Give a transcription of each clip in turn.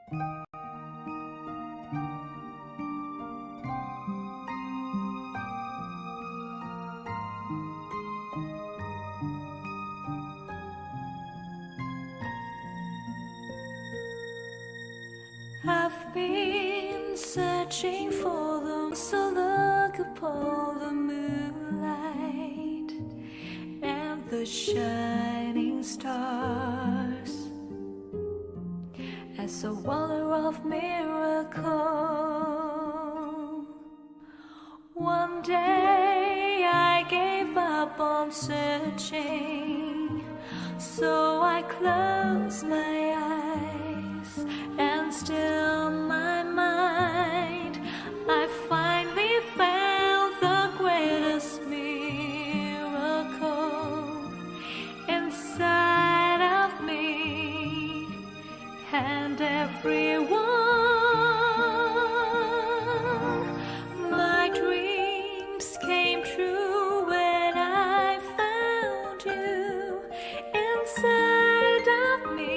I've been searching for those who look upon the moonlight and the shining stars as a wonder of miracle. One day I gave up on searching, so I closed my eyes and still my mind. I finally found the greatest miracle inside of me and everyone. My dreams came true when I found you inside of me.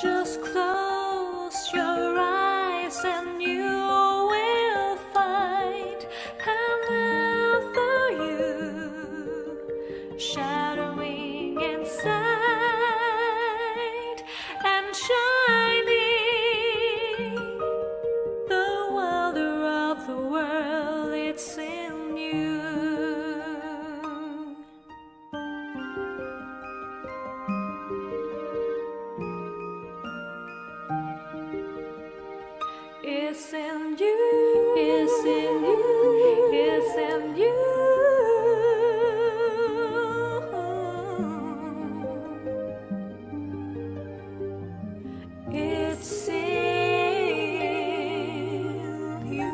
Just close your eyes and you will find another you shadowing inside and shining. The wonder of the world, it's in you. It's in you, it's in you, it's in you. It's in you.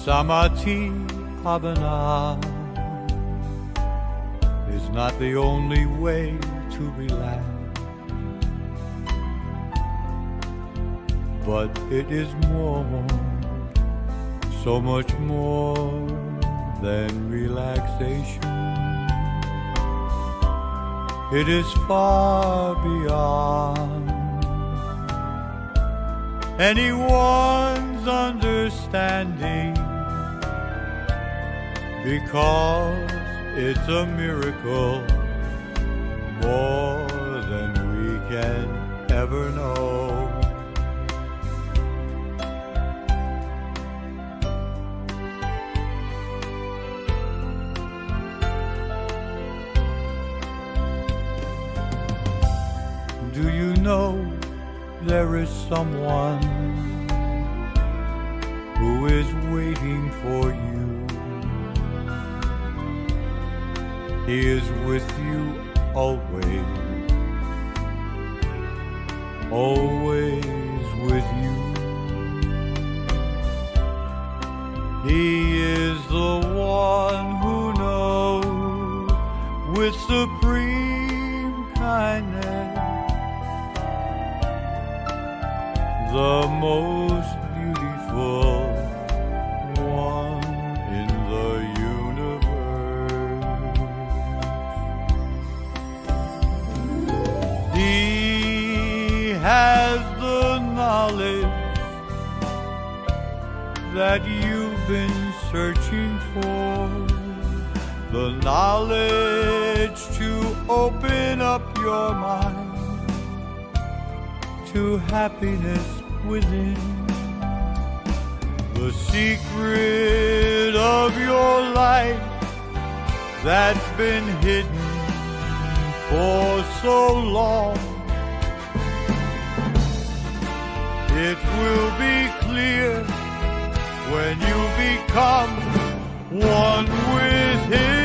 Samadhi Bhavana is not the only way to relax, but it is more, so much more than relaxation. It is far beyond anyone's understanding, because it's a miracle more than we can ever know. Do you know there is someone who is waiting for you? He is with you always, always with you. He is the one who knows with supreme kindness the most beautiful one in the universe. He has the knowledge that you've been searching for, the knowledge to open up your mind to happiness within, the secret of your life that's been hidden for so long. It will be clear when you become one with Him.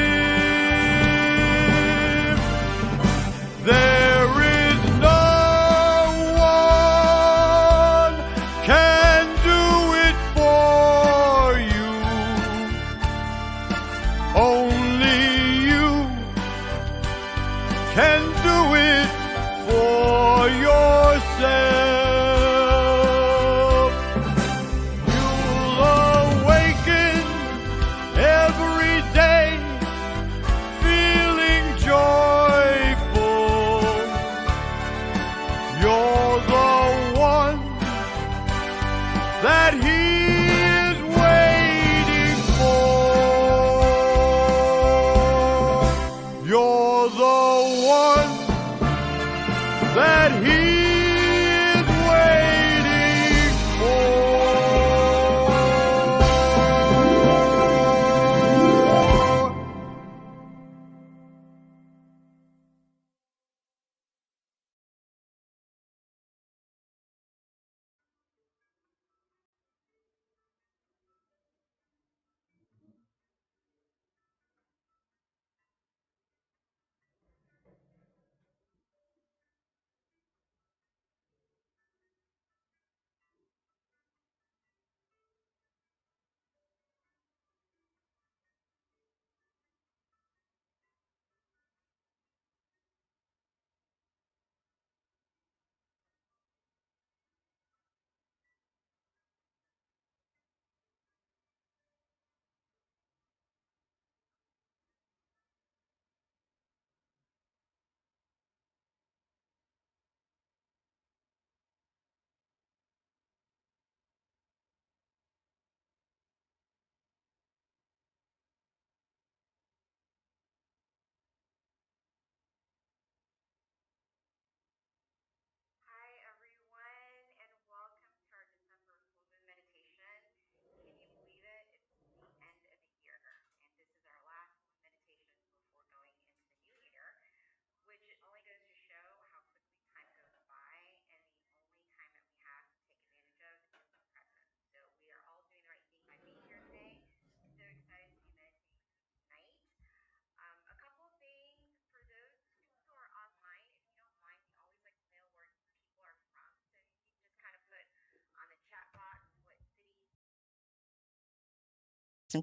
There is no one can do it for you. Only you can do it for yourself. That He is waiting for. You're the one that He is waiting for.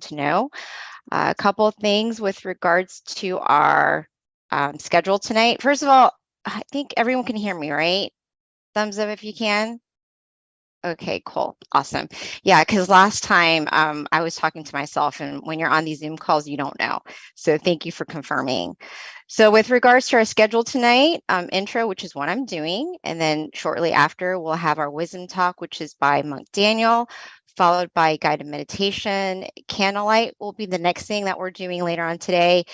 To know a couple of things with regards to our schedule tonight. First of all, I think everyone can hear me, right? Thumbs up if you can. Okay, cool. Awesome. Yeah, because last time I was talking to myself, and when you're on these Zoom calls, you don't know. So thank you for confirming. So with regards to our schedule tonight, intro, which is what I'm doing, and then shortly after, we'll have our wisdom talk, which is by Monk Daniel, followed by guided meditation. Candlelight will be the next thing that we're doing later on today.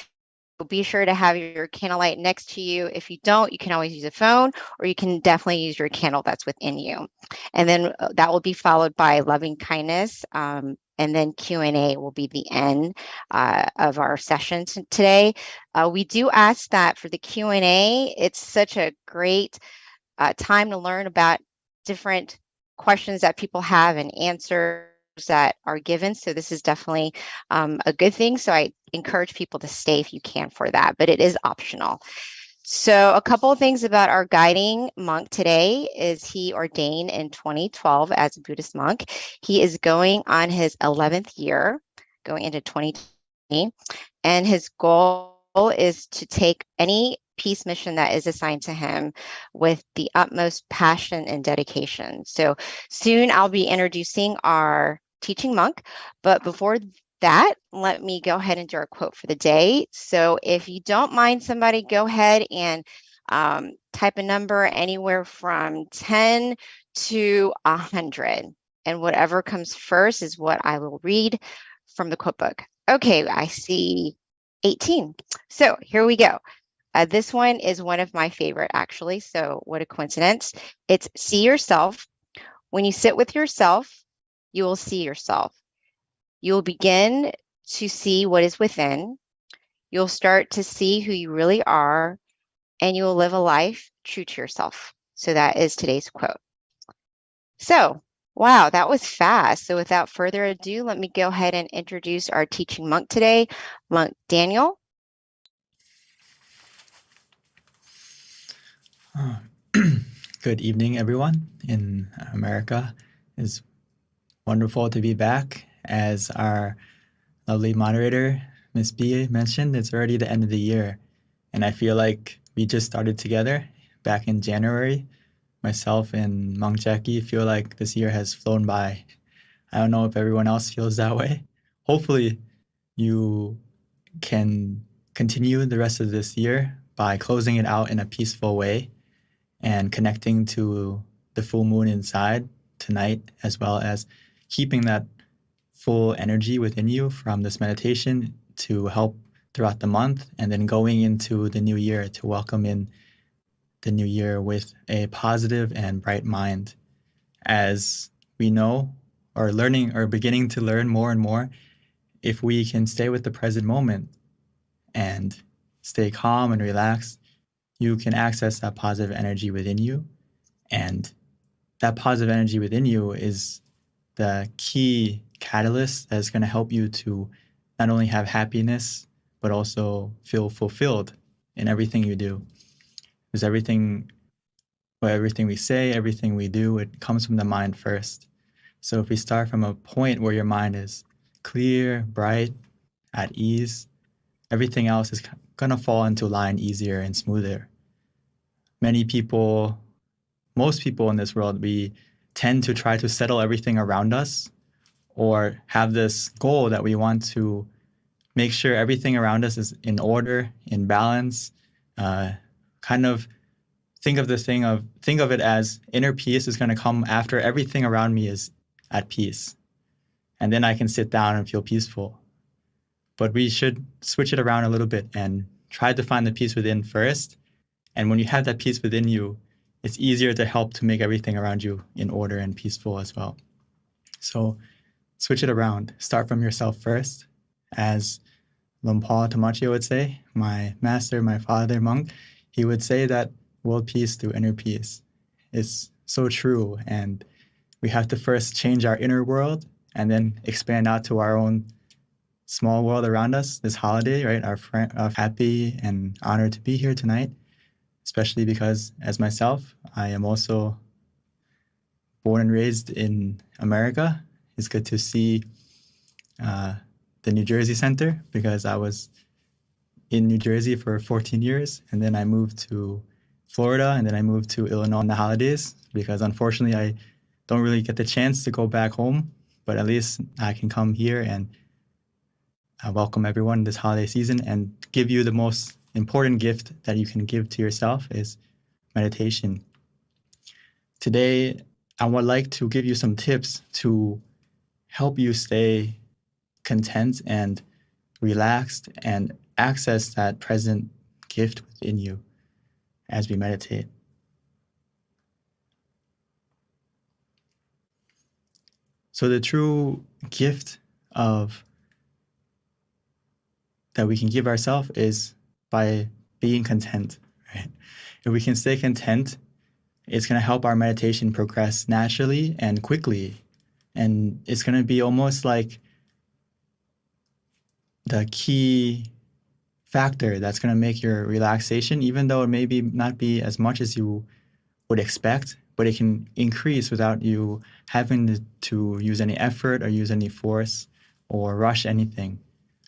Be sure to have your candlelight next to you. If you don't, you can always use a phone, or you can definitely use your candle that's within you. And then that will be followed by loving kindness. And then Q&A will be the end of our session today. We do ask that for the Q&A, it's such a great time to learn about different questions that people have and answers that are given. So this is definitely a good thing. So I encourage people to stay if you can for that, but it is optional. So a couple of things about our guiding monk today is he ordained in 2012 as a Buddhist monk. He is going on his 11th year, going into 2020, and his goal is to take any peace mission that is assigned to him with the utmost passion and dedication. So soon I'll be introducing our teaching monk, but before that, let me go ahead and do our quote for the day. So if you don't mind, somebody go ahead and type a number anywhere from 10 to 100. And whatever comes first is what I will read from the quote book. Okay, I see 18. So here we go. This one is one of my favorite, actually. So what a coincidence. It's see yourself. When you sit with yourself, you will see yourself. You will begin to see what is within. You'll start to see who you really are, and you will live a life true to yourself. So that is today's quote. So, wow, that was fast. So without further ado, let me go ahead and introduce our teaching monk today, Monk Daniel. Good evening, everyone in America. It's wonderful to be back. As our lovely moderator, Miss B, mentioned, it's already the end of the year. And I feel like we just started together back in January. Myself and Monk Jackie feel like this year has flown by. I don't know if everyone else feels that way. Hopefully, you can continue the rest of this year by closing it out in a peaceful way and connecting to the full moon inside tonight, as well as keeping that full energy within you from this meditation to help throughout the month, and then going into the new year to welcome in the new year with a positive and bright mind. As we know, or learning or beginning to learn more and more, if we can stay with the present moment and stay calm and relaxed, you can access that positive energy within you. And that positive energy within you is the key catalyst that's going to help you to not only have happiness, but also feel fulfilled in everything you do. Because everything we say, everything we do, it comes from the mind first. So if we start from a point where your mind is clear, bright, at ease, everything else is going to fall into line easier and smoother. Most people in this world, we tend to try to settle everything around us, or have this goal that we want to make sure everything around us is in order, in balance. Kind of think of it as inner peace is going to come after everything around me is at peace, and then I can sit down and feel peaceful. But we should switch it around a little bit and try to find the peace within first. And when you have that peace within you, it's easier to help to make everything around you in order and peaceful as well. So switch it around. Start from yourself first. As Lumpal Tamachio would say, my master, my father monk, he would say that world peace through inner peace. It's so true. And we have to first change our inner world and then expand out to our own small world around us this holiday, right? I'm happy and honored to be here tonight, especially because as myself, I am also born and raised in America. It's good to see the New Jersey Center, because I was in New Jersey for 14 years, and then I moved to Florida, and then I moved to Illinois on the holidays, because unfortunately I don't really get the chance to go back home, but at least I can come here and welcome everyone this holiday season and give you the most important gift that you can give to yourself is meditation. Today, I would like to give you some tips to help you stay content and relaxed and access that present gift within you as we meditate. So the true gift that we can give ourselves is by being content, right? If we can stay content, it's going to help our meditation progress naturally and quickly. And it's going to be almost like the key factor that's going to make your relaxation, even though it maybe not be as much as you would expect, but it can increase without you having to use any effort or use any force or rush anything.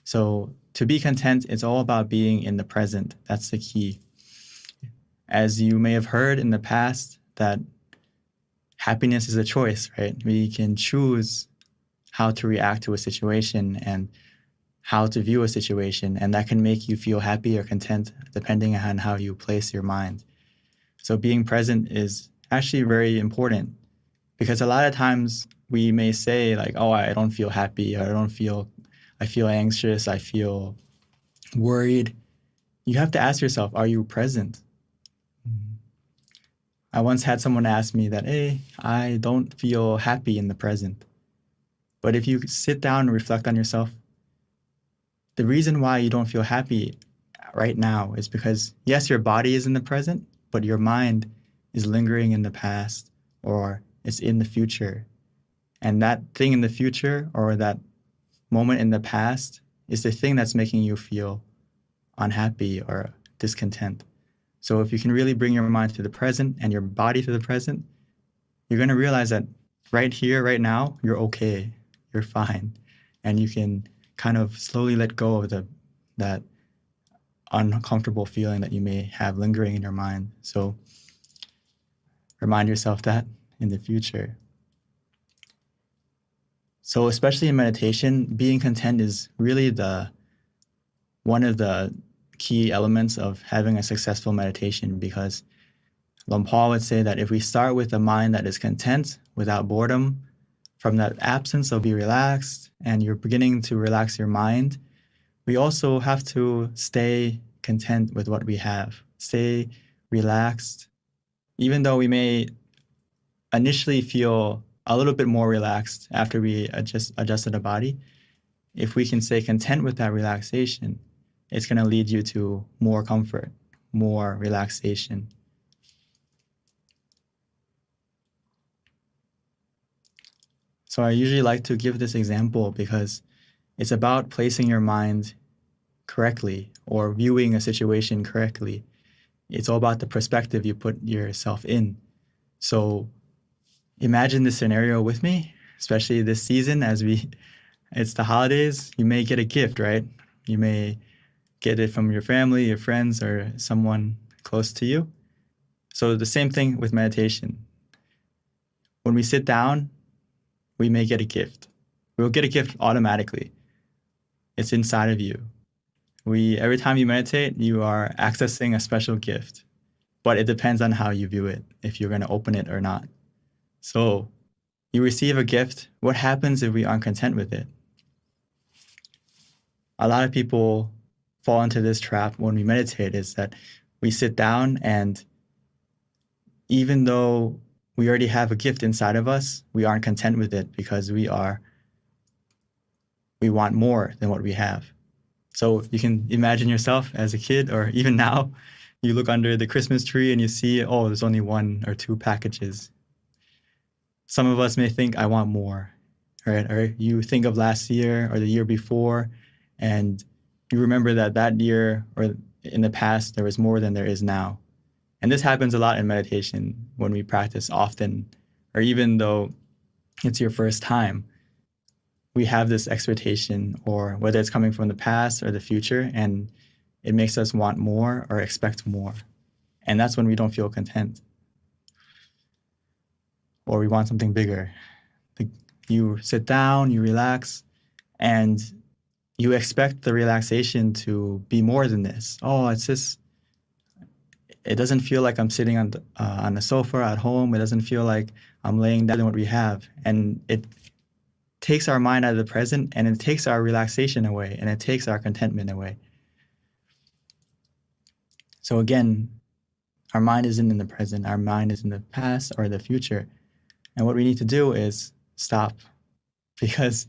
So to be content, it's all about being in the present. That's the key. As you may have heard in the past, that happiness is a choice, right? We can choose how to react to a situation and how to view a situation, and that can make you feel happy or content depending on how you place your mind. So being present is actually very important, because a lot of times we may say like, oh, I don't feel happy, or I feel anxious, I feel worried, you have to ask yourself, are you present? I once had someone ask me that, hey, I don't feel happy in the present. But if you sit down and reflect on yourself, the reason why you don't feel happy right now is because, yes, your body is in the present, but your mind is lingering in the past or it's in the future. And that thing in the future or that moment in the past is the thing that's making you feel unhappy or discontent. So if you can really bring your mind to the present and your body to the present, you're going to realize that right here, right now, you're okay. You're fine. And you can kind of slowly let go of that uncomfortable feeling that you may have lingering in your mind. So remind yourself that in the future. So especially in meditation, being content is really one of the key elements of having a successful meditation, because Paul would say that if we start with a mind that is content without boredom, from that absence of be relaxed, and you're beginning to relax your mind, we also have to stay content with what we have, stay relaxed. Even though we may initially feel a little bit more relaxed after we adjusted the body, if we can stay content with that relaxation, it's going to lead you to more comfort, more relaxation. So I usually like to give this example because it's about placing your mind correctly or viewing a situation correctly. It's all about the perspective you put yourself in. So imagine this scenario with me, especially this season it's the holidays. You may get a gift, right? You may get it from your family, your friends, or someone close to you. So the same thing with meditation. When we sit down, we may get a gift. We'll get a gift automatically. It's inside of you. Every time you meditate, you are accessing a special gift, but it depends on how you view it, if you're going to open it or not. So you receive a gift. What happens if we aren't content with it? A lot of people fall into this trap when we meditate, is that we sit down, and even though we already have a gift inside of us, we aren't content with it because we want more than what we have. So you can imagine yourself as a kid, or even now, you look under the Christmas tree and you see, oh, there's only 1 or 2 packages. Some of us may think, I want more, right? Or you think of last year or the year before, and you remember that year or in the past, there was more than there is now. And this happens a lot in meditation when we practice often, or even though it's your first time, we have this expectation, or whether it's coming from the past or the future, and it makes us want more or expect more. And that's when we don't feel content. Or we want something bigger. You sit down, you relax, and you expect the relaxation to be more than this. Oh, it doesn't feel like I'm sitting on the sofa at home. It doesn't feel like I'm laying down what we have. And it takes our mind out of the present, and it takes our relaxation away, and it takes our contentment away. So again, our mind isn't in the present. Our mind is in the past or the future. And what we need to do is stop. Because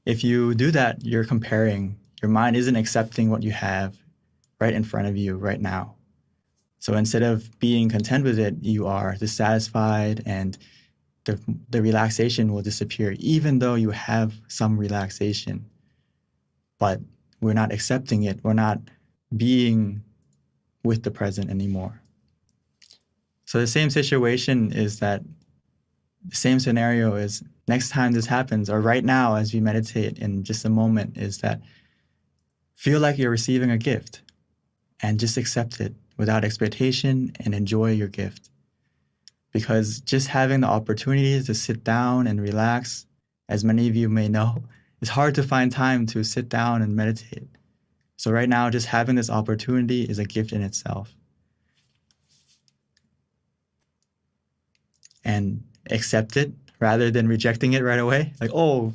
if you do that, you're comparing. Your mind isn't accepting what you have right in front of you right now. So instead of being content with it, you are dissatisfied, and the relaxation will disappear, even though you have some relaxation. But we're not accepting it. We're not being with the present anymore. So the same situation is that the same scenario is next time this happens, or right now as we meditate in just a moment, is that feel like you're receiving a gift and just accept it without expectation and enjoy your gift. Because just having the opportunity to sit down and relax, as many of you may know, it's hard to find time to sit down and meditate. So right now, just having this opportunity is a gift in itself. And accept it rather than rejecting it right away. Like, oh,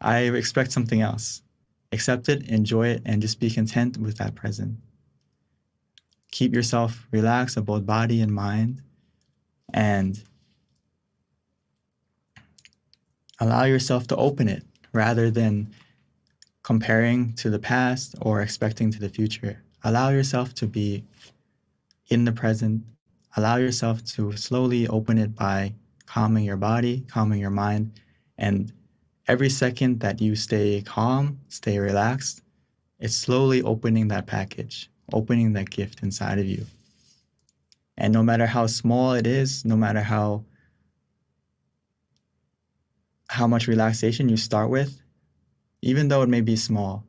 I expect something else. accept it, enjoy it, and just be content with that present. Keep yourself relaxed of both body and mind, and allow yourself to open it rather than comparing to the past or expecting to the future. Allow yourself to be in the present. Allow yourself to slowly open it by calming your body, calming your mind, and every second that you stay calm, stay relaxed, it's slowly opening that package, opening that gift inside of you. And no matter how small it is, no matter how much relaxation you start with, even though it may be small,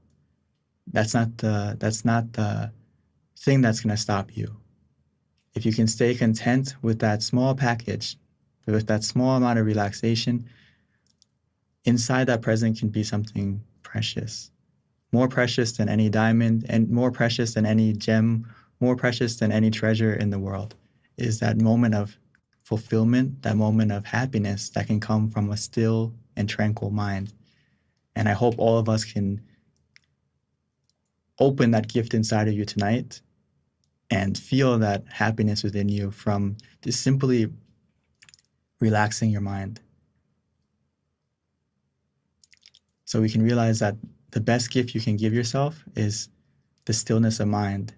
that's not the thing that's going to stop you. If you can stay content with that small package, with that small amount of relaxation, inside that present can be something precious, more precious than any diamond, and more precious than any gem, more precious than any treasure in the world, is that moment of fulfillment, that moment of happiness that can come from a still and tranquil mind. And I hope all of us can open that gift inside of you tonight and feel that happiness within you from just simply relaxing your mind. So we can realize that the best gift you can give yourself is the stillness of mind.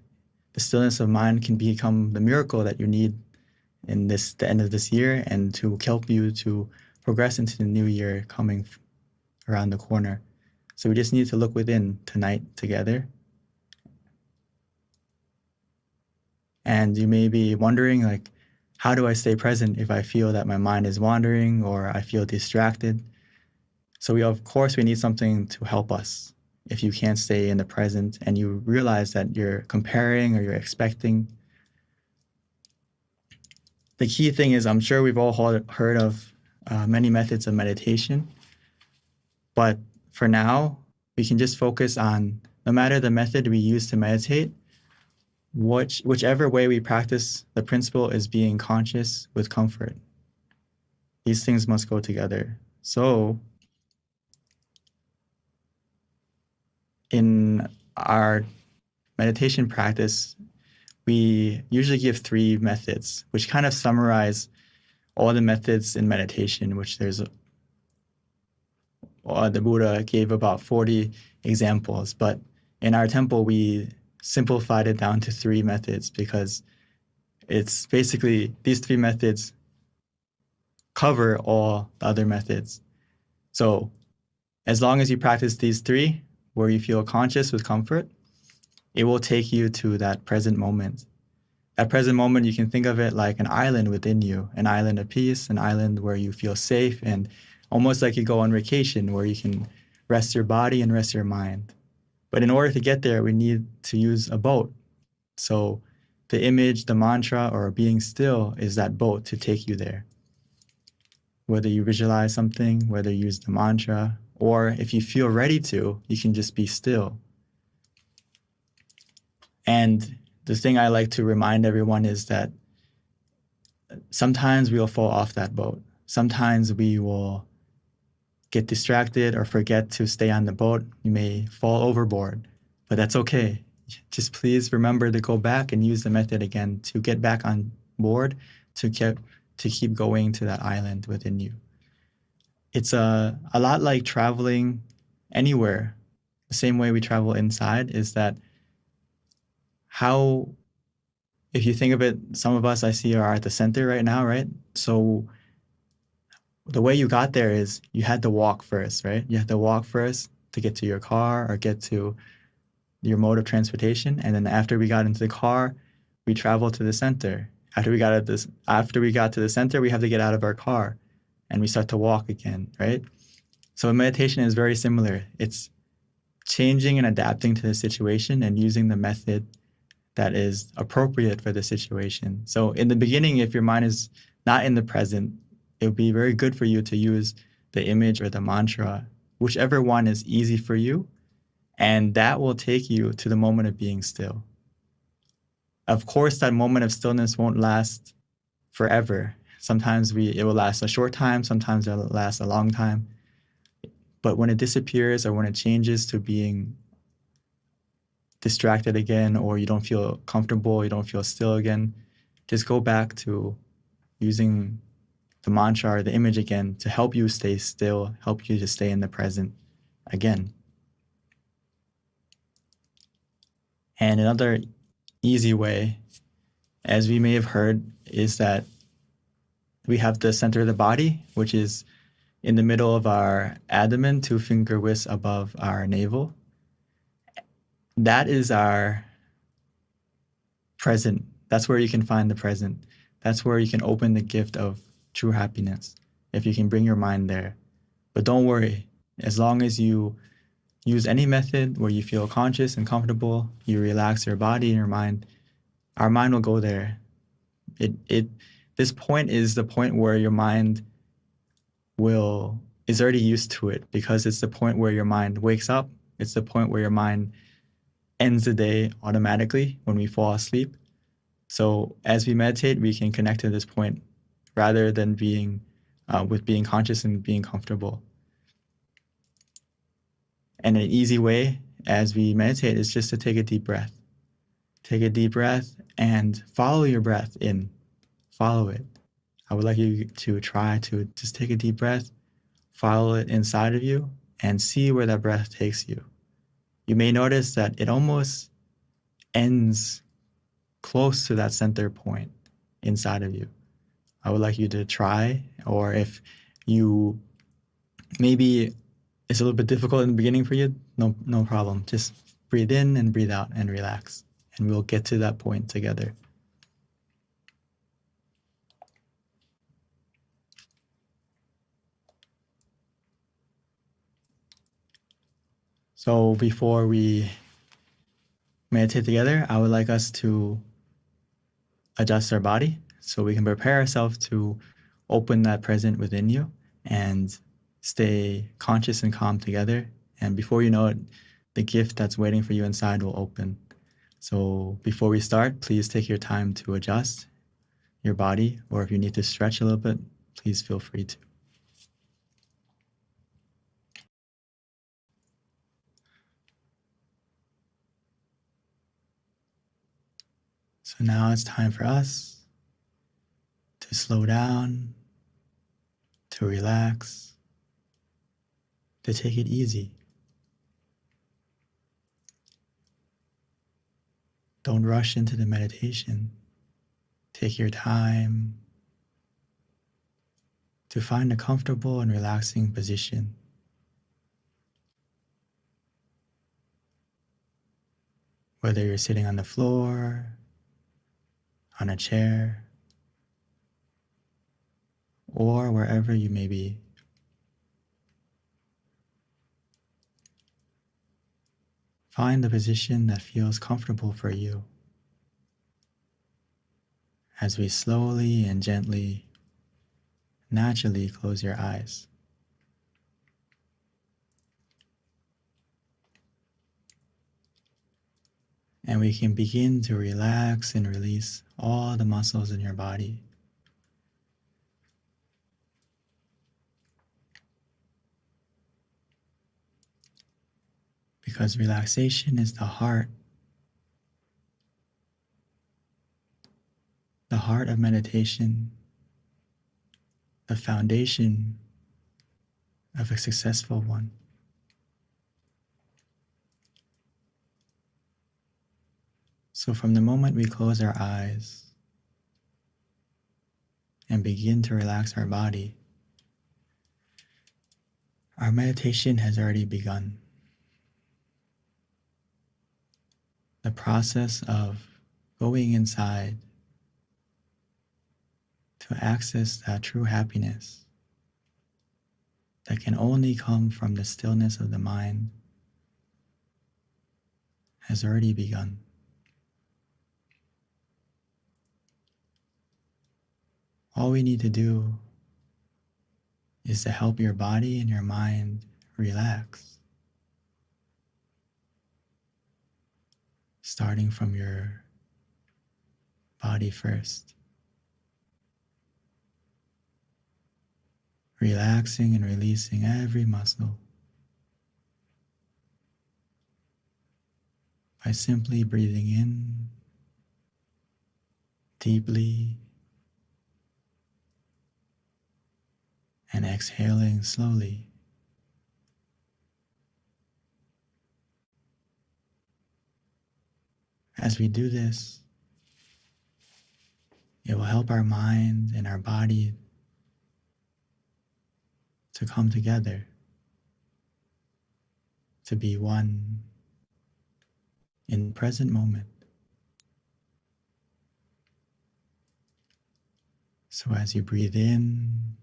The stillness of mind can become the miracle that you need in the end of this year, and to help you to progress into the new year coming around the corner. So we just need to look within tonight together. And you may be wondering, like, how do I stay present if I feel that my mind is wandering or I feel distracted? So of course we need something to help us. If you can't stay in the present and you realize that you're comparing or you're expecting, the key thing is, I'm sure we've all heard of many methods of meditation, but for now, we can just focus on, no matter the method we use to meditate, whichever way we practice, the principle is being conscious with comfort. These things must go together. So in our meditation practice, we usually give 3 methods, which kind of summarize all the methods in meditation, which there's the Buddha gave about 40 examples, but in our temple, we simplified it down to 3 methods because it's basically these 3 methods cover all the other methods. So as long as you practice these 3, where you feel conscious with comfort, it will take you to that present moment. That present moment, you can think of it like an island within you, an island of peace, an island where you feel safe, and almost like you go on vacation where you can rest your body and rest your mind. But in order to get there, we need to use a boat. So the image, the mantra, or being still is that boat to take you there. Whether you visualize something, whether you use the mantra, or if you feel ready to, you can just be still. And the thing I like to remind everyone is that sometimes we'll fall off that boat. Sometimes we will get distracted or forget to stay on the boat. You may fall overboard, but that's okay. Just please remember to go back and use the method again to get back on board, to keep going to that island within you. It's a lot like traveling anywhere. The same way we travel inside is that if you think of it, some of us I see are at the center right now, right? So the way you got there is you had to walk first, right? You had to walk first to get to your car or get to your mode of transportation. And then after we got into the car, we traveled to the center. After we got to the center, we have to get out of our car and we start to walk again, right? So meditation is very similar. It's changing and adapting to the situation and using the method that is appropriate for the situation. So in the beginning, if your mind is not in the present, it would be very good for you to use the image or the mantra, whichever one is easy for you, and that will take you to the moment of being still. Of course, that moment of stillness won't last forever. Sometimes it will last a short time, sometimes it will last a long time. But when it disappears or when it changes to being distracted again, or you don't feel comfortable, you don't feel still again, just go back to using the mantra or the image again to help you stay still, help you to stay in the present again. And another easy way, as we may have heard, is that we have the center of the body, which is in the middle of our abdomen, 2-finger widths above our navel. That is our present. That's where you can find the present. That's where you can open the gift of true happiness, if you can bring your mind there. But don't worry, as long as you use any method where you feel conscious and comfortable, you relax your body and your mind, our mind will go there. This point is the point where your mind is already used to it, because it's the point where your mind wakes up. It's the point where your mind ends the day automatically when we fall asleep. So as we meditate, we can connect to this point rather than being conscious and being comfortable. And an easy way as we meditate is just to take a deep breath. Take a deep breath and follow your breath in. Follow it. I would like you to try to just take a deep breath, follow it inside of you, and see where that breath takes you. You may notice that it almost ends close to that center point inside of you. I would like you to try, or if you maybe it's a little bit difficult in the beginning for you, no problem. Just breathe in and breathe out and relax, and we'll get to that point together. So before we meditate together, I would like us to adjust our body so we can prepare ourselves to open that present within you and stay conscious and calm together. And before you know it, the gift that's waiting for you inside will open. So before we start, please take your time to adjust your body, or if you need to stretch a little bit, please feel free to. So now it's time for us to slow down, to relax, to take it easy. Don't rush into the meditation. Take your time to find a comfortable and relaxing position. Whether you're sitting on the floor, on a chair, or wherever you may be. Find the position that feels comfortable for you as we slowly and gently, naturally close your eyes. And we can begin to relax and release all the muscles in your body. Because relaxation is the heart of meditation, the foundation of a successful one. So from the moment we close our eyes and begin to relax our body, our meditation has already begun. The process of going inside to access that true happiness that can only come from the stillness of the mind has already begun. All we need to do is to help your body and your mind relax, starting from your body first. Relaxing and releasing every muscle, by simply breathing in deeply and exhaling slowly. As we do this, it will help our mind and our body to come together, to be one in the present moment. So as you breathe in,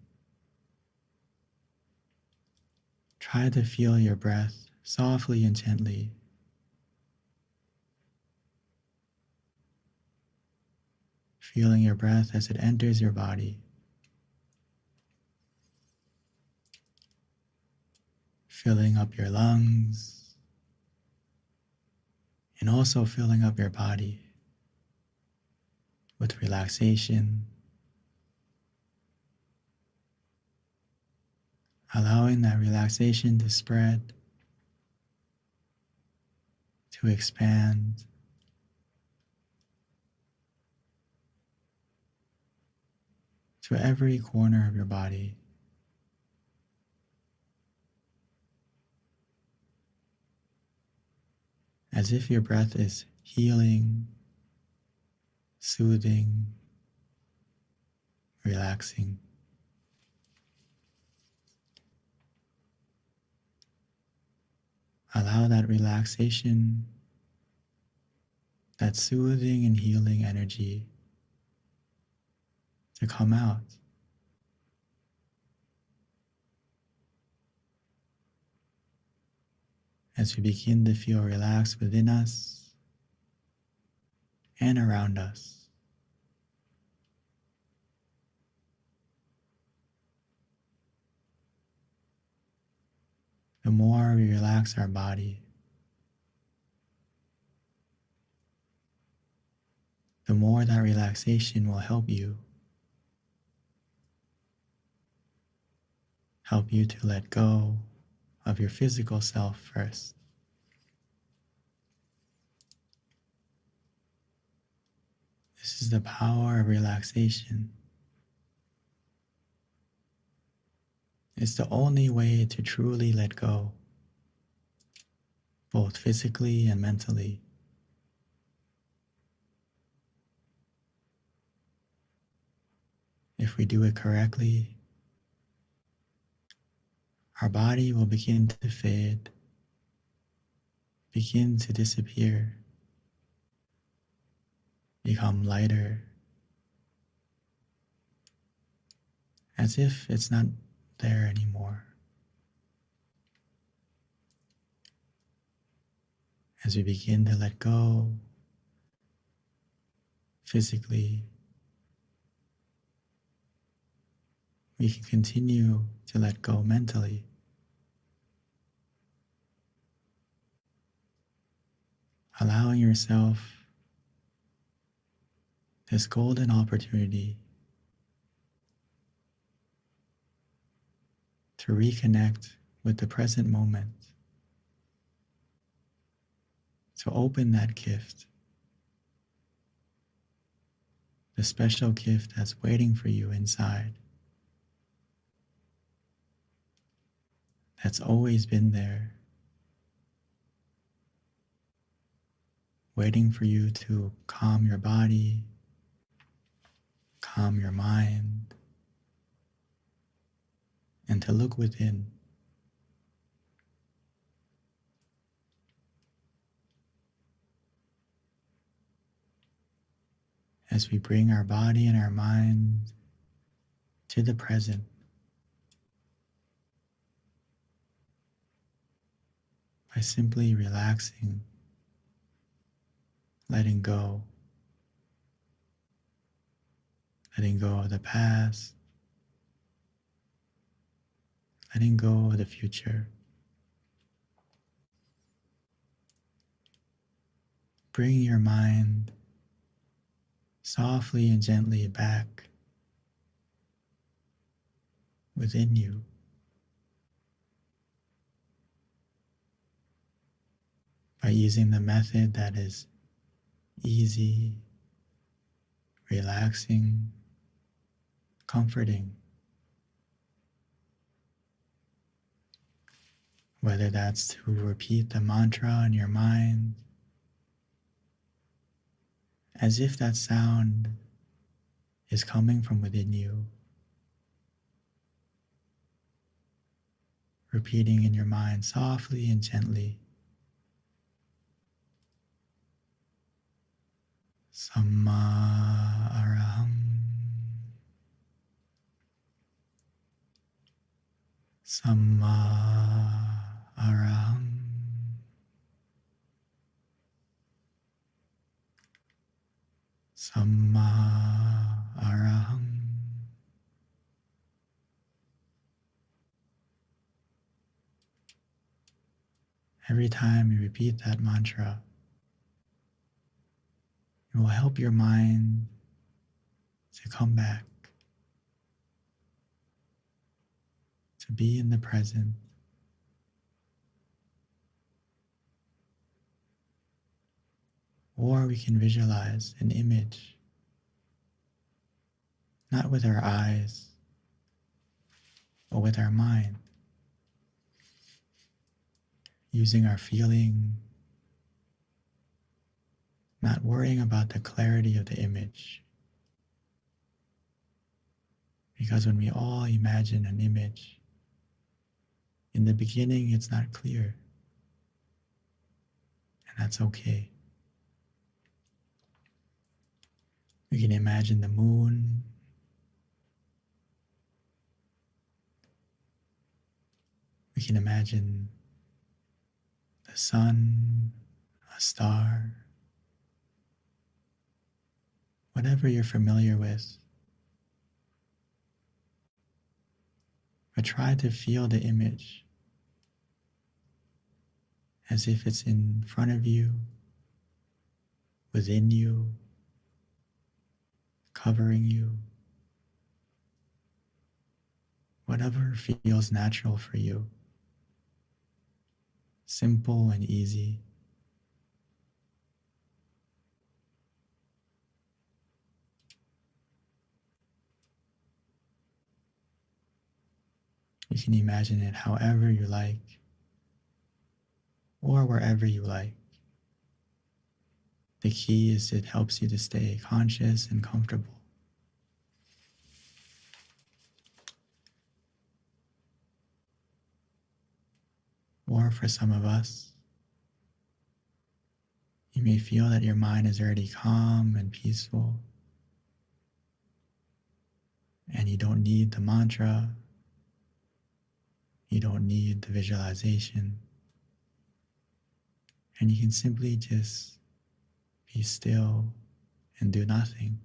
try to feel your breath softly and gently. Feeling your breath as it enters your body. Filling up your lungs and also filling up your body with relaxation, allowing that relaxation to spread, to expand, to every corner of your body. As if your breath is healing, soothing, relaxing. Allow that relaxation, that soothing and healing energy to come out. As we begin to feel relaxed within us and around us. The more we relax our body, the more that relaxation will help you to let go of your physical self first. This is the power of relaxation. It's the only way to truly let go, both physically and mentally. If we do it correctly, our body will begin to fade, begin to disappear, become lighter, as if it's not there anymore. As we begin to let go physically, we can continue to let go mentally. Allowing yourself this golden opportunity to reconnect with the present moment, to open that gift, the special gift that's waiting for you inside, that's always been there, waiting for you to calm your body, calm your mind, and to look within. As we bring our body and our mind to the present, by simply relaxing, letting go of the past, letting go of the future. Bring your mind softly and gently back within you. by using the method that is easy, relaxing, comforting. Whether that's to repeat the mantra in your mind, as if that sound is coming from within you, repeating in your mind softly and gently, Samma Araham, Samma Araham, Samma Araham. Every time you repeat that mantra, it will help your mind to come back, to be in the present. Or we can visualize an image, not with our eyes, but with our mind, using our feeling, not worrying about the clarity of the image. Because when we all imagine an image, in the beginning it's not clear, and that's okay. We can imagine the moon, we can imagine the sun, a star, whatever you're familiar with. But try to feel the image as if it's in front of you, within you, covering you. Whatever feels natural for you. Simple and easy. You can imagine it however you like, or wherever you like. The key is it helps you to stay conscious and comfortable. Or for some of us, you may feel that your mind is already calm and peaceful, and you don't need the mantra, you don't need the visualization, and you can simply just be still and do nothing,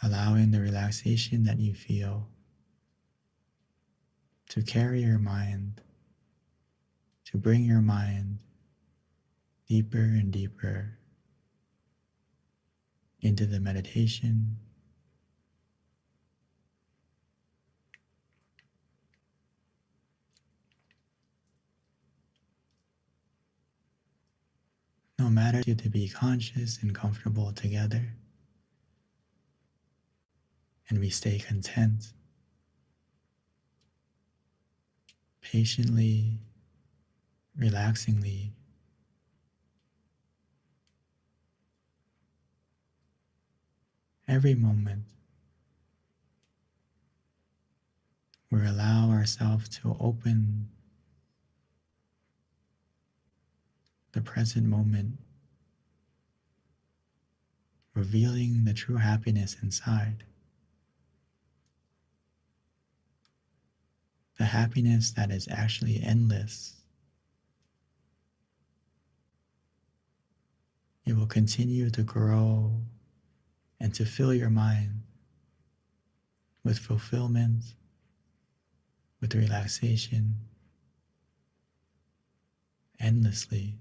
allowing the relaxation that you feel to carry your mind, to bring your mind deeper and deeper into the meditation, no matter to be conscious and comfortable together, and we stay content, patiently, relaxingly, every moment we allow ourselves to open the present moment, revealing the true happiness inside. The happiness that is actually endless. It will continue to grow and to fill your mind with fulfillment, with relaxation, endlessly.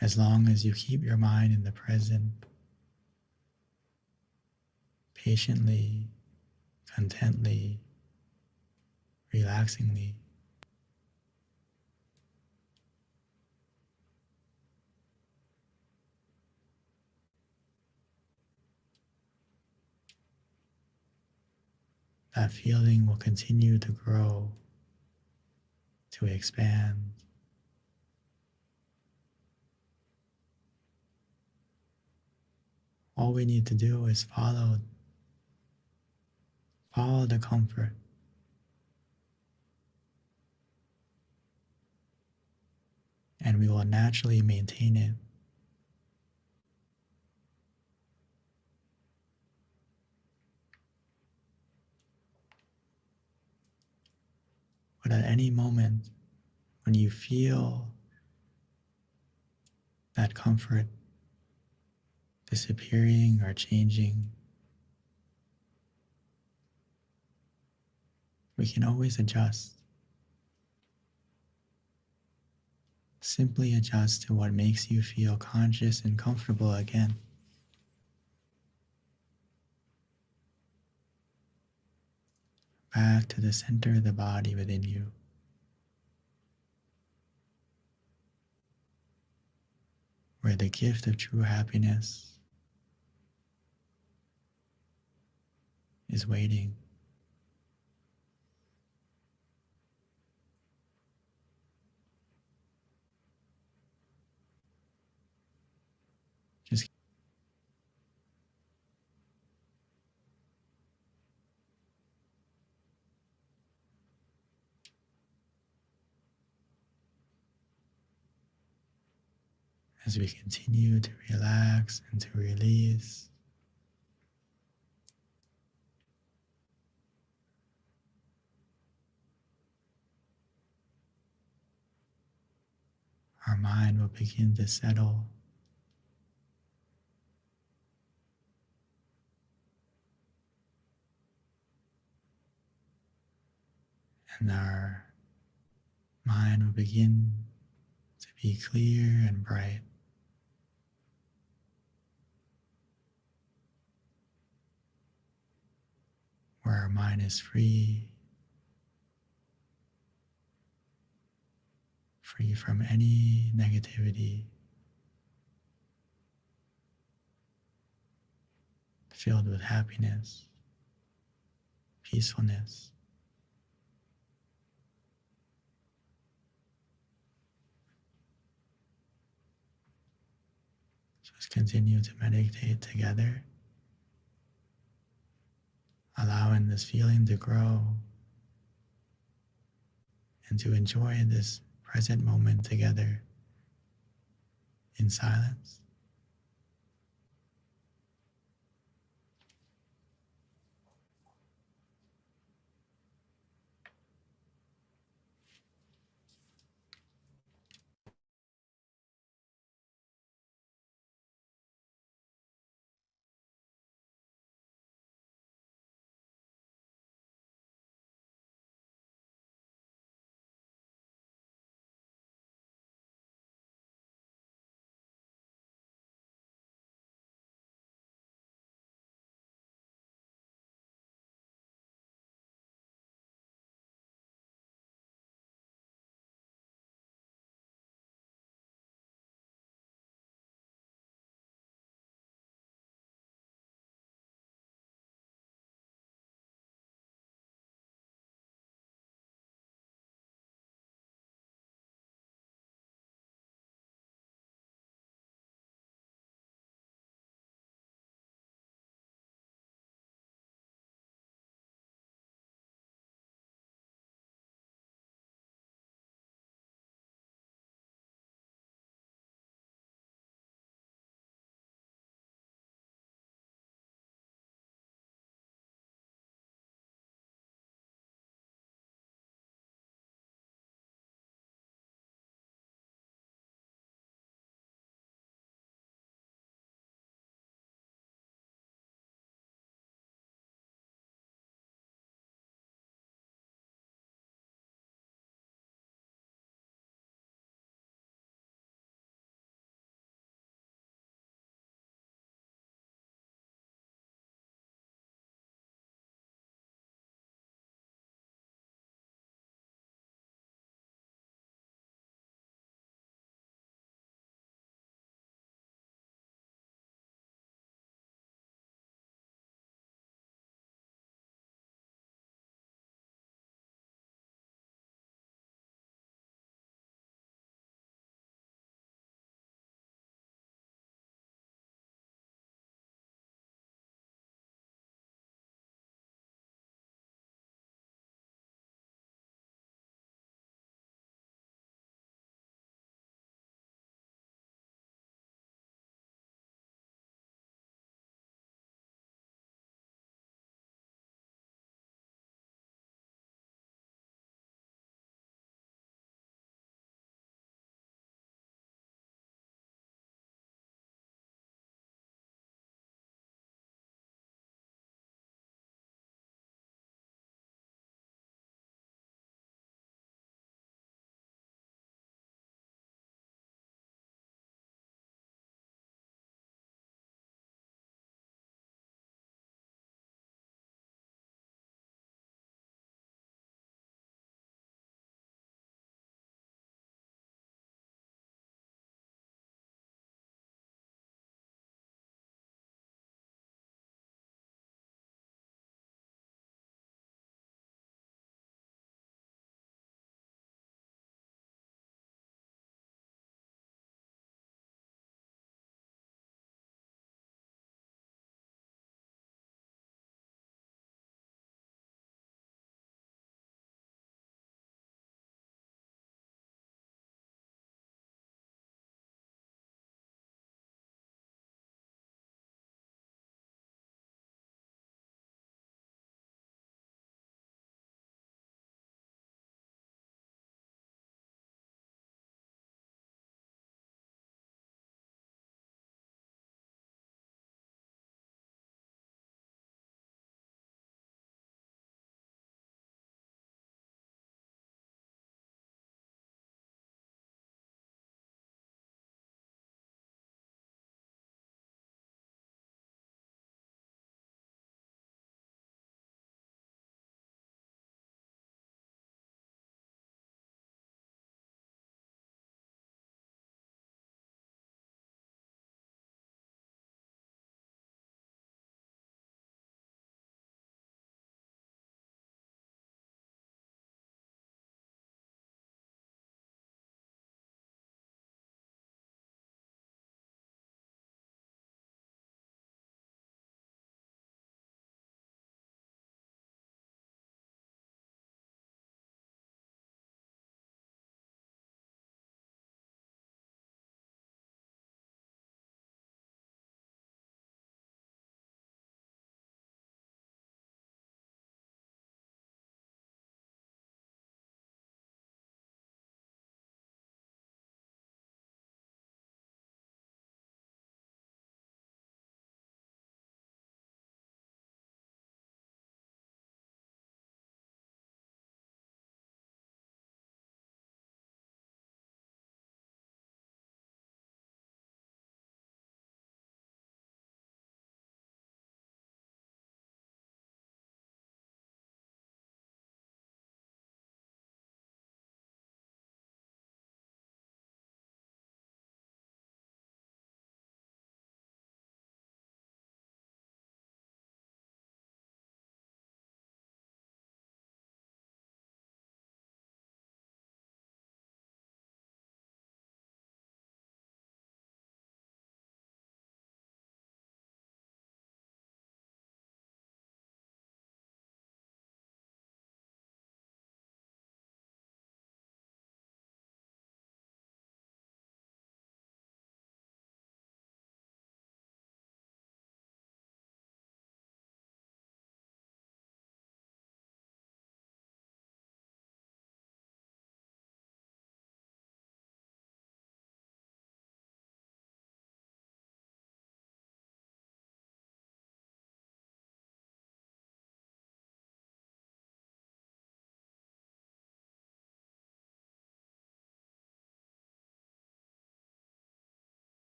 As long as you keep your mind in the present, patiently, contently, relaxingly. That feeling will continue to grow, to expand. All we need to do is follow the comfort. And we will naturally maintain it. But at any moment, when you feel that comfort disappearing or changing, we can always adjust. Simply adjust to what makes you feel conscious and comfortable again. Back to the center of the body within you, where the gift of true happiness is waiting. Just as we continue to relax and to release, our mind will begin to settle, and our mind will begin to be clear and bright, where our mind is free from any negativity, filled with happiness, peacefulness. So let's continue to meditate together, allowing this feeling to grow and to enjoy this present moment together in silence.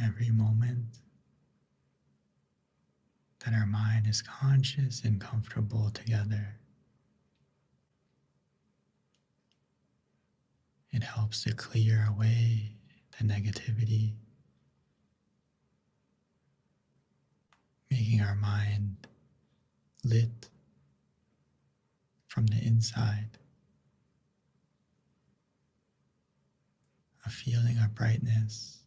every moment that our mind is conscious and comfortable together, it helps to clear away the negativity, making our mind lit from the inside, a feeling of brightness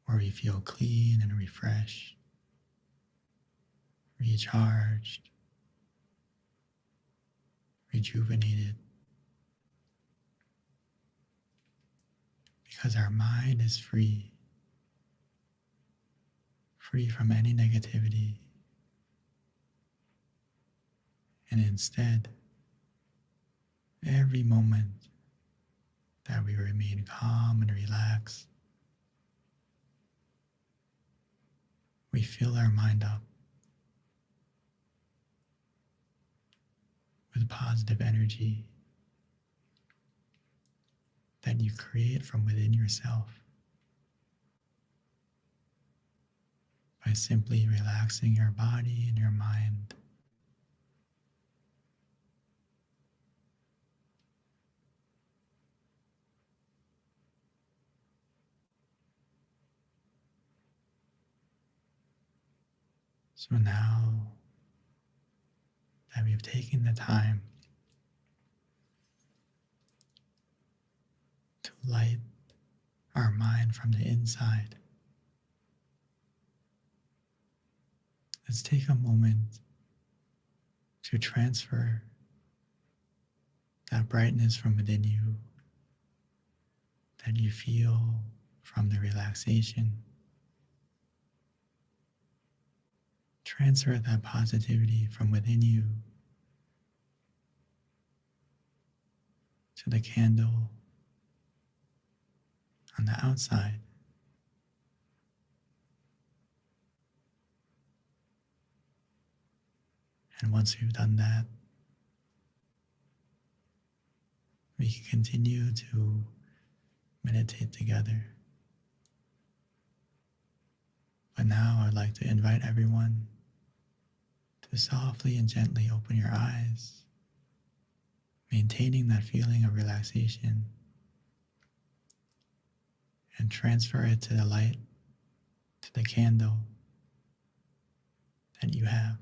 where we feel clean and refreshed, recharged, rejuvenated, because our mind is free from any negativity, and instead, every moment that we remain calm and relaxed, we fill our mind up with positive energy that you create from within yourself by simply relaxing your body and your mind. So now that we've taken the time to light our mind from the inside, let's take a moment to transfer that brightness from within you that you feel from the relaxation. Transfer that positivity from within you to the candle on the outside. And once we've done that, we can continue to meditate together. But now I'd like to invite everyone to softly and gently open your eyes, maintaining that feeling of relaxation, and transfer it to the light, to the candle that you have.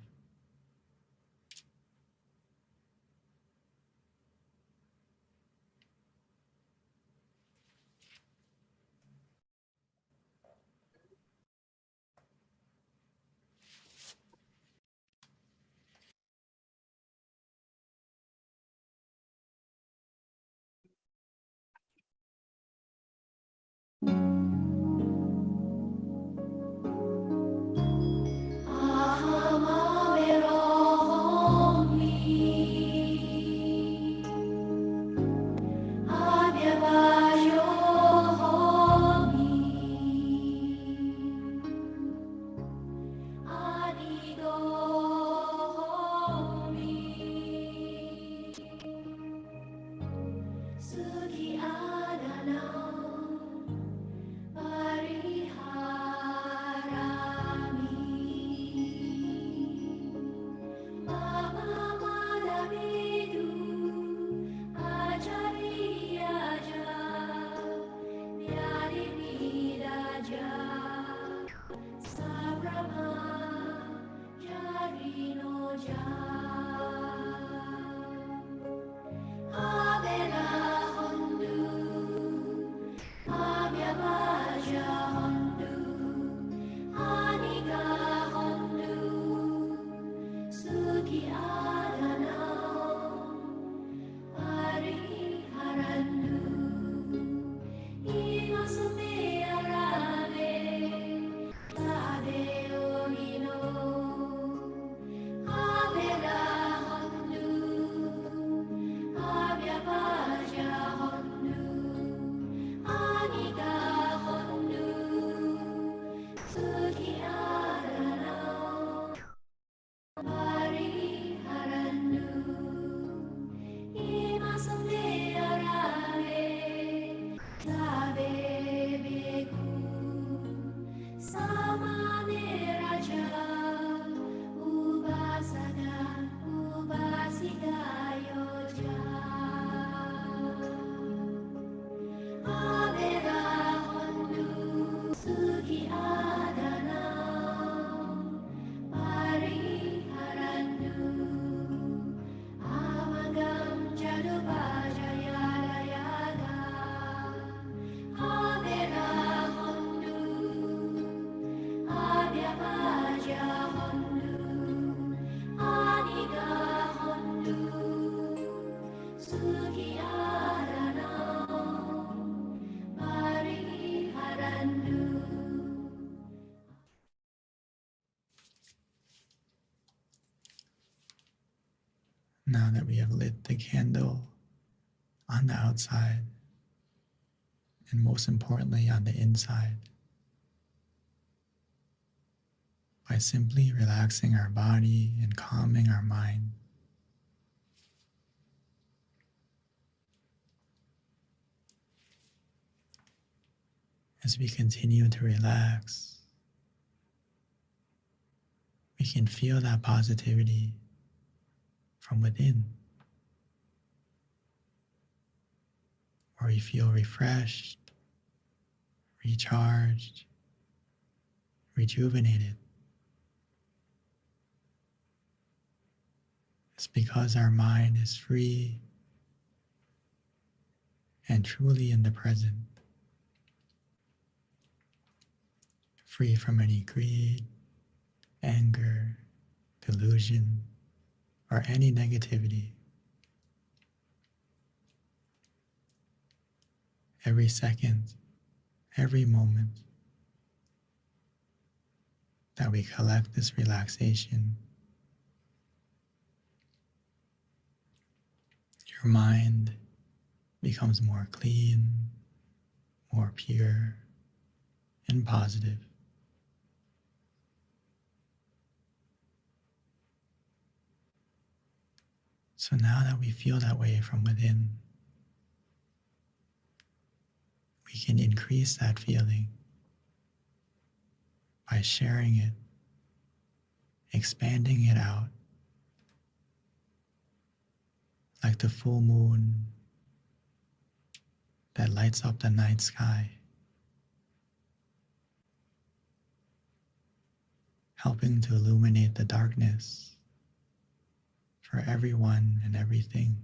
Now that we have lit the candle on the outside, and most importantly on the inside, by simply relaxing our body and calming our mind, as we continue to relax, we can feel that positivity from within, where we feel refreshed, recharged, rejuvenated. It's because our mind is free and truly in the present, free from any greed, anger, delusion, or any negativity. Every second, every moment that we collect this relaxation, your mind becomes more clean, more pure, and positive. So now that we feel that way from within, we can increase that feeling by sharing it, expanding it out, like the full moon that lights up the night sky, helping to illuminate the darkness for everyone and everything.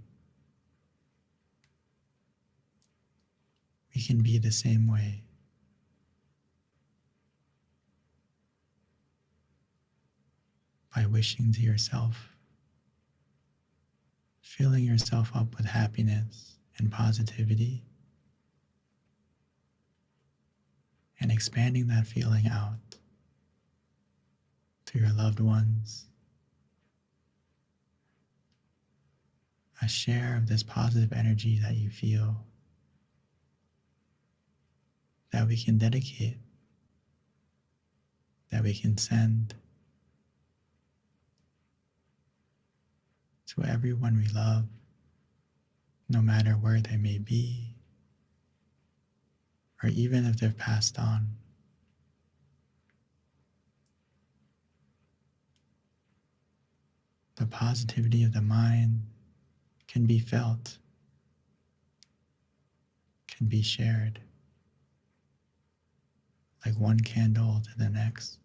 We can be the same way. By wishing to yourself, filling yourself up with happiness and positivity, and expanding that feeling out to your loved ones. A share of this positive energy that you feel, that we can dedicate, that we can send to everyone we love, no matter where they may be, or even if they've passed on. The positivity of the mind can be felt, can be shared, like one candle to the next.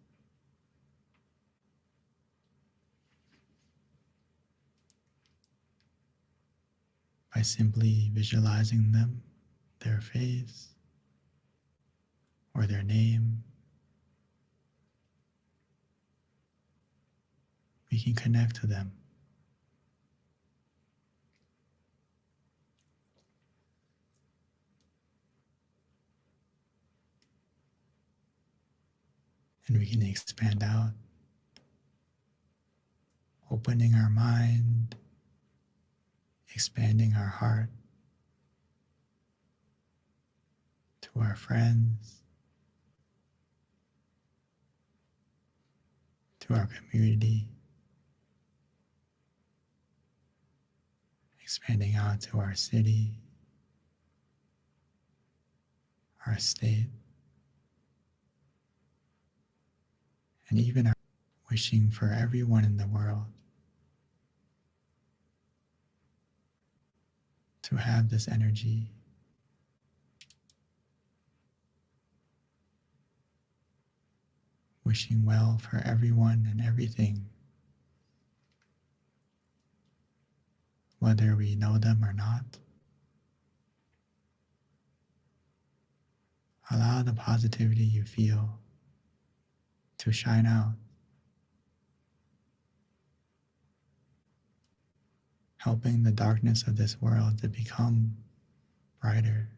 By simply visualizing them, their face, or their name, we can connect to them. And we can expand out, opening our mind, expanding our heart to our friends, to our community, expanding out to our city, our state, and even our wishing for everyone in the world to have this energy, wishing well for everyone and everything, whether we know them or not. Allow the positivity you feel to shine out, helping the darkness of this world to become brighter.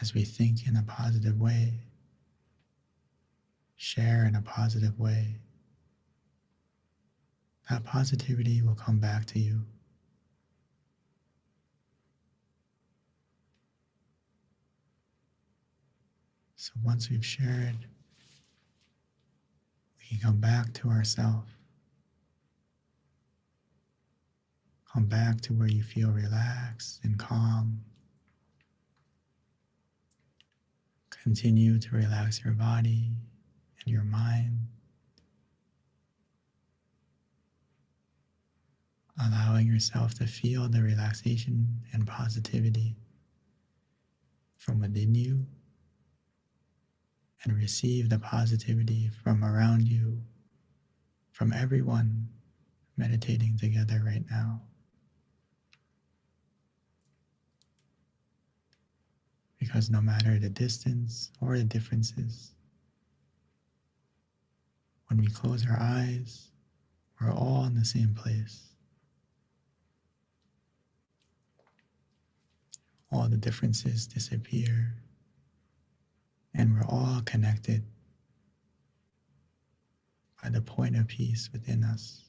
as we think in a positive way, share in a positive way, that positivity will come back to you. So once we've shared, we can come back to ourselves, come back to where you feel relaxed and calm. Continue to relax your body and your mind, allowing yourself to feel the relaxation and positivity from within you and receive the positivity from around you, from everyone meditating together right now. Because no matter the distance or the differences, when we close our eyes, we're all in the same place. All the differences disappear, and we're all connected by the point of peace within us.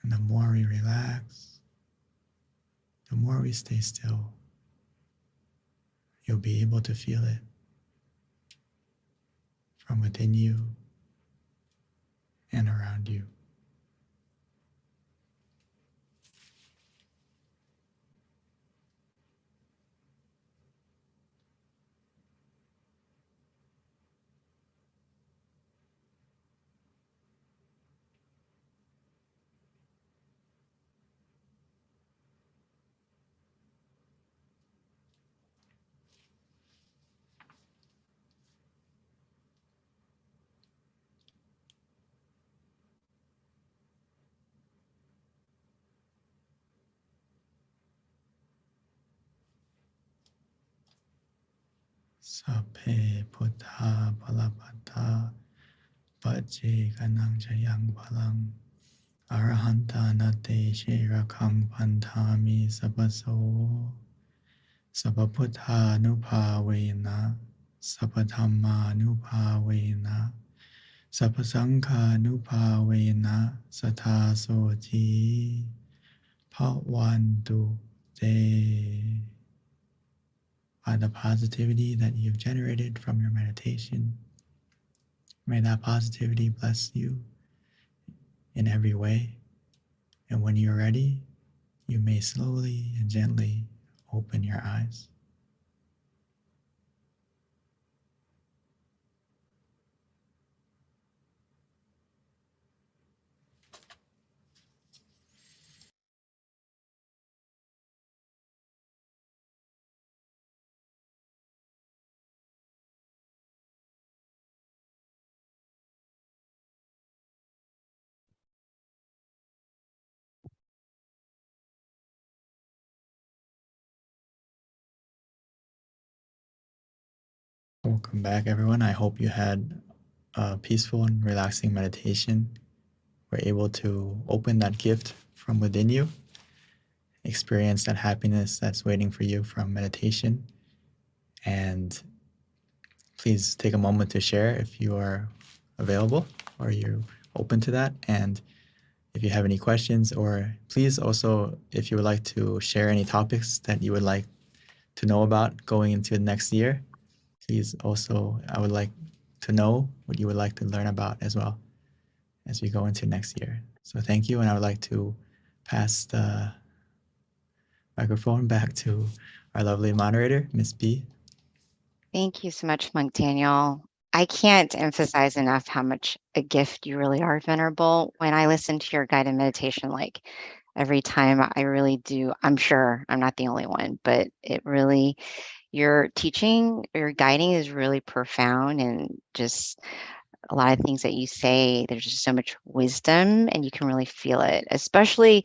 And the more we relax, the more we stay still, you'll be able to feel it from within you and around you. Sape Buddha Palapata Pache Kanang Chayang Palang Arahanta Nate Shirakam Pantami Sabaso Sabaputta Nupavena Sapadhamma Nupavena Sapasangha Nupavena Satasoti Pawantu Te. By the positivity that you've generated from your meditation, may that positivity bless you in every way. And when you're ready, you may slowly and gently open your eyes. Welcome back, everyone. I hope you had a peaceful and relaxing meditation. We're able to open that gift from within you, experience that happiness that's waiting for you from meditation. And please take a moment to share if you are available or you're open to that. And if you have any questions, or please also, if you would like to share any topics that you would like to know about going into the next year, please also, I would like to know what you would like to learn about as well as we go into next year. So thank you, and I would like to pass the microphone back to our lovely moderator, Miss B. Thank you so much, Monk Daniel. I can't emphasize enough how much a gift you really are, Venerable. When I listen to your guided meditation, like every time, I really do. I'm sure I'm not the only one, but it really, your teaching, your guiding is really profound, and just a lot of things that you say, there's just so much wisdom and you can really feel it. Especially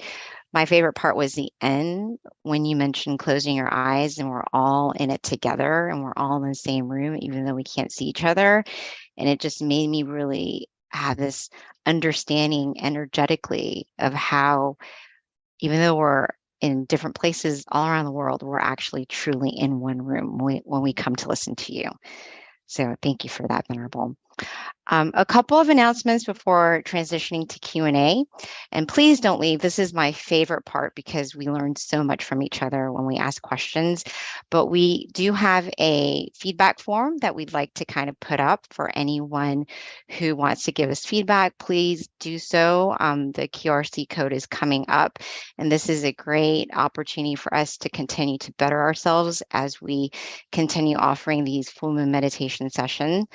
my favorite part was the end when you mentioned closing your eyes and we're all in it together and we're all in the same room, even though we can't see each other. And it just made me really have this understanding energetically of how, even though we're in different places all around the world, we're actually truly in one room when we come to listen to you. So thank you for that, Venerable. A couple of announcements before transitioning to Q&A, and please don't leave. This is my favorite part because we learn so much from each other when we ask questions, but we do have a feedback form that we'd like to kind of put up for anyone who wants to give us feedback. Please do so. The QRC code is coming up, and this is a great opportunity for us to continue to better ourselves as we continue offering these full moon meditation sessions.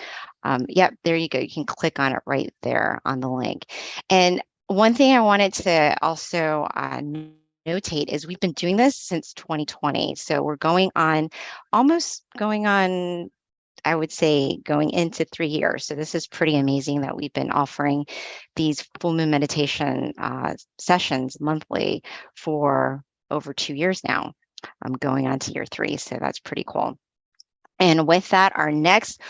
Yep, there you go. You can click on it right there on the link. And one thing I wanted to also notate is we've been doing this since 2020. So we're almost going on, I would say, going into 3 years. So this is pretty amazing that we've been offering these full moon meditation sessions monthly for over 2 years now. I'm going on to year 3, so that's pretty cool. And with that, our next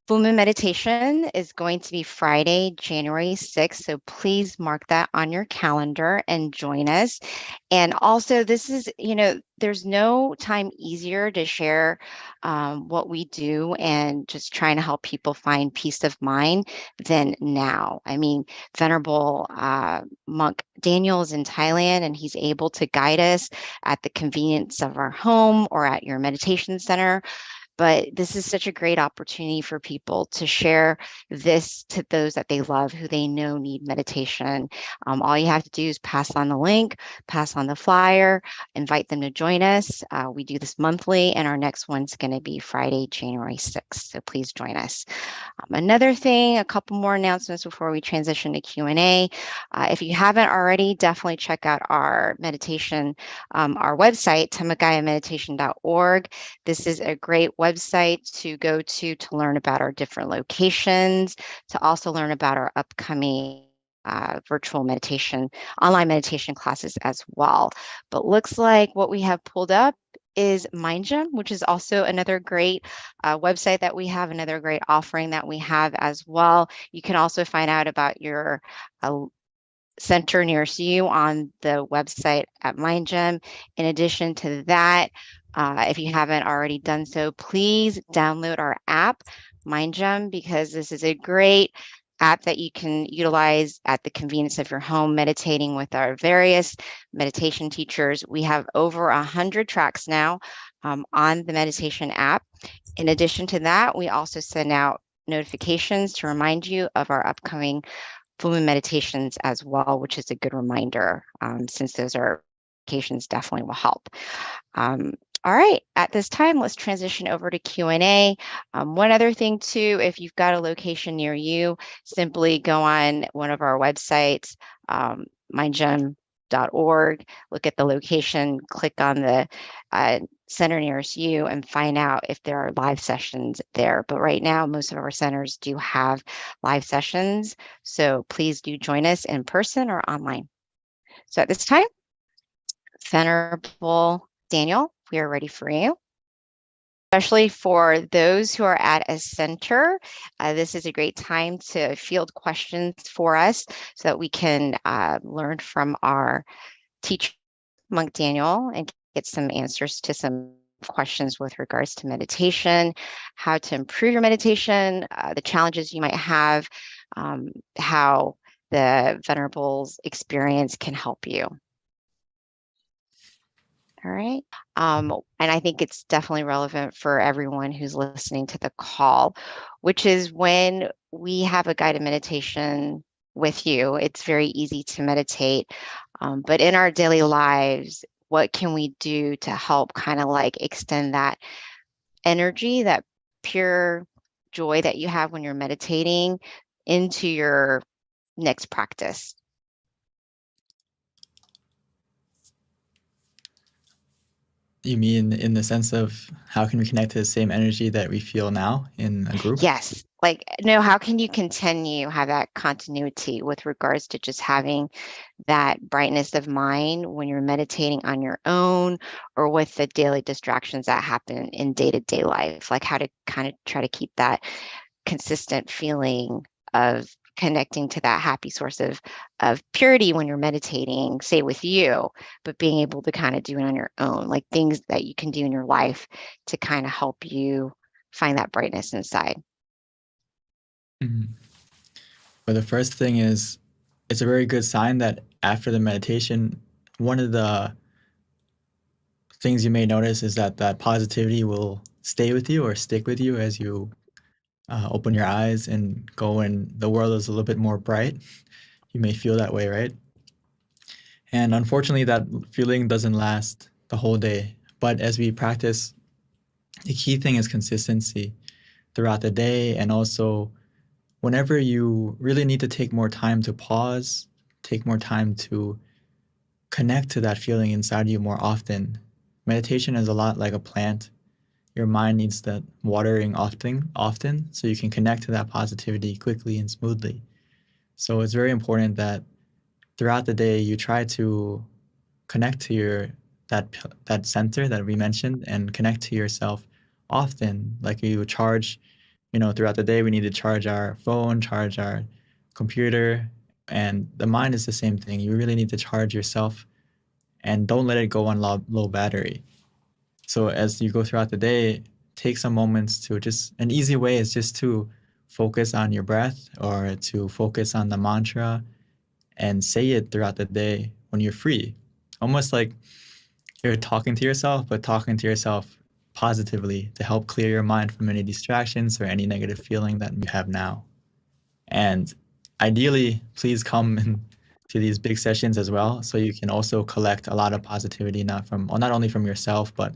full moon meditation is going to be Friday, January 6th. So please mark that on your calendar and join us. And also, this is, there's no time easier to share what we do and just trying to help people find peace of mind than now. I mean, Venerable Monk Daniel is in Thailand, and he's able to guide us at the convenience of our home or at your meditation center. But this is such a great opportunity for people to share this to those that they love, who they know need meditation. All you have to do is pass on the link, pass on the flyer, invite them to join us. We do this monthly, and our next one's going to be Friday, January 6th. So please join us. Another thing, a couple more announcements before we transition to Q&A. If you haven't already, definitely check out our meditation, our website, tamagayameditation.org. This is a great website to go to learn about our different locations, to also learn about our upcoming virtual meditation, online meditation classes as well. But looks like what we have pulled up is MindGym, which is also another great website that we have, another great offering that we have as well. You can also find out about your center nearest you on the website at MindGym. In addition to that, if you haven't already done so, please download our app, MindGym, because this is a great app that you can utilize at the convenience of your home, meditating with our various meditation teachers. We have over 100 tracks now on the meditation app. In addition to that, we also send out notifications to remind you of our upcoming full moon meditations as well, which is a good reminder, since those are notifications definitely will help. All right, at this time, let's transition over to Q&A. One other thing too, if you've got a location near you, simply go on one of our websites, mindgym.org, look at the location, click on the center nearest you and find out if there are live sessions there. But right now, most of our centers do have live sessions, so please do join us in person or online. So at this time, Venerable Daniel, we are ready for you. Especially for those who are at a center, this is a great time to field questions for us so that we can learn from our teacher, Monk Daniel, and get some answers to some questions with regards to meditation, how to improve your meditation, the challenges you might have, how the Venerable's experience can help you. All right. And I think it's definitely relevant for everyone who's listening to the call, which is when we have a guided meditation with you, it's very easy to meditate. But in our daily lives, what can we do to help kind of like extend that energy, that pure joy that you have when you're meditating into your next practice? You mean in the sense of how can we connect to the same energy that we feel now in a group? Yes. Like, no, how can you have that continuity with regards to just having that brightness of mind when you're meditating on your own or with the daily distractions that happen in day-to-day life? Like how to kind of try to keep that consistent feeling of connecting to that happy source of purity when you're meditating, say with you, but being able to kind of do it on your own, like things that you can do in your life to kind of help you find that brightness inside. Mhm. Well, the first thing is, it's a very good sign that after the meditation, one of the things you may notice is that that positivity will stay with you or stick with you as you open your eyes and go, and the world is a little bit more bright. You may feel that way, right? And unfortunately, that feeling doesn't last the whole day. But as we practice, the key thing is consistency throughout the day. And also, whenever you really need to take more time to pause, take more time to connect to that feeling inside you more often. Meditation is a lot like a plant. Your mind needs that watering often, so you can connect to that positivity quickly and smoothly. So it's very important that throughout the day you try to connect to that center that we mentioned and connect to yourself often. Like you charge, throughout the day we need to charge our phone, charge our computer, and the mind is the same thing. You really need to charge yourself and don't let it go on low battery. So as you go throughout the day, take some moments to just, an easy way is just to focus on your breath or to focus on the mantra and say it throughout the day when you're free. Almost like you're talking to yourself, but talking to yourself positively to help clear your mind from any distractions or any negative feeling that you have now. And ideally, please come to these big sessions as well, so you can also collect a lot of positivity, not only from yourself, but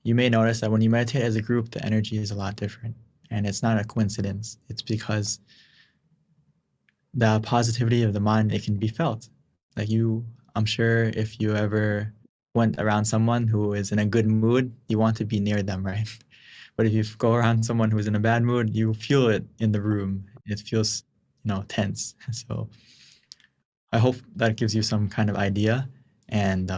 you may notice that when you meditate as a group, the energy is a lot different. And it's not a coincidence. It's because the positivity of the mind, it can be felt. Like I'm sure if you ever went around someone who is in a good mood, you want to be near them, right? But if you go around someone who's in a bad mood, you feel it in the room. It feels, tense. So I hope that gives you some kind of idea. And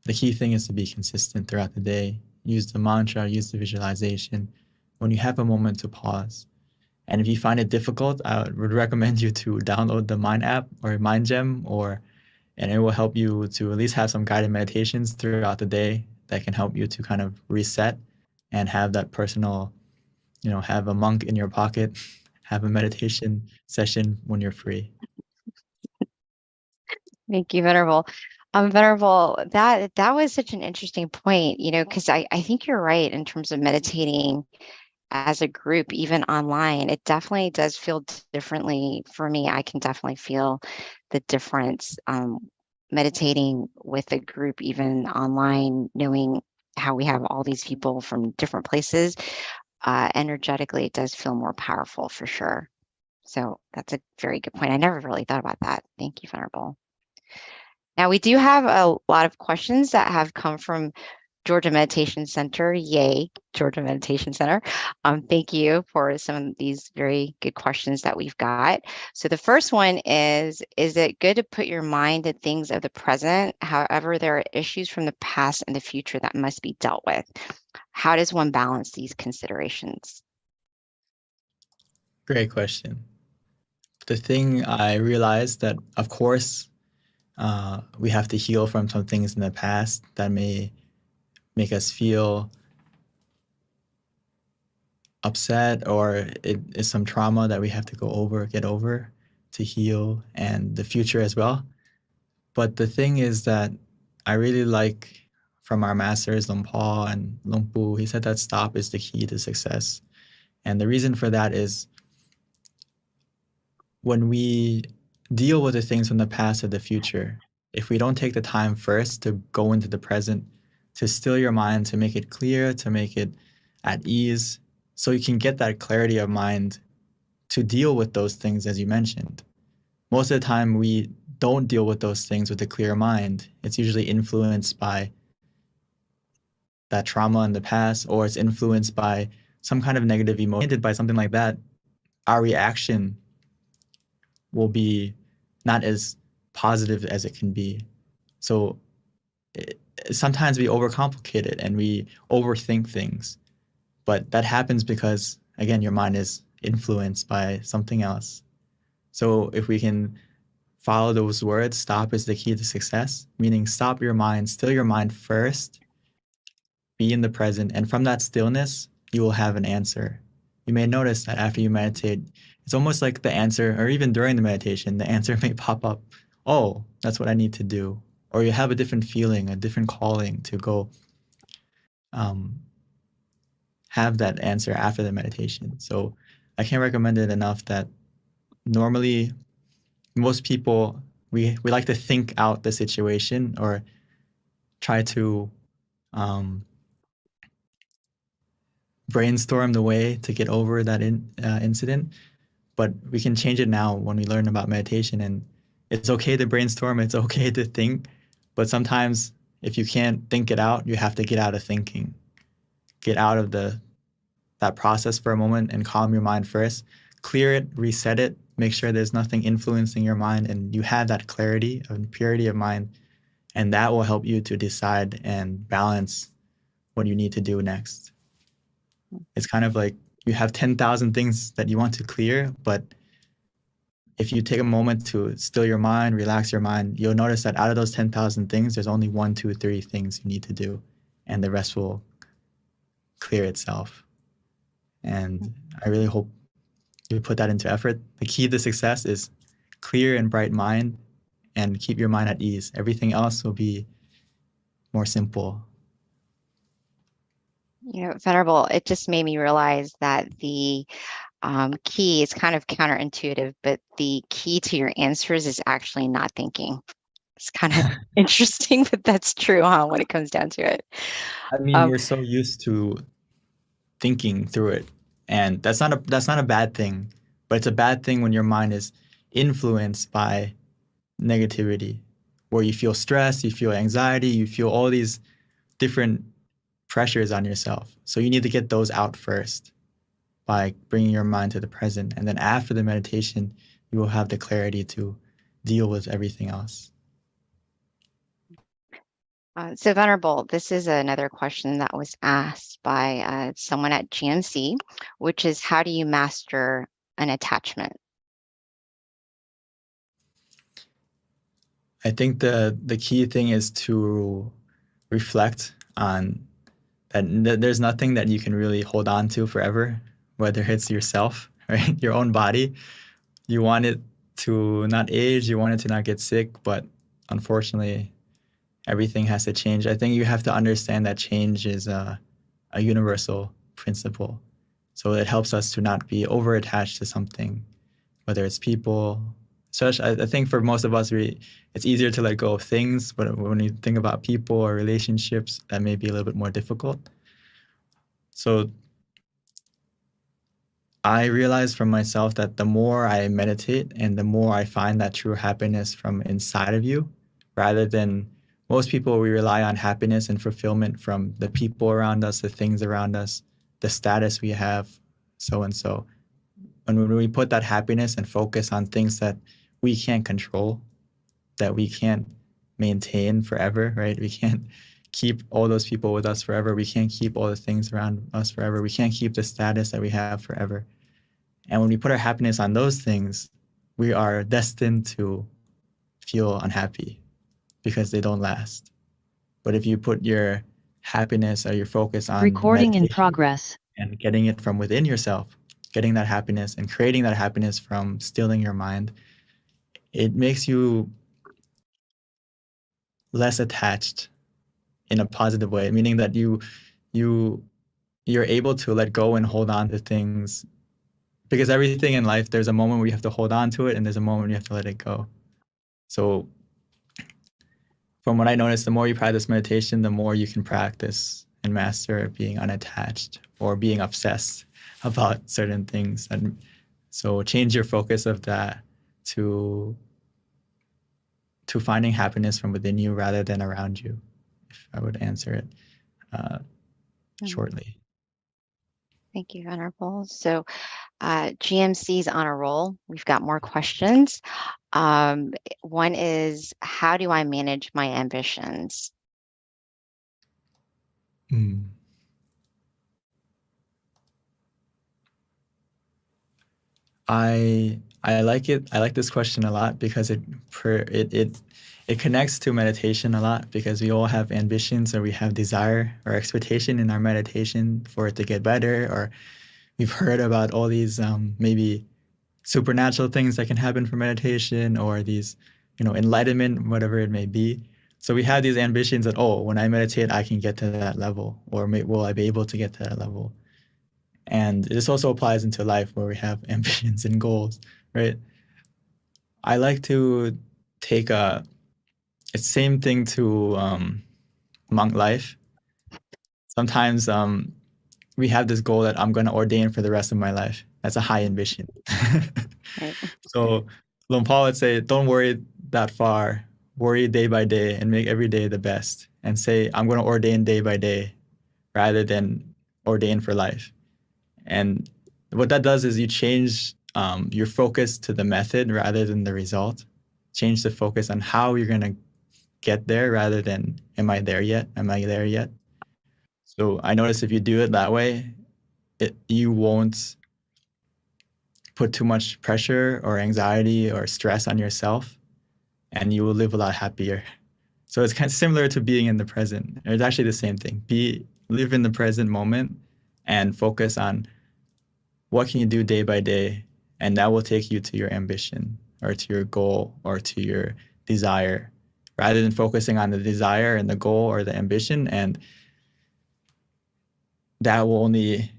the key thing is to be consistent throughout the day. Use the mantra, use the visualization when you have a moment to pause. And if you find it difficult, I would recommend you to download the Mind app or Mind Gem, and it will help you to at least have some guided meditations throughout the day that can help you to kind of reset and have that personal, have a monk in your pocket, have a meditation session when you're free. Thank you, Venerable. Venerable, that was such an interesting point, because I think you're right in terms of meditating as a group, even online. It definitely does feel differently for me. I can definitely feel the difference meditating with a group, even online, knowing how we have all these people from different places. Energetically, it does feel more powerful for sure. So that's a very good point. I never really thought about that. Thank you, Venerable. Now, we do have a lot of questions that have come from Georgia Meditation Center. Yay, Georgia Meditation Center. Thank you for some of these very good questions that we've got. So the first one is it good to put your mind to things of the present? However, there are issues from the past and the future that must be dealt with. How does one balance these considerations? Great question. The thing I realized that, of course, we have to heal from some things in the past that may make us feel upset, or it is some trauma that we have to get over to heal, and the future as well. But the thing is that I really like from our masters, Luang Por and Luang Pu, he said that stop is the key to success. And the reason for that is when we deal with the things from the past or the future, if we don't take the time first to go into the present, to still your mind, to make it clear, to make it at ease, so you can get that clarity of mind to deal with those things as you mentioned. Most of the time, we don't deal with those things with a clear mind. It's usually influenced by that trauma in the past, or it's influenced by some kind of negative emotion, by something like that. Our reaction will be not as positive as it can be. So sometimes we overcomplicate it and we overthink things. But that happens because, again, your mind is influenced by something else. So if we can follow those words, stop is the key to success, meaning stop your mind, still your mind first, be in the present, and from that stillness, you will have an answer. You may notice that after you meditate, it's almost like the answer, or even during the meditation, the answer may pop up. Oh, that's what I need to do. Or you have a different feeling, a different calling to go have that answer after the meditation. So I can't recommend it enough that normally most people, we like to think out the situation or try to brainstorm the way to get over that incident. But we can change it now when we learn about meditation. And it's okay to brainstorm, it's okay to think. But sometimes if you can't think it out, you have to get out of thinking. Get out of that process for a moment and calm your mind first. Clear it, reset it, make sure there's nothing influencing your mind, and you have that clarity and purity of mind. And that will help you to decide and balance what you need to do next. It's kind of like you have 10,000 things that you want to clear, but if you take a moment to still your mind, relax your mind, you'll notice that out of those 10,000 things, there's only 1, 2, 3 things you need to do, and the rest will clear itself. And I really hope you put that into effort. The key to success is clear and bright mind and keep your mind at ease. Everything else will be more simple. Venerable, it just made me realize that the key is kind of counterintuitive, but the key to your answers is actually not thinking. It's kind of interesting, but that's true, huh, when it comes down to it. I mean, we're so used to thinking through it, and that's not a bad thing, but it's a bad thing when your mind is influenced by negativity, where you feel stress, you feel anxiety, you feel all these different pressures on yourself. So you need to get those out first by bringing your mind to the present. And then after the meditation, you will have the clarity to deal with everything else. So Venerable, this is another question that was asked by someone at GMC, which is, how do you master an attachment? I think the key thing is to reflect on that there's nothing that you can really hold on to forever, whether it's yourself, right? Your own body. You want it to not age, you want it to not get sick, but unfortunately, everything has to change. I think you have to understand that change is a universal principle. So it helps us to not be over attached to something, whether it's people. So I think for most of us, it's easier to let go of things, but when you think about people or relationships, that may be a little bit more difficult. So I realized for myself that the more I meditate and the more I find that true happiness from inside of you, rather than most people, we rely on happiness and fulfillment from the people around us, the things around us, the status we have, so and so. And when we put that happiness and focus on things that we can't control, that we can't maintain forever, right? We can't keep all those people with us forever. We can't keep all the things around us forever. We can't keep the status that we have forever. And when we put our happiness on those things, we are destined to feel unhappy because they don't last. But if you put your happiness or your focus on Recording in meditation progress. and getting it from within yourself, getting that happiness and creating that happiness from stilling your mind, it makes you less attached in a positive way, meaning that you're able to let go and hold on to things, because everything in life, there's a moment where you have to hold on to it and there's a moment you have to let it go. So from what I noticed, the more you practice meditation, the more you can practice and master being unattached or being obsessed about certain things. And so change your focus of that to finding happiness from within you rather than around you, if I would answer it shortly. Thank you, Venerable. So GMC's on a roll. We've got more questions. One is, how do I manage my ambitions? I I like it. I like this question a lot because it connects to meditation a lot because we all have ambitions or we have desire or expectation in our meditation for it to get better, or we've heard about all these maybe supernatural things that can happen from meditation, or these, enlightenment, whatever it may be. So we have these ambitions that, oh, when I meditate, I can get to that level, or will I be able to get to that level? And this also applies into life where we have ambitions and goals, right? I like to take it's same thing to monk life. Sometimes we have this goal that I'm going to ordain for the rest of my life. That's a high ambition. Right. So Lone Paul would say, don't worry that far. Worry day by day and make every day the best. And say, I'm going to ordain day by day rather than ordain for life. And what that does is you change your focus to the method rather than the result. Change the focus on how you're going to get there rather than, am I there yet? Am I there yet? So I notice if you do it that way, you won't put too much pressure or anxiety or stress on yourself, and you will live a lot happier. So it's kind of similar to being in the present. It's actually the same thing. Live in the present moment and focus on what can you do day by day, and that will take you to your ambition or to your goal or to your desire, rather than focusing on the desire and the goal or the ambition. And that will only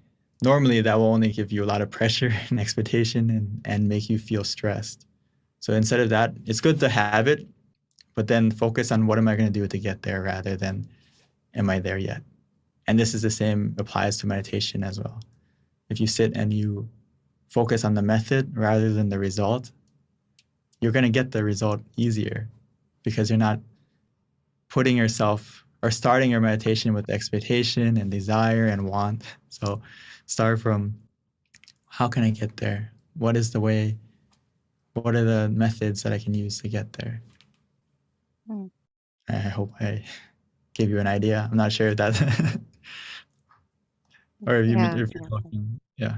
give you a lot of pressure and expectation and make you feel stressed. So instead of that, it's good to have it, but then focus on what am I going to do to get there rather than am I there yet? And this is the same applies to meditation as well. If you sit and you focus on the method rather than the result, you're going to get the result easier because you're not putting yourself or starting your meditation with expectation and desire and want. So start from, how can I get there? What is the way? What are the methods that I can use to get there? Mm. I hope I gave you an idea. I'm not sure if that or if Yeah, if you're talking. Yeah.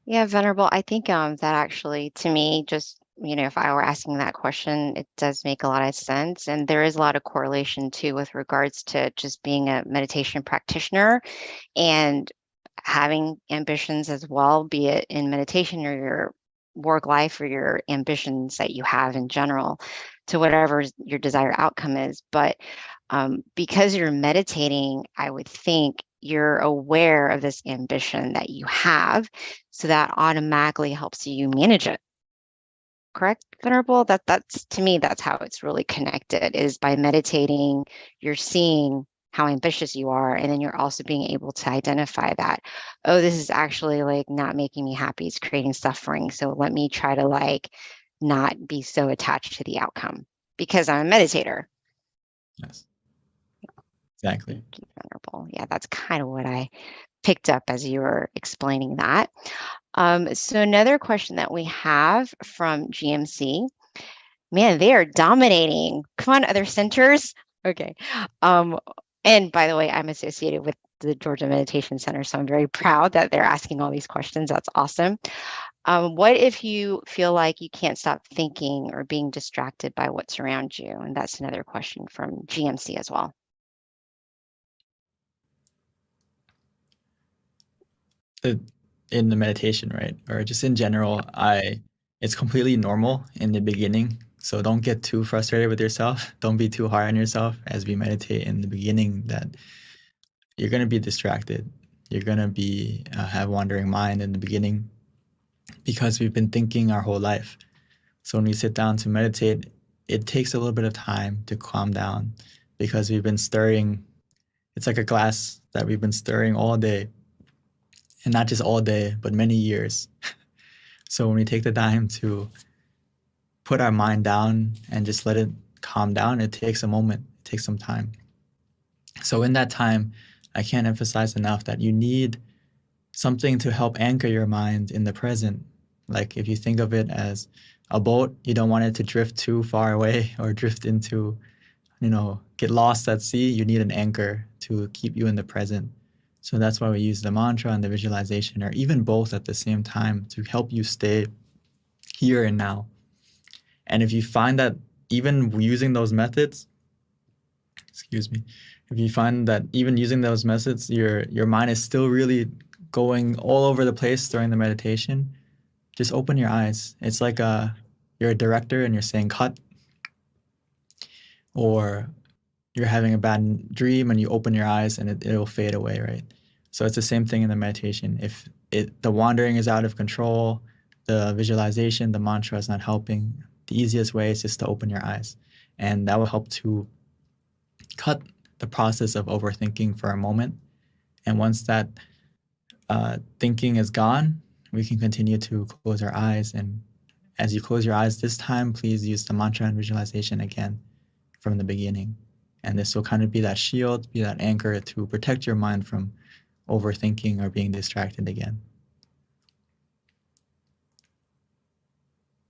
Yeah, Venerable. I think that actually, to me, just if I were asking that question, it does make a lot of sense, and there is a lot of correlation too with regards to just being a meditation practitioner and having ambitions as well, be it in meditation or your work life or your ambitions that you have in general, to whatever your desired outcome is. But because you're meditating, I would think you're aware of this ambition that you have, so that automatically helps you manage it. Correct, Venerable? That's to me, that's how it's really connected, is by meditating, you're seeing how ambitious you are, and then you're also being able to identify that, oh, this is actually like not making me happy, it's creating suffering. So let me try to like not be so attached to the outcome because I'm a meditator. Yes. Exactly. Thank you, Venerable. Yeah, that's kind of what I picked up as you were explaining that. So another question that we have from GMC, man, they are dominating. Come on, other centers. Okay. And by the way, I'm associated with the Georgia Meditation Center, so I'm very proud that they're asking all these questions. That's awesome. What if you feel like you can't stop thinking or being distracted by what's around you? And that's another question from GMC as well. In the meditation, right? Or just in general, it's completely normal in the beginning. So don't get too frustrated with yourself. Don't be too hard on yourself as we meditate in the beginning, that you're going to be distracted. You're going to be have wandering mind in the beginning because we've been thinking our whole life. So when we sit down to meditate, it takes a little bit of time to calm down because we've been stirring. It's like a glass that we've been stirring all day. And not just all day, but many years. So when we take the time to put our mind down and just let it calm down, it takes a moment, it takes some time. So in that time, I can't emphasize enough that you need something to help anchor your mind in the present. Like if you think of it as a boat, you don't want it to drift too far away or drift into, get lost at sea. You need an anchor to keep you in the present. So that's why we use the mantra and the visualization, or even both at the same time, to help you stay here and now. And if you find that even using those methods, excuse me, if you find that even using those methods, your mind is still really going all over the place during the meditation, just open your eyes. It's like you're a director and you're saying cut, or you're having a bad dream and you open your eyes and it'll fade away, right? So it's the same thing in the meditation. If the wandering is out of control, the visualization, the mantra is not helping, the easiest way is just to open your eyes. And that will help to cut the process of overthinking for a moment. And once that thinking is gone, we can continue to close our eyes. And as you close your eyes this time, please use the mantra and visualization again from the beginning. And this will kind of be that shield, be that anchor to protect your mind from overthinking or being distracted again.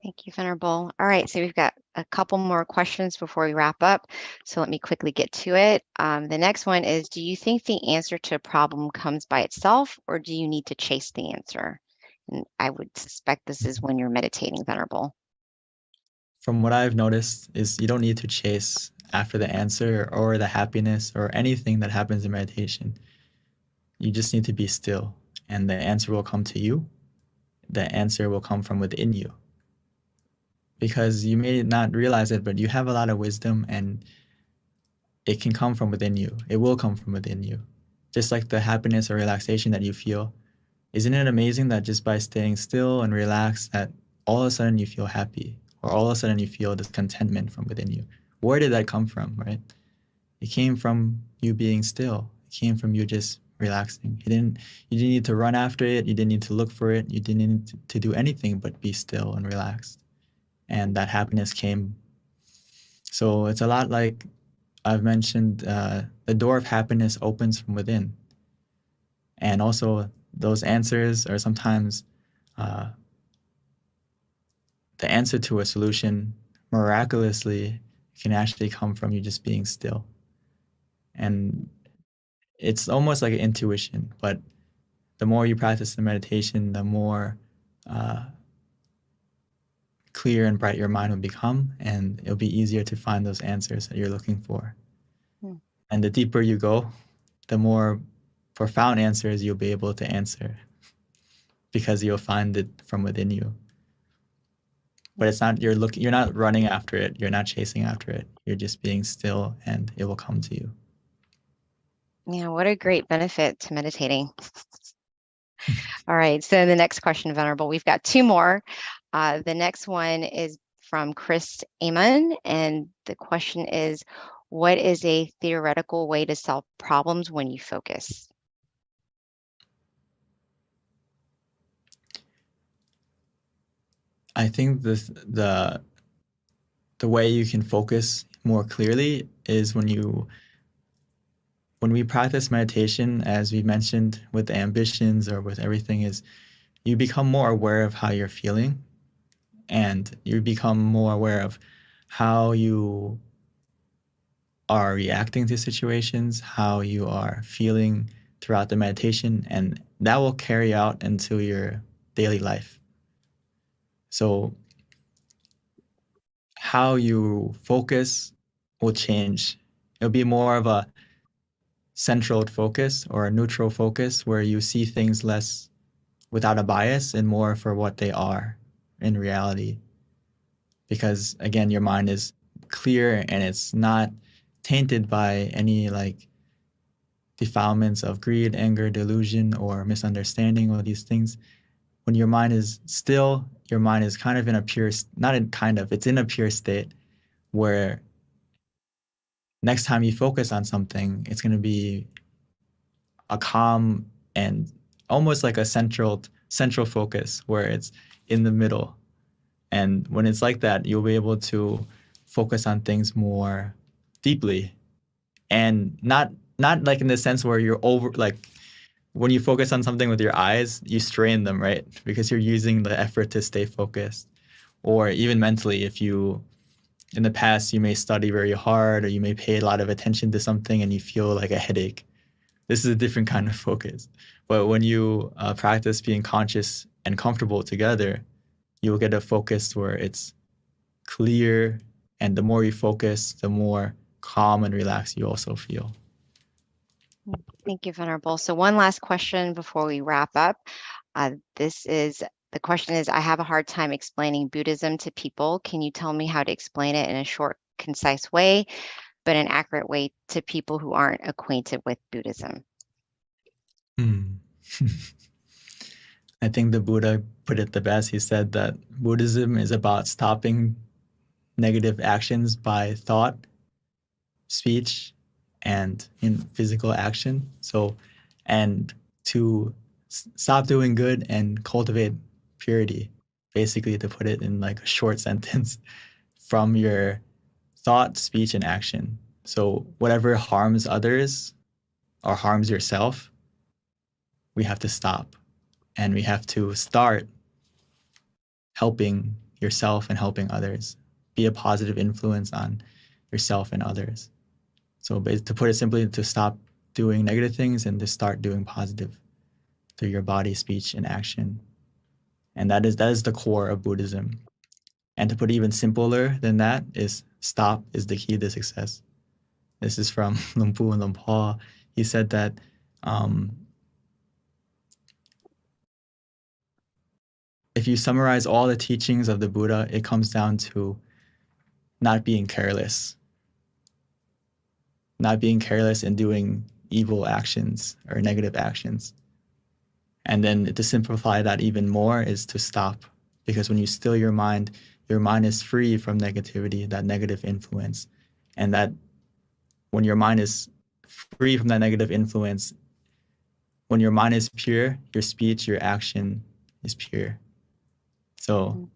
Thank you, Venerable. All right, so we've got a couple more questions before we wrap up. So let me quickly get to it. The next one is, do you think the answer to a problem comes by itself, or do you need to chase the answer? And I would suspect this is when you're meditating, Venerable. From what I've noticed is you don't need to chase after the answer or the happiness or anything that happens in meditation. You just need to be still, and the answer will come to you. The answer will come from within you. Because you may not realize it, but you have a lot of wisdom, and it can come from within you. It will come from within you. Just like the happiness or relaxation that you feel. Isn't it amazing that just by staying still and relaxed, that all of a sudden you feel happy, or all of a sudden you feel this contentment from within you? Where did that come from, right? It came from you being still. It came from you just relaxing. You didn't need to run after it. You didn't need to look for it. You didn't need to do anything but be still and relaxed. And that happiness came. So it's a lot like I've mentioned, the door of happiness opens from within. And also those answers are sometimes the answer to a solution miraculously can actually come from you just being still. And it's almost like an intuition, but the more you practice the meditation, the more clear and bright your mind will become, and it'll be easier to find those answers that you're looking for. And the deeper you go, the more profound answers you'll be able to answer, because you'll find it from within you. But it's not, you're not running after it, you're not chasing after it, you're just being still, and it will come to you. Yeah, what a great benefit to meditating. All right, so the next question, Venerable, we've got two more. The next one is from Chris Amon, and the question is, what is a theoretical way to solve problems when you focus? I think the way you can focus more clearly is when we practice meditation, as we mentioned with the ambitions or with everything, is you become more aware of how you're feeling, and you become more aware of how you are reacting to situations, how you are feeling throughout the meditation, and that will carry out into your daily life. So how you focus will change. It'll be more of a central focus or a neutral focus, where you see things less without a bias and more for what they are in reality. Because again, your mind is clear and it's not tainted by any like defilements of greed, anger, delusion, or misunderstanding, all these things. When your mind is still, your mind is kind of in a pure, it's in a pure state, where next time you focus on something, it's going to be a calm and almost like a central focus, where it's in the middle. And when it's like that, you'll be able to focus on things more deeply, and not like in the sense where you're over, like when you focus on something with your eyes, you strain them, right? Because you're using the effort to stay focused. Or even mentally, if you, in the past, you may study very hard, or you may pay a lot of attention to something and you feel like a headache. This is a different kind of focus. But when you practice being conscious and comfortable together, you'll get a focus where it's clear, and the more you focus, the more calm and relaxed you also feel. Thank you, Venerable. So one last question before we wrap up. The question is, I have a hard time explaining Buddhism to people. Can you tell me how to explain it in a short, concise way, but an accurate way to people who aren't acquainted with Buddhism? I think the Buddha put it the best. He said that Buddhism is about stopping negative actions by thought, speech, and in physical action. So, and to stop doing good and cultivate purity, basically, to put it in like a short sentence, from your thought, speech, and action. So whatever harms others or harms yourself, we have to stop, and we have to start helping yourself and helping others. Be a positive influence on yourself and others. So to put it simply, to stop doing negative things and to start doing positive through your body, speech, and action. And that is the core of Buddhism. And to put it even simpler than that is stop is the key to success. This is from Luang Pu and Luang Pa. He said that if you summarize all the teachings of the Buddha, it comes down to not being careless. Not being careless and doing evil actions or negative actions. And then to simplify that even more is to stop. Because when you still your mind is free from negativity, that negative influence. And that when your mind is free from that negative influence, when your mind is pure, your speech, your action is pure. So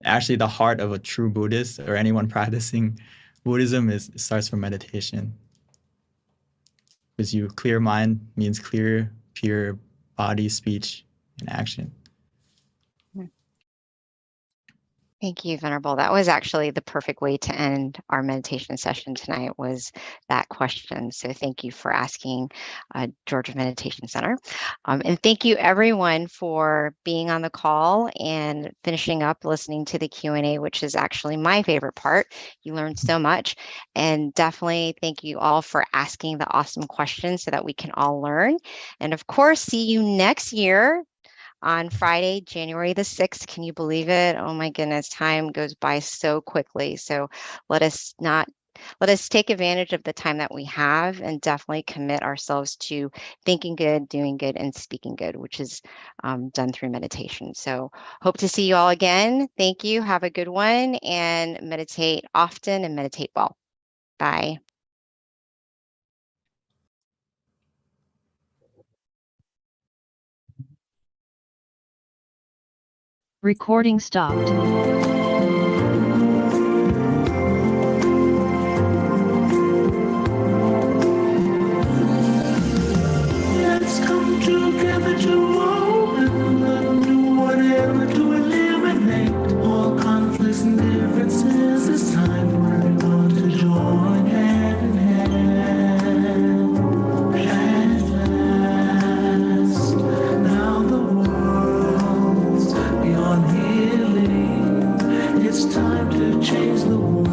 actually the heart of a true Buddhist or anyone practicing Buddhism starts from meditation. Because you clear mind means clear, pure body, speech, and action. Thank you, Venerable. That was actually the perfect way to end our meditation session tonight, was that question. So thank you for asking, Georgia Meditation Center. And thank you everyone for being on the call and finishing up listening to the Q&A, which is actually my favorite part. You learned so much. And definitely thank you all for asking the awesome questions so that we can all learn. And of course, see you next year on Friday, January the 6th. Can you believe it? Oh my goodness, time goes by so quickly. So let us take advantage of the time that we have and definitely commit ourselves to thinking good, doing good, and speaking good, which is done through meditation. So hope to see you all again. Thank you. Have a good one, and meditate often and meditate well. Bye. Recording stopped. Let's come together to open and do whatever to eliminate all conflicts and differences. It's time for everyone to join hand in hand. At last, now the world's beyond healing. It's time to change the world.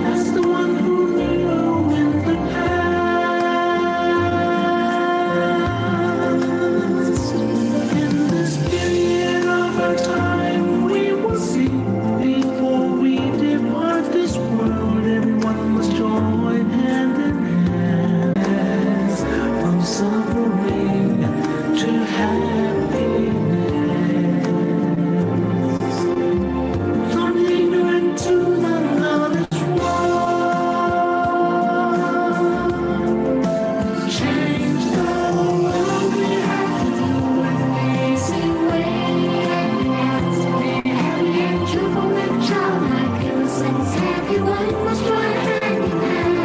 As the one who knew in the past, in this period of our time, we will see before we depart this world. Everyone must join hand in hand, from suffering to happiness, from ignorant to the knowledge one. Change the world, we have to do it easy way. Be happy and cheerful with childlike innocence. Everyone must join hand in hand.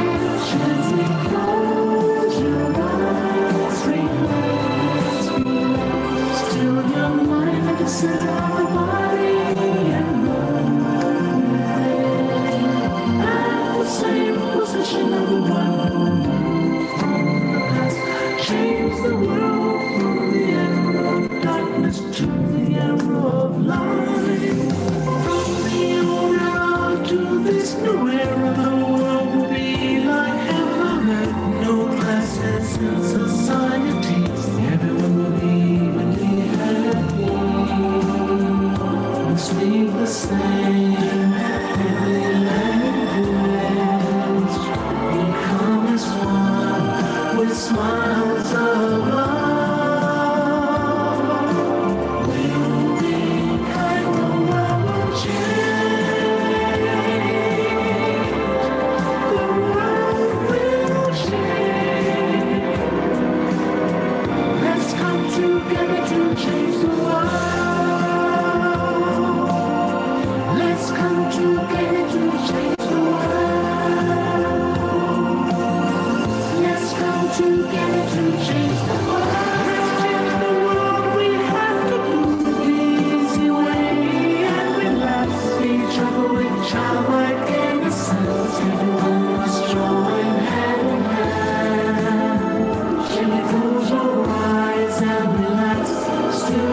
Gently close your eyes, relax, relax. Still your mind at the center of the body and move at the same position of the one who moved from the past. Change the world from the end of darkness together to change the world. Let's come together to change the world. Let's come together to change the world. Let's change the world. We have to do it the easy way and relax each other with childlike innocence. Everyone must join hand in hand. Gently close your eyes and relax. Still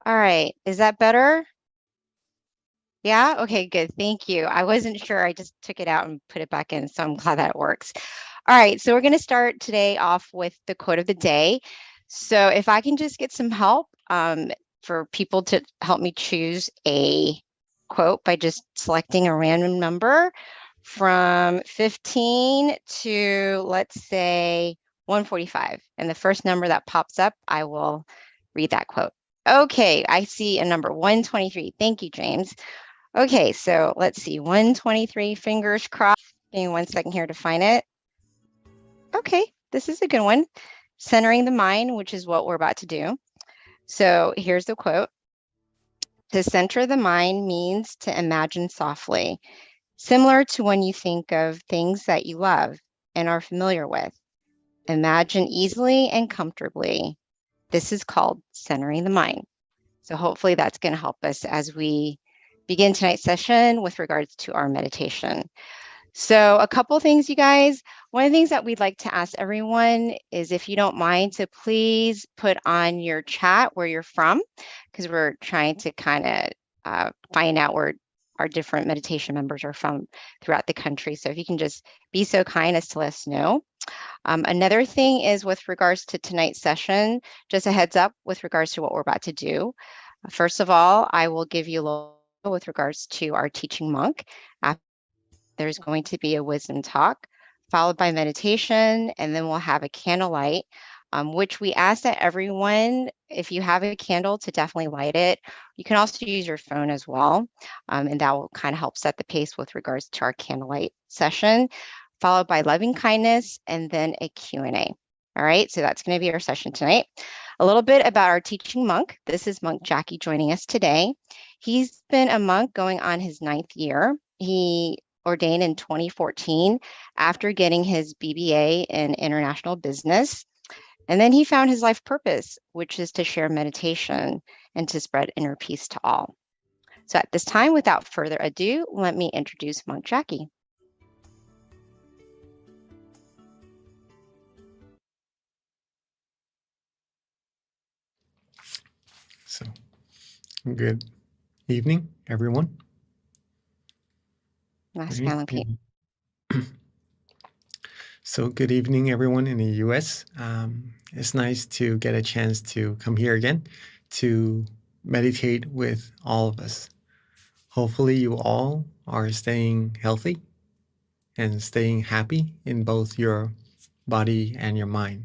All right, is that better? Yeah, okay, good. Thank you. I wasn't sure. I just took it out and put it back in, so I'm glad that works. All right, so we're going to start today off with the quote of the day. So if I can just get some help for people to help me choose a quote by just selecting a random number from 15 to, let's say, 145. And the first number that pops up, I will read that quote. Okay, I see a number 123. Thank you, James. Okay, so let's see, 123, fingers crossed. Give me 1 second here to find it. Okay, this is a good one. Centering the mind, which is what we're about to do. So here's the quote. To center the mind means to imagine softly, similar to when you think of things that you love and are familiar with. Imagine easily and comfortably. This is called centering the mind. So hopefully that's going to help us as we begin tonight's session with regards to our meditation. So a couple things, you guys. One of the things that we'd like to ask everyone is, if you don't mind, to please put on your chat where you're from, because we're trying to kind of find out where our different meditation members are from throughout the country. So if you can just be so kind as to let us know. Another thing is with regards to tonight's session, just a heads up with regards to what we're about to do. First of all, I will give you a little with regards to our teaching monk. After, there's going to be a wisdom talk, followed by meditation, and then we'll have a candlelight, which we ask that everyone, if you have a candle, to definitely light it. You can also use your phone as well, and that will kind of help set the pace with regards to our candlelight session, followed by loving kindness, and then a Q&A. All right, so that's going to be our session tonight. A little bit about our teaching monk. This is Monk Jackie joining us today. He's been a monk going on his 9th year. He ordained in 2014 after getting his BBA in international business. And then he found his life purpose, which is to share meditation and to spread inner peace to all. So at this time, without further ado, let me introduce Monk Jackie. So, good evening, everyone. Nice Right. Pete. So, good evening, everyone in the US. It's nice to get a chance to come here again to meditate with all of us. Hopefully, you all are staying healthy and staying happy in both your body and your mind.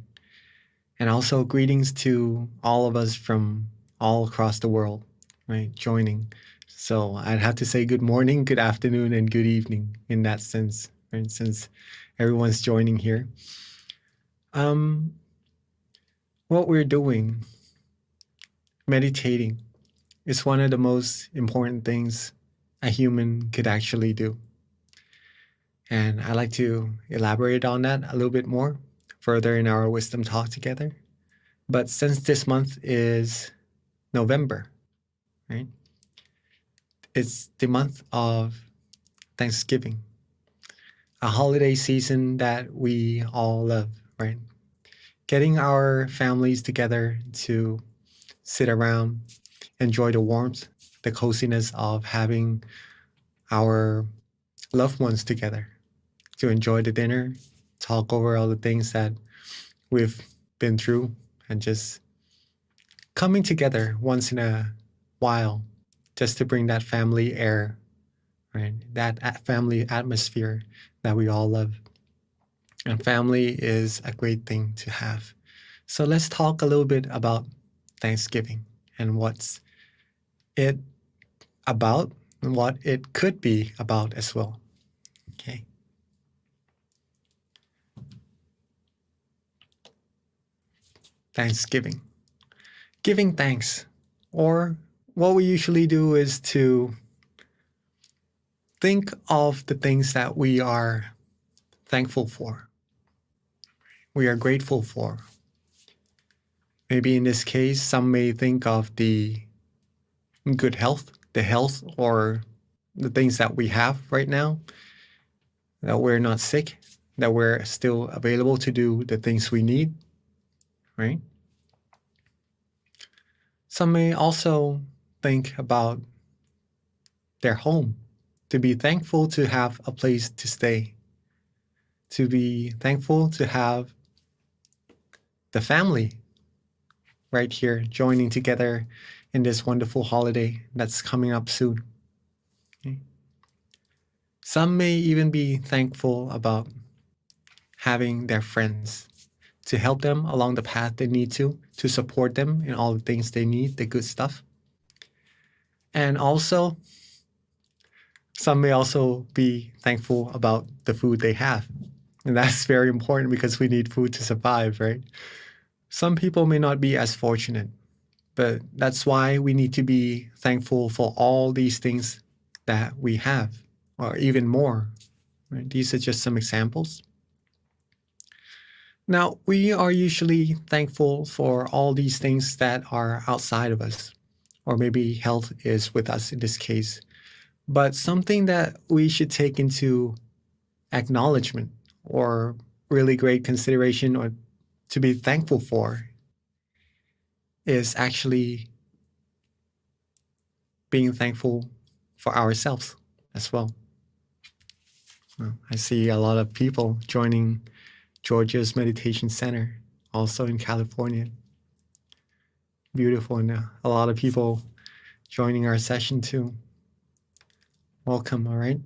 And also, greetings to all of us from all across the world, right, joining. So I'd have to say good morning, good afternoon, and good evening in that sense, right, since everyone's joining here. What we're doing, meditating, is one of the most important things a human could actually do. And I'd like to elaborate on that a little bit more further in our wisdom talk together. But since this month is November, right? It's the month of Thanksgiving. a holiday season that we all love, right? Getting our families together to sit around, enjoy the warmth, the coziness of having our loved ones together, to enjoy the dinner, talk over all the things that we've been through, and just coming together once in a while just to bring that family air, right? That family atmosphere that we all love. And family is a great thing to have. So let's talk a little bit about Thanksgiving and what's it about and what it could be about as well. Okay. Thanksgiving. Giving thanks. Or what we usually do is to think of the things that we are thankful for, we are grateful for. Maybe in this case, some may think of the good health, the health or the things that we have right now, that we're not sick, that we're still available to do the things we need, right? Some may also think about their home, to be thankful to have a place to stay, to be thankful to have the family right here joining together in this wonderful holiday that's coming up soon. Okay. Some may even be thankful about having their friends to help them along the path they need to support them in all the things they need, the good stuff. And also, some may also be thankful about the food they have. And that's very important because we need food to survive, right? Some people may not be as fortunate, but that's why we need to be thankful for all these things that we have, or even more. Right? These are just some examples. Now, we are usually thankful for all these things that are outside of us, or maybe health is with us in this case. But something that we should take into acknowledgement or really great consideration or to be thankful for is actually being thankful for ourselves as well. I see a lot of people joining Georgia's Meditation Center, also in California. Beautiful, and a lot of people joining our session too. Welcome, all right?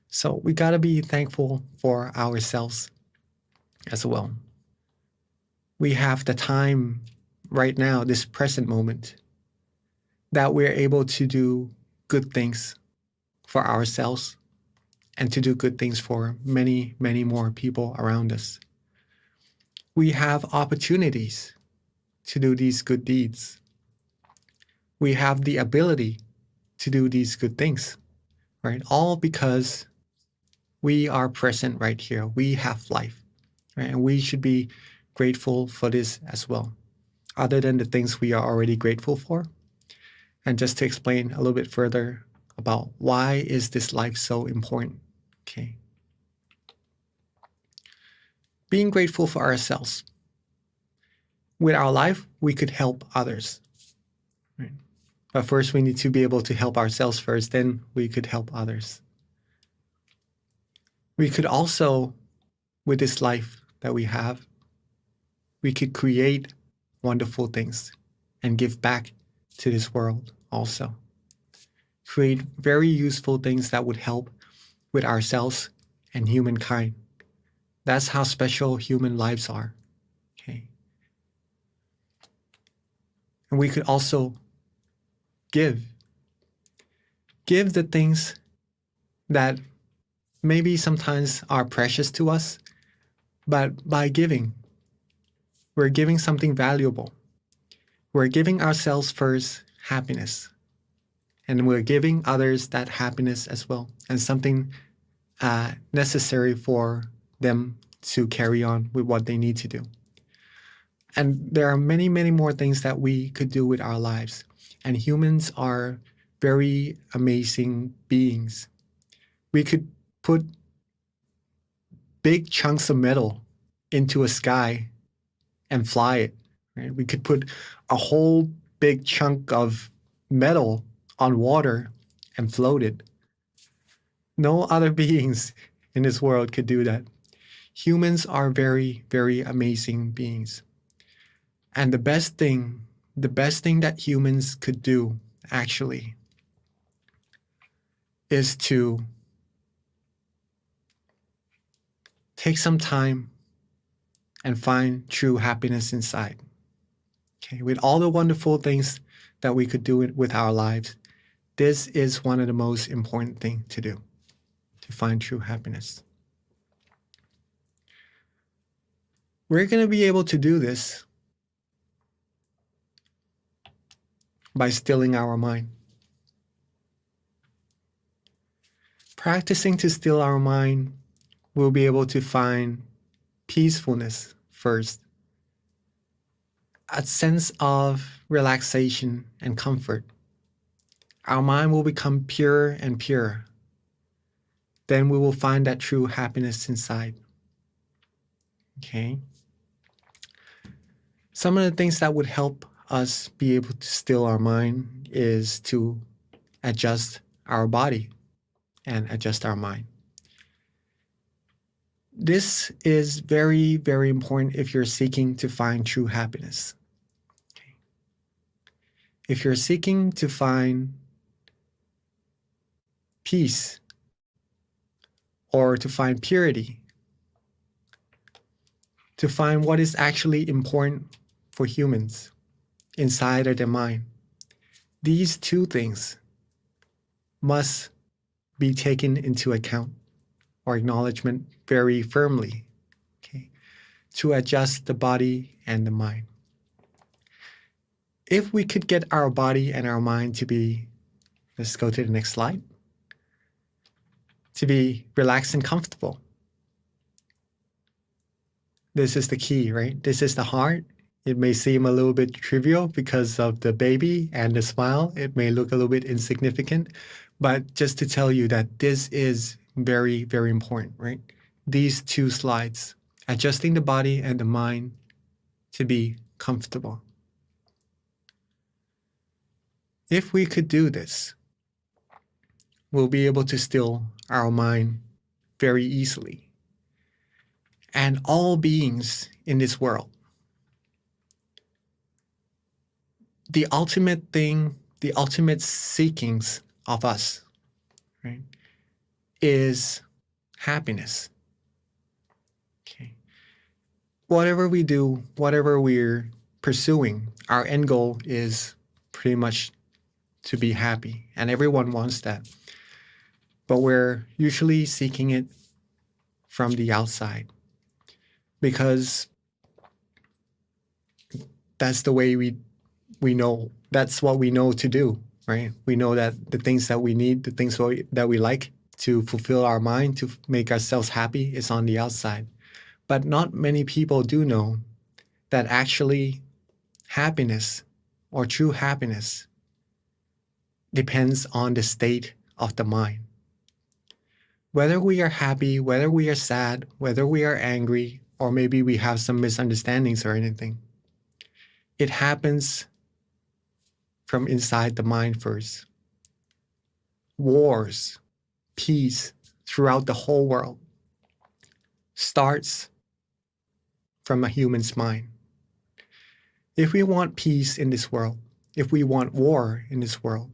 So we gotta be thankful for ourselves as well. We have the time right now, this present moment, that we're able to do good things for ourselves and to do good things for many, many more people around us. We have opportunities to do these good deeds. We have the ability to do these good things, right? All because we are present right here. We have life, right? And we should be grateful for this as well, other than the things we are already grateful for. And just to explain a little bit further about why is this life so important, okay? Being grateful for ourselves. With our life, we could help others, right? But first, we need to be able to help ourselves first, then we could help others. We could also, with this life that we have, we could create wonderful things and give back to this world also. Create very useful things that would help with ourselves and humankind. That's how special human lives are, okay? And we could also give the things that maybe sometimes are precious to us, but by giving, we're giving something valuable. We're giving ourselves first happiness, and we're giving others that happiness as well, and something necessary for them to carry on with what they need to do. And there are many, many more things that we could do with our lives. And humans are very amazing beings. We could put big chunks of metal into a sky and fly it. Right? We could put a whole big chunk of metal on water and float it. No other beings in this world could do that. Humans are very, very amazing beings. And the best thing that humans could do actually is to take some time and find true happiness inside. Okay, with all the wonderful things that we could do with our lives, this is one of the most important things to do, to find true happiness. We're going to be able to do this by stilling our mind. Practicing to still our mind, we'll be able to find peacefulness first, a sense of relaxation and comfort. Our mind will become purer and purer. Then we will find that true happiness inside. Okay? Some of the things that would help us be able to still our mind is to adjust our body and adjust our mind. This is very, very important if you're seeking to find true happiness. Okay. If you're seeking to find peace or to find purity, to find what is actually important for humans inside of their mind, these two things must be taken into account or acknowledgement very firmly, okay, to adjust the body and the mind. If we could get our body and our mind to be, let's go to the next slide, to be relaxed and comfortable. This is the key, right? This is the heart. It may seem a little bit trivial because of the baby and the smile. It may look a little bit insignificant, but just to tell you that this is very, very important, right? These two slides, adjusting the body and the mind to be comfortable. If we could do this, we'll be able to still our mind very easily. And all beings in this world, the ultimate thing, the ultimate seekings of us, right, is happiness. Okay. Whatever we do, whatever we're pursuing, our end goal is pretty much to be happy, and everyone wants that. But we're usually seeking it from the outside because that's the way we know, that's what we know to do, right? We know that the things that we need, the things that we like to fulfill our mind, to make ourselves happy, is on the outside. But not many people do know that actually happiness or true happiness depends on the state of the mind. Whether we are happy, whether we are sad, whether we are angry, or maybe we have some misunderstandings or anything, it happens from inside the mind first. Wars, peace throughout the whole world starts from a human's mind. If we want peace in this world, if we want war in this world,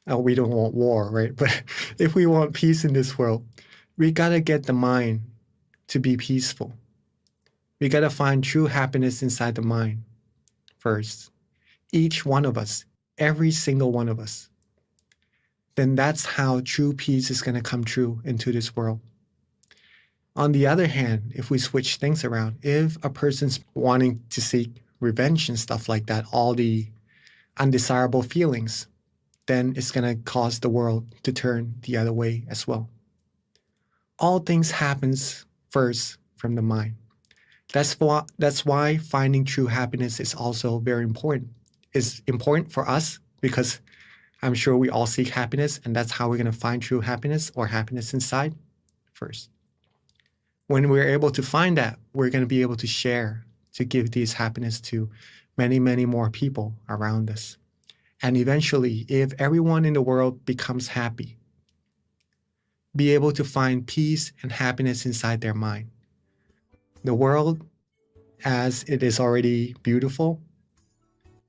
we don't want war, right? But if we want peace in this world, we gotta get the mind to be peaceful. We gotta find true happiness inside the mind first. Each one of us, every single one of us. Then that's how true peace is gonna come true into this world. On the other hand, if we switch things around, if a person's wanting to seek revenge and stuff like that, all the undesirable feelings, then it's going to cause the world to turn the other way as well. All things happens first from the mind. That's why finding true happiness is also very important. It's important for us because I'm sure we all seek happiness, and that's how we're going to find true happiness or happiness inside first. When we're able to find that, we're going to be able to share, to give this happiness to many, many more people around us. And eventually, if everyone in the world becomes happy, be able to find peace and happiness inside their mind, the world, as it is already beautiful,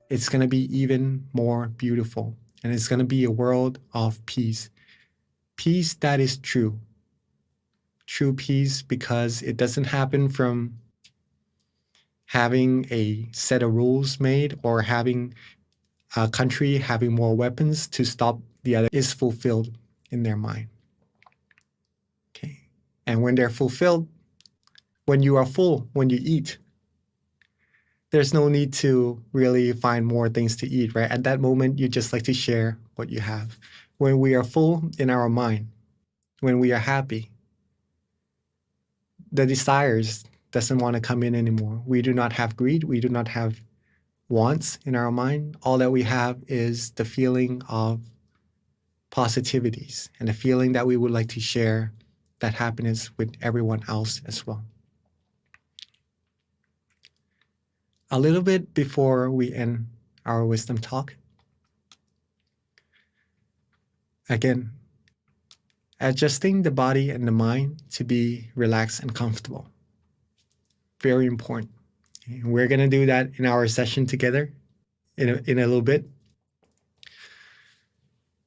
it's going to be even more beautiful. And it's going to be a world of peace. Peace that is true. True peace, because it doesn't happen from having a set of rules made or having a country having more weapons to stop the other, is fulfilled in their mind. Okay. And when they're fulfilled, when you are full, when you eat, there's no need to really find more things to eat, right? At that moment, you just like to share what you have. When we are full in our mind, when we are happy, the desires doesn't want to come in anymore. We do not have greed. We do not have wants in our mind. All that we have is the feeling of positivities and the feeling that we would like to share that happiness with everyone else as well. A little bit before we end our wisdom talk, again, adjusting the body and the mind to be relaxed and comfortable. Very important. We're going to do that in our session together in a little bit.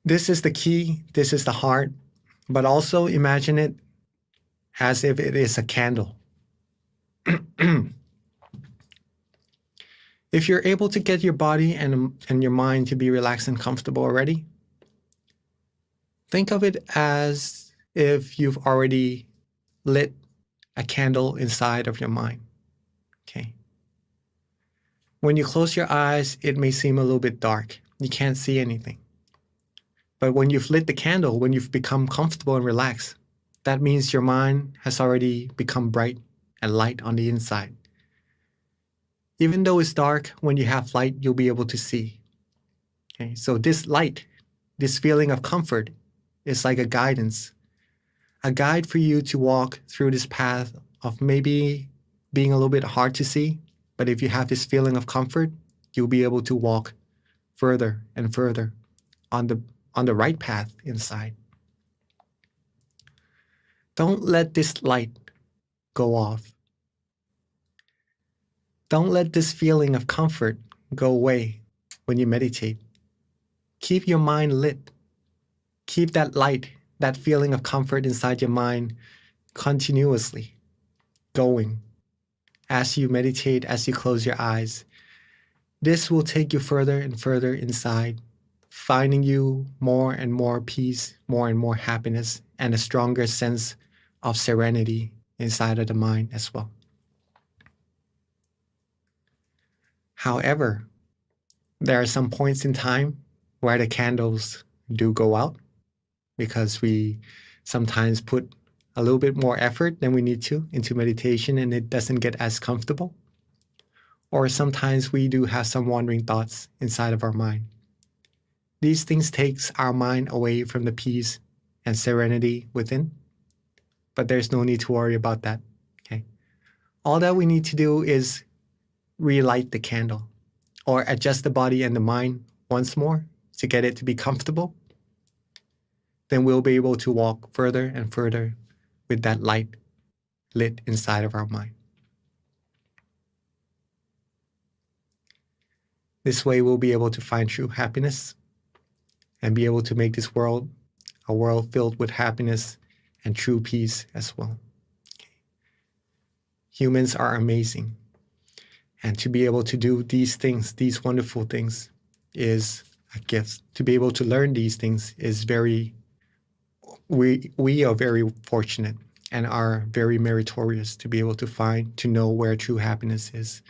This is the key. This is the heart. But also imagine it as if it is a candle. If you're able to get your body and your mind to be relaxed and comfortable already, think of it as if you've already lit a candle inside of your mind. Okay. When you close your eyes, it may seem a little bit dark. You can't see anything. But when you've lit the candle, when you've become comfortable and relaxed, that means your mind has already become bright and light on the inside. Even though it's dark, when you have light, you'll be able to see. Okay, so this light, this feeling of comfort, is like a guidance, a guide for you to walk through this path of maybe being a little bit hard to see, but if you have this feeling of comfort, you'll be able to walk further and further on the right path inside. Don't let this light go off. Don't let this feeling of comfort go away when you meditate. Keep your mind lit. Keep that light, that feeling of comfort inside your mind continuously going as you meditate, as you close your eyes. This will take you further and further inside, finding you more and more peace, more and more happiness, and a stronger sense of serenity inside of the mind as well. However, there are some points in time where the candles do go out because we sometimes put a little bit more effort than we need to into meditation and it doesn't get as comfortable. Or sometimes we do have some wandering thoughts inside of our mind. These things takes our mind away from the peace and serenity within, but there's no need to worry about that. Okay. All that we need to do is relight the candle or adjust the body and the mind once more to get it to be comfortable. Then we'll be able to walk further and further with that light lit inside of our mind. This way we'll be able to find true happiness and be able to make this world a world filled with happiness and true peace as well. Okay. Humans are amazing. And to be able to do these things, these wonderful things, is a gift. To be able to learn these things is we are very fortunate and are very meritorious to be able to find, to know where true happiness is.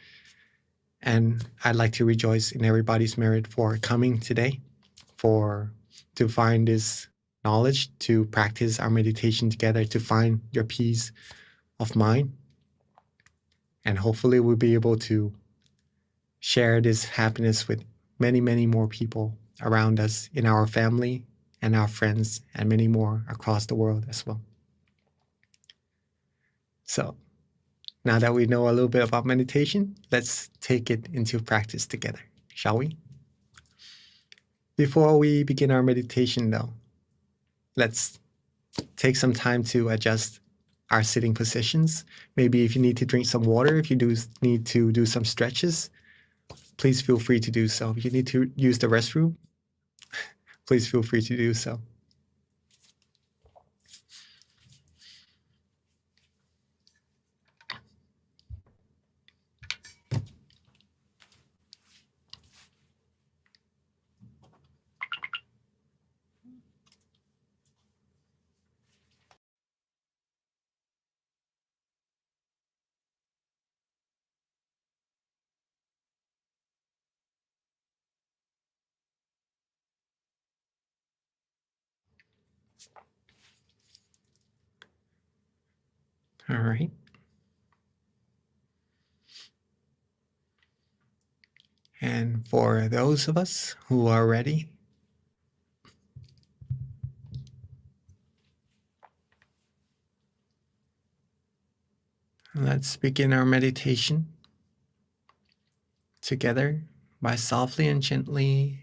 And I'd like to rejoice in everybody's merit for coming today, to find this knowledge, to practice our meditation together, to find your peace of mind. And hopefully we'll be able to share this happiness with many, many more people around us in our family and our friends and many more across the world as well. So now that we know a little bit about meditation, let's take it into practice together, shall we? Before we begin our meditation, though, let's take some time to adjust our sitting positions. Maybe if you need to drink some water, if you need to do some stretches, please feel free to do so. If you need to use the restroom, please feel free to do so. All right. And for those of us who are ready, let's begin our meditation together by softly and gently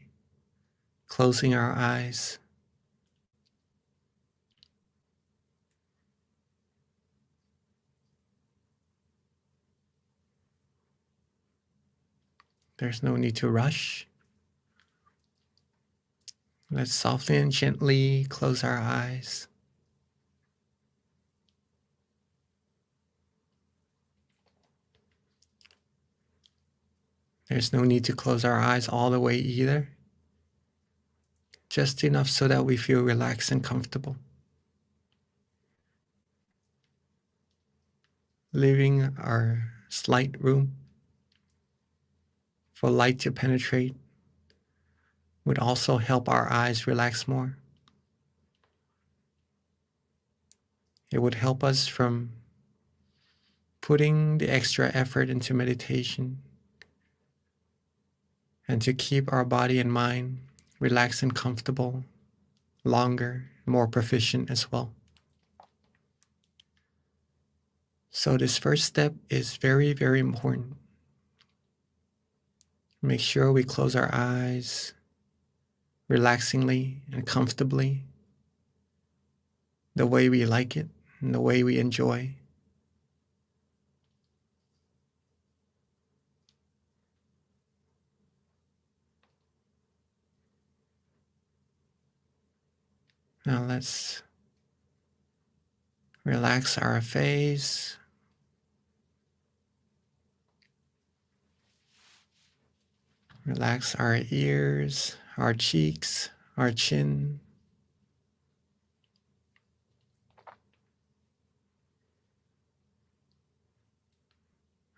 closing our eyes. There's no need to rush. Let's softly and gently close our eyes. There's no need to close our eyes all the way either. Just enough so that we feel relaxed and comfortable. Leaving our slight room for light to penetrate would also help our eyes relax more. It would help us from putting the extra effort into meditation and to keep our body and mind relaxed and comfortable longer, more proficient as well. So this first step is very, very important. Make sure we close our eyes relaxingly and comfortably, the way we like it and the way we enjoy. Now let's relax our face. Relax our ears, our cheeks, our chin.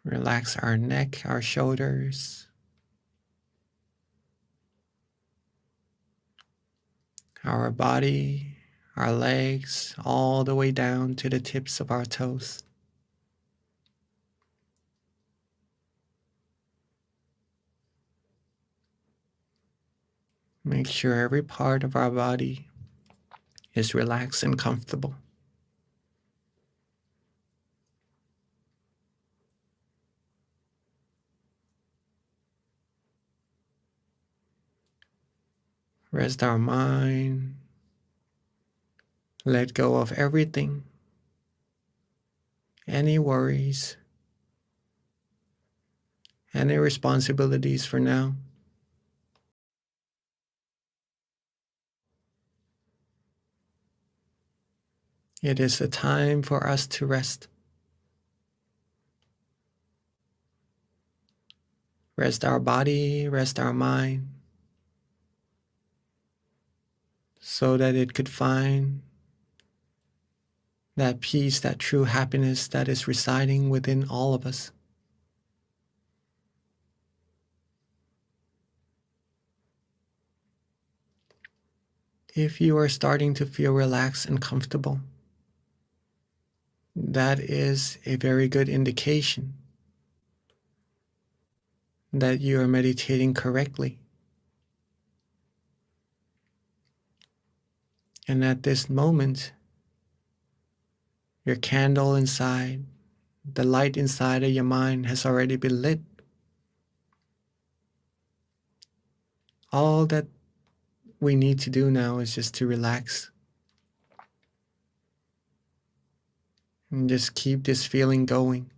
Relax our neck, our shoulders. Our body, our legs, all the way down to the tips of our toes. Make sure every part of our body is relaxed and comfortable. Rest our mind. Let go of everything, any worries, any responsibilities for now. It is a time for us to rest. Rest our body, rest our mind, so that it could find that peace, that true happiness that is residing within all of us. If you are starting to feel relaxed and comfortable, that is a very good indication that you are meditating correctly. And at this moment, your candle inside the light inside of your mind has already been lit. All that we need to do now is just to relax and just keep this feeling going.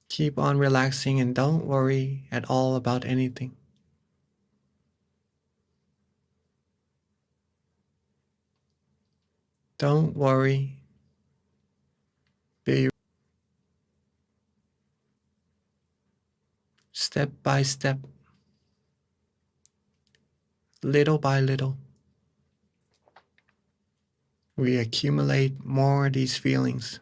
Keep on relaxing and don't worry at all about anything. Don't worry. Be step by step, little by little. We accumulate more of these feelings.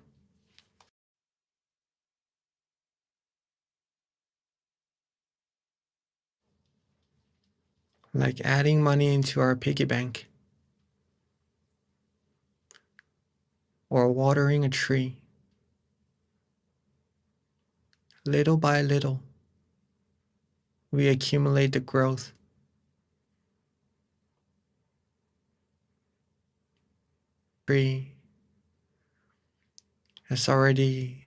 Like adding money into our piggy bank or watering a tree. Little by little, we accumulate the growth. Tree has already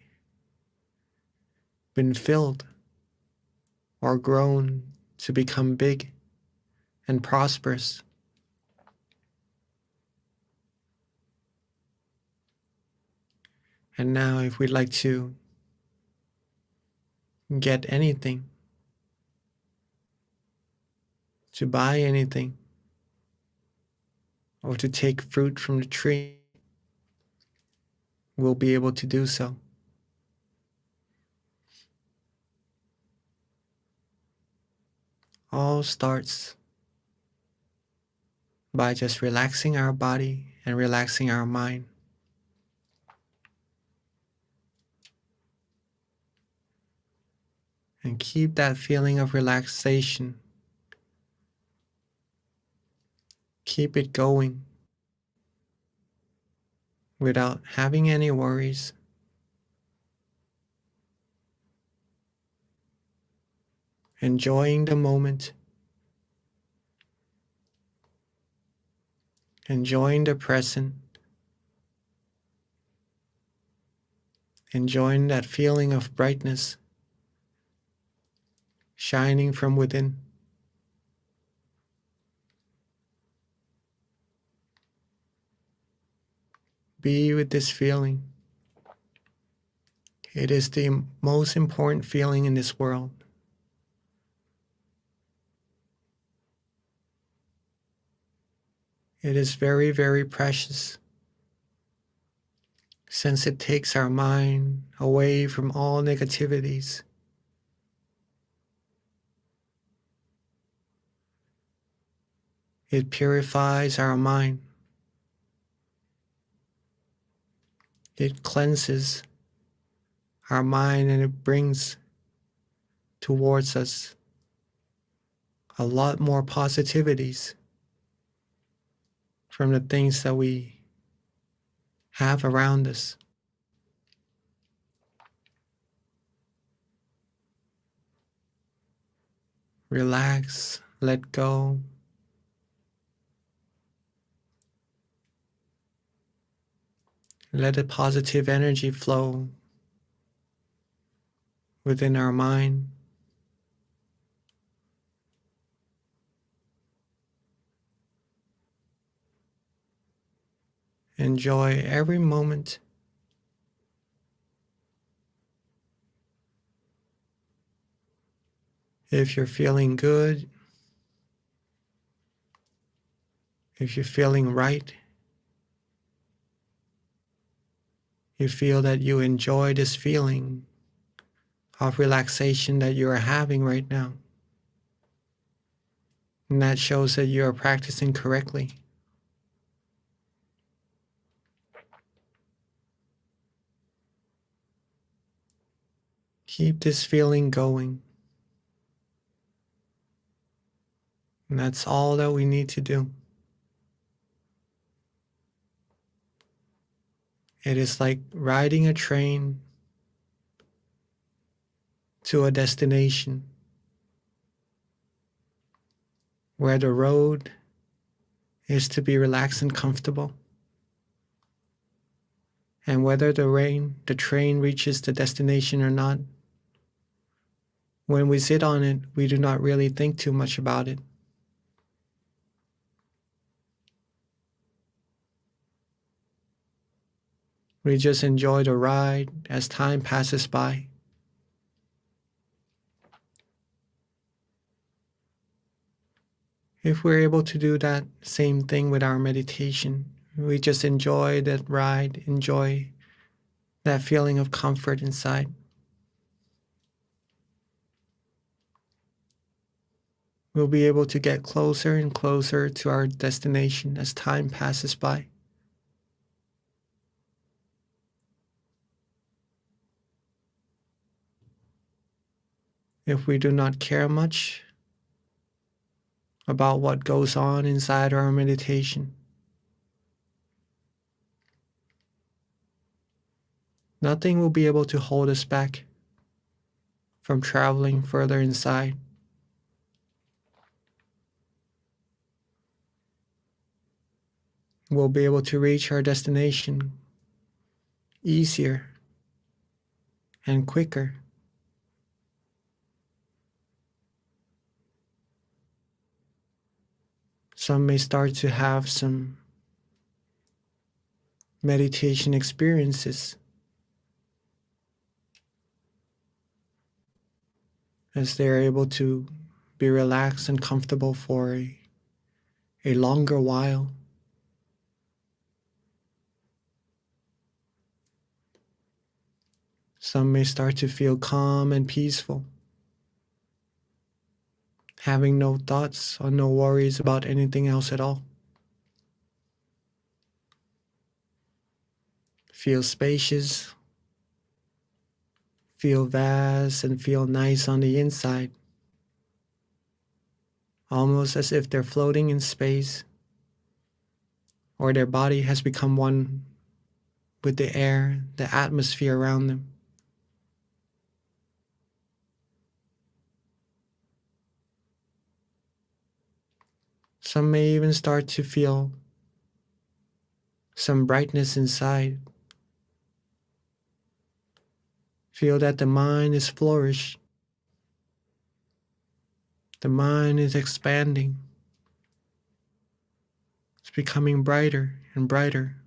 been filled or grown to become big and prosperous. And now if we'd like to get anything, to buy anything, or to take fruit from the tree, we'll be able to do so. All starts by just relaxing our body and relaxing our mind. And keep that feeling of relaxation. Keep it going without having any worries. Enjoying the moment. Enjoying the present. Enjoying that feeling of brightness shining from within. Be with this feeling. It is the most important feeling in this world. It is very, very precious, since it takes our mind away from all negativities. It purifies our mind. It cleanses our mind and it brings towards us a lot more positivities from the things that we have around us. Relax, let go. Let the positive energy flow within our mind. Enjoy every moment. If you're feeling good, if you're feeling right, you feel that you enjoy this feeling of relaxation that you are having right now. And that shows that you are practicing correctly. Keep this feeling going. And that's all that we need to do. It is like riding a train to a destination where the road is to be relaxed and comfortable. And whether the train reaches the destination or not, when we sit on it, we do not really think too much about it. We just enjoy the ride as time passes by. If we're able to do that same thing with our meditation, we just enjoy that ride, enjoy that feeling of comfort inside. We'll be able to get closer and closer to our destination as time passes by. If we do not care much about what goes on inside our meditation, nothing will be able to hold us back from traveling further inside. We'll be able to reach our destination easier and quicker. Some may start to have some meditation experiences as they're able to be relaxed and comfortable for a longer while. Some may start to feel calm and peaceful, having no thoughts or no worries about anything else at all. Feel spacious, feel vast, and feel nice on the inside, almost as if they're floating in space, or their body has become one with the air, the atmosphere around them. Some may even start to feel some brightness inside. Feel that the mind is flourished. The mind is expanding. It's becoming brighter and brighter,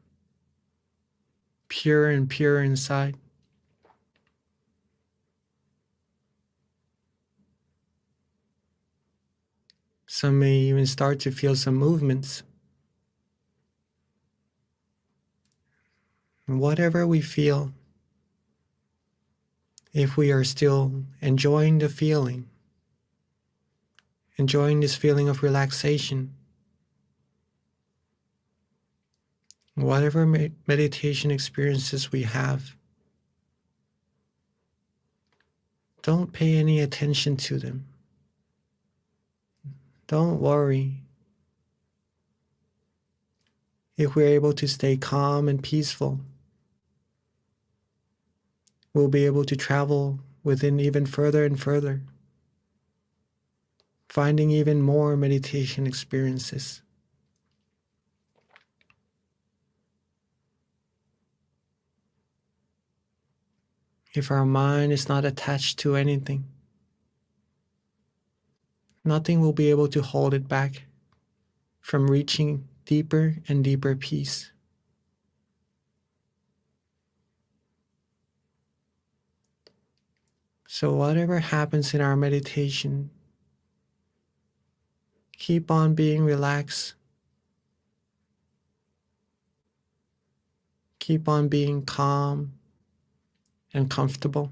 pure and pure inside. Some may even start to feel some movements. Whatever we feel, if we are still enjoying the feeling, enjoying this feeling of relaxation, whatever meditation experiences we have, don't pay any attention to them. Don't worry. If we're able to stay calm and peaceful, we'll be able to travel within even further and further, finding even more meditation experiences. If our mind is not attached to anything, nothing will be able to hold it back from reaching deeper and deeper peace. So whatever happens in our meditation, keep on being relaxed. Keep on being calm and comfortable.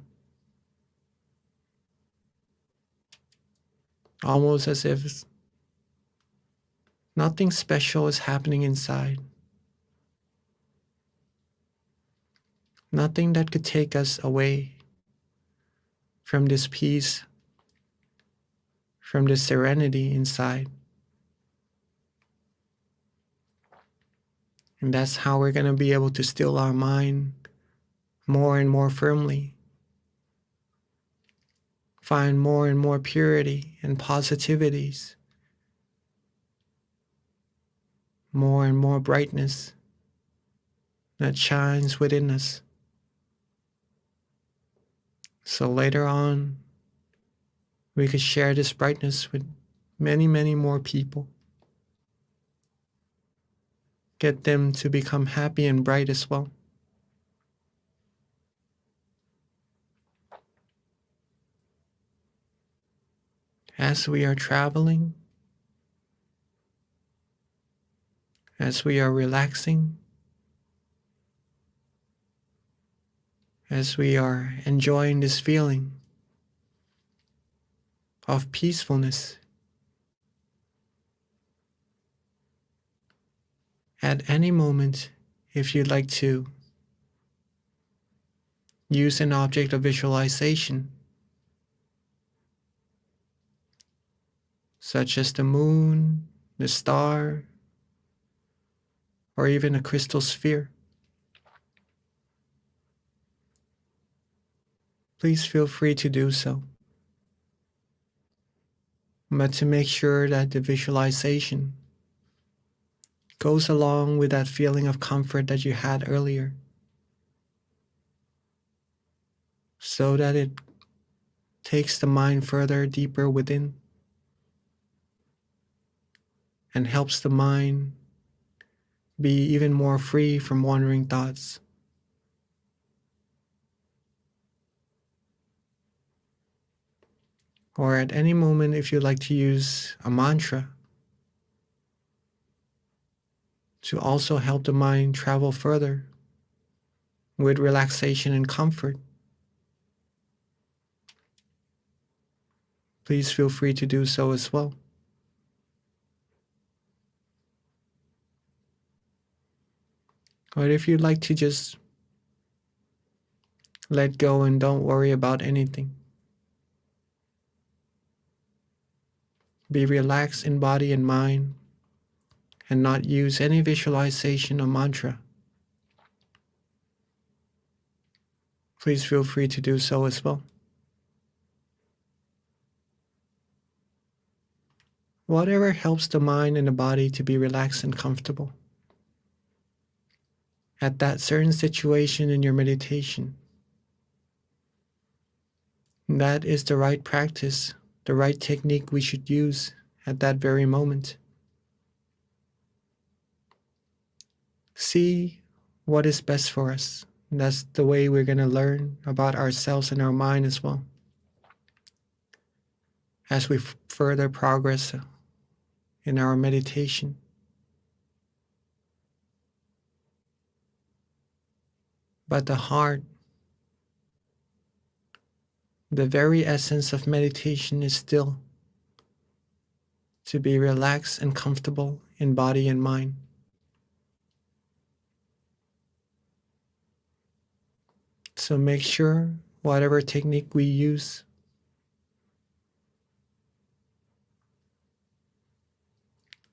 Almost as if nothing special is happening inside. Nothing that could take us away from this peace, from this serenity inside. And that's how we're going to be able to still our mind more and more firmly. Find more and more purity and positivities, more and more brightness, that shines within us. So later on, we could share this brightness with many, many more people. Get them to become happy and bright as well. As we are traveling, as we are relaxing, as we are enjoying this feeling of peacefulness, at any moment, if you'd like to use an object of visualization, such as the moon, the star, or even a crystal sphere, please feel free to do so. But to make sure that the visualization goes along with that feeling of comfort that you had earlier, so that it takes the mind further deeper within and helps the mind be even more free from wandering thoughts. Or at any moment, if you'd like to use a mantra to also help the mind travel further with relaxation and comfort, please feel free to do so as well. Or if you'd like to just let go and don't worry about anything, be relaxed in body and mind, and not use any visualization or mantra, please feel free to do so as well. Whatever helps the mind and the body to be relaxed and comfortable at that certain situation in your meditation, that is the right practice, the right technique we should use at that very moment. See what is best for us. And that's the way we're going to learn about ourselves and our mind as well, as we further progress in our meditation. But the heart, the very essence of meditation is still to be relaxed and comfortable in body and mind. So make sure whatever technique we use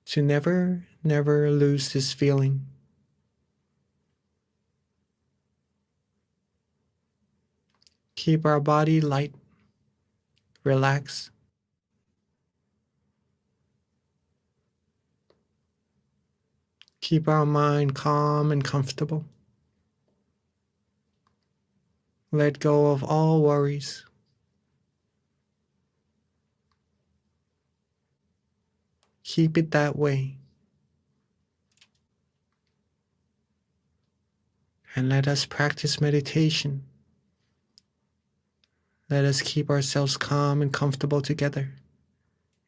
to never lose this feeling. Keep our body light, relaxed. Keep our mind calm and comfortable. Let go of all worries. Keep it that way. And let us practice meditation. Let us keep ourselves calm and comfortable together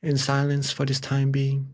in silence for this time being.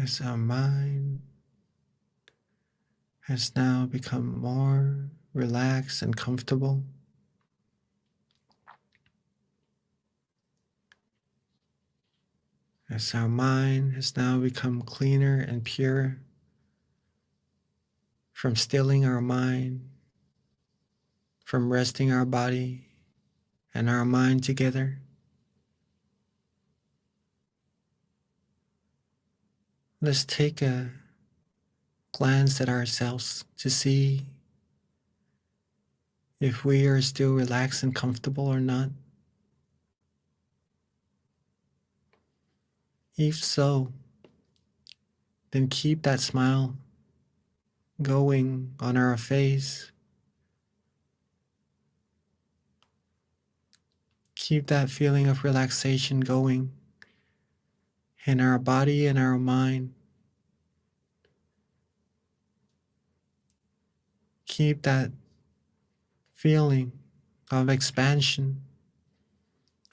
as our mind has now become more relaxed and comfortable. As our mind has now become cleaner and pure from stilling our mind, from resting our body and our mind together. Let's take a glance at ourselves to see if we are still relaxed and comfortable or not. If so, then keep that smile going on our face. Keep that feeling of relaxation going in our body and our mind. Keep that feeling of expansion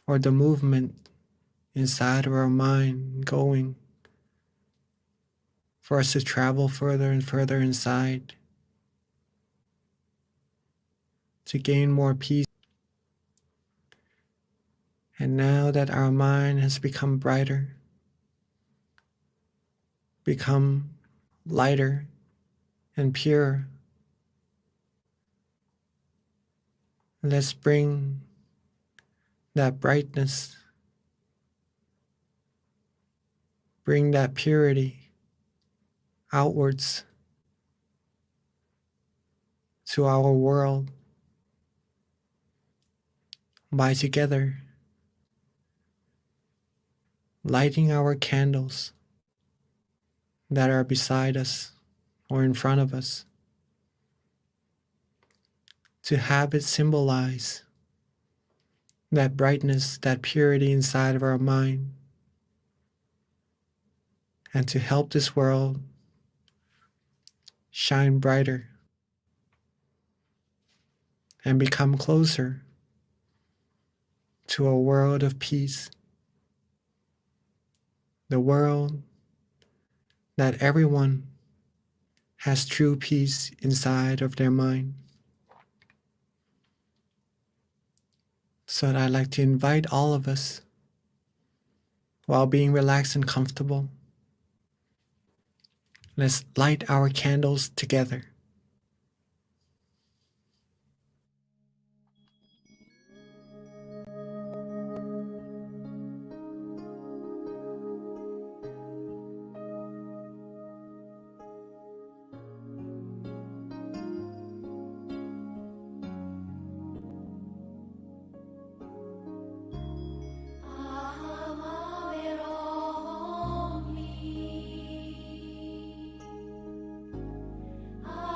or the movement inside of our mind going for us to travel further and further inside to gain more peace. And now that our mind has become brighter, become lighter and pure, let's bring that brightness, bring that purity outwards to our world by together lighting our candles that are beside us or in front of us to have it symbolize that brightness, that purity inside of our mind, and to help this world shine brighter and become closer to a world of peace, the world that everyone has true peace inside of their mind. So I'd like to invite all of us, while being relaxed and comfortable, let's light our candles together. Ah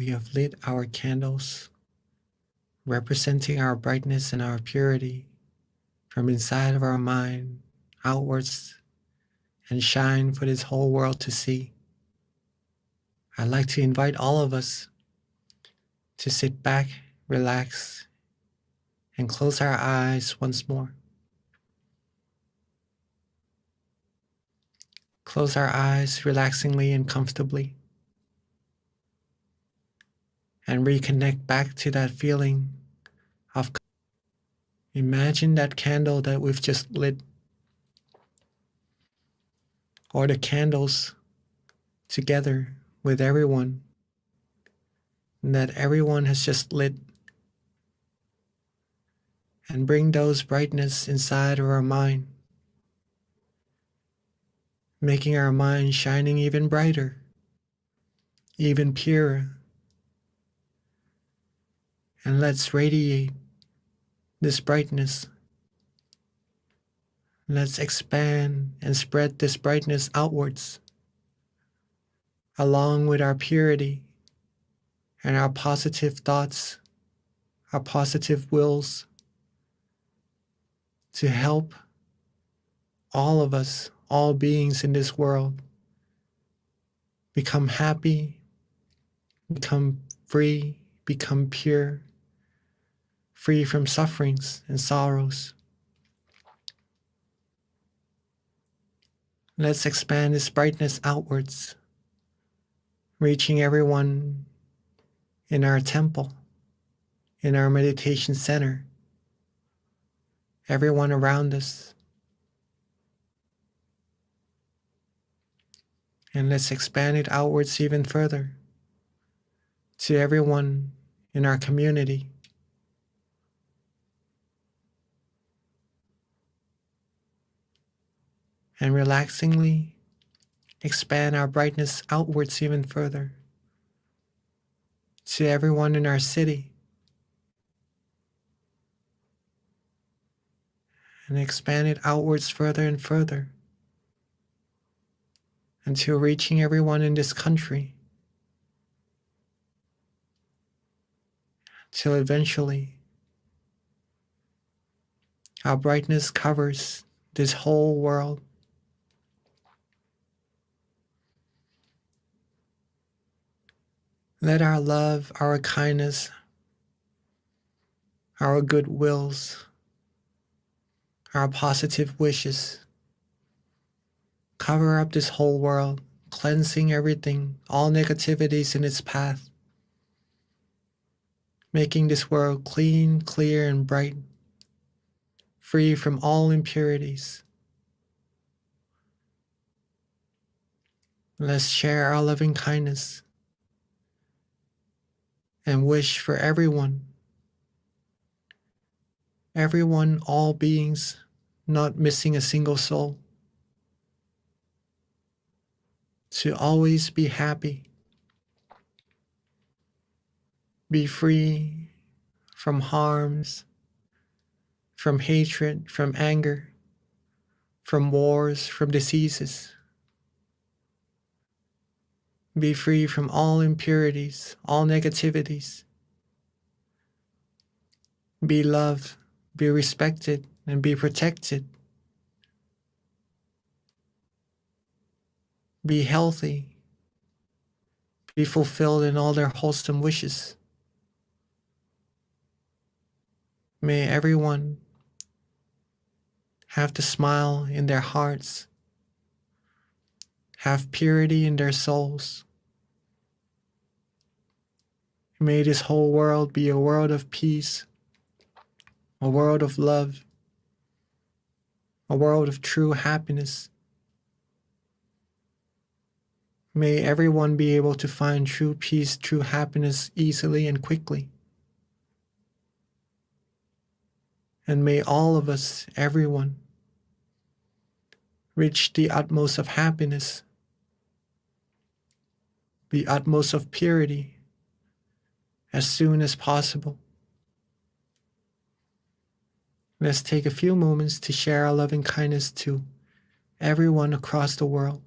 we have lit our candles, representing our brightness and our purity from inside of our mind outwards and shine for this whole world to see. I'd like to invite all of us to sit back, relax, and close our eyes once more. Close our eyes relaxingly and comfortably, and reconnect back to that feeling of. Imagine that candle that we've just lit, or the candles together with everyone that everyone has just lit, and bring those brightness inside of our mind, making our mind shining even brighter, even purer. And let's radiate this brightness. Let's expand and spread this brightness outwards, along with our purity and our positive thoughts, our positive wills, to help all of us, all beings in this world, become happy, become free, become pure, free from sufferings and sorrows. Let's expand this brightness outwards, reaching everyone in our temple, in our meditation center, everyone around us. And let's expand it outwards even further to everyone in our community. And relaxingly expand our brightness outwards even further to everyone in our city. And expand it outwards further and further until reaching everyone in this country, till eventually our brightness covers this whole world. Let our love, our kindness, our good wills, our positive wishes cover up this whole world, cleansing everything, all negativities in its path, making this world clean, clear, and bright, free from all impurities. Let's share our loving kindness and wish for everyone, all beings, not missing a single soul, to always be happy, be free from harms, from hatred, from anger, from wars, from diseases. Be free from all impurities, all negativities. Be loved, be respected, and be protected. Be healthy. Be fulfilled in all their wholesome wishes. May everyone have the smile in their hearts, have purity in their souls. May this whole world be a world of peace, a world of love, a world of true happiness. May everyone be able to find true peace, true happiness easily and quickly. And may all of us, everyone, reach the utmost of happiness, the utmost of purity, as soon as possible. Let's take a few moments to share our loving kindness to everyone across the world.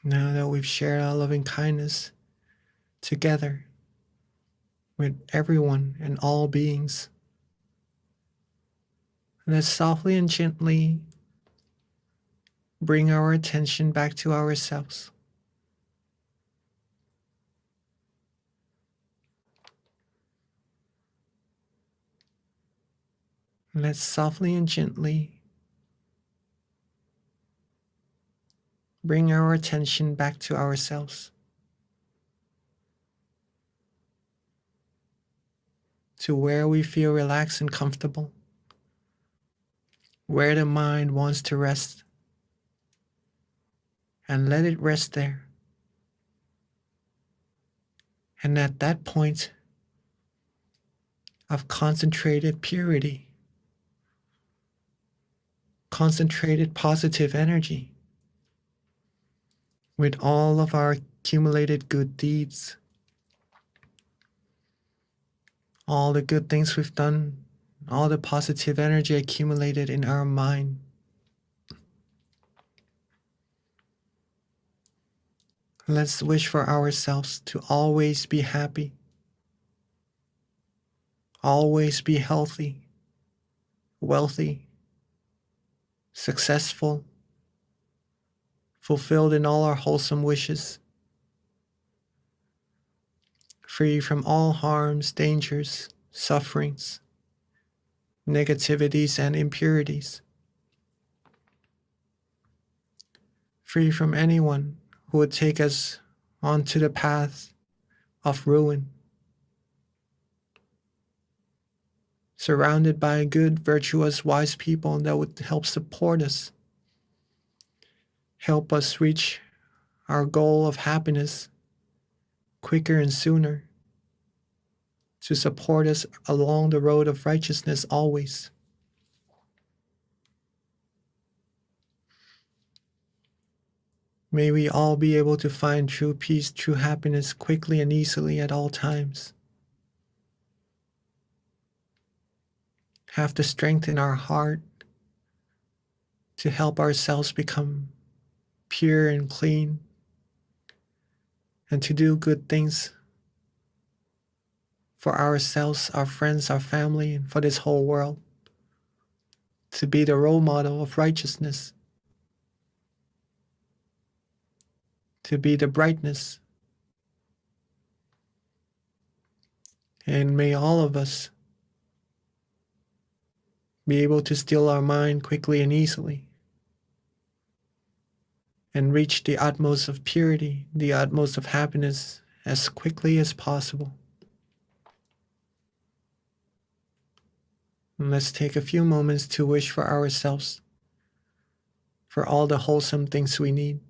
Now that we've shared our loving kindness together with everyone and all beings, let's softly and gently bring our attention back to ourselves. Let's softly and gently bring our attention back to ourselves, to where we feel relaxed and comfortable, where the mind wants to rest, and let it rest there. And at that point of concentrated purity, concentrated positive energy, with all of our accumulated good deeds, all the good things we've done, all the positive energy accumulated in our mind, let's wish for ourselves to always be happy, always be healthy, wealthy, successful, fulfilled in all our wholesome wishes, free from all harms, dangers, sufferings, negativities, and impurities, free from anyone who would take us onto the path of ruin, surrounded by good, virtuous, wise people that would help support us, help us reach our goal of happiness quicker and sooner, to support us along the road of righteousness always. May we all be able to find true peace, true happiness quickly and easily at all times. Have the strength in our heart to help ourselves become pure and clean, and to do good things for ourselves, our friends, our family, and for this whole world. To be the role model of righteousness, to be the brightness. And may all of us be able to still our mind quickly and easily, and reach the utmost of purity, the utmost of happiness as quickly as possible. And let's take a few moments to wish for ourselves, for all the wholesome things we need.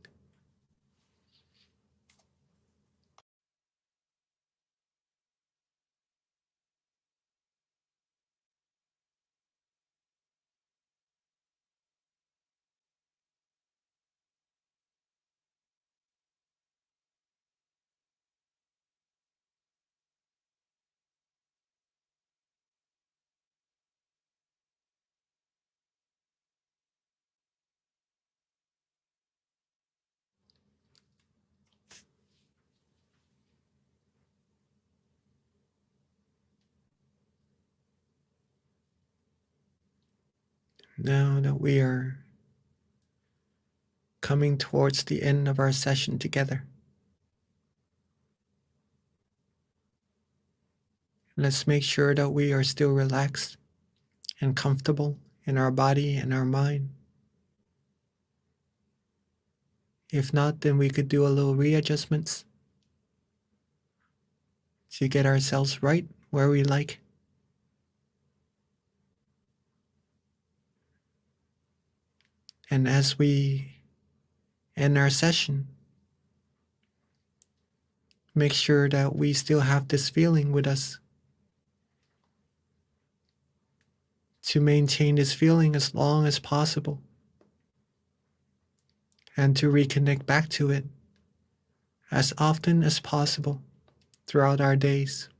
Now that we are coming towards the end of our session together, let's make sure that we are still relaxed and comfortable in our body and our mind. If not, then we could do a little readjustments to get ourselves right where we like. And as we end our session, make sure that we still have this feeling with us, to maintain this feeling as long as possible, and to reconnect back to it as often as possible throughout our days.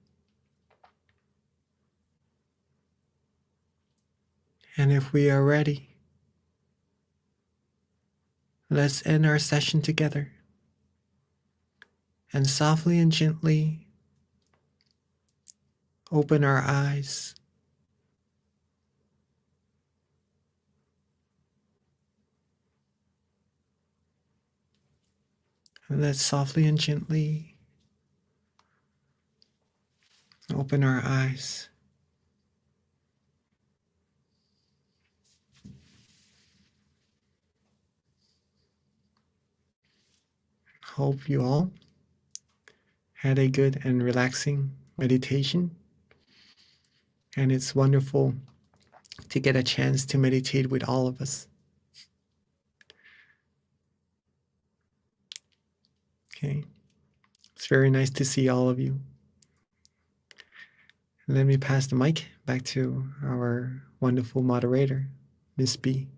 And if we are ready, let's end our session together And softly and gently open our eyes. And let's softly and gently open our eyes. Hope you all had a good and relaxing meditation. And it's wonderful to get a chance to meditate with all of us. Okay. It's very nice to see all of you. Let me pass the mic back to our wonderful moderator, Miss B.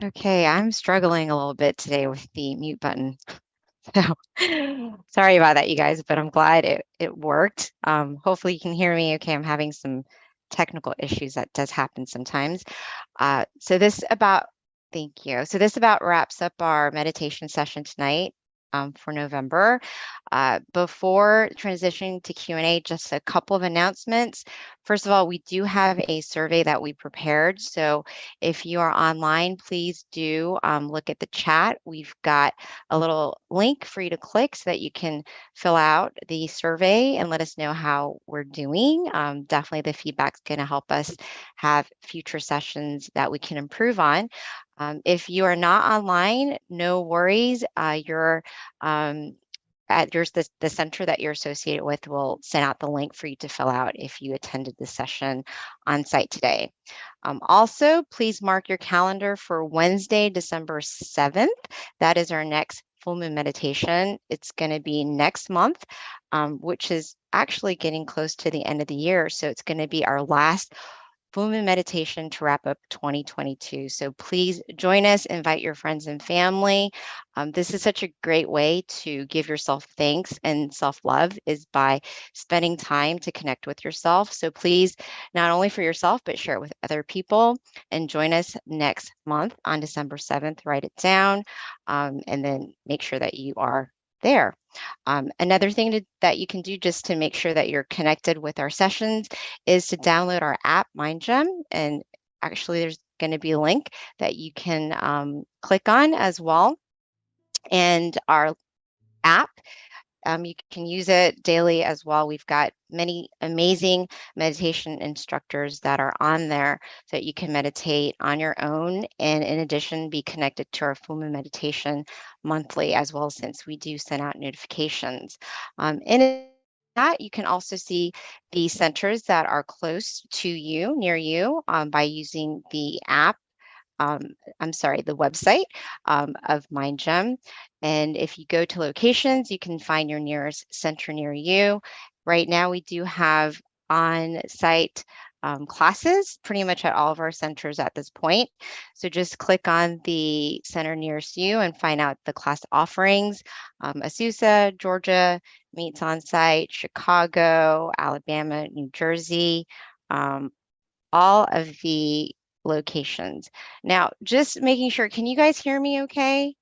Okay, I'm struggling a little bit today with the mute button. So sorry about that, you guys, but I'm glad it worked. Hopefully you can hear me okay. I'm having some technical issues. That does happen sometimes. Thank you. So this about wraps up our meditation session tonight for November. Before transitioning to Q&A, just a couple of announcements. First of all, we do have a survey that we prepared. So if you are online, please do look at the chat. We've got a little link for you to click so that you can fill out the survey and let us know how we're doing. Definitely the feedback's going to help us have future sessions that we can improve on. If you are not online, no worries. At the center that you're associated with will send out the link for you to fill out if you attended the session on site today. Also, please mark your calendar for Wednesday, December 7th. That is our next full moon meditation. It's going to be next month, which is actually getting close to the end of the year. So it's going to be our last full moon meditation to wrap up 2022. So please join us, invite your friends and family. This is such a great way to give yourself thanks and self-love is by spending time to connect with yourself. So please, not only for yourself, but share it with other people and join us next month on December 7th. Write it down and then make sure that you are there. Another thing that you can do just to make sure that you're connected with our sessions is to download our app, MindGem. And actually, there's going to be a link that you can click on as well. And our app, you can use it daily as well. We've got many amazing meditation instructors that are on there so that you can meditate on your own. And in addition, be connected to our full moon meditation monthly as well, since we do send out notifications. In that, you can also see the centers that are close to you, near you, by using the app. The website of MindGem. And if you go to locations, you can find your nearest center near you. Right now, we do have on-site classes pretty much at all of our centers at this point. So just click on the center nearest you and find out the class offerings. Azusa, Georgia meets on-site, Chicago, Alabama, New Jersey, all of the locations. Now, just making sure, can you guys hear me okay?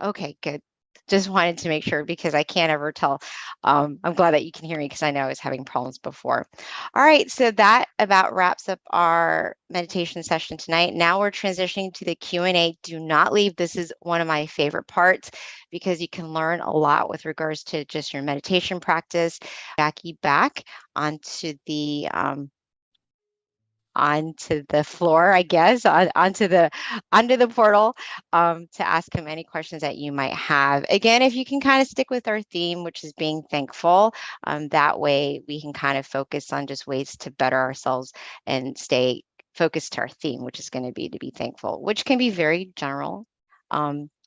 Okay, good. Just wanted to make sure because I can't ever tell. I'm glad that you can hear me because I know I was having problems before. All right, so that about wraps up our meditation session tonight. Now we're transitioning to the Q&A. Do not leave. This is one of my favorite parts because you can learn a lot with regards to just your meditation practice. Jackie back onto the floor, I guess, onto the portal to ask him any questions that you might have. Again, if you can kind of stick with our theme, which is being thankful, that way we can kind of focus on just ways to better ourselves and stay focused to our theme, which is going to be thankful, which can be very general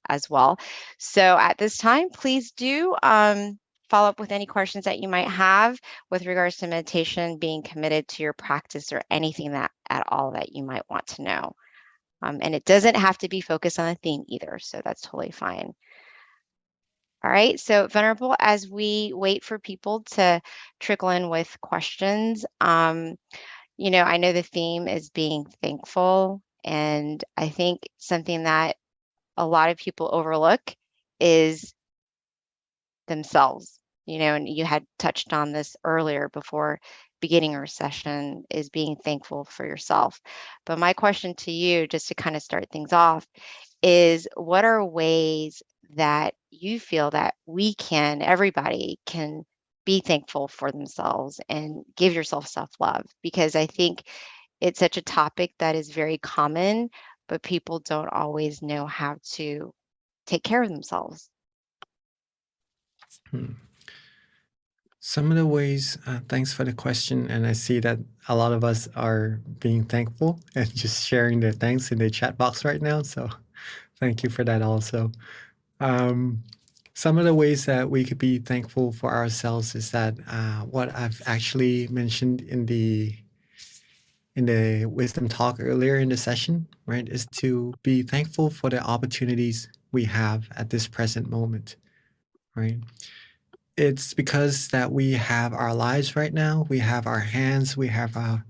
as well. So at this time, please do follow up with any questions that you might have with regards to meditation, being committed to your practice, or anything that at all that you might want to know. And it doesn't have to be focused on a theme either, so that's totally fine. All right, so Venerable, as we wait for people to trickle in with questions, I know the theme is being thankful, and I think something that a lot of people overlook is themselves, and you had touched on this earlier before beginning our session, is being thankful for yourself. But my question to you, just to kind of start things off, is what are ways that you feel that everybody can be thankful for themselves and give yourself self-love? Because I think it's such a topic that is very common, but people don't always know how to take care of themselves. Hmm. Some of the ways, thanks for the question. And I see that a lot of us are being thankful and just sharing their thanks in the chat box right now. So thank you for that also. Some of the ways that we could be thankful for ourselves is that what I've actually mentioned in the wisdom talk earlier in the session, right, is to be thankful for the opportunities we have at this present moment, right? It's because that we have our lives right now, we have our hands, we have our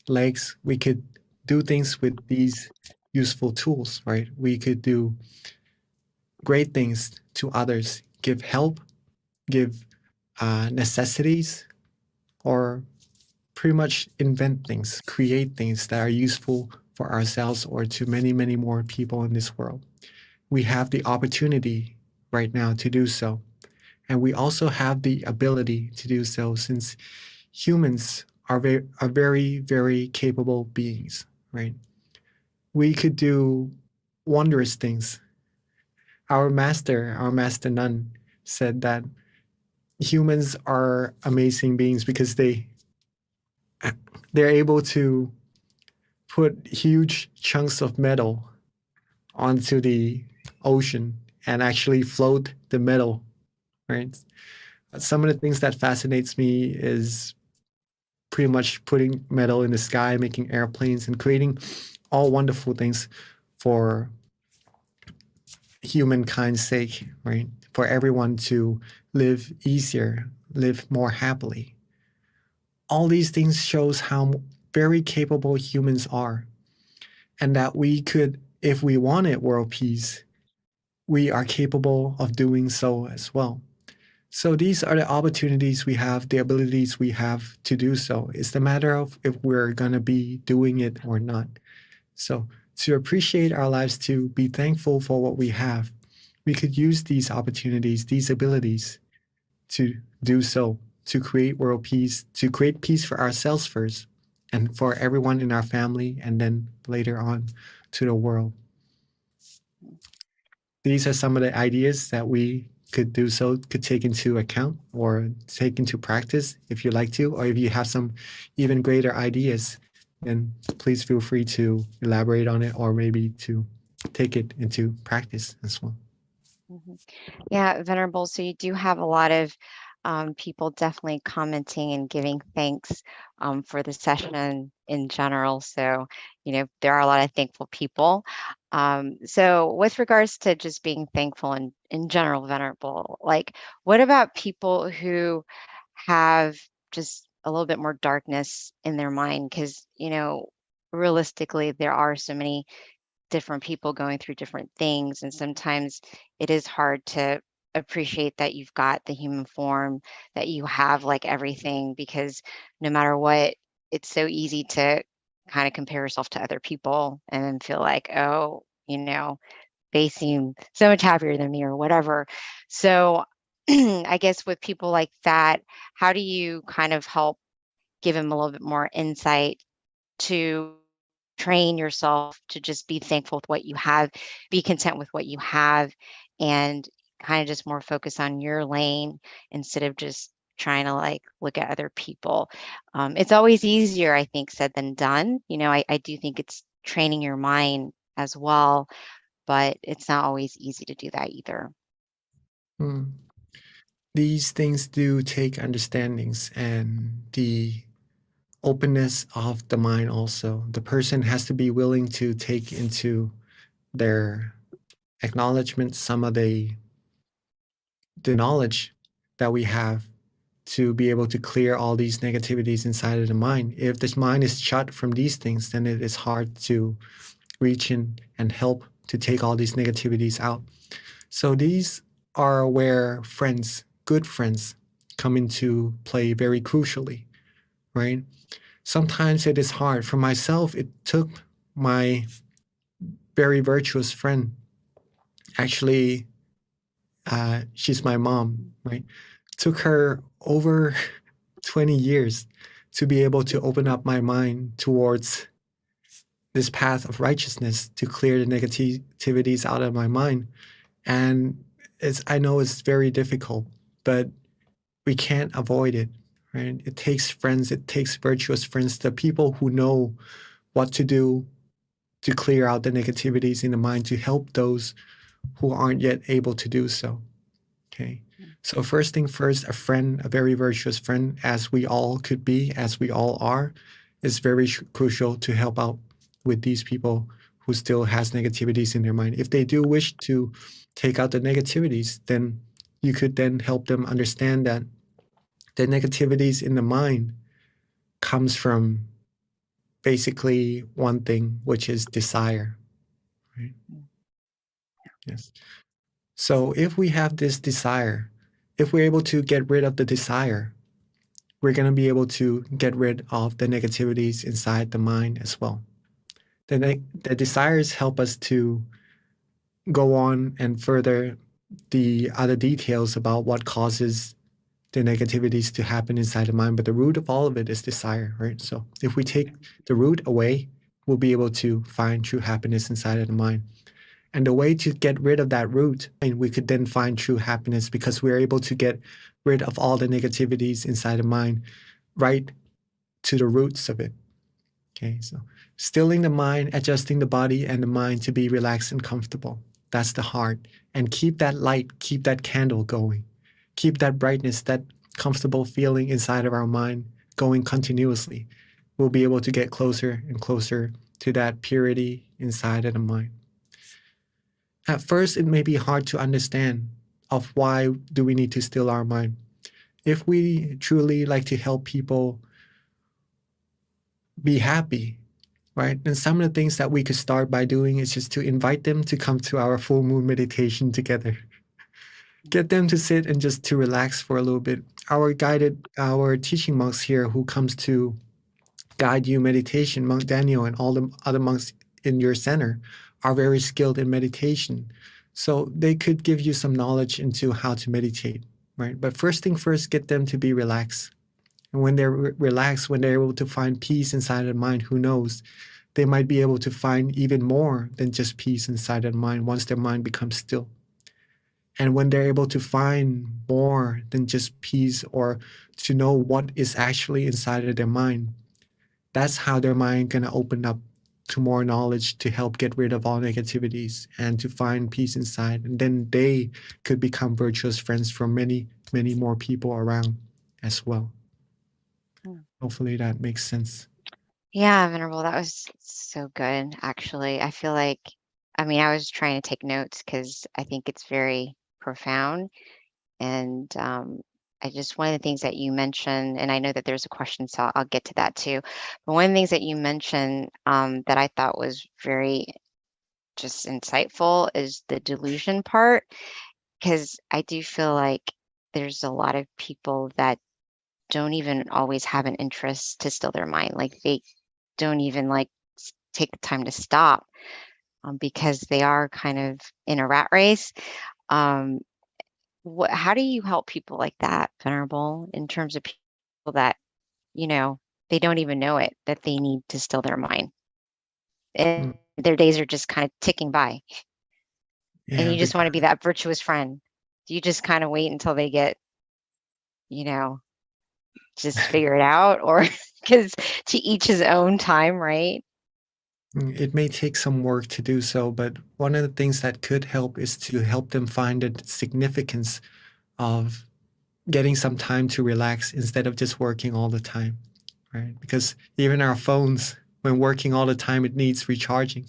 legs, we could do things with these useful tools, right? We could do great things to others, give help, give necessities, or pretty much invent things, create things that are useful for ourselves or to many, many more people in this world. We have the opportunity right now to do so. And we also have the ability to do so since humans are very, very capable beings, right? We could do wondrous things. Our master Nun, said that humans are amazing beings because they're able to put huge chunks of metal onto the ocean and actually float the metal, right? Some of the things that fascinates me is pretty much putting metal in the sky, making airplanes, and creating all wonderful things for humankind's sake, right? For everyone to live easier, live more happily. All these things shows how very capable humans are, and that we could, if we wanted world peace, we are capable of doing so as well. So these are the opportunities we have, the abilities we have to do so. It's the matter of if we're going to be doing it or not. So to appreciate our lives, to be thankful for what we have, we could use these opportunities, these abilities to do so, to create world peace, to create peace for ourselves first, and for everyone in our family, and then later on to the world. These are some of the ideas that we could do so, could take into account or take into practice if you'd like to, or if you have some even greater ideas, then please feel free to elaborate on it or maybe to take it into practice as well. Yeah, Venerable. So you do have a lot of people definitely commenting and giving thanks for the session in general. So, there are a lot of thankful people. So with regards to just being thankful in general, Venerable, like what about people who have just a little bit more darkness in their mind? Because, realistically, there are so many different people going through different things, and sometimes it is hard to appreciate that you've got the human form, that you have like everything, because no matter what, it's so easy to kind of compare yourself to other people and then feel like, oh, they seem so much happier than me or whatever. So I guess with people like that, how do you kind of help give them a little bit more insight to train yourself to just be thankful with what you have, be content with what you have, and kind of just more focus on your lane instead of just trying to like look at other people? It's always easier, I think, said than done. I do think it's training your mind as well, but it's not always easy to do that either. These things do take understandings and the openness of the mind also. The person has to be willing to take into their acknowledgement some of the the knowledge that we have to be able to clear all these negativities inside of the mind. If this mind is shut from these things, then it is hard to reach in and help to take all these negativities out. So these are where friends, good friends, come into play very crucially, right? Sometimes it is hard. For myself, it took my very virtuous friend. Actually, she's my mom, right? Took her over 20 years to be able to open up my mind towards this path of righteousness, to clear the negativities out of my mind. And I know it's very difficult, but we can't avoid it, right? It takes friends, it takes virtuous friends, the people who know what to do to clear out the negativities in the mind, to help those who aren't yet able to do so. Okay. So first thing first, a friend, a very virtuous friend, as we all could be, as we all are, is very crucial to help out with these people who still has negativities in their mind. If they do wish to take out the negativities, then you could then help them understand that the negativities in the mind comes from basically one thing, which is desire, right? Yes. So if we have this desire, if we're able to get rid of the desire, we're going to be able to get rid of the negativities inside the mind as well. The desires help us to go on and further the other details about what causes the negativities to happen inside the mind. But the root of all of it is desire, right? So if we take the root away, we'll be able to find true happiness inside of the mind. And the way to get rid of that root, and we could then find true happiness, because we're able to get rid of all the negativities inside the mind right to the roots of it. Okay, so stilling the mind, adjusting the body and the mind to be relaxed and comfortable. That's the heart. And keep that light, keep that candle going. Keep that brightness, that comfortable feeling inside of our mind going continuously. We'll be able to get closer and closer to that purity inside of the mind. At first, it may be hard to understand of why do we need to still our mind. If we truly like to help people be happy, right? And some of the things that we could start by doing is just to invite them to come to our full moon meditation together. Get them to sit and just to relax for a little bit. Our teaching monks here who comes to guide you meditation, Monk Daniel and all the other monks in your center, are very skilled in meditation. So they could give you some knowledge into how to meditate, right? But first thing first, get them to be relaxed. And when they're relaxed, when they're able to find peace inside their mind, who knows, they might be able to find even more than just peace inside their mind once their mind becomes still. And when they're able to find more than just peace, or to know what is actually inside of their mind, that's how their mind gonna open up to more knowledge to help get rid of all negativities and to find peace inside. And then they could become virtuous friends for many, many more people around as well. Hopefully that makes sense. Yeah, Venerable, that was so good, actually. I feel like, I was trying to take notes because I think it's very profound. And one of the things that you mentioned, and I know that there's a question, so I'll get to that too. But one of the things that you mentioned that I thought was very just insightful is the delusion part, because I do feel like there's a lot of people that don't even always have an interest to still their mind. Like they don't even take the time to stop because they are kind of in a rat race. How do you help people like that, Venerable, in terms of people that, they don't even know it, that they need to still their mind? And their days are just kind of ticking by. And you just want to be that virtuous friend. Do you just kind of wait until they get, just figure it out? Or because to each his own time, right? It may take some work to do so, but one of the things that could help is to help them find the significance of getting some time to relax instead of just working all the time, right? Because even our phones, when working all the time, it needs recharging.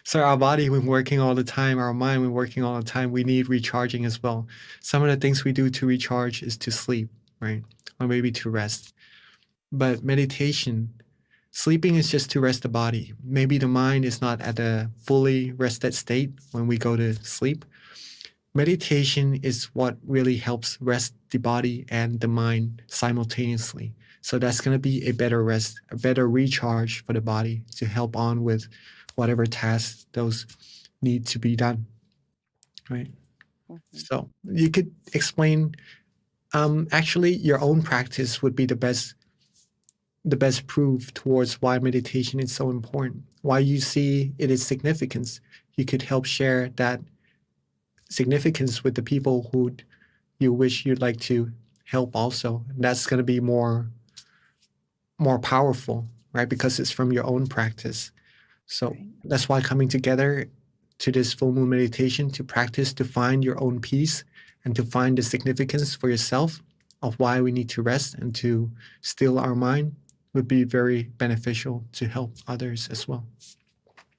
So our body, when working all the time, our mind, when working all the time, we need recharging as well. Some of the things we do to recharge is to sleep, right? Or maybe to rest. But meditation, sleeping is just to rest the body. Maybe the mind is not at a fully rested state when we go to sleep. Meditation is what really helps rest the body and the mind simultaneously. So that's going to be a better rest, a better recharge for the body to help on with whatever tasks those need to be done, right? So you could explain, actually your own practice would be the best proof towards why meditation is so important, why you see it is significance. You could help share that significance with the people who you wish you'd like to help also. And that's going to be more powerful, right? Because it's from your own practice. So that's why coming together to this full moon meditation to practice, to find your own peace and to find the significance for yourself of why we need to rest and to still our mind would be very beneficial to help others as well.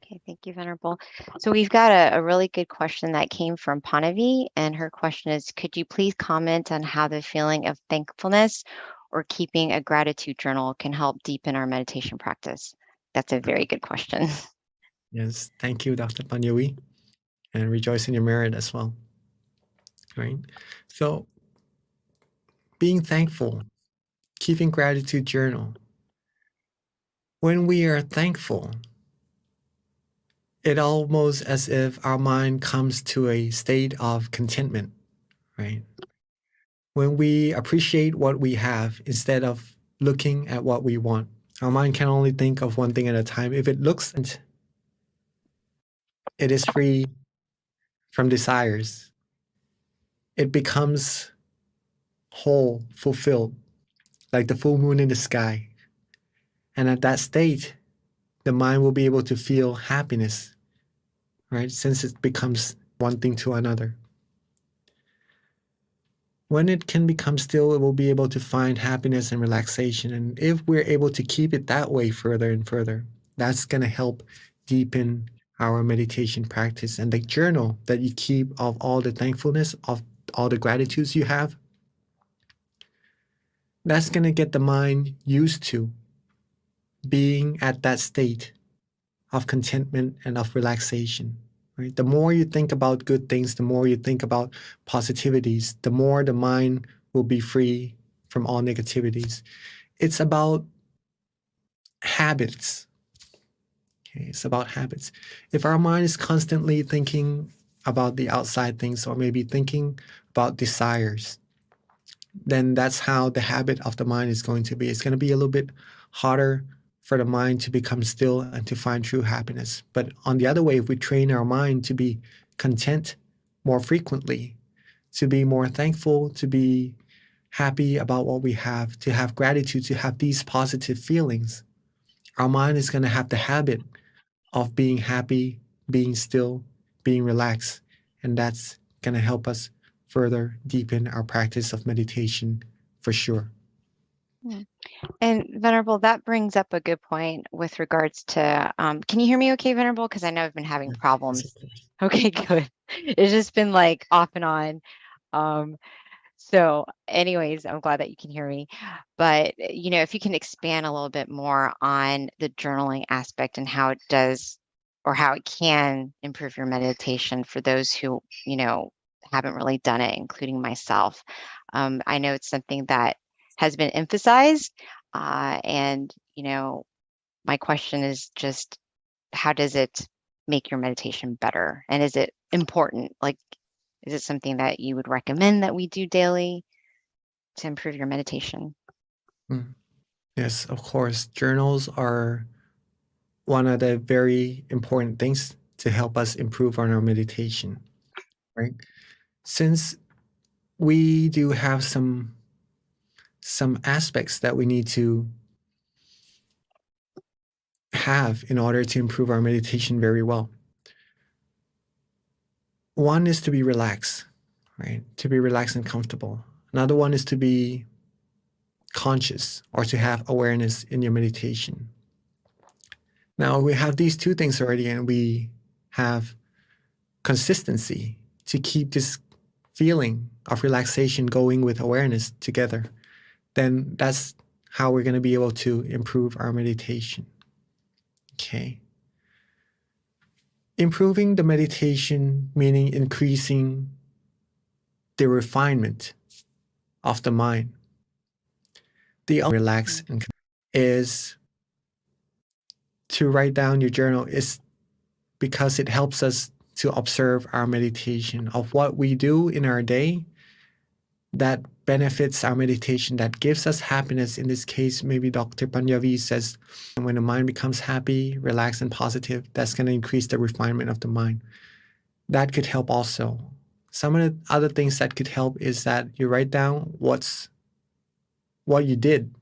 Okay, thank you, Venerable. So we've got a really good question that came from Panavi, and her question is, could you please comment on how the feeling of thankfulness or keeping a gratitude journal can help deepen our meditation practice? That's a very good question. Yes, thank you, Dr. Panyawi, and rejoice in your merit as well. Right? So being thankful, keeping gratitude journal. When we are thankful, it almost as if our mind comes to a state of contentment, right? When we appreciate what we have instead of looking at what we want, our mind can only think of one thing at a time. If it looks, it is free from desires. It becomes whole, fulfilled, like the full moon in the sky. And at that state, the mind will be able to feel happiness, right? Since it becomes one thing to another. When it can become still, it will be able to find happiness and relaxation. And if we're able to keep it that way further and further, that's going to help deepen our meditation practice. And the journal that you keep of all the thankfulness, of all the gratitudes you have, that's going to get the mind used to being at that state of contentment and of relaxation. Right? The more you think about good things, the more you think about positivities, the more the mind will be free from all negativities. It's about habits. Okay, it's about habits. If our mind is constantly thinking about the outside things or maybe thinking about desires, then that's how the habit of the mind is going to be. It's going to be a little bit harder for the mind to become still and to find true happiness. But on the other way, if we train our mind to be content more frequently, to be more thankful, to be happy about what we have, to have gratitude, to have these positive feelings, our mind is going to have the habit of being happy, being still, being relaxed. And that's going to help us further deepen our practice of meditation for sure. And Venerable, that brings up a good point with regards to, can you hear me okay, Venerable? Because I know I've been having problems. Okay, good. It's just been like off and on. So anyways, I'm glad that you can hear me. But, if you can expand a little bit more on the journaling aspect and how it does or how it can improve your meditation for those who, haven't really done it, including myself. I know it's something that has been emphasized. And, my question is just, how does it make your meditation better? And is it important? Like, is it something that you would recommend that we do daily to improve your meditation? Yes, of course. Journals are one of the very important things to help us improve on our meditation, right? Since we do have some aspects that we need to have in order to improve our meditation very well. One is to be relaxed, right? To be relaxed and comfortable. Another one is to be conscious or to have awareness in your meditation. Now we have these two things already, and we have consistency to keep this feeling of relaxation going with awareness together, then that's how we're going to be able to improve our meditation. Okay. Improving the meditation, meaning increasing the refinement of the mind. The relax and is to write down your journal is because it helps us to observe our meditation of what we do in our day that benefits our meditation, that gives us happiness. In this case, maybe Dr. Panjavi says, when the mind becomes happy, relaxed, and positive, that's going to increase the refinement of the mind. That could help also. Some of the other things that could help is that you write down what you did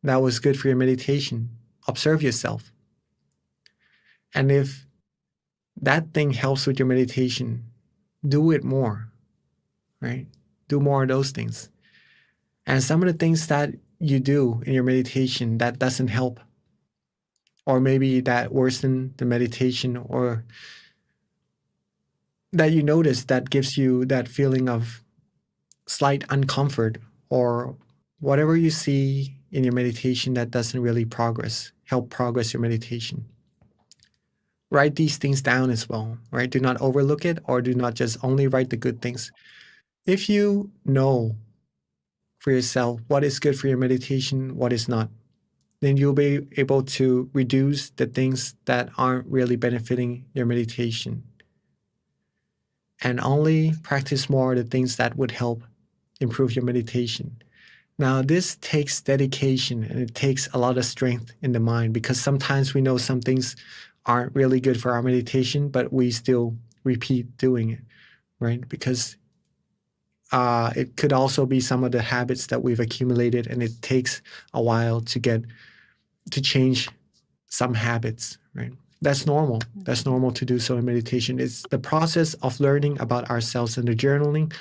that was good for your meditation. Observe yourself. And if that thing helps with your meditation, do it more, right? Do more of those things. And some of the things that you do in your meditation that doesn't help, or maybe that worsen the meditation, or that you notice that gives you that feeling of slight uncomfort, or whatever you see in your meditation that doesn't really help progress your meditation. Write these things down as well, right? Do not overlook it, or do not just only write the good things. If you know for yourself what is good for your meditation, what is not, then you'll be able to reduce the things that aren't really benefiting your meditation, and only practice more the things that would help improve your meditation. Now, this takes dedication, and it takes a lot of strength in the mind, because sometimes we know some things aren't really good for our meditation, but we still repeat doing it, right? Because it could also be some of the habits that we've accumulated, and it takes a while to change some habits, right? That's normal. That's normal to do so in meditation. It's the process of learning about ourselves, and the journaling,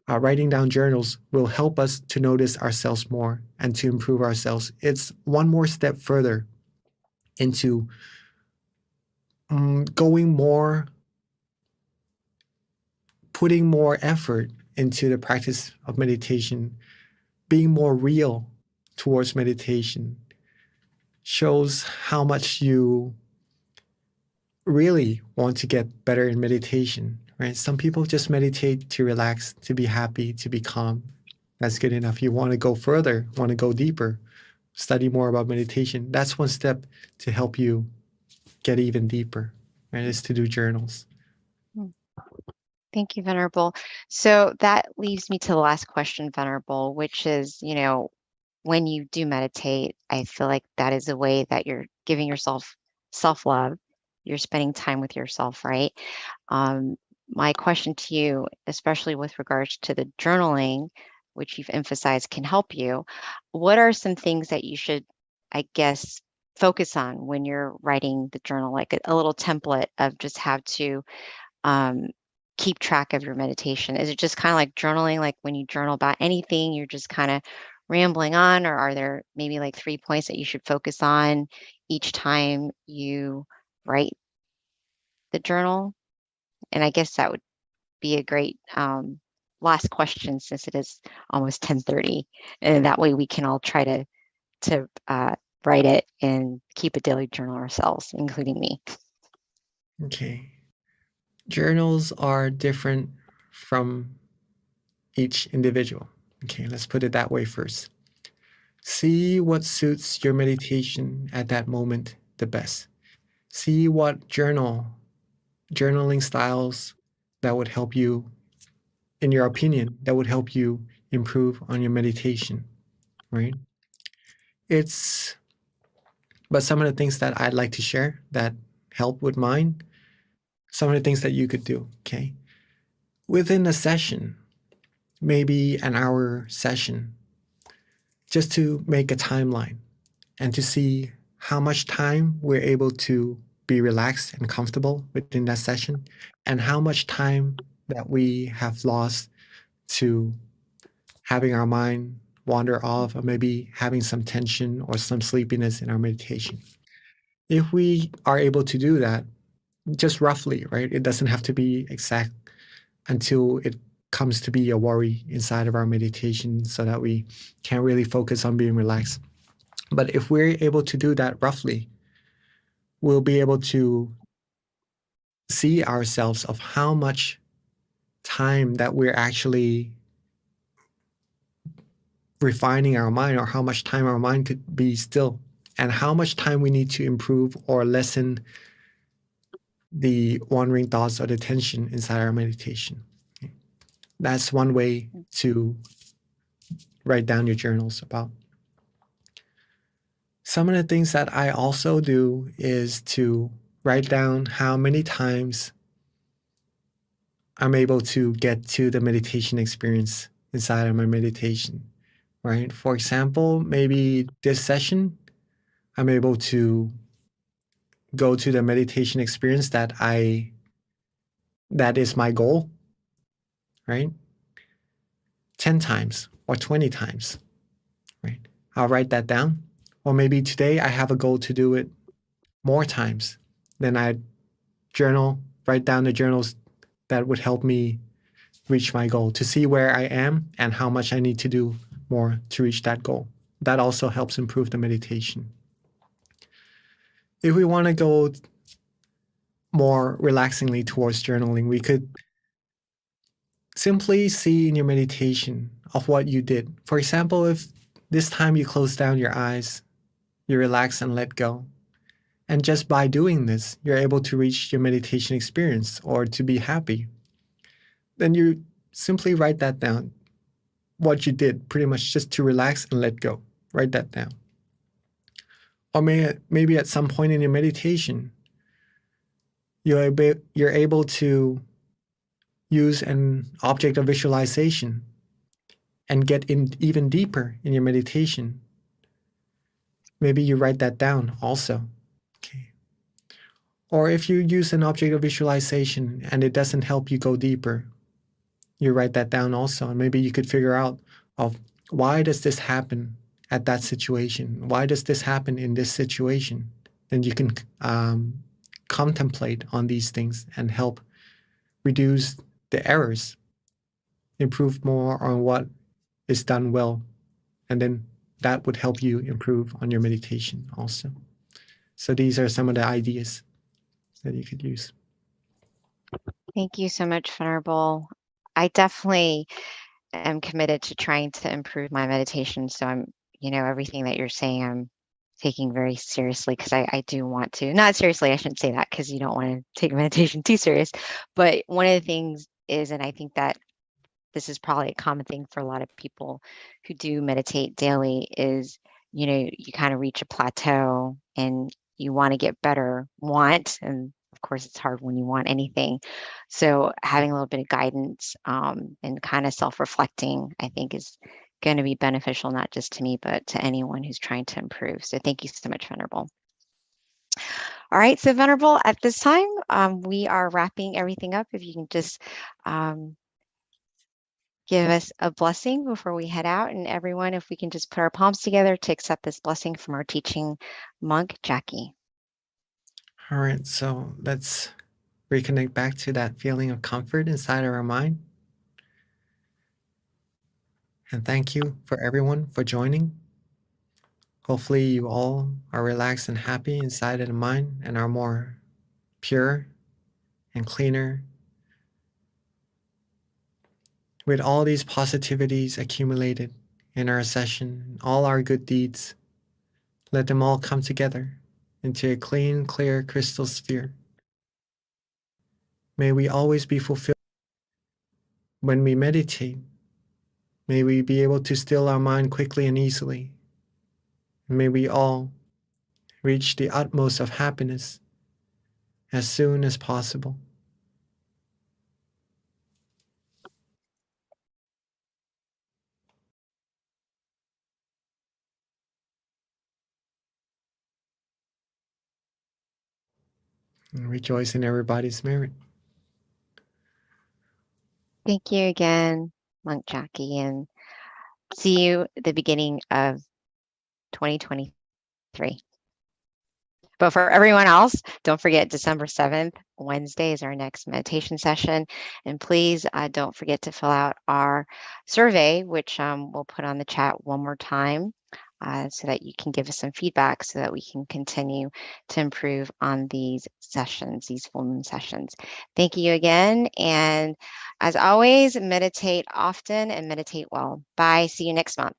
writing down journals will help us to notice ourselves more and to improve ourselves. It's one more step further into putting more effort into the practice of meditation, being more real towards meditation, shows how much you really want to get better in meditation, right? Some people just meditate to relax, to be happy, to be calm. That's good enough. You want to go further, want to go deeper, study more about meditation. That's one step to help you get even deeper, right? Is to do journals. Thank you, Venerable. So that leaves me to the last question, Venerable, which is, when you do meditate, I feel like that is a way that you're giving yourself self-love. You're spending time with yourself, right? My question to you, especially with regards to the journaling, which you've emphasized can help you, what are some things that you should, I guess, focus on when you're writing the journal, like a little template of just how to keep track of your meditation? Is it just kind of like journaling, like when you journal about anything, you're just kind of rambling on, or are there maybe like 3 points that you should focus on each time you write the journal? And I guess that would be a great last question, since it is almost 10:30, and that way we can all try to write it and keep a daily journal ourselves, including me. Okay. Journals are different from each individual. Okay, let's put it that way first. See what suits your meditation at that moment the best. See what journaling styles that would help you, in your opinion, that would help you improve on your meditation, right? But some of the things that I'd like to share that help with mine, some of the things that you could do, okay? Within a session, maybe an hour session, just to make a timeline and to see how much time we're able to be relaxed and comfortable within that session, and how much time that we have lost to having our mind wander off, or maybe having some tension or some sleepiness in our meditation. If we are able to do that, just roughly, right? It doesn't have to be exact until it comes to be a worry inside of our meditation so that we can't really focus on being relaxed. But if we're able to do that roughly, we'll be able to see ourselves of how much time that we're actually refining our mind, or how much time our mind could be still, and how much time we need to improve or lessen the wandering thoughts or the tension inside our meditation. That's one way to write down your journals about. Some of the things that I also do is to write down how many times I'm able to get to the meditation experience inside of my meditation, right? For example, maybe this session, I'm able to go to the meditation experience that is my goal, right? 10 times or 20 times, right? I'll write that down. Or maybe today I have a goal to do it more times. Then I journal, write down the journals that would help me reach my goal, to see where I am and how much I need to do more to reach that goal. That also helps improve the meditation. If we want to go more relaxingly towards journaling, we could simply see in your meditation of what you did. For example, if this time you close down your eyes, you relax and let go. And just by doing this, you're able to reach your meditation experience or to be happy. Then you simply write that down. What you did, pretty much just to relax and let go. Write that down. Or maybe at some point in your meditation, you're able to use an object of visualization and get in even deeper in your meditation. Maybe you write that down also. Okay. Or if you use an object of visualization and it doesn't help you go deeper, you write that down also. And maybe you could figure out of why does this happen at that situation? Why does this happen in this situation? Then you can contemplate on these things and help reduce the errors, improve more on what is done well, and then that would help you improve on your meditation also. So these are some of the ideas that you could use. Thank you so much, Venerable. I definitely am committed to trying to improve my meditation. So I'm, everything that you're saying, I'm taking very seriously, because I do want to. Not seriously, I shouldn't say that, because you don't want to take meditation too serious. But one of the things is, and I think that this is probably a common thing for a lot of people who do meditate daily, is, you kind of reach a plateau and you want to get better, and of course it's hard when you want anything. So having a little bit of guidance and kind of self-reflecting, I think, is going to be beneficial, not just to me, but to anyone who's trying to improve. So thank you so much, Venerable. All right, so Venerable, at this time, we are wrapping everything up. If you can just give us a blessing before we head out. And everyone, if we can just put our palms together to accept this blessing from our teaching monk, Jackie. All right, so let's reconnect back to that feeling of comfort inside of our mind. And thank you for everyone for joining. Hopefully you all are relaxed and happy inside of the mind and are more pure and cleaner. With all these positivities accumulated in our session, all our good deeds, let them all come together into a clean, clear crystal sphere. May we always be fulfilled when we meditate. May we be able to still our mind quickly and easily. May we all reach the utmost of happiness as soon as possible. And rejoice in everybody's merit. Thank you again, Monk Jackie, and see you at the beginning of 2023. But for everyone else, don't forget December 7th, Wednesday is our next meditation session. And please don't forget to fill out our survey, which we'll put on the chat one more time so that you can give us some feedback so that we can continue to improve on these sessions, these full moon sessions. Thank you again. And as always, meditate often and meditate well. Bye. See you next month.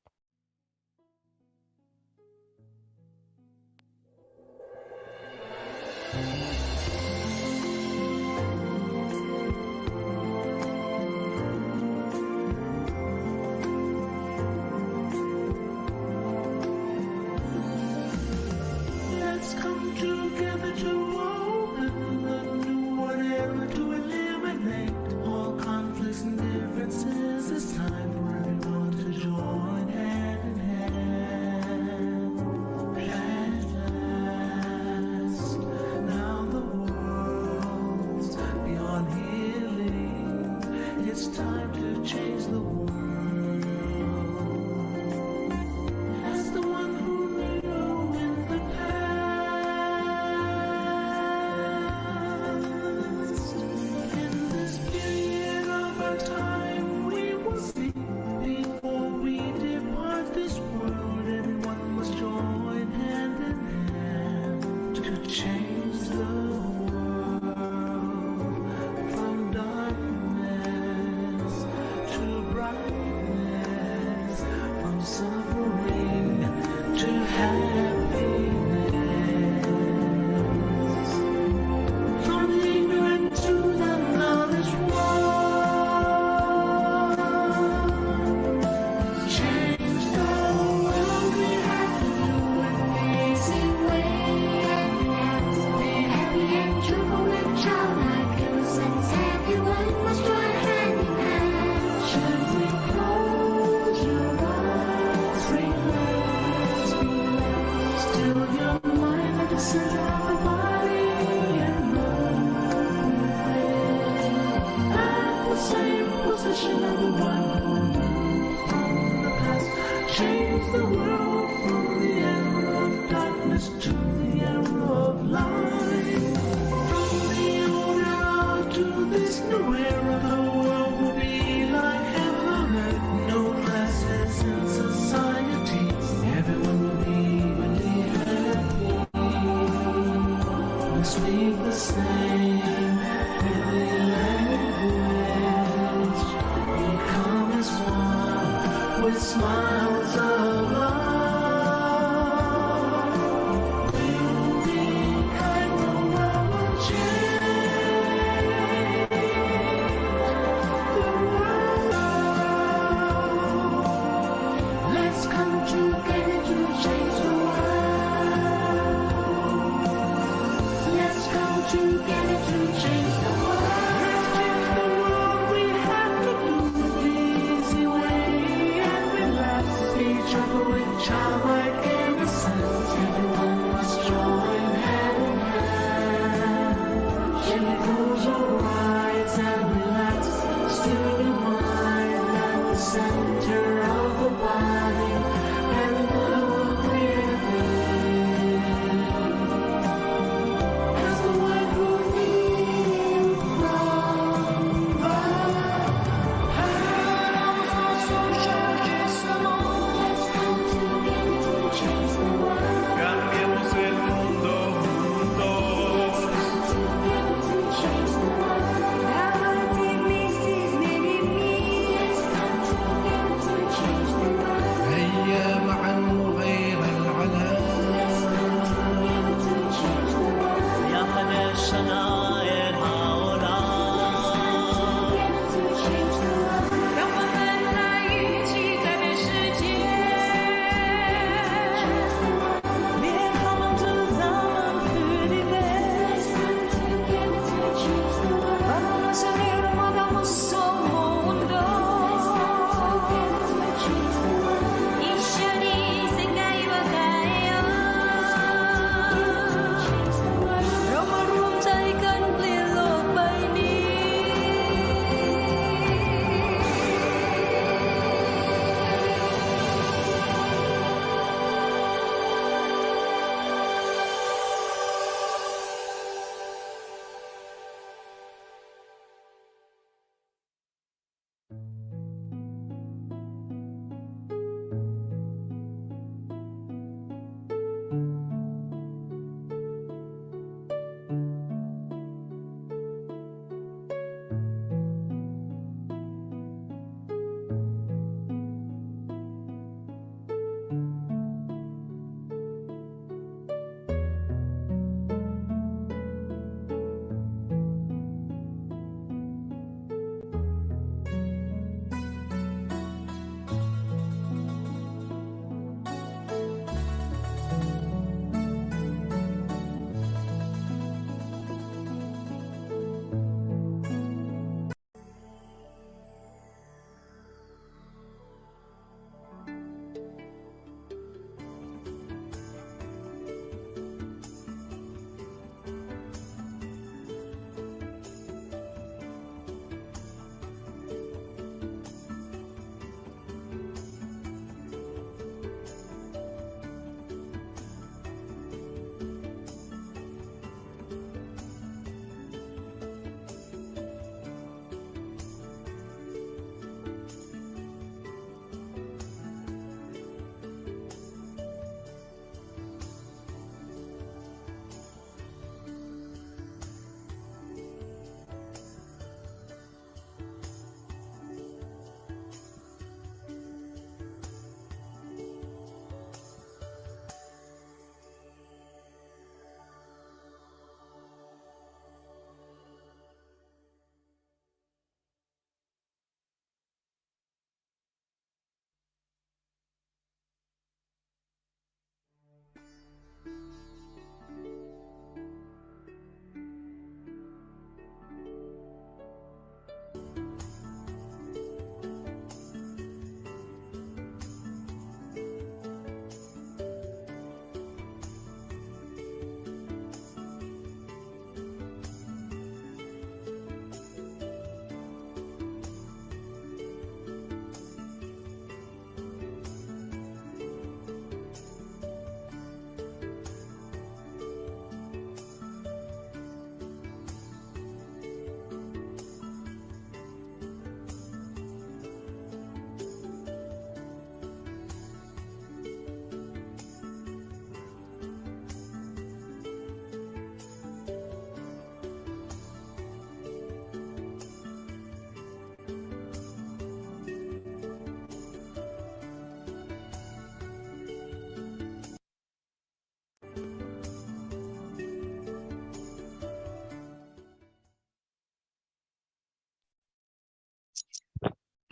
Let's come together to open the new whatever to eliminate all conflicts and differences. It's time for everyone to join hand in hand. At last, now the world's beyond healing. It's time to change the world. As the one who knew in the past, in this period of our time, we will see before we depart this world. Everyone must join hand in hand to change the world from darkness to brightness, from suffering to happiness, from ignorant to the knowledge world. Change the world, we have to do it easy way. Be happy and cheerful and childlike, innocence. Everyone must join hand in hand. Gently close your eyes, relax, relax. Still your mind at the center of the body and mind. At the same position of the one who knew from the past. Change the world from the era of darkness to the era of light. From the old era to this new era, the world will be like heaven on earth. No classes in society. Everyone will be really happy. We speak the same really language. Become as one with smiles of love. We'll be kind, the world will change. The world. Let's come together to change the world. Let's come together to change the world. Change the world, we have to do it the easy way and relax.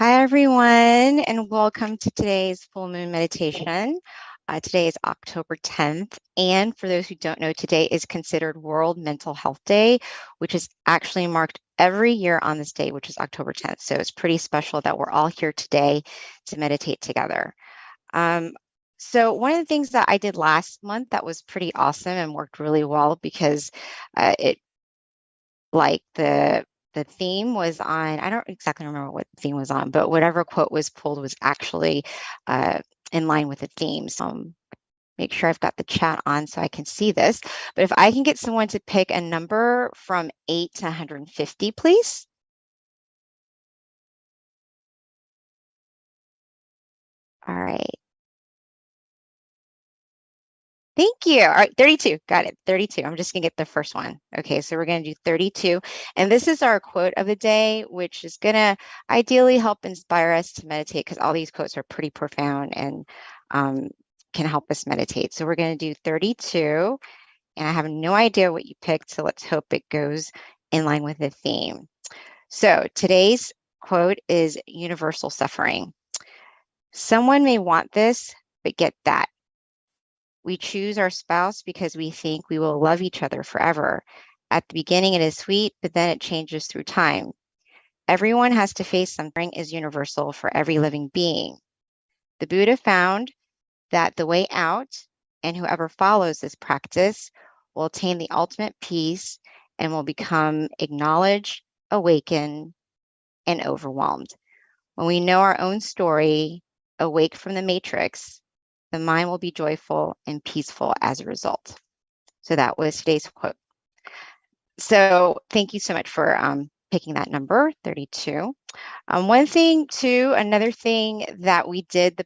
Hi, everyone, and welcome to today's full moon meditation. Today is October 10th, and for those who don't know, today is considered World Mental Health Day, which is actually marked every year on this day, which is October 10th. So it's pretty special that we're all here today to meditate together. So one of the things that I did last month that was pretty awesome and worked really well because it like the theme was on, I don't exactly remember what the theme was on, but whatever quote was pulled was actually in line with the theme. So make sure I've got the chat on so I can see this. But if I can get someone to pick a number from 8 to 150, please. All right. Thank you. All right, 32. Got it. 32. I'm just going to get the first one. Okay, so we're going to do 32. And this is our quote of the day, which is going to ideally help inspire us to meditate because all these quotes are pretty profound and can help us meditate. So we're going to do 32. And I have no idea what you picked, so let's hope it goes in line with the theme. So today's quote is universal suffering. Someone may want this, but get that. We choose our spouse because we think we will love each other forever. At the beginning, it is sweet, but then it changes through time. Everyone has to face something is universal for every living being. The Buddha found that the way out, and whoever follows this practice will attain the ultimate peace and will become acknowledged, awakened, and overwhelmed. When we know our own story, awake from the matrix, the mind will be joyful and peaceful as a result. So that was today's quote. So thank you so much for picking that number, 32. Another thing that we did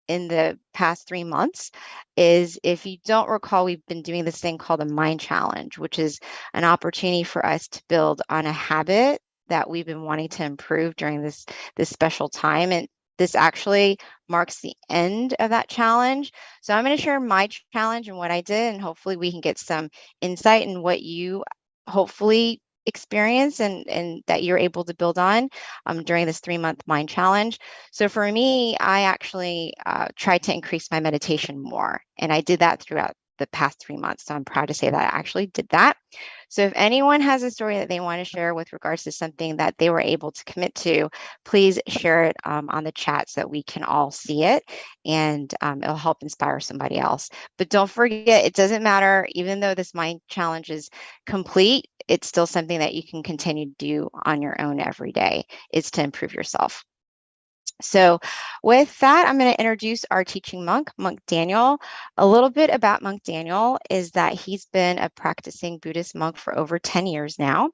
in the past 3 months is, if you don't recall, we've been doing this thing called a mind challenge, which is an opportunity for us to build on a habit that we've been wanting to improve during this special time. And this actually marks the end of that challenge. So I'm going to share my challenge and what I did, and hopefully we can get some insight in what you hopefully experience and that you're able to build on during this 3-month mind challenge. So for me, I actually tried to increase my meditation more, and I did that throughout the past 3 months. So I'm proud to say that I actually did that. So if anyone has a story that they want to share with regards to something that they were able to commit to, please share it on the chat so that we can all see it, and it'll help inspire somebody else. But don't forget, it doesn't matter, even though this mind challenge is complete, it's still something that you can continue to do on your own every day, is to improve yourself. So with that, I'm going to introduce our teaching monk, Monk Daniel. A little bit about Monk Daniel is that he's been a practicing Buddhist monk for over 10 years now.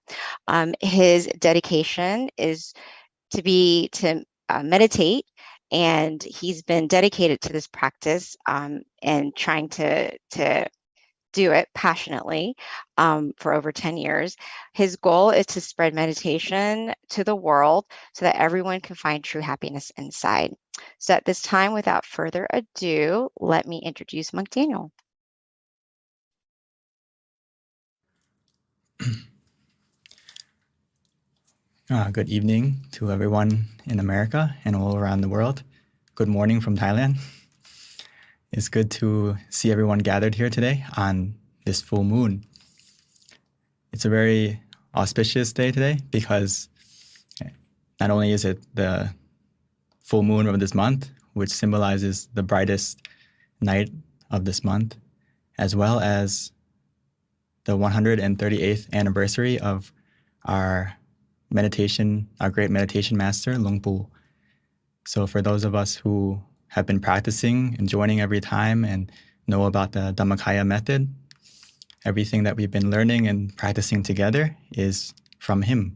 His dedication is to meditate, and he's been dedicated to this practice and trying to do it passionately for over 10 years. His goal is to spread meditation to the world so that everyone can find true happiness inside. So at this time, without further ado, let me introduce Monk Daniel. Good evening to everyone in America and all around the world. Good morning from Thailand. It's good to see everyone gathered here today on this full moon. It's a very auspicious day today because not only is it the full moon of this month, which symbolizes the brightest night of this month, as well as the 138th anniversary of our great meditation master, Luang Pu. So for those of us who have been practicing and joining every time and know about the Dhammakaya method, everything that we've been learning and practicing together is from him.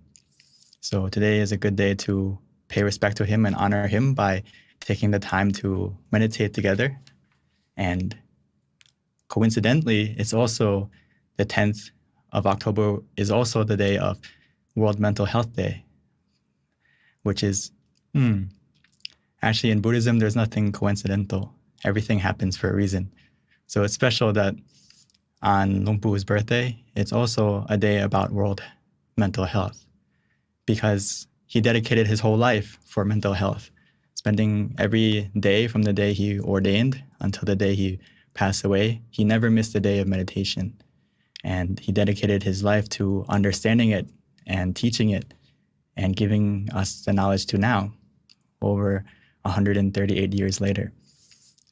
So today is a good day to pay respect to him and honor him by taking the time to meditate together. And coincidentally, it's also the 10th of October is also the day of World Mental Health Day, which is, actually in Buddhism, there's nothing coincidental. Everything happens for a reason. So it's special that on Luang Pu's birthday, it's also a day about world mental health, because he dedicated his whole life for mental health, spending every day from the day he ordained until the day he passed away. He never missed a day of meditation. And he dedicated his life to understanding it and teaching it and giving us the knowledge to now, over 138 years later.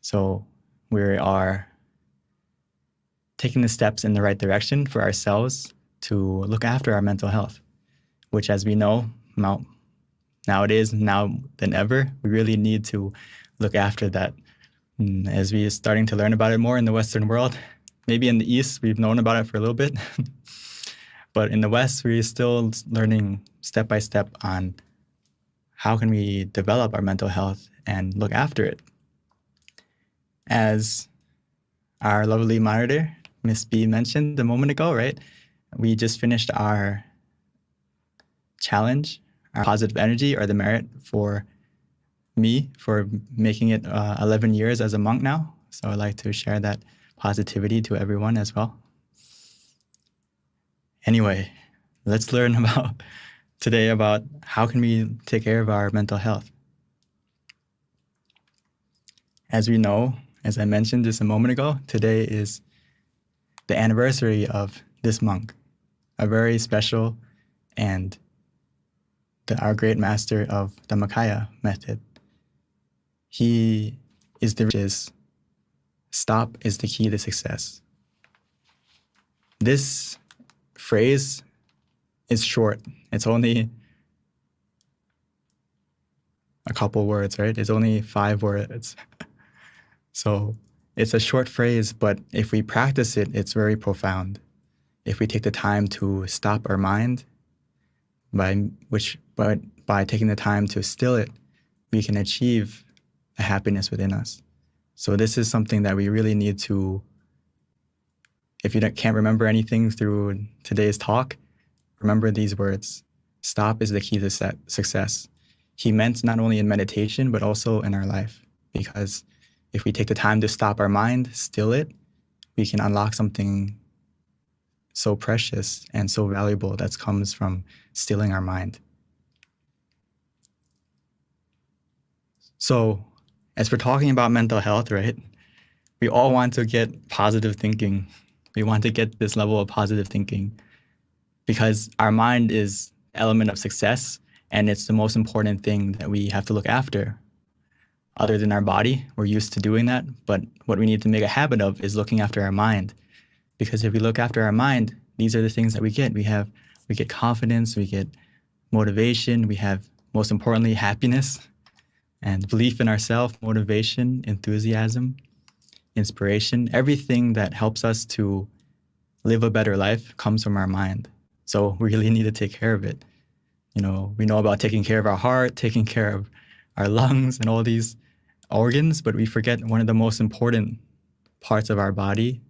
So we are taking the steps in the right direction for ourselves to look after our mental health, which, as we know, nowadays, now than ever, we really need to look after that. As we are starting to learn about it more in the Western world, maybe in the East, we've known about it for a little bit. But in the West, we're still learning step by step on how can we develop our mental health and look after it. As our lovely monitor, Miss B, mentioned a moment ago, right? We just finished our challenge, our positive energy, or the merit for me for making it 11 years as a monk now. So I'd like to share that positivity to everyone as well. Anyway, let's learn today about how can we take care of our mental health. As we know, as I mentioned just a moment ago, today is the anniversary of this monk, a very special and our great master of the Dhammakaya method. He is stop is the key to success. This phrase is short. It's only a couple words, right? It's only 5 words. So it's a short phrase, but if we practice it, it's very profound. If we take the time to stop our mind, by taking the time to still it, we can achieve a happiness within us. So this is something that we really need to, if you can't remember anything through today's talk, remember these words. Stop is the key to success. He meant not only in meditation, but also in our life. Because if we take the time to stop our mind, still it, we can unlock something so precious and so valuable that comes from stilling our mind. So, as we're talking about mental health, right, we all want to get positive thinking. We want to get this level of positive thinking because our mind is an element of success, and it's the most important thing that we have to look after. Other than our body, we're used to doing that, but what we need to make a habit of is looking after our mind. Because if we look after our mind, these are the things that we get. We get confidence, we get motivation, we have, most importantly, happiness and belief in ourselves, motivation, enthusiasm, inspiration. Everything that helps us to live a better life comes from our mind. So we really need to take care of it. We know about taking care of our heart, taking care of our lungs and all these organs, but we forget one of the most important parts of our body,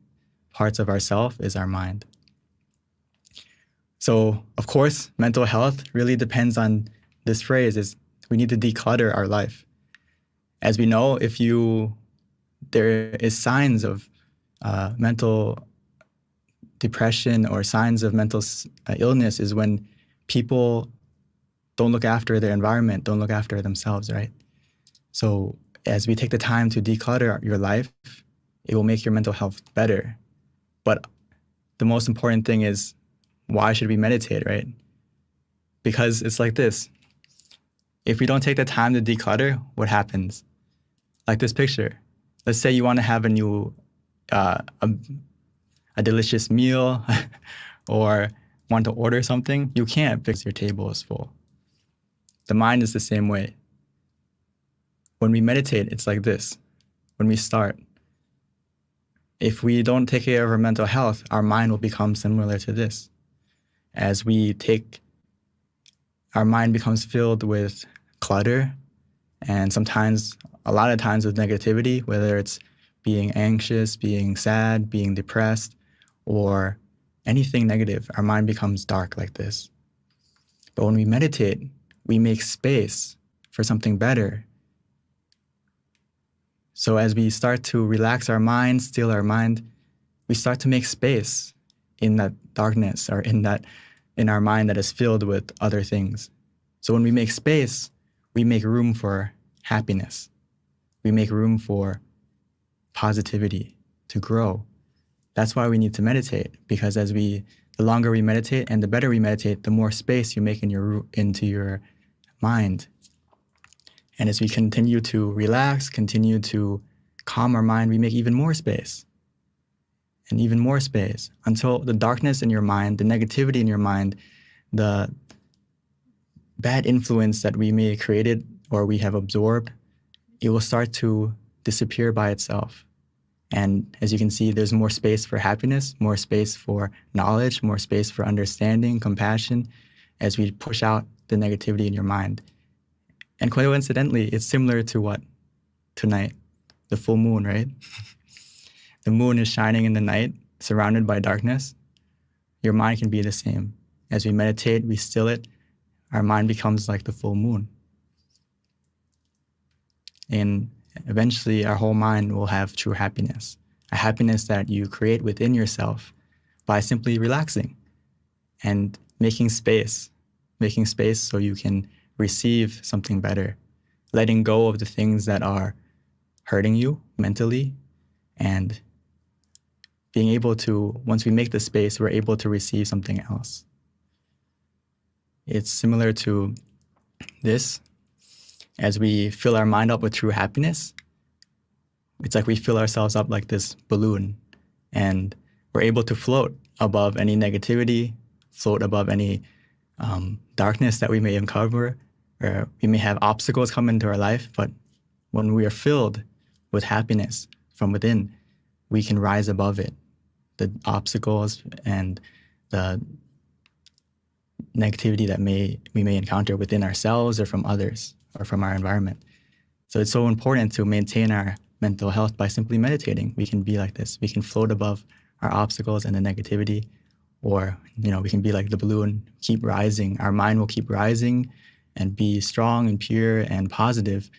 parts of ourself, is our mind. So, of course, mental health really depends on this phrase, is we need to declutter our life. As we know, there is signs of mental depression or signs of mental illness is when people don't look after their environment, don't look after themselves, right? So as we take the time to declutter your life, it will make your mental health better. But the most important thing is, why should we meditate, right? Because it's like this. If we don't take the time to declutter, what happens? Like this picture. Let's say you want to have a new, a delicious meal or want to order something. You can't because your table is full. The mind is the same way. When we meditate, it's like this. When we start, if we don't take care of our mental health, our mind will become similar to this. As our mind becomes filled with clutter and sometimes, a lot of times with negativity, whether it's being anxious, being sad, being depressed, or anything negative, our mind becomes dark like this. But when we meditate, we make space for something better. So as we start to relax our mind, still our mind, we start to make space in that darkness or in our mind that is filled with other things. So when we make space, we make room for happiness. We make room for positivity to grow. That's why we need to meditate, because the longer we meditate and the better we meditate, the more space you make into your mind. And as we continue to relax, continue to calm our mind, we make even more space and even more space until the darkness in your mind, the negativity in your mind, the bad influence that we may have created or we have absorbed, it will start to disappear by itself. And as you can see, there's more space for happiness, more space for knowledge, more space for understanding, compassion, as we push out the negativity in your mind. And quite coincidentally, it's similar to what? Tonight, the full moon, right? The moon is shining in the night, surrounded by darkness. Your mind can be the same. As we meditate, we still it, our mind becomes like the full moon. And eventually, our whole mind will have true happiness, a happiness that you create within yourself by simply relaxing and making space so you can receive something better, letting go of the things that are hurting you mentally, and being able to, once we make the space, we're able to receive something else. It's similar to this. As we fill our mind up with true happiness, it's like we fill ourselves up like this balloon, and we're able to float above any negativity, float above any darkness that we may uncover, or we may have obstacles come into our life. But when we are filled with happiness from within, we can rise above it, the obstacles and the negativity that we may encounter within ourselves or from others or from our environment. So it's so important to maintain our mental health by simply meditating. We can be like this. We can float above our obstacles and the negativity, or we can be like the balloon, keep rising. Our mind will keep rising and be strong and pure and positive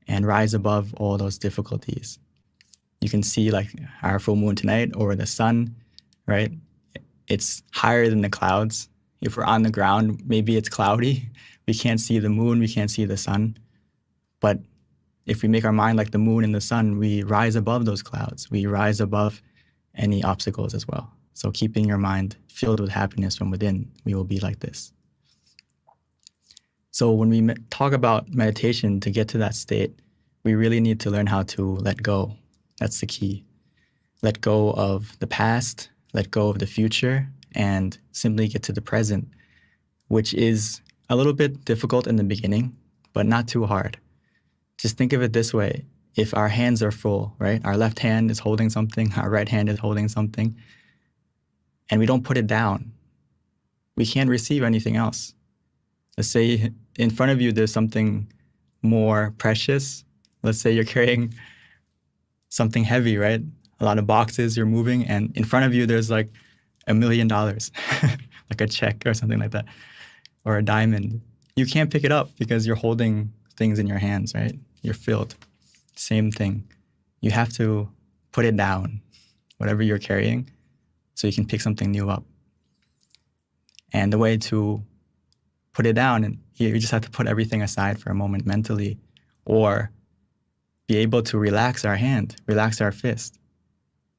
and rise above all those difficulties. You can see like our full moon tonight over the sun, right? It's higher than the clouds. If we're on the ground, maybe it's cloudy. We can't see the moon, we can't see the sun. But if we make our mind like the moon and the sun, we rise above those clouds. We rise above any obstacles as well. So keeping your mind filled with happiness from within, we will be like this. So when we talk about meditation, to get to that state, we really need to learn how to let go. That's the key. Let go of the past, let go of the future, and simply get to the present, which is a little bit difficult in the beginning, but not too hard. Just think of it this way. If our hands are full, right? Our left hand is holding something, our right hand is holding something, and we don't put it down, we can't receive anything else. Let's say in front of you, there's something more precious. Let's say you're carrying something heavy, right? A lot of boxes you're moving, and in front of you, there's like $1 million, like a check or something like that, or a diamond. You can't pick it up because you're holding things in your hands, right? You're filled. Same thing. You have to put it down, whatever you're carrying, so you can pick something new up. And the way to put it down, and you just have to put everything aside for a moment mentally, or be able to relax our hand, relax our fist.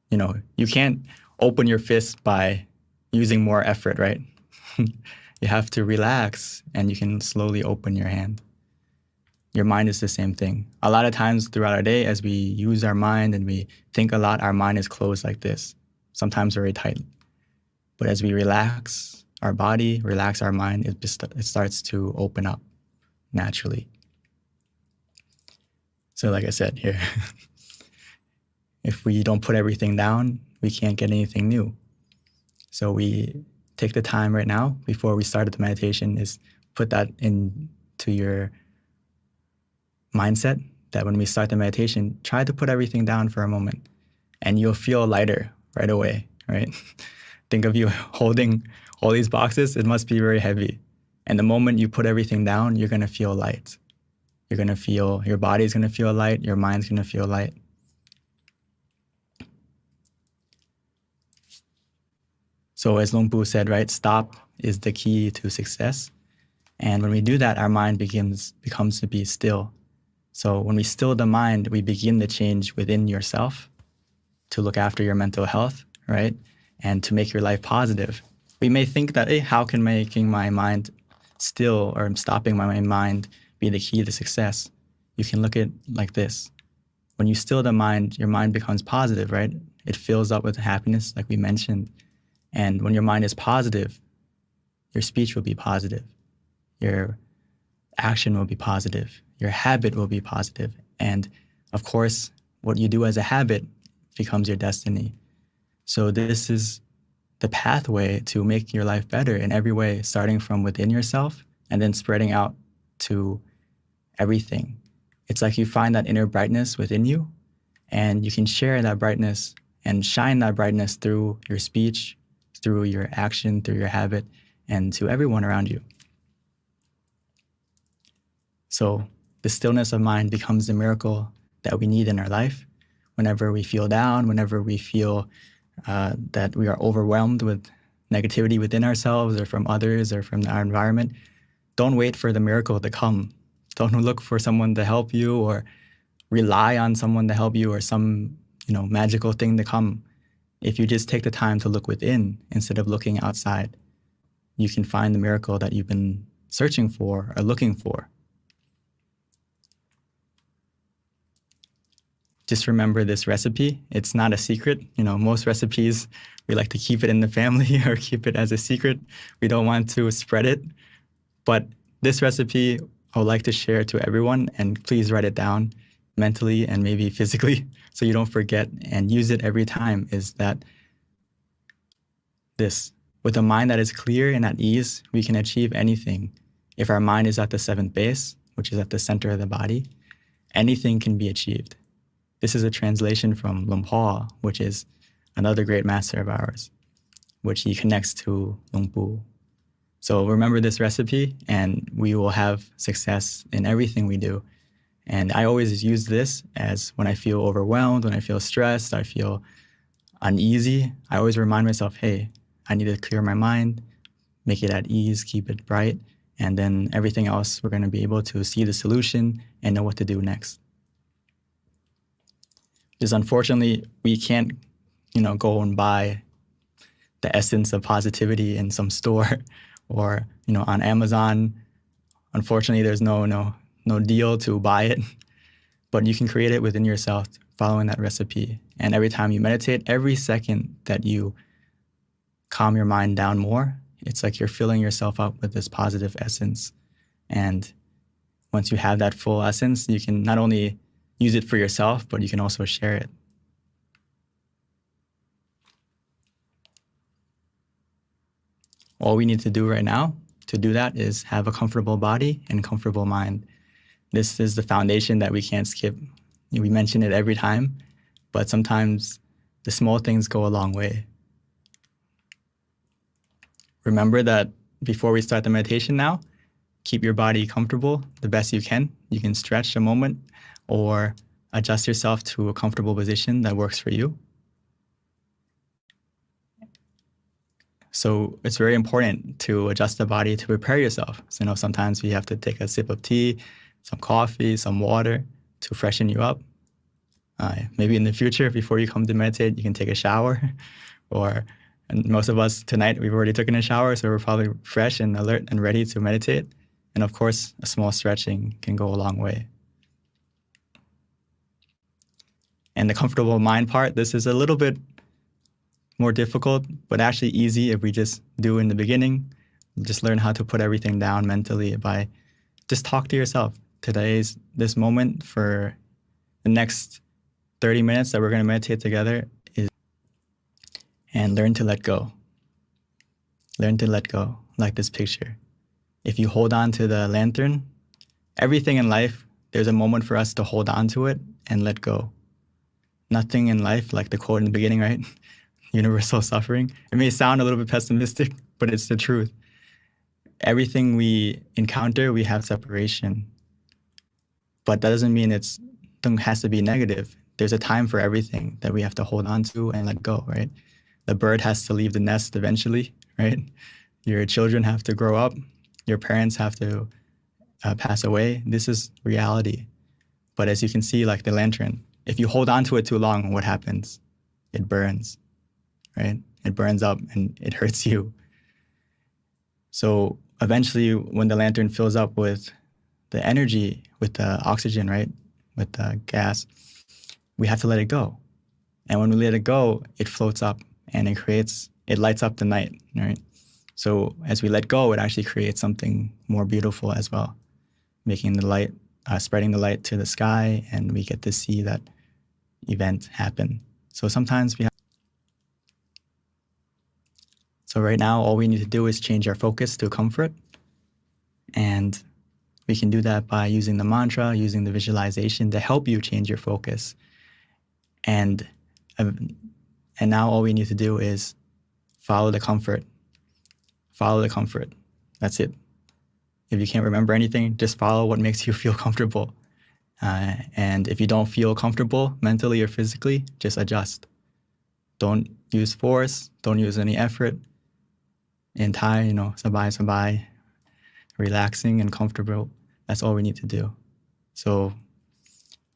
You can't open your fist by using more effort, right? You have to relax, and you can slowly open your hand. Your mind is the same thing. A lot of times throughout our day, as we use our mind and we think a lot, our mind is closed like this, sometimes very tight. But as we relax our body, relax our mind, it starts to open up naturally. So like I said here, if we don't put everything down, we can't get anything new. So we take the time right now before we started the meditation is put that into your mindset that when we start the meditation, try to put everything down for a moment and you'll feel lighter right away, right? Think of you holding all these boxes, it must be very heavy. And the moment you put everything down, you're gonna feel light. You're gonna feel, your body's gonna feel light, your mind's gonna feel light. So as Luang Pu said, right, stop is the key to success. And when we do that, our mind becomes to be still. So when we still the mind, we begin the change within yourself to look after your mental health, right? And to make your life positive. We may think that, hey, how can making my mind still or stopping my mind be the key to success? You can look at it like this. When you still the mind, your mind becomes positive, right? It fills up with happiness, like we mentioned. And when your mind is positive, your speech will be positive. Your action will be positive. Your habit will be positive. And of course, what you do as a habit becomes your destiny. So this is the pathway to make your life better in every way, starting from within yourself and then spreading out to everything. It's like you find that inner brightness within you, and you can share that brightness and shine that brightness through your speech, through your action, through your habit, and to everyone around you. So the stillness of mind becomes the miracle that we need in our life. Whenever we feel down, whenever we feel that we are overwhelmed with negativity within ourselves or from others or from our environment, don't wait for the miracle to come. Don't look for someone to help you or rely on someone to help you or some, magical thing to come. If you just take the time to look within instead of looking outside, you can find the miracle that you've been searching for or looking for. Just remember this recipe. It's not a secret. Most recipes, we like to keep it in the family or keep it as a secret. We don't want to spread it. But this recipe, I would like to share to everyone, and please write it down mentally and maybe physically so you don't forget and use it every time, is that this. With a mind that is clear and at ease, we can achieve anything. If our mind is at the seventh base, which is at the center of the body, anything can be achieved. This is a translation from Luang Por, which is another great master of ours, which he connects to Luang Pu. So remember this recipe, and we will have success in everything we do. And I always use this as when I feel overwhelmed, when I feel stressed, I feel uneasy. I always remind myself, hey, I need to clear my mind, make it at ease, keep it bright, and then everything else, we're going to be able to see the solution and know what to do next. Because unfortunately, we can't, go and buy the essence of positivity in some store or, on Amazon. Unfortunately, there's no deal to buy it, but you can create it within yourself following that recipe. And every time you meditate, every second that you calm your mind down more, it's like you're filling yourself up with this positive essence. And once you have that full essence, you can not only use it for yourself, but you can also share it. All we need to do right now to do that is have a comfortable body and comfortable mind. This is the foundation that we can't skip. We mention it every time, but sometimes the small things go a long way. Remember that before we start the meditation now, keep your body comfortable the best you can. You can stretch a moment or adjust yourself to a comfortable position that works for you. So it's very important to adjust the body to prepare yourself. So, sometimes we have to take a sip of tea, some coffee, some water to freshen you up. Maybe in the future, before you come to meditate, you can take a shower. And most of us tonight, we've already taken a shower, so we're probably fresh and alert and ready to meditate. And of course, a small stretching can go a long way. And the comfortable mind part, this is a little bit more difficult, but actually easy if we just do in the beginning. Just learn how to put everything down mentally by just talk to yourself. Today's this moment for the next 30 minutes that we're going to meditate together is, and learn to let go. Learn to let go, like this picture. If you hold on to the lantern, everything in life, there's a moment for us to hold on to it and let go. Nothing in life, like the quote in the beginning, right? Universal suffering. It may sound a little bit pessimistic, but it's the truth. Everything we encounter, we have separation. But that doesn't mean it has to be negative. There's a time for everything that we have to hold on to and let go, right? The bird has to leave the nest eventually, right? Your children have to grow up. your parents have to pass away. This is reality. But as you can see, like the lantern, if you hold on to it too long, what happens? It burns, right? It burns up and it hurts you. So eventually, when the lantern fills up with the energy, with the oxygen, right, with the gas, we have to let it go. And when we let it go, it floats up and it lights up the night, right? So as we let go, it actually creates something more beautiful as well, making the light, spreading the light to the sky, and we get to see that event happen. So sometimes so right now, all we need to do is change our focus to comfort. And we can do that by using the mantra, using the visualization to help you change your focus. And now all we need to do is follow the comfort. Follow the comfort. That's it. If you can't remember anything, just follow what makes you feel comfortable. And if you don't feel comfortable mentally or physically, just adjust. Don't use force. Don't use any effort. In Thai, sabai, relaxing and comfortable. That's all we need to do. So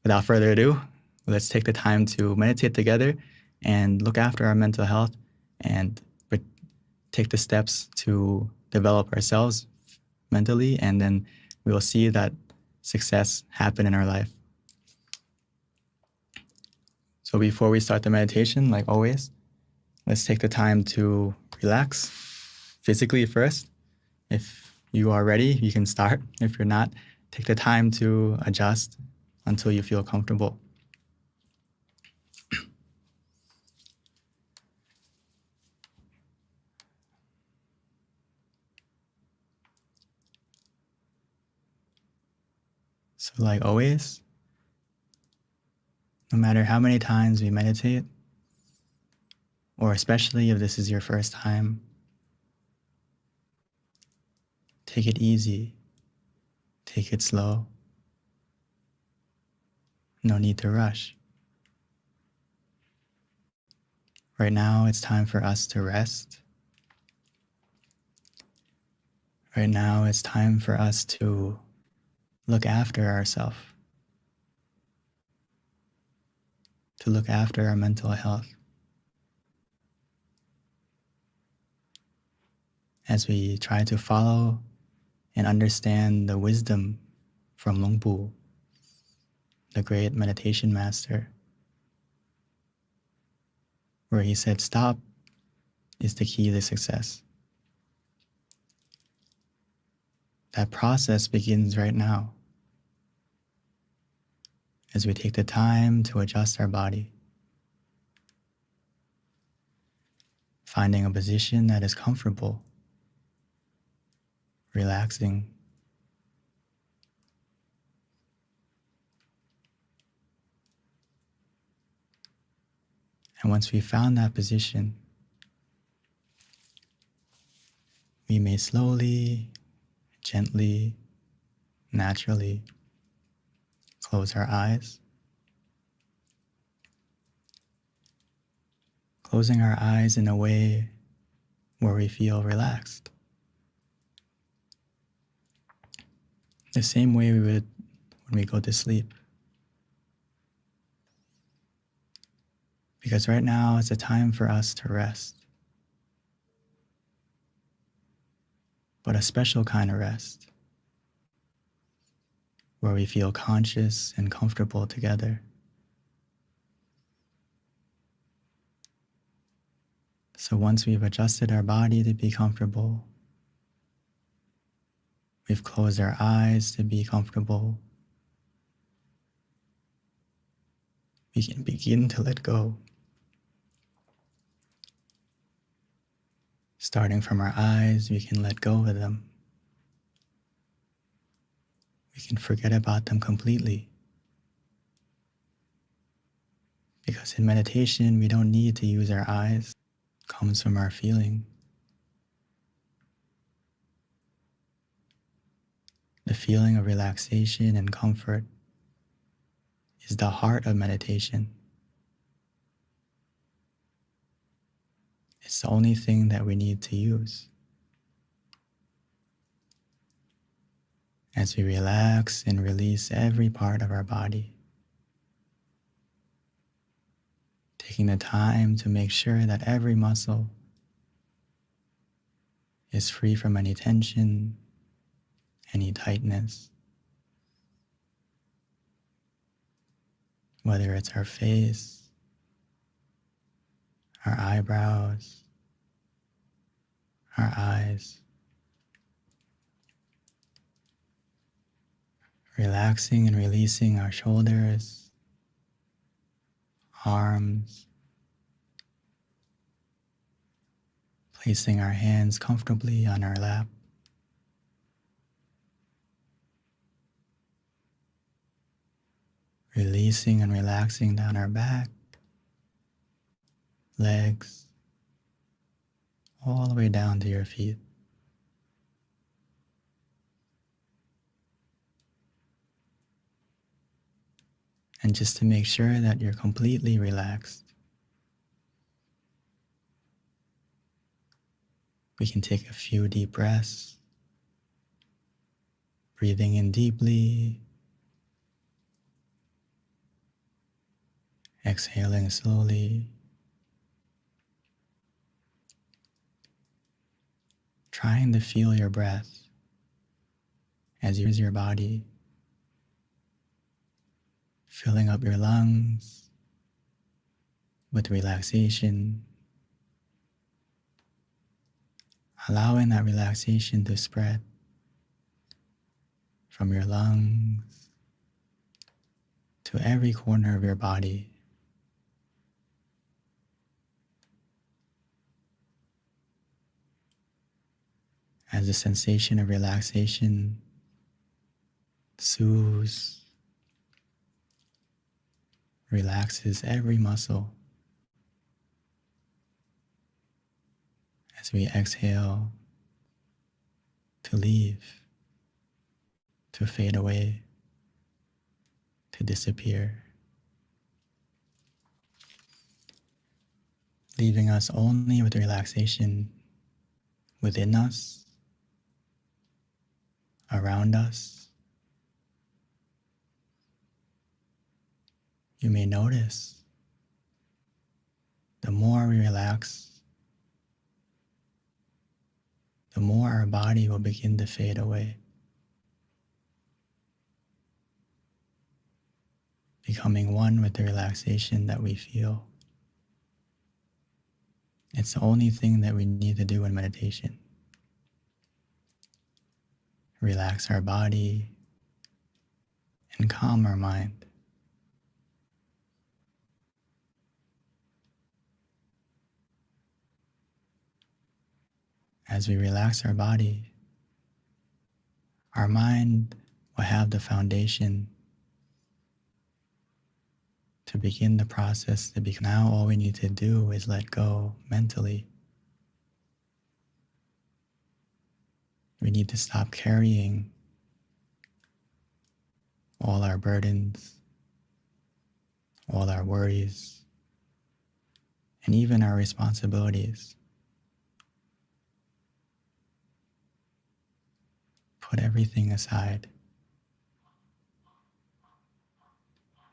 without further ado, let's take the time to meditate together and look after our mental health and take the steps to develop ourselves mentally, and then we will see that success happen in our life. So before we start the meditation, like always, let's take the time to relax physically first. If you are ready, you can start. If you're not, take the time to adjust until you feel comfortable. So like always, no matter how many times we meditate, or especially if this is your first time, take it easy, take it slow. No need to rush. Right now, it's time for us to rest. Right now, it's time for us to look after ourselves, to look after our mental health. As we try to follow and understand the wisdom from Luang Pu, the great meditation master, where he said, stop is the key to success. That process begins right now, as we take the time to adjust our body, finding a position that is comfortable, relaxing. And once we found that position, we may slowly, gently, naturally close our eyes. Closing our eyes in a way where we feel relaxed. The same way we would when we go to sleep. Because right now is a time for us to rest. But a special kind of rest, where we feel conscious and comfortable together. So once we've adjusted our body to be comfortable, we've closed our eyes to be comfortable, we can begin to let go. Starting from our eyes, we can let go of them. We can forget about them completely. Because in meditation, we don't need to use our eyes. It comes from our feeling. The feeling of relaxation and comfort is the heart of meditation. It's the only thing that we need to use. as we relax and release every part of our body. Taking the time to make sure that every muscle is free from any tension, any tightness. Whether it's our face, our eyebrows, our eyes. Relaxing and releasing our shoulders, arms, placing our hands comfortably on our lap. Releasing and relaxing down our back, legs, all the way down to your feet. And just to make sure that you're completely relaxed, we can take a few deep breaths, breathing in deeply, exhaling slowly, trying to feel your breath as you use your body, filling up your lungs with relaxation, allowing that relaxation to spread from your lungs to every corner of your body. As the sensation of relaxation soothes, relaxes every muscle. As we exhale to leave, to fade away, to disappear, leaving us only with relaxation within us, around us. You may notice the more we relax, the more our body will begin to fade away, becoming one with the relaxation that we feel. It's the only thing that we need to do in meditation. Relax our body and calm our mind. As we relax our body, our mind will have the foundation to begin the process to become. Now all we need to do is let go mentally. We need to stop carrying all our burdens, all our worries, and even our responsibilities. Put everything aside.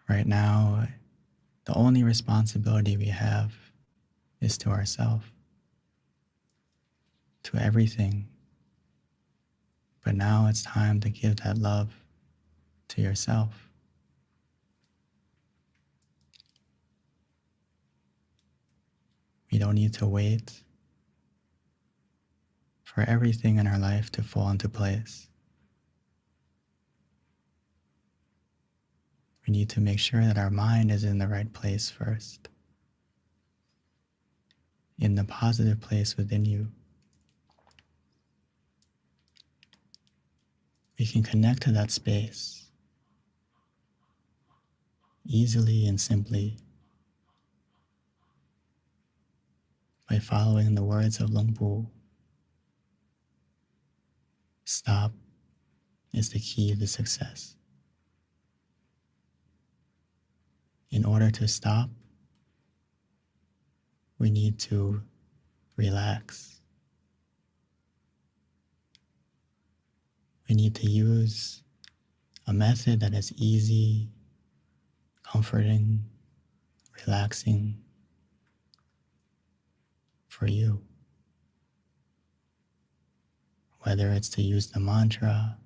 Right now, the only responsibility we have is to ourselves, to everything. But now it's time to give that love to yourself. We don't need to wait for everything in our life to fall into place. We need to make sure that our mind is in the right place first, in the positive place within you. We can connect to that space easily and simply by following the words of Luang Pu. Stop is the key to success. In order to stop, we need to relax. We need to use a method that is easy, comforting, relaxing for you. Whether it's to use the mantra,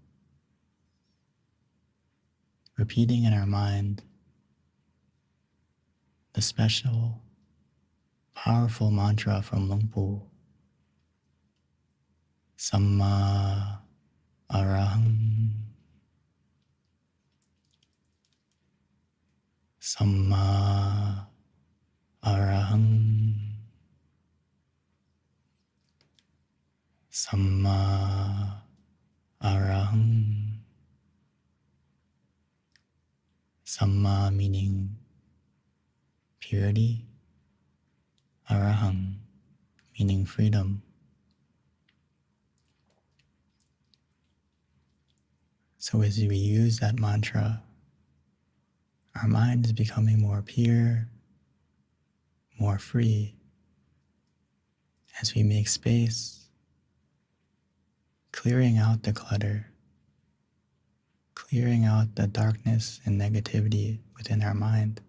repeating in our mind the special, powerful mantra from Lungpo, Samma Arahang, Samma Arahang, Samma Arahang. Samma meaning purity, Arahang meaning freedom. So as we use that mantra, our mind is becoming more pure, more free, as we make space, clearing out the clutter, clearing out the darkness and negativity within our mind.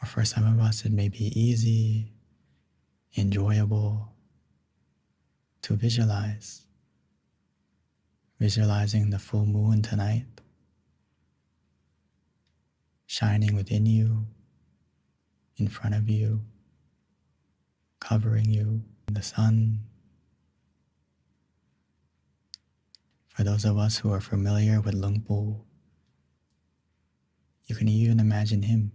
Or for some of us, it may be easy, enjoyable to visualize. Visualizing the full moon tonight, shining within you, in front of you, covering you, the sun. For those of us who are familiar with Lungpo, you can even imagine him.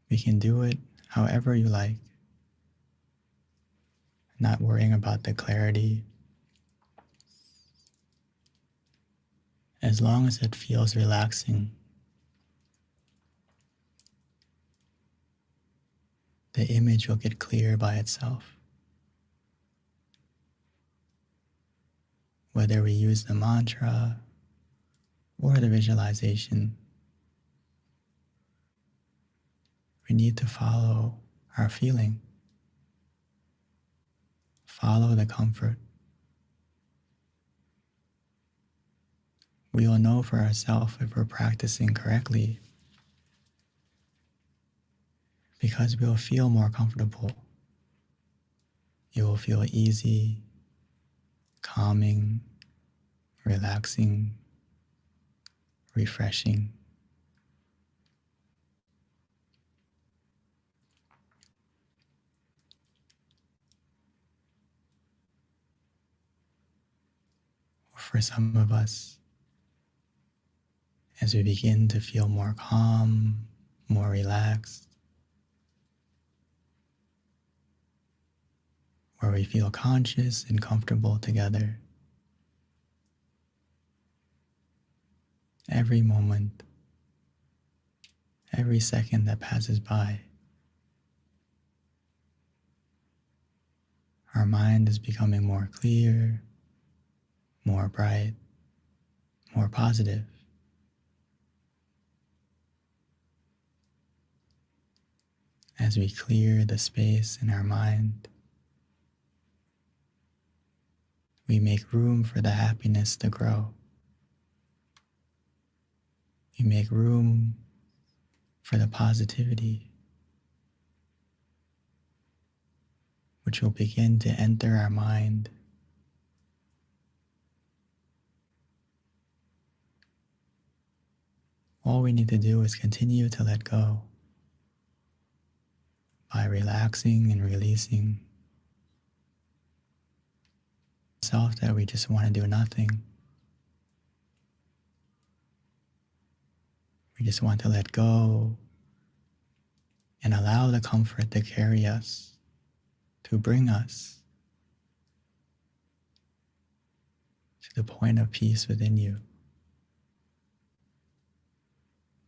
We can do it however you like, not worrying about the clarity. As long as it feels relaxing, the image will get clear by itself. Whether we use the mantra or the visualization, we need to follow our feeling, follow the comfort. We will know for ourselves if we're practicing correctly, because we will feel more comfortable. It will feel easy, calming, relaxing, refreshing. For some of us, as we begin to feel more calm, more relaxed, where we feel conscious and comfortable together, every moment, every second that passes by, our mind is becoming more clear, more bright, more positive. As we clear the space in our mind, we make room for the happiness to grow. We make room for the positivity, which will begin to enter our mind. All we need to do is continue to let go by relaxing and releasing. Self that we just want to do nothing. We just want to let go and allow the comfort to carry us, to bring us to the point of peace within you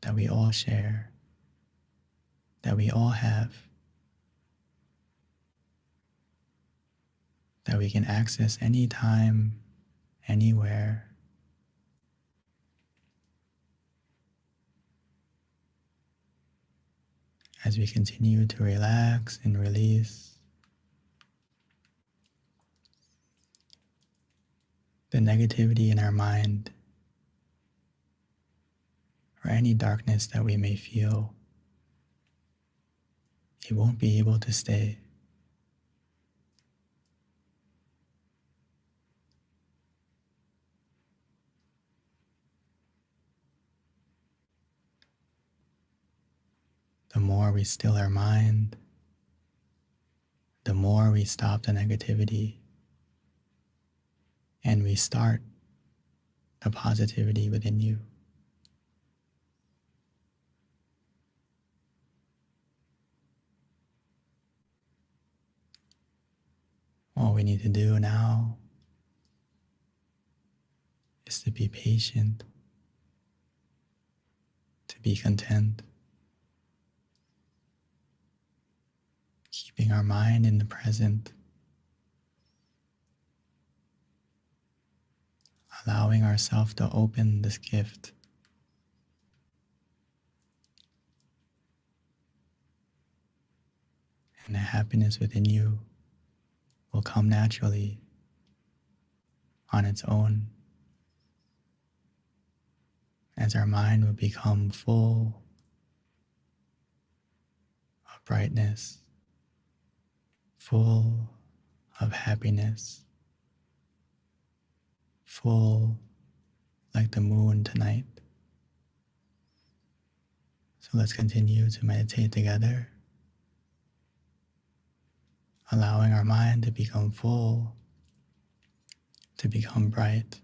that we all share, that we all have, that we can access anytime, anywhere. As we continue to relax and release the negativity in our mind or any darkness that we may feel, it won't be able to stay. The more we still our mind, the more we stop the negativity and we start the positivity within you. All we need to do now is to be patient, to be content, keeping our mind in the present, allowing ourselves to open this gift. And the happiness within you will come naturally on its own as our mind will become full of brightness, full of happiness, full like the moon tonight. So let's continue to meditate together, allowing our mind to become full, to become bright.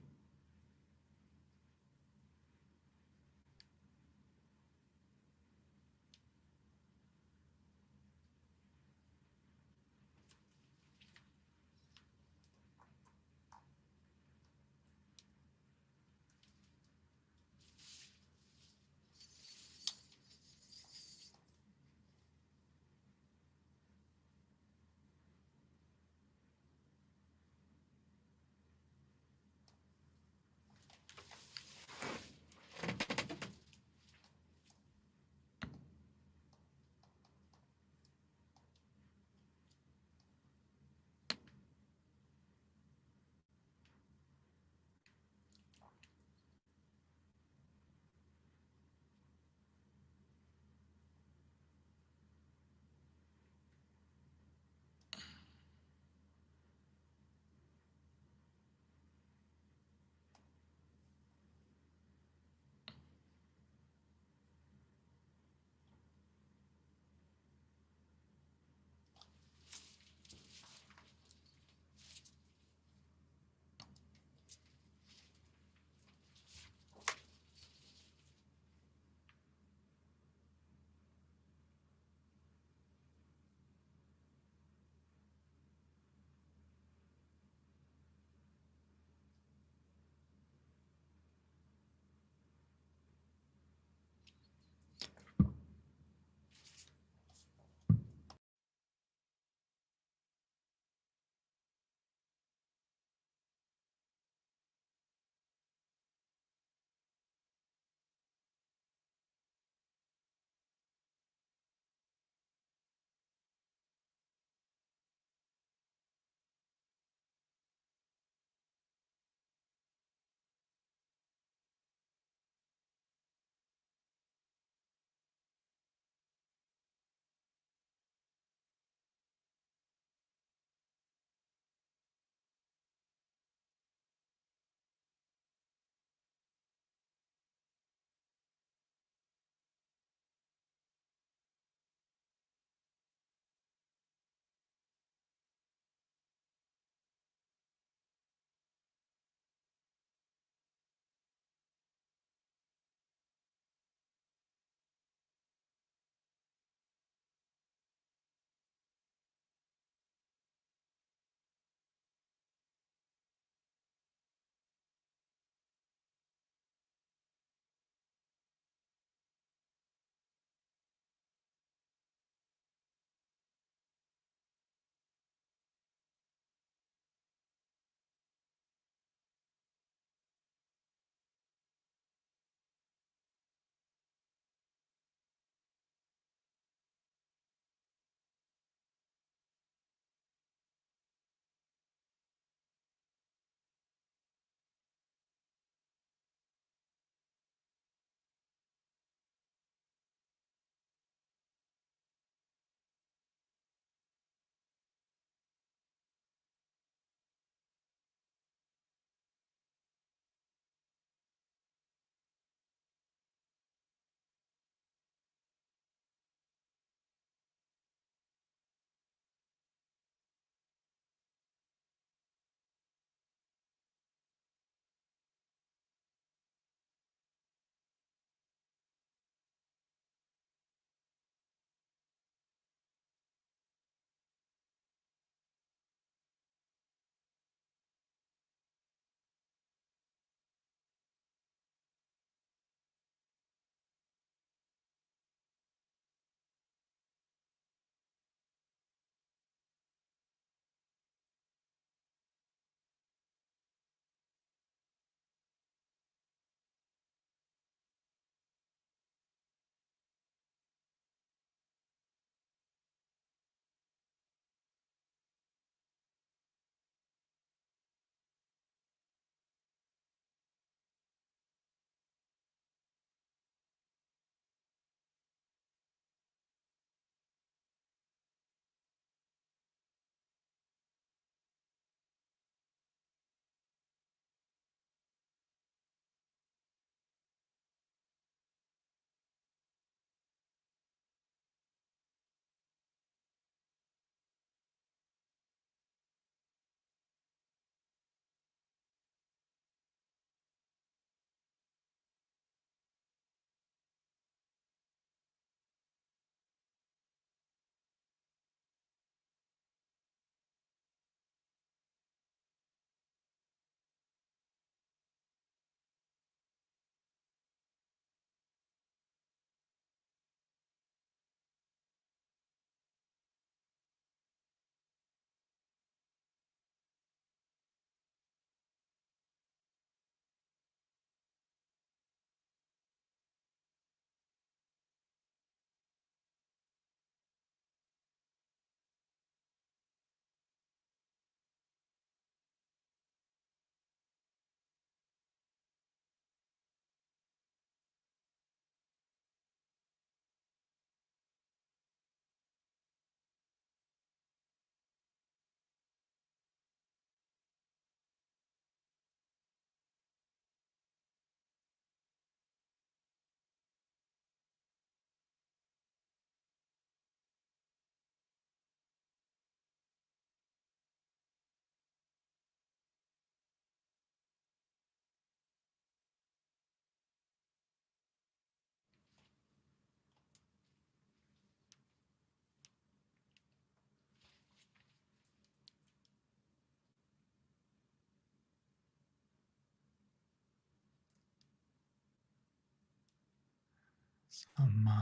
Samma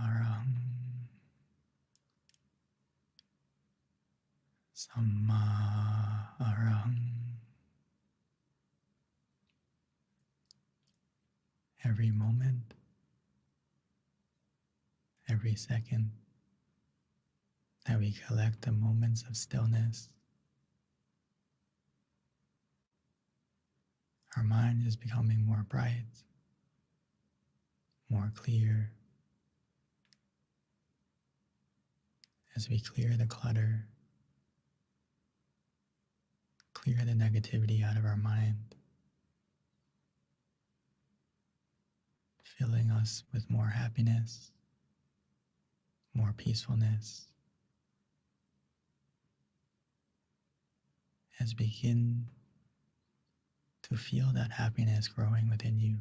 Arahang. Samma Arahang. Every moment, every second that we collect the moments of stillness, our mind is becoming more bright, more clear, as we clear the clutter, clear the negativity out of our mind, filling us with more happiness, more peacefulness. As begin to feel that happiness growing within you.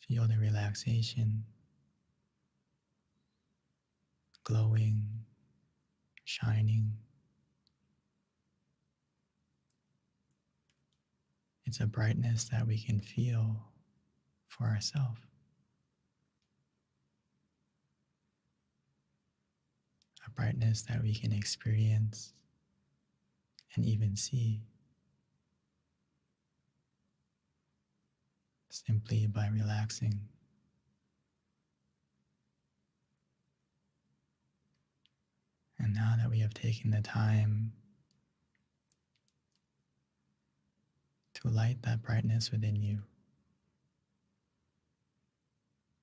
Feel the relaxation, glowing, shining. It's a brightness that we can feel for ourselves. A brightness that we can experience and even see simply by relaxing. And now that we have taken the time to light that brightness within you,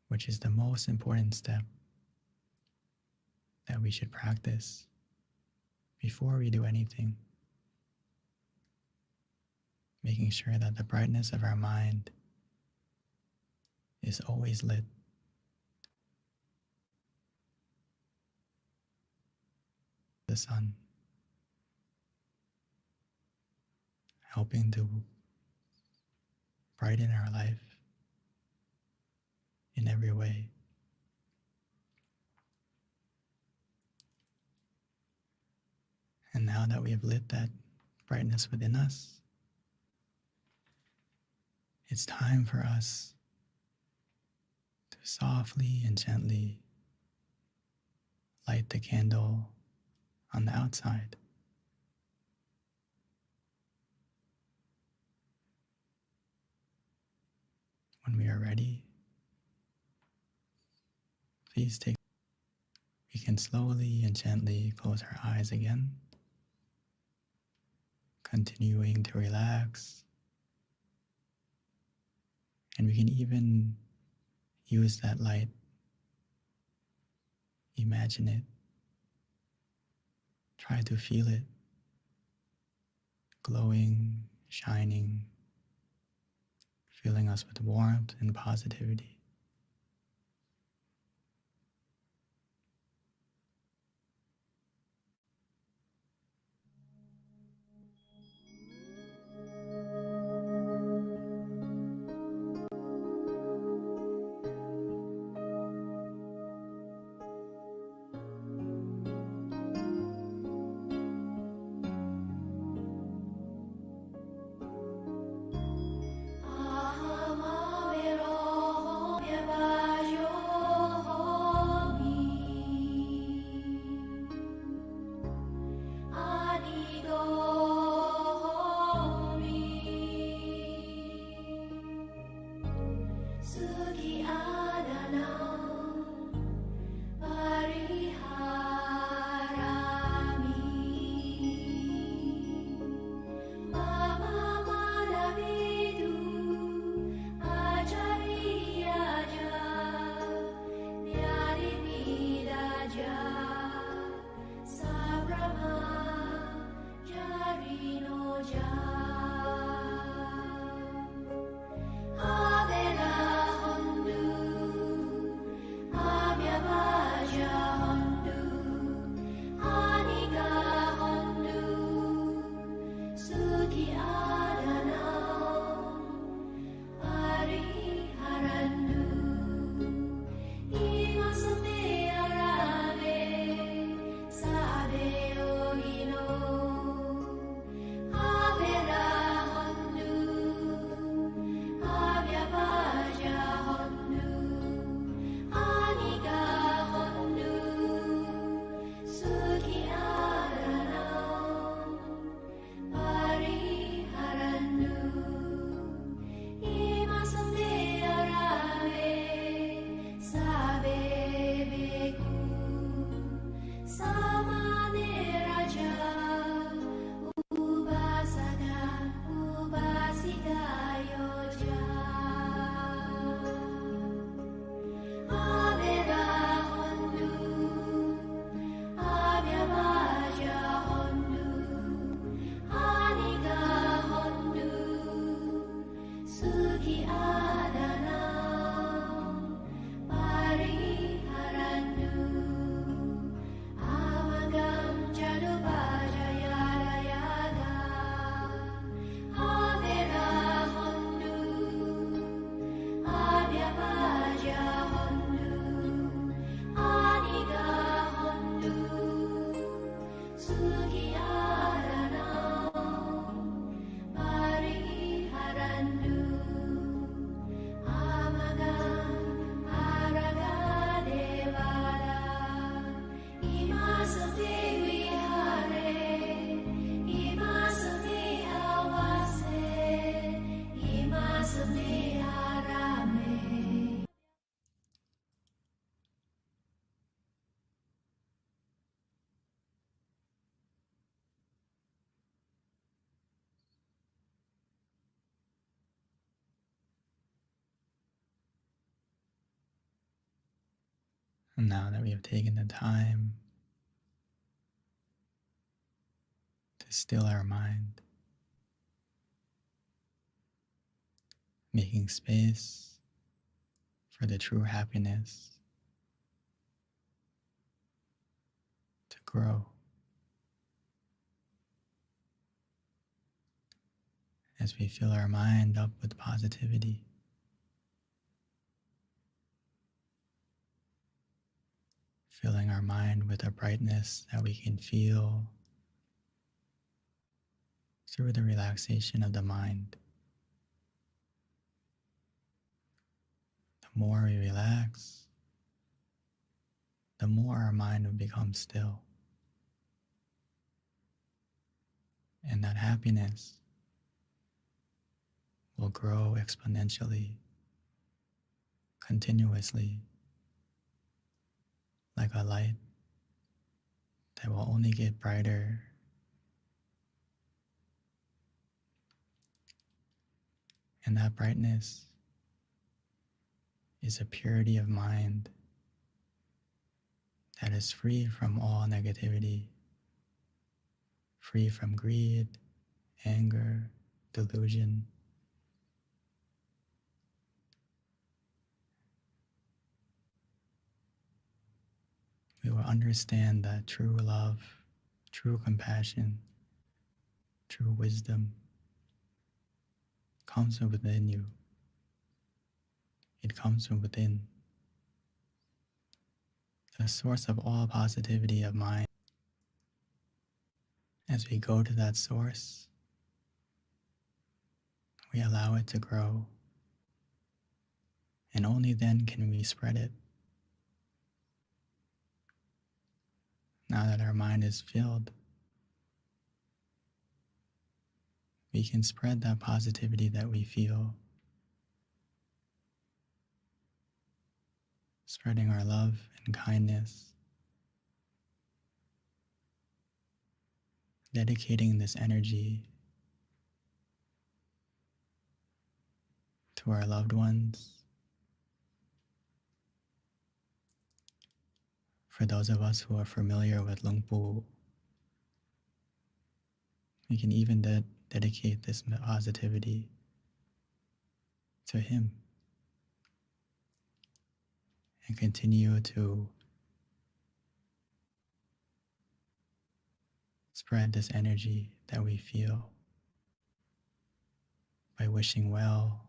which is the most important step that we should practice before we do anything, making sure that the brightness of our mind is always lit. The sun, helping to brighten our life in every way. And now that we have lit that brightness within us, it's time for us to softly and gently light the candle on the outside. When we are ready, please we can slowly and gently close our eyes again, continuing to relax. And we can even use that light, imagine it, try to feel it, glowing, shining, filling us with warmth and positivity. And now that we have taken the time to still our mind, making space for the true happiness to grow. As we fill our mind up with positivity, filling our mind with a brightness that we can feel through the relaxation of the mind. The more we relax, the more our mind will become still. And that happiness will grow exponentially, continuously, like a light that will only get brighter. And that brightness is a purity of mind that is free from all negativity, free from greed, anger, delusion. We will understand that true love, true compassion, true wisdom comes from within you. It comes from within. The source of all positivity of mind. As we go to that source, we allow it to grow. And only then can we spread it. Now that our mind is filled, we can spread that positivity that we feel, spreading our love and kindness, dedicating this energy to our loved ones. For those of us who are familiar with Lung Pu, we can even dedicate this positivity to him and continue to spread this energy that we feel by wishing well,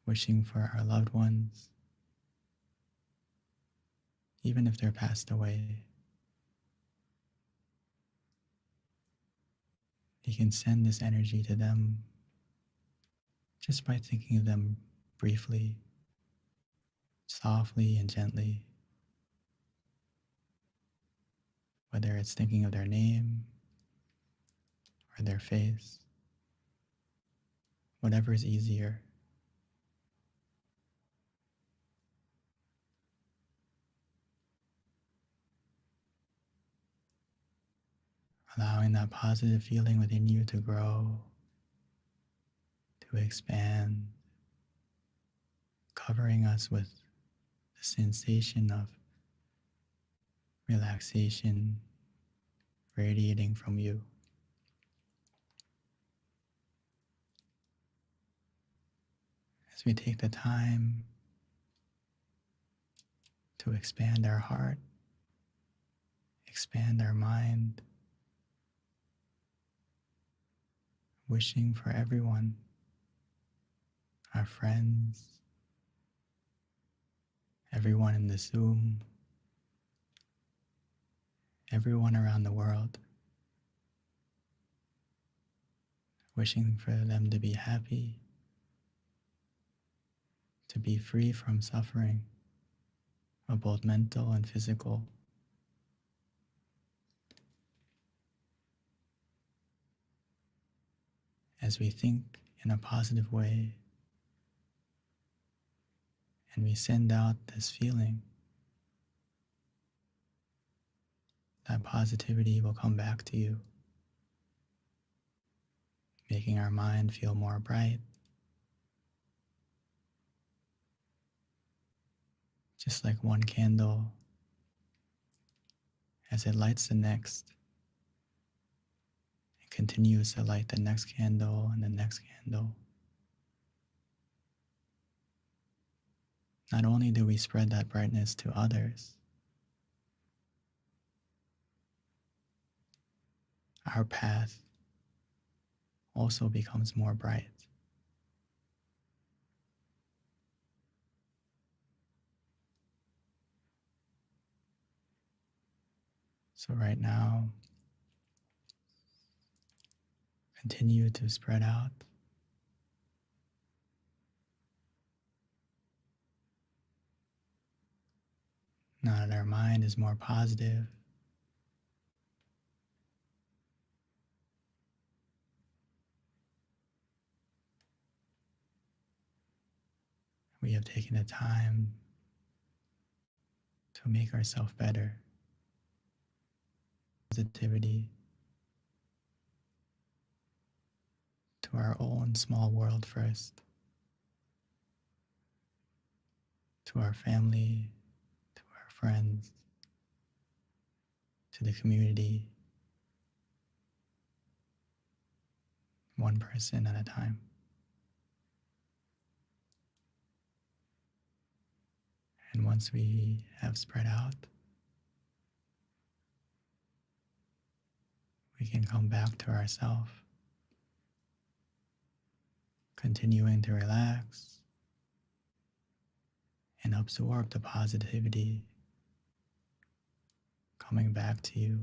wishing for our loved ones, even if they're passed away. You can send this energy to them just by thinking of them briefly, softly and gently, whether it's thinking of their name or their face, whatever is easier. Allowing that positive feeling within you to grow, to expand, covering us with the sensation of relaxation radiating from you. As we take the time to expand our heart, expand our mind, wishing for everyone, our friends, everyone in the Zoom, everyone around the world, wishing for them to be happy, to be free from suffering of both mental and physical. As we think in a positive way and we send out this feeling, that positivity will come back to you, making our mind feel more bright, just like one candle, as it lights the next, it continues to light the next candle and the next candle. Not only do we spread that brightness to others, our path also becomes more bright. So right now, continue to spread out. Now that our mind is more positive, we have taken the time to make ourselves better. Positivity to our own small world first, to our family, to our friends, to the community, one person at a time. And once we have spread out, we can come back to ourselves, continuing to relax and absorb the positivity coming back to you.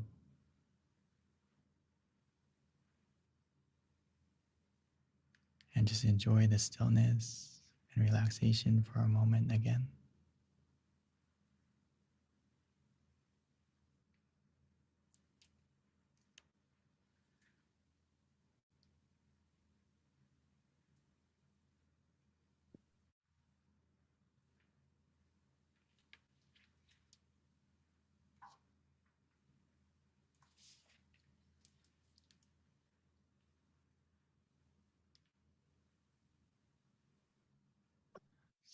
And just enjoy the stillness and relaxation for a moment again.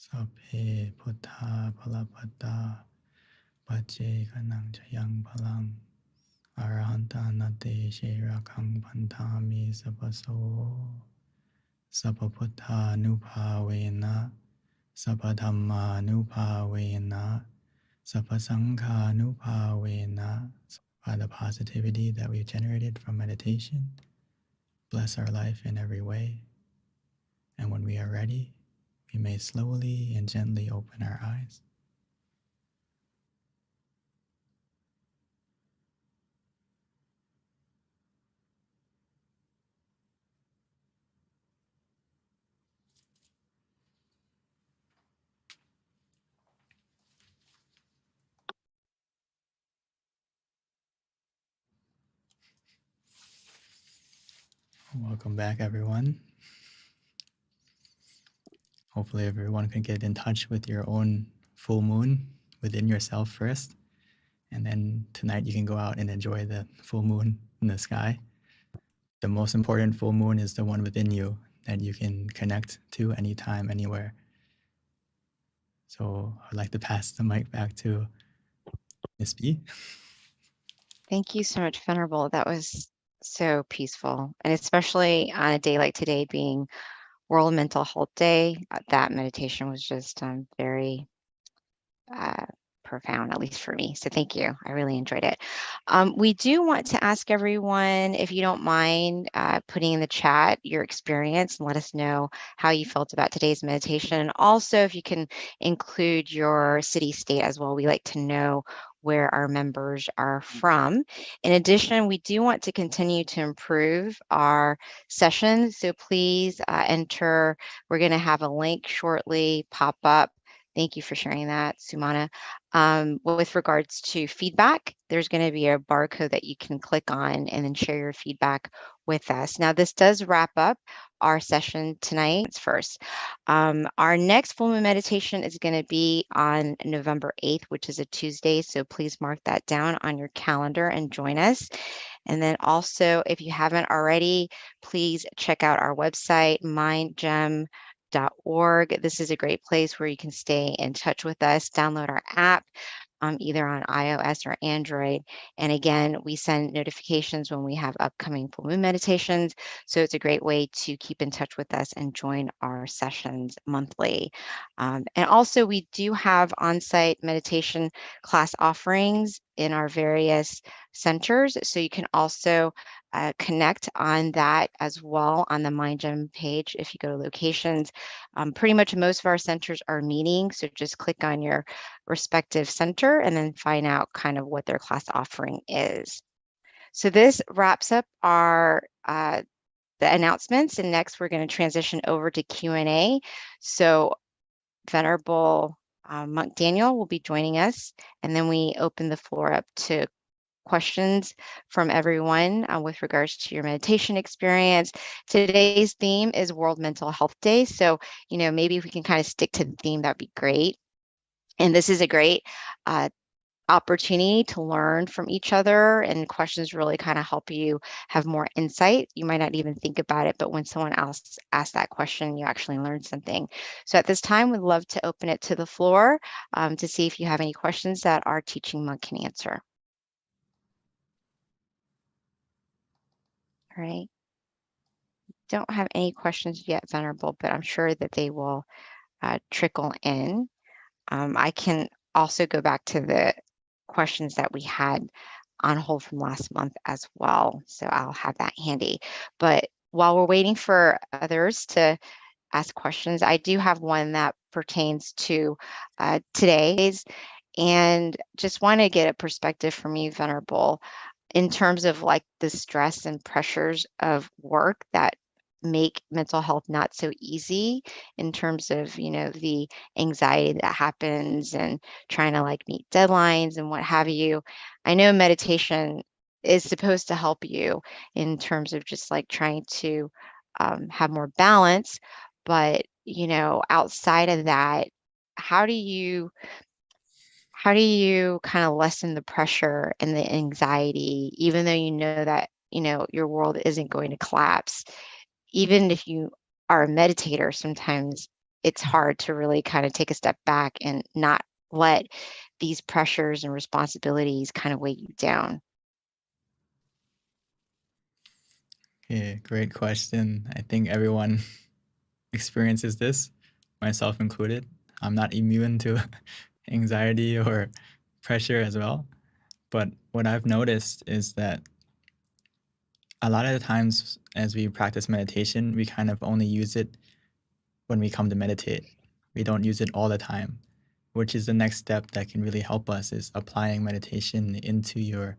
Sabbe Buddha Palapada Pache Kanang Chayang Palang Arahanta Nate Shirakang Pantami Sabaso Sabaputta Nupavena Sabadhamma Nupavena Sabasangha Nupavena. By the positivity that we've generated from meditation, bless our life in every way. And when we are ready, we may slowly and gently open our eyes. Welcome back, everyone. Hopefully everyone can get in touch with your own full moon within yourself first. And then tonight you can go out and enjoy the full moon in the sky. The most important full moon is the one within you that you can connect to anytime, anywhere. So I'd like to pass the mic back to Miss B. Thank you so much, Venerable. That was so peaceful. And especially on a day like today being World Mental Health Day, that meditation was just very profound, at least for me. So thank you. I really enjoyed it. We do want to ask everyone, if you don't mind putting in the chat your experience and let us know how you felt about today's meditation. And also if you can include your city state as well. We like to know where our members are from. In addition, we do want to continue to improve our sessions. So please enter. We're going to have a link shortly pop up. Thank you for sharing that, Sumana. With regards to feedback, there's going to be a barcode that you can click on and then share your feedback with us. Now, this does wrap up our session tonight. First, our next full moon meditation is going to be on November 8th, which is a Tuesday. So please mark that down on your calendar and join us. And then also, if you haven't already, please check out our website, mindgem tentative.org. This is a great place where you can stay in touch with us. Download our app, either on iOS or Android. And again, we send notifications when we have upcoming full moon meditations. So it's a great way to keep in touch with us and join our sessions monthly. And also, we do have on-site meditation class offerings in our various centers. So you can also connect on that as well on the MindGem page if you go to locations. Pretty much most of our centers are meeting, so just click on your respective center and then find out kind of what their class offering is. So this wraps up our the announcements, and next we're going to transition over to Q&A. So Venerable Monk Daniel will be joining us, and then we open the floor up to questions from everyone with regards to your meditation experience. Today's theme is World Mental Health Day. So, maybe if we can kind of stick to the theme, that'd be great. And this is a great opportunity to learn from each other, and questions really kind of help you have more insight. You might not even think about it, but when someone else asks that question, you actually learn something. So at this time, we'd love to open it to the floor to see if you have any questions that our teaching monk can answer. All right. Don't have any questions yet, Venerable, but I'm sure that they will trickle in. I can also go back to the questions that we had on hold from last month as well. So I'll have that handy. But while we're waiting for others to ask questions, I do have one that pertains to today's, and just want to get a perspective from you, Venerable, in terms of like the stress and pressures of work that make mental health not so easy, in terms of the anxiety that happens and trying to like meet deadlines and what have you. I know meditation is supposed to help you in terms of just like trying to have more balance, but outside of that, how do you kind of lessen the pressure and the anxiety, even though you know that your world isn't going to collapse? Even if you are a meditator, sometimes it's hard to really kind of take a step back and not let these pressures and responsibilities kind of weigh you down. Okay, great question. I think everyone experiences this, myself included. I'm not immune to anxiety or pressure as well. But what I've noticed is that a lot of the times as we practice meditation, we kind of only use it when we come to meditate. We don't use it all the time, which is the next step that can really help us, is applying meditation into your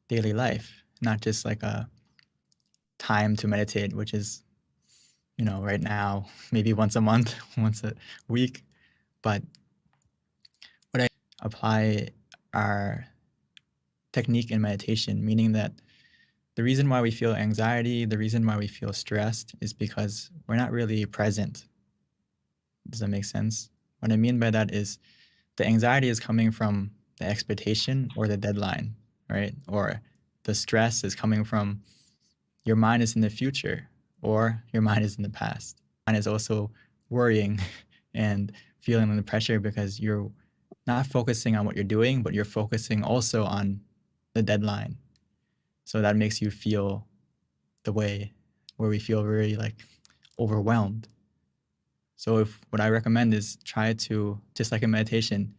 daily life, not just like a time to meditate, which is, right now, maybe once a month, once a week. But what I apply our technique in meditation, meaning that the reason why we feel anxiety, the reason why we feel stressed is because we're not really present. Does that make sense? What I mean by that is the anxiety is coming from the expectation or the deadline, right? Or the stress is coming from your mind is in the future or your mind is in the past. And is also worrying and feeling the pressure because you're not focusing on what you're doing, but you're focusing also on the deadline. So that makes you feel the way where we feel really like overwhelmed. So what I recommend is try to, just like in meditation,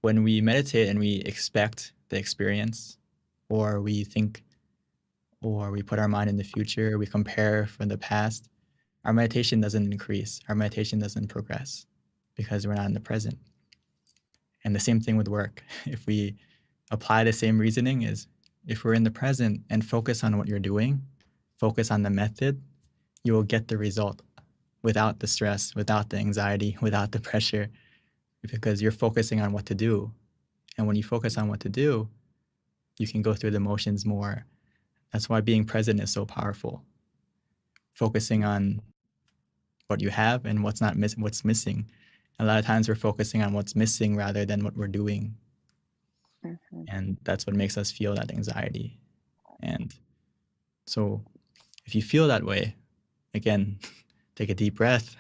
when we meditate and we expect the experience, or we think, or we put our mind in the future, we compare from the past, our meditation doesn't increase, our meditation doesn't progress because we're not in the present. And the same thing with work. If we apply the same reasoning, is if we're in the present and focus on what you're doing, focus on the method, you will get the result without the stress, without the anxiety, without the pressure, because you're focusing on what to do. And when you focus on what to do, you can go through the motions more. That's why being present is so powerful. Focusing on what you have and what's missing. A lot of times we're focusing on what's missing rather than what we're doing. Mm-hmm. And that's what makes us feel that anxiety. And so if you feel that way, again, take a deep breath,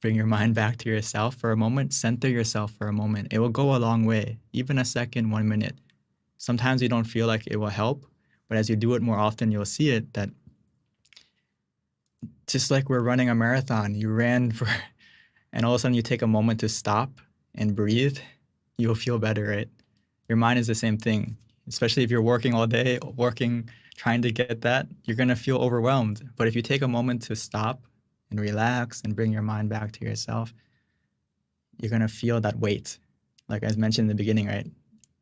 bring your mind back to yourself for a moment, center yourself for a moment. It will go a long way, even a second, 1 minute. Sometimes you don't feel like it will help, but as you do it more often, you'll see it that just like we're running a marathon, you ran for, and all of a sudden you take a moment to stop and breathe, you'll feel better, right? Your mind is the same thing, especially if you're working all day, trying to get that, you're going to feel overwhelmed. But if you take a moment to stop and relax and bring your mind back to yourself, you're going to feel that weight. Like I mentioned in the beginning, right?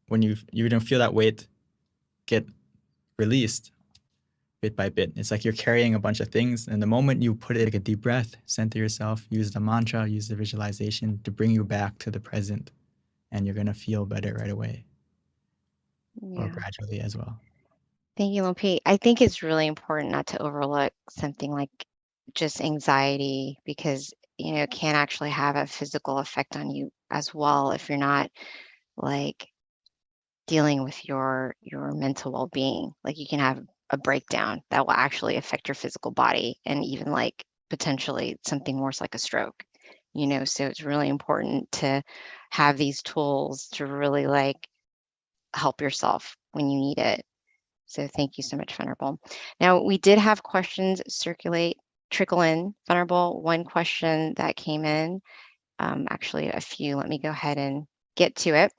When you don't feel that weight get released bit by bit. It's like you're carrying a bunch of things, and the moment you put it, take a deep breath, center yourself, use the mantra, use the visualization to bring you back to the present, and you're going to feel better right away or Yeah. gradually as well. Thank you, Lumpy. I think it's really important not to overlook something like just anxiety because, it can actually have a physical effect on you as well if you're not like dealing with your mental well-being. Like you can have a breakdown that will actually affect your physical body and even like potentially something worse like a stroke. So it's really important to have these tools to really like help yourself when you need it. So thank you so much, Venerable. Now we did have questions trickle in, Venerable. One question that came in, actually a few. Let me go ahead and get to it.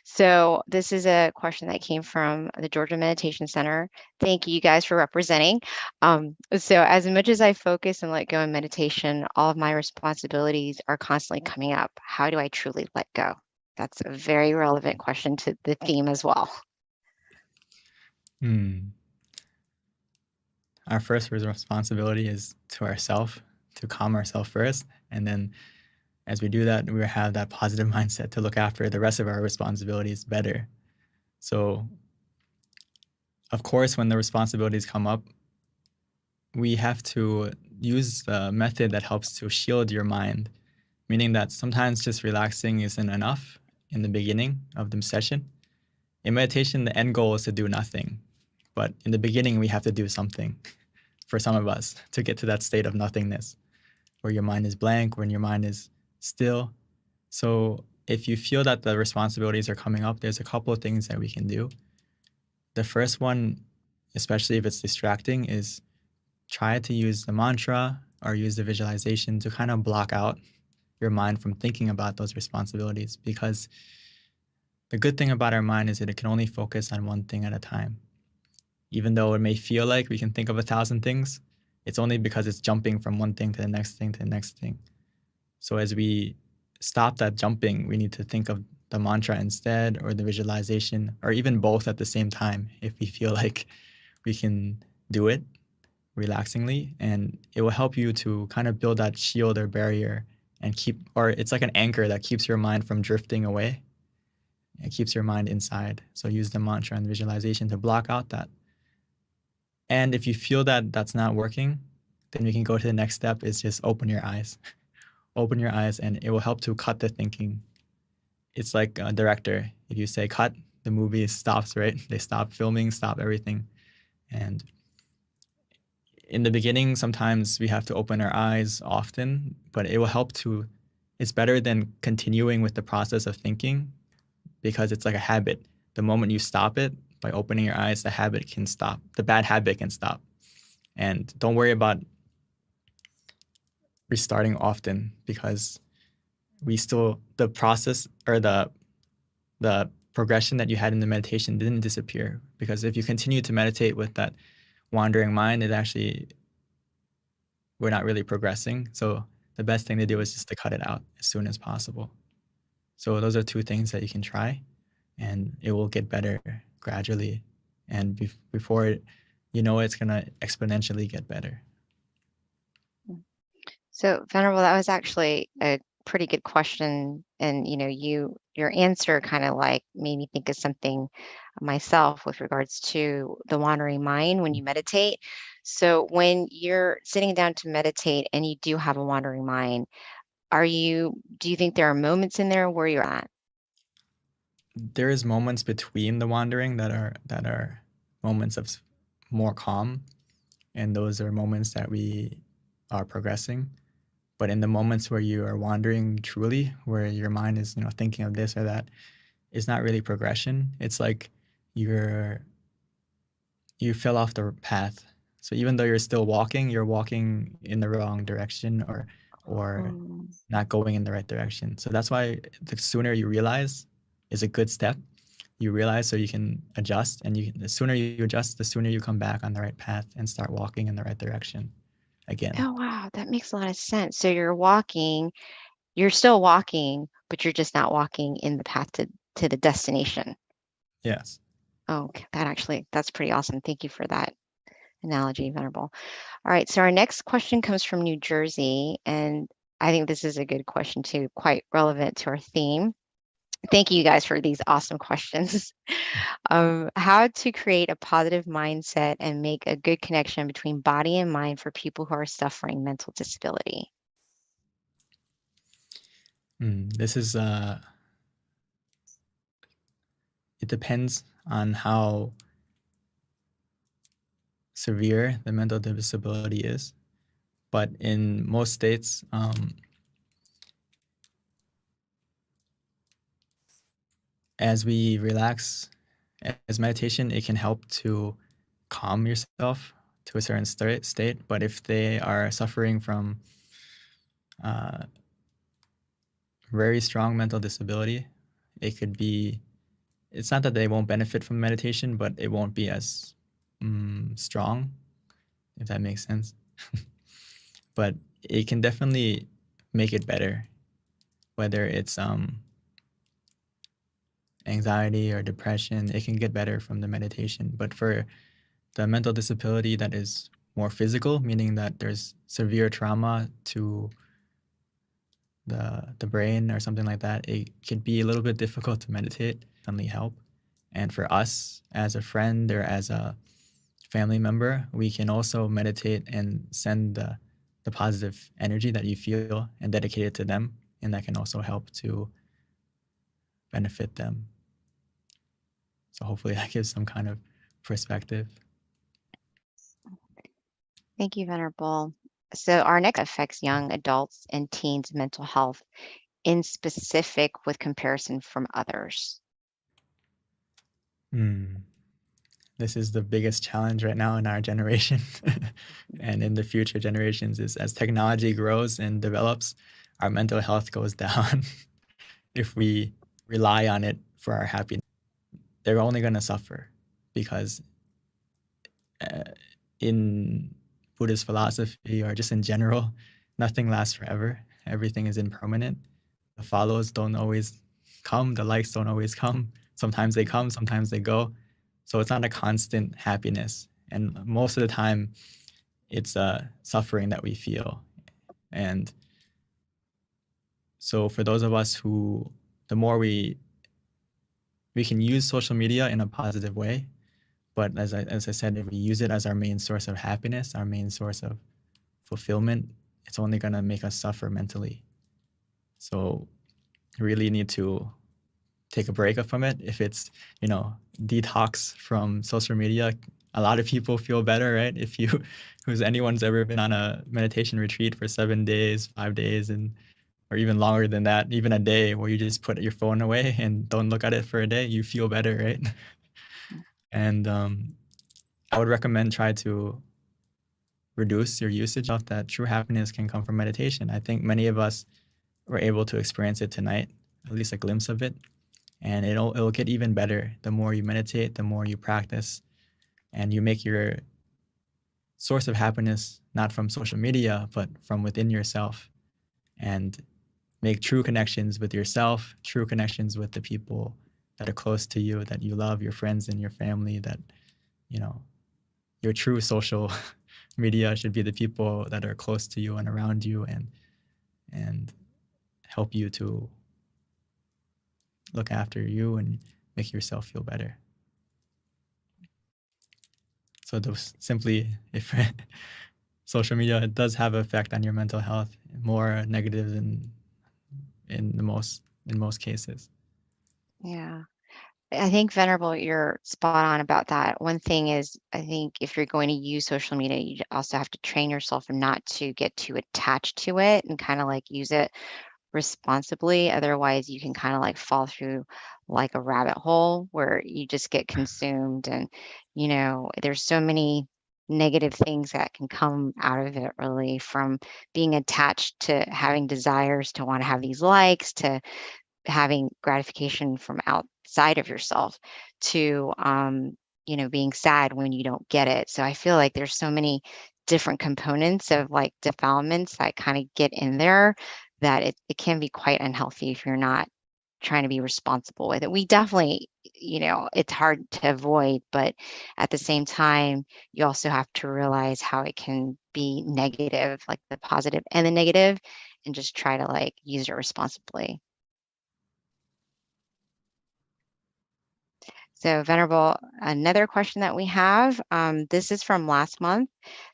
So this is a question that came from the Georgia Meditation Center. Thank you guys for representing. So as much as I focus and let go in meditation, all of my responsibilities are constantly coming up. How do I truly let go? That's a very relevant question to the theme as well. Our first responsibility is to ourselves, to calm ourselves first. And then as we do that, we have that positive mindset to look after the rest of our responsibilities better. So, of course, when the responsibilities come up, we have to use the method that helps to shield your mind, meaning that sometimes just relaxing isn't enough in the beginning of the session. In meditation, the end goal is to do nothing. But in the beginning, we have to do something for some of us to get to that state of nothingness, where your mind is blank, when your mind is still. So if you feel that the responsibilities are coming up, there's a couple of things that we can do. The first one, especially if it's distracting, is try to use the mantra or use the visualization to kind of block out your mind from thinking about those responsibilities. Because the good thing about our mind is that it can only focus on one thing at a time. Even though it may feel like we can think of 1,000 things, it's only because it's jumping from one thing to the next thing to the next thing. So as we stop that jumping, we need to think of the mantra instead, or the visualization, or even both at the same time if we feel like we can do it relaxingly. And it will help you to kind of build that shield or barrier and it's like an anchor that keeps your mind from drifting away. It keeps your mind inside. So use the mantra and the visualization to block out that. And if you feel that that's not working, then we can go to the next step is just open your eyes. Open your eyes and it will help to cut the thinking. It's like a director. If you say cut, the movie stops, right? They stop filming, stop everything. And in the beginning, sometimes we have to open our eyes often, but it will help it's better than continuing with the process of thinking because it's like a habit. The moment you stop it, by opening your eyes, the habit can stop. The bad habit can stop. And don't worry about restarting often because the process or the progression that you had in the meditation didn't disappear. Because if you continue to meditate with that wandering mind, we're not really progressing. So the best thing to do is just to cut it out as soon as possible. So those are two things that you can try and it will get better gradually. And before it's going to exponentially get better. So Venerable, that was actually a pretty good question. And, your answer kind of like made me think of something myself with regards to the wandering mind when you meditate. So when you're sitting down to meditate and you do have a wandering mind, do you think there are moments in there where you're at? There is moments between the wandering that are moments of more calm. And those are moments that we are progressing. But in the moments where you are wandering truly, where your mind is, thinking of this or that, it's not really progression. It's like you fell off the path. So even though you're still walking, you're walking in the wrong direction or Mm. not going in the right direction. So that's why the sooner you realize is a good step. You realize so you can adjust, and the sooner you adjust, the sooner you come back on the right path and start walking in the right direction again. Oh, wow. That makes a lot of sense. So you're still walking, but you're just not walking in the path to the destination. Yes. Oh, that's pretty awesome. Thank you for that analogy, Venerable. All right. So our next question comes from New Jersey, and I think this is a good question too, quite relevant to our theme. Thank you guys for these awesome questions. How to create a positive mindset and make a good connection between body and mind for people who are suffering mental disability. This is it depends on how severe the mental disability is, but in most states, as we relax, as meditation, it can help to calm yourself to a certain state. But if they are suffering from very strong mental disability, it's not that they won't benefit from meditation, but it won't be as strong, if that makes sense. But it can definitely make it better, whether it's anxiety or depression. It can get better from the meditation. But for the mental disability that is more physical, meaning that there's severe trauma to the brain or something like that, it could be a little bit difficult to meditate. Definitely help. And for us as a friend or as a family member, we can also meditate and send the positive energy that you feel and dedicate it to them, and that can also help to benefit them. So hopefully that gives some kind of perspective. Thank you, Venerable. So our next affects young adults and teens' mental health in specific with comparison from others. This is the biggest challenge right now in our generation and in the future generations is as technology grows and develops, our mental health goes down. If we rely on it for our happiness, they're only going to suffer because in Buddhist philosophy or just in general, nothing lasts forever. Everything is impermanent. The follows don't always come. The likes don't always come. Sometimes they come, sometimes they go. So it's not a constant happiness. And most of the time, it's suffering that we feel. And so for those of us who, the more we can use social media in a positive way, but as I said, if we use it as our main source of happiness, our main source of fulfillment, it's only going to make us suffer mentally. So we really need to take a break from it. If it's, detox from social media, a lot of people feel better, right? If anyone's ever been on a meditation retreat for 7 days, 5 days, or even longer than that, even a day where you just put your phone away and don't look at it for a day, you feel better, right? And I would recommend try to reduce your usage of that. True happiness can come from meditation. I think many of us were able to experience it tonight, at least a glimpse of it. And it'll get even better the more you meditate, the more you practice, and you make your source of happiness not from social media, but from within yourself, and make true connections with yourself, true connections with the people that are close to you, that you love, your friends and your family, that, your true social media should be the people that are close to you and around you and help you to look after you and make yourself feel better. So those simply, if social media, it does have an effect on your mental health, more negative than in most cases. Yeah. I think Venerable, you're spot on about that. One thing is, I think if you're going to use social media, you also have to train yourself not to get too attached to it and kind of like use it responsibly. Otherwise, you can kind of like fall through like a rabbit hole where you just get consumed. And, there's so many negative things that can come out of it, really, from being attached to having desires to want to have these likes, to having gratification from outside of yourself, to being sad when you don't get it. So I feel like there's so many different components of like defilements that kind of get in there, that it can be quite unhealthy if you're not trying to be responsible with it. We definitely, it's hard to avoid, but at the same time, you also have to realize how it can be negative, like the positive and the negative, and just try to like use it responsibly. So, Venerable, another question that we have, this is from last month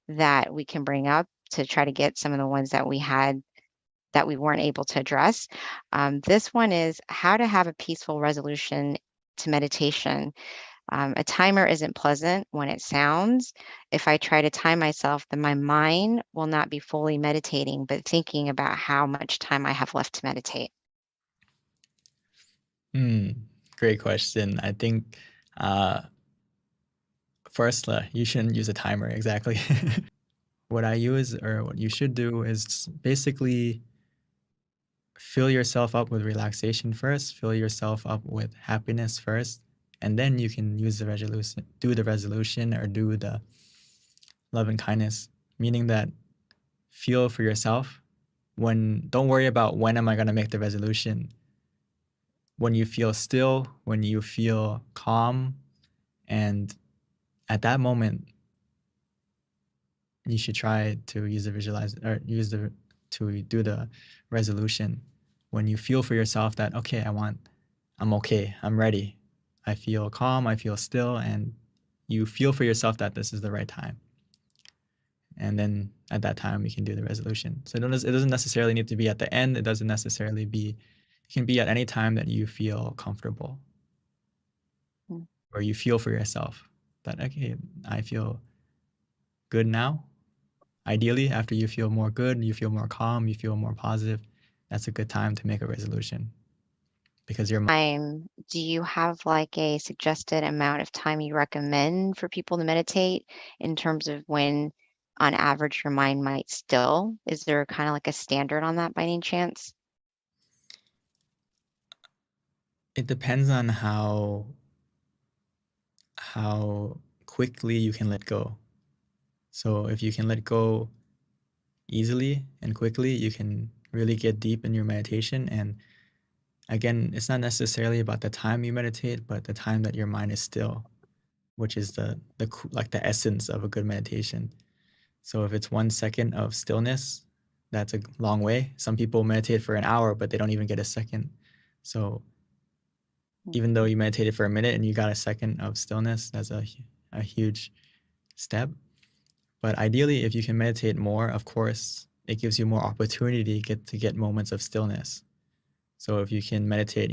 that we can bring up to try to get some of the ones that we had that we weren't able to address. This one is how to have a peaceful resolution to meditation. A timer isn't pleasant when it sounds. If I try to time myself, then my mind will not be fully meditating, but thinking about how much time I have left to meditate. Great question. I think first, you shouldn't use a timer exactly. What I use, or what you should do, is basically fill yourself up with relaxation first, fill yourself up with happiness first, and then you can use the resolution, do the resolution, or do the love and kindness, meaning that feel for yourself. Don't worry about when am I going to make the resolution. When you feel still, when you feel calm, and at that moment, you should try to use the visualize, or to do the resolution. When you feel for yourself that, okay, I'm okay, I'm ready, I feel calm, I feel still, and you feel for yourself that this is the right time. And then at that time, you can do the resolution. So it doesn't necessarily need to be at the end. It doesn't necessarily be, it can be at any time that you feel comfortable. Or you feel for yourself that, okay, I feel good now. Ideally, after you feel more good, you feel more calm, you feel more positive, that's a good time to make a resolution, because your mind. Do you have like a suggested amount of time you recommend for people to meditate in terms of when, on average, your mind might still? Is there kind of like a standard on that by any chance? It depends on how quickly you can let go. So if you can let go easily and quickly, you can really get deep in your meditation. And again, it's not necessarily about the time you meditate, but the time that your mind is still, which is the essence of a good meditation. So if it's 1 second of stillness, that's a long way. Some people meditate for an hour, but they don't even get a second. So even though you meditated for a minute and you got a second of stillness, that's a huge step. But ideally, if you can meditate more, of course, it gives you more opportunity to get moments of stillness. So if you can meditate,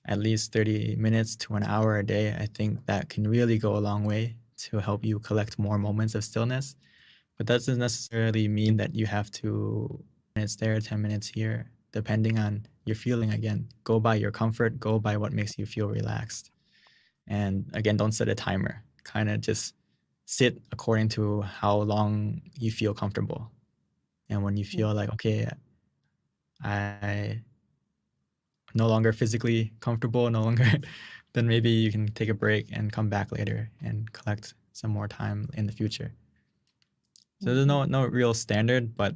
at least 30 minutes to an hour a day, I think that can really go a long way to help you collect more moments of stillness. But that doesn't necessarily mean that you have to 10 minutes there, 10 minutes here, depending on your feeling. Again, go by your comfort, go by what makes you feel relaxed. And again, don't set a timer. Kind of just sit according to how long you feel comfortable. And when you feel like, okay, I no longer physically comfortable, no longer, then maybe you can take a break and come back later and collect some more time in the future. So there's no real standard, but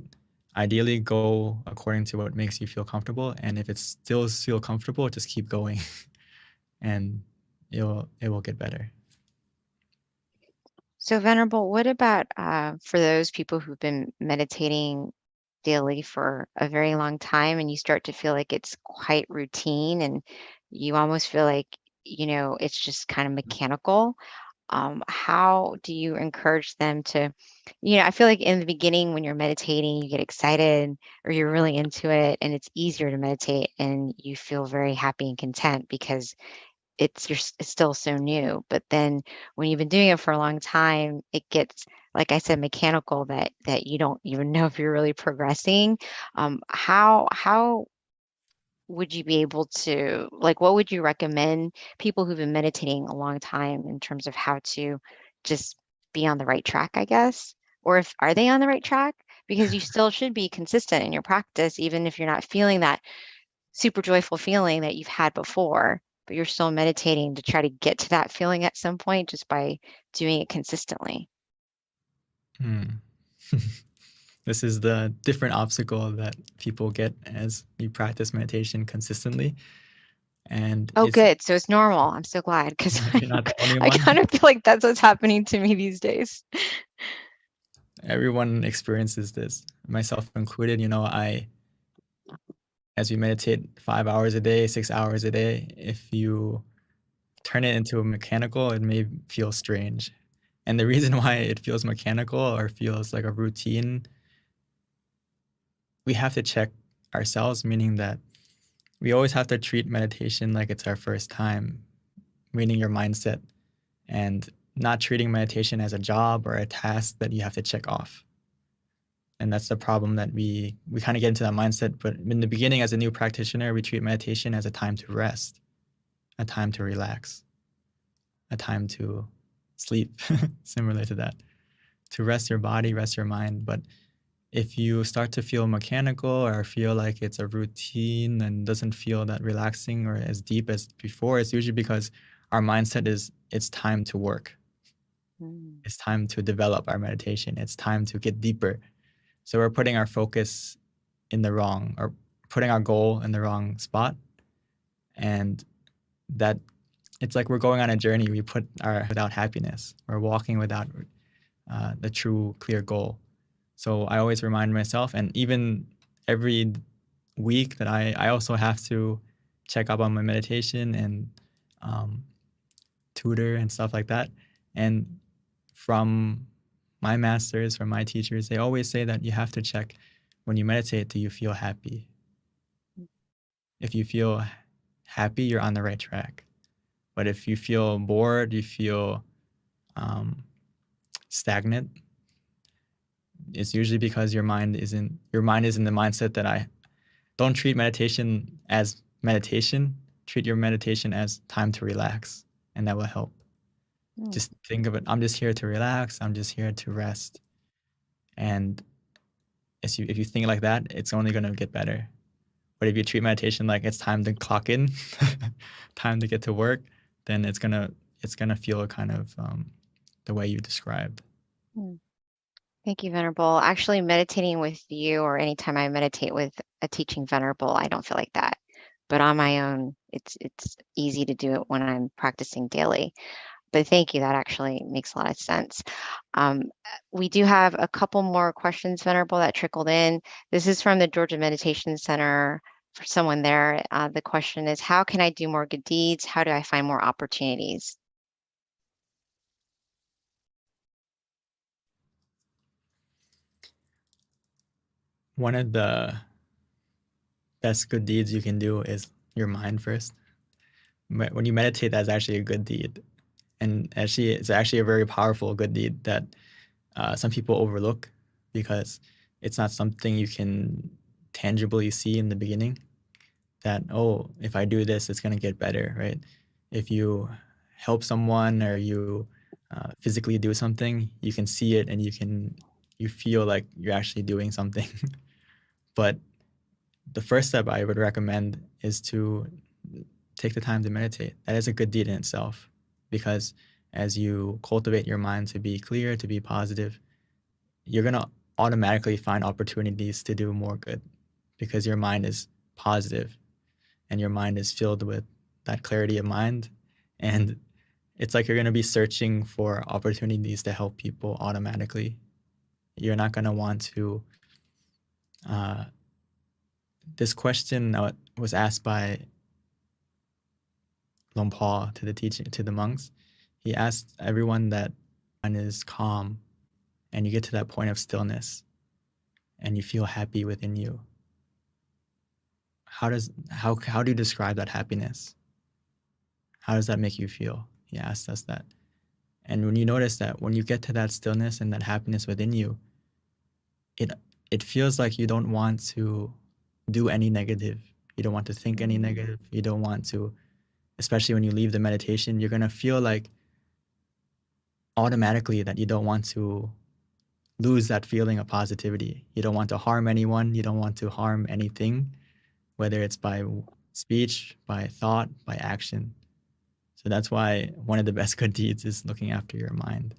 ideally go according to what makes you feel comfortable. And if it still feel comfortable, just keep going and it will get better. So, Venerable, what about for those people who've been meditating daily for a very long time and you start to feel like it's quite routine and you almost feel like, it's just kind of mechanical? How do you encourage them to, I feel like in the beginning when you're meditating, you get excited or you're really into it and it's easier to meditate and you feel very happy and content because it's still so new. But then when you've been doing it for a long time, it gets, like I said, mechanical that you don't even know if you're really progressing. How would you be able to, like, what would you recommend people who've been meditating a long time in terms of how to just be on the right track, I guess? Or if are they on the right track? Because you still should be consistent in your practice, even if you're not feeling that super joyful feeling that you've had before, but you're still meditating to try to get to that feeling at some point just by doing it consistently. Hmm. This is the different obstacle that people get as you practice meditation consistently. And Oh, it's good. So it's normal. I'm so glad because you're not the only I one. kind of feel like that's what's happening to me these days. Everyone experiences this, myself included. As we meditate 5 hours a day, 6 hours a day, if you turn it into a mechanical, it may feel strange. And the reason why it feels mechanical or feels like a routine, we have to check ourselves, meaning that we always have to treat meditation like it's our first time, meaning your mindset, and not treating meditation as a job or a task that you have to check off. And that's the problem that we kind of get into that mindset. But in the beginning, as a new practitioner, we treat meditation as a time to rest, a time to relax, a time to sleep, similar to that, to rest your body, rest your mind. But if you start to feel mechanical or feel like it's a routine and doesn't feel that relaxing or as deep as before, it's usually because our mindset is it's time to work. Mm. It's time to develop our meditation. It's time to get deeper. So we're putting our focus in the wrong, or putting our goal in the wrong spot. And that it's like we're going on a journey. We put our without happiness. We're walking without the true clear goal. So I always remind myself, and even every week that I also have to check up on my meditation and tutor and stuff like that. And from my masters, from my teachers, they always say that you have to check when you meditate, do you feel happy? If you feel happy, you're on the right track. But if you feel bored, you feel stagnant, it's usually because your mind is in the mindset that I don't treat meditation as meditation, treat your meditation as time to relax, and that will help. Mm. Just think of it, I'm just here to relax, I'm just here to rest. And if you think like that, it's only going to get better. But if you treat meditation like it's time to clock in, time to get to work, then it's gonna feel kind of the way you described. Mm. Thank you, Venerable. Actually, meditating with you or anytime I meditate with a teaching Venerable, I don't feel like that. But on my own, it's easy to do it when I'm practicing daily. But thank you. That actually makes a lot of sense. We do have a couple more questions, Venerable, that trickled in. This is from the Georgia Meditation Center for someone there. The question is, how can I do more good deeds? How do I find more opportunities? One of the best good deeds you can do is your mind first. When you meditate, that's actually a good deed. And actually, it's actually a very powerful good deed that some people overlook because it's not something you can tangibly see in the beginning. That, oh, if I do this, it's going to get better, right? If you help someone or you physically do something, you can see it and you feel like you're actually doing something. But the first step I would recommend is to take the time to meditate. That is a good deed in itself, because as you cultivate your mind to be clear, to be positive, you're going to automatically find opportunities to do more good because your mind is positive and your mind is filled with that clarity of mind. And it's like you're going to be searching for opportunities to help people automatically. You're not going to want to. This question was asked by Longpa to the monks. He asked everyone that one is calm and you get to that point of stillness and you feel happy within you. How do you describe that happiness? How does that make you feel? He asked us that. And when you notice that, when you get to that stillness and that happiness within you, it feels like you don't want to do any negative. You don't want to think any negative. You don't want to, especially when you leave the meditation, you're going to feel like automatically that you don't want to lose that feeling of positivity. You don't want to harm anyone. You don't want to harm anything, whether it's by speech, by thought, by action. So that's why one of the best good deeds is looking after your mind.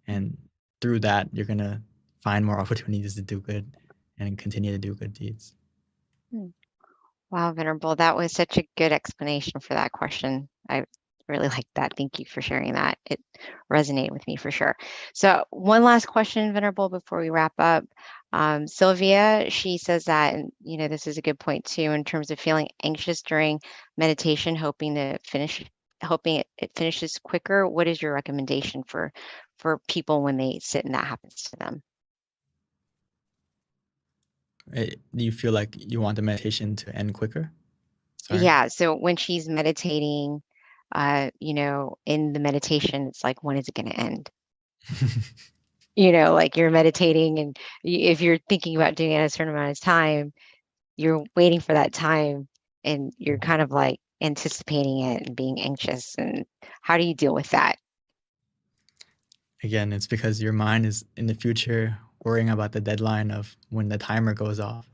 And through that, you're going to find more opportunities to do good and continue to do good deeds. Wow, Venerable, that was such a good explanation for that question. I really like that. Thank you for sharing that. It resonated with me for sure. So one last question, Venerable, before we wrap up. Sylvia, she says that, and this is a good point too, in terms of feeling anxious during meditation, hoping it finishes quicker. What is your recommendation for people when they sit and that happens to them? Do you feel like you want the meditation to end quicker? Sorry? Yeah. So when she's meditating, in the meditation, it's like, when is it going to end? Like you're meditating, and if you're thinking about doing it at a certain amount of time, you're waiting for that time, and you're kind of like anticipating it and being anxious. And how do you deal with that? Again, it's because your mind is in the future worrying about the deadline of when the timer goes off.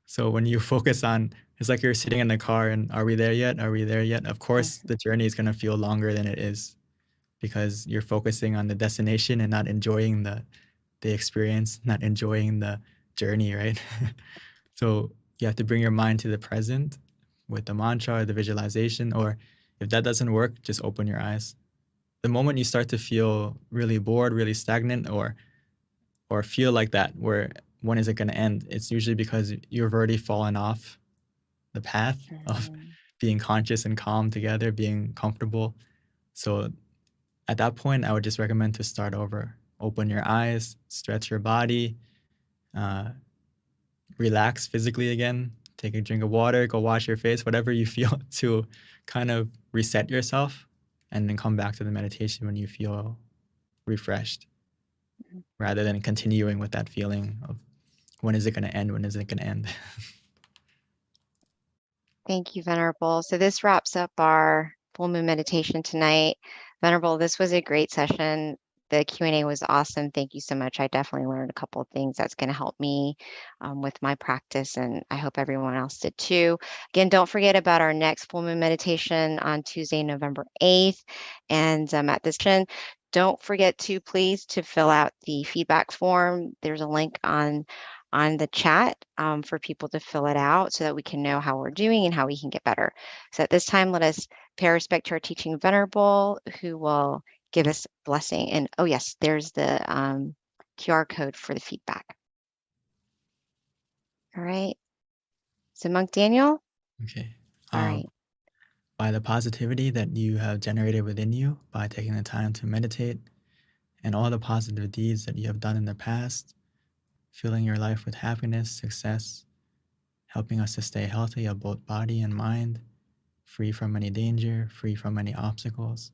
So when you focus on, it's like you're sitting in the car and are we there yet? Are we there yet? Of course, the journey is going to feel longer than it is because you're focusing on the destination and not enjoying the experience, not enjoying the journey, right? So you have to bring your mind to the present with the mantra or the visualization, or if that doesn't work, just open your eyes. The moment you start to feel really bored, really stagnant, or feel like that, where when is it going to end? It's usually because you've already fallen off the path of being conscious and calm together, being comfortable. So at that point, I would just recommend to start over. Open your eyes, stretch your body, relax physically again, take a drink of water, go wash your face, whatever you feel to kind of reset yourself, and then come back to the meditation when you feel refreshed, rather than continuing with that feeling of when is it going to end? When is it going to end? Thank you, Venerable. So this wraps up our full moon meditation tonight. Venerable, this was a great session. The Q&A was awesome. Thank you so much. I definitely learned a couple of things that's going to help me with my practice, and I hope everyone else did too. Again, don't forget about our next full moon meditation on Tuesday, November 8th. And at this time, don't forget to please fill out the feedback form. There's a link on the chat for people to fill it out so that we can know how we're doing and how we can get better. So at this time, let us pay respect to our teaching Venerable, who will give us blessing. And oh yes, there's the QR code for the feedback. All right. So Monk Daniel. Okay. All right. By the positivity that you have generated within you by taking the time to meditate, and all the positive deeds that you have done in the past, filling your life with happiness, success, helping us to stay healthy of both body and mind, free from any danger, free from any obstacles,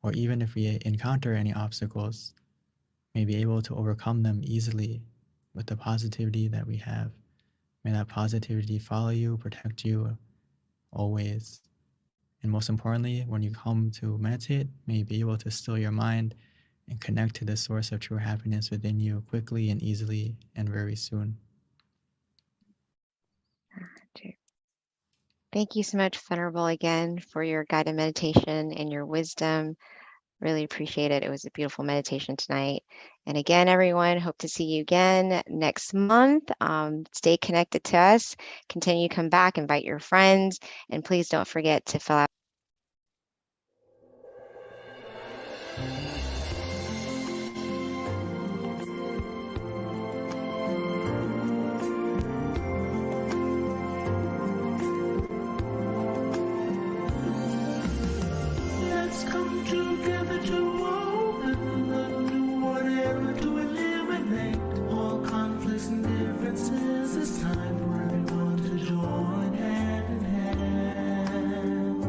or even if we encounter any obstacles, may be able to overcome them easily with the positivity that we have. May that positivity follow you, protect you always. And most importantly, when you come to meditate, may you be able to still your mind and connect to the source of true happiness within you quickly and easily and very soon. Thank you so much, Venerable, again, for your guided meditation and your wisdom. Really appreciate it. It was a beautiful meditation tonight. And again, everyone, hope to see you again next month. Stay connected to us. Continue to come back, invite your friends, and please don't forget to fill out Let's come together to open the new whatever to eliminate all conflicts and differences. It's time for everyone to join hand in hand.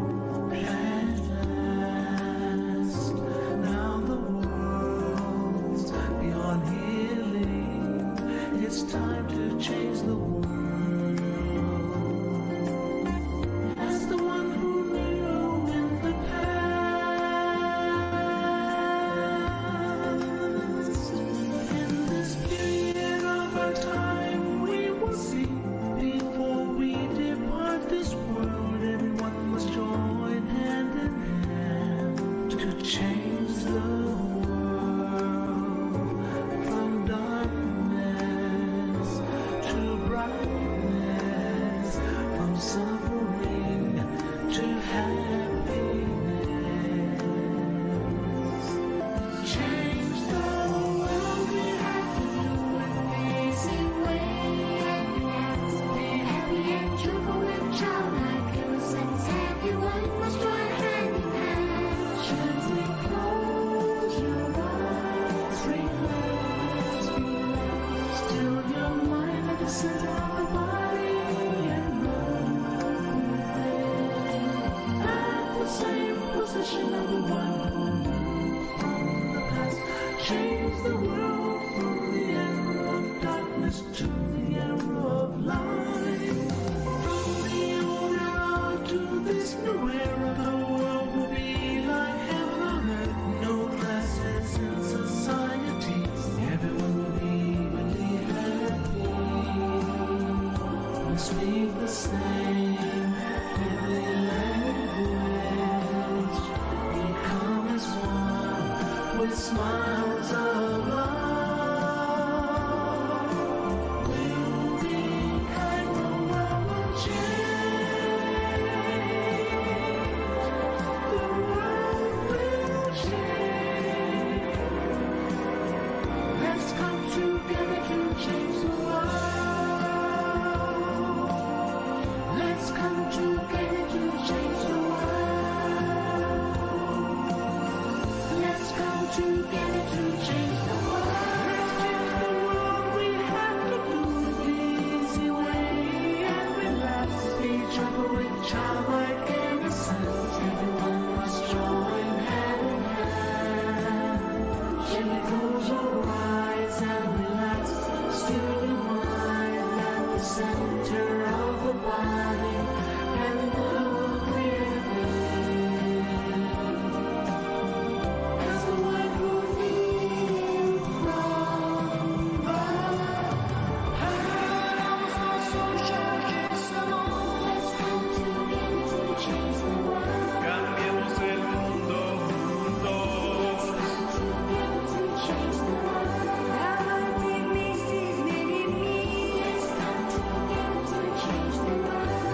the world from the era of darkness to the era of light. From the old era to this new era, the world will be like heaven on earth. No classes in society, everyone will be evenly happy. We speak the same deadly language. We come as one with smiles of love. We'll be kind, the world will change. The world will change. Let's come together to change the world. Let's come together to change the world. Let's come together to change the world. Let's change the world. We have to do it the easy way and relax. Each other with childlike innocence. Everyone must join hand in hand. Chemicals will rise and relax. Still your mind at the center of the body, and the world breathing. As the white will heal from the house of social salon. Let's come together to change the world. Cambiemos el mundo juntos. Come together to change the world. Everything makes is many me. Let's come together to change the world.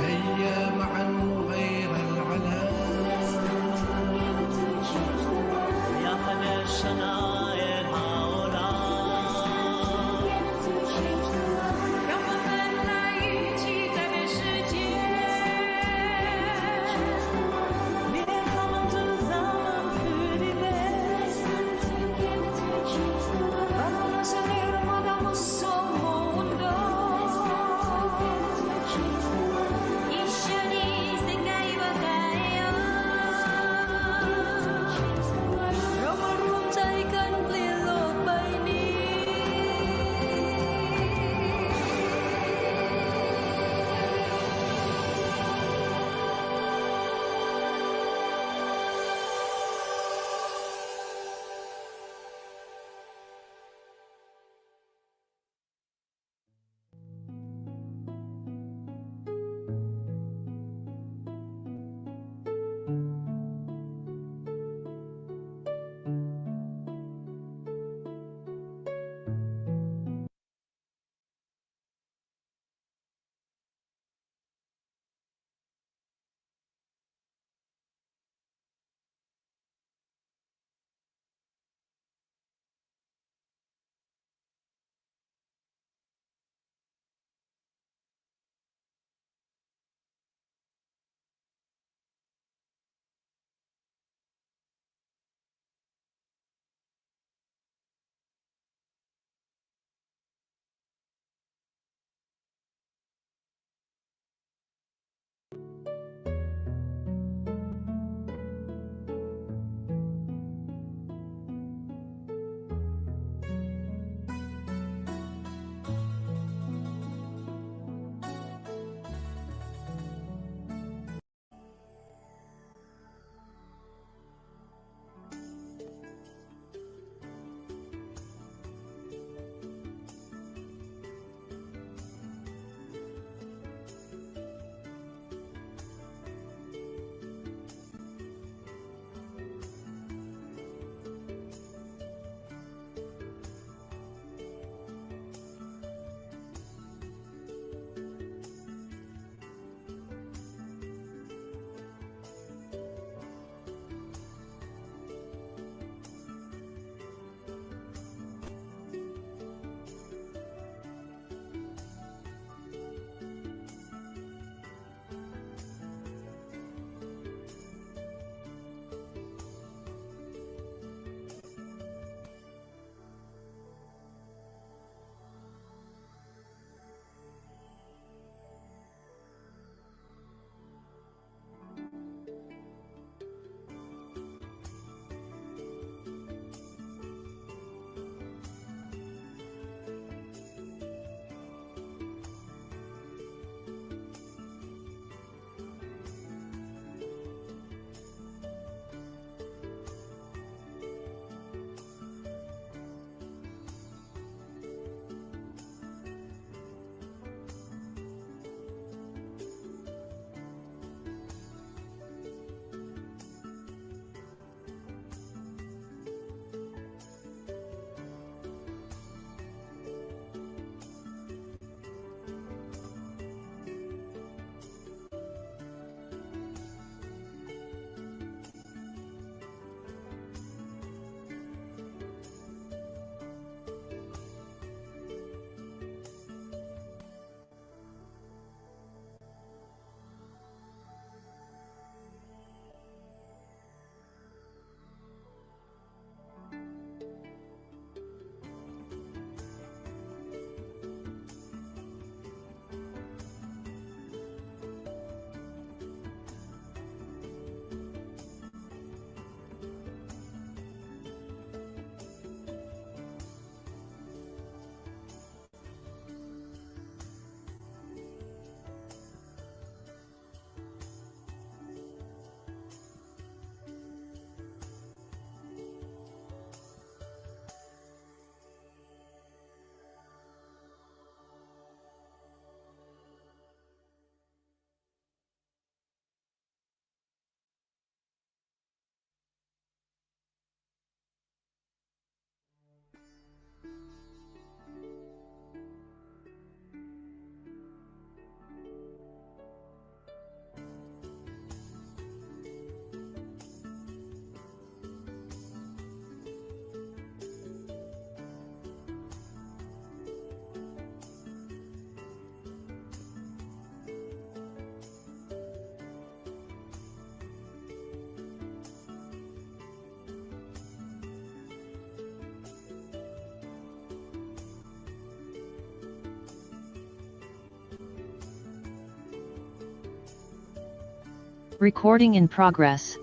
Recording in progress.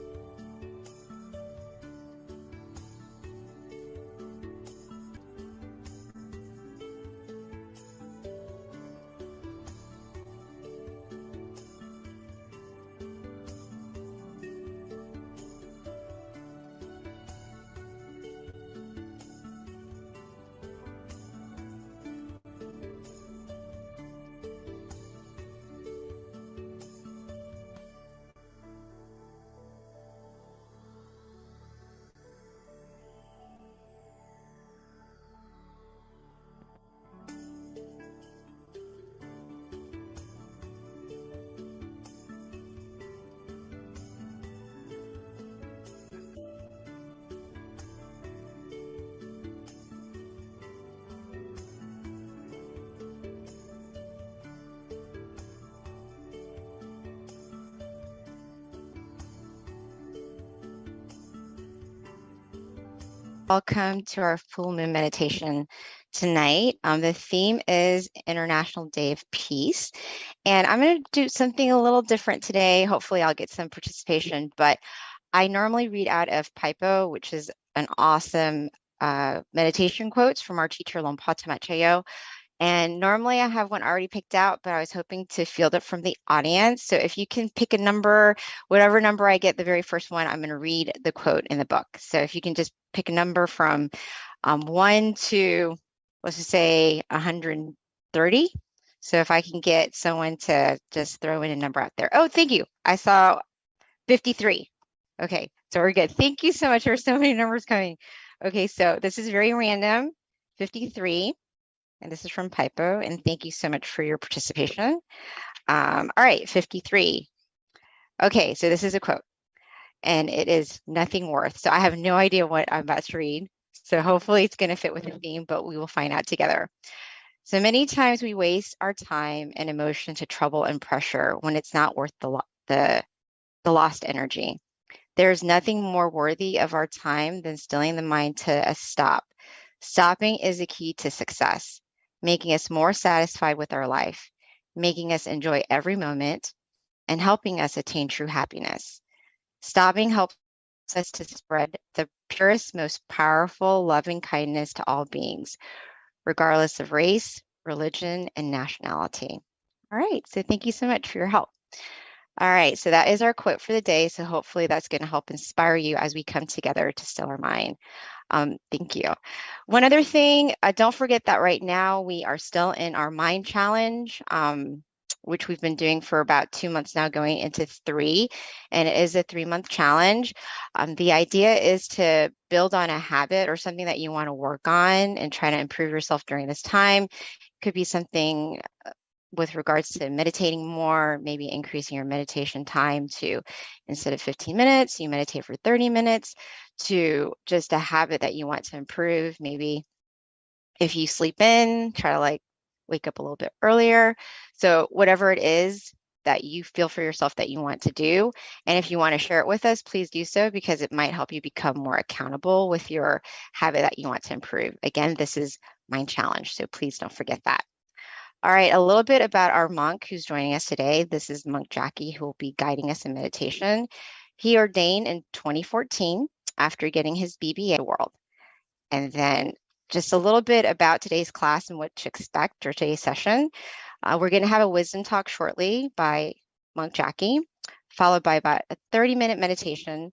Welcome to our full moon meditation tonight. The theme is International Day of Peace. And I'm going to do something a little different today. Hopefully, I'll get some participation. But I normally read out of Paipo, which is an awesome meditation quotes from our teacher, Lompa Tamachayo. And normally I have one already picked out, but I was hoping to field it from the audience. So if you can pick a number, whatever number I get, the very first one, I'm going to read the quote in the book. So if you can just pick a number from 1 to, let's just say 130. So if I can get someone to just throw in a number out there. Oh, thank you. I saw 53. Okay, so we're good. Thank you so much. There are so many numbers coming. Okay, so this is very random, 53. And this is from Paipo, and thank you so much for your participation. All right, 53. Okay, so this is a quote, and it is nothing worth. So I have no idea what I'm about to read. So hopefully it's going to fit with the theme, but we will find out together. So many times we waste our time and emotion to trouble and pressure when it's not worth the lost energy. There is nothing more worthy of our time than stilling the mind to a stop. Stopping is the key to success, making us more satisfied with our life, making us enjoy every moment, and helping us attain true happiness. Stopping helps us to spread the purest, most powerful, loving kindness to all beings, regardless of race, religion, and nationality. All right, so thank you so much for your help. All right, so that is our quote for the day. So hopefully that's going to help inspire you as we come together to still our mind. Thank you. One other thing, don't forget that right now we are still in our mind challenge, which we've been doing for about 2 months now, going into 3, and it is a 3-month challenge. The idea is to build on a habit or something that you want to work on and try to improve yourself during this time. Could be something with regards to meditating more, maybe increasing your meditation time to, instead of 15 minutes, you meditate for 30 minutes, to just a habit that you want to improve. Maybe if you sleep in, try to wake up a little bit earlier. So whatever it is that you feel for yourself that you want to do. And if you want to share it with us, please do so, because it might help you become more accountable with your habit that you want to improve. Again, this is Mind Challenge, so please don't forget that. All right, a little bit about our monk who's joining us today. This is Monk Jackie, who will be guiding us in meditation. He ordained in 2014 after getting his BBA world. And then just a little bit about today's class and what to expect, or today's session. We're going to have a wisdom talk shortly by Monk Jackie, followed by about a 30-minute meditation.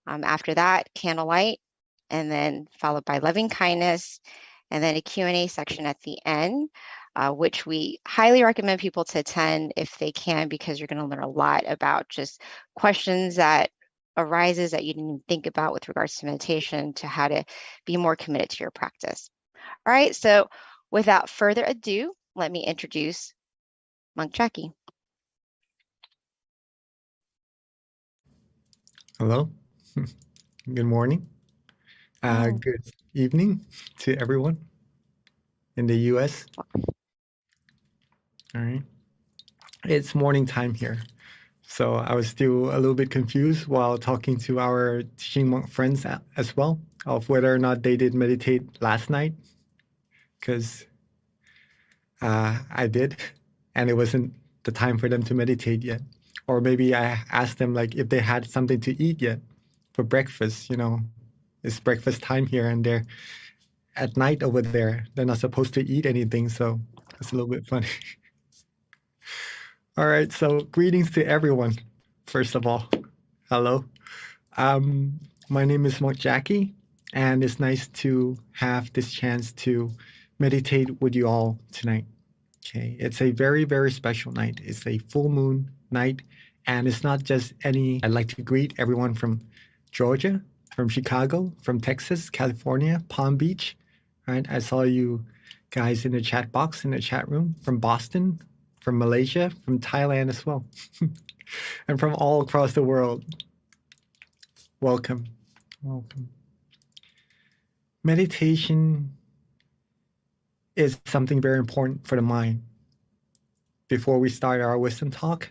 After that, candlelight, and then followed by loving kindness, and then a Q&A section at the end, which we highly recommend people to attend if they can, because you're going to learn a lot about just questions that arises that you didn't even think about with regards to meditation, to how to be more committed to your practice. All right, so without further ado, let me introduce Monk Jackie. Hello. Good morning. Oh. Good evening to everyone in the US. All right. It's morning time here. So I was still a little bit confused while talking to our teaching monk friends as well, of whether or not they did meditate last night, because I did, and it wasn't the time for them to meditate yet. Or maybe I asked them like if they had something to eat yet for breakfast. It's breakfast time here, and they're at night over there. They're not supposed to eat anything, so it's a little bit funny. All right, so greetings to everyone. First of all, hello. My name is Mark Jackie, and it's nice to have this chance to meditate with you all tonight. Okay, it's a very, very special night. It's a full moon night, and it's not just any. I'd like to greet everyone from Georgia, from Chicago, from Texas, California, Palm Beach. Right, I saw you guys in the chat box, in the chat room, from Boston, from Malaysia, from Thailand as well, and from all across the world. Welcome. Welcome. Meditation is something very important for the mind. Before we start our wisdom talk,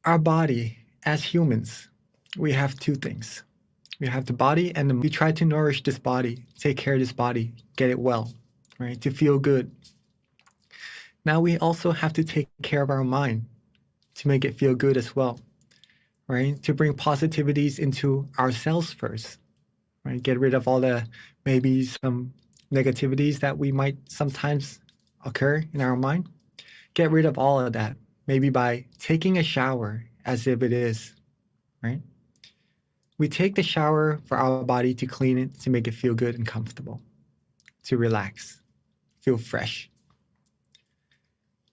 our body, as humans, we have two things. We have the body, and we try to nourish this body, take care of this body, get it well, right? To feel good. Now we also have to take care of our mind to make it feel good as well, right? To bring positivities into ourselves first, right? Get rid of all the maybe some negativities that we might sometimes occur in our mind. Get rid of all of that, maybe by taking a shower as if it is, right? We take the shower for our body to clean it, to make it feel good and comfortable, to relax, feel fresh.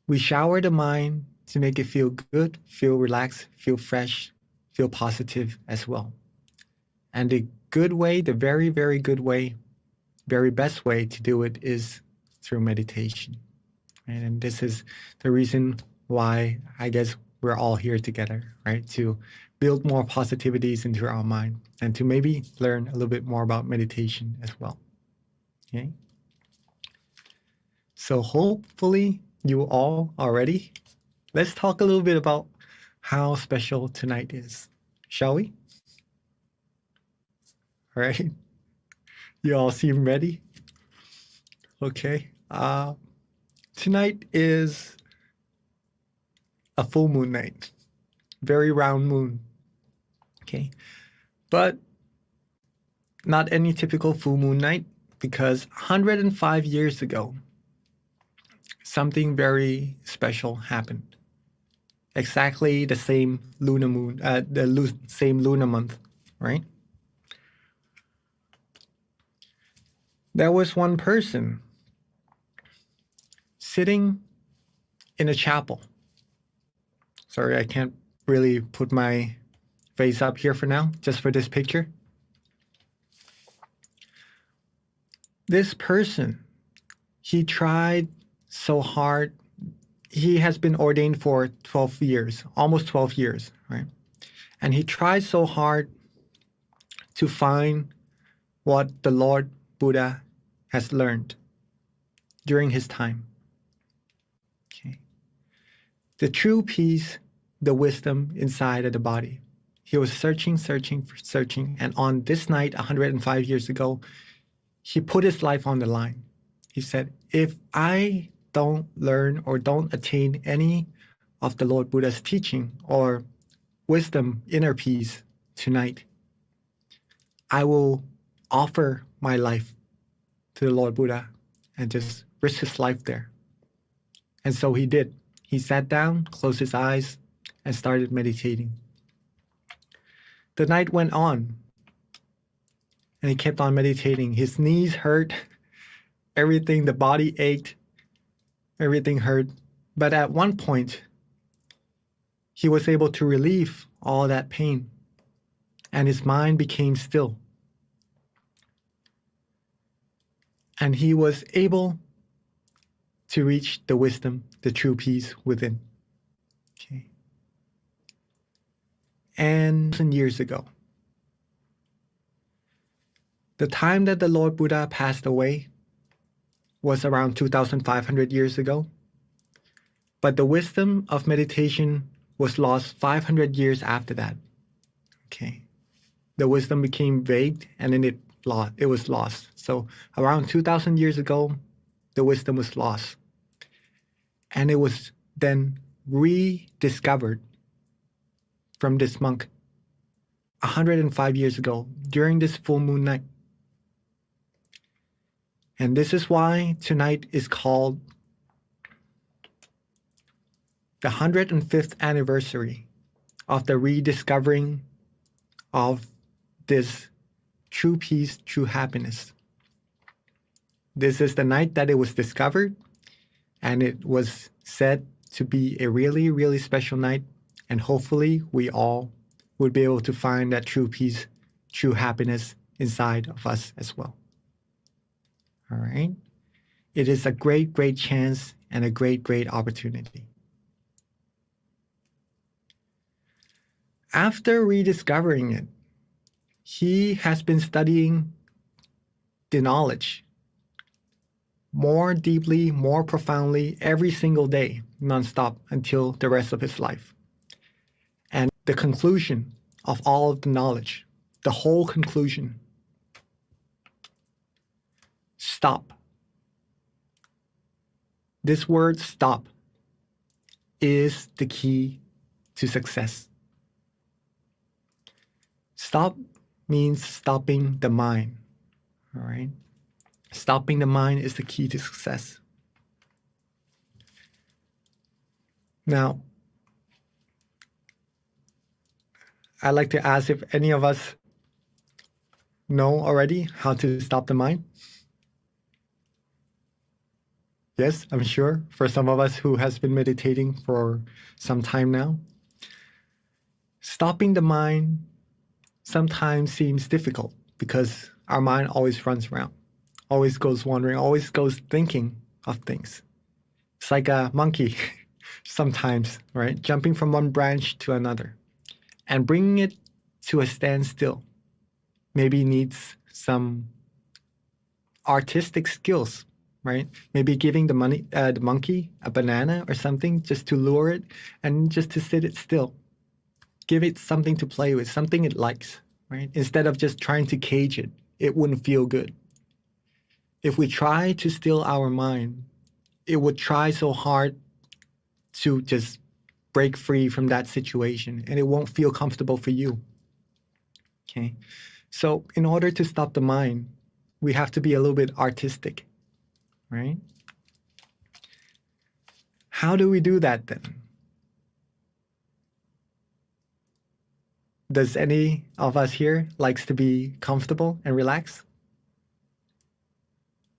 We shower the mind to make it feel good, feel relaxed, feel fresh, feel positive as well. And the good way, the very, very good way, very best way to do it is through meditation. And this is the reason why I guess we're all here together, right? To build more positivities into our mind and to maybe learn a little bit more about meditation as well. Okay. So hopefully you all are ready. Let's talk a little bit about how special tonight is, shall we? All right. You all seem ready? Okay. Tonight is a full moon night, very round moon. Okay. But not any typical full moon night, because 105 years ago, something very special happened. Exactly the same lunar moon, same lunar month, right? There was one person sitting in a chapel. Sorry, I can't really put my face up here for now, just for this picture. This person, he tried so hard. He has been ordained for 12 years, almost 12 years, right? And he tried so hard to find what the Lord Buddha has learned during his time. Okay. The true peace, the wisdom inside of the body. He was searching, and on this night, 105 years ago, he put his life on the line. He said, if I don't learn or don't attain any of the Lord Buddha's teaching or wisdom, inner peace tonight, I will offer my life to the Lord Buddha and just risk his life there. And so he did. He sat down, closed his eyes, and started meditating. The night went on, and he kept on meditating. His knees hurt, everything, the body ached, everything hurt. But at one point, he was able to relieve all that pain, and his mind became still. And he was able to reach the wisdom, the true peace within. Okay. And years ago, the time that the Lord Buddha passed away was around 2,500 years ago. But the wisdom of meditation was lost 500 years after that. Okay. The wisdom became vague, and then it was lost. So around 2,000 years ago, the wisdom was lost. And it was then rediscovered from this monk 105 years ago during this full moon night. And this is why tonight is called the 105th anniversary of the rediscovering of this true peace, true happiness. This is the night that it was discovered, and it was said to be a really, really special night. And hopefully we all would be able to find that true peace, true happiness inside of us as well. All right? It is a great, great chance and a great, great opportunity. After rediscovering it, he has been studying the knowledge more deeply, more profoundly, every single day, nonstop, until the rest of his life. And the conclusion of all of the knowledge, the whole conclusion, stop. This word stop is the key to success. Stop means stopping the mind, all right? Stopping the mind is the key to success. Now, I'd like to ask if any of us know already how to stop the mind. Yes, I'm sure for some of us who has been meditating for some time now. Stopping the mind sometimes seems difficult because our mind always runs around, always goes wandering, always goes thinking of things. It's like a monkey sometimes, right? Jumping from one branch to another and bringing it to a standstill. Maybe needs some artistic skills, right? Maybe giving the monkey a banana or something just to lure it and just to sit it still. Give it something to play with, something it likes, right? Instead of just trying to cage it, it wouldn't feel good. If we try to still our mind, it would try so hard to just break free from that situation, and it won't feel comfortable for you. Okay? So in order to stop the mind, we have to be a little bit artistic, right? How do we do that then? Does any of us here likes to be comfortable and relaxed?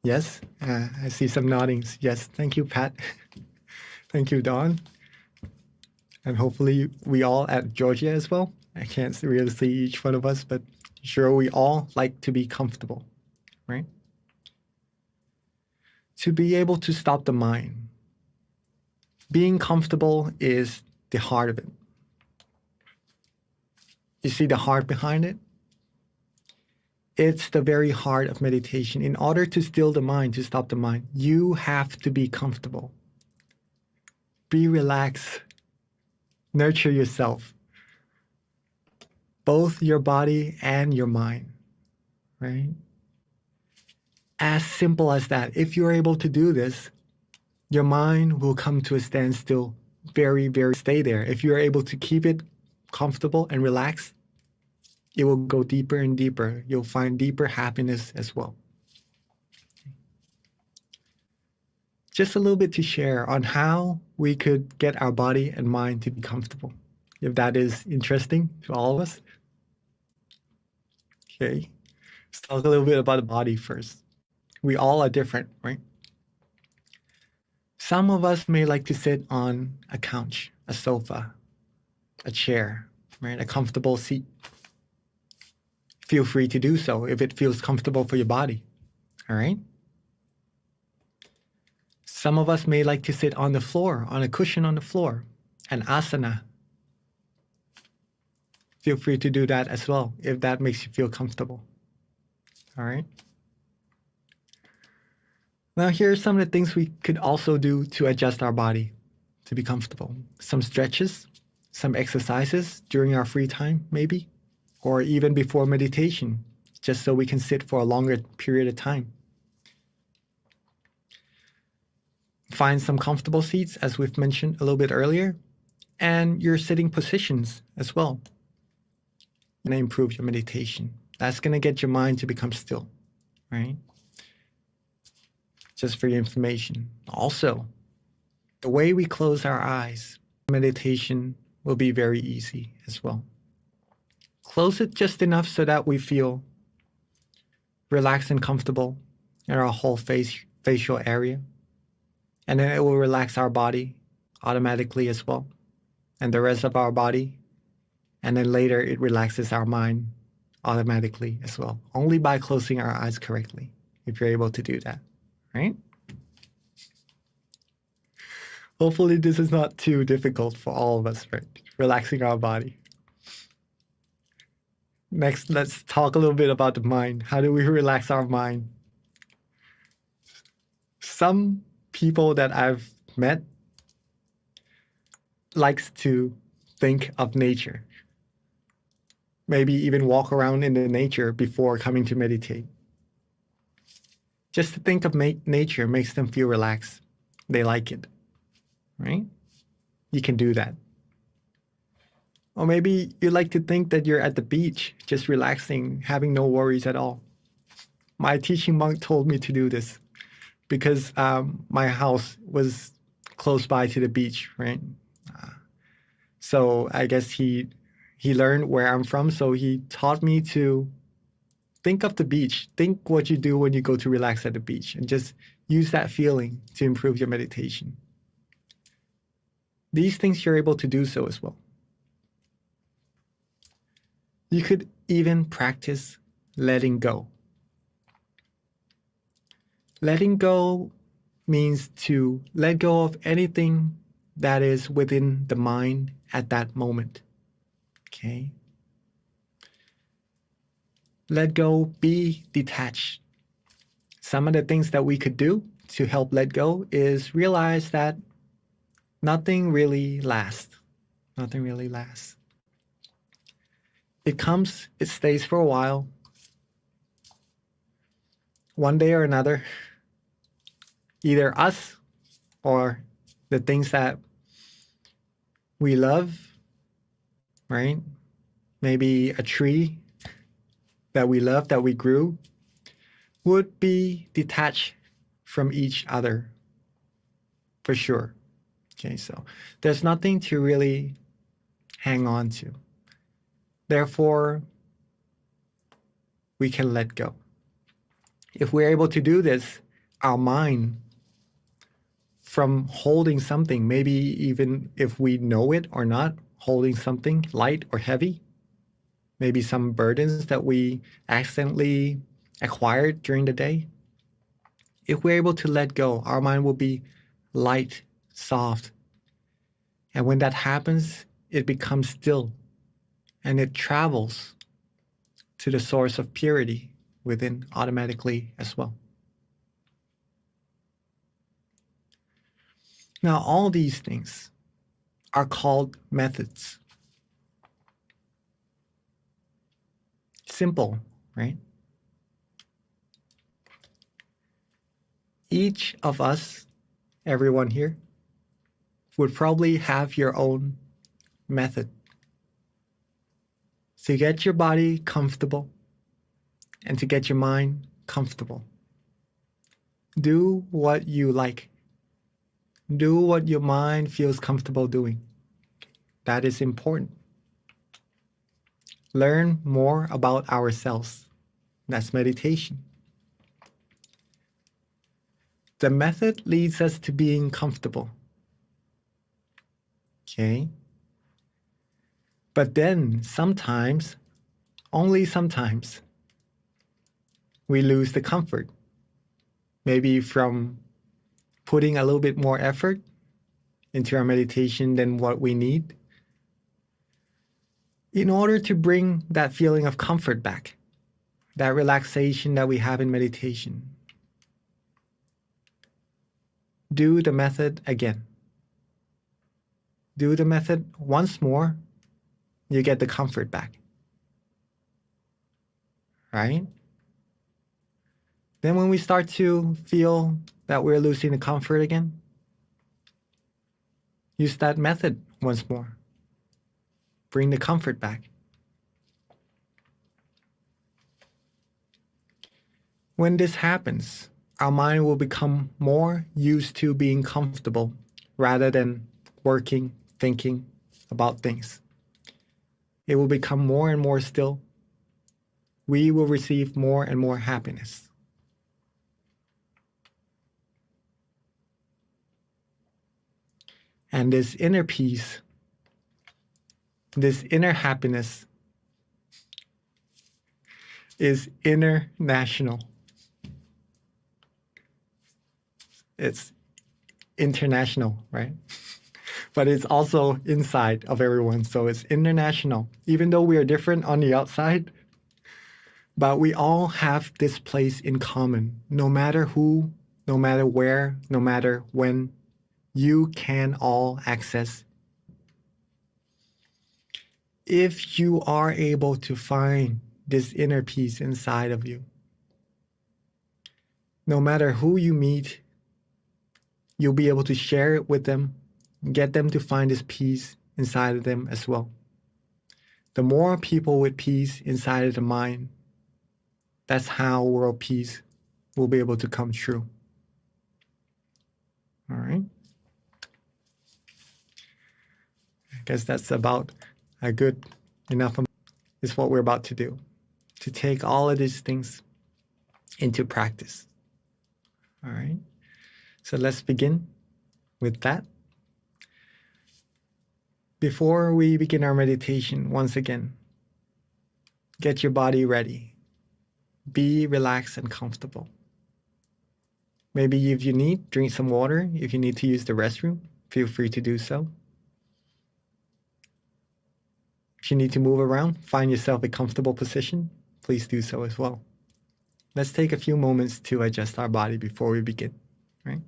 Yes, I see some noddings. Yes, thank you, Pat. Thank you, Dawn. And hopefully we all at Georgia as well. I can't really see each one of us, but sure we all like to be comfortable, right? To be able to stop the mind, being comfortable is the heart of it. You see the heart behind it? It's the very heart of meditation. In order to still the mind, to stop the mind, you have to be comfortable. Be relaxed. Nurture yourself. Both your body and your mind, right? As simple as that. If you're able to do this, your mind will come to a standstill very, very stay there. If you're able to keep it comfortable and relaxed, it will go deeper and deeper. You'll find deeper happiness as well. Just a little bit to share on how we could get our body and mind to be comfortable, if that is interesting to all of us. Okay, let's talk a little bit about the body first. We all are different, right? Some of us may like to sit on a couch, a sofa, a chair, right? A comfortable seat. Feel free to do so if it feels comfortable for your body, all right? Some of us may like to sit on the floor, on a cushion on the floor, an asana. Feel free to do that as well if that makes you feel comfortable, all right? Now, here are some of the things we could also do to adjust our body to be comfortable. Some stretches, some exercises during our free time, maybe, or even before meditation, just so we can sit for a longer period of time. find some comfortable seats, as we've mentioned a little bit earlier, and your sitting positions as well. Going to improve your meditation. That's going to get your mind to become still, right? Just for your information. Also, the way we close our eyes, meditation will be very easy as well. Close it just enough so that we feel relaxed and comfortable in our whole facial area. And then it will relax our body automatically as well, and the rest of our body. And then later it relaxes our mind automatically as well, only by closing our eyes correctly, if you're able to do that, right? Hopefully this is not too difficult for all of us, right? Relaxing our body. Next, let's talk a little bit about the mind. How do we relax our mind? Some people that I've met likes to think of nature. Maybe even walk around in the nature before coming to meditate. Just to think of nature makes them feel relaxed. They like it, right? You can do that. Or maybe you like to think that you're at the beach, just relaxing, having no worries at all. My teaching monk told me to do this because my house was close by to the beach, right? So I guess he learned where I'm from, so he taught me to think of the beach. Think what you do when you go to relax at the beach, and just use that feeling to improve your meditation. These things you're able to do so as well. You could even practice letting go. Letting go means to let go of anything that is within the mind at that moment. Okay? Let go, be detached. Some of the things that we could do to help let go is realize that nothing really lasts. Nothing really lasts. It comes, it stays for a while. One day or another, either us or the things that we love, right? Maybe a tree that we love, that we grew, would be detached from each other, for sure. Okay, so there's nothing to really hang on to. Therefore, we can let go. If we're able to do this, our mind, from holding something, maybe even if we know it or not, holding something light or heavy, maybe some burdens that we accidentally acquired during the day. If we're able to let go, our mind will be light, soft. And when that happens, it becomes still, and it travels to the source of purity within automatically as well. Now, all these things are called methods. Simple, right? Each of us, everyone here, would probably have your own method to get your body comfortable and to get your mind comfortable. Do what you like. Do what your mind feels comfortable doing. That is important. Learn more about ourselves. That's meditation. The method leads us to being comfortable. Okay? But then sometimes, only sometimes, we lose the comfort. Maybe from putting a little bit more effort into our meditation than what we need, in order to bring that feeling of comfort back, that relaxation that we have in meditation. Do the method again. Do the method once more, you get the comfort back. Right? Then when we start to feel that we're losing the comfort again, use that method once more. Bring the comfort back. When this happens, our mind will become more used to being comfortable rather than working, thinking about things. It will become more and more still. We will receive more and more happiness. And this inner peace, this inner happiness is international. It's international, right? But it's also inside of everyone. So it's international. Even though we are different on the outside, but we all have this place in common. No matter who, no matter where, no matter when, you can all access. If you are able to find this inner peace inside of you, no matter who you meet, you'll be able to share it with them, get them to find this peace inside of them as well. The more people with peace inside of the mind, that's how world peace will be able to come true. All right. I guess that's about a good enough is what we're about to do, to take all of these things into practice. All right. So let's begin with that. Before we begin our meditation, once again, get your body ready. Be relaxed and comfortable. Maybe if you need, drink some water. If you need to use the restroom, feel free to do so. If you need to move around, find yourself a comfortable position, please do so as well. Let's take a few moments to adjust our body before we begin, right?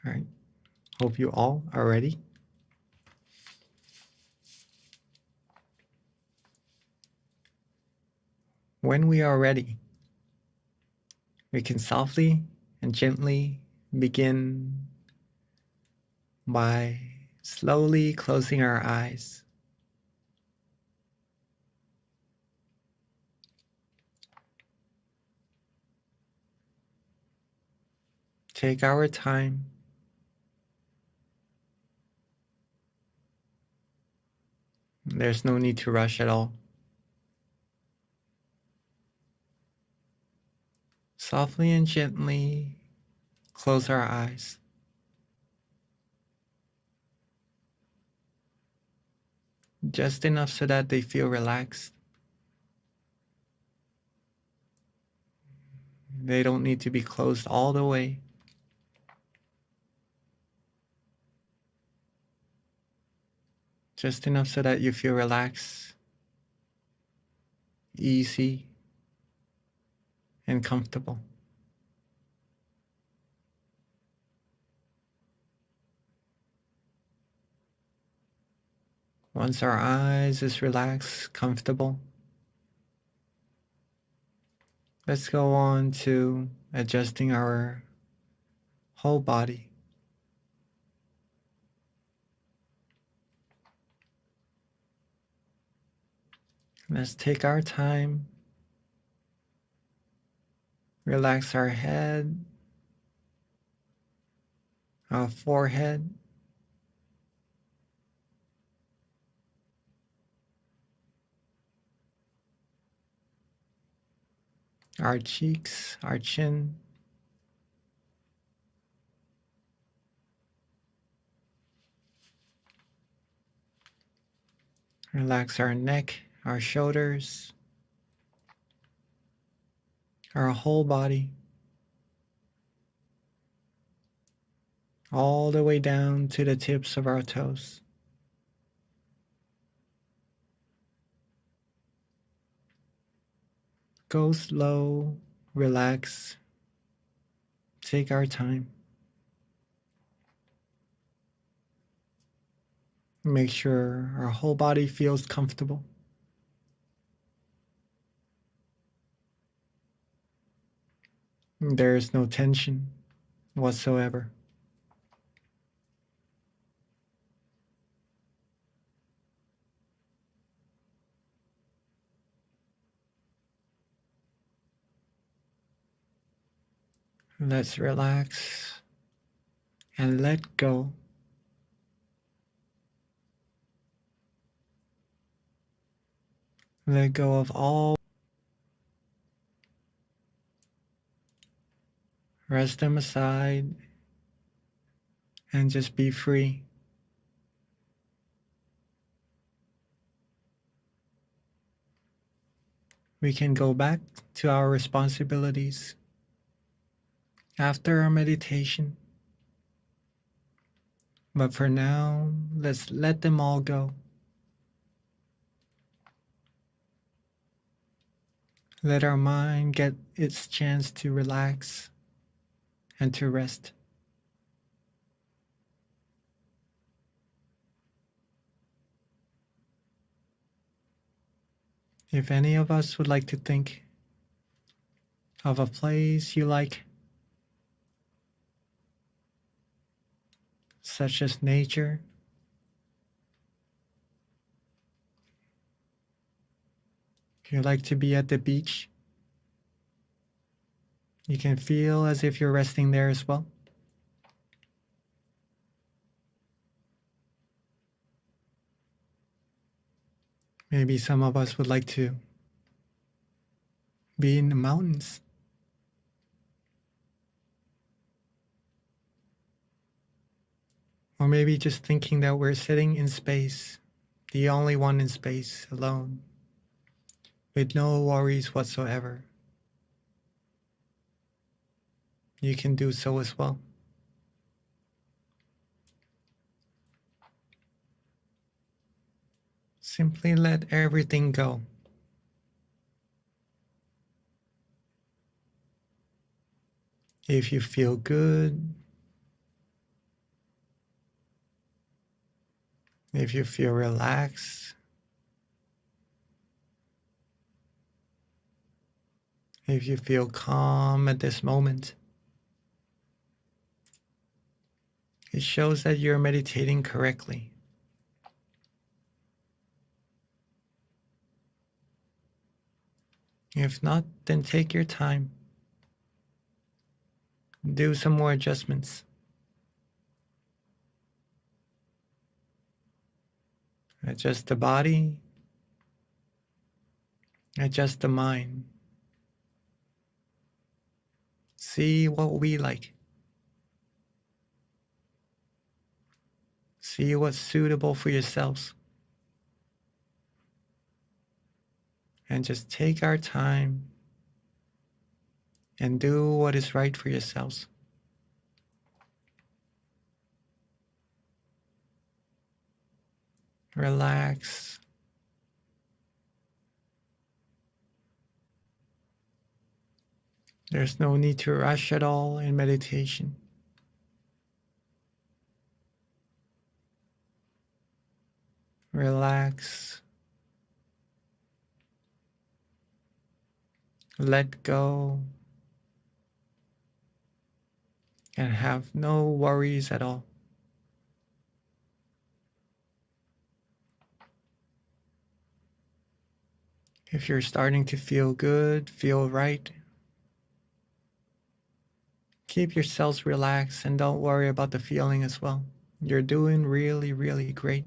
All right, hope you all are ready. When we are ready, we can softly and gently begin by slowly closing our eyes. Take our time. There's no need to rush at all. Softly and gently close our eyes. Just enough so that they feel relaxed. They don't need to be closed all the way. Just enough so that you feel relaxed, easy, and comfortable. Once our eyes is relaxed, comfortable, let's go on to adjusting our whole body. Let's take our time, relax our head, our forehead, our cheeks, our chin, relax our neck, our shoulders, our whole body, all the way down to the tips of our toes. go slow, relax, take our time. Make sure our whole body feels comfortable. There is no tension whatsoever. Let's relax and let go. Let go of all. Rest them aside and just be free. We can go back to our responsibilities after our meditation. But for now, let's let them all go. Let our mind get its chance to relax and to rest. If any of us would like to think of a place you like, such as nature, if you like to be at the beach, you can feel as if you're resting there as well. Maybe some of us would like to be in the mountains. Or maybe just thinking that we're sitting in space, the only one in space, alone, with no worries whatsoever. You can do so as well. Simply let everything go. If you feel good, if you feel relaxed, if you feel calm at this moment, it shows that you're meditating correctly. If not, then take your time. Do some more adjustments. Adjust the body, adjust the mind. See what we like. See what's suitable for yourselves. And just take our time and do what is right for yourselves. Relax. There's no need to rush at all in meditation. Relax. Let go. And have no worries at all. If you're starting to feel good, feel right, keep yourselves relaxed and don't worry about the feeling as well. You're doing really, really great.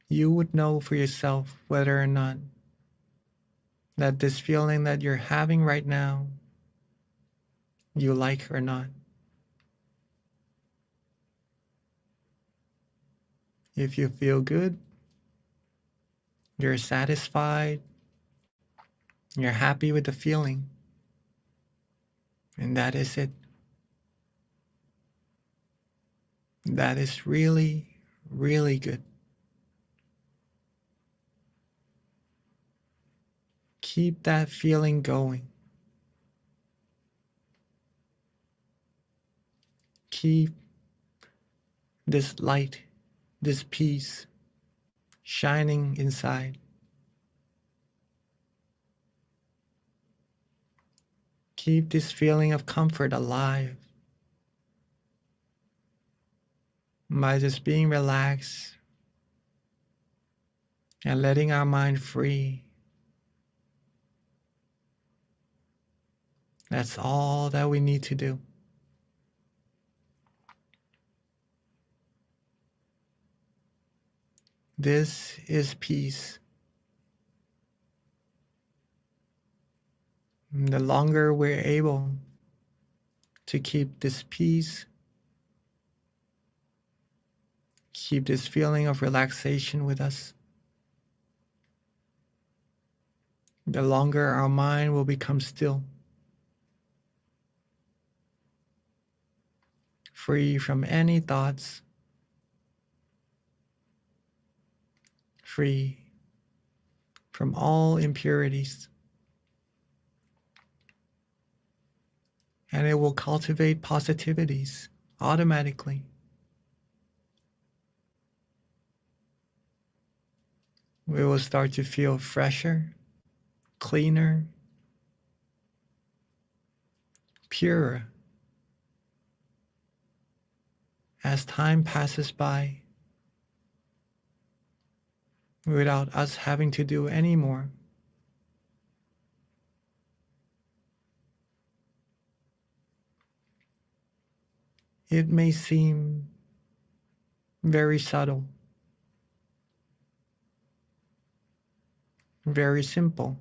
You would know for yourself whether or not that this feeling that you're having right now, you like or not. If you feel good, you're satisfied, you're happy with the feeling, and that is it. That is really, really good. Keep that feeling going. Keep this light, this peace shining inside. Keep this feeling of comfort alive by just being relaxed and letting our mind free. That's all that we need to do. This is peace. And the longer we're able to keep this peace, keep this feeling of relaxation with us, the longer our mind will become still, free from any thoughts, free from all impurities. And it will cultivate positivities automatically. We will start to feel fresher, cleaner, purer. As time passes by, without us having to do any more. It may seem very subtle, very simple,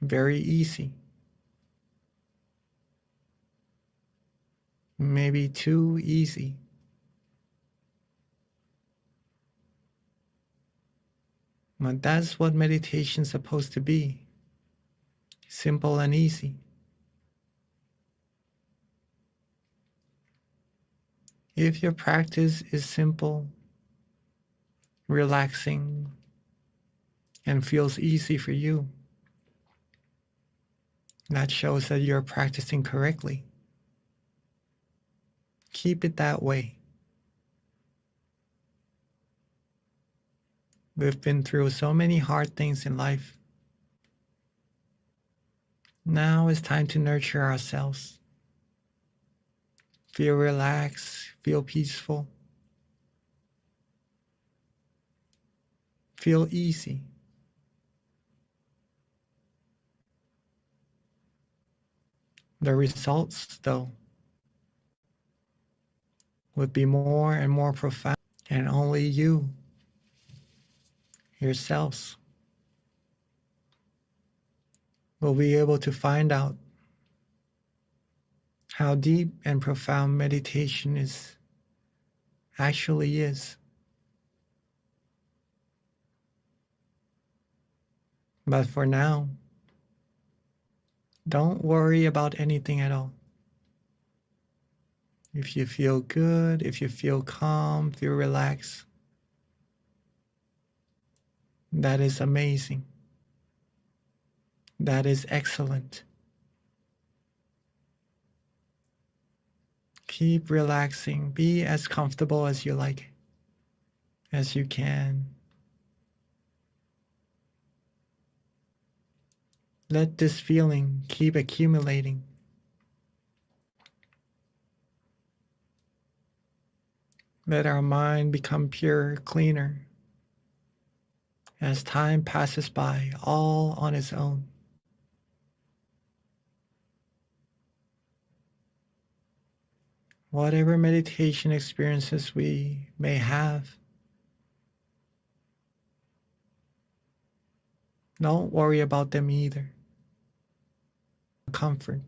very easy, maybe too easy. But that's what meditation's supposed to be, simple and easy. If your practice is simple, relaxing, and feels easy for you, that shows that you're practicing correctly. Keep it that way. We've been through so many hard things in life. Now it's time to nurture ourselves. Feel relaxed, feel peaceful, feel easy. The results, though, would be more and more profound, and only you, yourselves, will be able to find out how deep and profound meditation actually is. But for now, don't worry about anything at all. If you feel good, if you feel calm, feel relaxed, that is amazing. That is excellent. Keep relaxing. Be as comfortable as you like, as you can. Let this feeling keep accumulating. Let our mind become pure, cleaner, as time passes by, all on its own. Whatever meditation experiences we may have, don't worry about them either. Comfort.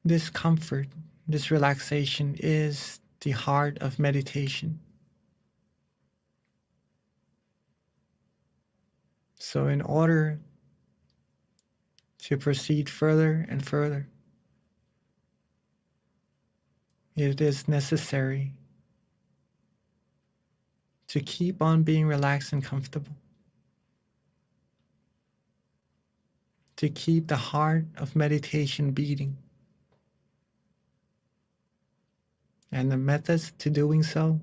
This comfort, this relaxation is the heart of meditation. So in order to proceed further and further, it is necessary to keep on being relaxed and comfortable, to keep the heart of meditation beating. And the methods to doing so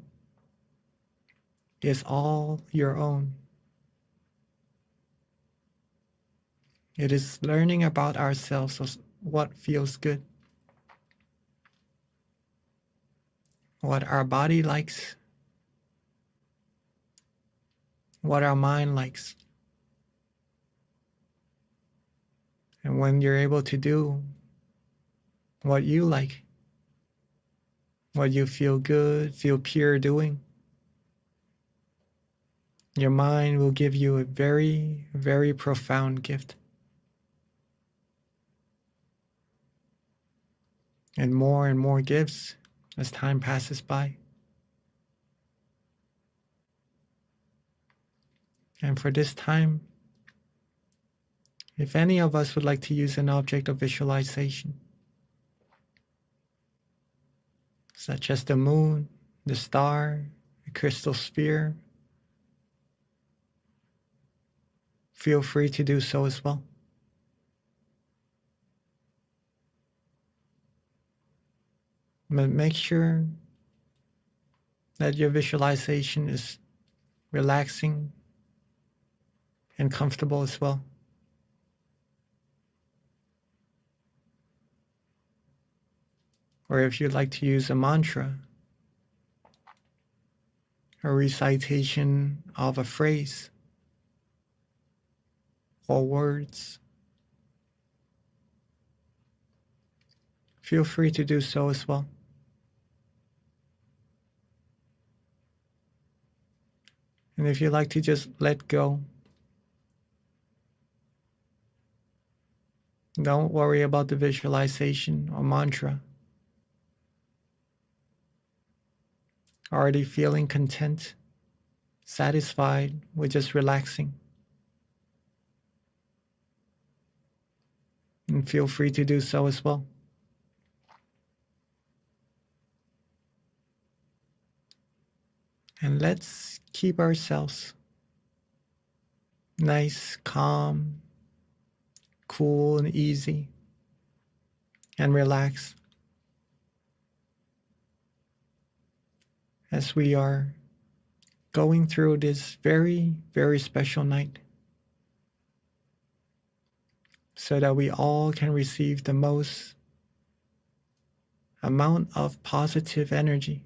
is all your own. It is learning about ourselves of what feels good, what our body likes, what our mind likes. And when you're able to do what you like, what you feel good, feel pure doing, your mind will give you a very, very profound gift. And more gifts as time passes by. And for this time, if any of us would like to use an object of visualization, such as the moon, the star, a crystal sphere, feel free to do so as well. But make sure that your visualization is relaxing and comfortable as well. Or if you'd like to use a mantra, a recitation of a phrase or words, feel free to do so as well. And if you like to just let go, don't worry about the visualization or mantra. Already feeling content, satisfied with just relaxing. And feel free to do so as well. And let's keep ourselves nice, calm, cool, and easy, and relaxed as we are going through this very, very special night, so that we all can receive the most amount of positive energy,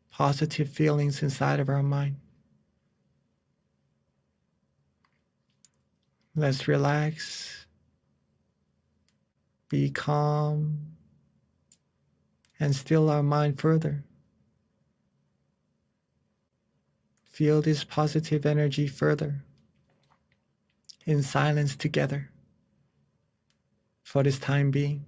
positive feelings inside of our mind. Let's relax, be calm, and still our mind further. Feel this positive energy further in silence together for this time being.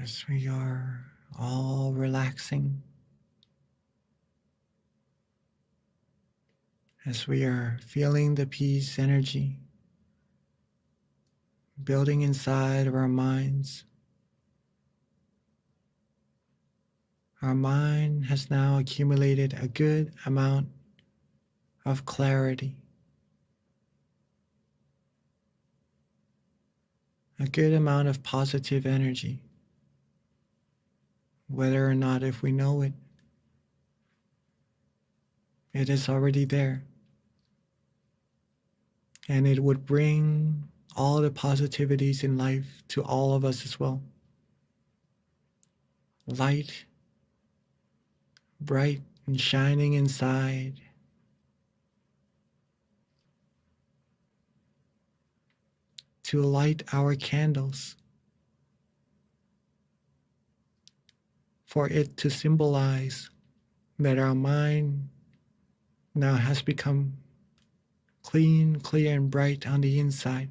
as we are all relaxing, as we are feeling the peace energy building inside of our minds. Our mind has now accumulated a good amount of clarity, a good amount of positive energy, whether or not if we know it, it is already there. And it would bring all the positivities in life to all of us as well. Light, bright and shining inside. To light our candles, for it to symbolize that our mind now has become clean, clear, and bright on the inside.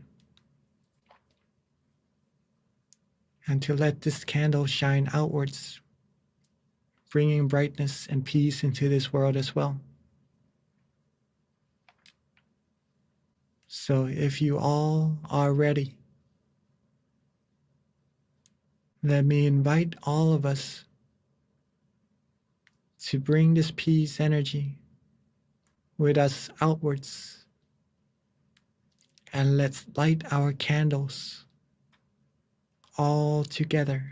And to let this candle shine outwards, bringing brightness and peace into this world as well. So if you all are ready, let me invite all of us to bring this peace energy with us outwards, and let's light our candles all together.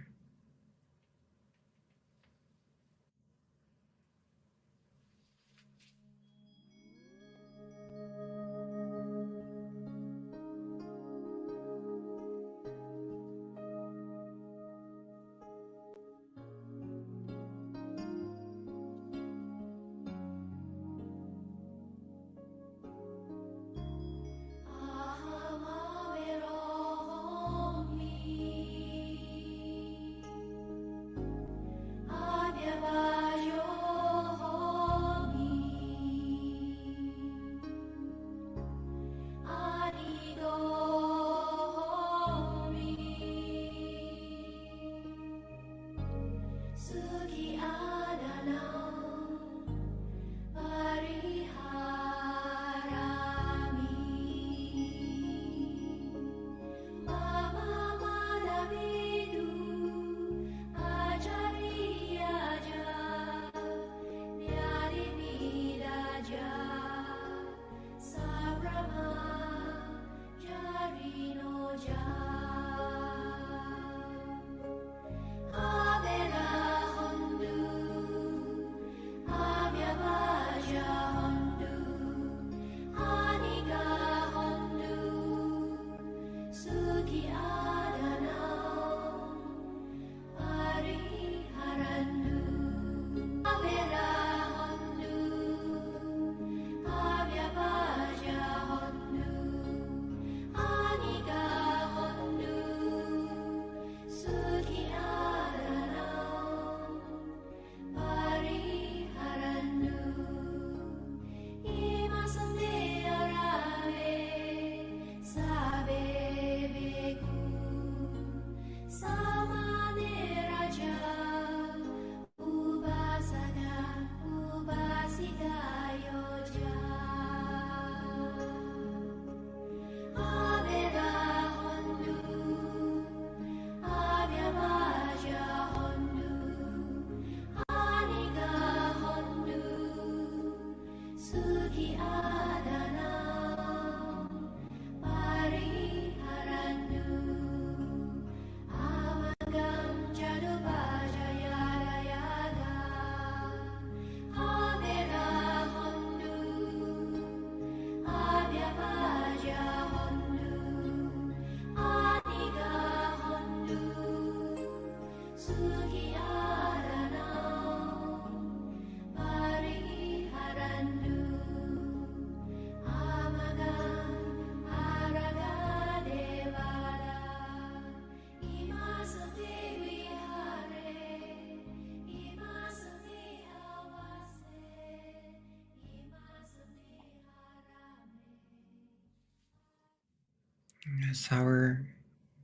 As our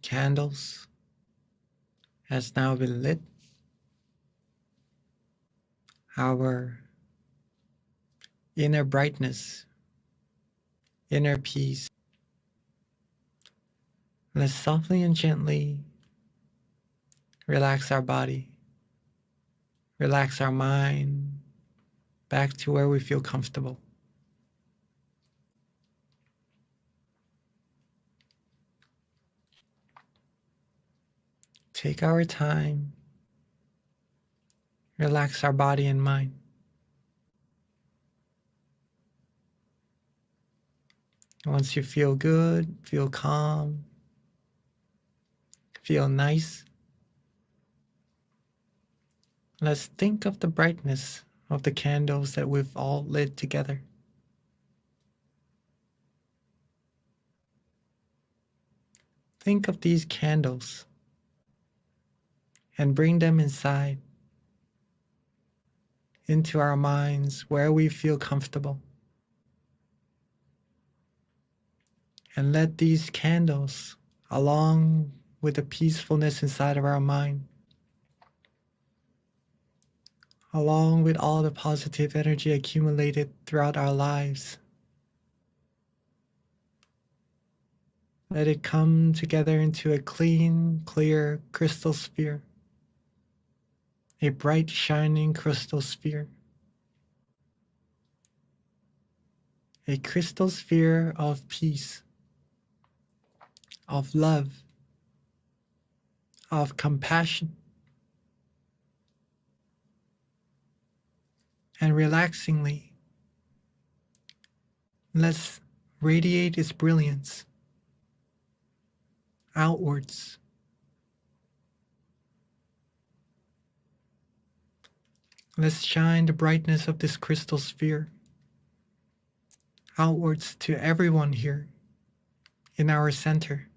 candles has now been lit. Our inner brightness, inner peace. Let's softly and gently relax our body, relax our mind back to where we feel comfortable. Take our time, relax our body and mind. Once you feel good, feel calm, feel nice, let's think of the brightness of the candles that we've all lit together. Think of these candles and bring them inside, into our minds where we feel comfortable. And let these candles, along with the peacefulness inside of our mind, along with all the positive energy accumulated throughout our lives, let it come together into a clean, clear crystal sphere, a bright, shining crystal sphere, a crystal sphere of peace, of love, of compassion, and relaxingly, let's radiate its brilliance outwards. Let's shine the brightness of this crystal sphere outwards to everyone here in our center.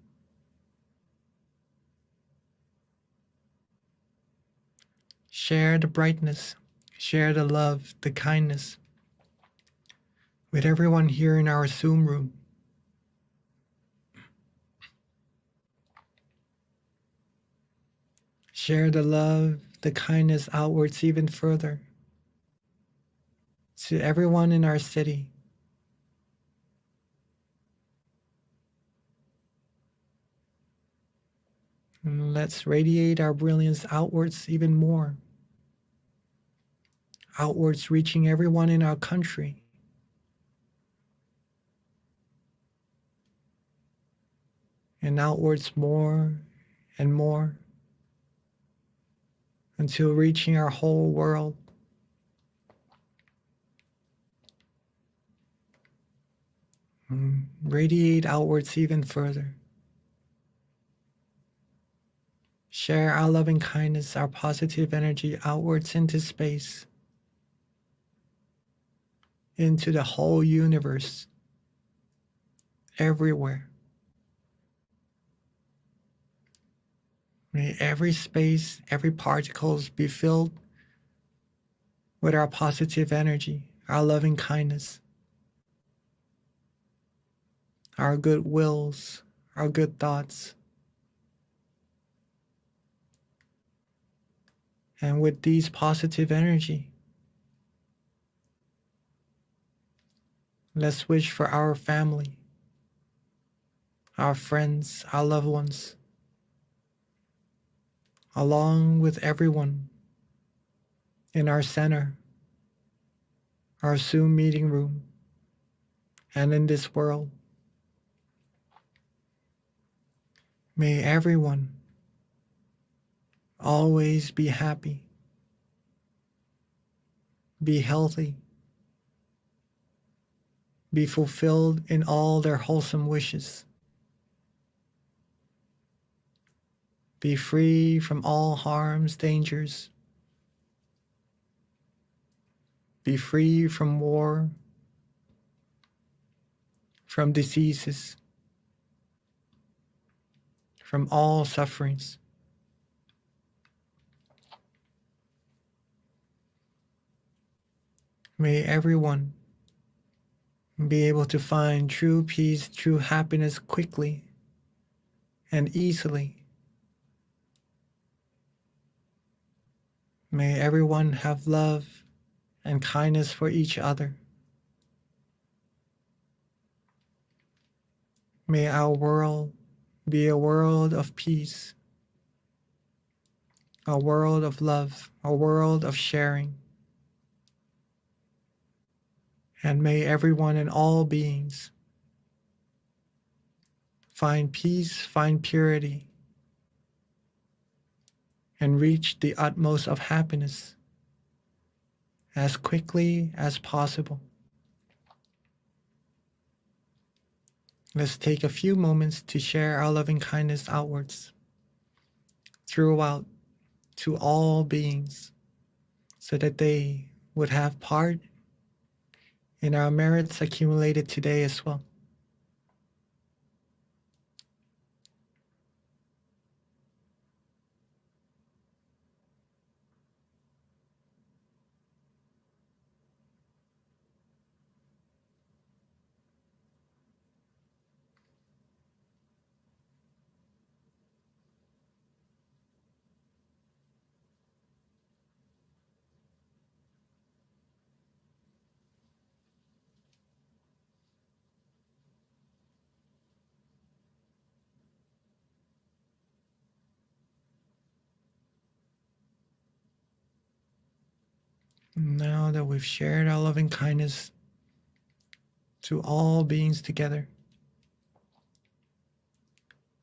Share the brightness, share the love, the kindness with everyone here in our Zoom room. Share the love, the kindness outwards even further to everyone in our city. And let's radiate our brilliance outwards even more. Outwards, reaching everyone in our country. And outwards more and more until reaching our whole world. Radiate outwards even further. Share our loving kindness, our positive energy outwards into space, into the whole universe, everywhere. May every space, every particles be filled with our positive energy, our loving kindness, our good wills, our good thoughts. And with these positive energy, let's wish for our family, our friends, our loved ones, along with everyone in our center, our Zoom meeting room, and in this world. May everyone always be happy, be healthy, be fulfilled in all their wholesome wishes, be free from all harms, dangers, be free from war, from diseases, from all sufferings. May everyone be able to find true peace, true happiness quickly and easily. May everyone have love and kindness for each other. May our world be a world of peace, a world of love, a world of sharing. And may everyone and all beings find peace, find purity, and reach the utmost of happiness as quickly as possible. Let's take a few moments to share our loving kindness outwards, throughout, to all beings, so that they would have part in our merits accumulated today as well. Now that we've shared our loving kindness to all beings together,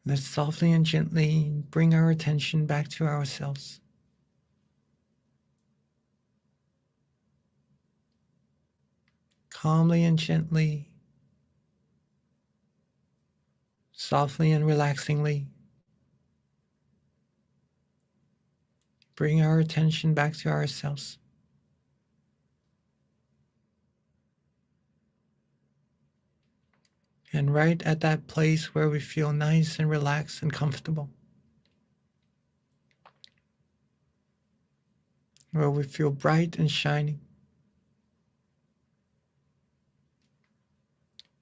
let's softly and gently bring our attention back to ourselves. Calmly and gently, softly and relaxingly, bring our attention back to ourselves. And right at that place where we feel nice and relaxed and comfortable, where we feel bright and shining,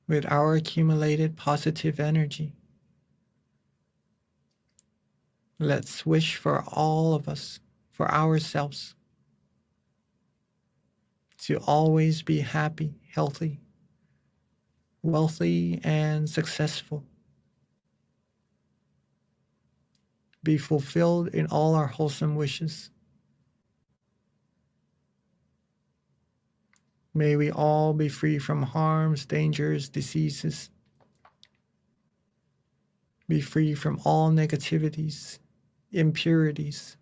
with our accumulated positive energy, let's wish for all of us, for ourselves, to always be happy, healthy, wealthy, and successful. Be fulfilled in all our wholesome wishes. May we all be free from harms, dangers, diseases. Be free from all negativities, impurities.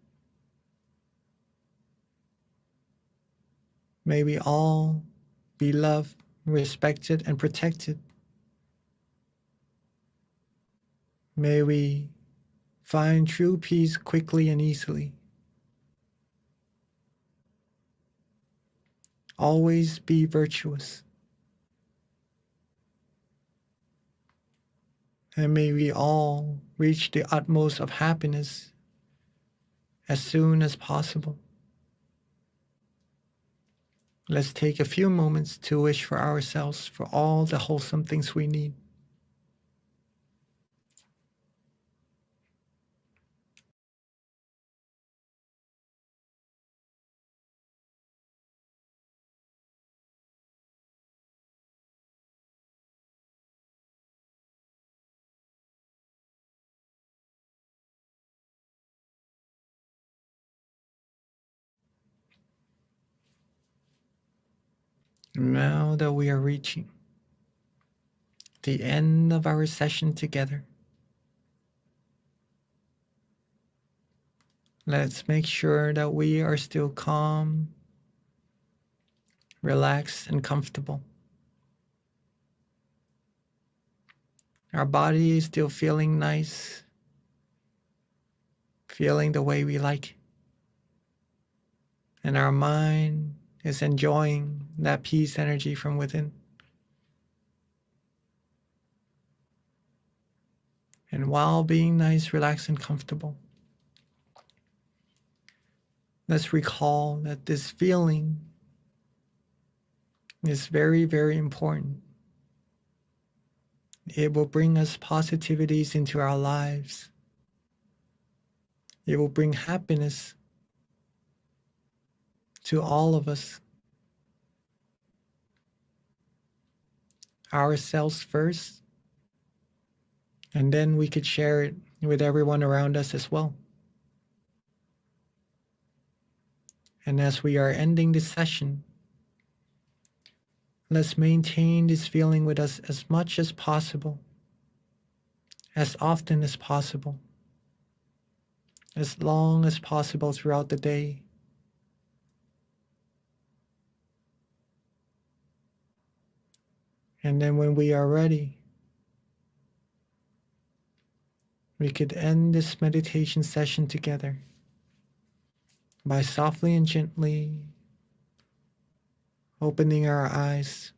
May we all be loved, respected, and protected. May we find true peace quickly and easily. Always be virtuous. And may we all reach the utmost of happiness as soon as possible. Let's take a few moments to wish for ourselves for all the wholesome things we need. Now that we are reaching the end of our session together, let's make sure that we are still calm, relaxed, and comfortable. Our body is still feeling nice, feeling the way we like. And our mind is enjoying that peace energy from within. And while being nice, relaxed, and comfortable, let's recall that this feeling is very, very important. It will bring us positivities into our lives. It will bring happiness to all of us. Ourselves first, and then we could share it with everyone around us as well. And as we are ending this session, let's maintain this feeling with us as much as possible, as often as possible, as long as possible throughout the day. And then when we are ready, we could end this meditation session together by softly and gently opening our eyes.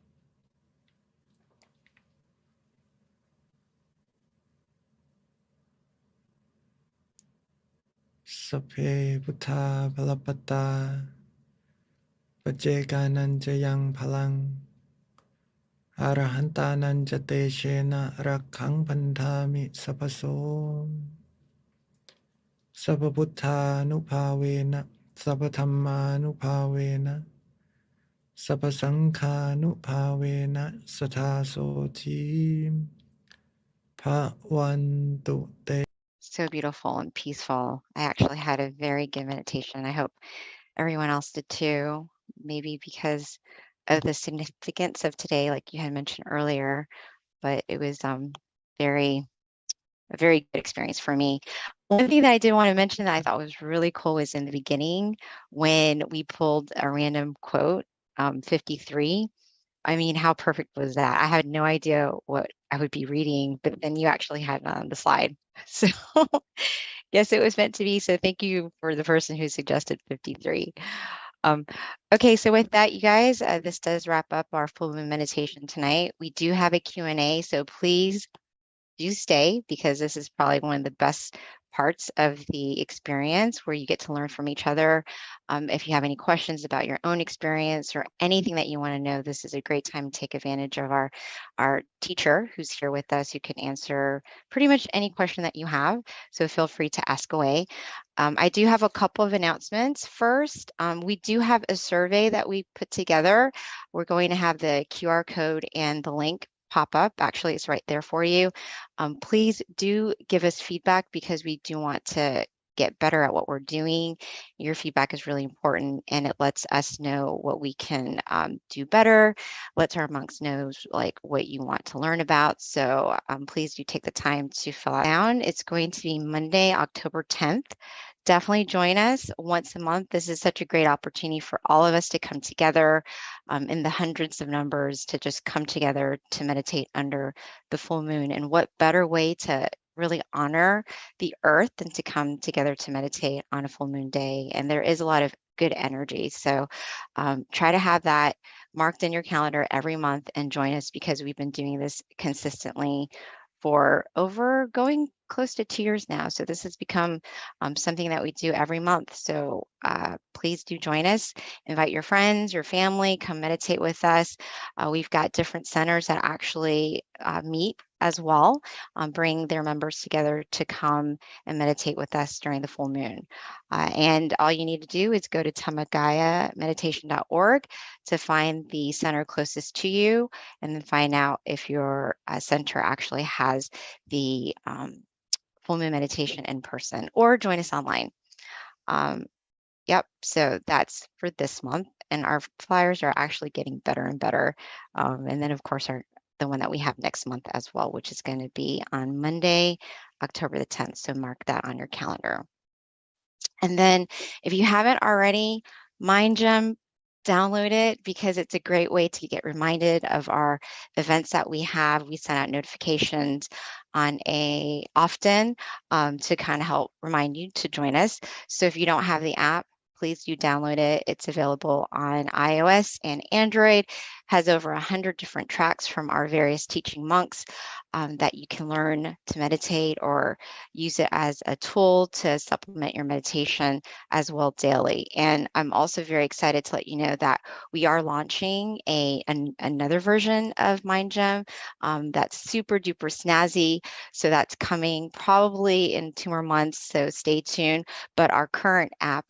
Sape Buddha Valapata Pajegananja Yang Palang Arahantananja Teshena Rakhang Bandhami Sapaso Sababuddha Nupavena Sabathamma Nupavena Sabasangha Nupavena Satasoti Pawantu Te. So beautiful and peaceful. I actually had a very good meditation. I hope everyone else did too. Maybe because of the significance of today, like you had mentioned earlier, but it was a very good experience for me. One thing that I did want to mention that I thought was really cool was in the beginning when we pulled a random quote, 53. I mean, how perfect was that? I had no idea what I would be reading, but then you actually had it on the slide. So yes, it was meant to be. So thank you for the person who suggested 53. Okay, so with that, you guys, this does wrap up our full moon meditation tonight. We do have a Q&A, so please do stay because this is probably one of the best parts of the experience where you get to learn from each other. If you have any questions about your own experience or anything that you want to know, this is a great time to take advantage of our teacher who's here with us who can answer pretty much any question that you have. So feel free to ask away. I do have a couple of announcements. First, we do have a survey that we put together. We're going to have the QR code and the link pop up. Actually, it's right there for you. Please do give us feedback because we do want to get better at what we're doing. Your feedback is really important and it lets us know what we can do better, lets our monks know like what you want to learn about. So please do take the time to fill it out. It's going to be Monday, October 10th. Definitely join us once a month. This is such a great opportunity for all of us to come together in the hundreds of numbers to just come together to meditate under the full moon. And what better way to really honor the earth than to come together to meditate on a full moon day. And there is a lot of good energy. So try to have that marked in your calendar every month and join us because we've been doing this consistently for over going close to 2 years now. So this has become something that we do every month. So please do join us, invite your friends, your family, come meditate with us. We've got different centers that actually meet as well, bring their members together to come and meditate with us during the full moon. And all you need to do is go to tamagayameditation.org to find the center closest to you and then find out if your center actually has the full moon meditation in person or join us online. Yep, so that's for this month. And our flyers are actually getting better and better. And then, of course, the one that we have next month as well, which is going to be on Monday, October the 10th. So mark that on your calendar. And then if you haven't already, MindGem, download it because it's a great way to get reminded of our events that we have. We send out notifications on often to kind of help remind you to join us. So if you don't have the app, please do download it. It's available on iOS and Android, has over 100 different tracks from our various teaching monks that you can learn to meditate or use it as a tool to supplement your meditation as well daily. And I'm also very excited to let you know that we are launching another version of MindGem that's super duper snazzy. So that's coming probably in 2 more months, so stay tuned. But our current app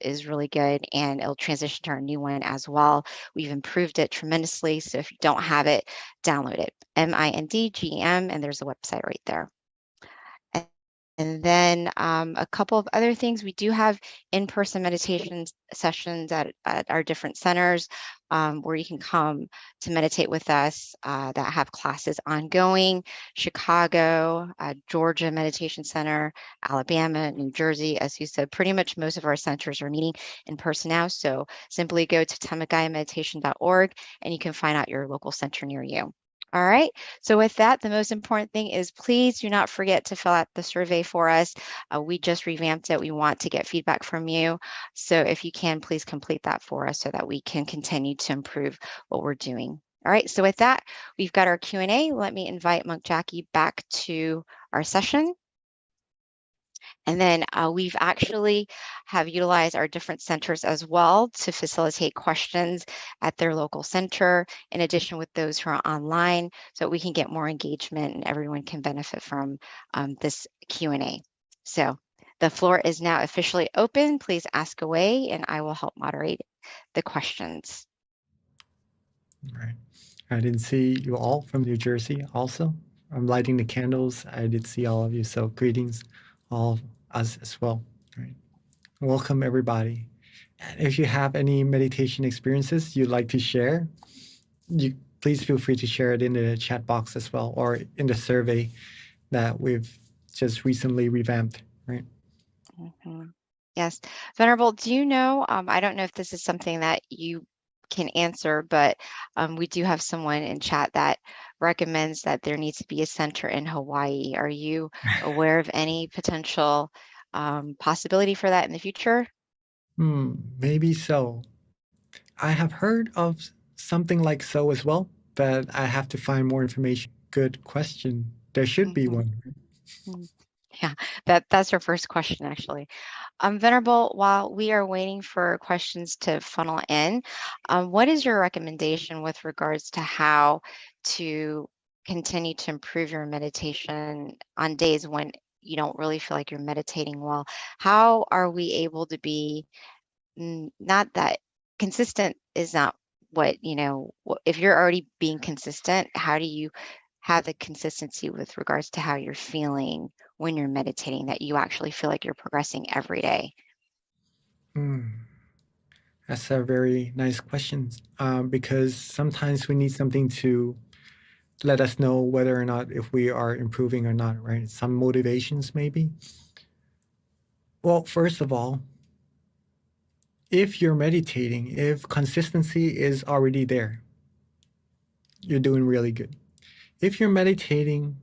is really good, and it'll transition to our new one as well. We've improved it tremendously. So if you don't have it, download it. MINDGEM, and there's a website right there. And then a couple of other things, we do have in-person meditation sessions at our different centers where you can come to meditate with us that have classes ongoing. Chicago, Georgia Meditation Center, Alabama, New Jersey. As you said, pretty much most of our centers are meeting in person now. So simply go to tamagayameditation.org and you can find out your local center near you. All right. So with that, the most important thing is please do not forget to fill out the survey for us. We just revamped it. We want to get feedback from you. So if you can, please complete that for us so that we can continue to improve what we're doing. All right. So with that, we've got our Q&A. Let me invite Monk Jackie back to our session. And then we've actually have utilized our different centers as well to facilitate questions at their local center, in addition with those who are online, so we can get more engagement and everyone can benefit from this Q&A. So the floor is now officially open. Please ask away and I will help moderate the questions. Right. I didn't see you all from New Jersey also. I'm lighting the candles. I did see all of you. So greetings, all of us as well. Right. Welcome, everybody. And if you have any meditation experiences you'd like to share, you please feel free to share it in the chat box as well, or in the survey that we've just recently revamped, right? Mhm. Yes. Venerable, do you know, I don't know if this is something that you can answer, but we do have someone in chat that recommends that there needs to be a center in Hawaii. Are you aware of any potential possibility for that in the future? Maybe so. I have heard of something like so as well, but I have to find more information. Good question. There should be Mhm. one. Mm. Yeah, that's our first question, actually. Venerable, while we are waiting for questions to funnel in, what is your recommendation with regards to how to continue to improve your meditation on days when you don't really feel like you're meditating well? How are we able to be not that consistent is not what, if you're already being consistent, how do you have the consistency with regards to how you're feeling when you're meditating, that you actually feel like you're progressing every day? That's a very nice question, because sometimes we need something to let us know whether or not if we are improving or not, right? Some motivations maybe. Well, first of all, if you're meditating, if consistency is already there, you're doing really good. If you're meditating,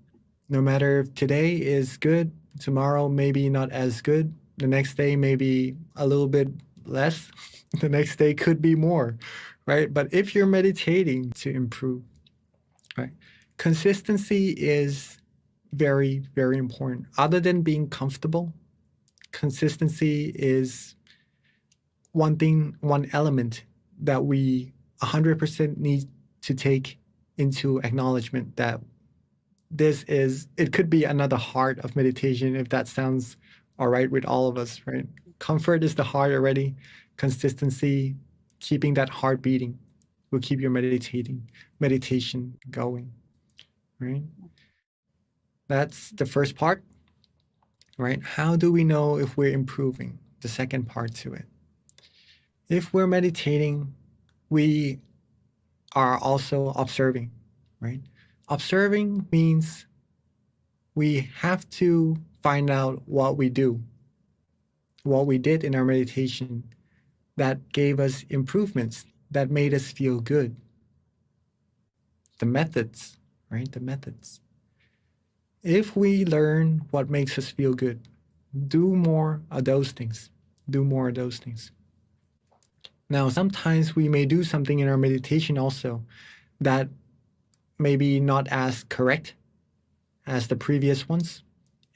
no matter if today is good, tomorrow maybe not as good, the next day maybe a little bit less, the next day could be more, right? But if you're meditating to improve, right, consistency is very, very important. Other than being comfortable, consistency is one thing, one element that we 100% need to take into acknowledgement that it could be another heart of meditation, if that sounds all right with all of us, right? Comfort is the heart already. Consistency, keeping that heart beating will keep your meditation going, right? That's the first part, right? How do we know if we're improving? The second part to it. If we're meditating, we are also observing, right? Observing means we have to find out what we do, what we did in our meditation that gave us improvements, that made us feel good. The methods, right? The methods. If we learn what makes us feel good, do more of those things. Do more of those things. Now, sometimes we may do something in our meditation also that may be not as correct as the previous ones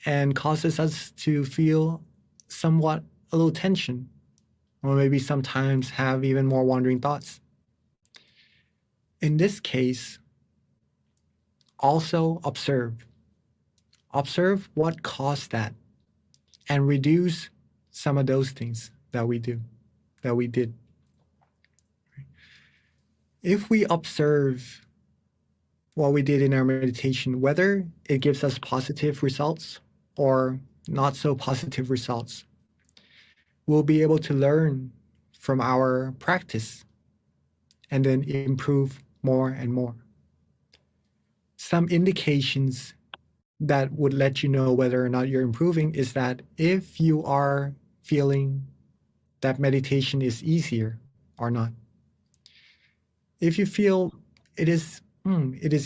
and causes us to feel somewhat a little tension, or maybe sometimes have even more wandering thoughts. In this case, also observe. Observe what caused that and reduce some of those things that we do. that we did. If we observe what we did in our meditation, whether it gives us positive results or not so positive results, we'll be able to learn from our practice and then improve more and more. Some indications that would let you know whether or not you're improving is that if you are feeling that meditation is easier or not. If you feel it is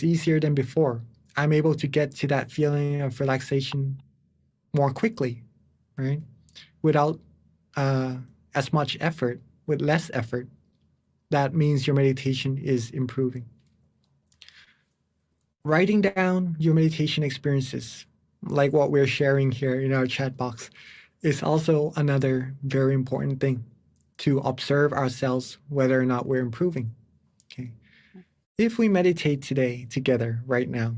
easier than before, I'm able to get to that feeling of relaxation more quickly, right? Without as much effort, with less effort, that means your meditation is improving. Writing down your meditation experiences, like what we're sharing here in our chat box, is also another very important thing to observe ourselves whether or not we're improving. Okay. If we meditate today together right now,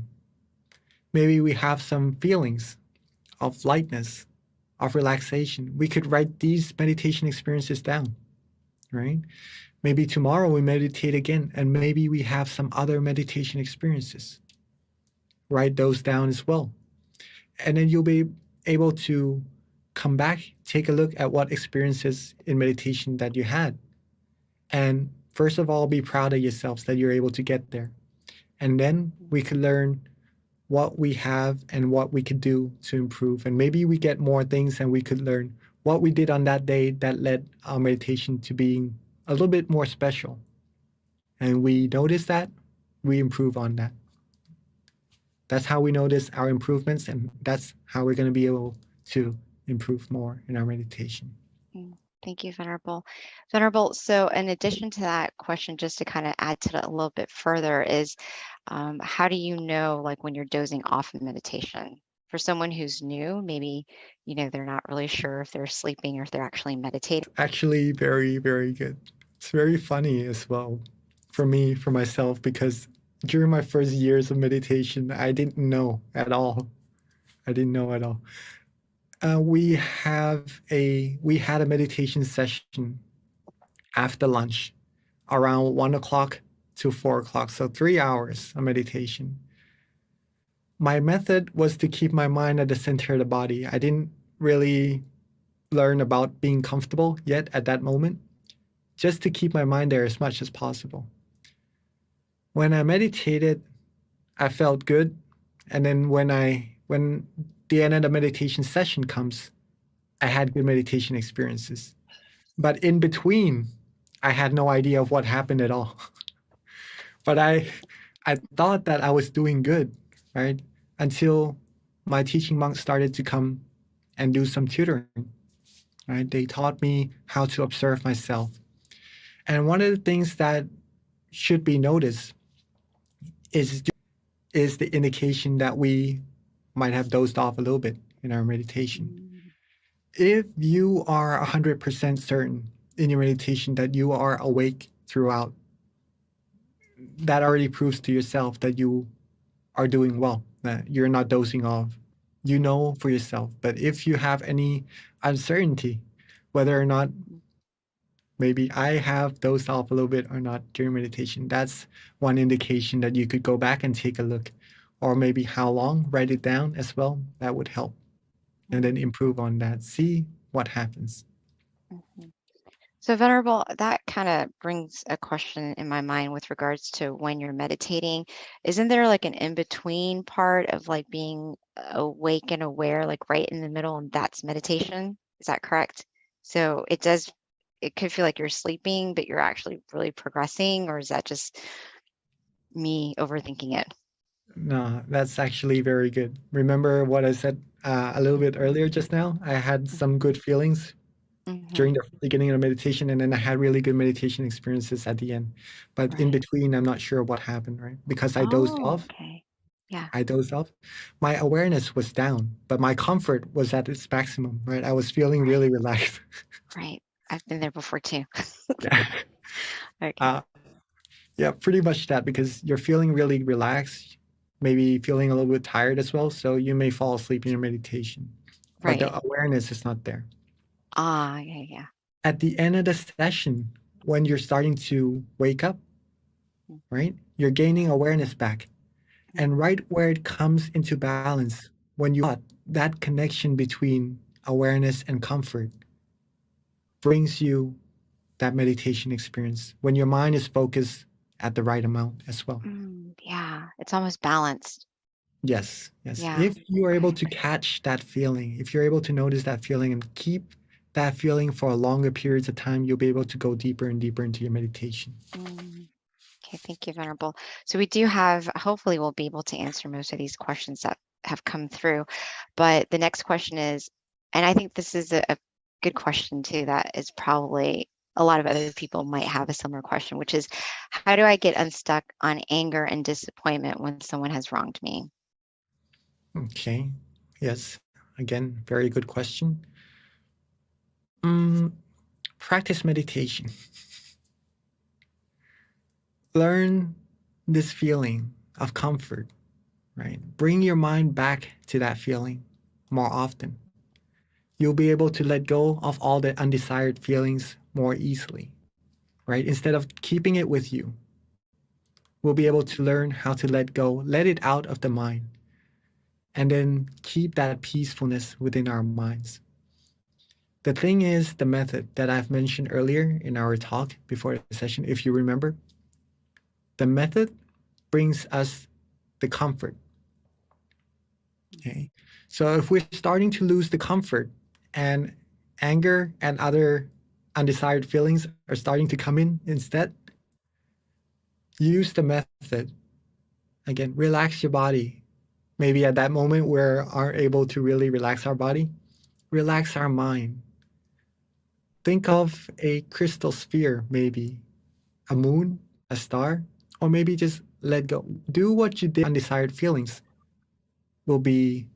maybe we have some feelings of lightness, of relaxation. We could write these meditation experiences down, right? Maybe tomorrow we meditate again, and maybe we have some other meditation experiences. Write those down as well. And then you'll be able to come back, take a look at what experiences in meditation that you had. And first of all, be proud of yourselves that you're able to get there. And then we could learn what we have and what we could do to improve. And maybe we get more things and we could learn what we did on that day that led our meditation to being a little bit more special. And we notice that, we improve on that. That's how we notice our improvements, and that's how we're going to be able to improve more in our meditation. Thank you, Venerable. Venerable, so in addition to that question, just to kind of add to that a little bit further, is how do you know, like, when you're dozing off in meditation? For someone who's new, maybe, they're not really sure if they're sleeping or if they're actually meditating. Actually, very, very good. It's very funny as well for me, for myself, because during my first years of meditation, I didn't know at all. We had a meditation session after lunch around 1 o'clock to 4 o'clock, so 3 hours of meditation. My method was to keep my mind at the center of the body. I didn't really learn about being comfortable yet at that moment, just to keep my mind there as much as possible. When I meditated, I felt good. And then when the end of the meditation session comes, I had good meditation experiences. But in between, I had no idea of what happened at all. But I thought that I was doing good, right? Until my teaching monks started to come and do some tutoring, right? They taught me how to observe myself. And one of the things that should be noticed is the indication that we might have dozed off a little bit in our meditation. If you are 100% certain in your meditation that you are awake throughout, that already proves to yourself that you are doing well, that you're not dozing off. You know for yourself. But if you have any uncertainty, whether or not maybe I have dozed off a little bit or not during meditation, that's one indication that you could go back and take a look. Or maybe how long, write it down as well. That would help. And then improve on that. See what happens. So, Venerable, that kind of brings a question in my mind with regards to when you're meditating. Isn't there like an in-between part of like being awake and aware, like right in the middle, and that's meditation? Is that correct? So it could feel like you're sleeping, but you're actually really progressing, or is that just me overthinking it? No, that's actually very good. Remember what I said a little bit earlier just now? I had some good feelings during the beginning of the meditation, and then I had really good meditation experiences at the end. But in between, I'm not sure what happened, right? Because I dozed off. Okay. Yeah. I dozed off. My awareness was down, but my comfort was at its maximum, right? I was feeling really relaxed. Right. I've been there before too. Yeah. Okay. Yeah, pretty much that, because you're feeling really relaxed, maybe feeling a little bit tired as well. So you may fall asleep in your meditation, but Right. the awareness is not there. Yeah. at the end of the session, when you're starting to wake up, right? You're gaining awareness back. And right where it comes into balance, when you that connection between awareness and comfort brings you that meditation experience when your mind is focused at the right amount as well. Yeah, it's almost balanced. Yes, yes. Yeah. If you are able to catch that feeling, if you're able to notice that feeling and keep that feeling for a longer periods of time, you'll be able to go deeper and deeper into your meditation. Okay, thank you, Venerable. So we do have, hopefully we'll be able to answer most of these questions that have come through. But the next question is, and I think this is a good question too, that is probably a lot of other people might have a similar question, which is, how do I get unstuck on anger and disappointment when someone has wronged me? Okay. Yes. Again, very good question. Practice meditation. Learn this feeling of comfort, right? Bring your mind back to that feeling more often. You'll be able to let go of all the undesired feelings more easily, right? Instead of keeping it with you, we'll be able to learn how to let go, let it out of the mind, and then keep that peacefulness within our minds. The thing is, the method that I've mentioned earlier in our talk before the session, if you remember, the method brings us the comfort. Okay. So if we're starting to lose the comfort and anger and other undesired feelings are starting to come in instead, use the method. Again, relax your body. Maybe at that moment we aren't able to really relax our body, relax our mind. Think of a crystal sphere, maybe a moon, a star, or maybe just let go. Do what you did. Undesired feelings will be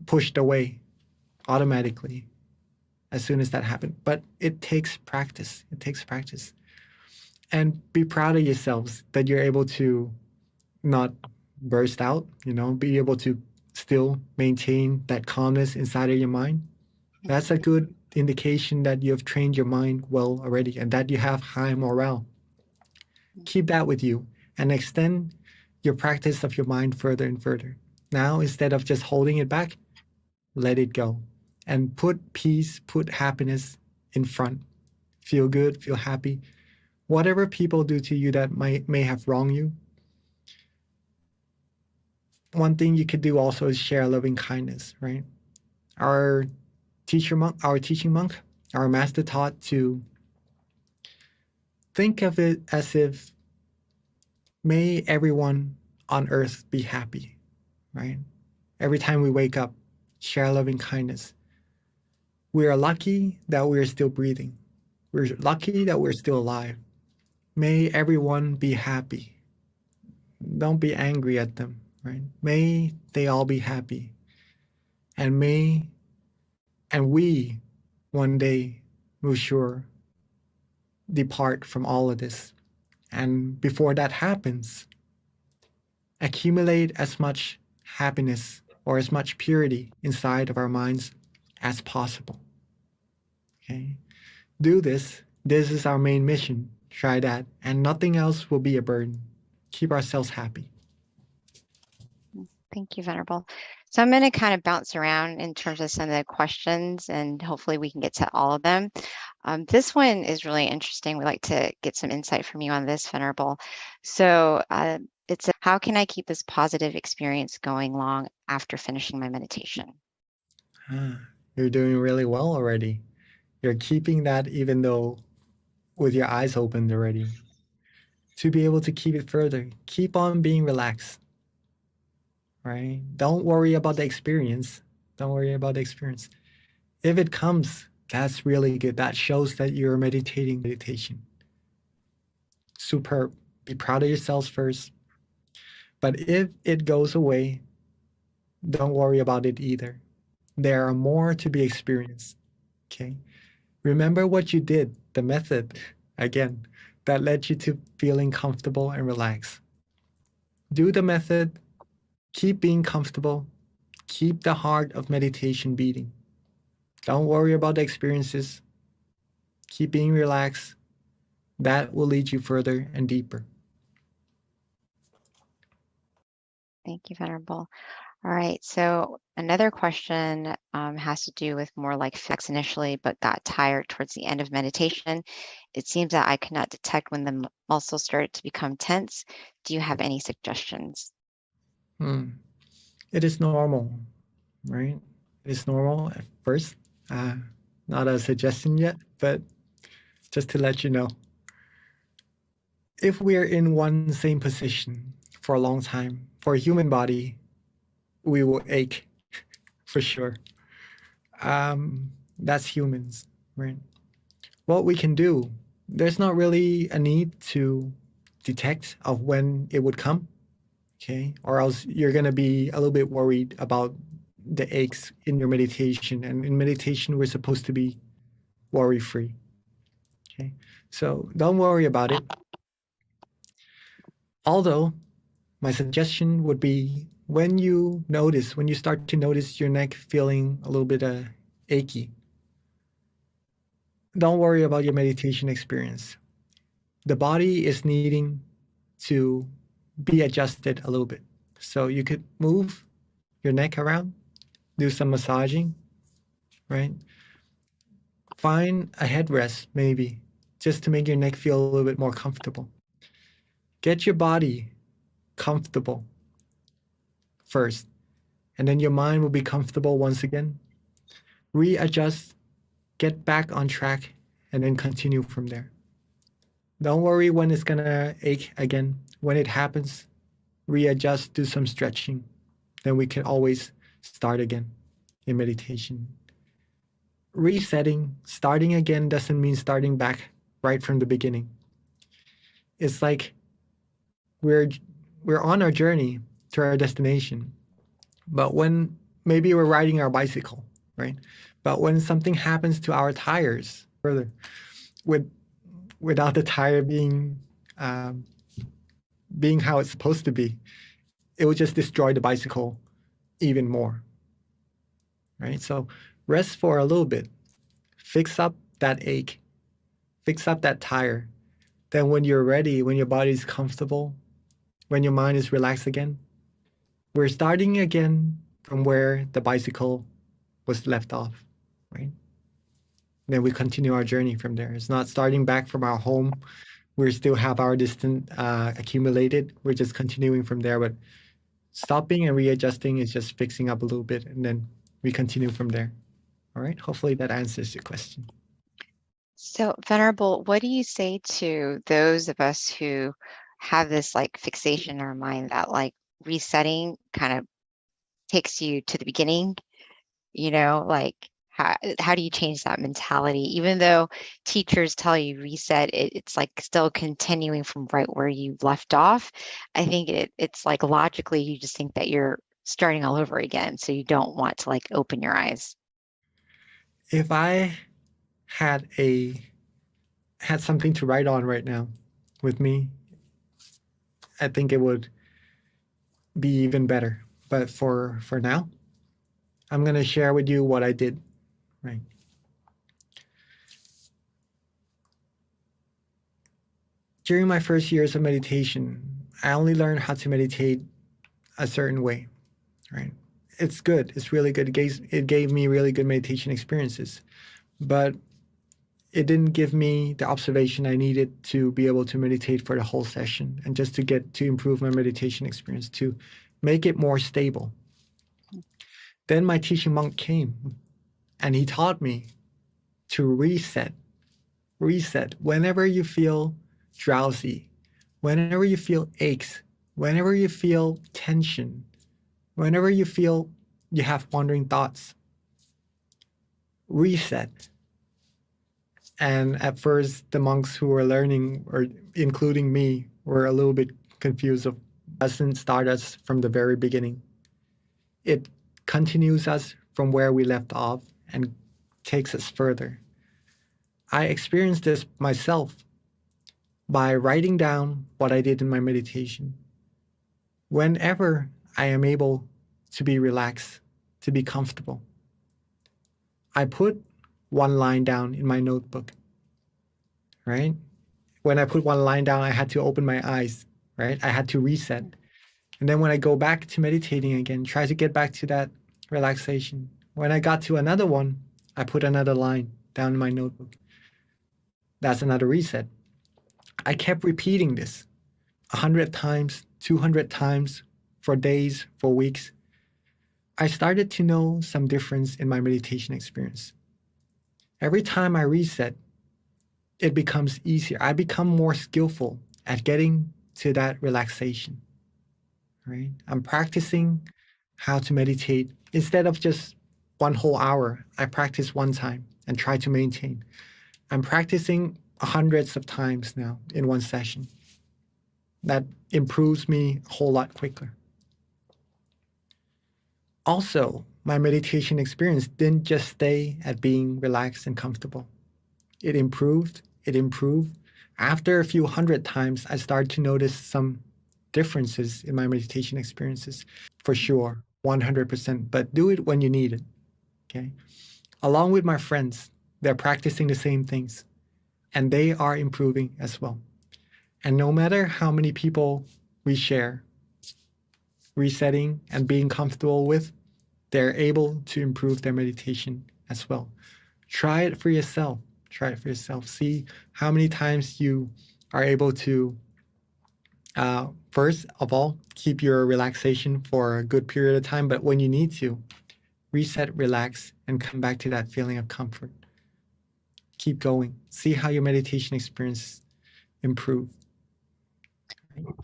pushed away automatically as soon as that happens. But it takes practice. It takes practice. And be proud of yourselves that you're able to not burst out, be able to still maintain that calmness inside of your mind. That's a good indication that you have trained your mind well already and that you have high morale. Keep that with you and extend your practice of your mind further and further. Now, instead of just holding it back, let it go and put peace, put happiness in front. Feel good, feel happy. Whatever people do to you that may have wronged you, one thing you could do also is share loving kindness, right? Our teaching monk, our master taught to think of it as if may everyone on earth be happy, right? Every time we wake up, share loving kindness. We are lucky that we're still breathing. We're lucky that we're still alive. May everyone be happy. Don't be angry at them, right? May they all be happy. And we one day will sure depart from all of this. And before that happens, accumulate as much happiness or as much purity inside of our minds as possible. Okay? Do this. This is our main mission. Try that. And nothing else will be a burden. Keep ourselves happy. Thank you, Venerable. So I'm going to kind of bounce around in terms of some of the questions, and hopefully we can get to all of them. This one is really interesting. We'd like to get some insight from you on this, Venerable. So it's how can I keep this positive experience going long after finishing my meditation? You're doing really well already. You're keeping that even though with your eyes opened already. To be able to keep it further, keep on being relaxed. Right? Don't worry about the experience. Don't worry about the experience. If it comes, that's really good. That shows that you're meditating meditation. Superb. Be proud of yourselves first. But if it goes away, don't worry about it either. There are more to be experienced. Okay? Remember what you did, the method, again, that led you to feeling comfortable and relaxed. Do the method. Keep being comfortable. Keep the heart of meditation beating. Don't worry about the experiences. Keep being relaxed. That will lead you further and deeper. Thank you, Venerable. All right, so another question has to do with more like flex initially, but got tired towards the end of meditation. It seems that I could not detect when the muscles started to become tense. Do you have any suggestions? It is normal, right? It is normal at first. Not a suggestion yet, but just to let you know. If we're in one same position for a long time, for a human body, we will ache for sure. That's humans, right? What we can do, there's not really a need to detect of when it would come, okay? Or else you're gonna be a little bit worried about the aches in your meditation. And in meditation, we're supposed to be worry-free, okay? So don't worry about it. Although my suggestion would be when you start to notice your neck feeling a little bit achy, don't worry about your meditation experience. The body is needing to be adjusted a little bit. So you could move your neck around, do some massaging, right? Find a headrest maybe, just to make your neck feel a little bit more comfortable. Get your body comfortable first, and then your mind will be comfortable once again. Readjust, get back on track, and then continue from there. Don't worry when it's gonna ache again. When it happens, readjust, do some stretching. Then we can always start again in meditation. Resetting, starting again doesn't mean starting back right from the beginning. It's like we're on our journey to our destination, but when maybe we're riding our bicycle, right? But when something happens to our tires further, without the tire being how it's supposed to be, it will just destroy the bicycle even more, right? So rest for a little bit, fix up that ache, fix up that tire. Then when you're ready, when your body's comfortable, when your mind is relaxed again, we're starting again from where the bicycle was left off, right? Then we continue our journey from there. It's not starting back from our home. We still have our distance accumulated. We're just continuing from there, but stopping and readjusting is just fixing up a little bit, and then we continue from there. All right, hopefully that answers your question. So, Venerable, what do you say to those of us who have this like fixation in our mind that like resetting kind of takes you to the beginning? Like how do you change that mentality? Even though teachers tell you reset, it's like still continuing from right where you left off. I think it's like logically you just think that you're starting all over again, so you don't want to like open your eyes. If I had something to write on right now with me, I think it would be even better. But for now, I'm going to share with you what I did, right? During my first years of meditation, I only learned how to meditate a certain way, right? It's good. It's really good. It gave me really good meditation experiences, but it didn't give me the observation I needed to be able to meditate for the whole session and just to improve my meditation experience, to make it more stable. Then my teaching monk came and he taught me to reset. Whenever you feel drowsy, whenever you feel aches, whenever you feel tension, whenever you feel you have wandering thoughts, reset. And at first, the monks who were learning, or including me, were a little bit confused of doesn't start us from the very beginning. It continues us from where we left off and takes us further. I experienced this myself by writing down what I did in my meditation. Whenever I am able to be relaxed, to be comfortable, I put one line down in my notebook, right? When I put one line down, I had to open my eyes, right? I had to reset. And then when I go back to meditating again, try to get back to that relaxation. When I got to another one, I put another line down in my notebook. That's another reset. I kept repeating this 100 times, 200 times for days, for weeks. I started to know some difference in my meditation experience. Every time I reset, it becomes easier. I become more skillful at getting to that relaxation, right? I'm practicing how to meditate. Instead of just one whole hour, I practice one time and try to maintain. I'm practicing hundreds of times now in one session. That improves me a whole lot quicker. Also, my meditation experience didn't just stay at being relaxed and comfortable. It improved. After a few hundred times, I started to notice some differences in my meditation experiences. For sure, 100%, but do it when you need it, okay? Along with my friends, they're practicing the same things, and they are improving as well. And no matter how many people we share, resetting and being comfortable with, they're able to improve their meditation as well. Try it for yourself. See how many times you are able to, first of all, keep your relaxation for a good period of time, but when you need to, reset, relax, and come back to that feeling of comfort. Keep going. See how your meditation experience improve.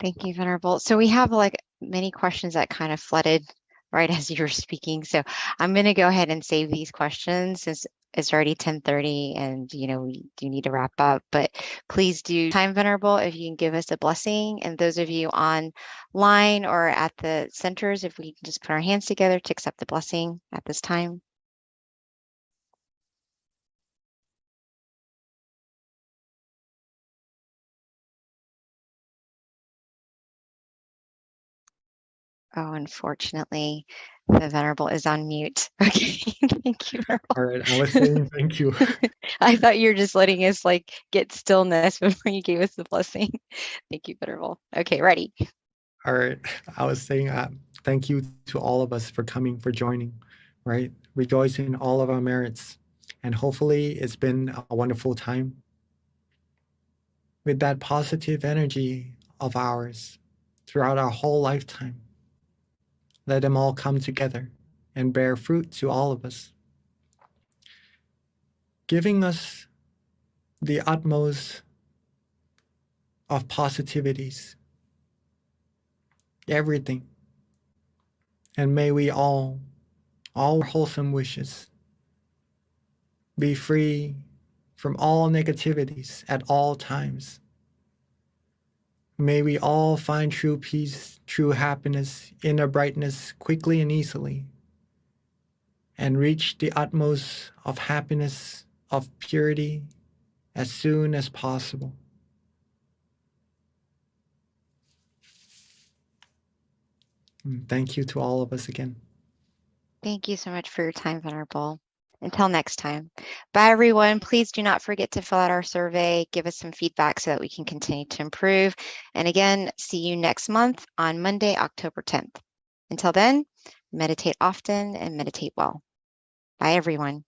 Thank you, Venerable. So we have like many questions that kind of flooded right as you were speaking. So I'm going to go ahead and save these questions since it's already 10:30 and, we do need to wrap up, but please do time, Venerable, if you can give us a blessing. And those of you online or at the centers, if we can just put our hands together to accept the blessing at this time. Oh, unfortunately, the Venerable is on mute. Okay, thank you, Venerable. All right, I was saying thank you. I thought you were just letting us get stillness before you gave us the blessing. Thank you, Venerable. Okay, ready. All right, I was saying thank you to all of us for coming, for joining, right? Rejoice in all of our merits. And hopefully it's been a wonderful time with that positive energy of ours throughout our whole lifetime. Let them all come together and bear fruit to all of us, giving us the utmost of positivities, everything. And may we all wholesome wishes, be free from all negativities at all times. May we all find true peace, true happiness, inner brightness quickly and easily, and reach the utmost of happiness, of purity, as soon as possible. Thank you to all of us again. Thank you so much for your time, Venerable. Until next time. Bye, everyone. Please do not forget to fill out our survey, give us some feedback so that we can continue to improve. And again, see you next month on Monday, October 10th. Until then, meditate often and meditate well. Bye, everyone.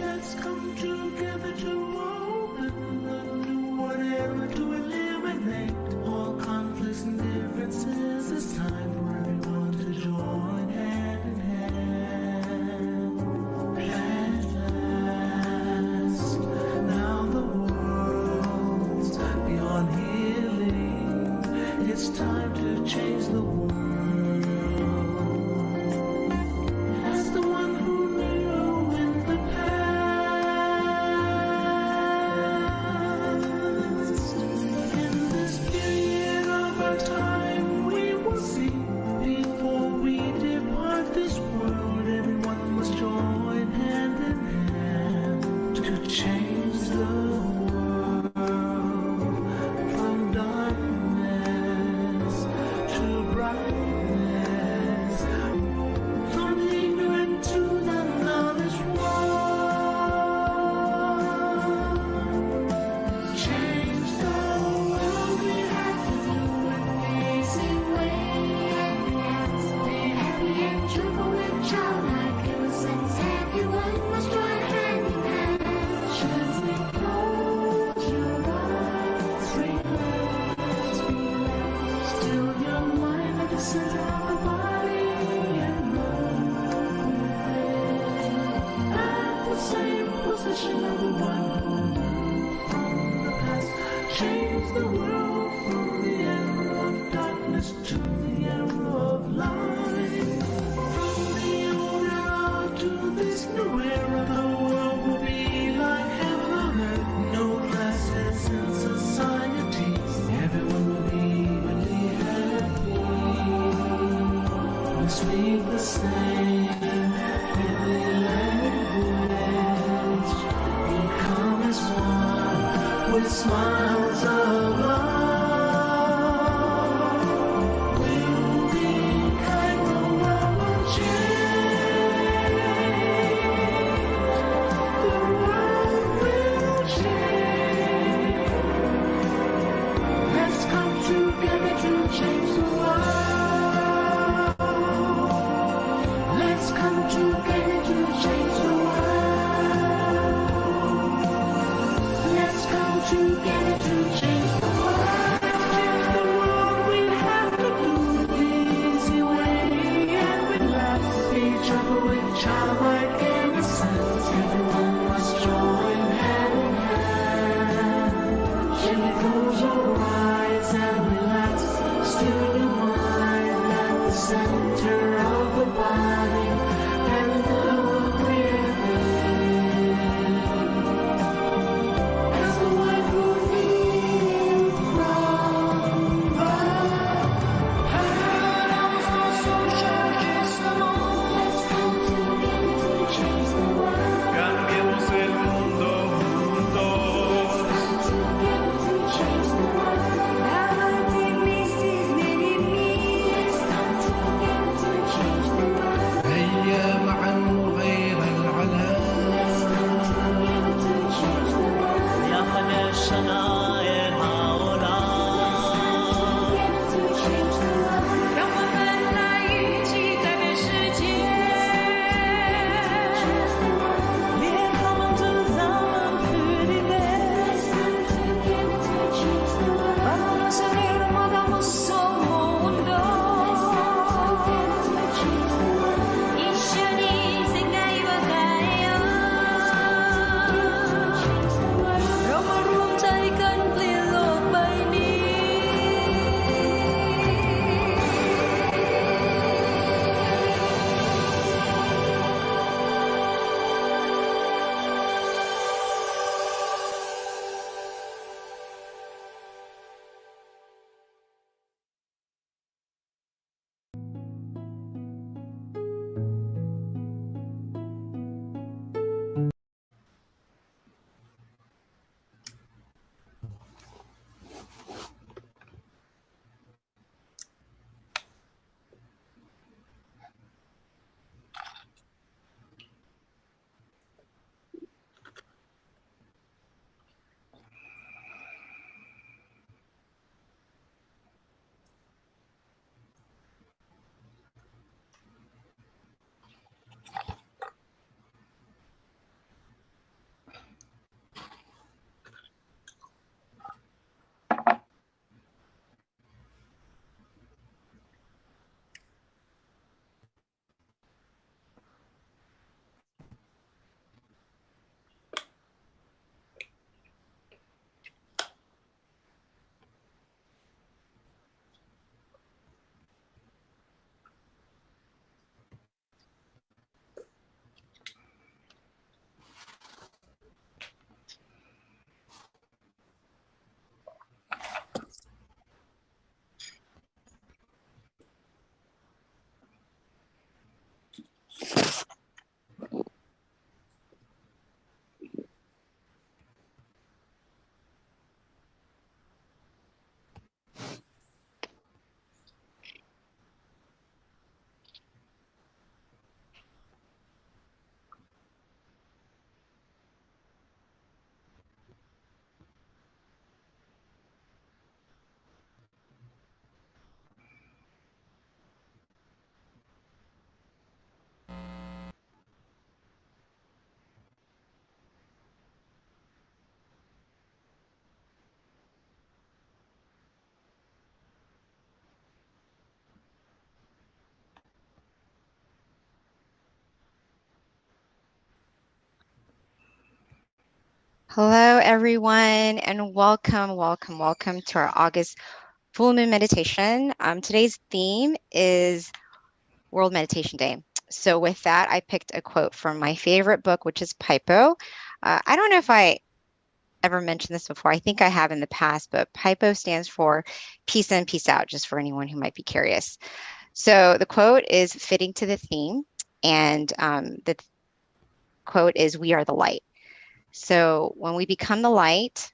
Let's come together to open and do whatever to eliminate all conflicts and differences. It's time for everyone to join hand with smiles of love. We'll be kind, the world will change. The world will change. Let's come together to change the world. Let's come together to change the world. Let's come together to change the world. Change the world, we have to do it the easy way and relax each other with childlike innocence. Everyone must join hand in hand. Gently close your eyes and relax. Still your mind at the center of the body and look within. As the white moon in from the heavens, the social salon. Let's come together to change the world. Cambiemos el mundo juntos. Come together to change the world. Let's come together to change the world. هيا معا نغير العالم. Let's come together to change the world. يا الشناير هؤلاء 让我们来一起改变世界，连他们都咱们für die Welt. Vamos a ver modamos mondo. 一緒に世界を変えよう。เรามารวมใจกันเปลี่ยนโลกใบนี้ Hello, everyone, and welcome to our August full moon meditation. Today's theme is World Meditation Day. So with that, I picked a quote from my favorite book, which is Paipo. I don't know if I ever mentioned this before. I think I have in the past, but Paipo stands for peace in, peace out, just for anyone who might be curious. So the quote is fitting to the theme, and the quote is, "We are the light." So when we become the light,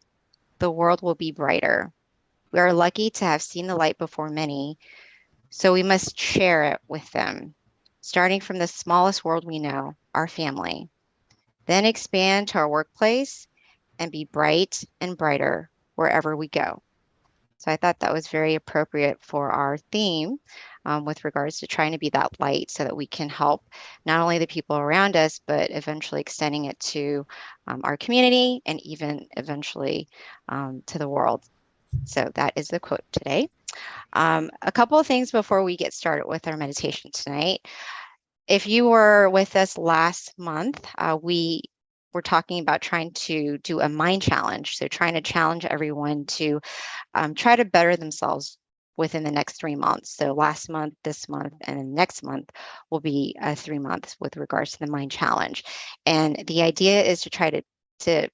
the world will be brighter. We are lucky to have seen the light before many, so we must share it with them, starting from the smallest world we know, our family. Then expand to our workplace and be bright and brighter wherever we go. So I thought that was very appropriate for our theme with regards to trying to be that light so that we can help not only the people around us, but eventually extending it to our community and even eventually to the world. So that is the quote today. A couple of things before we get started with our meditation tonight. If you were with us last month, we were talking about trying to do a mind challenge. So trying to challenge everyone to try to better themselves within the next 3 months. So last month, this month, and then next month will be 3 months with regards to the mind challenge. And the idea is to try to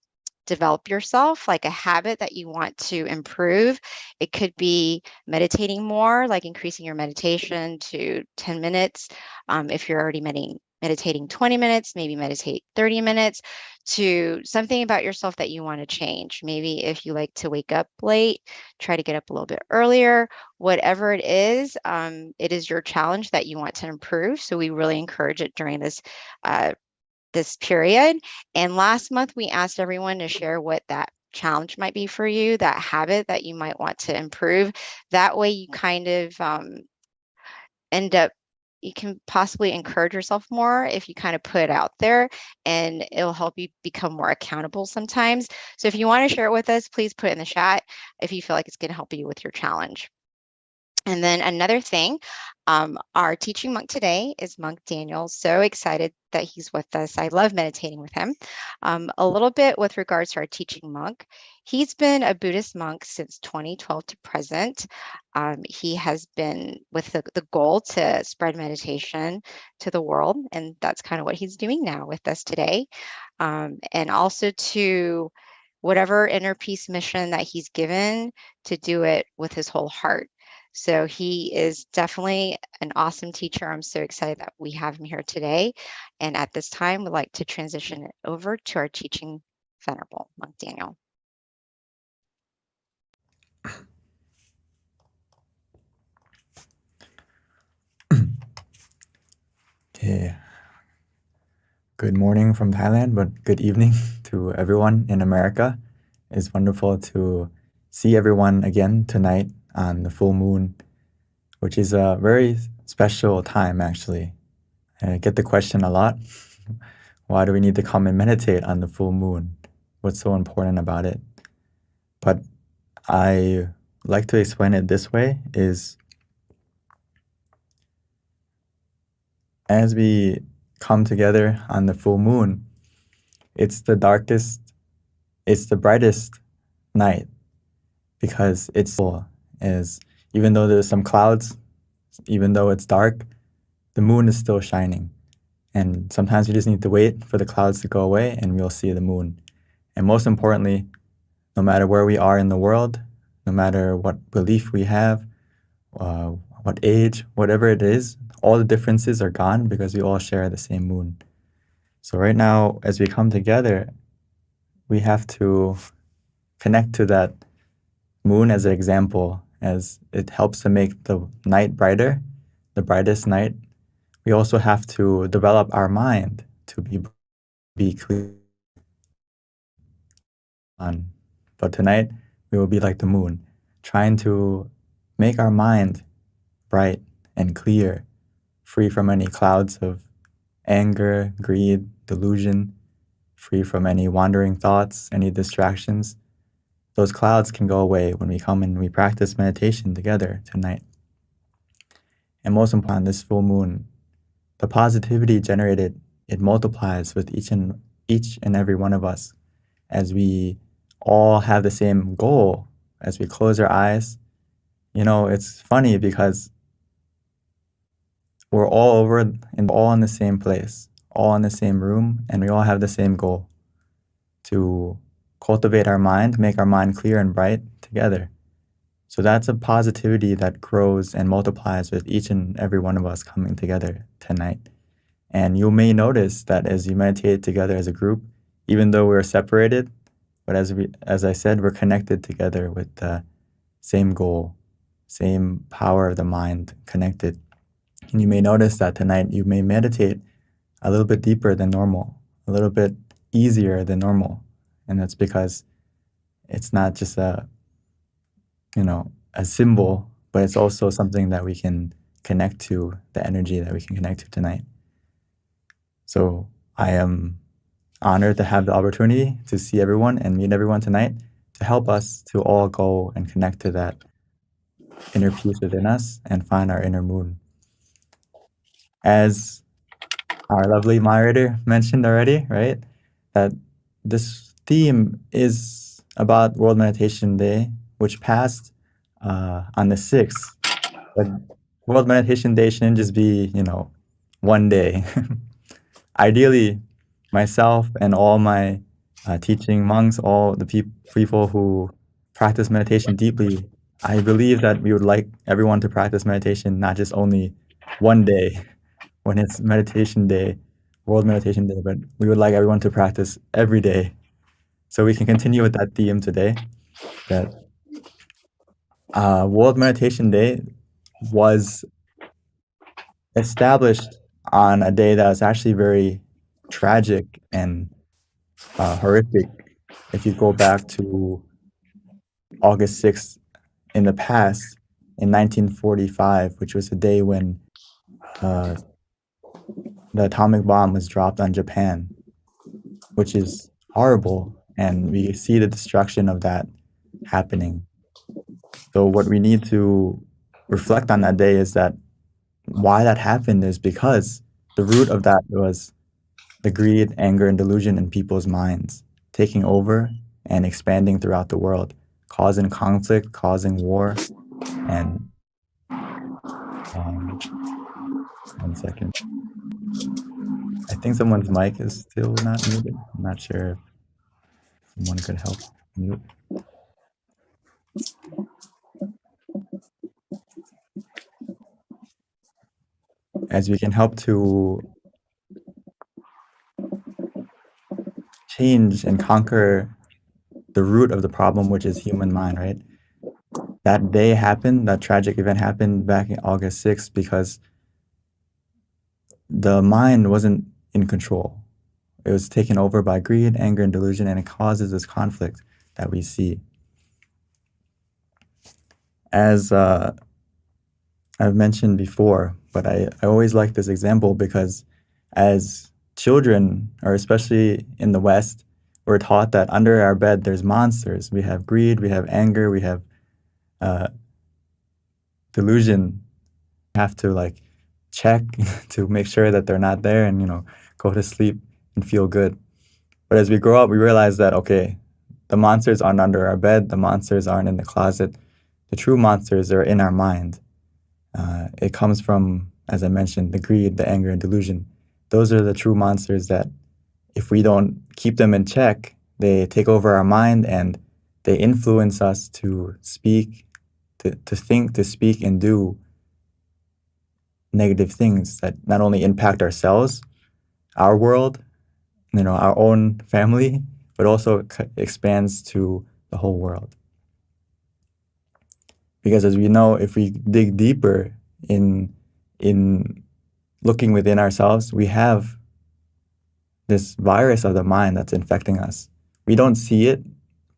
develop yourself like a habit that you want to improve. It could be meditating more, like increasing your meditation to 10 minutes. If you're already meditating 20 minutes, maybe meditate 30 minutes, to something about yourself that you want to change. Maybe if you like to wake up late, try to get up a little bit earlier. Whatever it is your challenge that you want to improve. So we really encourage it during this period. And last month, we asked everyone to share what that challenge might be for you, that habit that you might want to improve. That way you kind of you can possibly encourage yourself more if you kind of put it out there, and it'll help you become more accountable sometimes. So if you want to share it with us, please put it in the chat if you feel like it's going to help you with your challenge. And then another thing, our teaching monk today is Monk Daniel. So excited that he's with us. I love meditating with him. A little bit with regards to our teaching monk. He's been a Buddhist monk since 2012 to present. He has been with the goal to spread meditation to the world, and that's kind of what he's doing now with us today. And also to whatever inner peace mission that he's given, to do it with his whole heart. So he is definitely an awesome teacher. I'm so excited that we have him here today. And at this time, we'd like to transition it over to our teaching venerable, Monk Daniel. Okay. Good morning from Thailand, but good evening to everyone in America. It's wonderful to see everyone again tonight on the full moon, which is a very special time, actually. I get the question a lot. Why do we need to come and meditate on the full moon? What's so important about it? But I like to explain it this way, is as we come together on the full moon, it's the brightest night, because it's full. Is even though there's some clouds, even though it's dark, the moon is still shining. And sometimes we just need to wait for the clouds to go away and we'll see the moon. And most importantly, no matter where we are in the world, no matter what belief we have, what age, whatever it is, all the differences are gone because we all share the same moon. So right now, as we come together, we have to connect to that moon as an example, as it helps to make the night brighter, the brightest night. We also have to develop our mind to be clear. But tonight, we will be like the moon, trying to make our mind bright and clear, free from any clouds of anger, greed, delusion, free from any wandering thoughts, any distractions. Those clouds can go away when we come and we practice meditation together tonight. And most important, this full moon, the positivity generated, it multiplies with each and every one of us, as we all have the same goal. As we close our eyes, it's funny because we're all over and all in the same place, all in the same room, and we all have the same goal: to cultivate our mind, make our mind clear and bright together. So that's a positivity that grows and multiplies with each and every one of us coming together tonight. And you may notice that as you meditate together as a group, even though we're separated, But as I said, we're connected together with the same goal, same power of the mind connected. And you may notice that tonight you may meditate a little bit deeper than normal, a little bit easier than normal. And that's because it's not just a symbol, but it's also something that we can connect to, the energy that we can connect to tonight. So I am honored to have the opportunity to see everyone and meet everyone tonight to help us to all go and connect to that inner peace within us and find our inner moon. As our lovely moderator mentioned already, right, that this theme is about World Meditation Day, which passed on the 6th. But World Meditation Day shouldn't just be, one day. Ideally, myself and all my teaching monks, all the people who practice meditation deeply, I believe that we would like everyone to practice meditation not just only one day when it's meditation day, World Meditation Day, but we would like everyone to practice every day. So we can continue with that theme today, that World Meditation Day was established on a day that was actually very tragic and horrific. If you go back to August 6th in the past, in 1945, which was the day when the atomic bomb was dropped on Japan, which is horrible, and we see the destruction of that happening. So what we need to reflect on that day is that why that happened is because the root of that was the greed, anger, and delusion in people's minds, taking over and expanding throughout the world, causing conflict, causing war, and 1 second. I think someone's mic is still not muted. I'm not sure if someone could help mute. As we can help to change and conquer the root of the problem, which is human mind, right? That day happened, that tragic event happened back in August 6th because the mind wasn't in control. It was taken over by greed, anger, and delusion, and it causes this conflict that we see. As I've mentioned before, but I always like this example because as children, or especially in the West, we're taught that under our bed there's monsters. We have greed, we have anger, we have delusion. We have to check to make sure that they're not there and go to sleep and feel good. But as we grow up, we realize that okay, the monsters aren't under our bed, the monsters aren't in the closet. The true monsters are in our mind. It comes from, as I mentioned, the greed, the anger, and delusion. Those are the true monsters that if we don't keep them in check, they take over our mind and they influence us to speak, to think, to speak, and do negative things that not only impact ourselves, our world, our own family, but also expands to the whole world. Because as we know, if we dig deeper in looking within ourselves, we have this virus of the mind that's infecting us. We don't see it,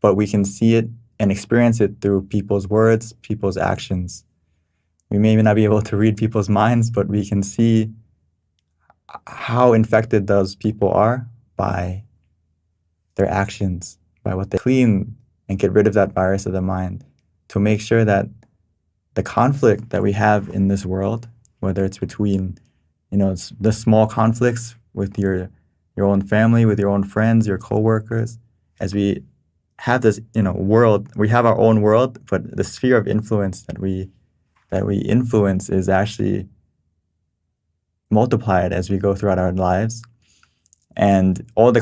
but we can see it and experience it through people's words, people's actions. We may not be able to read people's minds, but we can see how infected those people are by their actions, by what they clean and get rid of that virus of the mind to make sure that the conflict that we have in this world, whether it's between, it's the small conflicts with your own family, with your own friends, your coworkers, as we have this, world, we have our own world, but the sphere of influence that we influence is actually multiplied as we go throughout our lives. And all the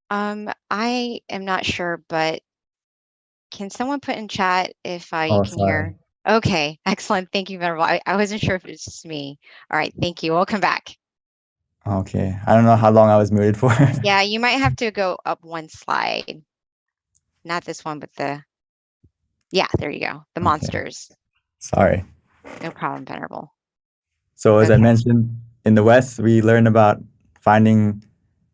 I am not sure, but can someone put in chat if you Oh, can hear? sorry. Okay, excellent. Thank you, Venerable. I wasn't sure if it was just me. All right, thank you. Welcome back. Okay. I don't know how long I was muted for. Yeah, you might have to go up one slide. Not this one, but yeah, there you go. The Okay. monsters. Sorry. No problem, Venerable. So as I Okay. mentioned, in the West, we learn about finding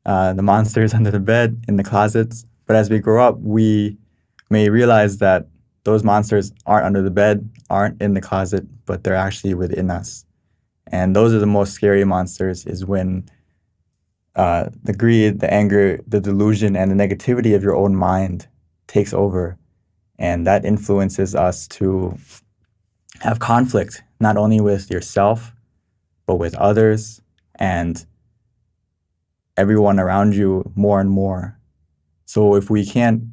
the monsters under the bed, in the closets. But as we grow up, we may realize that those monsters aren't under the bed, aren't in the closet, but they're actually within us. And those are the most scary monsters, is when the greed, the anger, the delusion, and the negativity of your own mind takes over. And that influences us to have conflict, not only with yourself, but with others and everyone around you more and more. So if we can't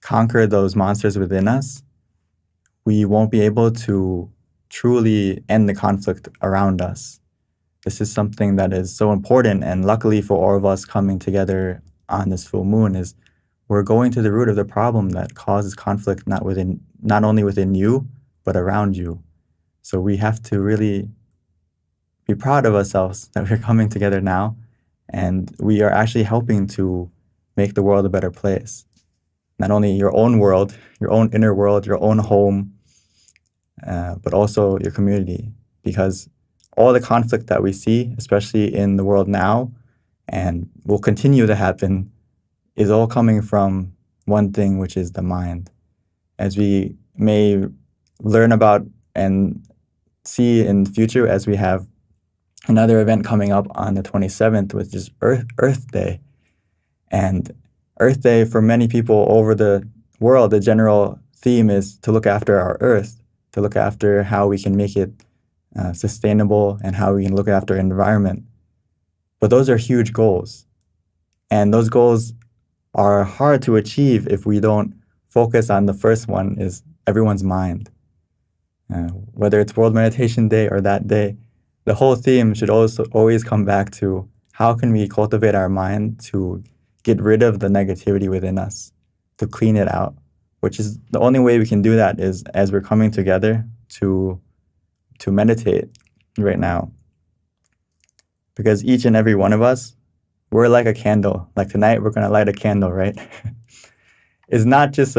conquer those monsters within us, we won't be able to truly end the conflict around us. This is something that is so important, and luckily for all of us coming together on this full moon is we're going to the root of the problem that causes conflict, not only within you, but around you. So we have to really be proud of ourselves that we're coming together now, and we are actually helping to make the world a better place. Not only your own world, your own inner world, your own home, but also your community. Because all the conflict that we see, especially in the world now, and will continue to happen, is all coming from one thing, which is the mind. As we may learn about and see in the future, as we have another event coming up on the 27th, which is Earth Day. And Earth Day, for many people over the world, the general theme is to look after our Earth, to look after how we can make it sustainable and how we can look after our environment. But those are huge goals. And those goals are hard to achieve if we don't focus on the first one, is everyone's mind. Whether it's World Meditation Day or that day, the whole theme should also always come back to how can we cultivate our mind to get rid of the negativity within us, to clean it out, which is the only way we can do that is as we're coming together to meditate right now. Because each and every one of us, we're like a candle. Like tonight, we're going to light a candle, right? It's not just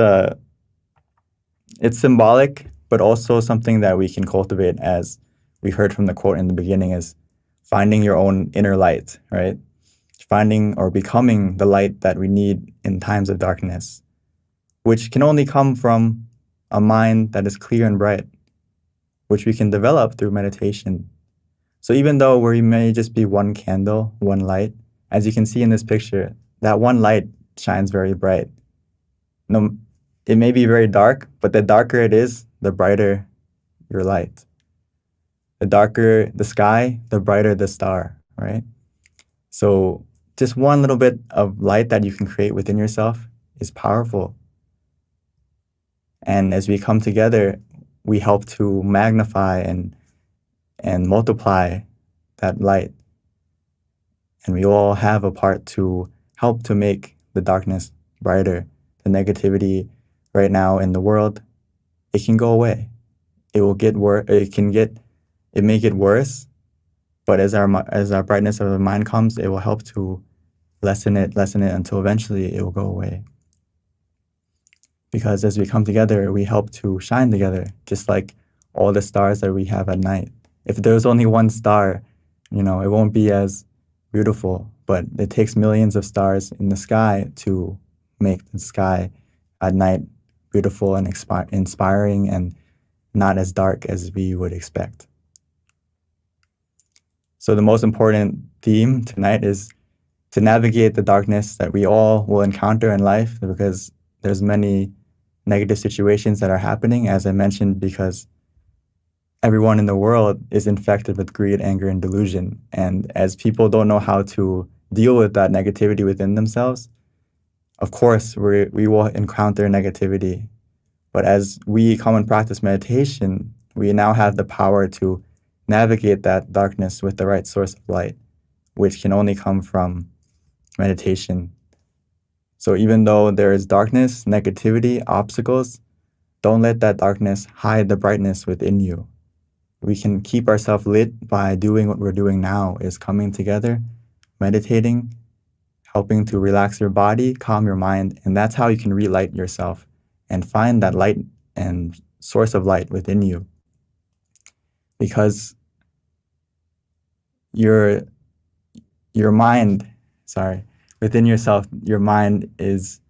it's symbolic, but also something that we can cultivate, as we heard from the quote in the beginning, is finding your own inner light, right? Finding or becoming the light that we need in times of darkness, which can only come from a mind that is clear and bright, which we can develop through meditation. So even though we may just be one candle, one light, as you can see in this picture, that one light shines very bright. No, it may be very dark, but the darker it is, the brighter your light. The darker the sky, the brighter the star, right? So just one little bit of light that you can create within yourself is powerful. And as we come together, we help to magnify and multiply that light. And we all have a part to help to make the darkness brighter. The negativity right now in the world, it can go away. It will get worse. It may get worse, but as our brightness of the mind comes, it will help to lessen it until eventually it will go away. Because as we come together, we help to shine together, just like all the stars that we have at night. If there's only one star, it won't be as beautiful, but it takes millions of stars in the sky to make the sky at night beautiful and inspiring and not as dark as we would expect. So the most important theme tonight is to navigate the darkness that we all will encounter in life, because there's many negative situations that are happening, as I mentioned, because everyone in the world is infected with greed, anger, and delusion. And as people don't know how to deal with that negativity within themselves, of course, we will encounter negativity. But as we come and practice meditation, we now have the power to navigate that darkness with the right source of light, which can only come from meditation. So even though there is darkness, negativity, obstacles, don't let that darkness hide the brightness within you. We can keep ourselves lit by doing what we're doing now, is coming together, meditating, helping to relax your body, calm your mind, and that's how you can relight yourself and find that light and source of light within you. Because your mind, within yourself, your mind is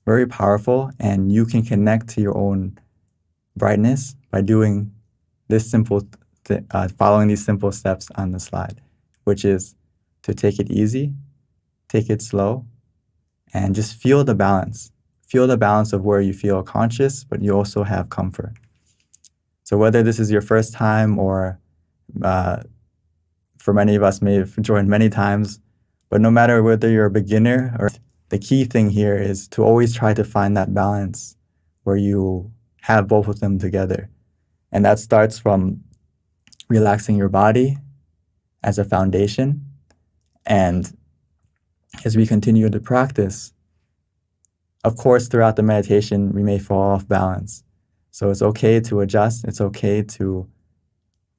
very powerful, and you can connect to your own brightness by doing this following these simple steps on the slide, which is to take it easy, take it slow, and just feel the balance. Feel the balance of where you feel conscious, but you also have comfort. So whether this is your first time or for many of us may have joined many times, but no matter whether you're a beginner or the key thing here is to always try to find that balance where you have both of them together. And that starts from relaxing your body as a foundation. And as we continue to practice, of course, throughout the meditation, we may fall off balance. So it's okay to adjust. It's okay to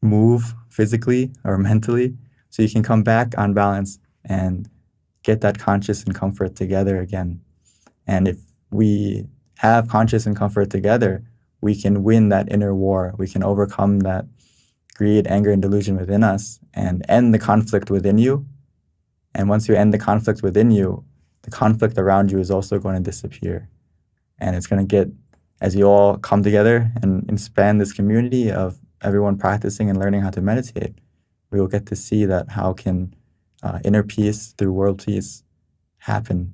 move physically or mentally so you can come back on balance and get that conscious and comfort together again. And if we have conscious and comfort together, we can win that inner war. We can overcome that greed, anger, and delusion within us and end the conflict within you. And once you end the conflict within you, the conflict around you is also going to disappear. And it's going to get, as you all come together and expand this community of everyone practicing and learning how to meditate, we will get to see that how can inner peace through world peace happen.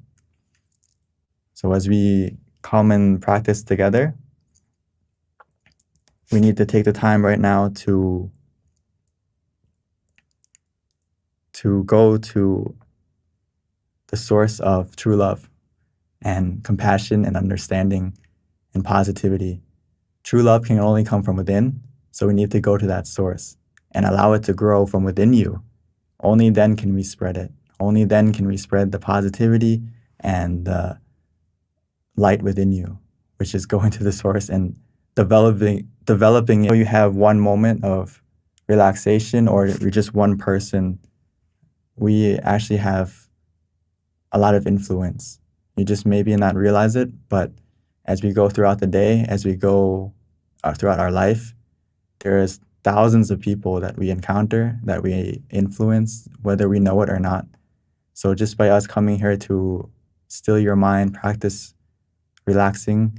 So as we come and practice together, we need to take the time right now to go to the source of true love and compassion and understanding and positivity. True love can only come from within, so we need to go to that source and allow it to grow from within you. Only then can we spread it. Only then can we spread the positivity and the light within you, which is going to the source and developing it. So you have one moment of relaxation or you're just one person, we actually have a lot of influence. You just maybe not realize it, but as we go throughout the day, as we go throughout our life, there's thousands of people that we encounter, that we influence, whether we know it or not. So just by us coming here to still your mind, practice relaxing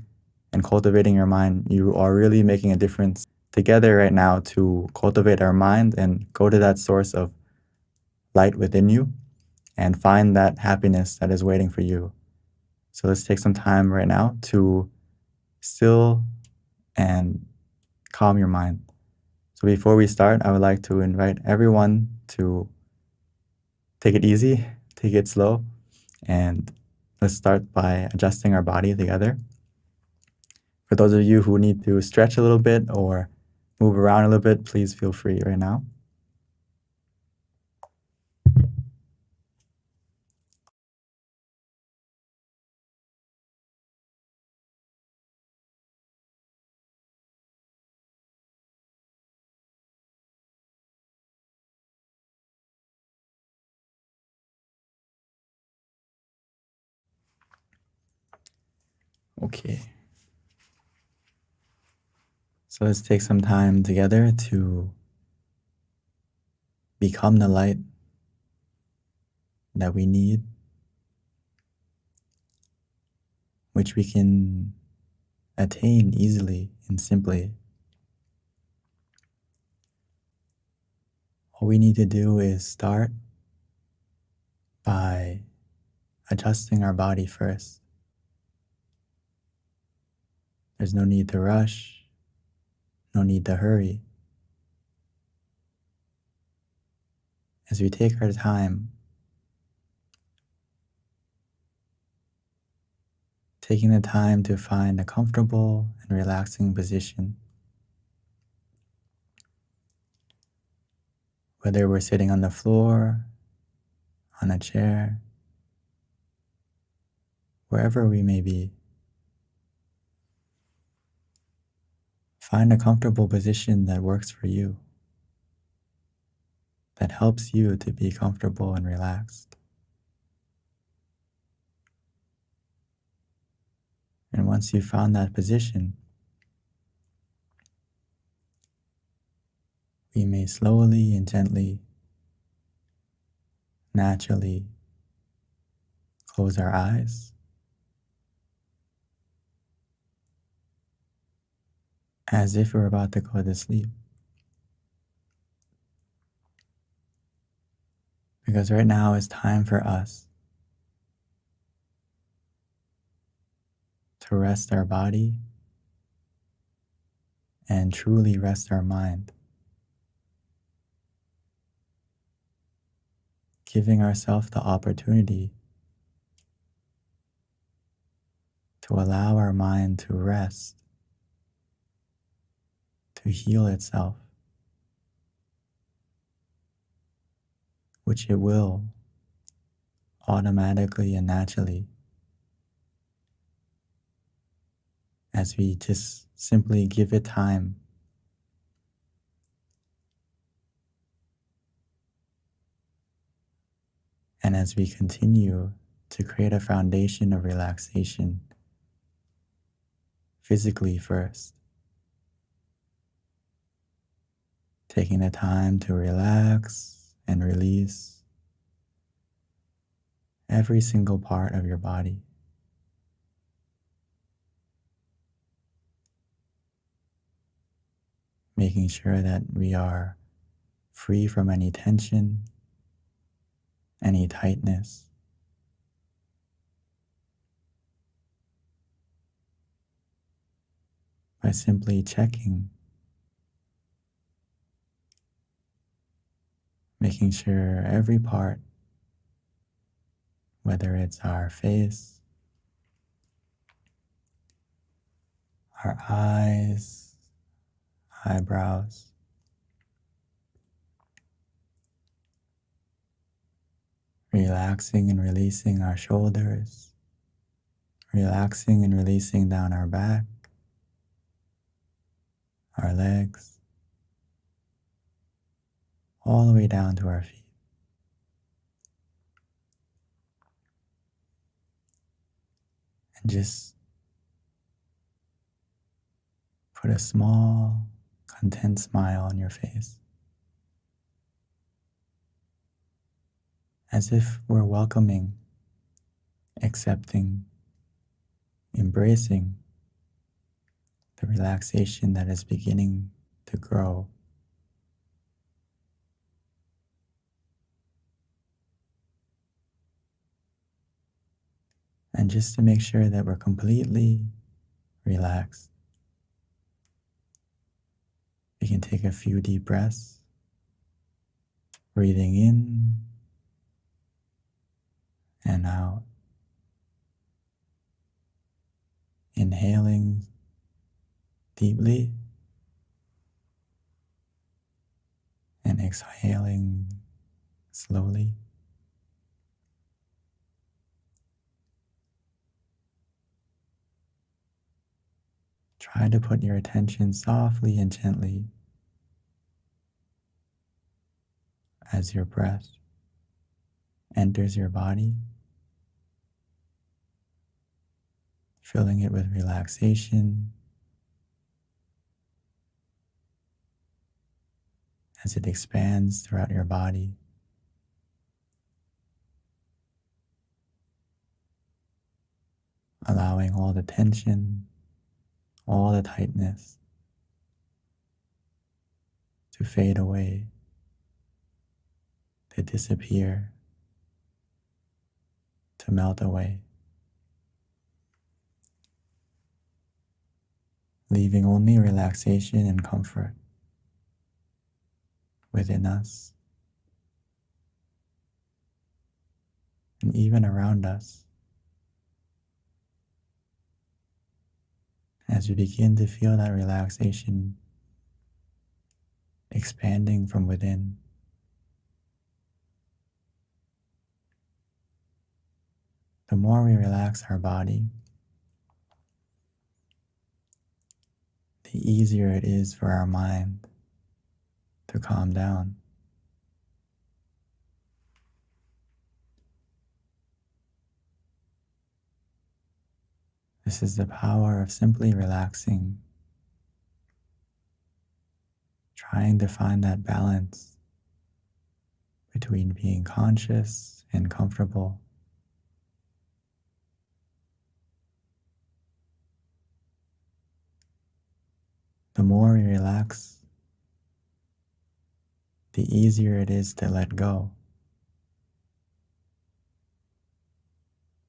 and cultivating your mind, you are really making a difference together right now to cultivate our mind and go to that source of light within you and find that happiness that is waiting for you. So let's take some time right now to still and calm your mind. So before we start, I would like to invite everyone to take it easy, take it slow, and let's start by adjusting our body together. For those of you who need to stretch a little bit or move around a little bit, please feel free right now. Okay. So let's take some time together to become the light that we need, which we can attain easily and simply. All we need to do is start by adjusting our body first. There's no need to rush, no need to hurry. As we take our time, taking the time to find a comfortable and relaxing position. Whether we're sitting on the floor, on a chair, wherever we may be. Find a comfortable position that works for you, that helps you to be comfortable and relaxed. And once you've found that position, we may slowly and gently, naturally close our eyes as if we're about to go to sleep. Because right now is time for us to rest our body and truly rest our mind, giving ourselves the opportunity to allow our mind to rest, to heal itself, which it will automatically and naturally as we just simply give it time. And as we continue to create a foundation of relaxation, physically first, taking the time to relax and release every single part of your body. Making sure that we are free from any tension, any tightness. By simply checking, making sure every part, whether it's our face, our eyes, eyebrows, relaxing and releasing our shoulders, relaxing and releasing down our back, our legs, all the way down to our feet. And just put a small, content smile on your face, as if we're welcoming, accepting, embracing the relaxation that is beginning to grow. And just to make sure that we're completely relaxed, we can take a few deep breaths, breathing in and out, inhaling deeply and exhaling slowly. Try to put your attention softly and gently as your breath enters your body, filling it with relaxation as it expands throughout your body. Allowing all the tension, all the tightness to fade away, to disappear, to melt away, leaving only relaxation and comfort within us and even around us. As we begin to feel that relaxation expanding from within, the the more we relax our body, the easier it is for our mind to calm down. This is the power of simply relaxing, trying to find that balance between being conscious and comfortable. The more we relax, the easier it is to let go.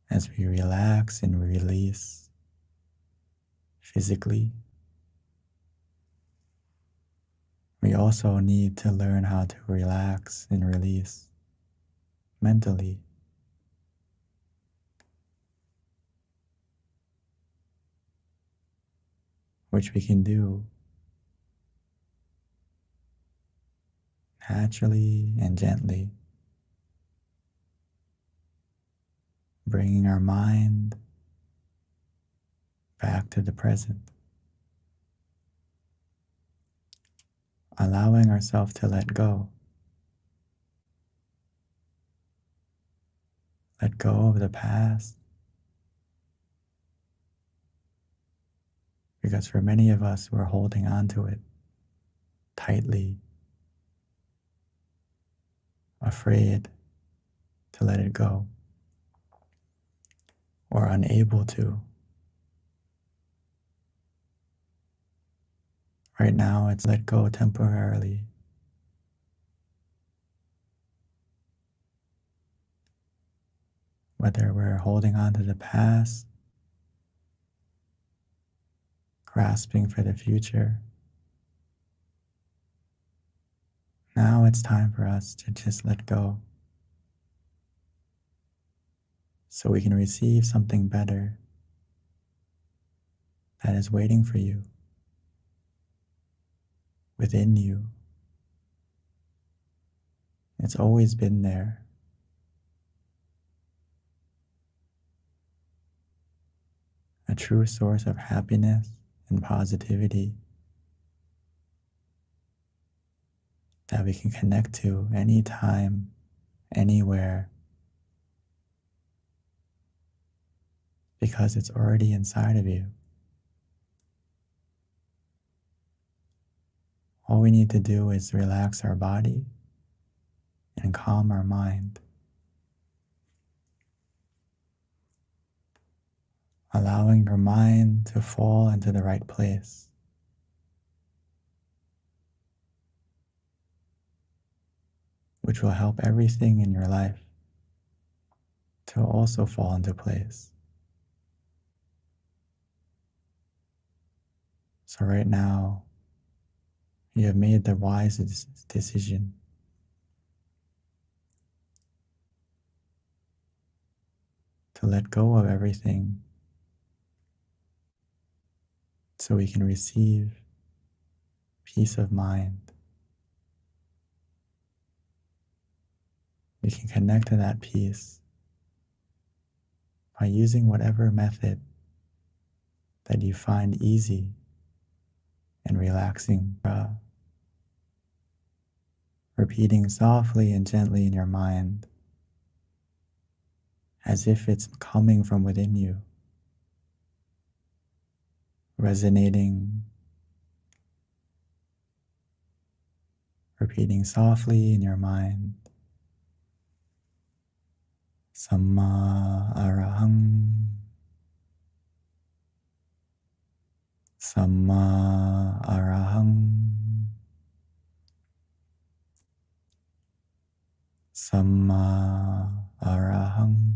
As we relax and release physically, we also need to learn how to relax and release mentally. Which we can do naturally and gently, bringing our mind back to the present, allowing ourselves to let go. Let go of the past, because for many of us, we're holding on to it tightly, afraid to let it go, or unable to. Right now, it's let go temporarily. Whether we're holding on to the past, grasping for the future, now it's time for us to just let go so we can receive something better that is waiting for you, within you. It's always been there. A true source of happiness and positivity that we can connect to anytime, anywhere, because it's already inside of you. All we need to do is relax our body and calm our mind, allowing your mind to fall into the right place. Which will help everything in your life to also fall into place. So right now, you have made the wise decision to let go of everything so we can receive peace of mind. We can connect to that peace by using whatever method that you find easy and relaxing. Repeating softly and gently in your mind as if it's coming from within you, resonating, repeating softly in your mind. Samma arahang, Samma arahang, Samma arahang.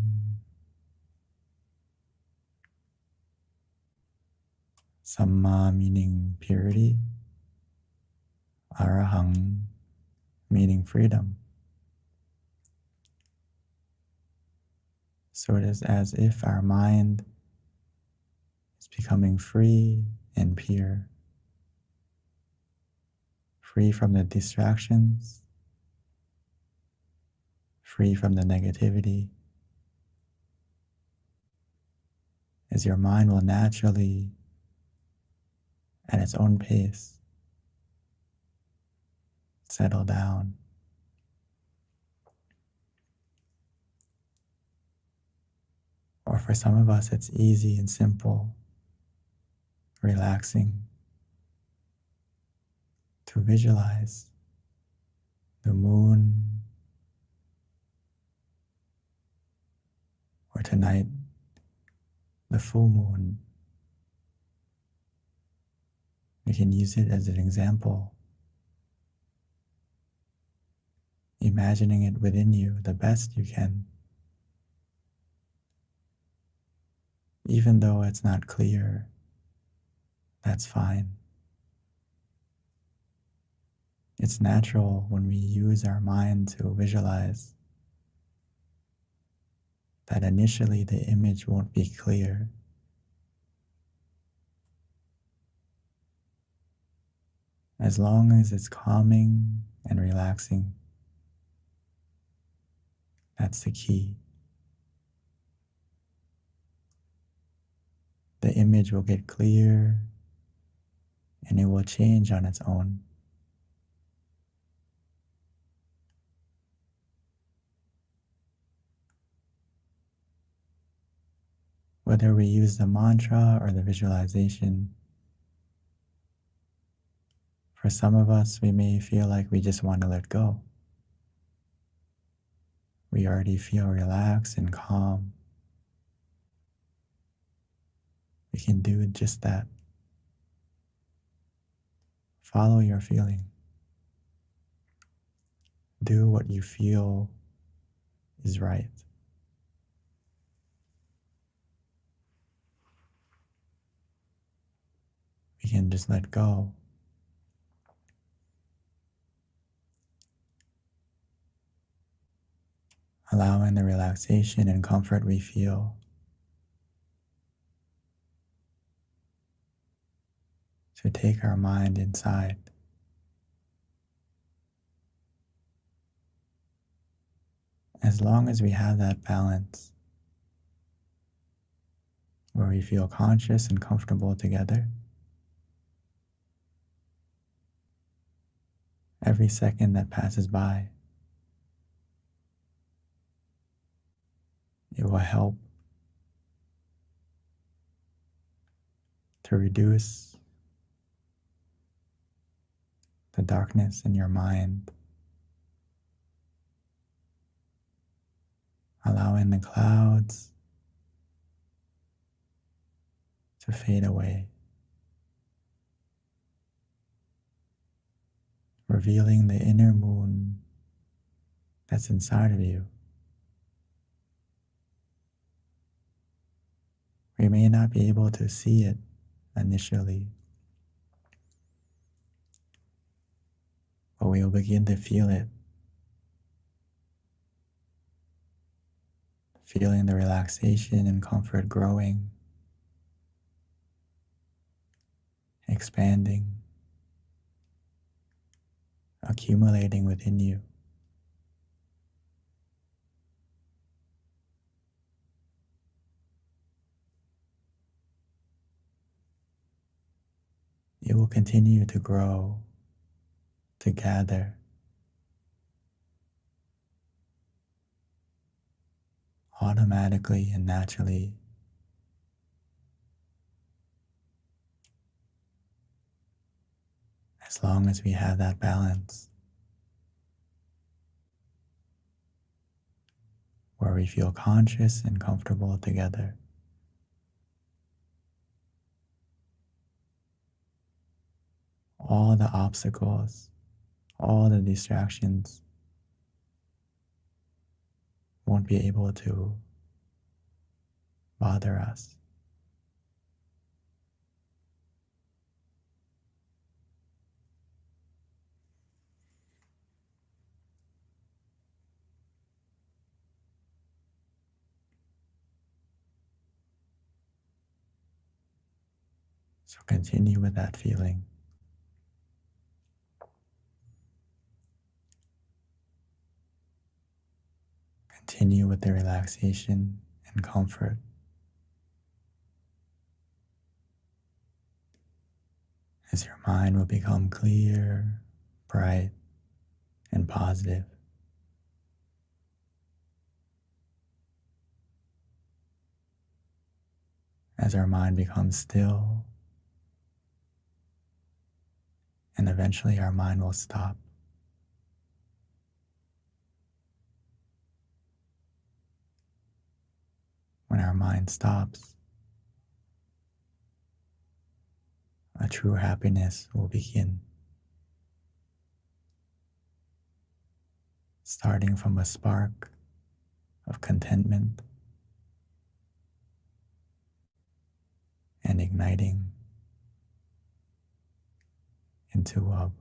Samma meaning purity, arahang meaning freedom. So it is as if our mind is becoming free and pure, free from the distractions, free from the negativity, as your mind will naturally, at its own pace, settle down. Or for some of us, it's easy and simple, relaxing, to visualize the moon, or tonight, the full moon. We can use it as an example, imagining it within you the best you can. Even though it's not clear, that's fine. It's natural when we use our mind to visualize that initially the image won't be clear. As long as it's calming and relaxing, that's the key. The image will get clear and it will change on its own. Whether we use the mantra or the visualization, for some of us, we may feel like we just want to let go. We already feel relaxed and calm. We can do just that. Follow your feeling. Do what you feel is right. We can just let go. Allowing the relaxation and comfort we feel to take our mind inside. As long as we have that balance where we feel conscious and comfortable together, every second that passes by, it will help to reduce the darkness in your mind, allowing the clouds to fade away, revealing the inner moon that's inside of you. We may not be able to see it initially, but we will begin to feel it. Feeling the relaxation and comfort growing, expanding, accumulating within you. It will continue to grow, to gather, automatically and naturally. As long as we have that balance where we feel conscious and comfortable together. All the obstacles, all the distractions won't be able to bother us. So continue with that feeling. Continue with the relaxation and comfort. as your mind will become clear, bright, and positive. As our mind becomes still, and eventually our mind will stop. When our mind stops, a true happiness will begin, starting from a spark of contentment and igniting into a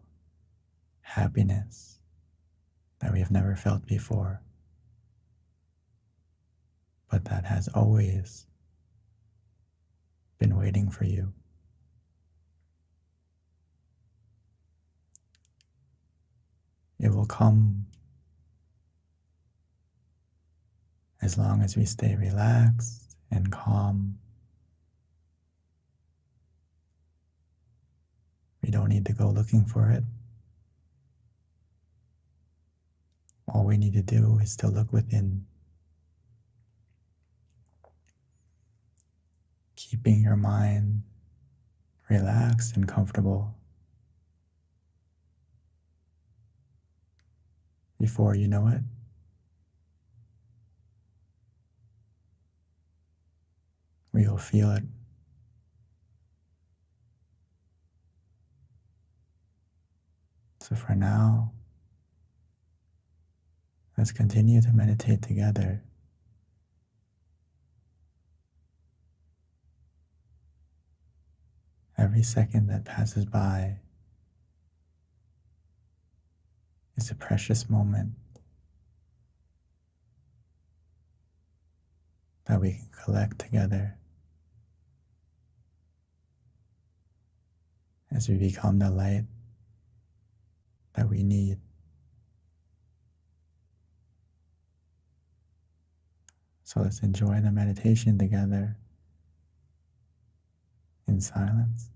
happiness that we have never felt before, but that has always been waiting for you. It will come as long as we stay relaxed and calm. We don't need to go looking for it. All we need to do is to look within, keeping your mind relaxed and comfortable. Before you know it, we will feel it. So for now, let's continue to meditate together. Every second that passes by is a precious moment that we can collect together as we become the light that we need. So let's enjoy the meditation together in silence.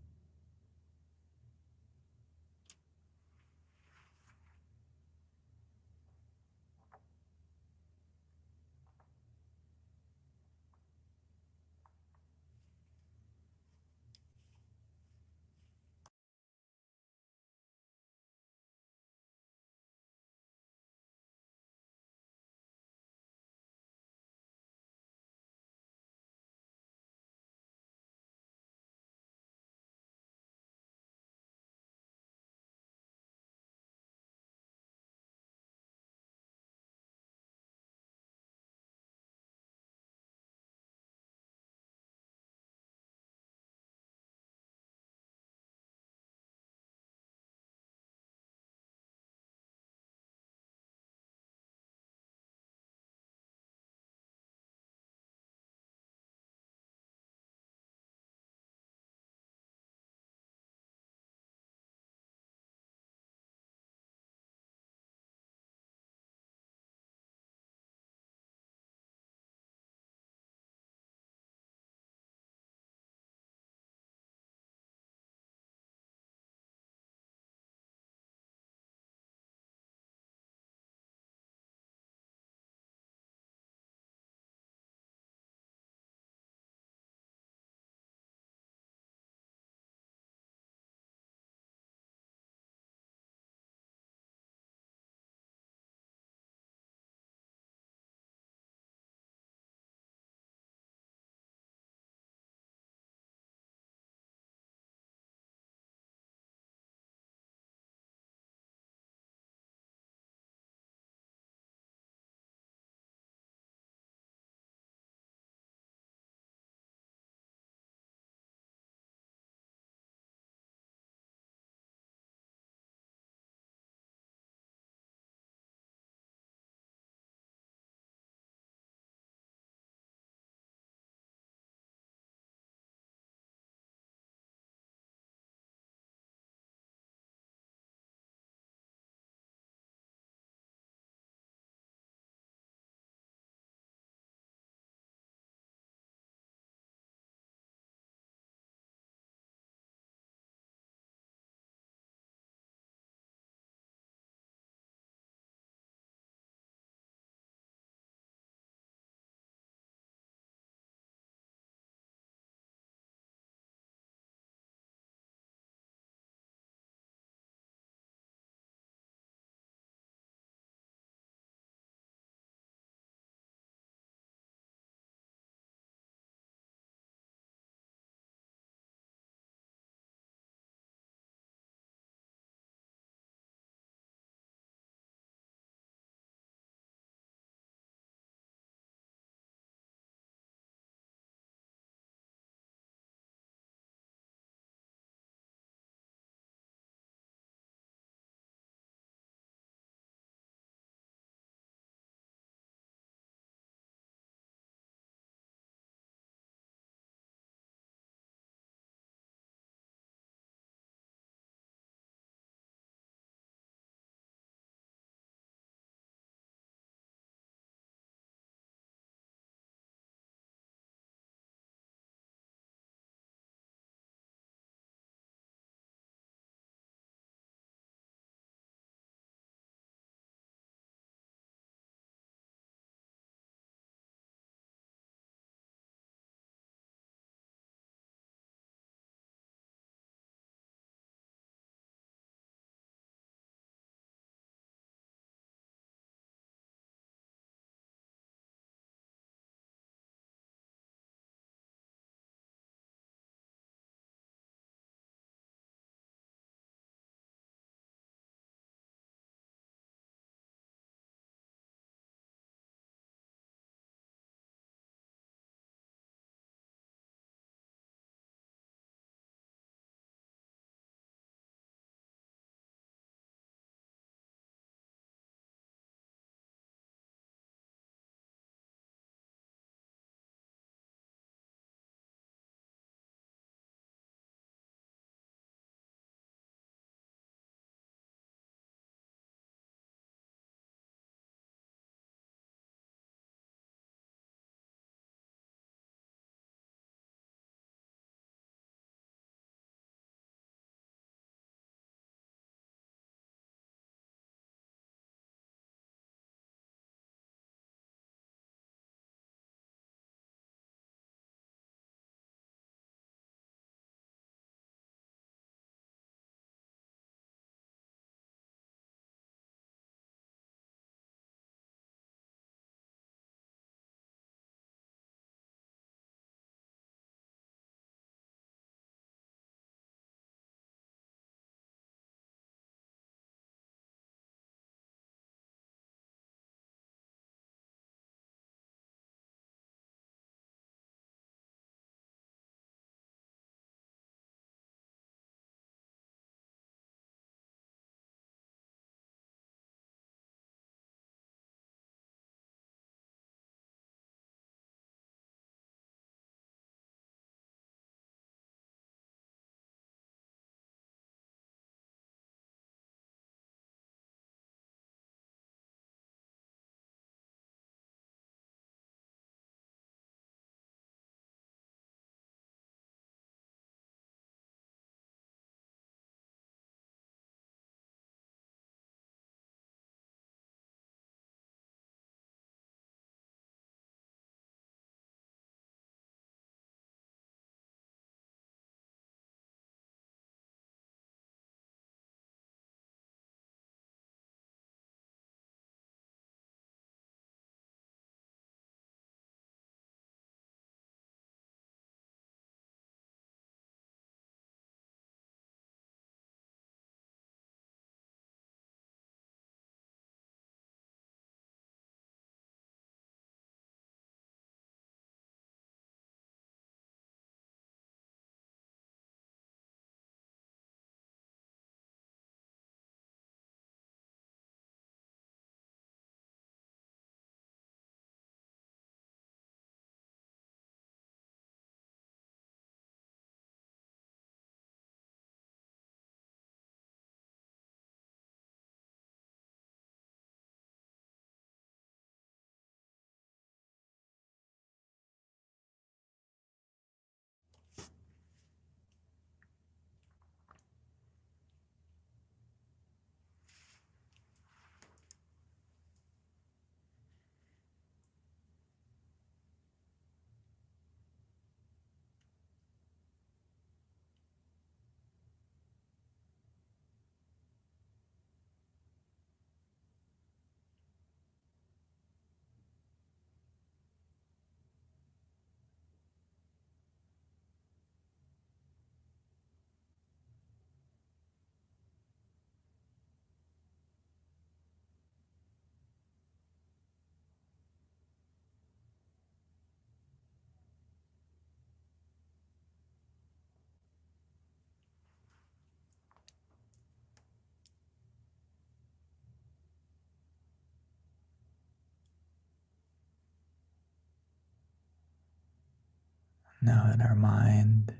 Now that our mind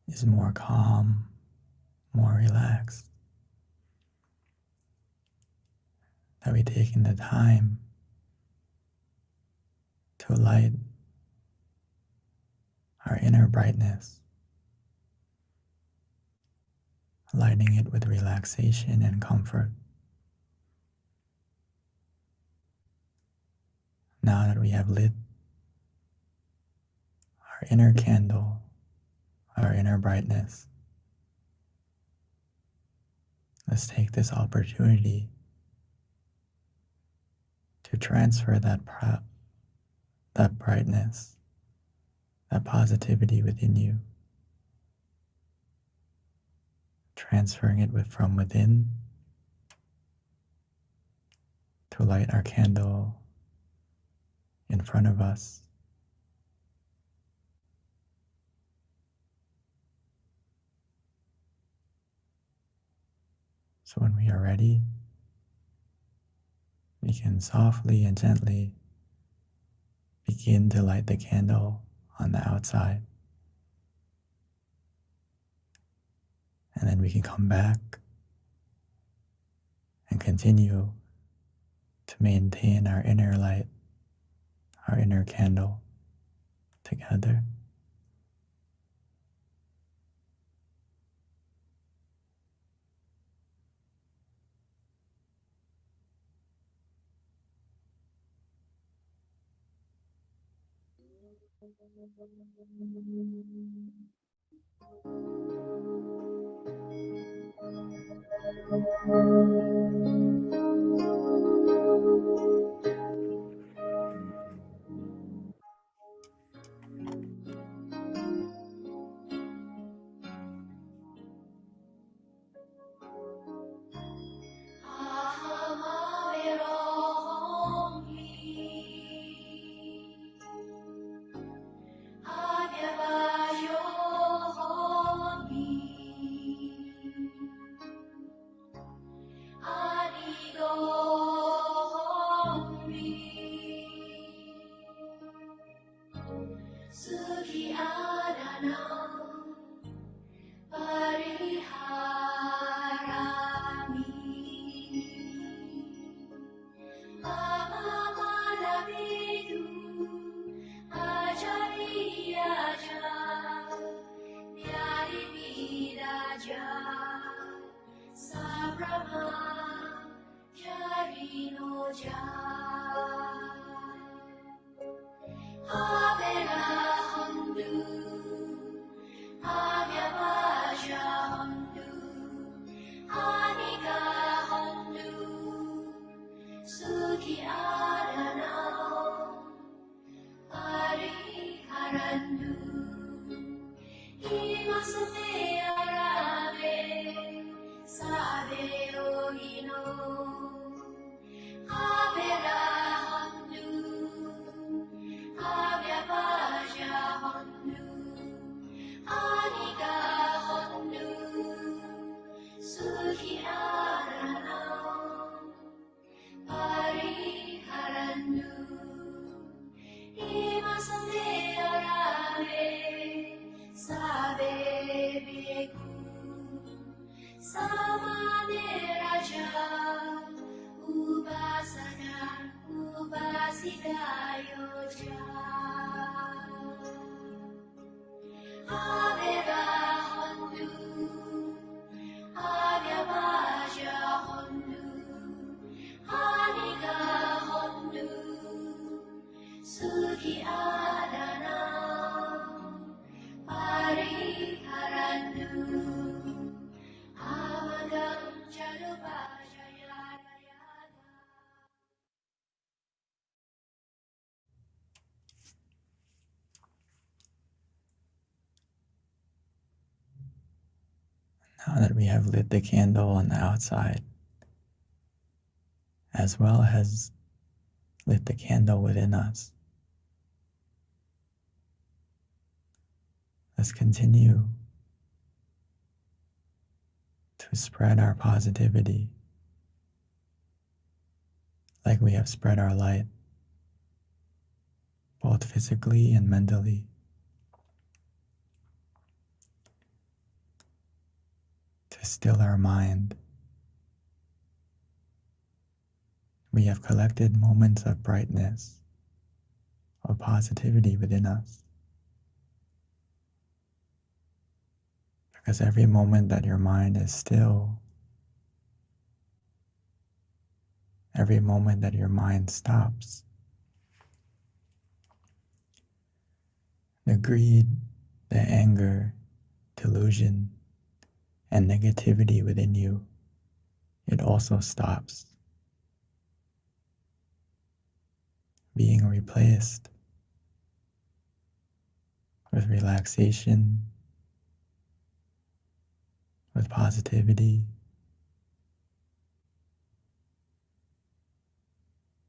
is more calm, more relaxed, that we taken the time to light our inner brightness, lighting it with relaxation and comfort. Now that we have lit our inner candle, our inner brightness, let's take this opportunity to transfer that brightness, that positivity within you, transferring it from within to light our candle in front of us. So when we are ready, we can softly and gently begin to light the candle on the outside. And then we can come back and continue to maintain our inner light, our inner candle together. Now that we have lit the candle on the outside, as well as lit the candle within us, let's continue to spread our positivity like we have spread our light, both physically and mentally. to still our mind. We have collected moments of brightness, of positivity within us. Because every moment that your mind is still, every moment that your mind stops, the greed, the anger, delusion, and negativity within you, it also stops, being replaced with relaxation, with positivity.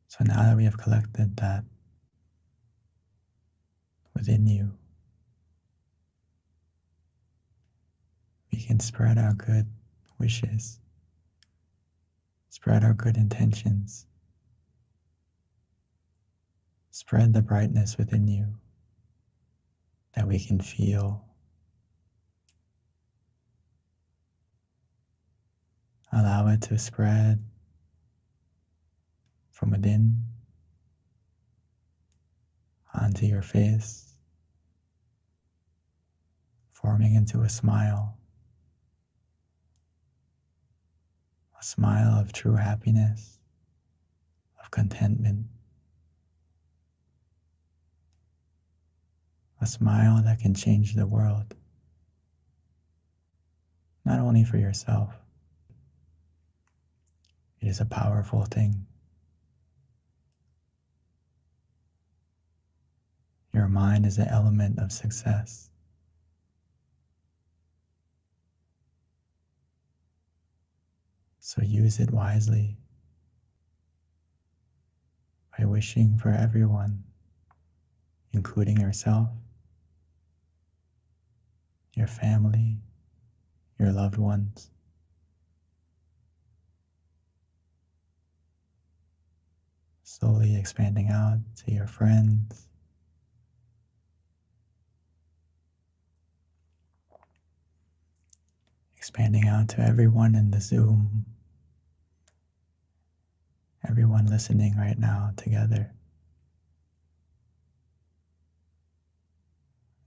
So now that we have collected that within you, we can spread our good wishes, spread our good intentions, spread the brightness within you that we can feel. Allow it to spread from within onto your face, forming into a smile of true happiness, of contentment, a smile that can change the world, not only for yourself. It is a powerful thing. Your mind is an element of success. So use it wisely by wishing for everyone, including yourself, your family, your loved ones, slowly expanding out to your friends, expanding out to everyone in the Zoom, everyone listening right now together.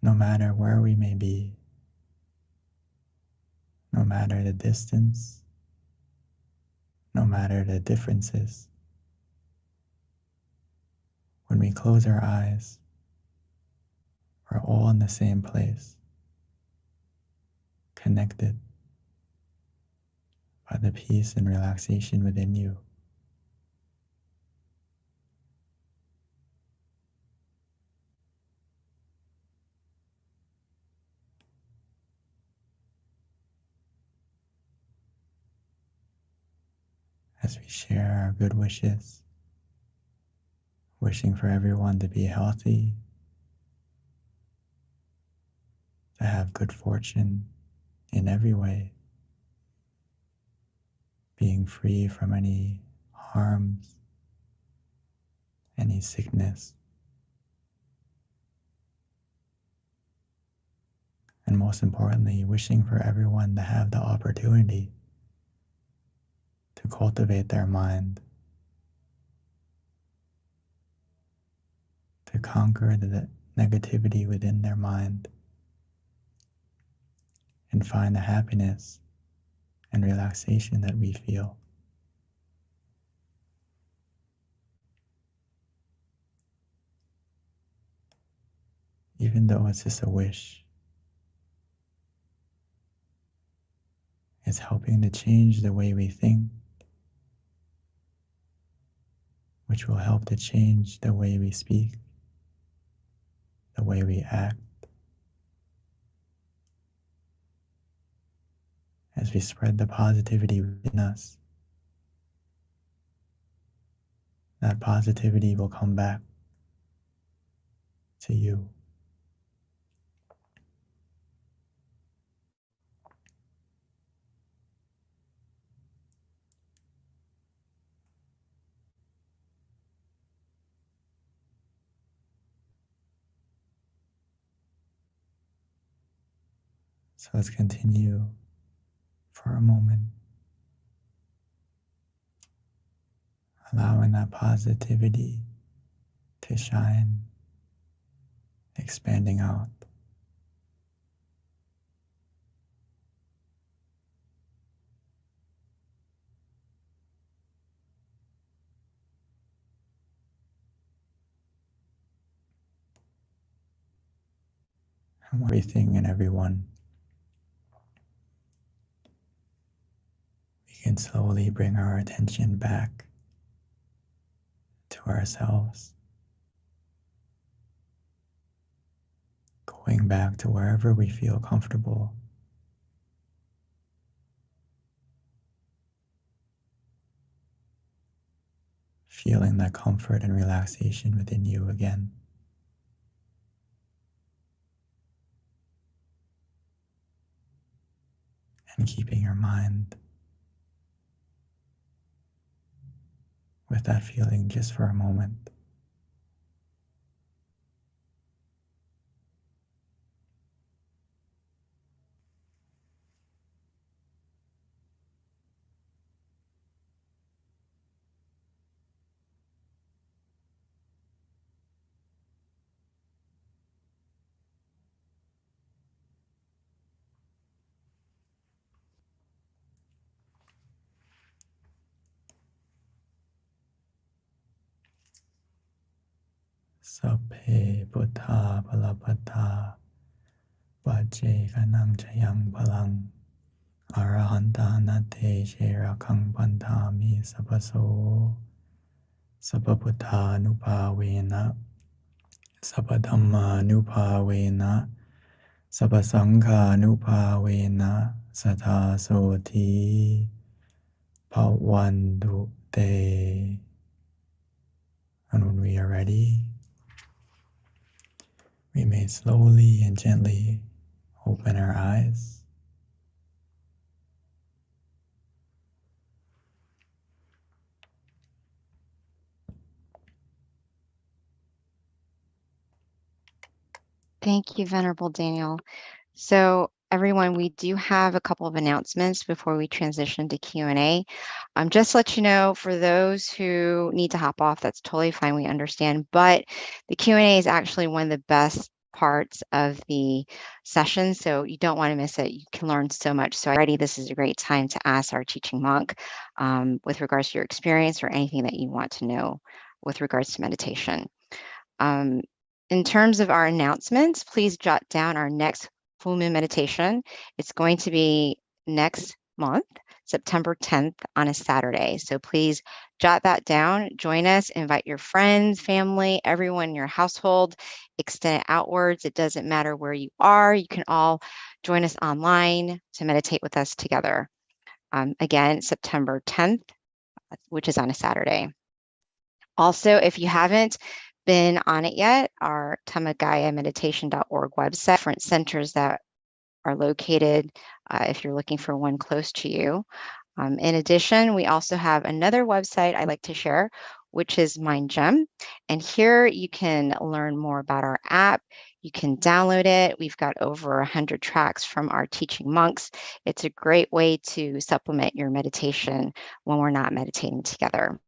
No matter where we may be, no matter the distance, no matter the differences, when we close our eyes, we're all in the same place, connected by the peace and relaxation within you. As we share our good wishes, wishing for everyone to be healthy, to have good fortune in every way, being free from any harms, any sickness, and most importantly, wishing for everyone to have the opportunity to cultivate their mind, to conquer the negativity within their mind, and find the happiness and relaxation that we feel. Even though it's just a wish, it's helping to change the way we think, which will help to change the way we speak, the way we act, as we spread the positivity within us. That positivity will come back to you. So let's continue for for a moment. Allowing that positivity to shine, expanding out. And everything and everyone, we can slowly bring our attention back to ourselves, going back to wherever we feel comfortable. Feeling that comfort and relaxation within you again. And keeping your mind with that feeling just for a moment. Sabbe Buddha Balabhata Vajje Ganang Jayang Balang Arahanta Nate Sherakang Pantami Sabaso Sababuddha Nupavena Sabadhamma Nupavena Sabasangha Nupavena Sata Soti Pawandu Te. And when we are ready, we may slowly and gently open our eyes. Thank you, Venerable Daniel. So everyone, we do have a couple of announcements before we transition to Q&A. Just to let you know, for those who need to hop off, that's totally fine, we understand, but the Q&A is actually one of the best parts of the session, so you don't want to miss it. You can learn so much. So already this is a great time to ask our teaching monk with regards to your experience or anything that you want to know with regards to meditation. In terms of our announcements, please jot down our next full moon meditation. It's going to be next month, September 10th on a Saturday. So please jot that down, join us, invite your friends, family, everyone in your household, extend it outwards. It doesn't matter where you are. You can all join us online to meditate with us together. Again, September 10th, which is on a Saturday. Also, if you haven't been on it yet, our tamagayameditation.org website, different centers that are located if you're looking for one close to you. In addition, we also have another website I like to share, which is MindGem. And here you can learn more about our app. You can download it. We've got over 100 tracks from our teaching monks. It's a great way to supplement your meditation when we're not meditating together.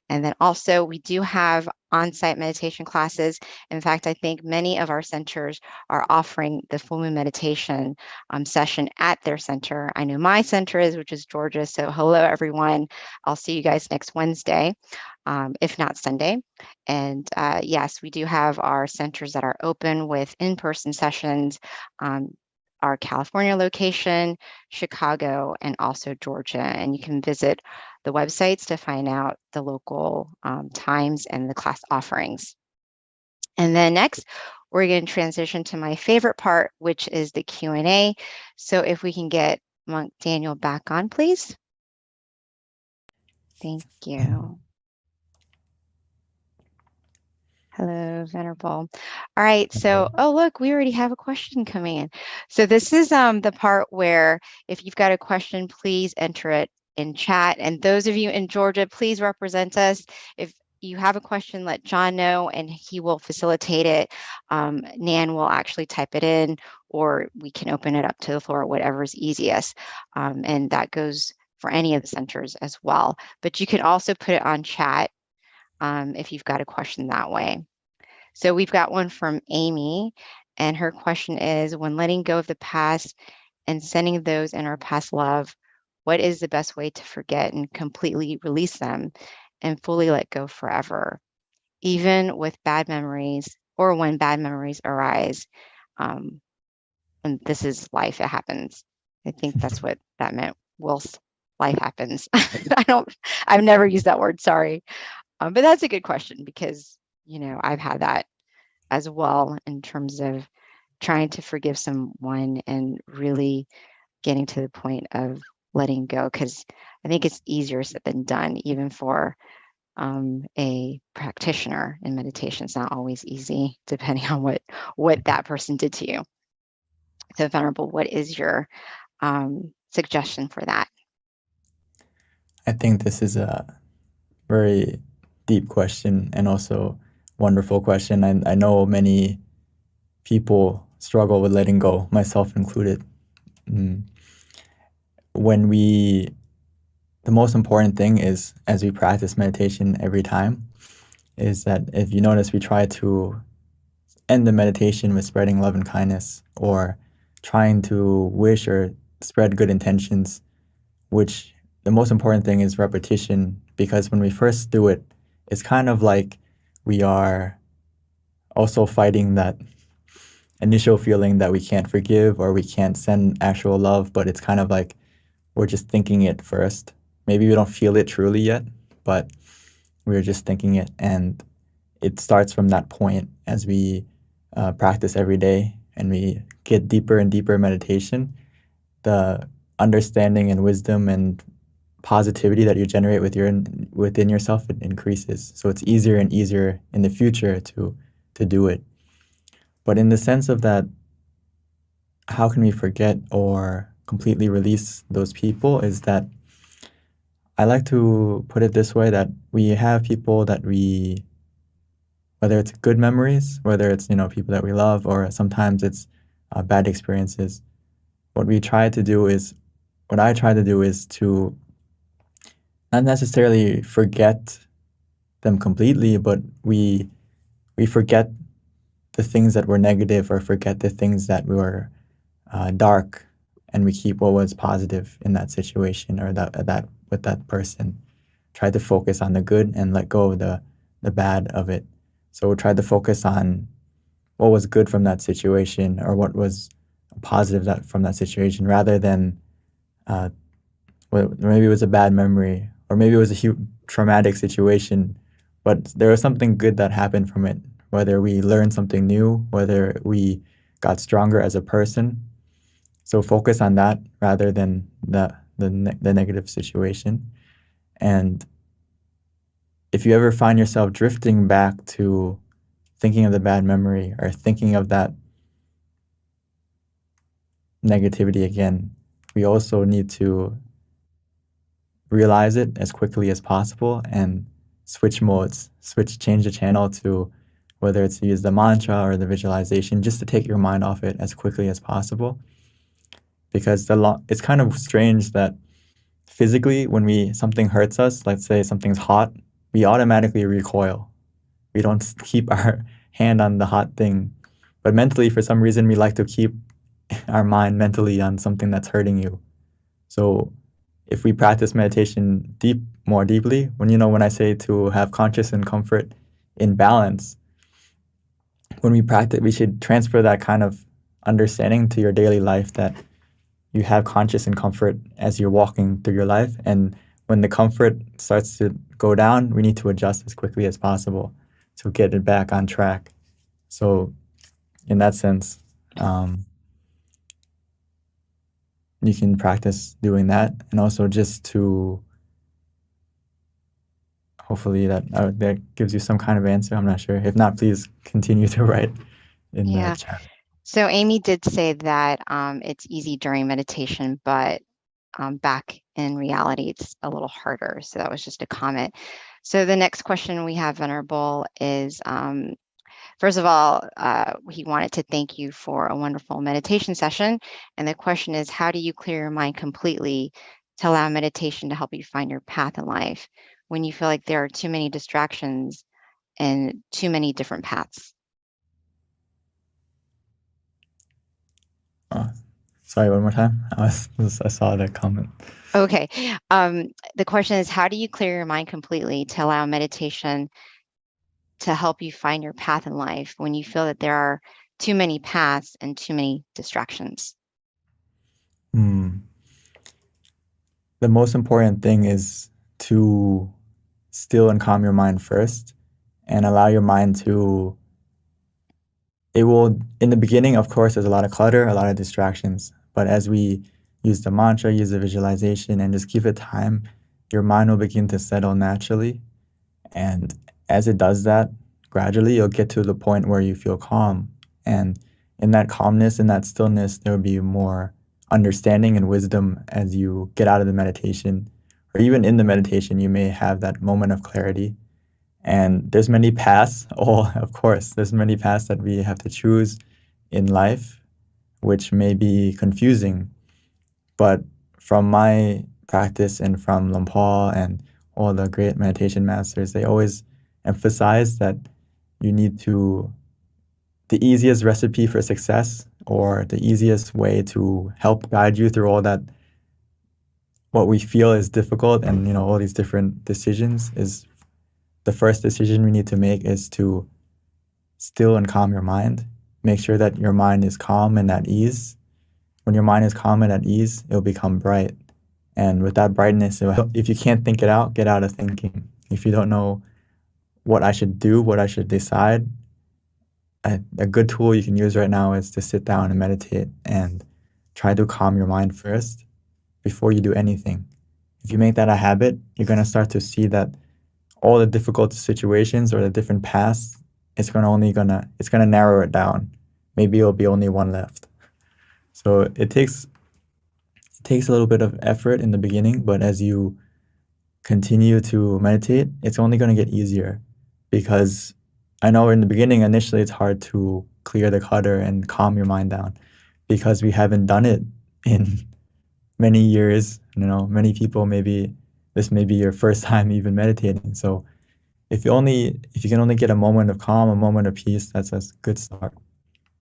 And then also we do have on-site meditation classes. In fact, I think many of our centers are offering the full moon meditation session at their center. I know my center is, which is Georgia. So hello, everyone. I'll see you guys next Wednesday, if not Sunday. And yes, we do have our centers that are open with in-person sessions, our California location, Chicago, and also Georgia. And you can visit the websites to find out the local times and the class offerings. And then next, we're going to transition to my favorite part, which is the Q&A. So if we can get Monk Daniel back on, please. Thank you. Hello, Venerable. All right, so, oh, look, we already have a question coming in. So this is the part where if you've got a question, please enter it in chat. And those of you in Georgia, please represent us. If you have a question, let John know and he will facilitate it. Nan will actually type it in, or we can open it up to the floor, whatever's easiest. And that goes for any of the centers as well. But you can also put it on chat if you've got a question that way. So we've got one from Amy, and her question is, when letting go of the past and sending those in our past love, what is the best way to forget and completely release them and fully let go forever, even with bad memories or when bad memories arise? And this is life, it happens. I think that's what that meant. Whilst life happens. I've never used that word, sorry. But that's a good question because, I've had that as well in terms of trying to forgive someone and really getting to the point of letting go, because I think it's easier said than done, even for a practitioner in meditation. It's not always easy, depending on what that person did to you. So, Venerable, what is your suggestion for that? I think this is a very deep question and also wonderful question. I know many people struggle with letting go, myself included. The most important thing is, as we practice meditation every time, is that if you notice, we try to end the meditation with spreading love and kindness, or trying to wish or spread good intentions, which the most important thing is repetition, because when we first do it, it's kind of like we are also fighting that initial feeling that we can't forgive or we can't send actual love, but it's kind of like we're just thinking it first. Maybe we don't feel it truly yet, but we're just thinking it. And it starts from that point as we practice every day and we get deeper and deeper meditation. The understanding and wisdom and positivity that you generate within yourself, it increases. So it's easier and easier in the future to do it. But in the sense of that, how can we forget or completely release those people, is that I like to put it this way, that we have people that whether it's good memories, whether it's, people that we love, or sometimes it's bad experiences. What I try to do is to not necessarily forget them completely, but we forget the things that were negative, or forget the things that were dark, and we keep what was positive in that situation, or that with that person. Try to focus on the good and let go of the bad of it. So we'll try to focus on what was good from that situation, or what was positive from that situation, rather than maybe it was a bad memory, or maybe it was a huge traumatic situation, but there was something good that happened from it, whether we learned something new, whether we got stronger as a person. So focus on that rather than the negative situation. And if you ever find yourself drifting back to thinking of the bad memory, or thinking of that negativity again, we also need to realize it as quickly as possible and switch modes, change the channel to whether it's to use the mantra or the visualization, just to take your mind off it as quickly as possible. Because it's kind of strange that physically, when something hurts us, let's say something's hot, we automatically recoil. We don't keep our hand on the hot thing. But mentally, for some reason, we like to keep our mind mentally on something that's hurting you. So if we practice meditation more deeply, when I say to have conscious and comfort in balance, when we practice, we should transfer that kind of understanding to your daily life, that you have conscious and comfort as you're walking through your life. And when the comfort starts to go down, we need to adjust as quickly as possible to get it back on track. So in that sense, you can practice doing that, and also just to hopefully that gives you some kind of answer. I'm not sure. If not, please continue to write in the chat. So Amy did say that it's easy during meditation, but back in reality, it's a little harder. So that was just a comment. So the next question we have, Venerable, is first of all, he wanted to thank you for a wonderful meditation session. And the question is, how do you clear your mind completely to allow meditation to help you find your path in life when you feel like there are too many distractions and too many different paths? Sorry, one more time. I saw that comment. Okay. The question is, how do you clear your mind completely to allow meditation to help you find your path in life when you feel that there are too many paths and too many distractions? The most important thing is to still and calm your mind first and allow your mind to, it will, in the beginning, of course, there's a lot of clutter, a lot of distractions. But as we use the mantra, use the visualization, and just give it time, your mind will begin to settle naturally. And as it does that, gradually you'll get to the point where you feel calm. And in that calmness, in that stillness, there will be more understanding and wisdom as you get out of the meditation. Or even in the meditation, you may have that moment of clarity. And there's many paths. Oh, of course, there's many paths that we have to choose in life, which may be confusing. But from my practice and from Lumpur and all the great meditation masters, they always emphasize that you need to, the easiest recipe for success or the easiest way to help guide you through all that, what we feel is difficult and, you know, all these different decisions, is the first decision we need to make is to still and calm your mind. Make sure that your mind is calm and at ease. When your mind is calm and at ease, it'll become bright. And with that brightness, if you can't think it out, get out of thinking. If you don't know what I should do, what I should decide, a good tool you can use right now is to sit down and meditate and try to calm your mind first before you do anything. If you make that a habit, you're going to start to see that all the difficult situations or the different paths, it's going to narrow it down. Maybe it'll be only one left. So it takes a little bit of effort in the beginning, but as you continue to meditate, it's only going to get easier, because I know in the beginning, initially, it's hard to clear the clutter and calm your mind down because we haven't done it in many years. You know, many people, maybe this may be your first time even meditating. So if you can only get a moment of calm, a moment of peace, that's a good start.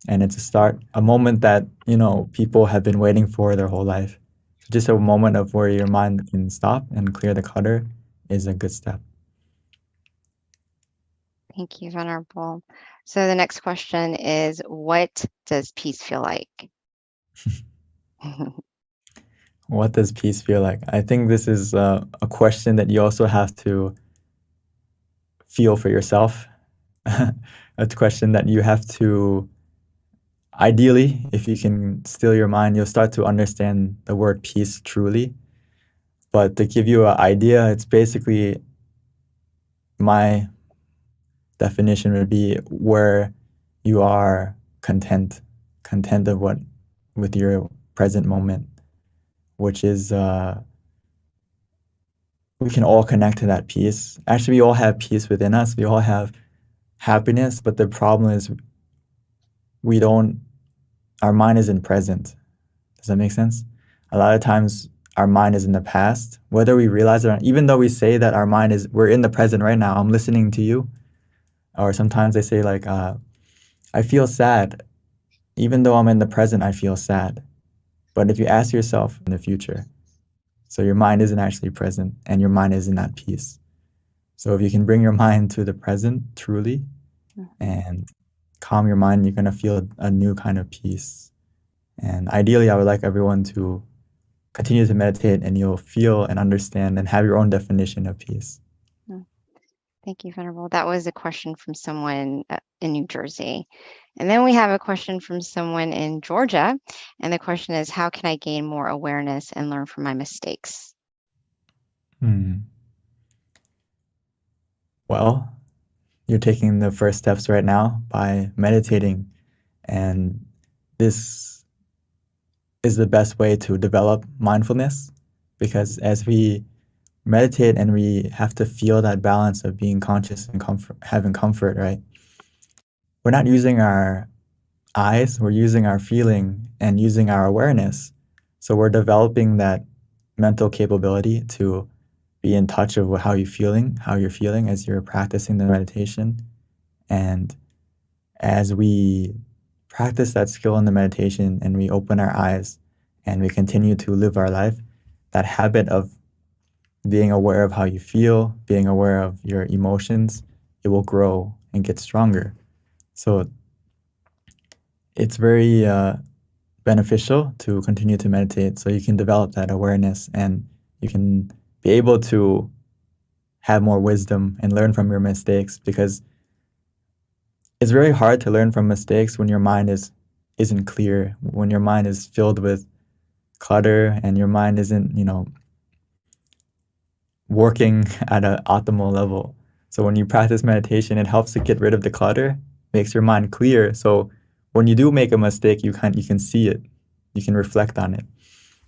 And it's a moment that, you know, people have been waiting for their whole life. So just a moment of where your mind can stop and clear the clutter is a good step. Thank you, Venerable. So the next question is, what does peace feel like? What does peace feel like? I think this is a question that you also have to feel for yourself. A question that you have to, ideally, if you can still your mind, you'll start to understand the word peace truly. But to give you an idea, it's basically, my definition would be where you are content with your present moment, which is, we can all connect to that peace. Actually, we all have peace within us. We all have happiness, but the problem is our mind isn't present. Does that make sense? A lot of times our mind is in the past, whether we realize it or not, even though we say that we're in the present right now, I'm listening to you. Or sometimes they say like, I feel sad. Even though I'm in the present, I feel sad. But if you ask yourself in the future, so your mind isn't actually present and your mind isn't at peace. So if you can bring your mind to the present truly and calm your mind, you're going to feel a new kind of peace. And ideally, I would like everyone to continue to meditate, and you'll feel and understand and have your own definition of peace. Thank you, Venerable. That was a question from someone in New Jersey. And then we have a question from someone in Georgia. And the question is, how can I gain more awareness and learn from my mistakes? Well, you're taking the first steps right now by meditating. And this is the best way to develop mindfulness, because as we meditate and we have to feel that balance of being conscious and having comfort, right? We're not using our eyes, we're using our feeling and using our awareness. So we're developing that mental capability to be in touch of how you're feeling as you're practicing the meditation. And as we practice that skill in the meditation and we open our eyes and we continue to live our life, that habit of being aware of how you feel, being aware of your emotions, it will grow and get stronger. So it's very beneficial to continue to meditate so you can develop that awareness and you can be able to have more wisdom and learn from your mistakes, because it's very hard to learn from mistakes when your mind isn't clear, when your mind is filled with clutter and your mind isn't, working at an optimal level. So when you practice meditation, it helps to get rid of the clutter, makes your mind clear. So when you do make a mistake, you can see it, you can reflect on it.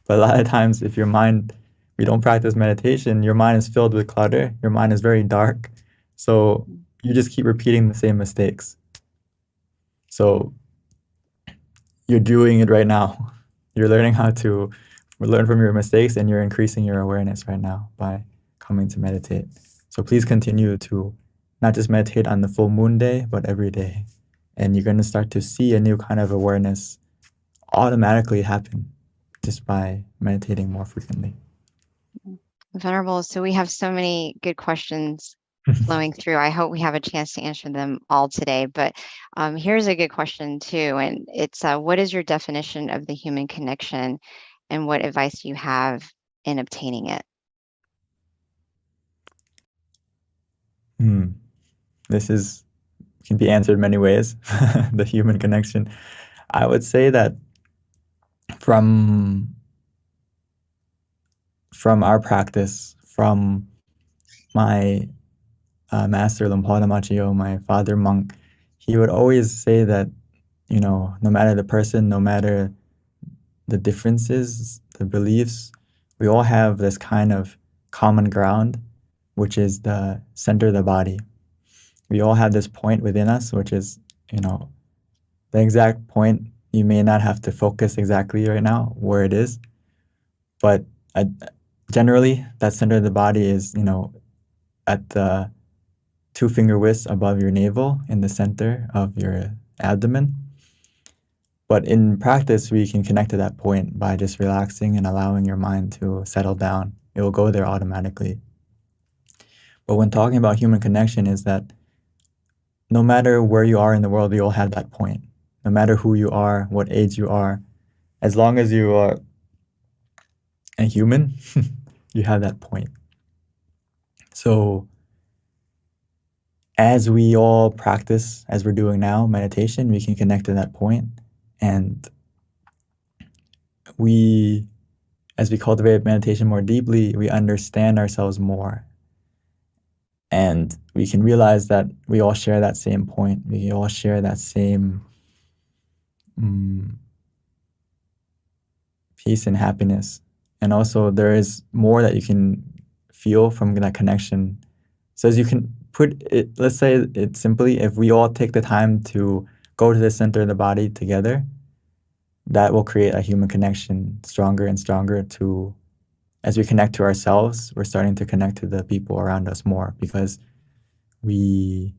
But a lot of times, if we don't practice meditation, your mind is filled with clutter, your mind is very dark. So you just keep repeating the same mistakes. So you're doing it right now. You're learning how to learn from your mistakes and you're increasing your awareness right now by coming to meditate. So please continue to not just meditate on the full moon day, but every day. And you're going to start to see a new kind of awareness automatically happen just by meditating more frequently. Venerable, so we have so many good questions flowing through. I hope we have a chance to answer them all today. But here's a good question too, and it's what is your definition of the human connection, and what advice do you have in obtaining it? This can be answered many ways. The human connection. I would say that from our practice, from my master Lumpata Machio, my father monk, he would always say that, no matter the person, no matter the differences, the beliefs, we all have this kind of common ground, which is the center of the body. We all have this point within us, which is, the exact point. You may not have to focus exactly right now where it is, but generally that center of the body is, at the 2 finger widths above your navel in the center of your abdomen. But in practice, we can connect to that point by just relaxing and allowing your mind to settle down. It will go there automatically. But when talking about human connection is that no matter where you are in the world, we all have that point. No matter who you are, what age you are, as long as you are a human, you have that point. So as we all practice, as we're doing now, meditation, we can connect to that point. And as we cultivate meditation more deeply, we understand ourselves more. And we can realize that we all share that same point. We all share that same peace and happiness. And also there is more that you can feel from that connection. So as you can put it, let's say it simply, if we all take the time to go to the center of the body together, that will create a human connection stronger and stronger. As we connect to ourselves, we're starting to connect to the people around us more, because we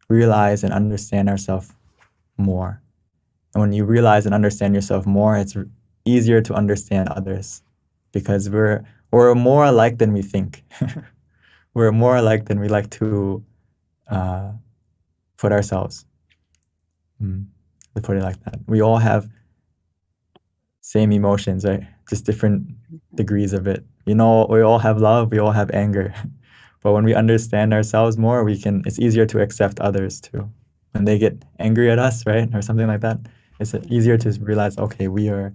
realize and understand ourselves more. And when you realize and understand yourself more, it's easier to understand others, because we're more alike than we think. We're more alike than we like to put ourselves. To put it like that. We all have same emotions, right? Just different degrees of it. We all have love, we all have anger. But when we understand ourselves more, it's easier to accept others too. When they get angry at us, right? Or something like that, it's easier to realize, okay, we are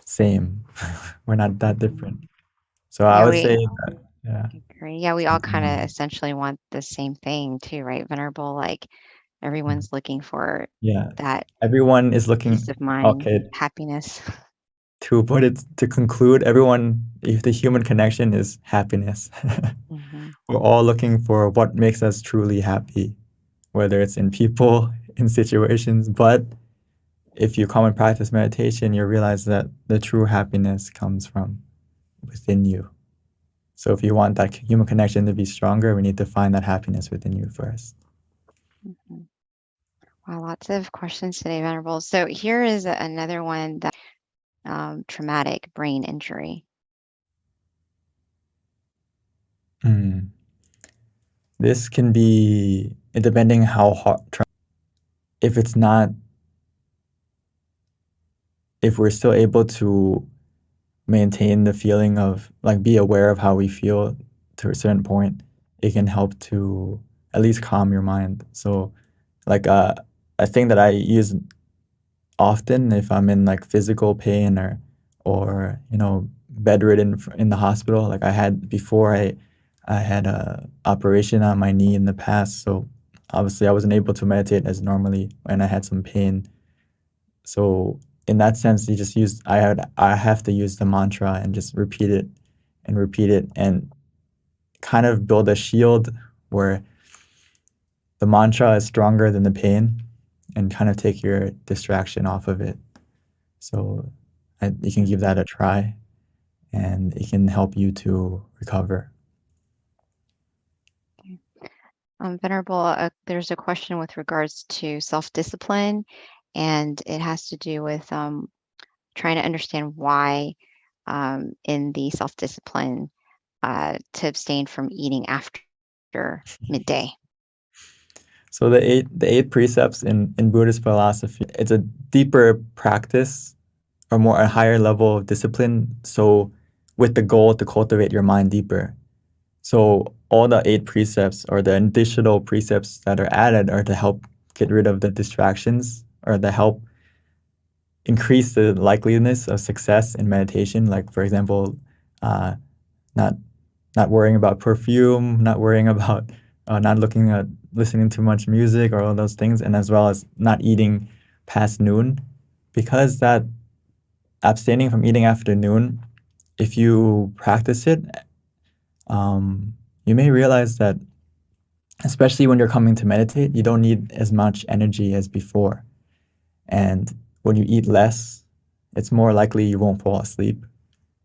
same. We're not that different. So I would say that, Yeah, we all kind of essentially want the same thing too, right? Venerable, like everyone's looking for that everyone is looking. peace of mind, happiness. to put it to conclude, everyone, if the human connection is happiness. Mhm. We're all looking for what makes us truly happy, whether it's in people, in situations. But if you come and practice meditation, you realize that the true happiness comes from within you. So if you want that human connection to be stronger, we need to find that happiness within you first. Mhm. Wow, lots of questions today, Venerable. So here is another one that traumatic brain injury. Mm. This can be, depending how hard, if it's not, if we're still able to maintain the feeling of, like, be aware of how we feel to a certain point, it can help to at least calm your mind. So, like, a thing that I use often if I'm in, like, physical pain or bedridden in the hospital, like I had before. I had a operation on my knee in the past, so obviously I wasn't able to meditate as normally, and I had some pain. So in that sense, you just use I have to use the mantra and just repeat it and kind of build a shield where the mantra is stronger than the pain and kind of take your distraction off of it. So you can give that a try, and it can help you to recover. Venerable, there's a question with regards to self-discipline, and it has to do with trying to understand why in the self-discipline to abstain from eating after midday. So the eight precepts in Buddhist philosophy, it's a deeper practice or more a higher level of discipline. So with the goal to cultivate your mind deeper. So all the 8 precepts or the additional precepts that are added are to help get rid of the distractions or to help increase the likeliness of success in meditation. Like, for example, uh, not not worrying about perfume, not worrying about not listening to much music or all those things, and as well as not eating past noon, because that abstaining from eating after noon, if you practice it, you may realize that, especially when you're coming to meditate, you don't need as much energy as before. And when you eat less, it's more likely you won't fall asleep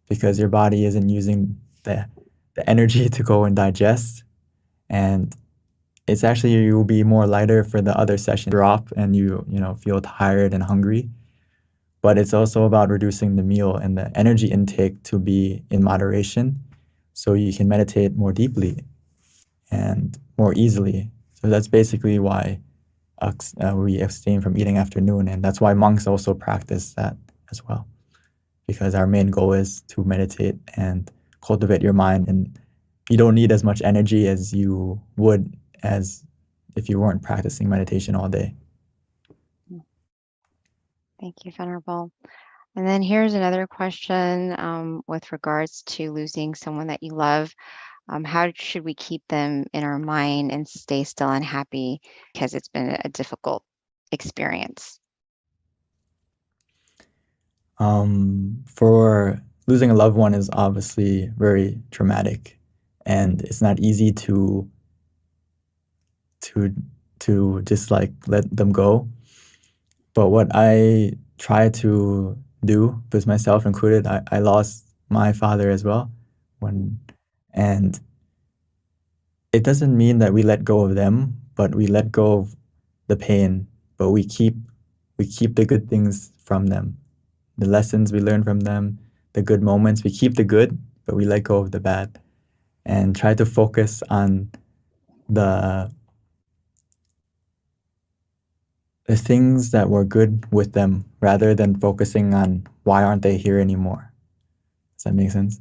because your body isn't using the energy to go and digest. And it's actually, you will be more lighter for the other session drop and you feel tired and hungry. But it's also about reducing the meal and the energy intake to be in moderation so you can meditate more deeply and more easily. So that's basically why we abstain from eating after noon, and that's why monks also practice that as well, because our main goal is to meditate and cultivate your mind, and you don't need as much energy as you would as if you weren't practicing meditation all day. Thank you, Venerable. And then here's another question with regards to losing someone that you love. How should we keep them in our mind and stay still and happy because it's been a difficult experience? For losing a loved one is obviously very traumatic, and it's not easy to just like let them go. But what I try to do, with myself included, I lost my father as well and it doesn't mean that we let go of them, but we let go of the pain, but we keep the good things from them, the lessons we learn from them, the good moments. We keep the good, but we let go of the bad, and try to focus on the things that were good with them rather than focusing on why aren't they here anymore. Does that make sense?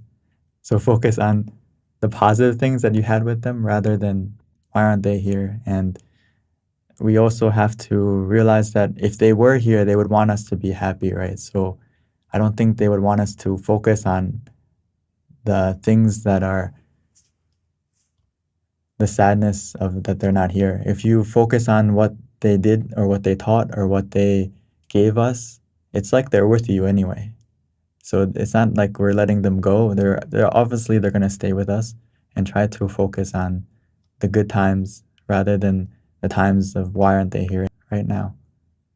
So focus on the positive things that you had with them rather than why aren't they here. And we also have to realize that if they were here, they would want us to be happy, right? So I don't think they would want us to focus on the things that are the sadness of that they're not here. If you focus on what they did or what they taught or what they gave us, it's like they're with you anyway. So it's not like we're letting them go. They're obviously they're gonna stay with us and try to focus on the good times rather than the times of why aren't they here right now.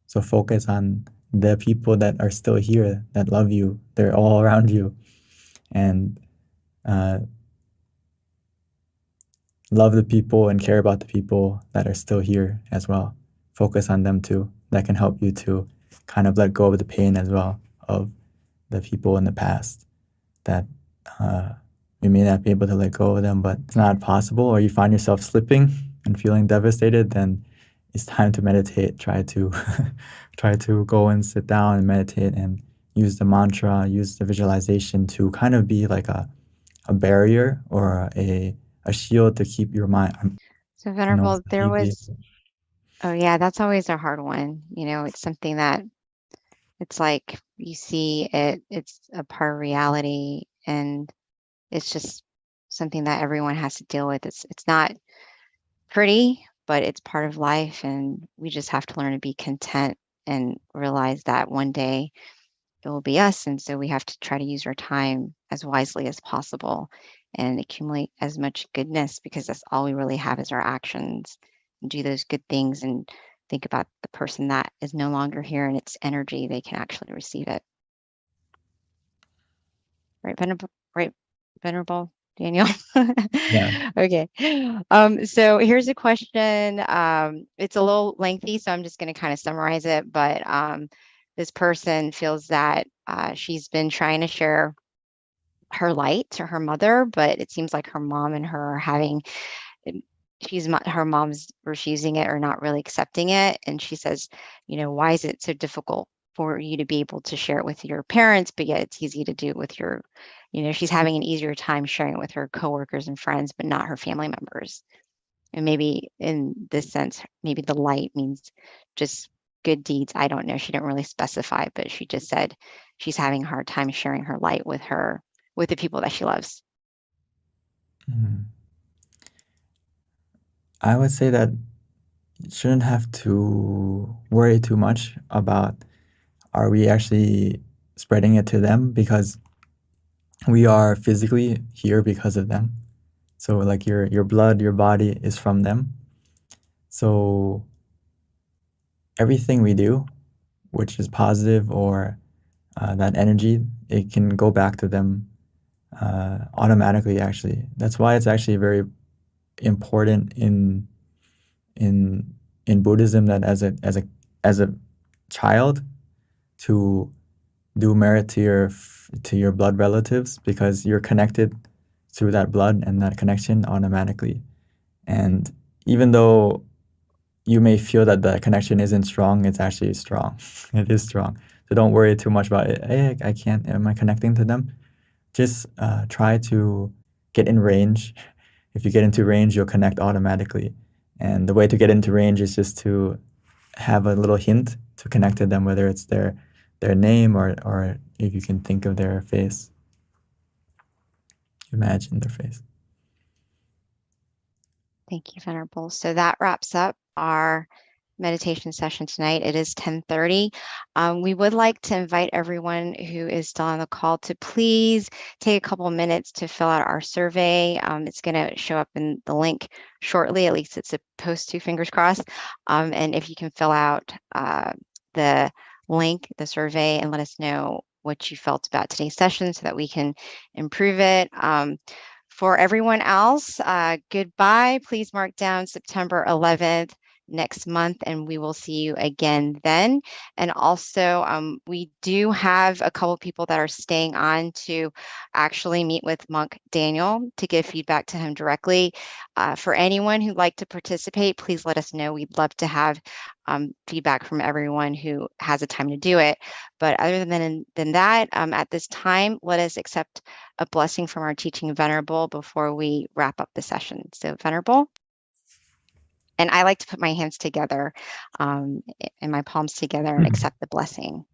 So focus on the people that are still here that love you. They're all around you, and love the people and care about the people that are still here as well. Focus on them too. That can help you to kind of let go of the pain as well of the people in the past that you may not be able to let go of them, but it's not possible, or you find yourself slipping and feeling devastated, then it's time to meditate. Try to try to go and sit down and meditate and use the mantra, use the visualization to kind of be like a barrier or a shield to keep your mind, So Venerable, there easy. was, oh yeah, that's always a hard one. It's something that it's like you see it, it's a part of reality, and it's just something that everyone has to deal with. It's not pretty, but it's part of life, and we just have to learn to be content and realize that one day it will be us. And so we have to try to use our time as wisely as possible and accumulate as much goodness, because that's all we really have is our actions. And do those good things and think about the person that is no longer here and its energy, they can actually receive it. Right, Venerable Daniel? Yeah. Okay. So here's a question. It's a little lengthy, so I'm just going to kind of summarize it. But this person feels that she's been trying to share her light to her mother, but it seems like her mom and her are having, her mom's refusing it or not really accepting it. And she says, why is it so difficult for you to be able to share it with your parents, but yet it's easy to do it with your, she's having an easier time sharing it with her coworkers and friends, but not her family members. And maybe in this sense, maybe the light means just good deeds. I don't know. She didn't really specify, but she just said she's having a hard time sharing her light with the people that she loves. I would say that you shouldn't have to worry too much about are we actually spreading it to them, because we are physically here because of them. So like your blood, your body is from them. So everything we do, which is positive or that energy, it can go back to them automatically. Actually, that's why it's actually very important in Buddhism that as a child to do merit to your blood relatives, because you're connected through that blood and that connection automatically. And even though you may feel that the connection isn't strong, it's actually strong. It is strong. So don't worry too much about it. Hey, I can't, am I connecting to them? Just try to get in range. If you get into range, you'll connect automatically. And the way to get into range is just to have a little hint to connect to them, whether it's their name or if you can think of their face. Imagine their face. Thank you, Venerable. So that wraps up our meditation session tonight. It is 10:30. We would like to invite everyone who is still on the call to please take a couple minutes to fill out our survey. It's going to show up in the link shortly, at least it's supposed to, fingers crossed. And if you can fill out the link, the survey, and let us know what you felt about today's session so that we can improve it. For everyone else, goodbye. Please mark down September 11th next month, and we will see you again then. And also, we do have a couple people that are staying on to actually meet with Monk Daniel to give feedback to him directly. For anyone who'd like to participate, please let us know. We'd love to have feedback from everyone who has a time to do it. But other than that, at this time, let us accept a blessing from our teaching Venerable before we wrap up the session. So Venerable. And I like to put my hands together and my palms together and accept the blessing.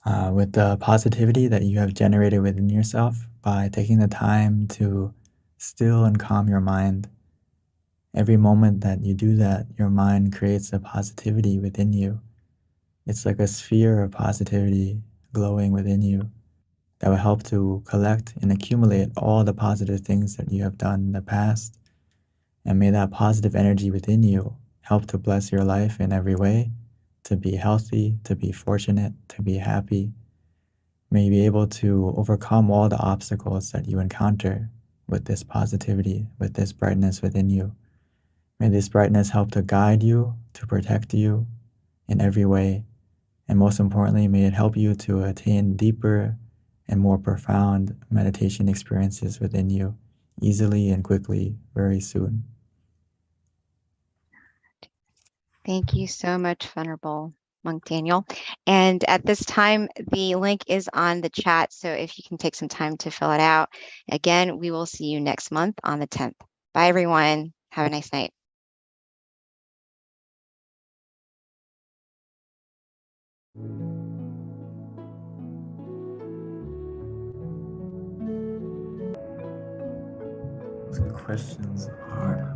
With the positivity that you have generated within yourself by taking the time to still and calm your mind. Every moment that you do that, your mind creates a positivity within you. It's like a sphere of positivity glowing within you that will help to collect and accumulate all the positive things that you have done in the past. And may that positive energy within you help to bless your life in every way, to be healthy, to be fortunate, to be happy. May you be able to overcome all the obstacles that you encounter with this positivity, with this brightness within you. May this brightness help to guide you, to protect you in every way. And most importantly, may it help you to attain deeper and more profound meditation experiences within you easily and quickly very soon. Thank you so much, Venerable Monk Daniel. And at this time, the link is on the chat. So if you can take some time to fill it out. Again, we will see you next month on the 10th. Bye, everyone. Have a nice night. Questions are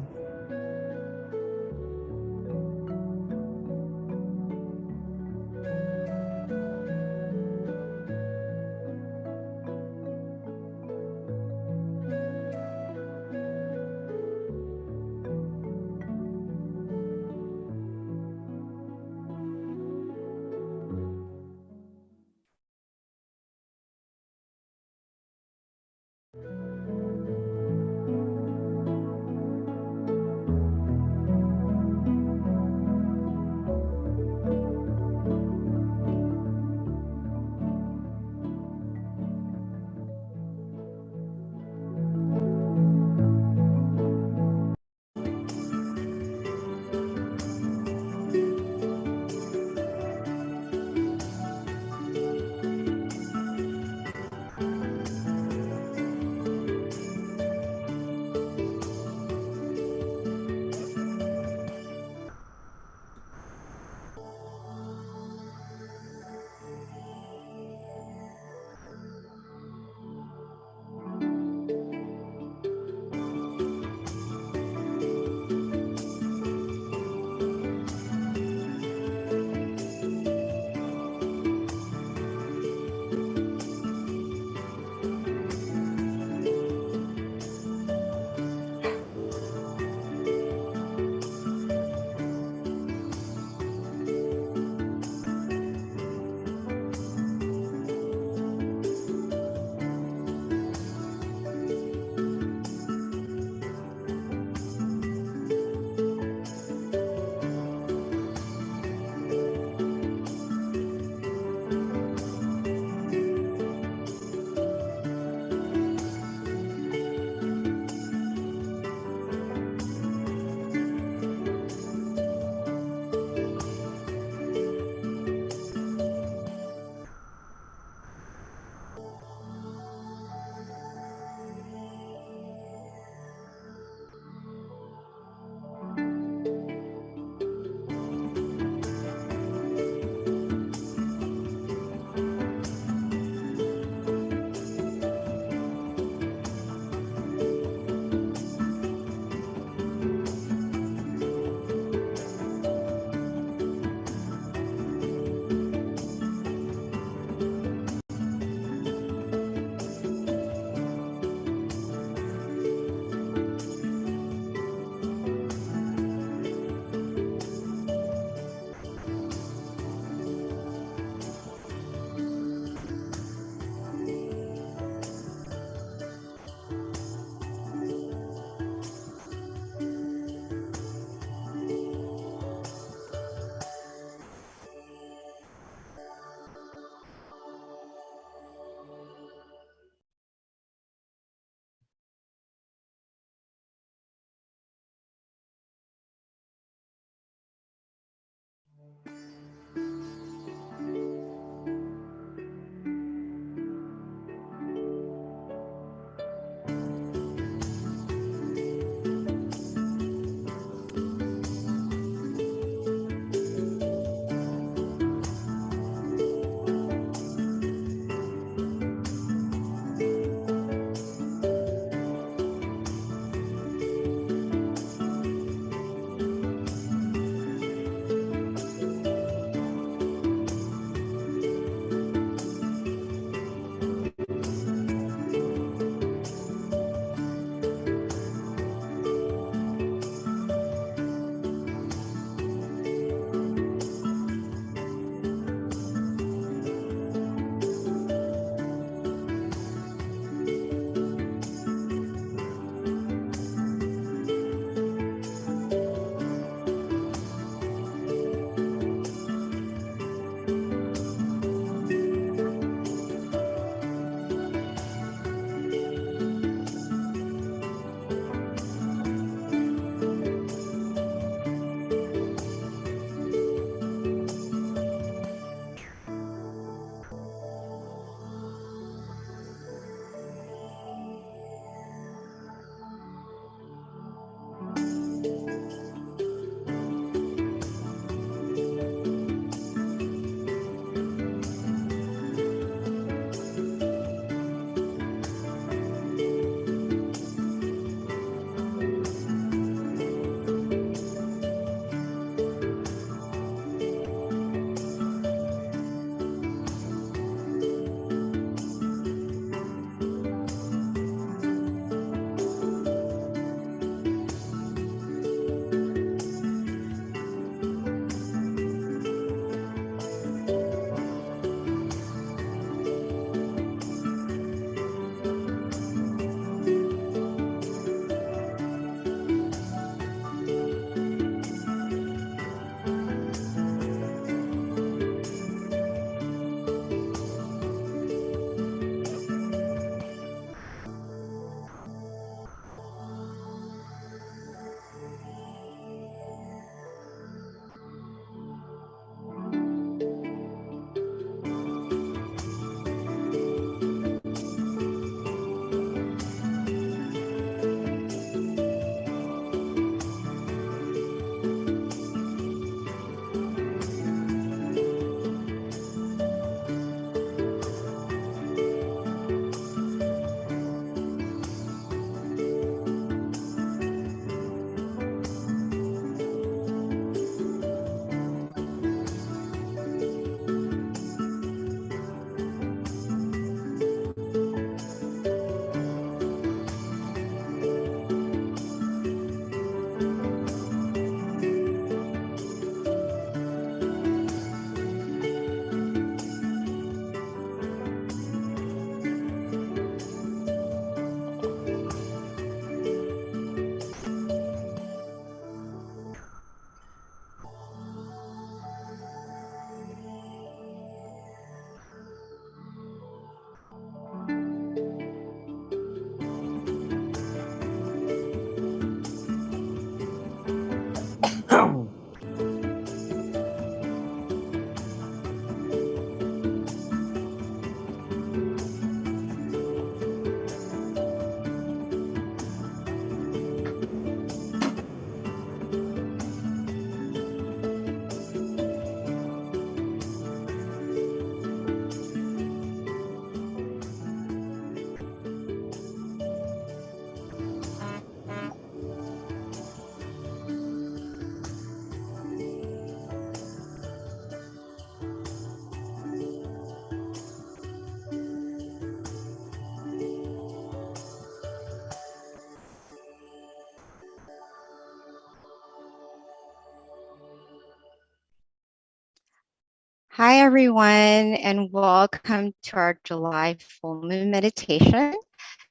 Hi, everyone, and welcome to our July full moon meditation.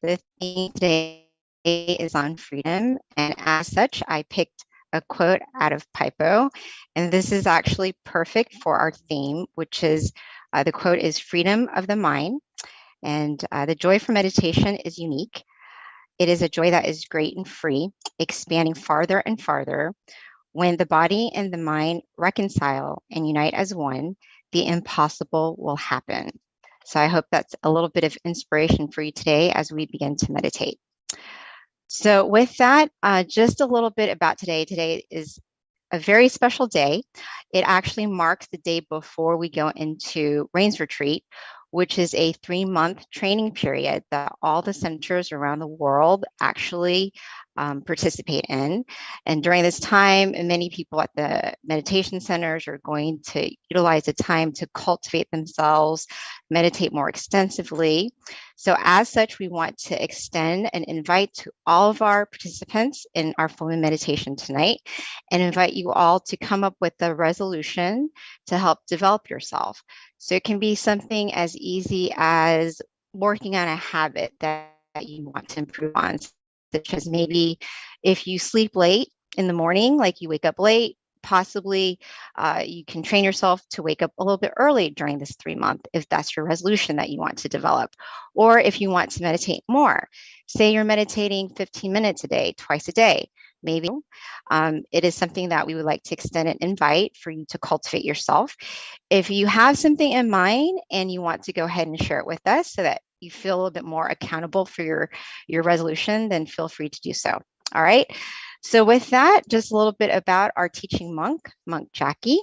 The theme today is on freedom, and as such, I picked a quote out of Pipo, and this is actually perfect for our theme, which is the quote is freedom of the mind, and the joy for meditation is unique. It is a joy that is great and free, expanding farther and farther. When the body and the mind reconcile and unite as one, the impossible will happen. So I hope that's a little bit of inspiration for you today as we begin to meditate. So with that, just a little bit about today. Today is a very special day. It actually marks the day before we go into Rains Retreat, which is a 3-month training period that all the centers around the world actually participate in. And during this time, many people at the meditation centers are going to utilize the time to cultivate themselves, meditate more extensively. So as such, we want to extend an invite to all of our participants in our full moon meditation tonight and invite you all to come up with a resolution to help develop yourself. So it can be something as easy as working on a habit that you want to improve on, such as maybe if you sleep late in the morning, like you wake up late, possibly you can train yourself to wake up a little bit early during this 3-month if that's your resolution that you want to develop. Or if you want to meditate more, say you're meditating 15 minutes a day, twice a day, maybe it is something that we would like to extend an invite for you to cultivate yourself. If you have something in mind and you want to go ahead and share it with us so that you feel a little bit more accountable for your resolution, then feel free to do so. All right. So with that, just a little bit about our teaching monk, Monk Jackie.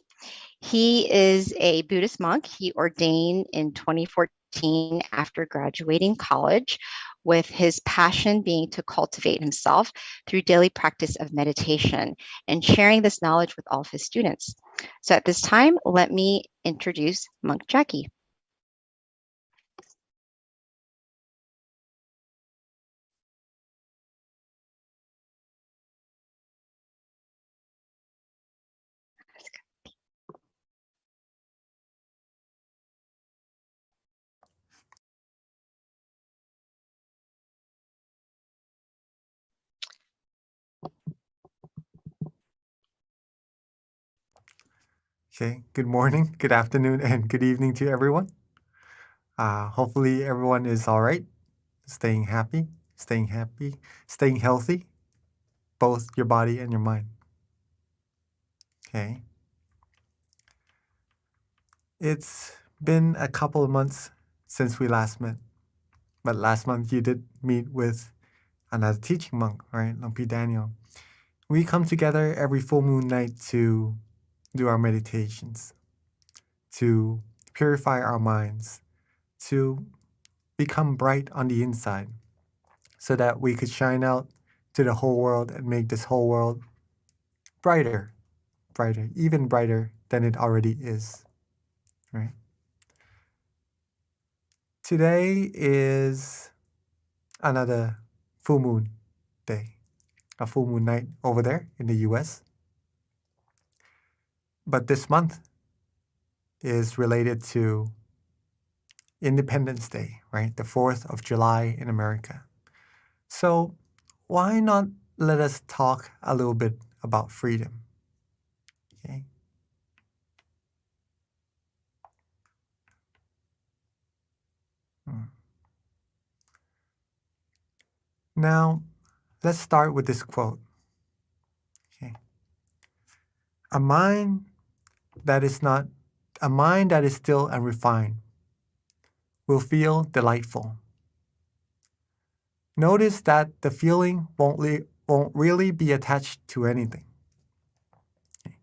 He is a Buddhist monk. He ordained in 2014 after graduating college, with his passion being to cultivate himself through daily practice of meditation and sharing this knowledge with all of his students. So at this time, let me introduce Monk Jackie. Okay, good morning, good afternoon, and good evening to everyone. Hopefully, everyone is all right, staying happy, staying healthy, both your body and your mind. Okay. It's been a couple of months since we last met, but last month you did meet with another teaching monk, right, Lumpy Daniel. We come together every full moon night to do our meditations, to purify our minds, to become bright on the inside, so that we could shine out to the whole world and make this whole world brighter, even brighter than it already is, right? Today is another full moon day, a full moon night over there in the US. But this month is related to Independence Day, right? The 4th of July in America. So why not let us talk a little bit about freedom? Okay. Now, let's start with this quote. Okay. A mind that is still and refined will feel delightful. Notice that the feeling won't really be attached to anything. Okay.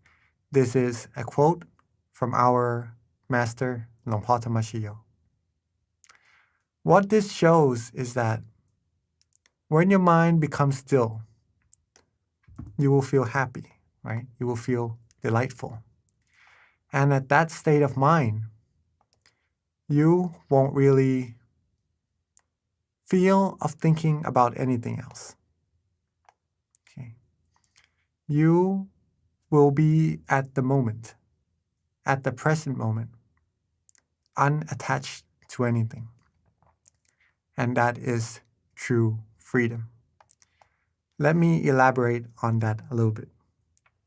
This is a quote from our master, Longpa Tamashiyo. What this shows is that when your mind becomes still, you will feel happy, right? You will feel delightful. And at that state of mind, you won't really feel of thinking about anything else. Okay. You will be at the moment, at the present moment, unattached to anything. And that is true freedom. Let me elaborate on that a little bit.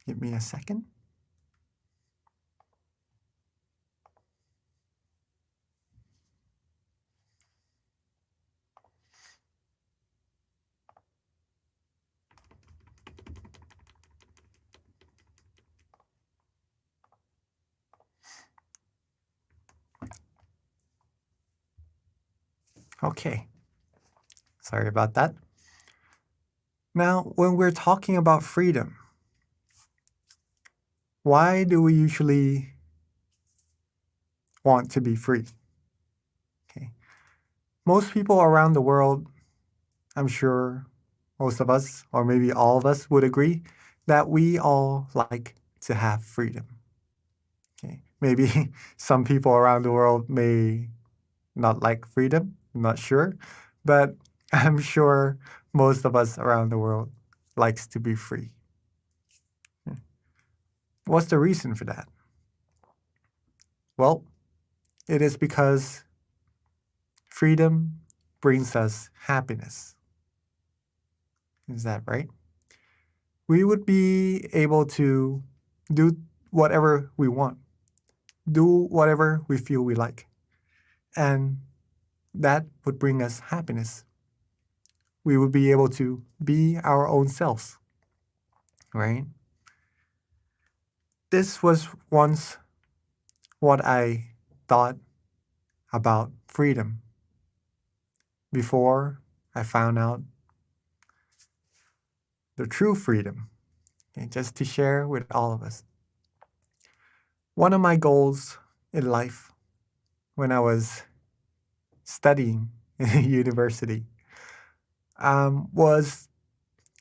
Give me a second. Okay. Sorry about that. Now, when we're talking about freedom, why do we usually want to be free? Okay. Most people around the world, I'm sure most of us, or maybe all of us, would agree that we all like to have freedom. Okay. Maybe some people around the world may not like freedom, I'm not sure, but I'm sure most of us around the world likes to be free. What's the reason for that? Well, it is because freedom brings us happiness. Is that right? We would be able to do whatever we want, do whatever we feel we like, and that would bring us happiness. We would be able to be our own selves, right? This was once what I thought about freedom before I found out the true freedom, okay, just to share with all of us. One of my goals in life when I was studying in university was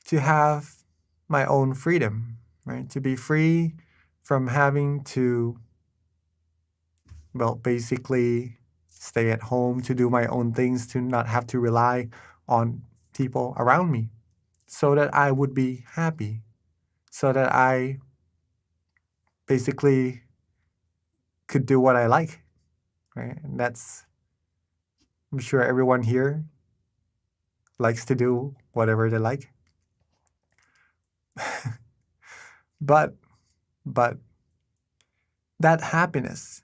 to have my own freedom, right? To be free from having to, well, basically stay at home, to do my own things, to not have to rely on people around me, so that I would be happy, so that I basically could do what I like, right? And that's, I'm sure everyone here likes to do whatever they like. but that happiness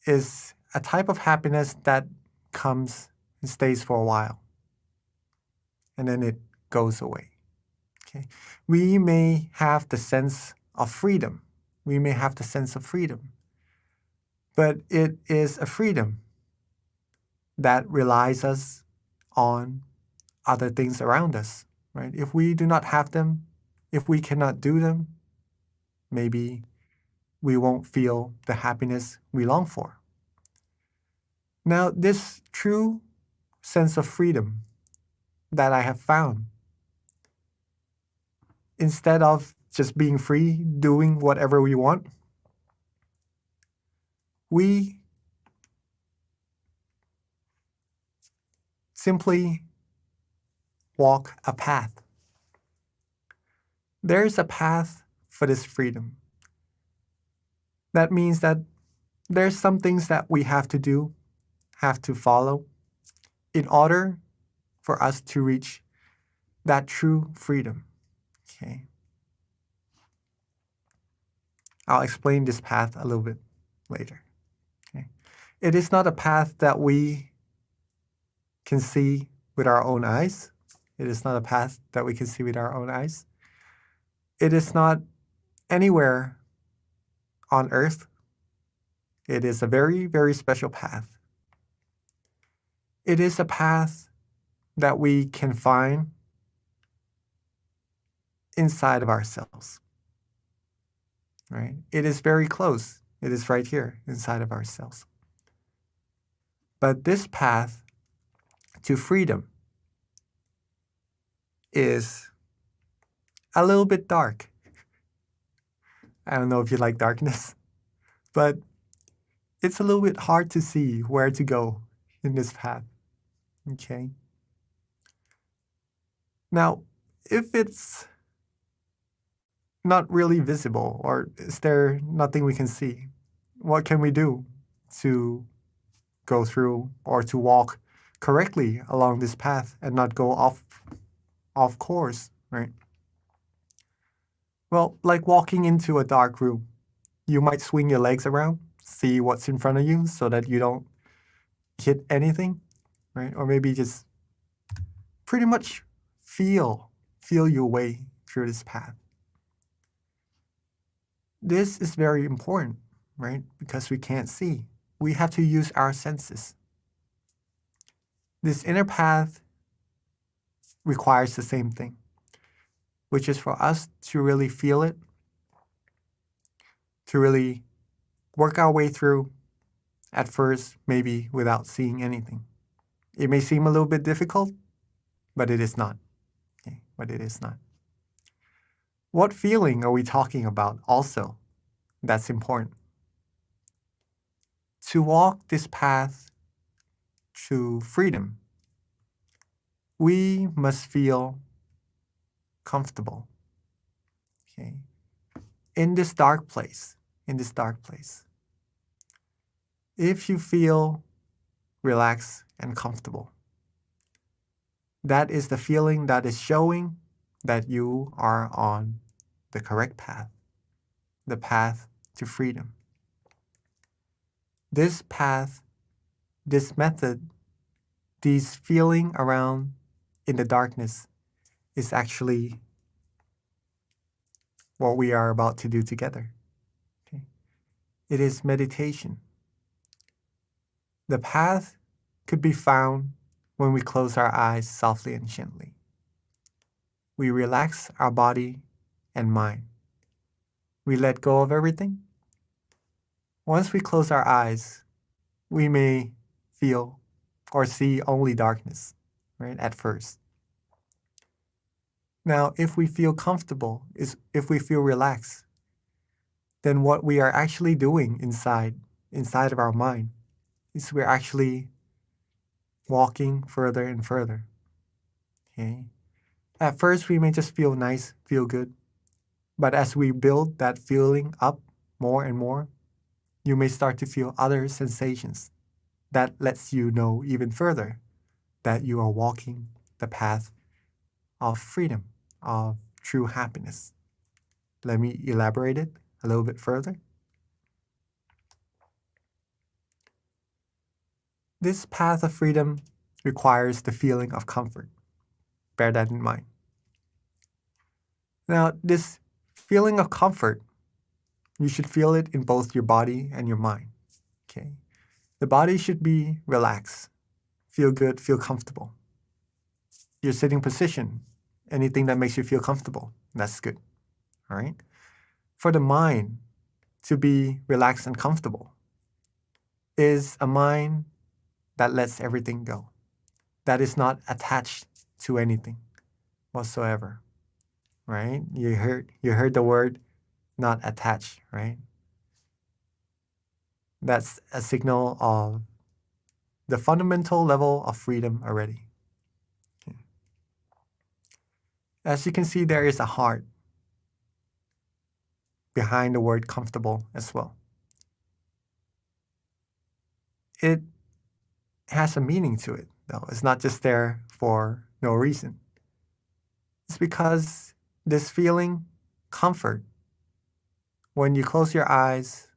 is a type of happiness that comes and stays for a while, and then it goes away. Okay. We may have the sense of freedom. We may have the sense of freedom, but it is a freedom that relies us on other things around us, right? If we do not have them, if we cannot do them, maybe we won't feel the happiness we long for. Now, this true sense of freedom that I have found, instead of just being free, doing whatever we want, we simply walk a path. There is a path for this freedom. That means that there's some things that we have to do, have to follow, in order for us to reach that true freedom. Okay. I'll explain this path a little bit later. Okay. It is not a path that we can see with our own eyes. It is not a path that we can see with our own eyes. It is not anywhere on earth. It is a very, very special path. It is a path that we can find inside of ourselves, right? It is very close. It is right here inside of ourselves. But this path to freedom is a little bit dark. I don't know if you like darkness, but it's a little bit hard to see where to go in this path. Okay. Now, if it's not really visible, or is there nothing we can see, what can we do to go through or to walk correctly along this path and not go off course, right? Well, like walking into a dark room, you might swing your legs around, see what's in front of you so that you don't hit anything, right? Or maybe just pretty much feel your way through this path. This is very important, right? Because we can't see. We have to use our senses. This inner path requires the same thing, which is for us to really feel it, to really work our way through, at first, maybe without seeing anything. It may seem a little bit difficult, but it is not. Okay? But it is not. What feeling are we talking about also? That's important. To walk this path to freedom, we must feel comfortable. Okay? In this dark place, if you feel relaxed and comfortable, that is the feeling that is showing that you are on the correct path, the path to freedom. This path, this method, these feeling around in the darkness is actually what we are about to do together. Okay? It is meditation. The path could be found when we close our eyes softly and gently. We relax our body and mind. We let go of everything. Once we close our eyes, we may feel or see only darkness, right, at first. Now, if we feel comfortable, if we feel relaxed, then what we are actually doing inside of our mind is we're actually walking further and further. Okay? At first, we may just feel nice, feel good. But as we build that feeling up more and more, you may start to feel other sensations that lets you know even further that you are walking the path of freedom, of true happiness. Let me elaborate it a little bit further. This path of freedom requires the feeling of comfort. Bear that in mind. Now, this feeling of comfort, you should feel it in both your body and your mind. Okay? The body should be relaxed, feel good, feel comfortable. Your sitting position, anything that makes you feel comfortable, that's good. All right? For the mind to be relaxed and comfortable is a mind that lets everything go, that is not attached to anything whatsoever, right? You heard the word not attached, right? That's a signal of the fundamental level of freedom already. Okay. As you can see, there is a heart behind the word comfortable as well. It has a meaning to it, though. It's not just there for no reason. It's because this feeling, comfort, when you close your eyes,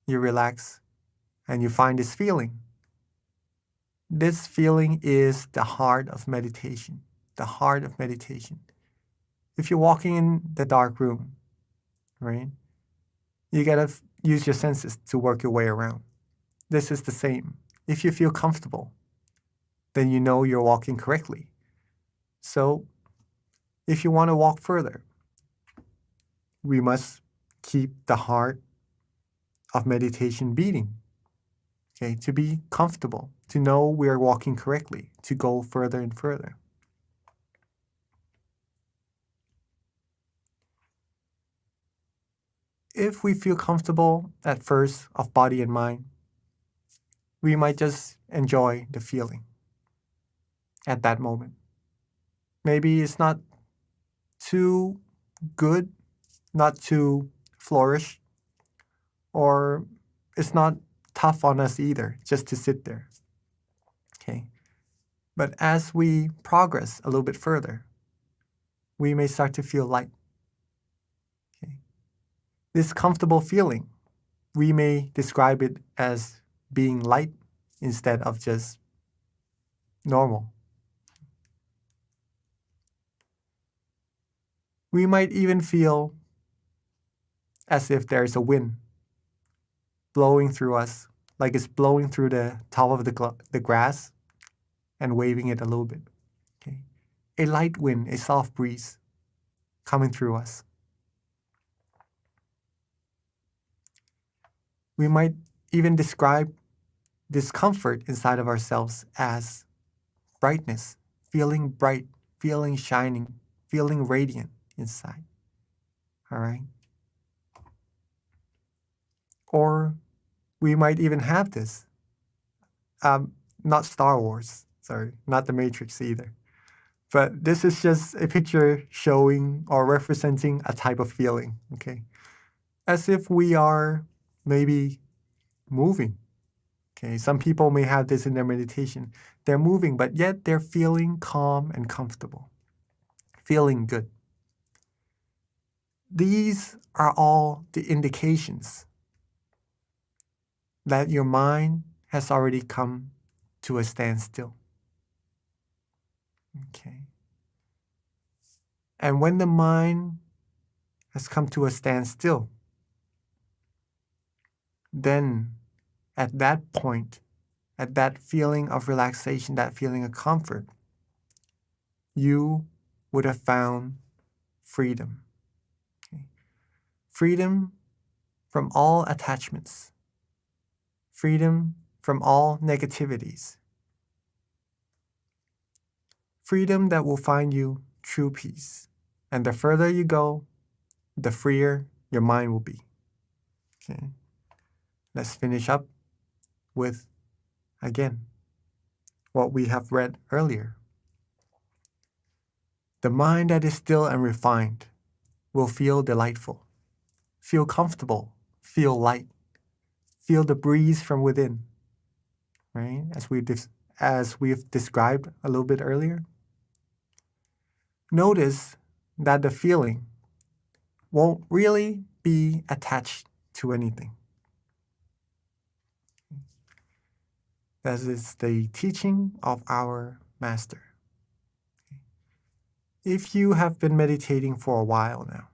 you relax, and you find this feeling. This feeling is the heart of meditation, the heart of meditation. If you're walking in the dark room, right, you gotta use your senses to work your way around. This is the same. If you feel comfortable, then you know you're walking correctly. So if you want to walk further, we must keep the heart of meditation beating, okay, to be comfortable, to know we are walking correctly, to go further and further. If we feel comfortable at first of body and mind, we might just enjoy the feeling at that moment. Maybe it's not too good, not too flourish, or it's not tough on us either, just to sit there. Okay. But as we progress a little bit further, we may start to feel light. Okay. This comfortable feeling, we may describe it as being light instead of just normal. We might even feel as if there's a wind blowing through us, like it's blowing through the top of the grass and waving it a little bit. Okay. A light wind, a soft breeze coming through us. We might even describe this comfort inside of ourselves as brightness, feeling bright, feeling shining, feeling radiant inside. All right? Or we might even have this. Not Star Wars, sorry, not the Matrix either. But this is just a picture showing or representing a type of feeling, okay? As if we are maybe moving. Okay, some people may have this in their meditation. They're moving, but yet they're feeling calm and comfortable, feeling good. These are all the indications that your mind has already come to a standstill. Okay. And when the mind has come to a standstill, then at that point, at that feeling of relaxation, that feeling of comfort, you would have found freedom. Okay. Freedom from all attachments, freedom from all negativities, freedom that will find you true peace. And the further you go, the freer your mind will be. Okay. Let's finish up with, again, what we have read earlier. The mind that is still and refined will feel delightful, feel comfortable, feel light, feel the breeze from within, right? As we've described a little bit earlier. Notice that the feeling won't really be attached to anything. That is the teaching of our master. If you have been meditating for a while now,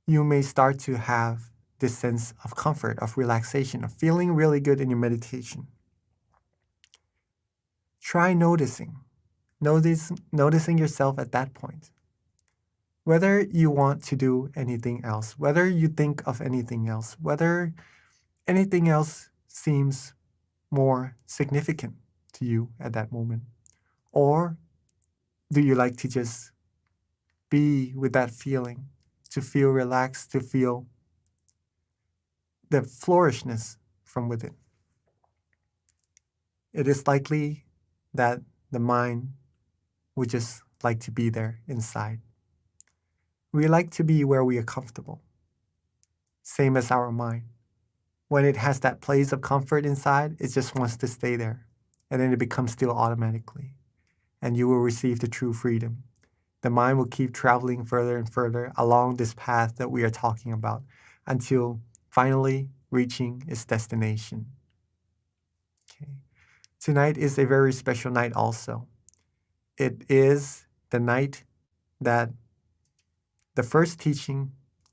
you may start to have this sense of comfort, of relaxation, of feeling really good in your meditation. Try noticing yourself at that point. Whether you want to do anything else, whether you think of anything else, whether anything else seems more significant to you at that moment, or do you like to just be with that feeling, to feel relaxed, to feel the flourishness from within? It is likely that the mind would just like to be there inside. We like to be where we are comfortable. Same as our mind. When it has that place of comfort inside, it just wants to stay there. And then it becomes still automatically. And you will receive the true freedom. The mind will keep traveling further and further along this path that we are talking about until finally reaching its destination. Okay. Tonight is a very special night also. It is the night that the first teaching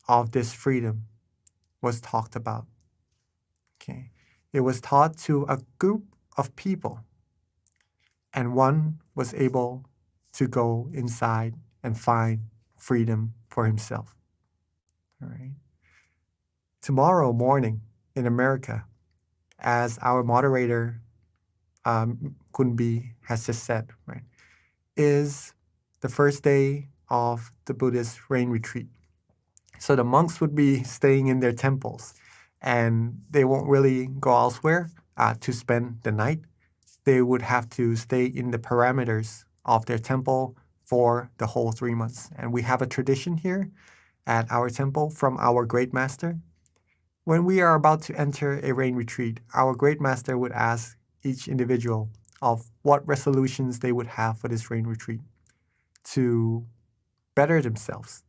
of this freedom was talked about. Okay. It was taught to a group of people, and one was able to go inside and find freedom for himself. All right. Tomorrow morning in America, as our moderator Kunbi has just said, right, is the first day of the Buddhist rain retreat. So the monks would be staying in their temples, and they won't really go elsewhere to spend the night. They would have to stay in the parameters of their temple for the whole 3 months. And we have a tradition here at our temple from our great master, When we are about to enter a rain retreat, our great master would ask each individual of what resolutions they would have for this rain retreat to better themselves.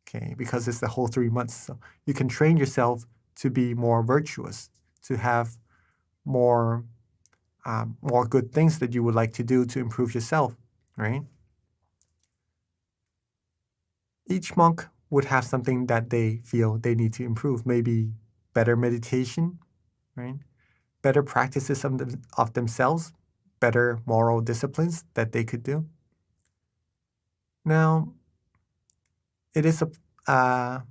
Okay, because it's the whole 3 months. So you can train yourself to be more virtuous, to have more good things that you would like to do to improve yourself, right? Each monk would have something that they feel they need to improve. Maybe better meditation, right? Better practices of themselves, better moral disciplines that they could do. Now, it is a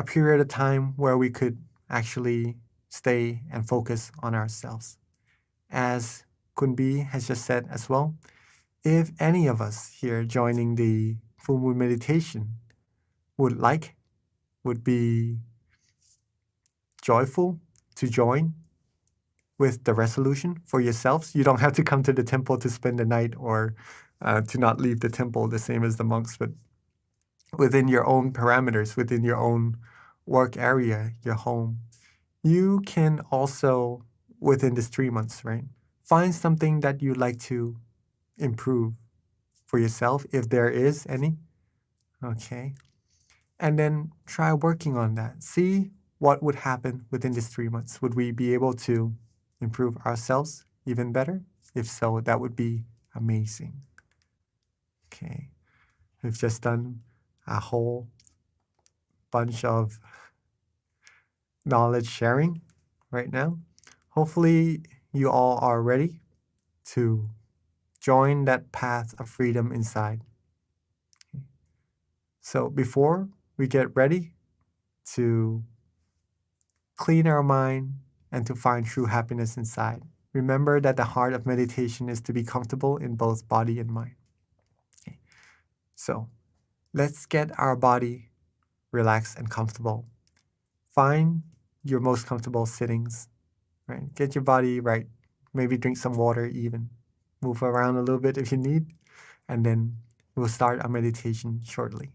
period of time where we could actually stay and focus on ourselves. As Kunbi has just said as well, if any of us here joining the full moon meditation would be joyful to join with the resolution for yourselves, you don't have to come to the temple to spend the night or to not leave the temple the same as the monks, but within your own parameters, within your own work area, your home, you can also, within this 3 months, right, find something that you'd like to improve for yourself, if there is any. Okay. And then try working on that. See what would happen within these 3 months. Would we be able to improve ourselves even better? If so, that would be amazing. Okay. We've just done a whole bunch of knowledge sharing right now. Hopefully, you all are ready to join that path of freedom inside. So, before we get ready to clean our mind and to find true happiness inside, remember that the heart of meditation is to be comfortable in both body and mind. Okay. So, let's get our body relaxed and comfortable. Find your most comfortable sittings, right? Get your body right. Maybe drink some water even. Move around a little bit if you need. And then we'll start our meditation shortly.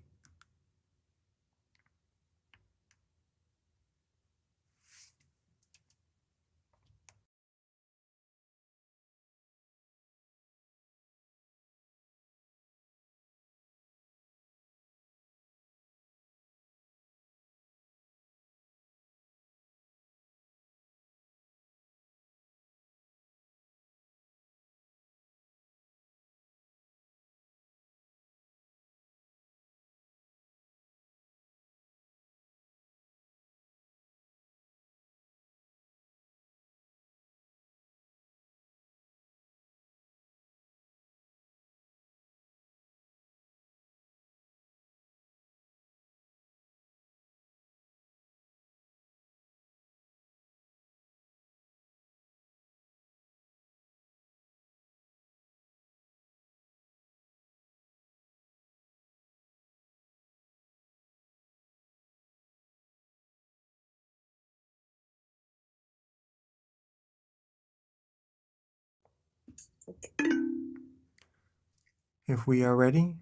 If we are ready,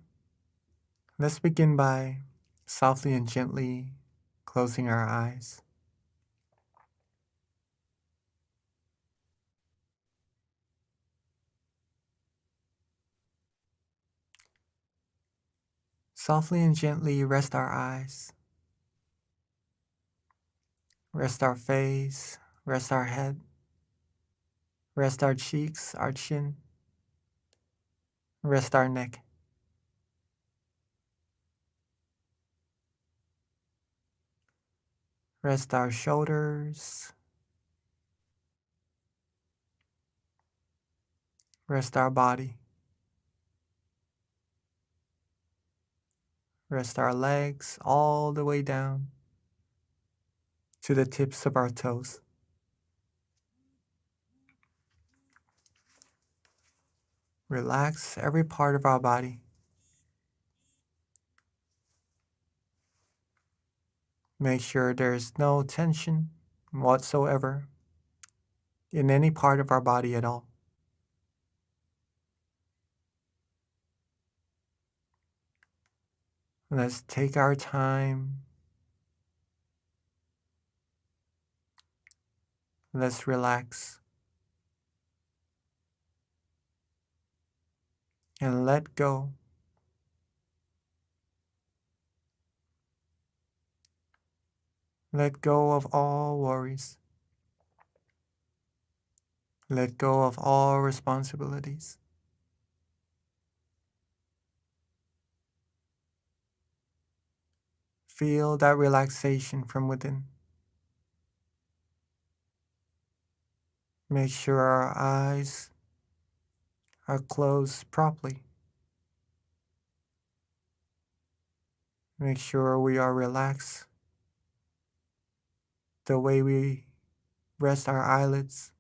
let's begin by softly and gently closing our eyes. Softly and gently rest our eyes. Rest our face, rest our head, rest our cheeks, our chin, rest our neck. Rest our shoulders, rest our body, rest our legs all the way down to the tips of our toes. Relax every part of our body. Make sure there's no tension whatsoever in any part of our body at all. Let's take our time Let's relax and let go. Let go of all worries. Let go of all responsibilities. Feel that relaxation from within. Make sure our eyes are closed properly. Make sure we are relaxed the way we rest our eyelids.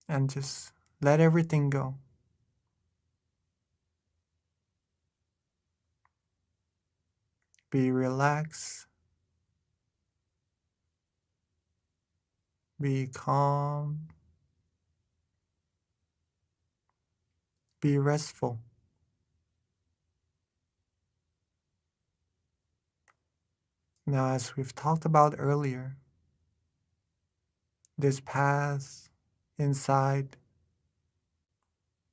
And just let everything go. Be relaxed. Be calm. Be restful. Now, as we've talked about earlier, this path inside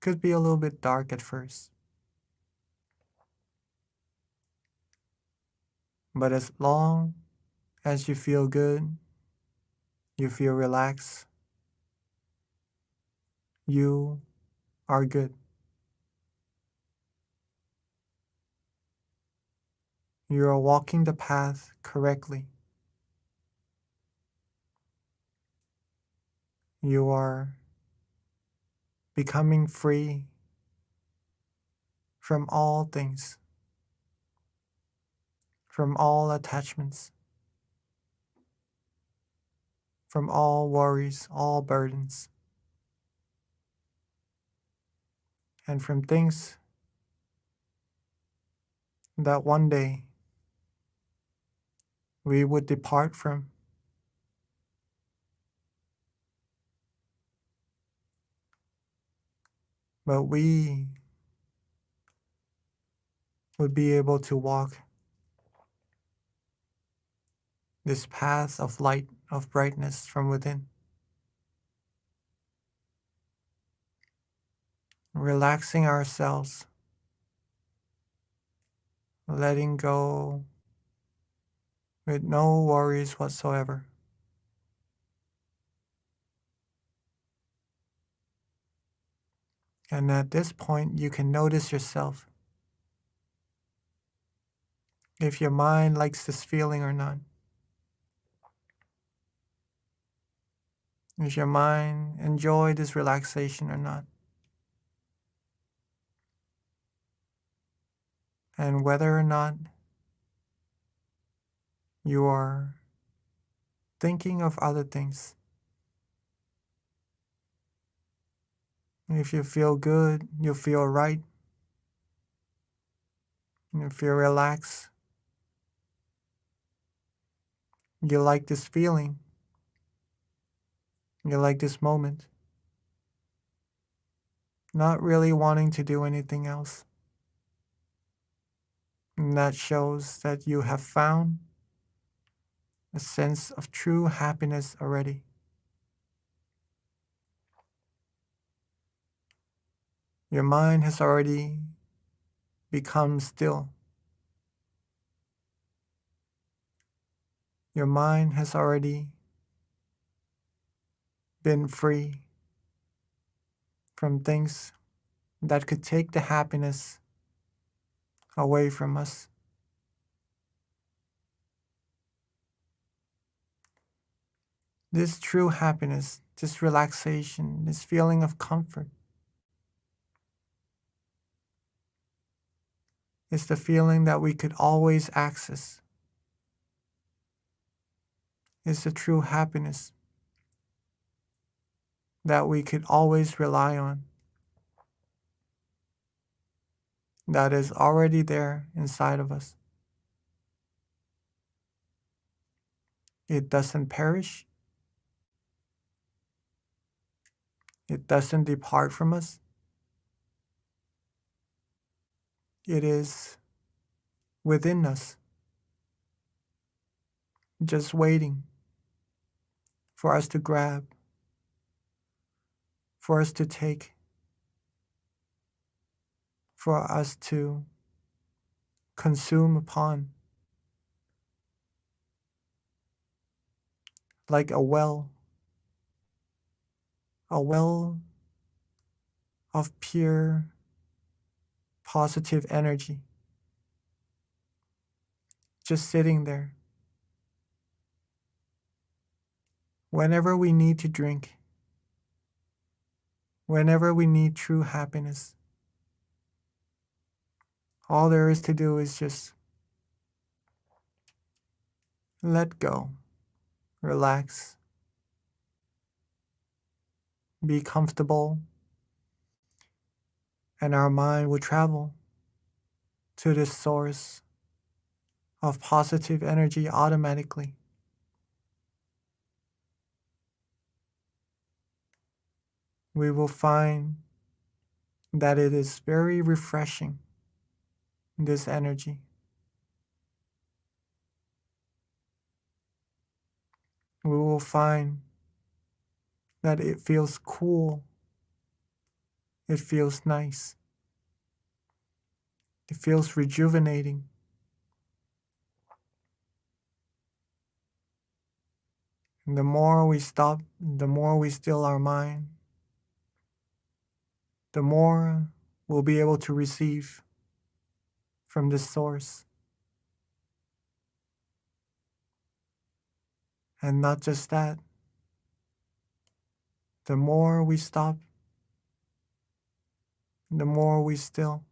could be a little bit dark at first. But as long as you feel good, you feel relaxed, you are good. You are walking the path correctly. You are becoming free from all things, from all attachments, from all worries, all burdens, and from things that one day we would depart from. But we would be able to walk this path of light, of brightness from within, relaxing ourselves, letting go with no worries whatsoever. And at this point, you can notice yourself, if your mind likes this feeling or not. If your mind enjoy this relaxation or not. And whether or not you are thinking of other things. If you feel good, you feel right, you feel relaxed, you like this feeling, you like this moment, not really wanting to do anything else. And that shows that you have found a sense of true happiness already. Your mind has already become still. Your mind has already been free from things that could take the happiness away from us. This true happiness, this relaxation, this feeling of comfort is the feeling that we could always access. It's the true happiness that we could always rely on. That is already there inside of us. It doesn't perish. It doesn't depart from us. It is within us, just waiting for us to grab, for us to take, for us to consume upon, like a well of pure positive energy, just sitting there. Whenever we need to drink, whenever we need true happiness, all there is to do is just let go, relax, be comfortable, and our mind will travel to this source of positive energy automatically. We will find that it is very refreshing, this energy. We will find that it feels cool, it feels nice, it feels rejuvenating. And the more we stop, the more we still our mind, the more we'll be able to receive from this source. And not just that, the more we stop, the more we still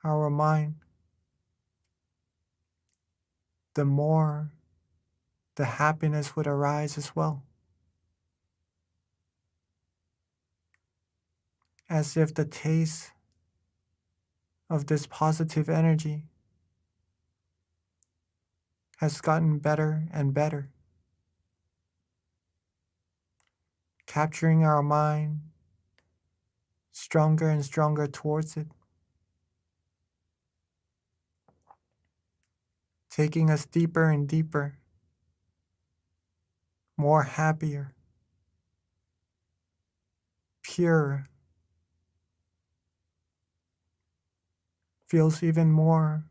our mind, the more the happiness would arise as well. As if the taste of this positive energy has gotten better and better, capturing our mind stronger and stronger towards it, taking us deeper and deeper, more happier, purer, feels even more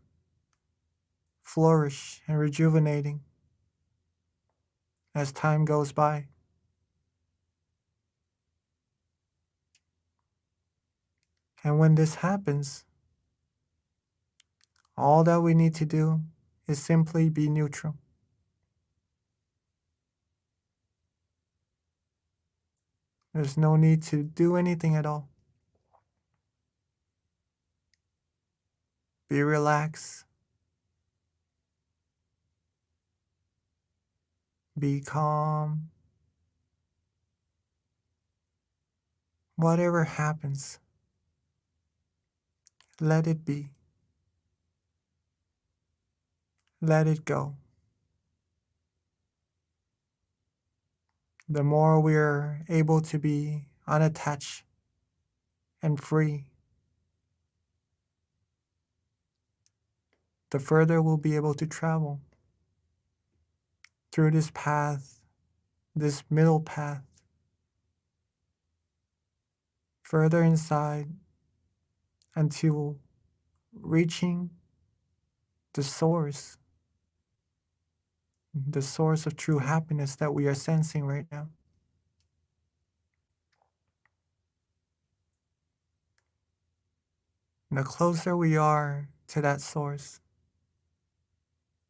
flourish and rejuvenating as time goes by. And when this happens, all that we need to do is simply be neutral. There's no need to do anything at all. Be relaxed. Be calm. Whatever happens, let it be. Let it go. The more we're able to be unattached and free, the further we'll be able to travel through this path, this middle path, further inside until reaching the source of true happiness that we are sensing right now. And the closer we are to that source,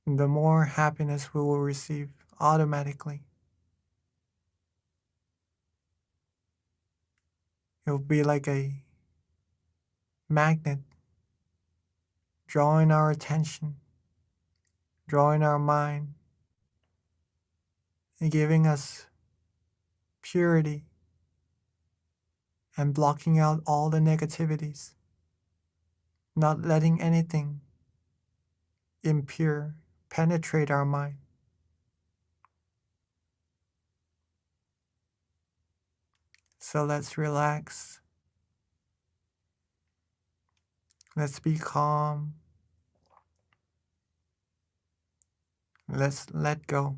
the more happiness we will receive automatically. It will be like a magnet drawing our attention, drawing our mind, and giving us purity and blocking out all the negativities, not letting anything impure penetrate our mind. So let's relax. Let's be calm. Let's let go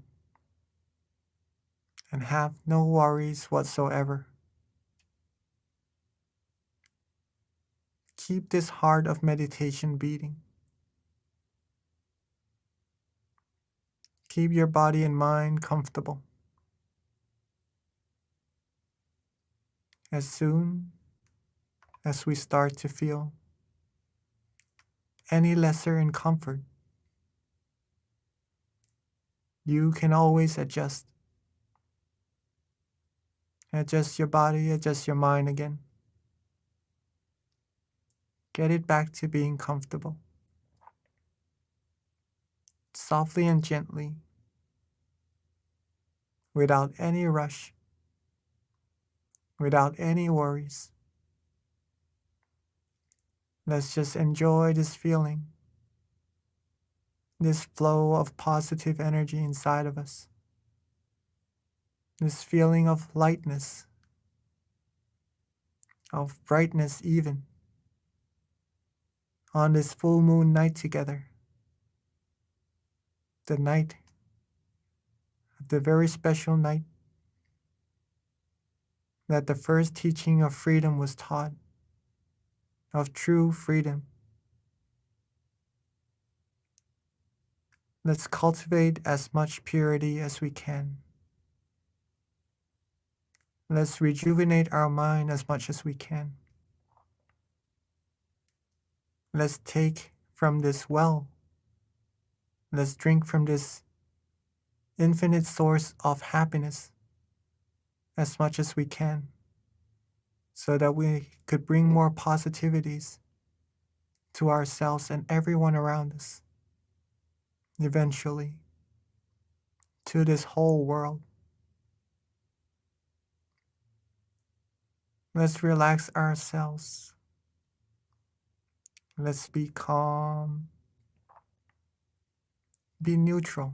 and have no worries whatsoever. Keep this heart of meditation beating. Keep your body and mind comfortable. As soon as we start to feel any lesser in comfort, you can always adjust. Adjust your body, adjust your mind again. Get it back to being comfortable. Softly and gently, without any rush, without any worries. Let's just enjoy this feeling, this flow of positive energy inside of us, this feeling of lightness, of brightness even, on this full moon night together, the night, the very special night that the first teaching of freedom was taught, of true freedom. Let's cultivate as much purity as we can. Let's rejuvenate our mind as much as we can. Let's take from this well. Let's drink from this infinite source of happiness as much as we can, so that we could bring more positivities to ourselves and everyone around us, eventually to this whole world. Let's relax ourselves. Let's be calm. Be neutral.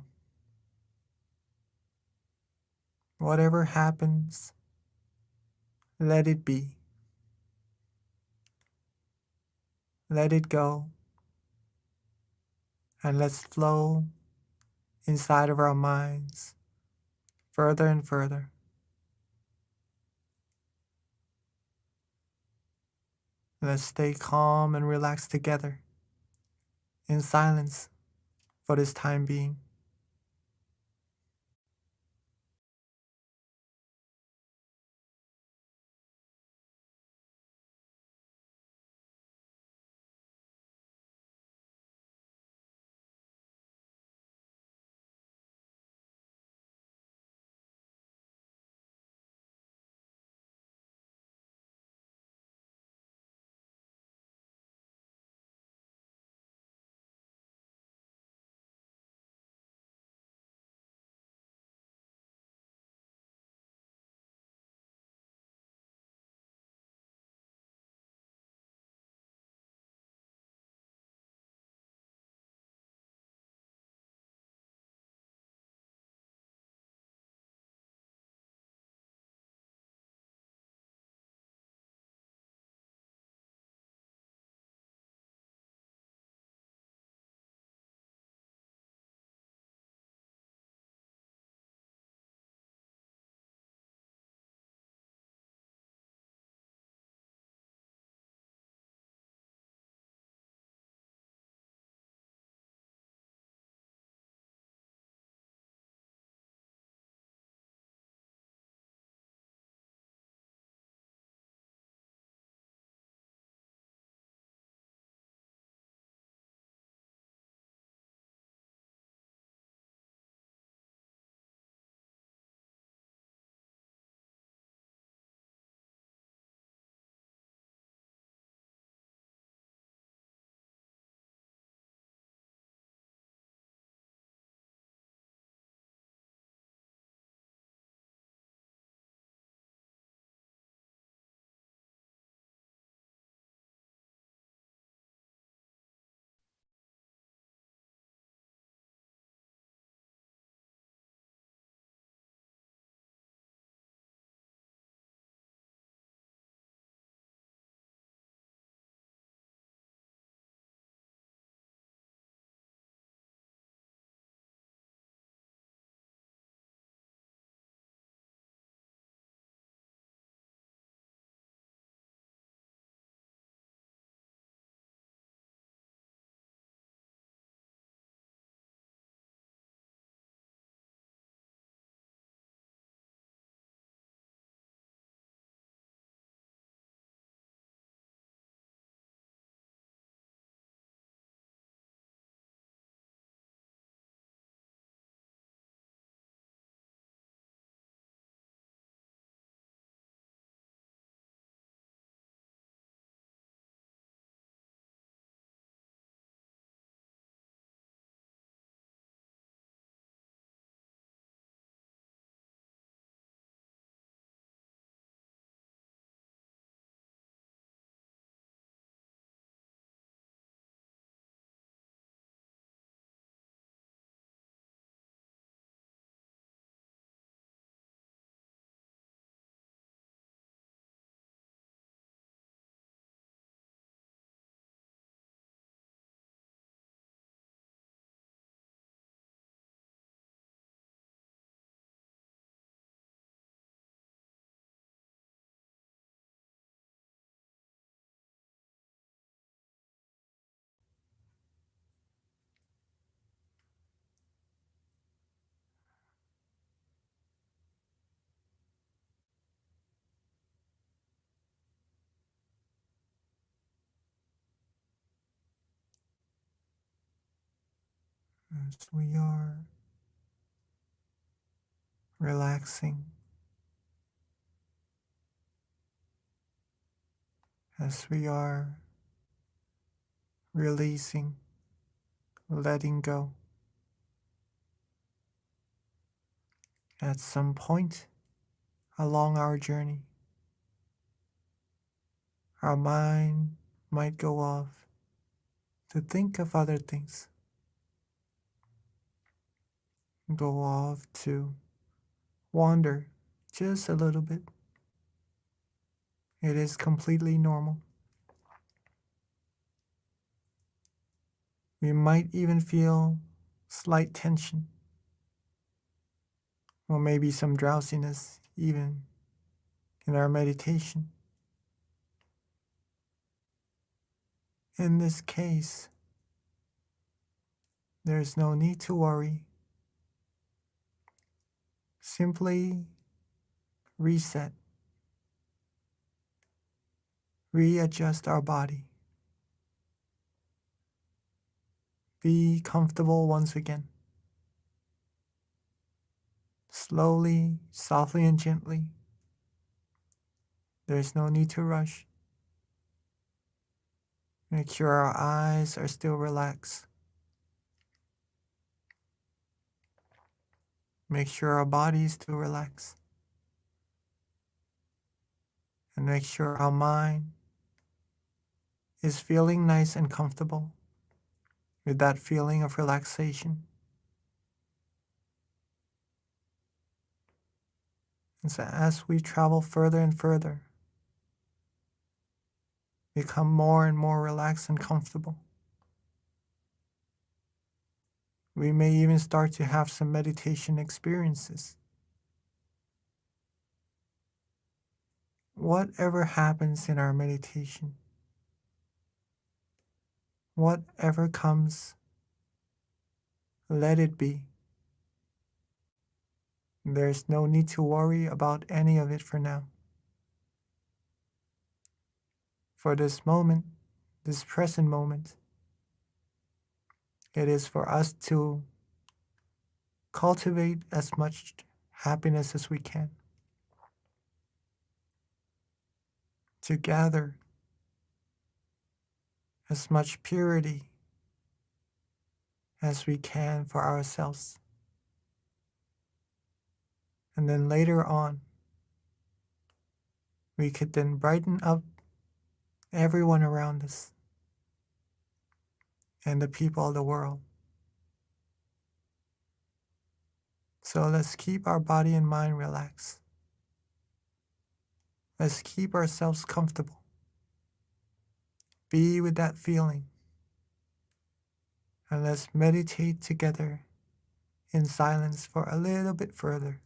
Whatever happens, let it be. Let it go. And let's flow inside of our minds further and further. Let's stay calm and relaxed together in silence for this time being. as we are relaxing, as we are releasing, letting go. At some point along our journey, our mind might go off to think of other things, go off to wander just a little bit. It is completely normal. We might even feel slight tension, or maybe some drowsiness even in our meditation. In this case, there's no need to worry. Simply reset, readjust our body. Be comfortable once again. Slowly, softly, and gently. There's no need to rush. Make sure our eyes are still relaxed. Make sure our body is still relaxed. And make sure our mind is feeling nice and comfortable with that feeling of relaxation. And so as we travel further and further, become more and more relaxed and comfortable, we may even start to have some meditation experiences. Whatever happens in our meditation, whatever comes, let it be. There's no need to worry about any of it for now. For this moment, this present moment, it is for us to cultivate as much happiness as we can, to gather as much purity as we can for ourselves. And then later on, we could then brighten up everyone around us and the people of the world. So let's keep our body and mind relaxed. Let's keep ourselves comfortable. Be with that feeling. And let's meditate together in silence for a little bit further.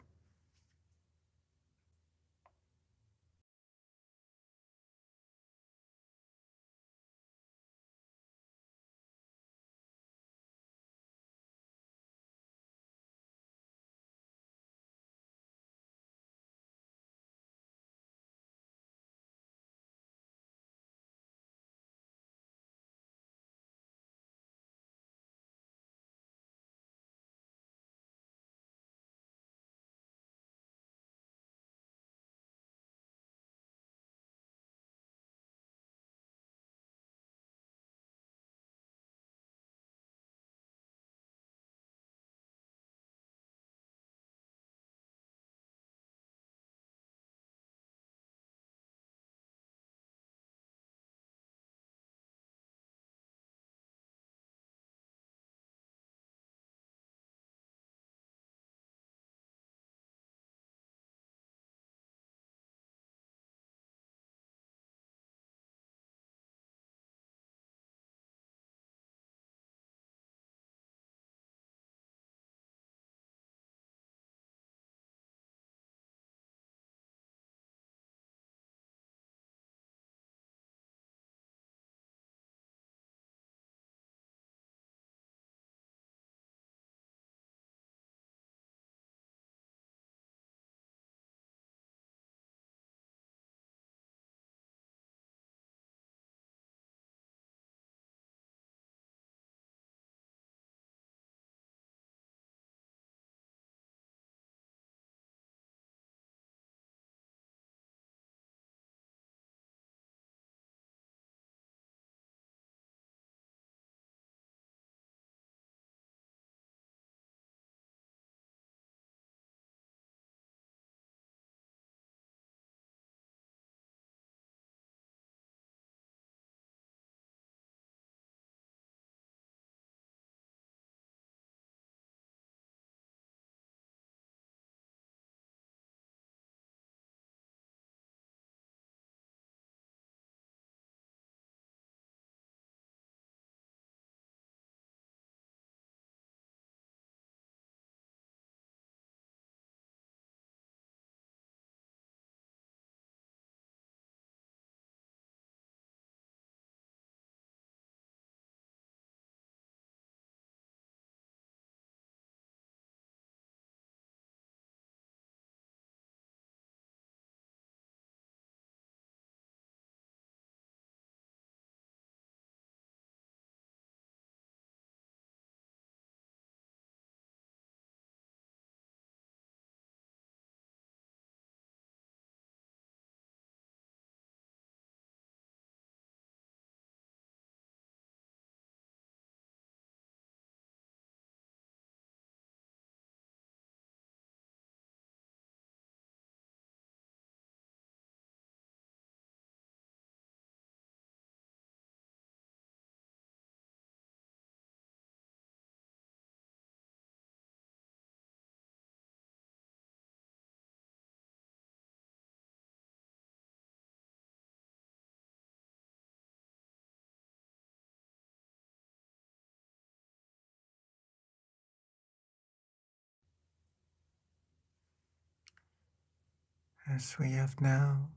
as we have now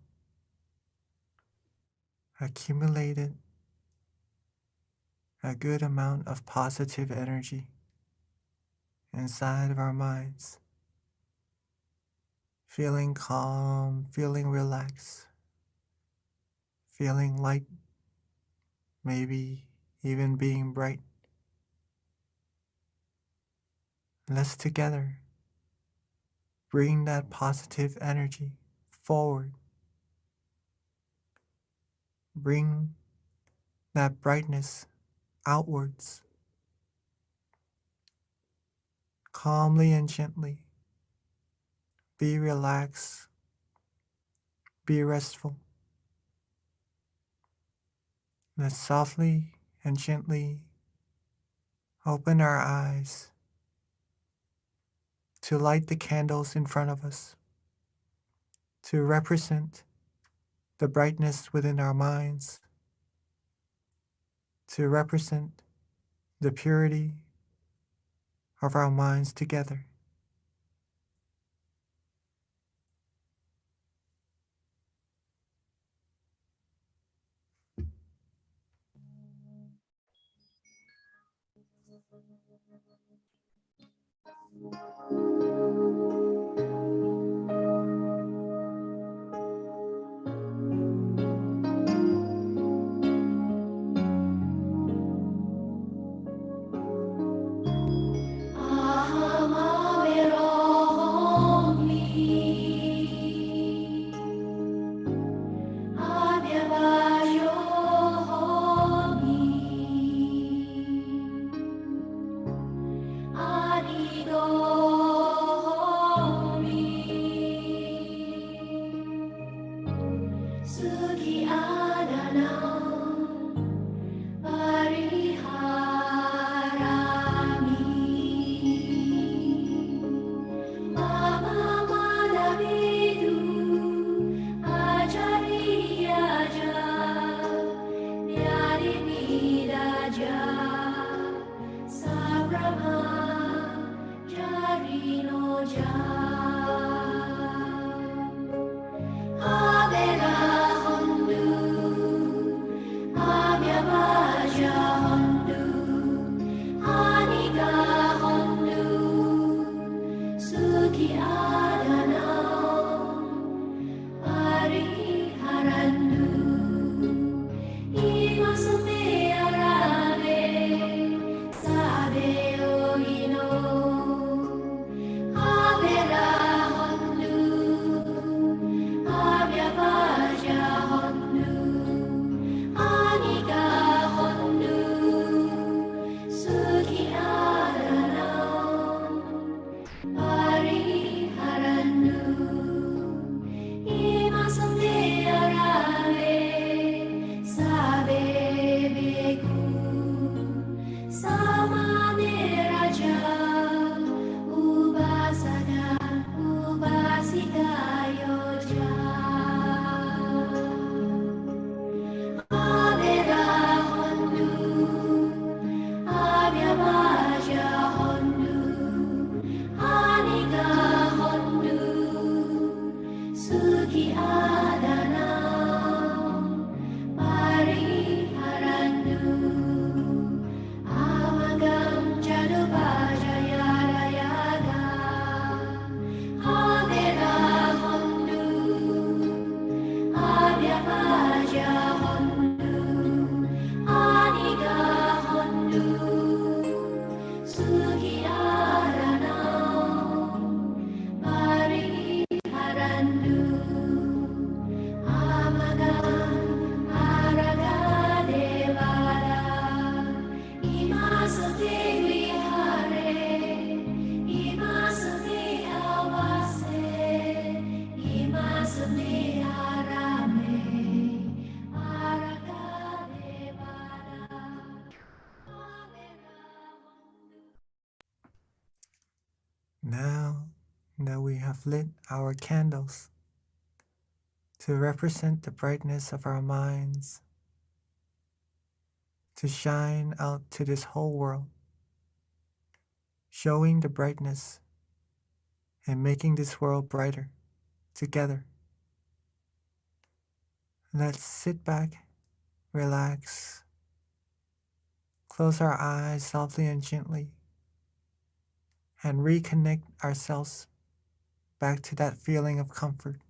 accumulated a good amount of positive energy inside of our minds, feeling calm, feeling relaxed, feeling light, maybe even being bright. Let's together bring that positive energy forward. Bring that brightness outwards, calmly and gently. Be relaxed, be restful. Let's softly and gently open our eyes to light the candles in front of us, to represent the brightness within our minds, to represent the purity of our minds together. Now that we have lit our candles to represent the brightness of our minds, to shine out to this whole world, showing the brightness and making this world brighter together. Let's sit back, relax, close our eyes softly and gently, and reconnect ourselves back to that feeling of comfort.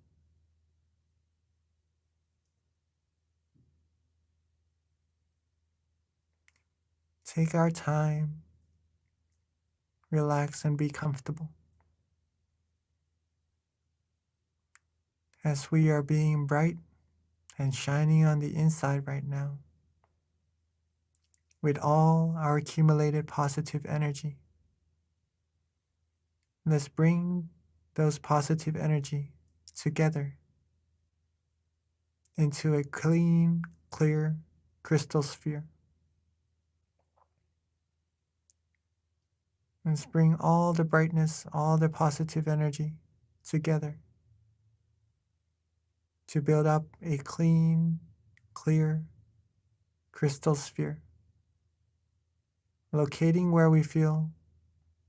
Take our time, relax, and be comfortable. As we are being bright and shining on the inside right now, with all our accumulated positive energy, let's bring those positive energy together into a clean, clear crystal sphere. Let's bring all the brightness, all the positive energy together to build up a clean, clear crystal sphere, locating where we feel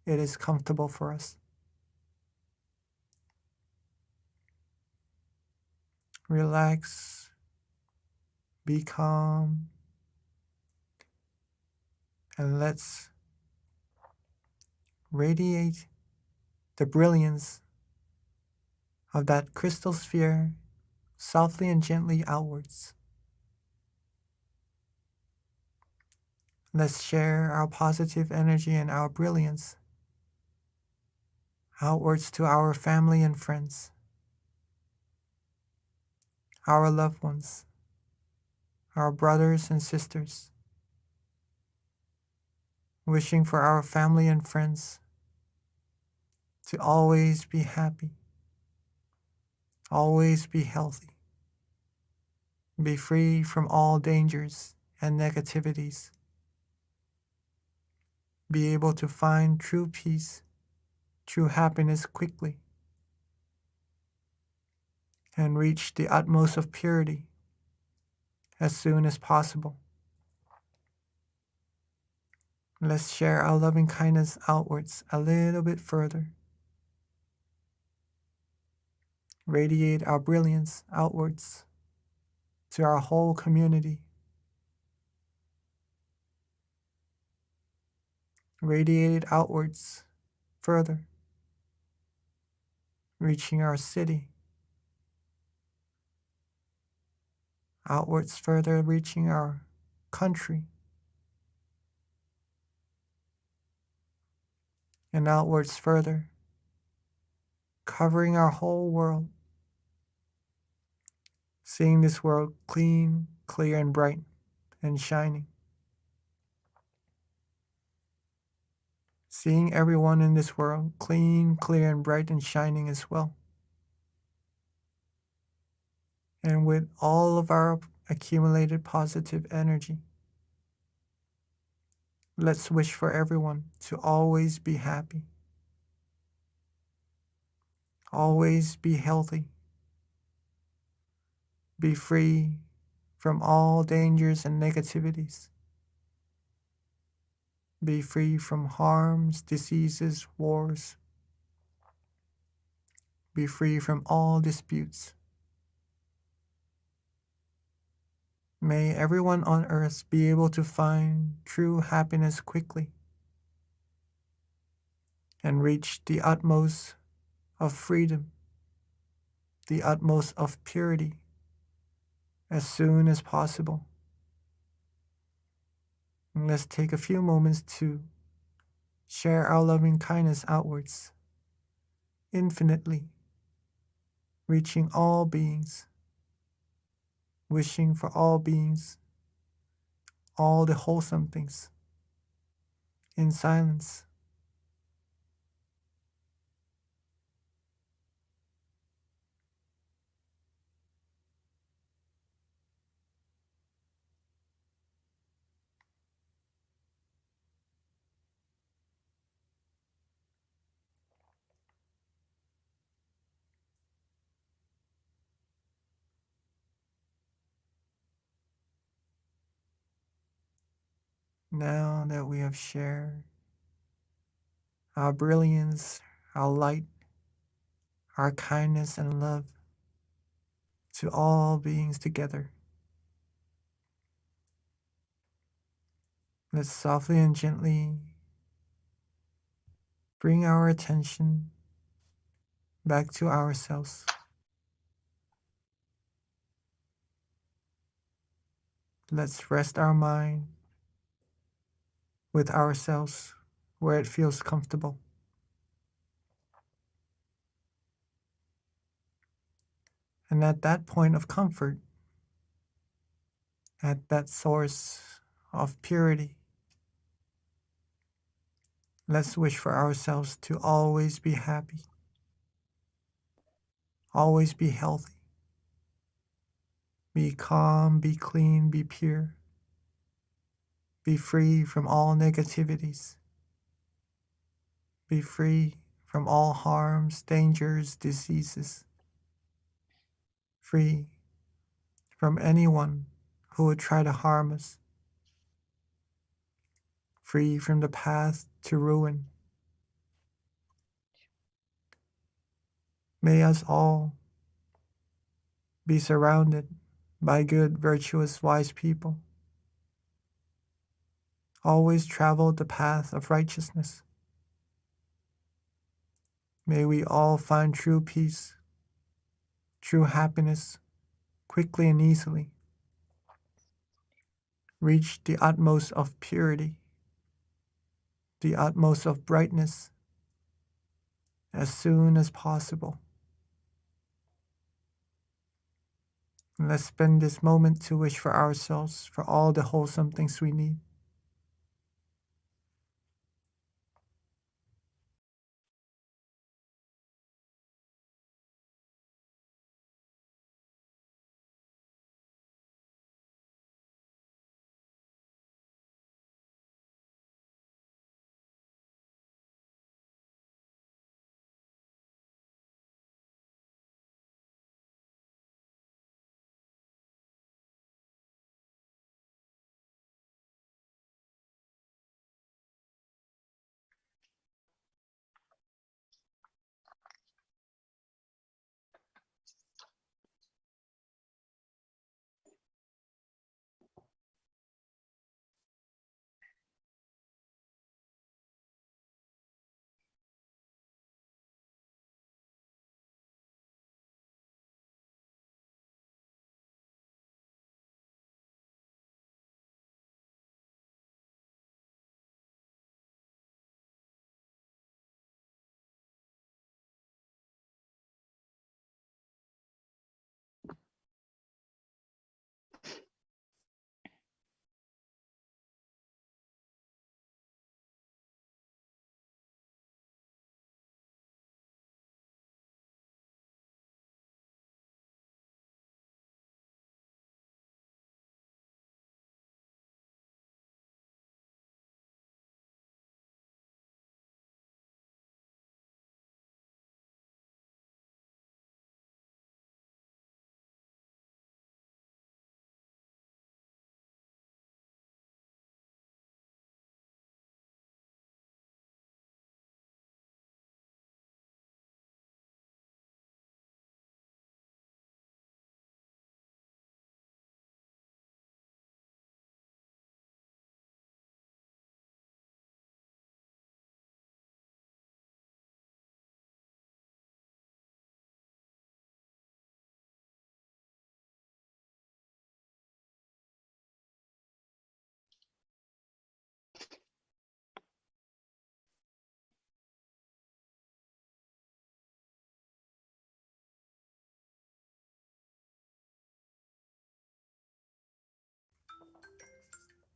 it is comfortable for us. Relax, be calm, and let's radiate the brilliance of that crystal sphere softly and gently outwards. Let's share our positive energy and our brilliance outwards to our family and friends, our loved ones, our brothers and sisters, wishing for our family and friends to always be happy, always be healthy, be free from all dangers and negativities, be able to find true peace, true happiness quickly, and reach the utmost of purity as soon as possible. Let's share our loving kindness outwards a little bit further. Radiate our brilliance outwards to our whole community. Radiate it outwards further, reaching our city. Outwards further, reaching our country. And outwards further, covering our whole world. Seeing this world clean, clear, and bright, and shining. Seeing everyone in this world clean, clear, and bright, and shining as well. And with all of our accumulated positive energy, let's wish for everyone to always be happy, always be healthy, be free from all dangers and negativities, be free from harms, diseases, wars, be free from all disputes. May everyone on earth be able to find true happiness quickly and reach the utmost of freedom, the utmost of purity as soon as possible. And let's take a few moments to share our loving kindness outwards, infinitely, reaching all beings, wishing for all beings, all the wholesome things, in silence. Now that we have shared our brilliance, our light, our kindness and love to all beings together. Let's softly and gently bring our attention back to ourselves. Let's rest our mind with ourselves where it feels comfortable. And at that point of comfort, at that source of purity, let's wish for ourselves to always be happy, always be healthy, be calm, be clean, be pure, be free from all negativities, be free from all harms, dangers, diseases, free from anyone who would try to harm us, free from the path to ruin. May us all be surrounded by good, virtuous, wise people. Always travel the path of righteousness. May we all find true peace, true happiness, quickly and easily. Reach the utmost of purity, the utmost of brightness, as soon as possible. And let's spend this moment to wish for ourselves, for all the wholesome things we need.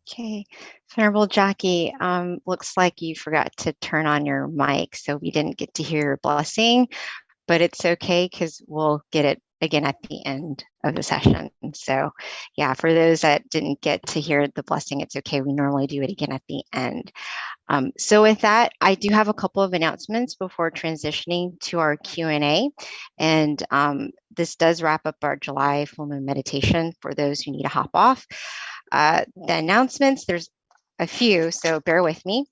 Okay, Venerable Jackie, looks like you forgot to turn on your mic, so we didn't get to hear your blessing, but it's okay because we'll get it again at the end of the session. So yeah, for those that didn't get to hear the blessing, it's okay. We normally do it again at the end. So with that, I do have a couple of announcements before transitioning to our Q&A. And this does wrap up our July full moon meditation for those who need to hop off. The announcements, there's a few, so bear with me.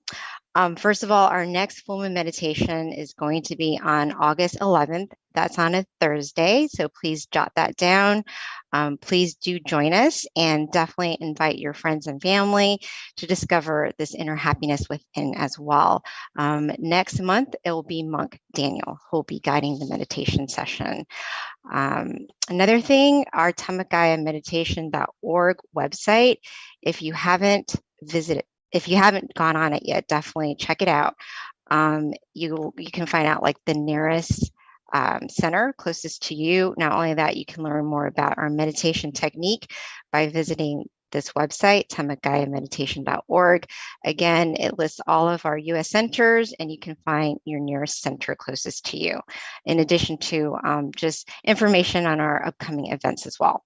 First of all, our next full moon meditation is going to be on August 11th. That's on a Thursday, so please jot that down. Please do join us and definitely invite your friends and family to discover this inner happiness within as well. Next month, it will be Monk Daniel who will be guiding the meditation session. Another thing, our tamakayameditation.org website, if you haven't gone on it yet, definitely check it out. You can find out like the nearest center closest to you. Not only that, you can learn more about our meditation technique by visiting this website, tamakayameditation.org. Again, it lists all of our US centers, and you can find your nearest center closest to you, in addition to just information on our upcoming events as well.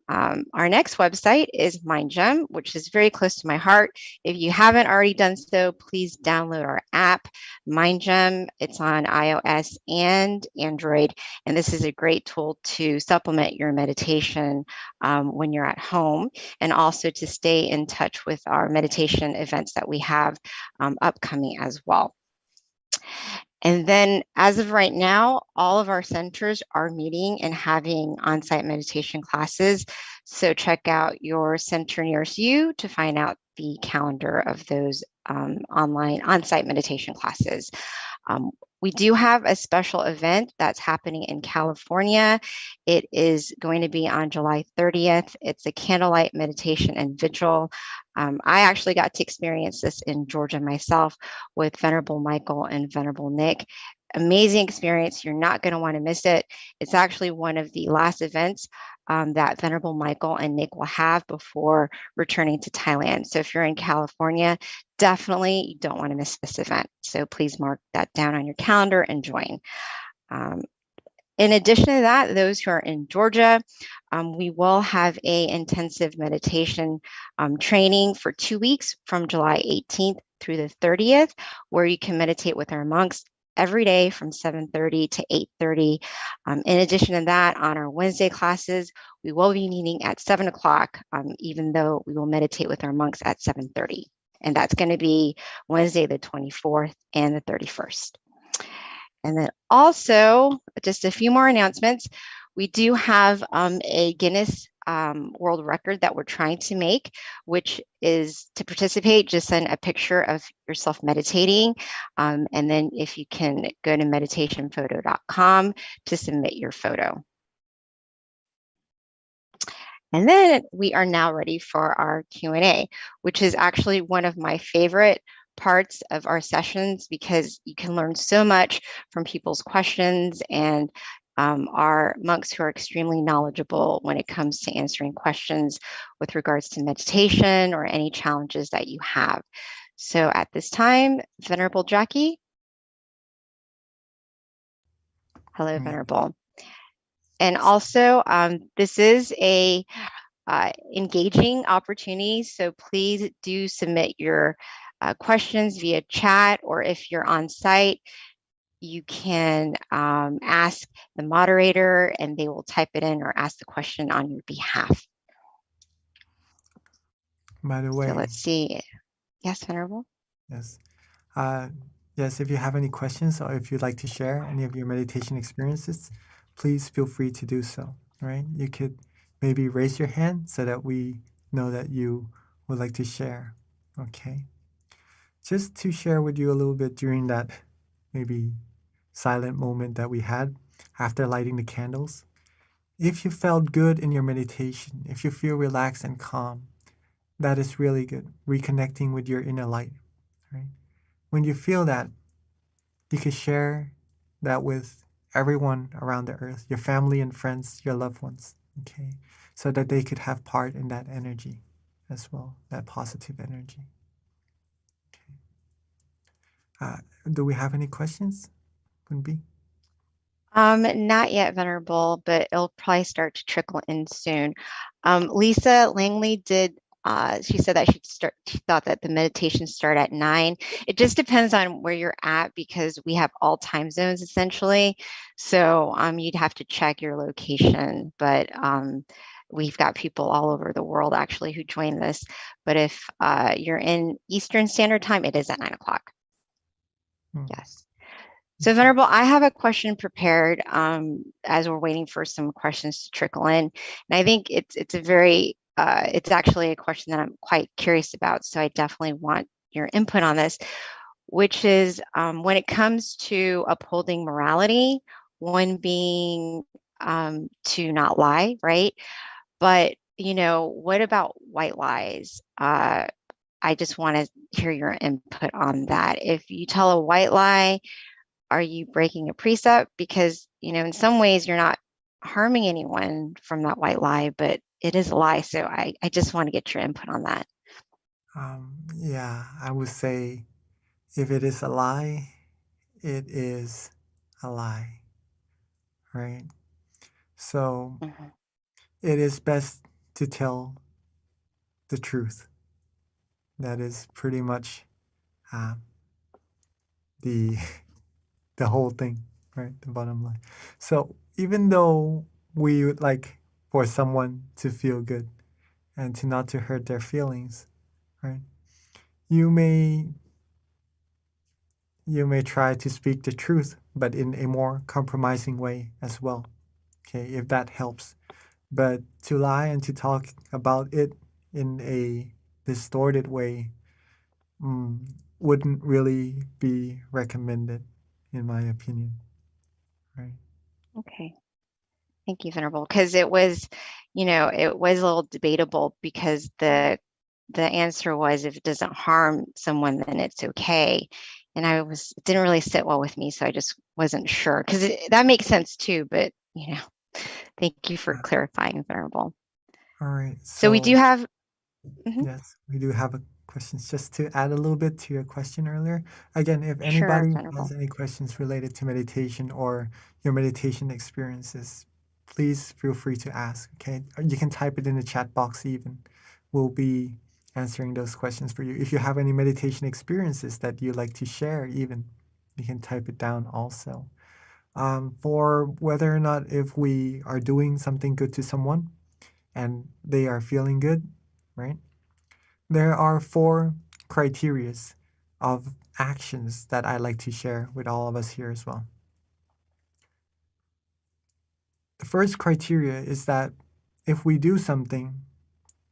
Our next website is MindGem, which is very close to my heart. If you haven't already done so, please download our app, MindGem. It's on iOS and Android, and this is a great tool to supplement your meditation when you're at home, and also to stay in touch with our meditation events that we have upcoming as well. And then as of right now, all of our centers are meeting and having on-site meditation classes. So check out your center nearest you to find out the calendar of those online on-site meditation classes. We do have a special event that's happening in California. It is going to be on July 30th. It's a candlelight meditation and vigil. I actually got to experience this in Georgia myself with Venerable Michael and Venerable Nick. Amazing experience. You're not going to want to miss it. It's actually one of the last events that Venerable Michael and Nick will have before returning to Thailand. So if you're in California, definitely you don't want to miss this event. So please mark that down on your calendar and join. In addition to that, those who are in Georgia, we will have an intensive meditation training for 2 weeks from July 18th through the 30th, where you can meditate with our monks every day from 7:30 to 8:30. In addition to that, on our Wednesday classes, we will be meeting at 7 o'clock, even though we will meditate with our monks at 7:30. And that's going to be Wednesday, the 24th and the 31st. And then also, just a few more announcements. We do have a Guinness World Record that we're trying to make, which is to participate, just send a picture of yourself meditating. And then if you can go to meditationphoto.com to submit your photo. And then we are now ready for our Q&A, which is actually one of my favorite parts of our sessions, because you can learn so much from people's questions, and our monks who are extremely knowledgeable when it comes to answering questions with regards to meditation or any challenges that you have. So at this time, Venerable Jackie. Hello, Venerable. And also, this is a engaging opportunity, so please do submit your questions via chat, or if you're on site, you can ask the moderator and they will type it in or ask the question on your behalf. By the way, So let's see. Yes, Venerable? yes. Yes, if you have any questions or if you'd like to share any of your meditation experiences, please feel free to do so, right? You could maybe raise your hand so that we know that you would like to share, okay? Just to share with you a little bit during that maybe silent moment that we had after lighting the candles. If you felt good in your meditation, if you feel relaxed and calm, that is really good. Reconnecting with your inner light, right? When you feel that, you can share that with everyone around the earth, your family and friends, your loved ones, okay? So that they could have part in that energy as well, that positive energy. Do we have any questions? Kunbi? Not yet, Venerable, but it'll probably start to trickle in soon. Lisa Langley did, she said that she thought that the meditation start at 9. It just depends on where you're at, because we have all time zones essentially. So you'd have to check your location, but we've got people all over the world actually who join this. But if you're in Eastern Standard Time, it is at 9 o'clock. Yes. So Venerable, I have a question prepared as we're waiting for some questions to trickle in. And I think it's a very, it's actually a question that I'm quite curious about. So I definitely want your input on this, which is when it comes to upholding morality, one being to not lie, right? But, what about white lies? I just want to hear your input on that. If you tell a white lie, are you breaking a precept? Because, in some ways you're not harming anyone from that white lie, but it is a lie. So I just want to get your input on that. Yeah, I would say if it is a lie, it is a lie, right? So Mhm. it is best to tell the truth. That is pretty much uh, the the whole thing, right? The bottom line. So even though we would like for someone to feel good and to not to hurt their feelings, right? You may try to speak the truth, but in a more compromising way as well. Okay, if that helps. But to lie and to talk about it in a distorted way mm, wouldn't really be recommended, in my opinion. Right. Okay. Thank you, Venerable. Because it was, it was a little debatable because the answer was if it doesn't harm someone, then it's okay. And it didn't really sit well with me, so I just wasn't sure. Because that makes sense too, but thank you for clarifying, Venerable. All right. So we do have, yes, we do have a questions. Just to add a little bit to your question earlier. Again, if sure, anybody Venerable. has any questions related to meditation or your meditation experiences, please feel free to ask. Okay, or you can type it in the chat box even. We'll be answering those questions for you. If you have any meditation experiences that you'd like to share, even you can type it down also. For whether or not if we are doing something good to someone and they are feeling good, right? There are 4 criterias of actions that I like to share with all of us here as well. The first criteria is that if we do something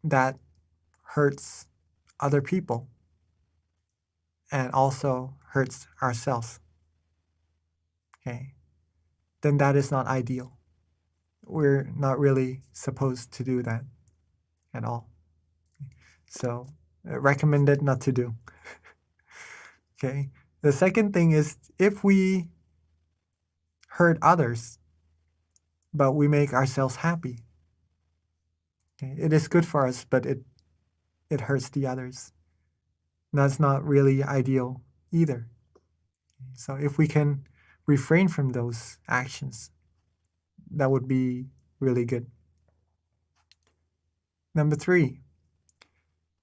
that hurts other people and also hurts ourselves, okay, then that is not ideal. We're not really supposed to do that at all. So, recommended not to do. Okay. The second thing is if we hurt others, but we make ourselves happy. Okay? It is good for us, but it hurts the others. That's not really ideal either. So if we can refrain from those actions, that would be really good. Number 3,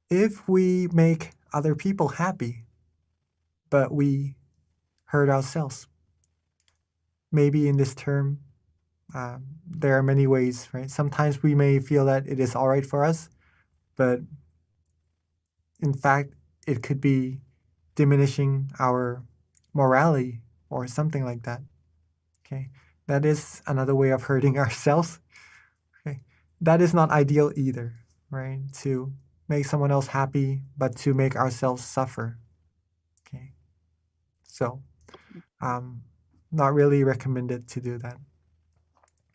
if we make other people happy, but we hurt ourselves, maybe in this term, there are many ways, right? Sometimes we may feel that it is all right for us, but in fact, it could be diminishing our morality or something like that. Okay, that is another way of hurting ourselves. Okay, that is not ideal either, right? To make someone else happy, but to make ourselves suffer. Okay, so not really recommended to do that.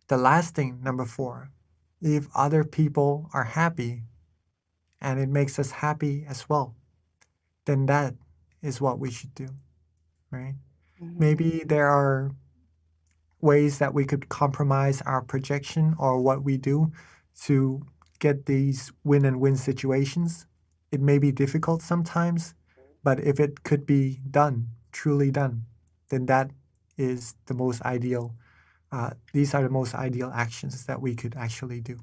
The last thing, number 4, if other people are happy and it makes us happy as well, then that is what we should do, right? Maybe there are ways that we could compromise our projection or what we do to get these win and win situations. It may be difficult sometimes, but if it could be done, truly done, then that is the most ideal. These are the most ideal actions that we could actually do.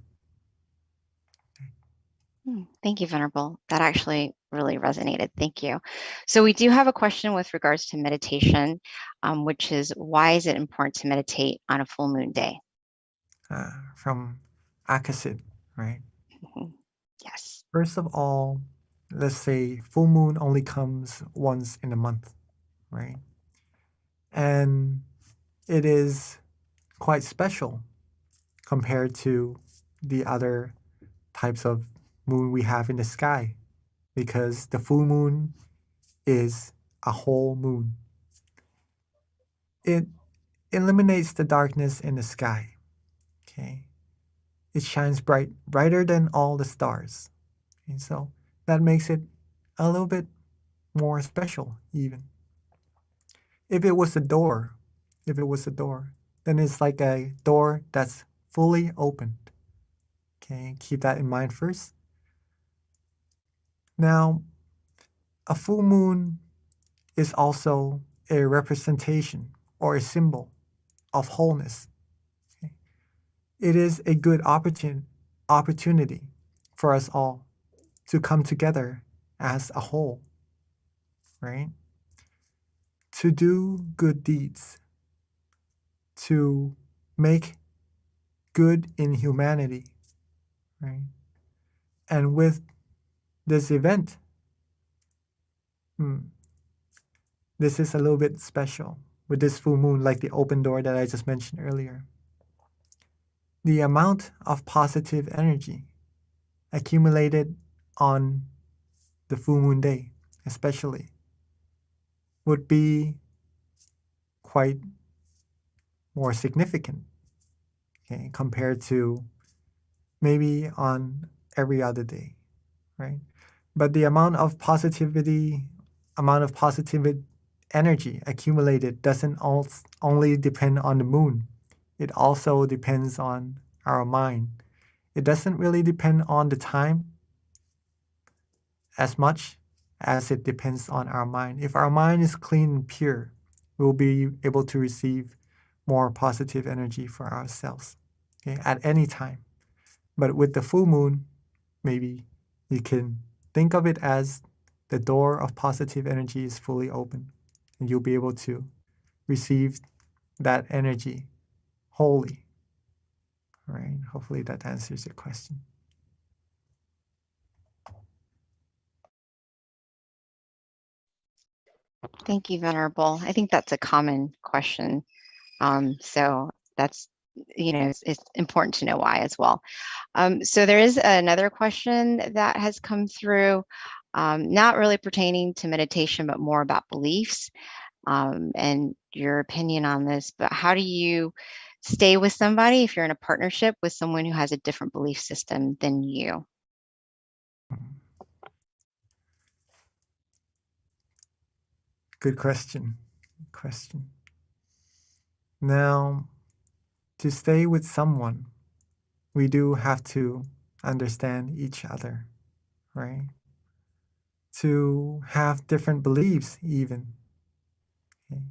Thank you, Venerable. That actually really resonated. Thank you. So we do have a question with regards to meditation, which is why is it important to meditate on a full moon day? From Akasid, right? Yes. First of all, let's say full moon only comes once in a month, right? And it is quite special compared to the other types of moon we have in the sky, because the full moon is a whole moon. It eliminates the darkness in the sky. Okay. It shines brighter than all the stars. And so that makes it a little bit more special even. If it was a door, then it's like a door that's fully opened. Okay, keep that in mind first. Now, a full moon is also a representation or a symbol of wholeness. Okay? It is a good opportunity for us all to come together as a whole, right? To do good deeds, to make good in humanity, right? And with this event, this is a little bit special with this full moon, like the open door that I just mentioned earlier. The amount of positive energy accumulated on the full moon day, especially, would be quite more significant, okay, compared to maybe on every other day, right? But the amount of positive energy accumulated doesn't only depend on the moon. It also depends on our mind. It doesn't really depend on the time as much as it depends on our mind. If our mind is clean and pure, we'll be able to receive more positive energy for ourselves, okay, at any time. But with the full moon, maybe you can think of it as the door of positive energy is fully open, and you'll be able to receive that energy wholly. All right, hopefully that answers your question. Thank you, Venerable. I think that's a common question. So that's, it's important to know why as well. So there is another question that has come through, not really pertaining to meditation, but more about beliefs, and your opinion on this. But how do you stay with somebody if you're in a partnership with someone who has a different belief system than you? Good question. Now, to stay with someone, we do have to understand each other, right? To have different beliefs even. Okay.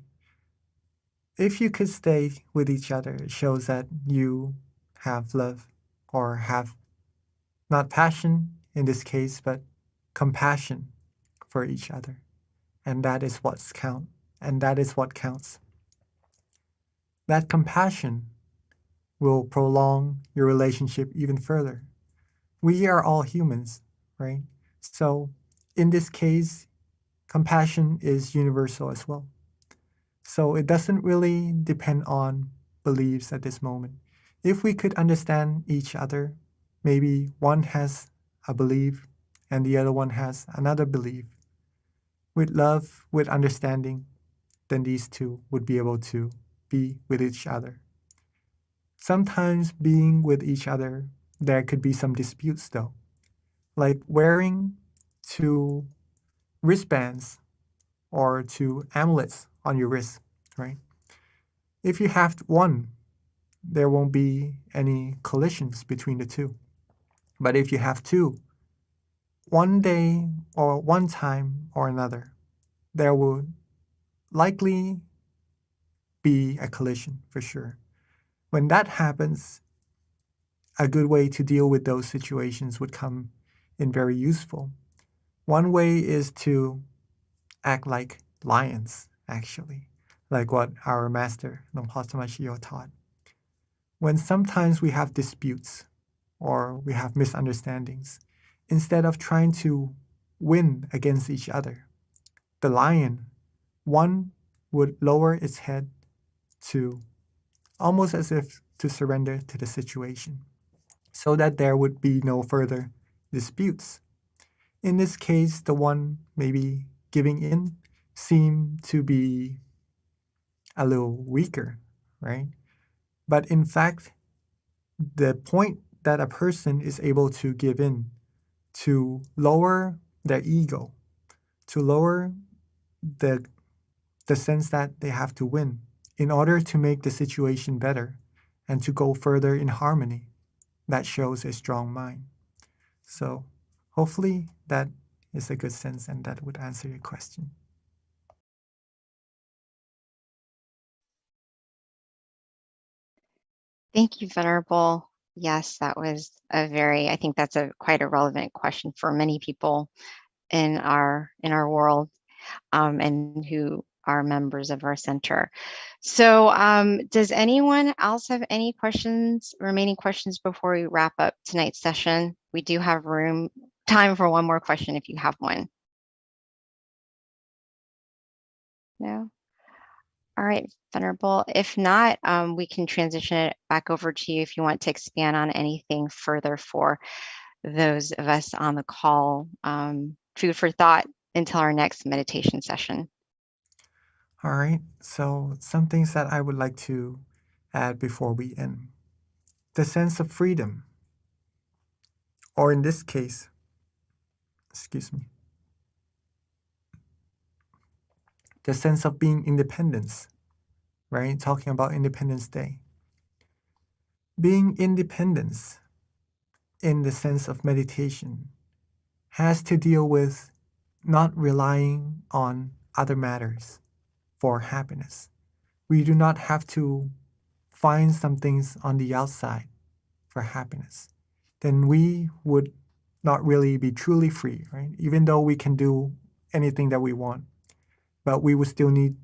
If you could stay with each other, it shows that you have love, or have not passion in this case, but compassion for each other. And that is what counts. That compassion will prolong your relationship even further. We are all humans, right? So in this case, compassion is universal as well. So it doesn't really depend on beliefs at this moment. If we could understand each other, maybe one has a belief and the other one has another belief. With love, with understanding, then these two would be able to be with each other. Sometimes being with each other, there could be some disputes though, like wearing two wristbands or two amulets on your wrist, right? If you have one, there won't be any collisions between the two. But if you have two, one day or one time or another, there will likely be a collision for sure. When that happens, a good way to deal with those situations would come in very useful. One way is to act like lions, actually, like what our master, Nongpa Samashio, taught. When sometimes we have disputes or we have misunderstandings, instead of trying to win against each other, the lion, one would lower its head to almost as if to surrender to the situation, so that there would be no further disputes. In this case, the one maybe giving in seemed to be a little weaker, right? But in fact, the point that a person is able to give in, to lower their ego, to lower the sense that they have to win in order to make the situation better and to go further in harmony, that shows a strong mind. So hopefully that is a good sense and that would answer your question. Thank you, Venerable. Yes, that was I think that's quite a relevant question for many people in our world, and who are members of our center. So does anyone else have any remaining questions before we wrap up tonight's session? We do have time for one more question if you have one. No? All right, Venerable. If not, we can transition it back over to you if you want to expand on anything further for those of us on the call. Food for thought until our next meditation session. All right, so some things that I would like to add before we end. The sense of freedom, or in this case, excuse me, the sense of being independence, right? Talking about Independence Day. Being independence in the sense of meditation has to deal with not relying on other matters for happiness. We do not have to find some things on the outside for happiness. Then we would not really be truly free, right? Even though we can do anything that we want, but we would still need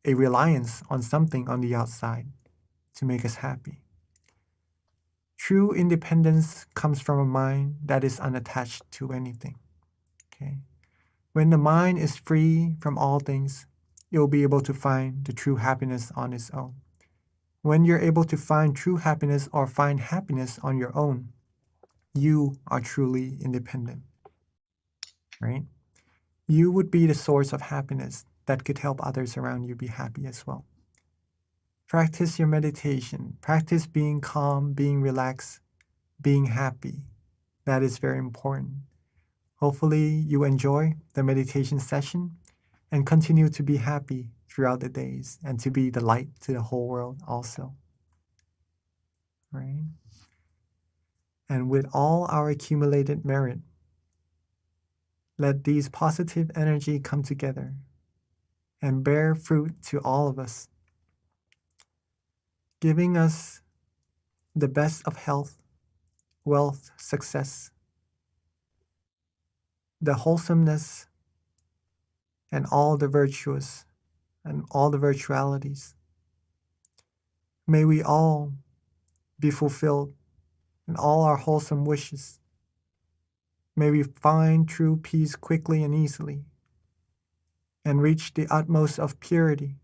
a reliance on something on the outside to make us happy. True independence comes from a mind that is unattached to anything. Okay? When the mind is free from all things, it will be able to find the true happiness on its own. When you're able to find true happiness or find happiness on your own, you are truly independent, right? You would be the source of happiness that could help others around you be happy as well. Practice your meditation. Practice being calm, being relaxed, being happy. That is very important. Hopefully you enjoy the meditation session and continue to be happy throughout the days and to be the light to the whole world also. Right? And with all our accumulated merit, let these positive energy come together and bear fruit to all of us, giving us the best of health, wealth, success, the wholesomeness, and all the virtuous and all the virtualities. May we all be fulfilled in all our wholesome wishes. May we find true peace quickly and easily, and reach the utmost of purity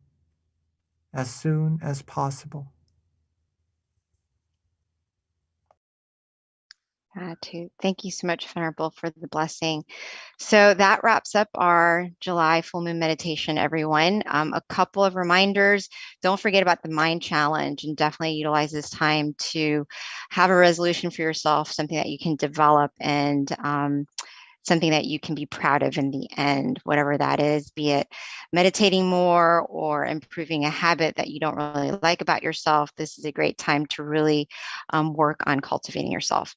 as soon as possible. Thank you so much, Venerable, for the blessing. So that wraps up our July full moon meditation, everyone. A couple of reminders. Don't forget about the mind challenge and definitely utilize this time to have a resolution for yourself, something that you can develop and something that you can be proud of in the end, whatever that is, be it meditating more or improving a habit that you don't really like about yourself. This is a great time to really work on cultivating yourself.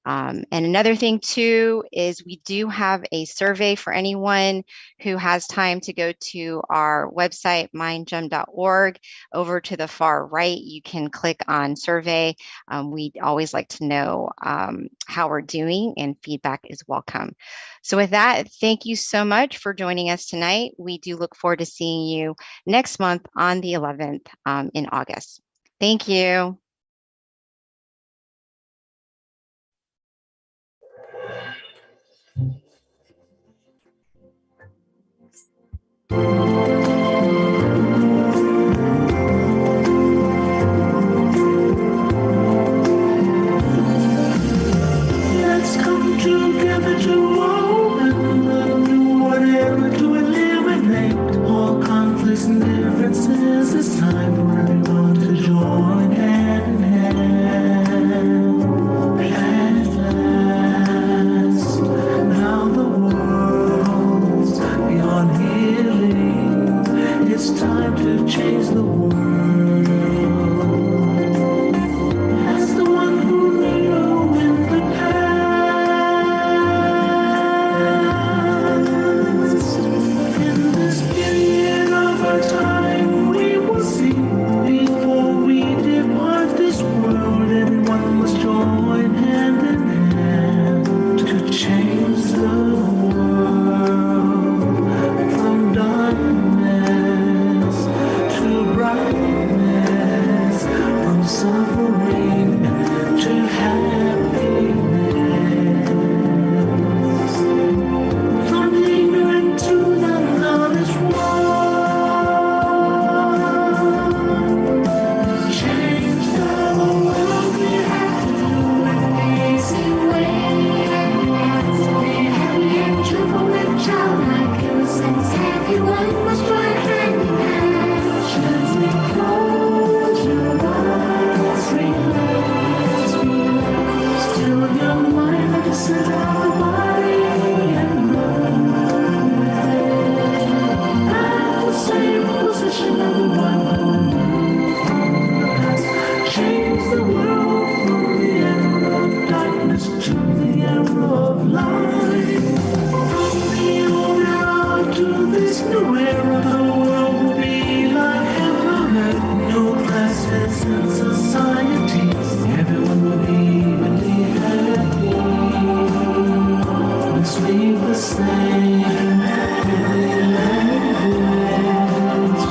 And another thing too is we do have a survey for anyone who has time to go to our website, mindgem.org. Over to the far right, you can click on survey. We'd always like to know how we're doing, and feedback is welcome. So with that, thank you so much for joining us tonight. We do look forward to seeing you next month on the 11th in August. Thank you. and differences. It's time for everyone to join hand in hand. At last, now the world's beyond healing. It's time to change the world. As the one who knew in the past, in this period of our time, we will see before we depart this world. Everyone must join hand in hand to change the world from darkness to brightness, from suffering to happiness, from ignorant to the knowledge one. Change the world, we have to do it easy way. Be happy and cheerful with childlike innocence. Everyone must join hand in hand. Gently close your eyes, relax, relax. Still your mind at the center of the body and move at the same position of the one who knew from the past. Change the world from the era of darkness to the era of light. From the old era to this new era, the world will be like heaven on earth. No classes and societies. Everyone will be really happy. And speak the same daily language.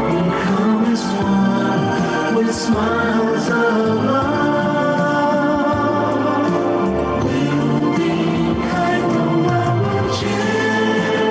Become as one with smiles of love. We'll be kind, the world will change.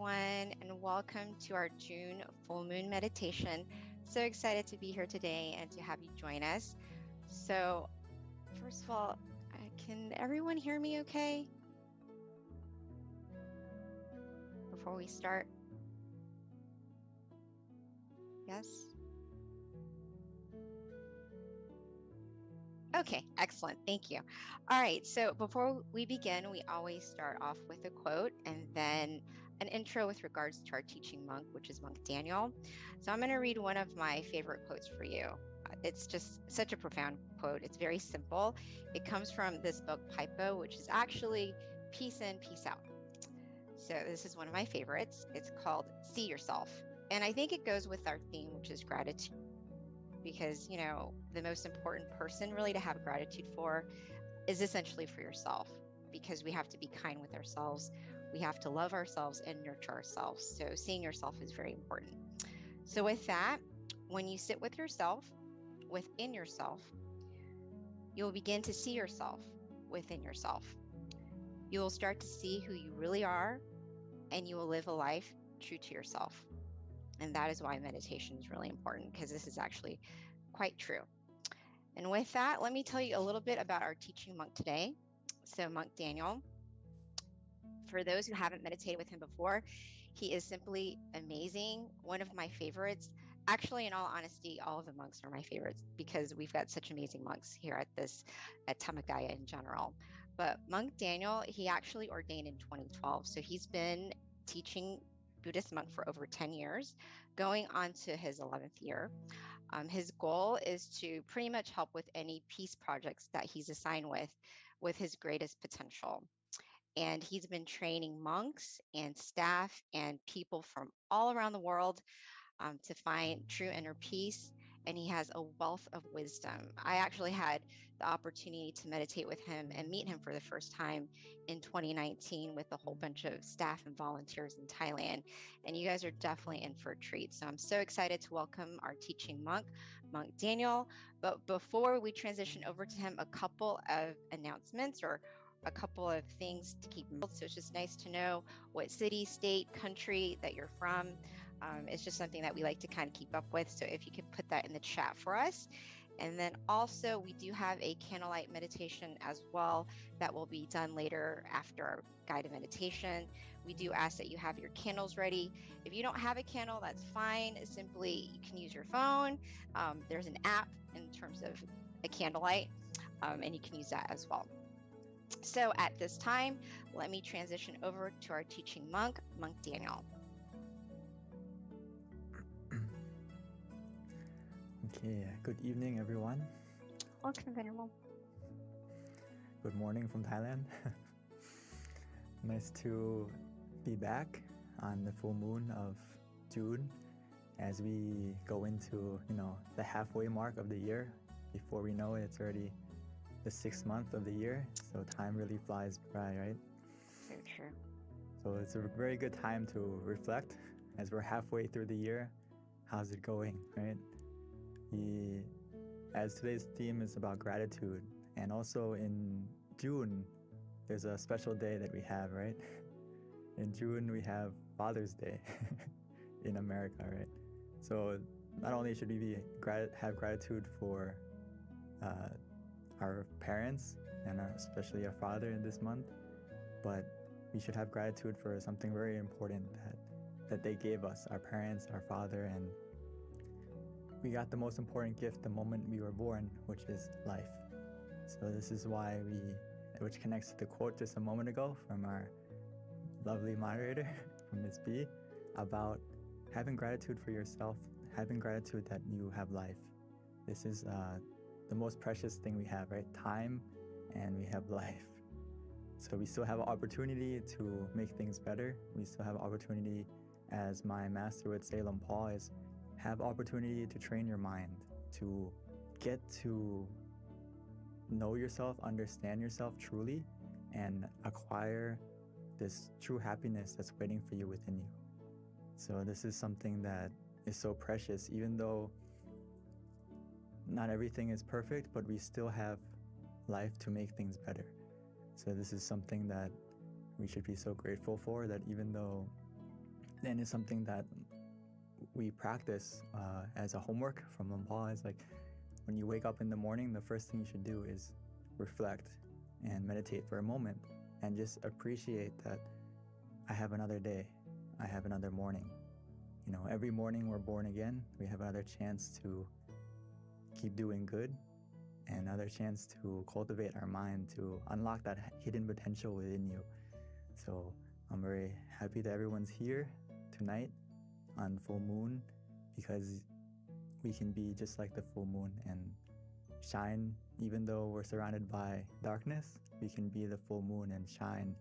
everyone, and welcome to our June full moon meditation. So excited to be here today and to have you join us. So, first of all, can everyone hear me okay? Before we start? Yes? Okay, excellent. Thank you. All right, so before we begin, we always start off with a quote and then an intro with regards to our teaching monk, which is Monk Daniel. So I'm going to read one of my favorite quotes for you. It's just such a profound quote. It's very simple. It comes from this book, Pipo, which is actually Peace In, Peace Out. So this is one of my favorites. It's called See Yourself. And I think it goes with our theme, which is gratitude. Because, you know, the most important person really to have gratitude for is essentially for yourself, because we have to be kind with ourselves. We have to love ourselves and nurture ourselves. So seeing yourself is very important. So with that, when you sit with yourself, within yourself, you'll begin to see yourself within yourself. You will start to see who you really are, and you will live a life true to yourself. And that is why meditation is really important, because this is actually quite true. And with that, let me tell you a little bit about our teaching monk today. So Monk Daniel, for those who haven't meditated with him before, he is simply amazing. One of my favorites. Actually, in all honesty, all of the monks are my favorites because we've got such amazing monks here at Tamagaya in general. But Monk Daniel, he actually ordained in 2012. So he's been teaching Buddhist monk for over 10 years, going on to his 11th year. His goal is to pretty much help with any peace projects that he's assigned with his greatest potential. And he's been training monks and staff and people from all around the world to find true inner peace. And he has a wealth of wisdom. I actually had the opportunity to meditate with him and meet him for the first time in 2019 with a whole bunch of staff and volunteers in Thailand. And you guys are definitely in for a treat. So I'm so excited to welcome our teaching monk, Monk Daniel. But before we transition over to him, a couple of announcements or a couple of things to keep in mind. So it's just nice to know what city, state, country that you're from. It's just something that we like to kind of keep up with. So if you could put that in the chat for us. And then also we do have a candlelight meditation as well that will be done later after our guided meditation. We do ask that you have your candles ready. If you don't have a candle, that's fine. Simply, you can use your phone. There's an app in terms of a candlelight, and you can use that as well. So at this time, let me transition over to our teaching monk, Monk Daniel. Okay, good evening, everyone. Welcome, Venerable. Good morning from Thailand. Nice to be back on the full moon of June as we go into, the halfway mark of the year. Before we know it, it's already the 6th month of the year, so time really flies by, right? So true. So it's a very good time to reflect as we're halfway through the year. How's it going, right? As today's theme is about gratitude, and also in June, there's a special day that we have, right? In June, we have Father's Day in America, right? So not only should we have gratitude for our parents and especially our father in this month, but we should have gratitude for something very important that they gave us, our parents, our father, and we got the most important gift the moment we were born, which is life. So this is why which connects to the quote just a moment ago from our lovely moderator, from Ms. B, about having gratitude for yourself, having gratitude that you have life. This is the most precious thing we have, right? Time, and we have life. So we still have an opportunity to make things better. We still have opportunity, as my master would say, Lom Paul, is have opportunity to train your mind, to get to know yourself, understand yourself truly, and acquire this true happiness that's waiting for you within you. So this is something that is so precious, even though not everything is perfect, but we still have life to make things better. So this is something that we should be so grateful for, that even though and it's something that we practice as a homework from Lampal. Is like when you wake up in the morning, the first thing you should do is reflect and meditate for a moment and just appreciate that I have another day, I have another morning. You know, every morning we're born again, we have another chance to keep doing good and another chance to cultivate our mind, to unlock that hidden potential within you. So I'm very happy that everyone's here tonight on full moon, because we can be just like the full moon and shine. Even though we're surrounded by darkness, we can be the full moon and shine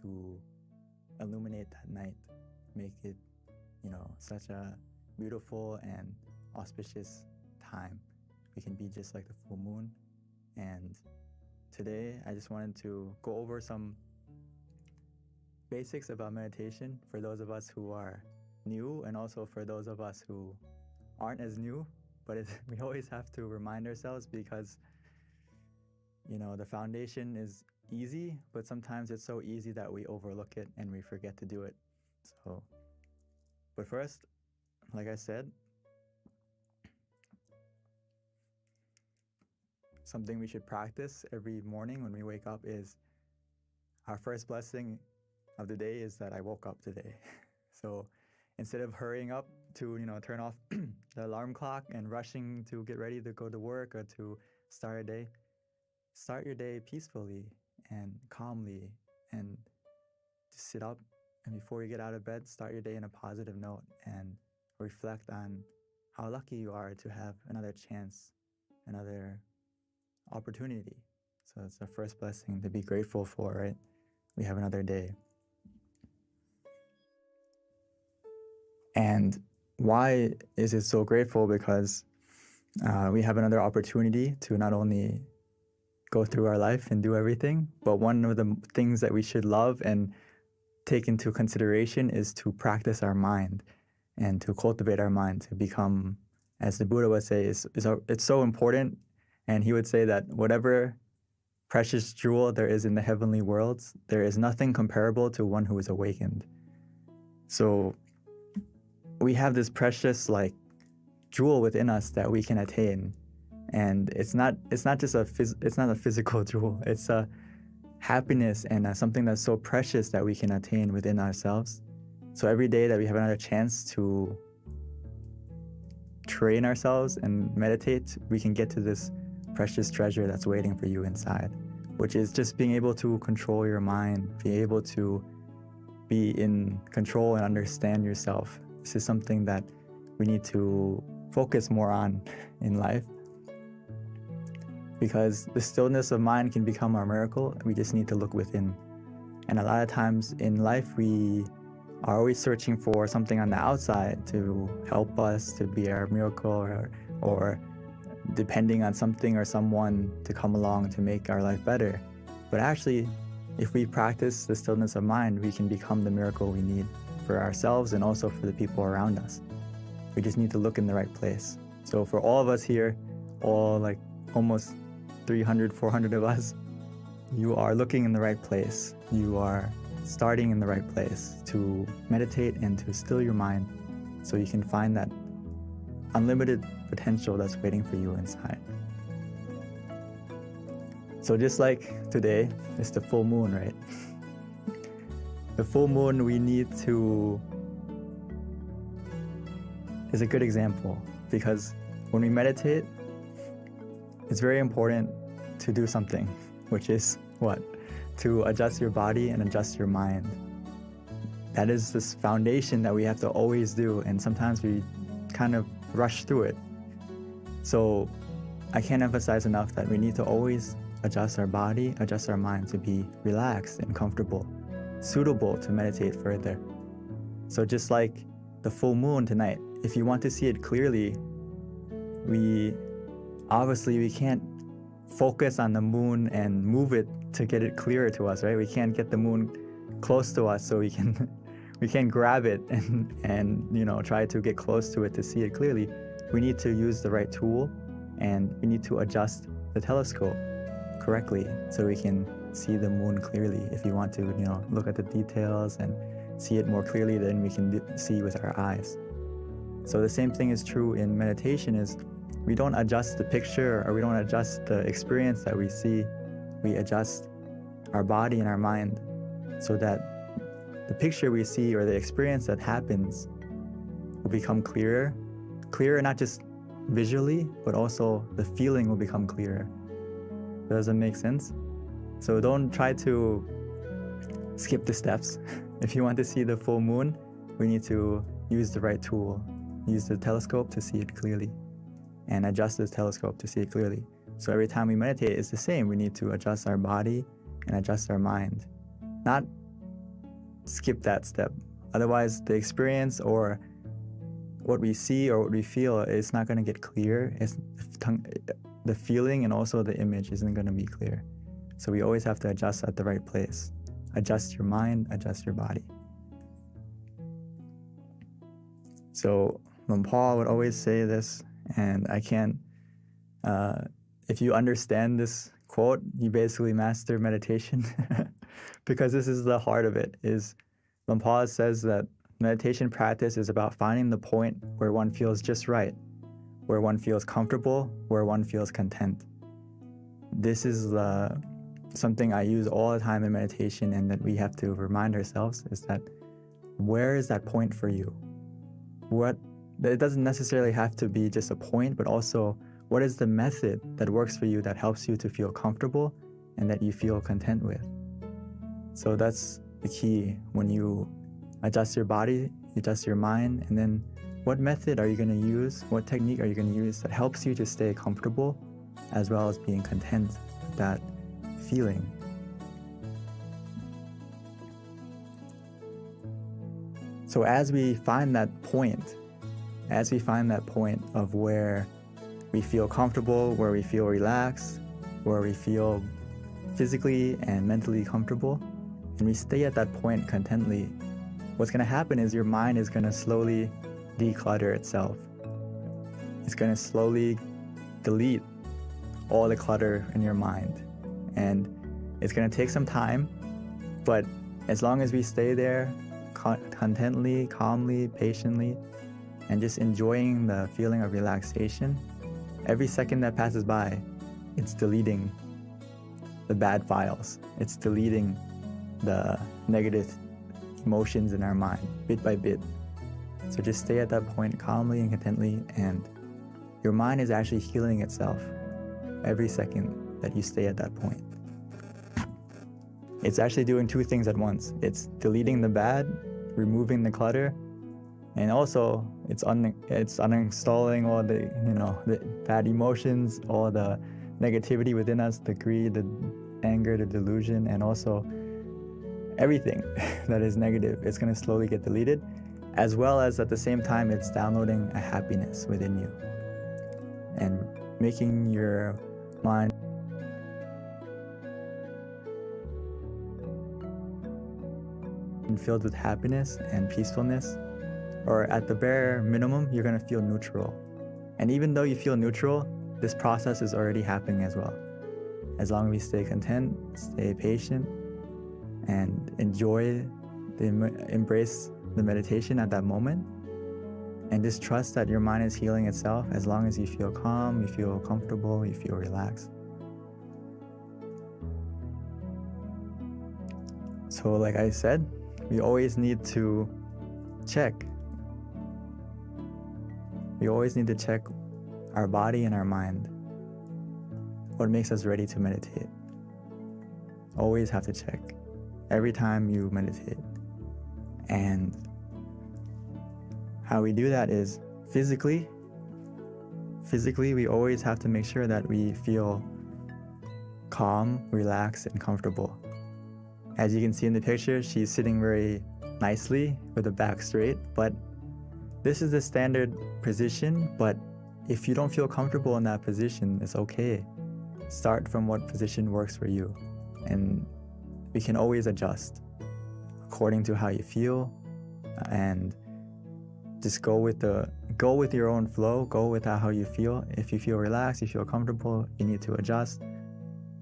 to illuminate that night, make it, you know, such a beautiful and auspicious time. We can be just like the full moon. And today I just wanted to go over some basics about meditation for those of us who are new, and also for those of us who aren't as new. But we always have to remind ourselves, because, you know, the foundation is easy, but sometimes it's so easy that we overlook it and we forget to do it. So, but first, like I said, something we should practice every morning when we wake up is our first blessing of the day is that I woke up today. So instead of hurrying up to, you know, turn off the alarm clock and rushing to get ready to go to work or to start a day, start your day peacefully and calmly, and just sit up, and before you get out of bed, start your day in a positive note and reflect on how lucky you are to have another chance, another opportunity. So it's the first blessing to be grateful for, right? We have another day. And why is it so grateful? Because we have another opportunity to not only go through our life and do everything, but one of the things that we should love and take into consideration is to practice our mind and to cultivate our mind to become, as the Buddha would say, it's so important. And he would say that whatever precious jewel there is in the heavenly worlds, there is nothing comparable to one who is awakened. So we have this precious like jewel within us that we can attain, and it's not just a physical jewel. It's a happiness and something that's so precious that we can attain within ourselves. So every day that we have another chance to train ourselves and meditate, we can get to this precious treasure that's waiting for you inside, which is just being able to control your mind, be able to be in control and understand yourself. This is something that we need to focus more on in life, because the stillness of mind can become our miracle. We just need to look within. And a lot of times in life, we are always searching for something on the outside to help us, to be our miracle, or depending on something or someone to come along to make our life better. But actually, if we practice the stillness of mind, we can become the miracle we need for ourselves and also for the people around us. We just need to look in the right place. So for all of us here, all like almost 300, 400 of us, you are looking in the right place. You are starting in the right place to meditate and to still your mind so you can find that unlimited potential that's waiting for you inside. So just like today, it's the full moon, right? The full moon is a good example, because when we meditate, it's very important to do something, which is what? To adjust your body and adjust your mind. That is this foundation that we have to always do, and sometimes we kind of rush through it. So I can't emphasize enough that we need to always adjust our body, adjust our mind to be relaxed and comfortable, suitable to meditate further. So just like the full moon tonight, if you want to see it clearly, we can't focus on the moon and move it to get it clearer to us, right? We can't get the moon close to us so we can grab it and you know, try to get close to it to see it clearly. We need to use the right tool, and we need to adjust the telescope correctly so we can see the moon clearly. If you want to, you know, look at the details and see it more clearly than we can see with our eyes. So the same thing is true in meditation, is we don't adjust the picture or we don't adjust the experience that we see. We adjust our body and our mind so that the picture we see or the experience that happens will become clearer. Clearer not just visually, but also the feeling will become clearer. Does that make sense? So don't try to skip the steps. If you want to see the full moon, we need to use the right tool. Use the telescope to see it clearly and adjust the telescope to see it clearly. So every time we meditate, it's the same. We need to adjust our body and adjust our mind, not skip that step. Otherwise, the experience or what we see or what we feel is not going to get clear. The feeling and also the image isn't going to be clear. So we always have to adjust at the right place. Adjust your mind, adjust your body. So Paul would always say this, and I can't, if you understand this quote, you basically master meditation because this is the heart of it. Is Paul says that meditation practice is about finding the point where one feels just right, where one feels comfortable, where one feels content. This is something I use all the time in meditation, and that we have to remind ourselves is that where is that point for you? It doesn't necessarily have to be just a point, but also what is the method that works for you that helps you to feel comfortable and that you feel content with? So that's the key. When you adjust your body, adjust your mind, and then what method are you going to use? What technique are you going to use that helps you to stay comfortable as well as being content with that feeling? So as we find that point of where we feel comfortable, where we feel relaxed, where we feel physically and mentally comfortable, and we stay at that point contently, what's going to happen is your mind is going to slowly declutter itself. It's going to slowly delete all the clutter in your mind. And it's going to take some time, but as long as we stay there contently, calmly, patiently, and just enjoying the feeling of relaxation, every second that passes by, it's deleting the bad files. It's deleting the negative emotions in our mind, bit by bit. So just stay at that point calmly and contently, and your mind is actually healing itself every second that you stay at that point. It's actually doing two things at once. It's deleting the bad, removing the clutter, and also it's uninstalling all the bad emotions, all the negativity within us, the greed, the anger, the delusion, and also everything that is negative. It's going to slowly get deleted, as well as at the same time it's downloading a happiness within you and making your mind filled with happiness and peacefulness. Or at the bare minimum, you're going to feel neutral. And even though you feel neutral, this process is already happening as well. As long as we stay content, stay patient, and embrace the meditation at that moment, and just trust that your mind is healing itself as long as you feel calm, you feel comfortable, you feel relaxed. So like I said, we always need to check. We always need to check our body and our mind. What makes us ready to meditate? Always have to check every time you meditate. And how we do that is physically, we always have to make sure that we feel calm, relaxed, and comfortable. As you can see in the picture, she's sitting very nicely with the back straight, but this is the standard position. But if you don't feel comfortable in that position, it's okay. Start from what position works for you, and we can always adjust according to how you feel, and just go with your own flow. Go with how you feel. If you feel relaxed, you feel comfortable, you need to adjust,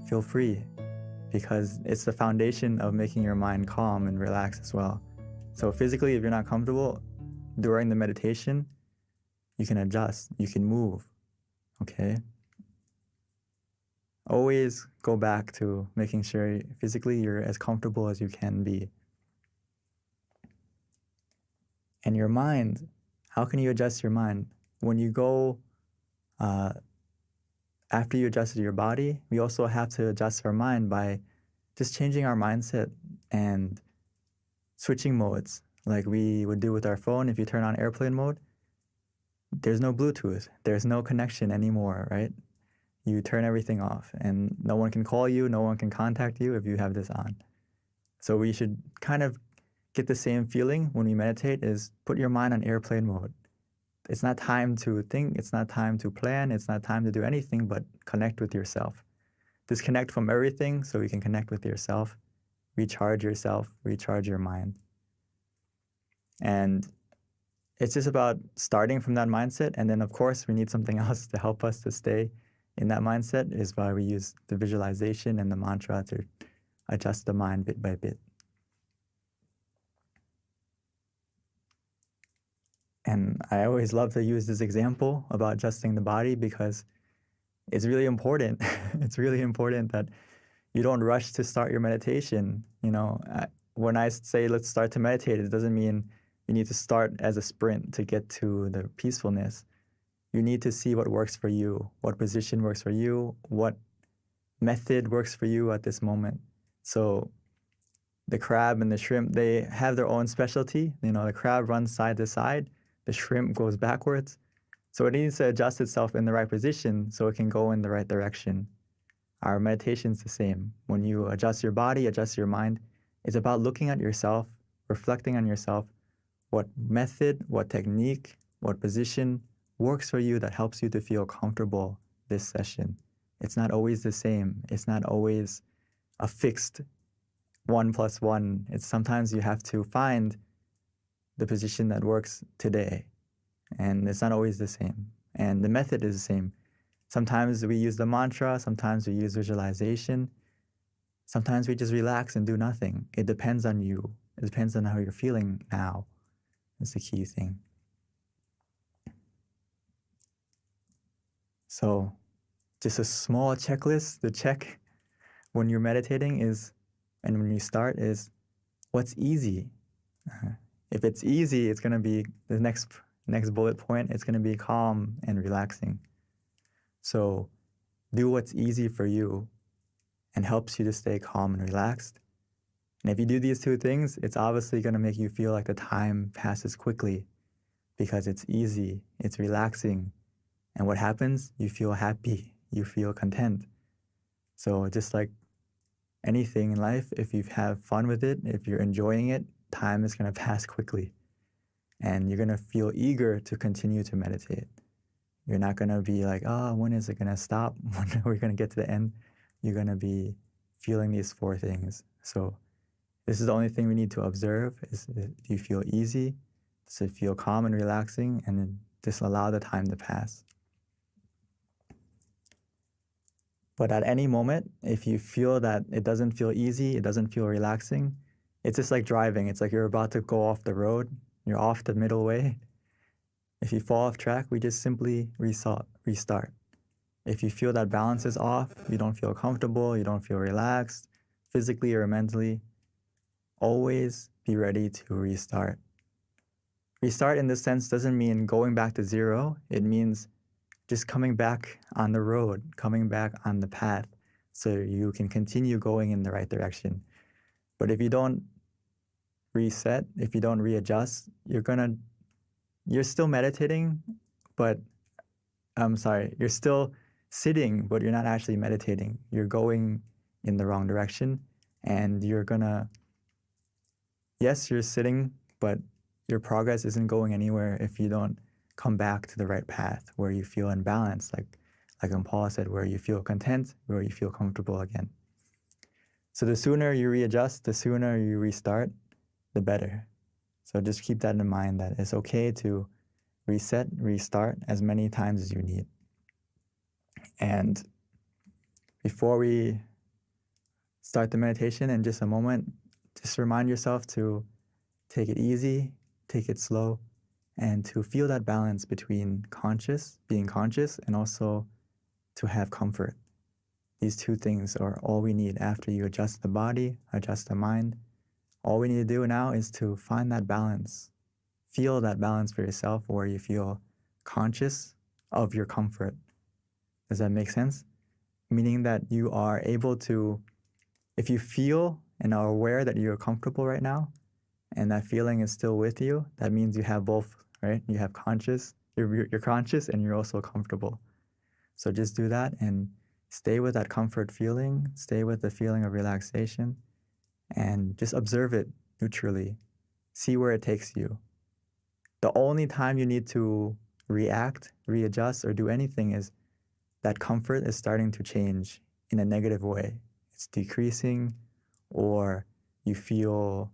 feel free, because it's the foundation of making your mind calm and relaxed as well. So physically, if you're not comfortable during the meditation, you can adjust, you can move, okay? Always go back to making sure physically you're as comfortable as you can be. And your mind, how can you adjust your mind? When you go, after you adjusted your body, we also have to adjust our mind by just changing our mindset and switching modes, like we would do with our phone. If you turn on airplane mode, there's no Bluetooth, there's no connection anymore, right? You turn everything off and no one can call you, no one can contact you if you have this on. So we should kind of get the same feeling when we meditate, is put your mind on airplane mode. It's not time to think, it's not time to plan, it's not time to do anything but connect with yourself. Disconnect from everything so you can connect with yourself, recharge yourself, recharge your mind. And it's just about starting from that mindset. And then, of course, we need something else to help us to stay in that mindset, is why we use the visualization and the mantra to adjust the mind bit by bit. And I always love to use this example about adjusting the body because it's really important. It's really important that you don't rush to start your meditation. You know, when I say let's start to meditate, it doesn't mean you need to start as a sprint to get to the peacefulness. You need to see what works for you, what position works for you, what method works for you at this moment. So the crab and the shrimp, they have their own specialty. You know, the crab runs side to side, the shrimp goes backwards. So it needs to adjust itself in the right position so it can go in the right direction. Our meditation is the same. When you adjust your body, adjust your mind, it's about looking at yourself, reflecting on yourself, what method, what technique, what position works for you that helps you to feel comfortable this session. It's not always the same. It's not always a fixed 1 + 1. It's sometimes you have to find the position that works today. And it's not always the same. And the method is the same. Sometimes we use the mantra, sometimes we use visualization. Sometimes we just relax and do nothing. It depends on you. It depends on how you're feeling now. That's the key thing. So just a small checklist to check when you're meditating is, and when you start, is what's easy. If it's easy, it's going to be the next bullet point. It's going to be calm and relaxing. So do what's easy for you and helps you to stay calm and relaxed. And if you do these two things, it's obviously going to make you feel like the time passes quickly because it's easy, it's relaxing. And what happens? You feel happy, you feel content. So just like anything in life, if you have fun with it, if you're enjoying it, time is going to pass quickly. And you're going to feel eager to continue to meditate. You're not going to be like, oh, when is it going to stop? When are we going to get to the end? You're going to be feeling these 4 things. So this is the only thing we need to observe is, do you feel easy? Does it feel calm and relaxing? And then just allow the time to pass. But at any moment, if you feel that it doesn't feel easy, it doesn't feel relaxing, it's just like driving. It's like you're about to go off the road. You're off the middle way. If you fall off track, we just simply restart. If you feel that balance is off, you don't feel comfortable, you don't feel relaxed, physically or mentally, always be ready to restart. Restart in this sense doesn't mean going back to zero. It means just coming back on the road, coming back on the path so you can continue going in the right direction. But if you don't reset, if you don't readjust, you're still meditating, but you're still sitting, but you're not actually meditating. You're going in the wrong direction and yes, you're sitting, but your progress isn't going anywhere if you don't come back to the right path where you feel in balance, like Paul said, where you feel content, where you feel comfortable again. So the sooner you readjust, the sooner you restart, the better. So just keep that in mind, that it's okay to reset, restart as many times as you need. And before we start the meditation in just a moment, just remind yourself to take it easy, take it slow, and to feel that balance between being conscious, and also to have comfort. These two things are all we need after you adjust the body, adjust the mind. All we need to do now is to find that balance. Feel that balance for yourself where you feel conscious of your comfort. Does that make sense? Meaning that you are able to, if you feel and are aware that you're comfortable right now, and that feeling is still with you, that means you have both, right? You have you're conscious and you're also comfortable. So just do that and stay with that comfort feeling, stay with the feeling of relaxation, and just observe it neutrally. See where it takes you. The only time you need to react, readjust, or do anything is that comfort is starting to change in a negative way. It's decreasing, or you feel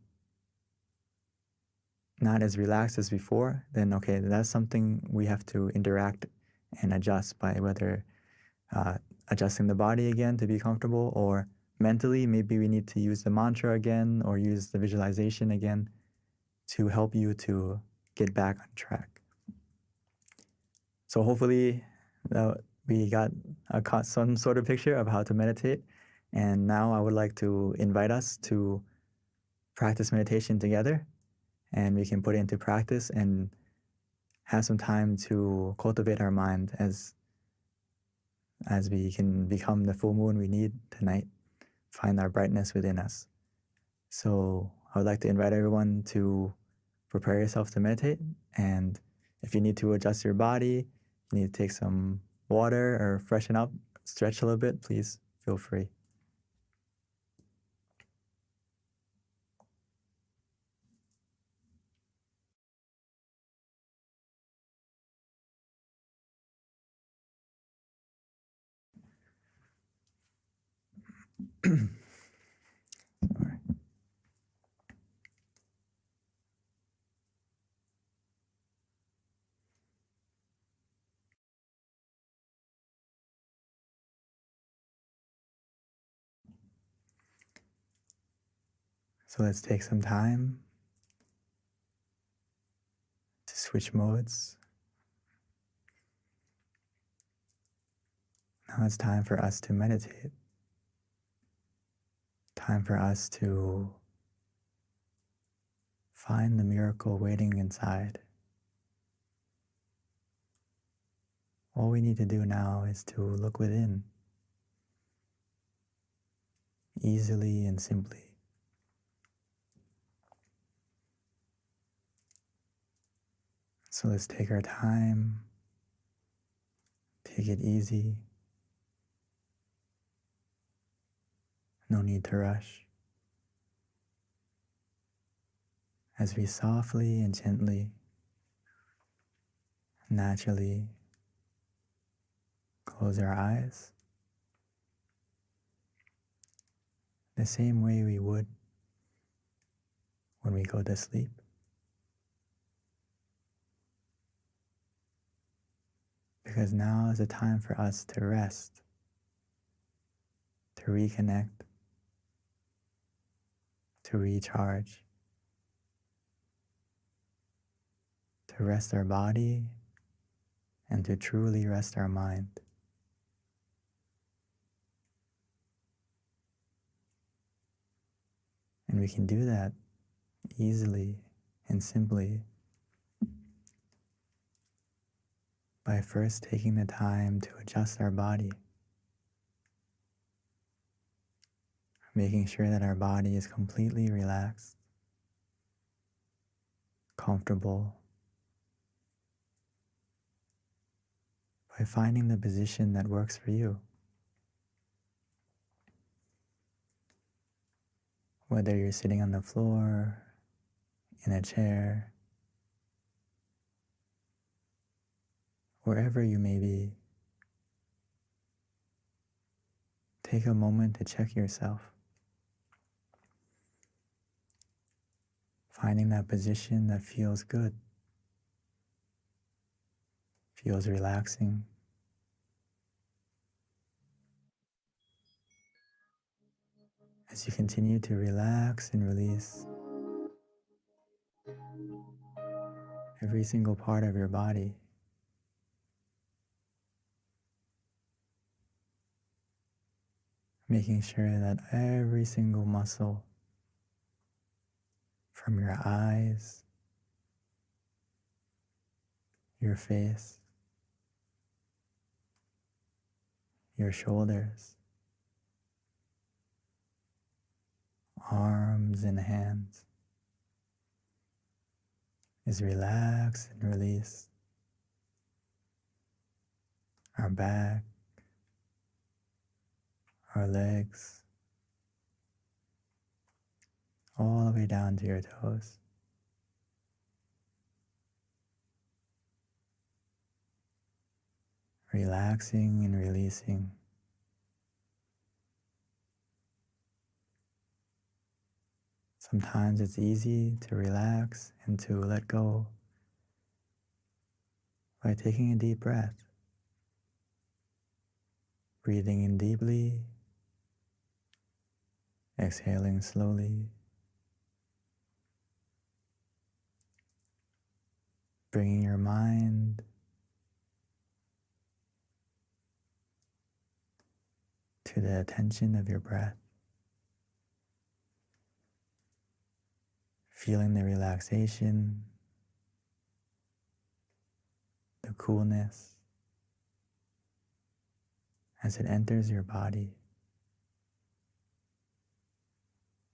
not as relaxed as before, then okay, that's something we have to interact and adjust by whether adjusting the body again to be comfortable, or mentally, maybe we need to use the mantra again or use the visualization again to help you to get back on track. So hopefully we got some sort of picture of how to meditate. And now I would like to invite us to practice meditation together, and we can put it into practice and have some time to cultivate our mind as we can become the full moon we need tonight, find our brightness within us. So I would like to invite everyone to prepare yourself to meditate. And if you need to adjust your body, you need to take some water or freshen up, stretch a little bit, please feel free. So let's take some time to switch modes. Now it's time for us to meditate. Time for us to find the miracle waiting inside. All we need to do now is to look within, easily and simply. So let's take our time, take it easy. No need to rush. As we softly and gently, naturally close our eyes, the same way we would when we go to sleep. Because now is a time for us to rest, to reconnect, to recharge, to rest our body, and to truly rest our mind. And we can do that easily and simply by first taking the time to adjust our body, making sure that our body is completely relaxed, comfortable, by finding the position that works for you. Whether you're sitting on the floor, in a chair, wherever you may be, take a moment to check yourself. Finding that position that feels good, feels relaxing. As you continue to relax and release, every single part of your body. Making sure that every single muscle from your eyes, your face, your shoulders, arms and hands is relaxed and released. Our back, our legs, all the way down to your toes. Relaxing and releasing. Sometimes it's easy to relax and to let go by taking a deep breath. Breathing in deeply, exhaling slowly, bringing your mind to the attention of your breath, feeling the relaxation, the coolness as it enters your body,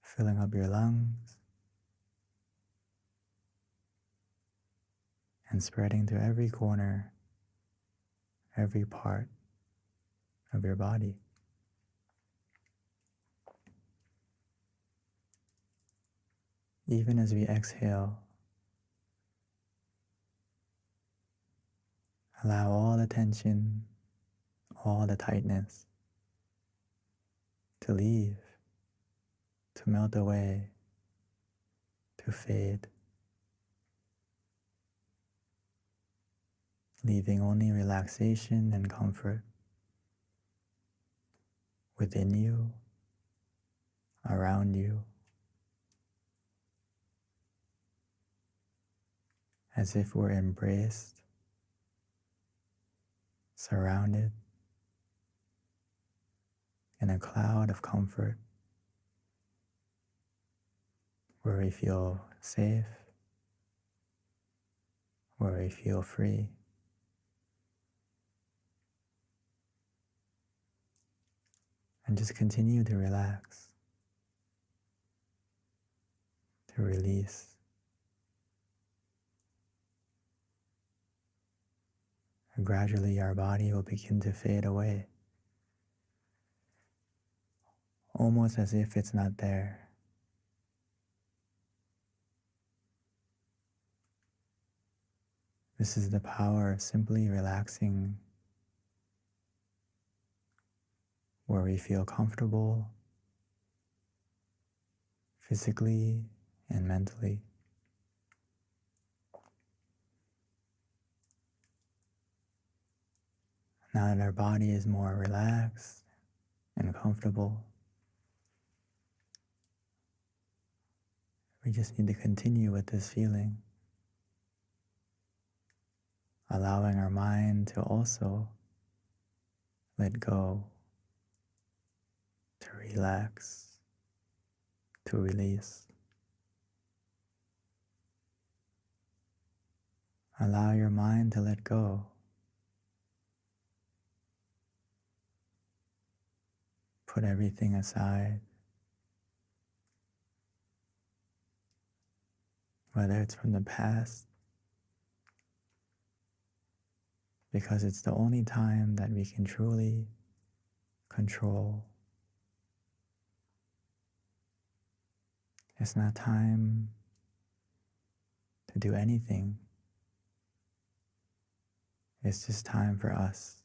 filling up your lungs and spreading to every corner, every part of your body. Even as we exhale, allow all the tension, all the tightness to leave, to melt away, to fade, leaving only relaxation and comfort within you, around you, as if we're embraced, surrounded in a cloud of comfort where we feel safe, where we feel free. And just continue to relax, to release. And gradually our body will begin to fade away, almost as if it's not there. This is the power of simply relaxing, where we feel comfortable physically and mentally. Now that our body is more relaxed and comfortable, we just need to continue with this feeling, allowing our mind to also let go, to relax, to release. Allow your mind to let go. Put everything aside, whether it's from the past, because it's the only time that we can truly control. It's not time to do anything. It's just time for us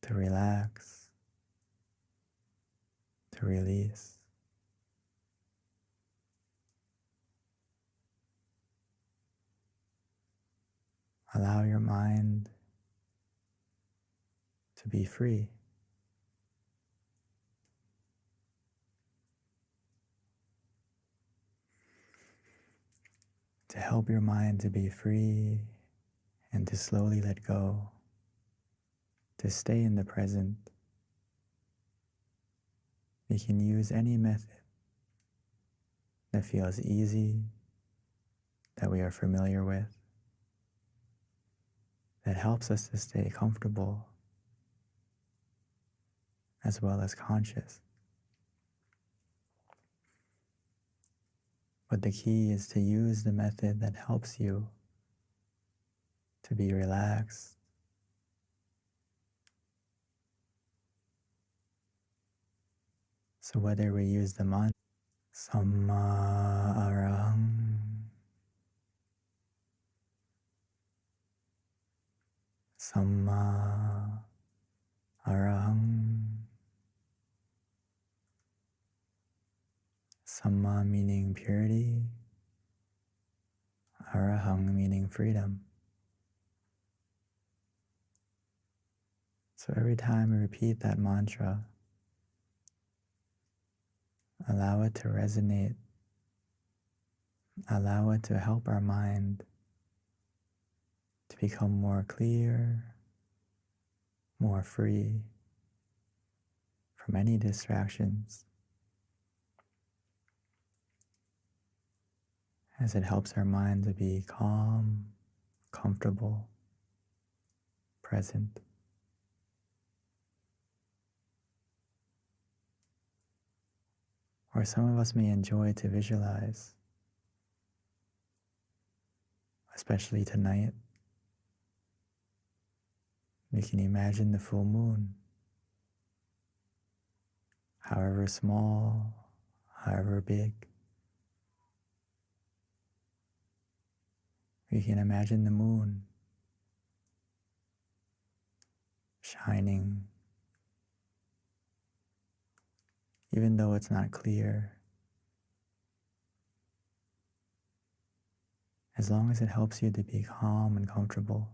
to relax, to release. Allow your mind to be free. to help your mind to be free and to slowly let go, to stay in the present. We can use any method that feels easy, that we are familiar with, that helps us to stay comfortable as well as conscious. But the key is to use the method that helps you to be relaxed, so whether we use the mantra Samma Arahang, Samma Arahang, Samma meaning purity, Arahang meaning freedom. So every time we repeat that mantra, allow it to resonate, allow it to help our mind to become more clear, more free from any distractions, as it helps our mind to be calm, comfortable, present. Or some of us may enjoy to visualize, especially tonight. We can imagine the full moon, however small, however big. We can imagine the moon shining, even though it's not clear, as long as it helps you to be calm and comfortable.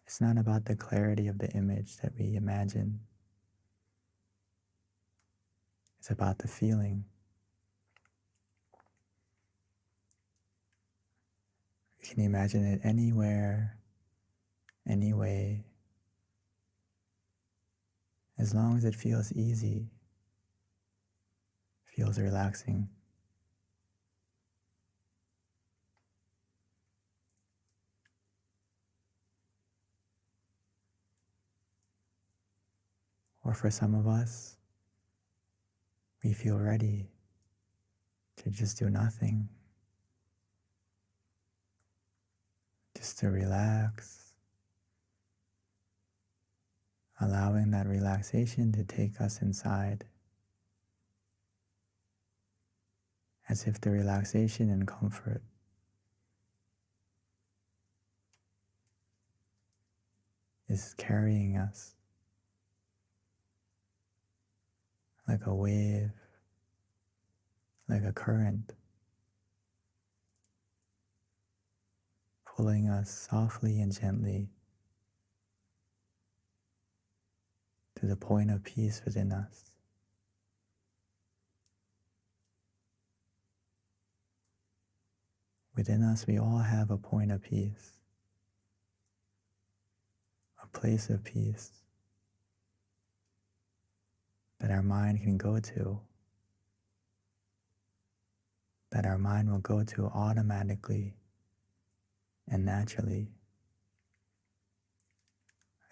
It's not about the clarity of the image that we imagine. It's about the feeling. We can imagine it anywhere, any way, as long as it feels easy, feels relaxing. Or for some of us, we feel ready to just do nothing, just to relax, allowing that relaxation to take us inside, as if the relaxation and comfort is carrying us like a wave, like a current, pulling us softly and gently to the point of peace within us. Within us, we all have a point of peace, a place of peace that our mind can go to, that our mind will go to automatically and naturally,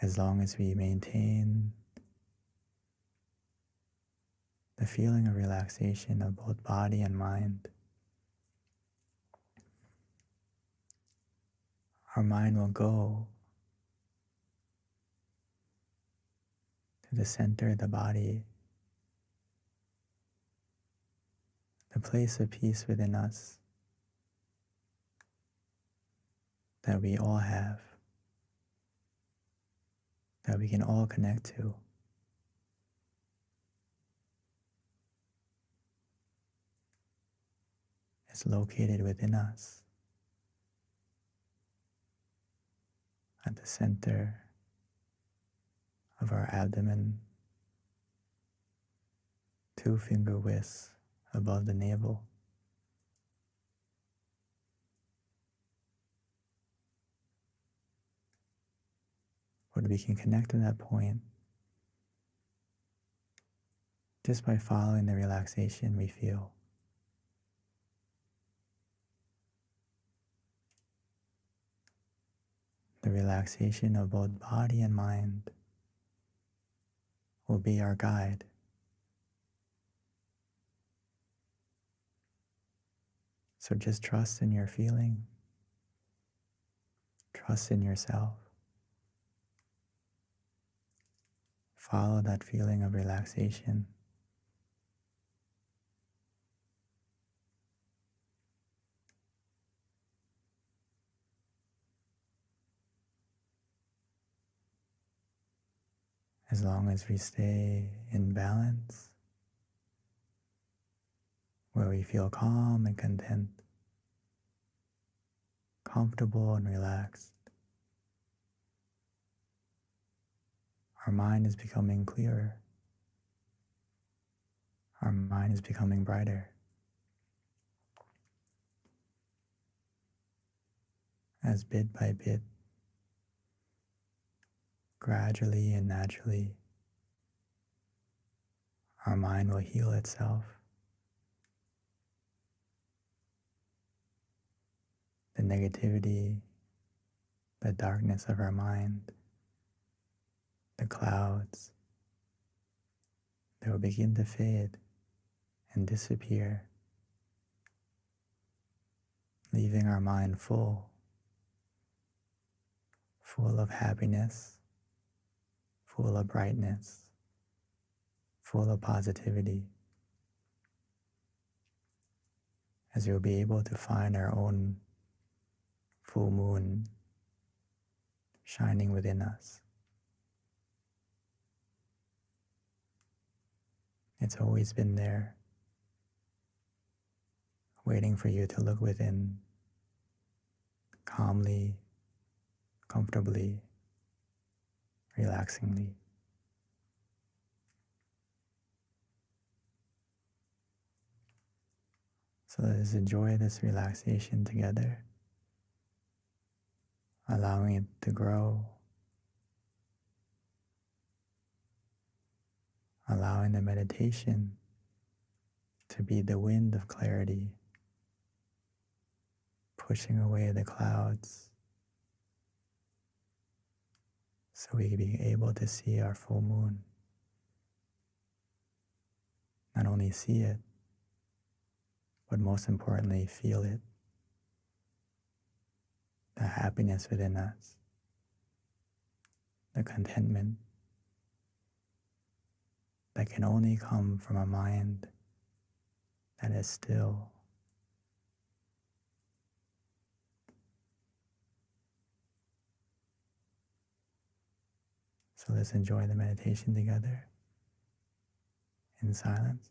as long as we maintain the feeling of relaxation of both body and mind. Our mind will go to the center of the body, the place of peace within us that we all have, that we can all connect to. It's located within us, at the center of our abdomen, 2 finger widths above the navel. But we can connect to that point just by following the relaxation we feel. The relaxation of both body and mind will be our guide. So just trust in your feeling, trust in yourself. Follow that feeling of relaxation. As long as we stay in balance, where we feel calm and content, comfortable and relaxed, our mind is becoming clearer. Our mind is becoming brighter. As bit by bit, gradually and naturally, our mind will heal itself. The negativity, the darkness of our mind, the clouds, they will begin to fade and disappear, leaving our mind full of happiness, full of brightness, full of positivity, as we'll be able to find our own full moon shining within us. It's always been there, waiting for you to look within, calmly, comfortably, relaxingly. So let's enjoy this relaxation together, allowing it to grow, allowing the meditation to be the wind of clarity, pushing away the clouds so we can be able to see our full moon. Not only see it, but most importantly, feel it. The happiness within us, the contentment that can only come from a mind that is still. So let's enjoy the meditation together in silence.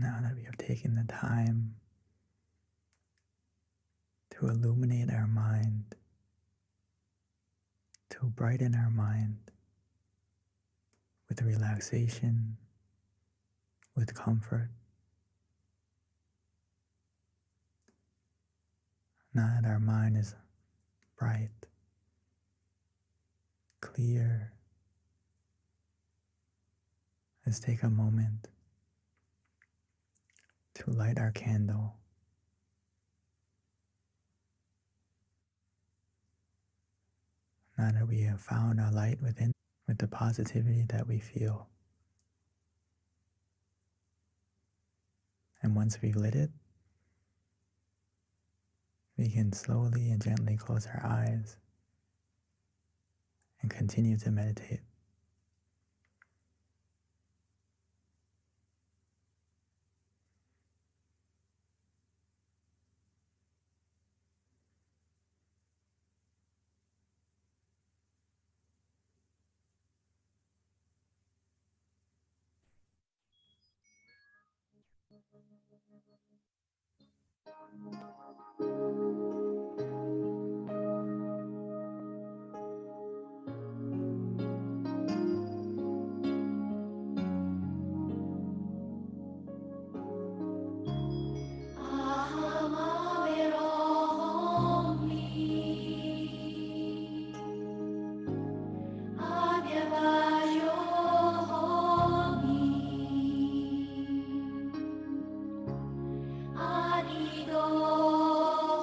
Now that we have taken the time to illuminate our mind, to brighten our mind with relaxation, with comfort. Now that our mind is bright, clear, let's take a moment to light our candle. Now that we have found our light within, with the positivity that we feel. And once we've lit it, we can slowly and gently close our eyes and continue to meditate. Arigato.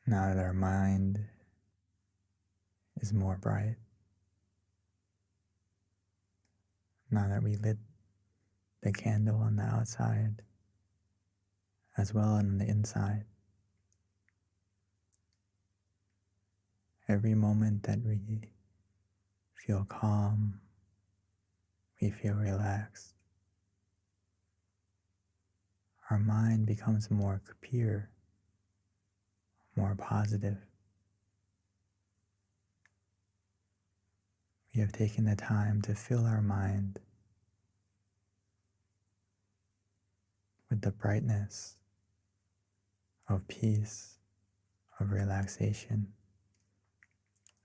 Now that our mind is more bright, now that we lit the candle on the outside as well on the inside, every moment that we feel calm, we feel relaxed, our mind becomes more pure, more positive. We have taken the time to fill our mind with the brightness of peace, of relaxation,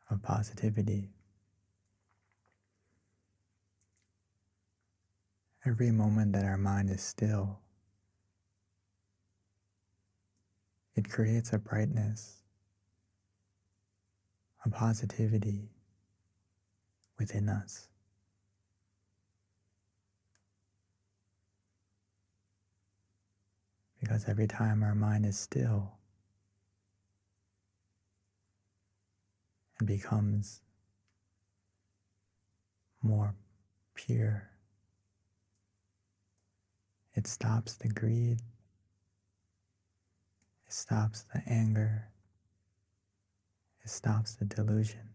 of positivity. Every moment that our mind is still, it creates a brightness, a positivity within us. Because every time our mind is still, it becomes more pure. It stops the greed, it stops the anger, it stops the delusion.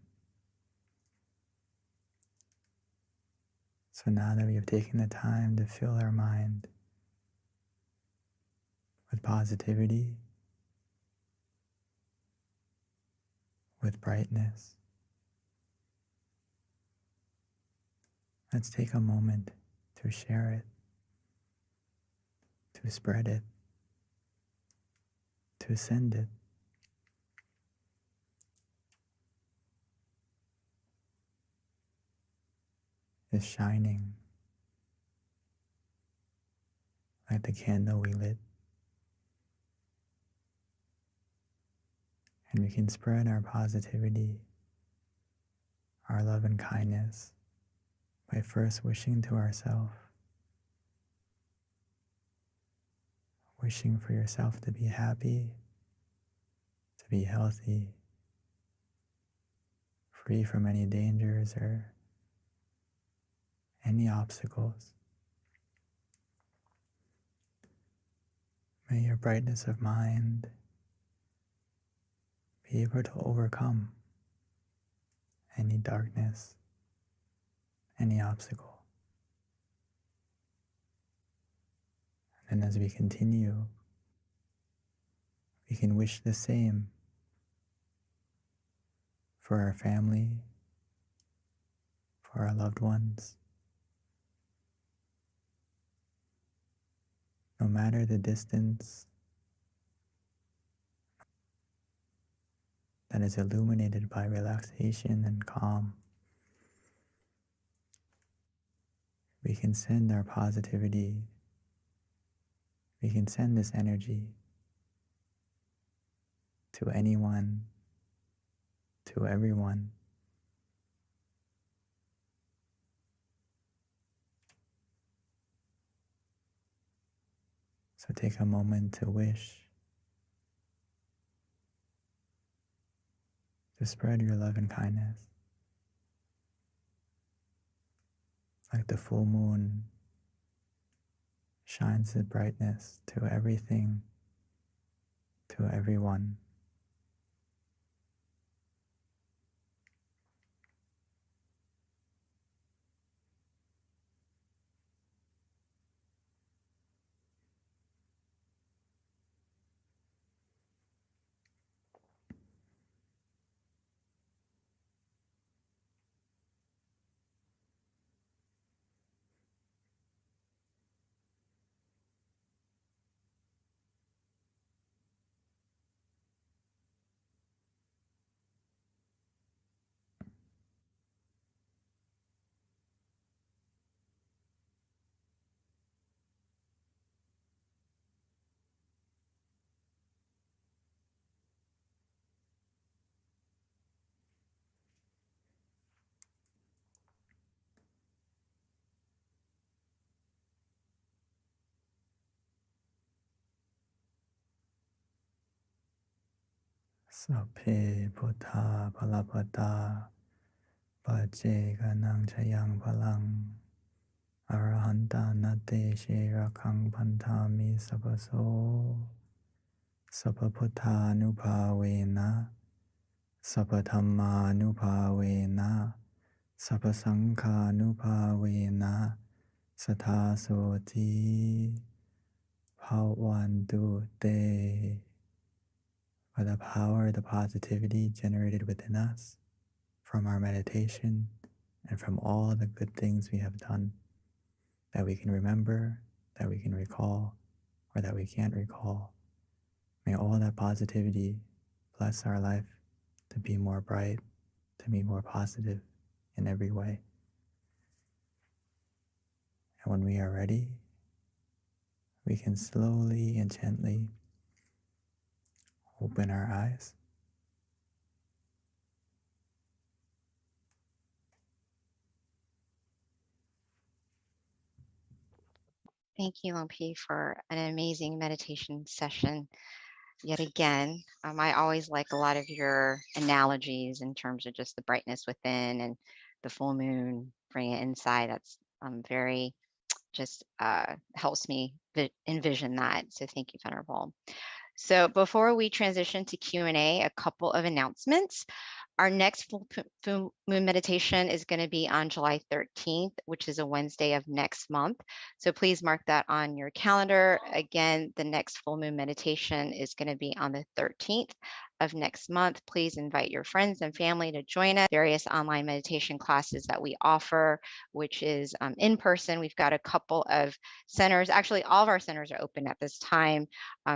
So now that we have taken the time to fill our mind with positivity, with brightness, let's take a moment to share it, to spread it, to send it. Is shining like the candle we lit. And we can spread our positivity, our love and kindness by first wishing to ourselves, wishing for yourself to be happy, to be healthy, free from any dangers or any obstacles. May your brightness of mind be able to overcome any darkness, any obstacle. And as we continue, we can wish the same for our family, for our loved ones. No matter the distance that is illuminated by relaxation and calm, we can send our positivity, we can send this energy to anyone, to everyone. So take a moment to wish, to spread your love and kindness. Like the full moon shines the brightness to everything, to everyone. Sapphe Buddha Balapada Pace Ganang Chayang Palang Arahanta Nate Shirakang Pantami Sabaso Sapaputta Nupavena Sapathamma Nupavena Sapasangha Nupavena Satasoti Bhavantu Te. By the power of the positivity generated within us from our meditation and from all the good things we have done that we can remember, that we can recall, or that we can't recall. May all that positivity bless our life to be more bright, to be more positive in every way. And when we are ready, we can slowly and gently open our eyes. Thank you, Lompi, for an amazing meditation session yet again. I always like a lot of your analogies in terms of just the brightness within and the full moon, bring it inside. That's very just helps me envision that. So thank you, Venerable. So before we transition to Q&A, a couple of announcements. Our next full moon meditation is going to be on July 13th, which is a Wednesday of next month. So please mark that on your calendar. Again, the next full moon meditation is going to be on the 13th of next month. Please invite your friends and family to join us. Various online meditation classes that we offer, which is in person. We've got a couple of centers. Actually, all of our centers are open at this time.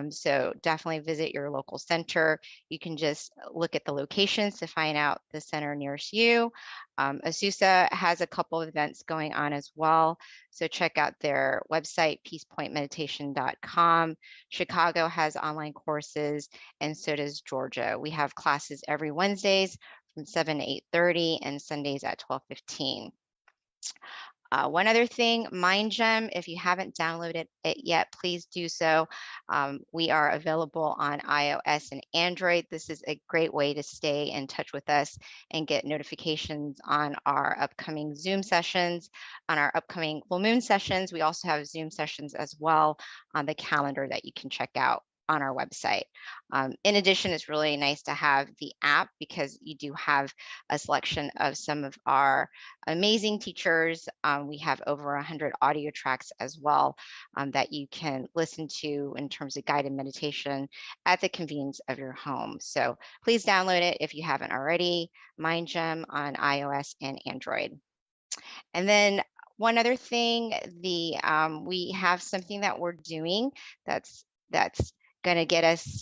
So definitely visit your local center. You can just look at the locations to find out the center nearest you. Azusa has a couple of events going on as well. So check out their website, peacepointmeditation.com. Chicago has online courses, and so does Georgia. We have classes every Wednesdays from 7 to 8:30 and Sundays at 12:15. One other thing, MindGem, if you haven't downloaded it yet, please do so. We are available on iOS and Android. This is a great way to stay in touch with us and get notifications on our upcoming Zoom sessions, on our upcoming full moon sessions. We also have Zoom sessions as well on the calendar that you can check out on our website. In addition, it's really nice to have the app because you do have a selection of some of our amazing teachers. We have over 100 audio tracks as well that you can listen to in terms of guided meditation at the convenience of your home. So please download it if you haven't already, MindGem on iOS and Android. And then one other thing, we have something that we're doing that's going to get us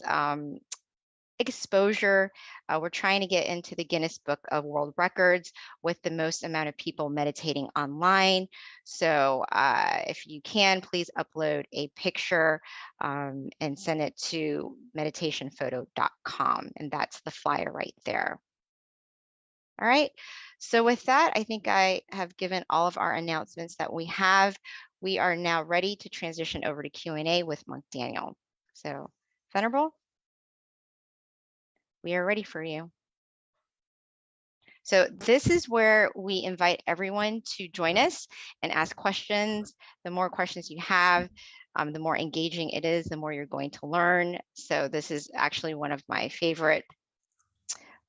exposure. We're trying to get into the Guinness Book of World Records with the most amount of people meditating online. So if you can, please upload a picture and send it to meditationphoto.com. And that's the flyer right there. All right. So with that, I think I have given all of our announcements that we have. We are now ready to transition over to Q&A with Monk Daniel. So, Venerable, we are ready for you. So this is where we invite everyone to join us and ask questions. The more questions you have, the more engaging it is, the more you're going to learn. So this is actually one of my favorite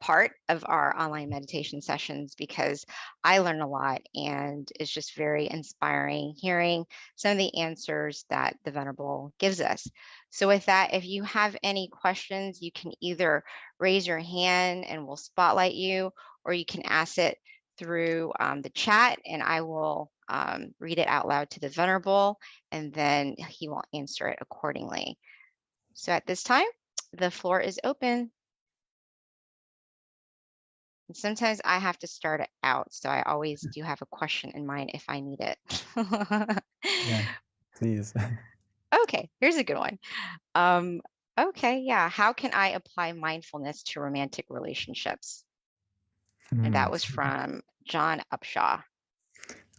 part of our online meditation sessions because I learn a lot and it's just very inspiring hearing some of the answers that the Venerable gives us. So with that, if you have any questions, you can either raise your hand and we'll spotlight you, or you can ask it through the chat and I will read it out loud to the Venerable and then he will answer it accordingly. So at this time, the floor is open. And sometimes I have to start it out, so I always do have a question in mind if I need it. Yeah, please. Okay, here's a good one. Okay, yeah. How can I apply mindfulness to romantic relationships? And that was from John Upshaw.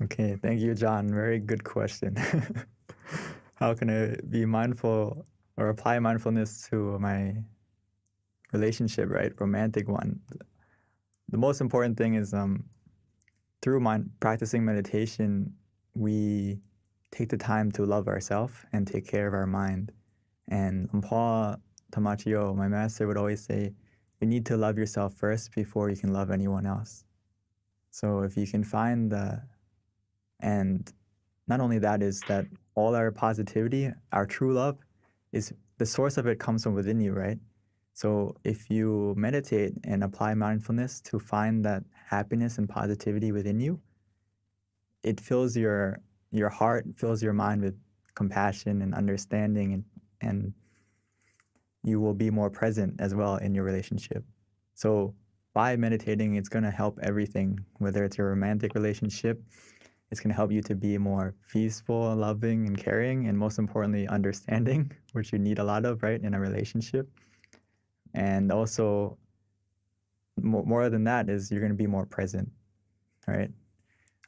Okay, thank you, John. Very good question. How can I be mindful or apply mindfulness to my relationship, right? Romantic one. The most important thing is through practicing meditation, we take the time to love ourselves and take care of our mind. And Paul Tamachio, my master, would always say, you need to love yourself first before you can love anyone else. So if you can find and not only that, is that all our positivity, our true love, is the source of it comes from within you, right? So if you meditate and apply mindfulness to find that happiness and positivity within you, it fills your heart, fills your mind with compassion and understanding, and you will be more present as well in your relationship. So by meditating, it's going to help everything, whether it's your romantic relationship, it's going to help you to be more peaceful, loving, and caring, and most importantly, understanding, which you need a lot of, right, in a relationship. And also, more than that is you're going to be more present, right?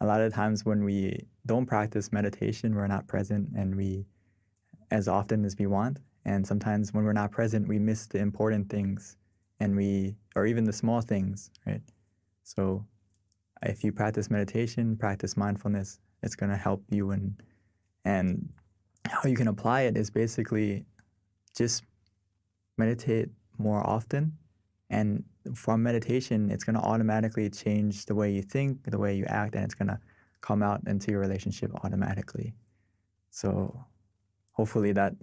A lot of times when we don't practice meditation, we're not present and we as often as we want. And sometimes when we're not present, we miss the important things or even the small things, right? So if you practice meditation, practice mindfulness, it's going to help you. And how you can apply it is basically just meditate more often. And from meditation, it's going to automatically change the way you think, the way you act, and it's going to come out into your relationship automatically. So hopefully that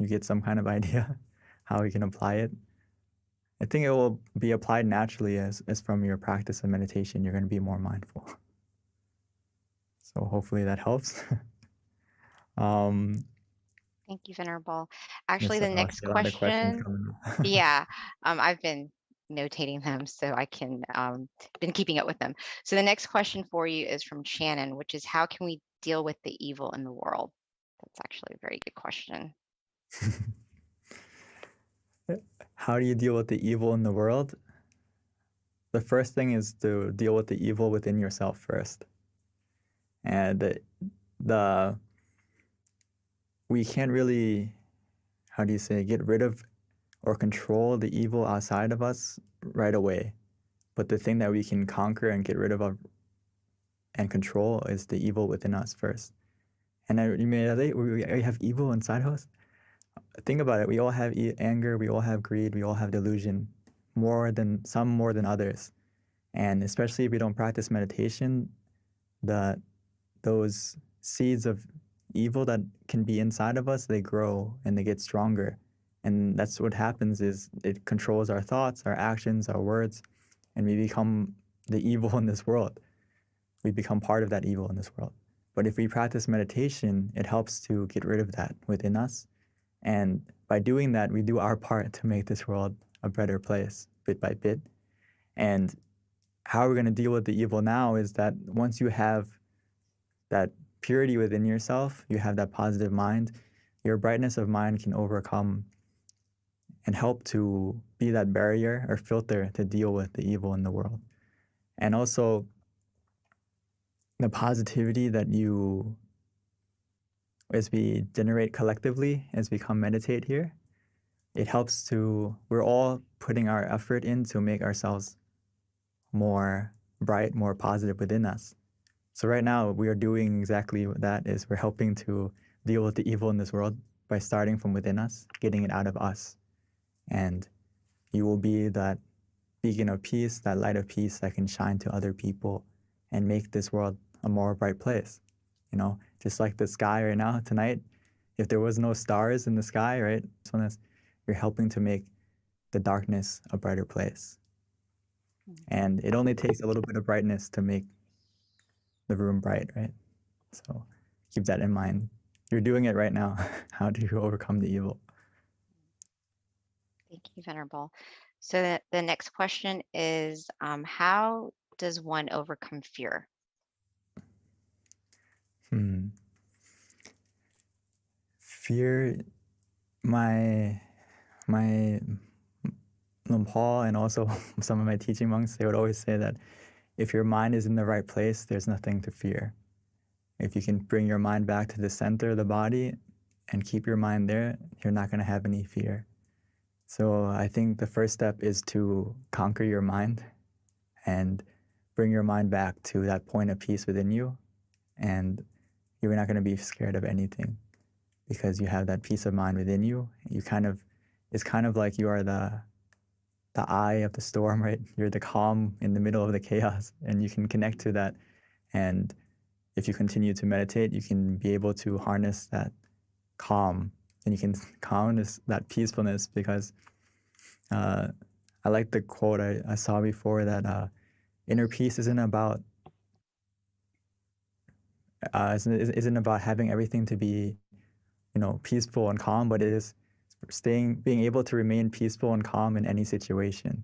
you get some kind of idea how you can apply it. I think it will be applied naturally as from your practice of meditation, you're going to be more mindful. So hopefully that helps. Thank you, Venerable. Actually, yes, the next a lot of questions question, coming up. yeah, I've been notating them so I can been keeping up with them. So the next question for you is from Shannon, which is how can we deal with the evil in the world? That's actually a very good question. How do you deal with the evil in the world? The first thing is to deal with the evil within yourself first. And we can't really, get rid of or control the evil outside of us right away. But the thing that we can conquer and get rid of and control is the evil within us first. And we have evil inside of us. Think about it. We all have anger. We all have greed. We all have delusion, some more than others. And especially if we don't practice meditation, those seeds of evil that can be inside of us, they grow and they get stronger. And that's what happens is it controls our thoughts, our actions, our words, and we become the evil in this world. We become part of that evil in this world. But if we practice meditation, it helps to get rid of that within us. And by doing that, we do our part to make this world a better place, bit by bit. And how we're going to deal with the evil now is that once you have that purity within yourself, you have that positive mind, your brightness of mind can overcome and help to be that barrier or filter to deal with the evil in the world. And also, the positivity that as we generate collectively, as we come meditate here, it helps we're all putting our effort in to make ourselves more bright, more positive within us. So right now, we are doing exactly that, is we're helping to deal with the evil in this world by starting from within us, getting it out of us. And you will be that beacon of peace, that light of peace that can shine to other people and make this world a more bright place. Just like the sky right now, tonight, if there was no stars in the sky, right? You're helping to make the darkness a brighter place. And it only takes a little bit of brightness to make the room bright, right? So keep that in mind. You're doing it right now. How do you overcome the evil? Thank you, Venerable. So the next question is, how does one overcome fear? Fear, my Paul and also some of my teaching monks, they would always say that if your mind is in the right place, there's nothing to fear. If you can bring your mind back to the center of the body and keep your mind there, you're not going to have any fear. So I think the first step is to conquer your mind and bring your mind back to that point of peace within you. And you're not going to be scared of anything because you have that peace of mind within you. It's kind of like you are the eye of the storm, right? You're the calm in the middle of the chaos, and you can connect to that. And if you continue to meditate, you can be able to harness that calm, and you can harness that peacefulness because I like the quote I saw before that inner peace isn't about having everything to be, peaceful and calm, but it is being able to remain peaceful and calm in any situation.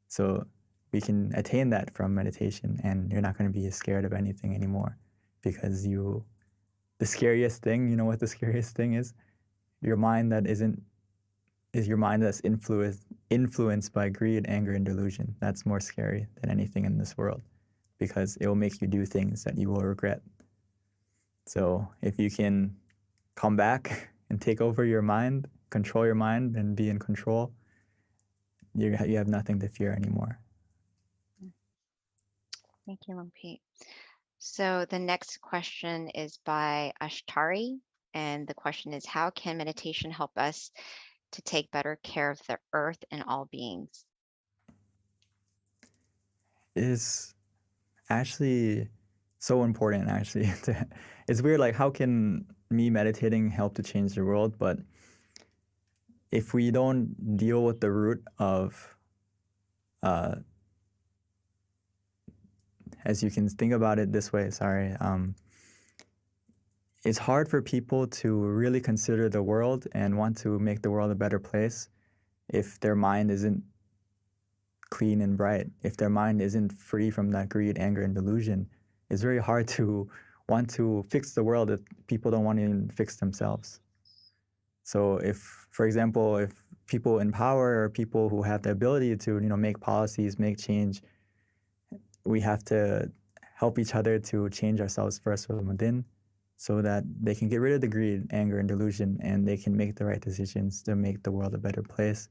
So we can attain that from meditation, and you're not going to be scared of anything anymore because the scariest thing, you know what the scariest thing is? Your mind is your mind that's influenced by greed, anger, and delusion. That's more scary than anything in this world because it will make you do things that you will regret. So if you can come back and take over your mind, control your mind, and be in control, you have nothing to fear anymore. Thank you, Lumpy. So the next question is by Ashtari, and the question is, how can meditation help us to take better care of the earth and all beings? It is actually so important, actually. It's weird, like, how can me meditating help to change the world? But if we don't deal with the root of, as you can think about it this way, it's hard for people to really consider the world and want to make the world a better place if their mind isn't clean and bright, if their mind isn't free from that greed, anger, and delusion. It's very hard to want to fix the world if people don't want to even fix themselves. So for example, if people in power or people who have the ability to, make policies, make change, we have to help each other to change ourselves first from within so that they can get rid of the greed, anger, and delusion, and they can make the right decisions to make the world a better place,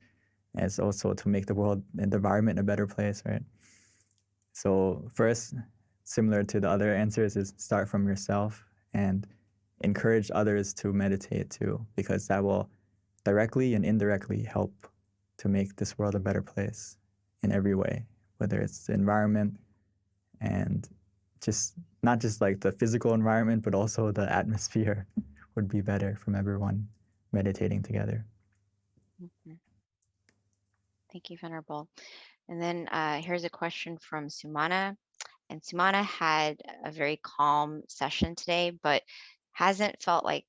and it's also to make the world and the environment a better place, right? So first, similar to the other answers, is start from yourself and encourage others to meditate too, because that will directly and indirectly help to make this world a better place in every way, whether it's the environment and not just like the physical environment, but also the atmosphere would be better from everyone meditating together. Mm-hmm. Thank you, Venerable. And then here's a question from Sumana. And Sumana had a very calm session today, but hasn't felt like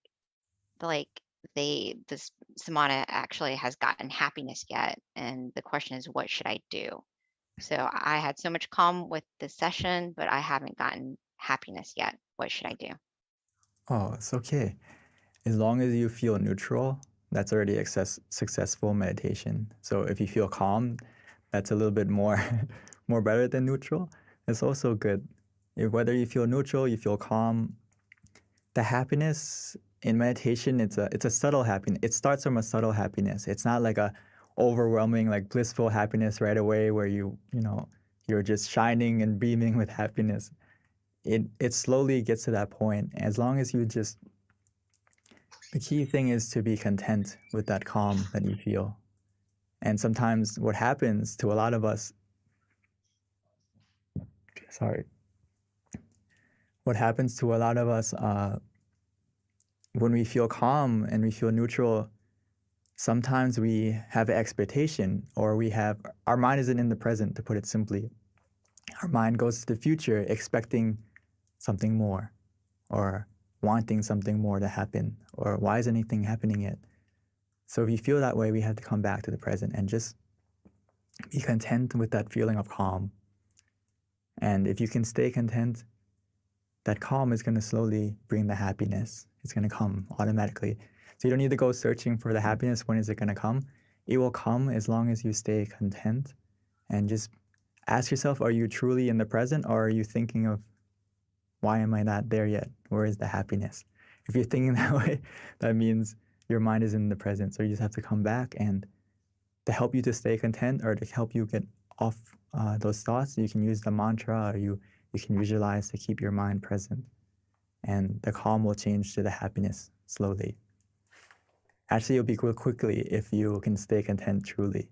Sumana actually has gotten happiness yet. And the question is, what should I do? So I had so much calm with this session, but I haven't gotten happiness yet. What should I do? Oh, it's okay. As long as you feel neutral, that's already successful meditation. So if you feel calm, that's a little bit more better than neutral. It's also good. Whether you feel neutral, you feel calm, the happiness in meditation, it's a subtle happiness. It starts from a subtle happiness. It's not like a overwhelming, like blissful happiness right away where you're just shining and beaming with happiness. It slowly gets to that point. As long as the key thing is to be content with that calm that you feel. And sometimes what happens to a lot of us, when we feel calm and we feel neutral, sometimes we have an expectation, or our mind isn't in the present, to put it simply. Our mind goes to the future expecting something more, or wanting something more to happen, or why is anything happening yet? So if you feel that way, we have to come back to the present and just be content with that feeling of calm. And if you can stay content, that calm is going to slowly bring the happiness. It's going to come automatically. So you don't need to go searching for the happiness. When is it going to come? It will come as long as you stay content, and just ask yourself, are you truly in the present, or are you thinking of, why am I not there yet? Where is the happiness? If you're thinking that way, that means your mind is in the present. So you just have to come back and to help you to stay content or to help you get off those thoughts, you can use the mantra, or you can visualize to keep your mind present. And the calm will change to the happiness slowly. Actually, it'll be quickly if you can stay content truly.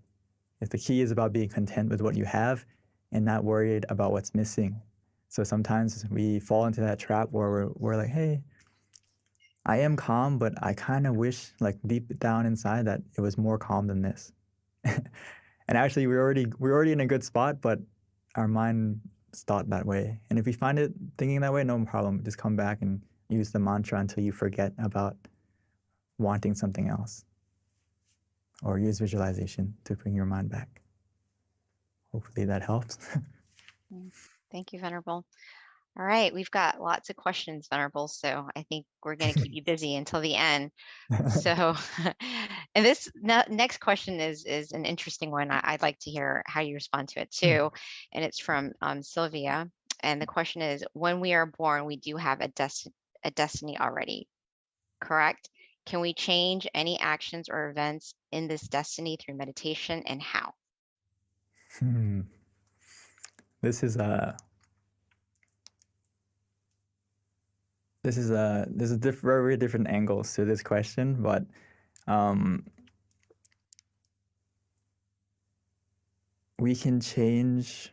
If the key is about being content with what you have and not worried about what's missing. So sometimes we fall into that trap where we're like, hey, I am calm, but I kind of wish, like deep down inside, that it was more calm than this. And actually, we're already in a good spot, but our mind thought that way. And if we find it thinking that way, no problem. Just come back and use the mantra until you forget about wanting something else. Or use visualization to bring your mind back. Hopefully that helps. Thank you, Venerable. All right, we've got lots of questions, Venerable, so I think we're going to keep you busy until the end. So, and this next question is an interesting one. I'd like to hear how you respond to it too. And it's from Sylvia. And the question is, when we are born, we do have a destiny already, correct? Can we change any actions or events in this destiny through meditation, and how? This is very different angles to this question, but we can change.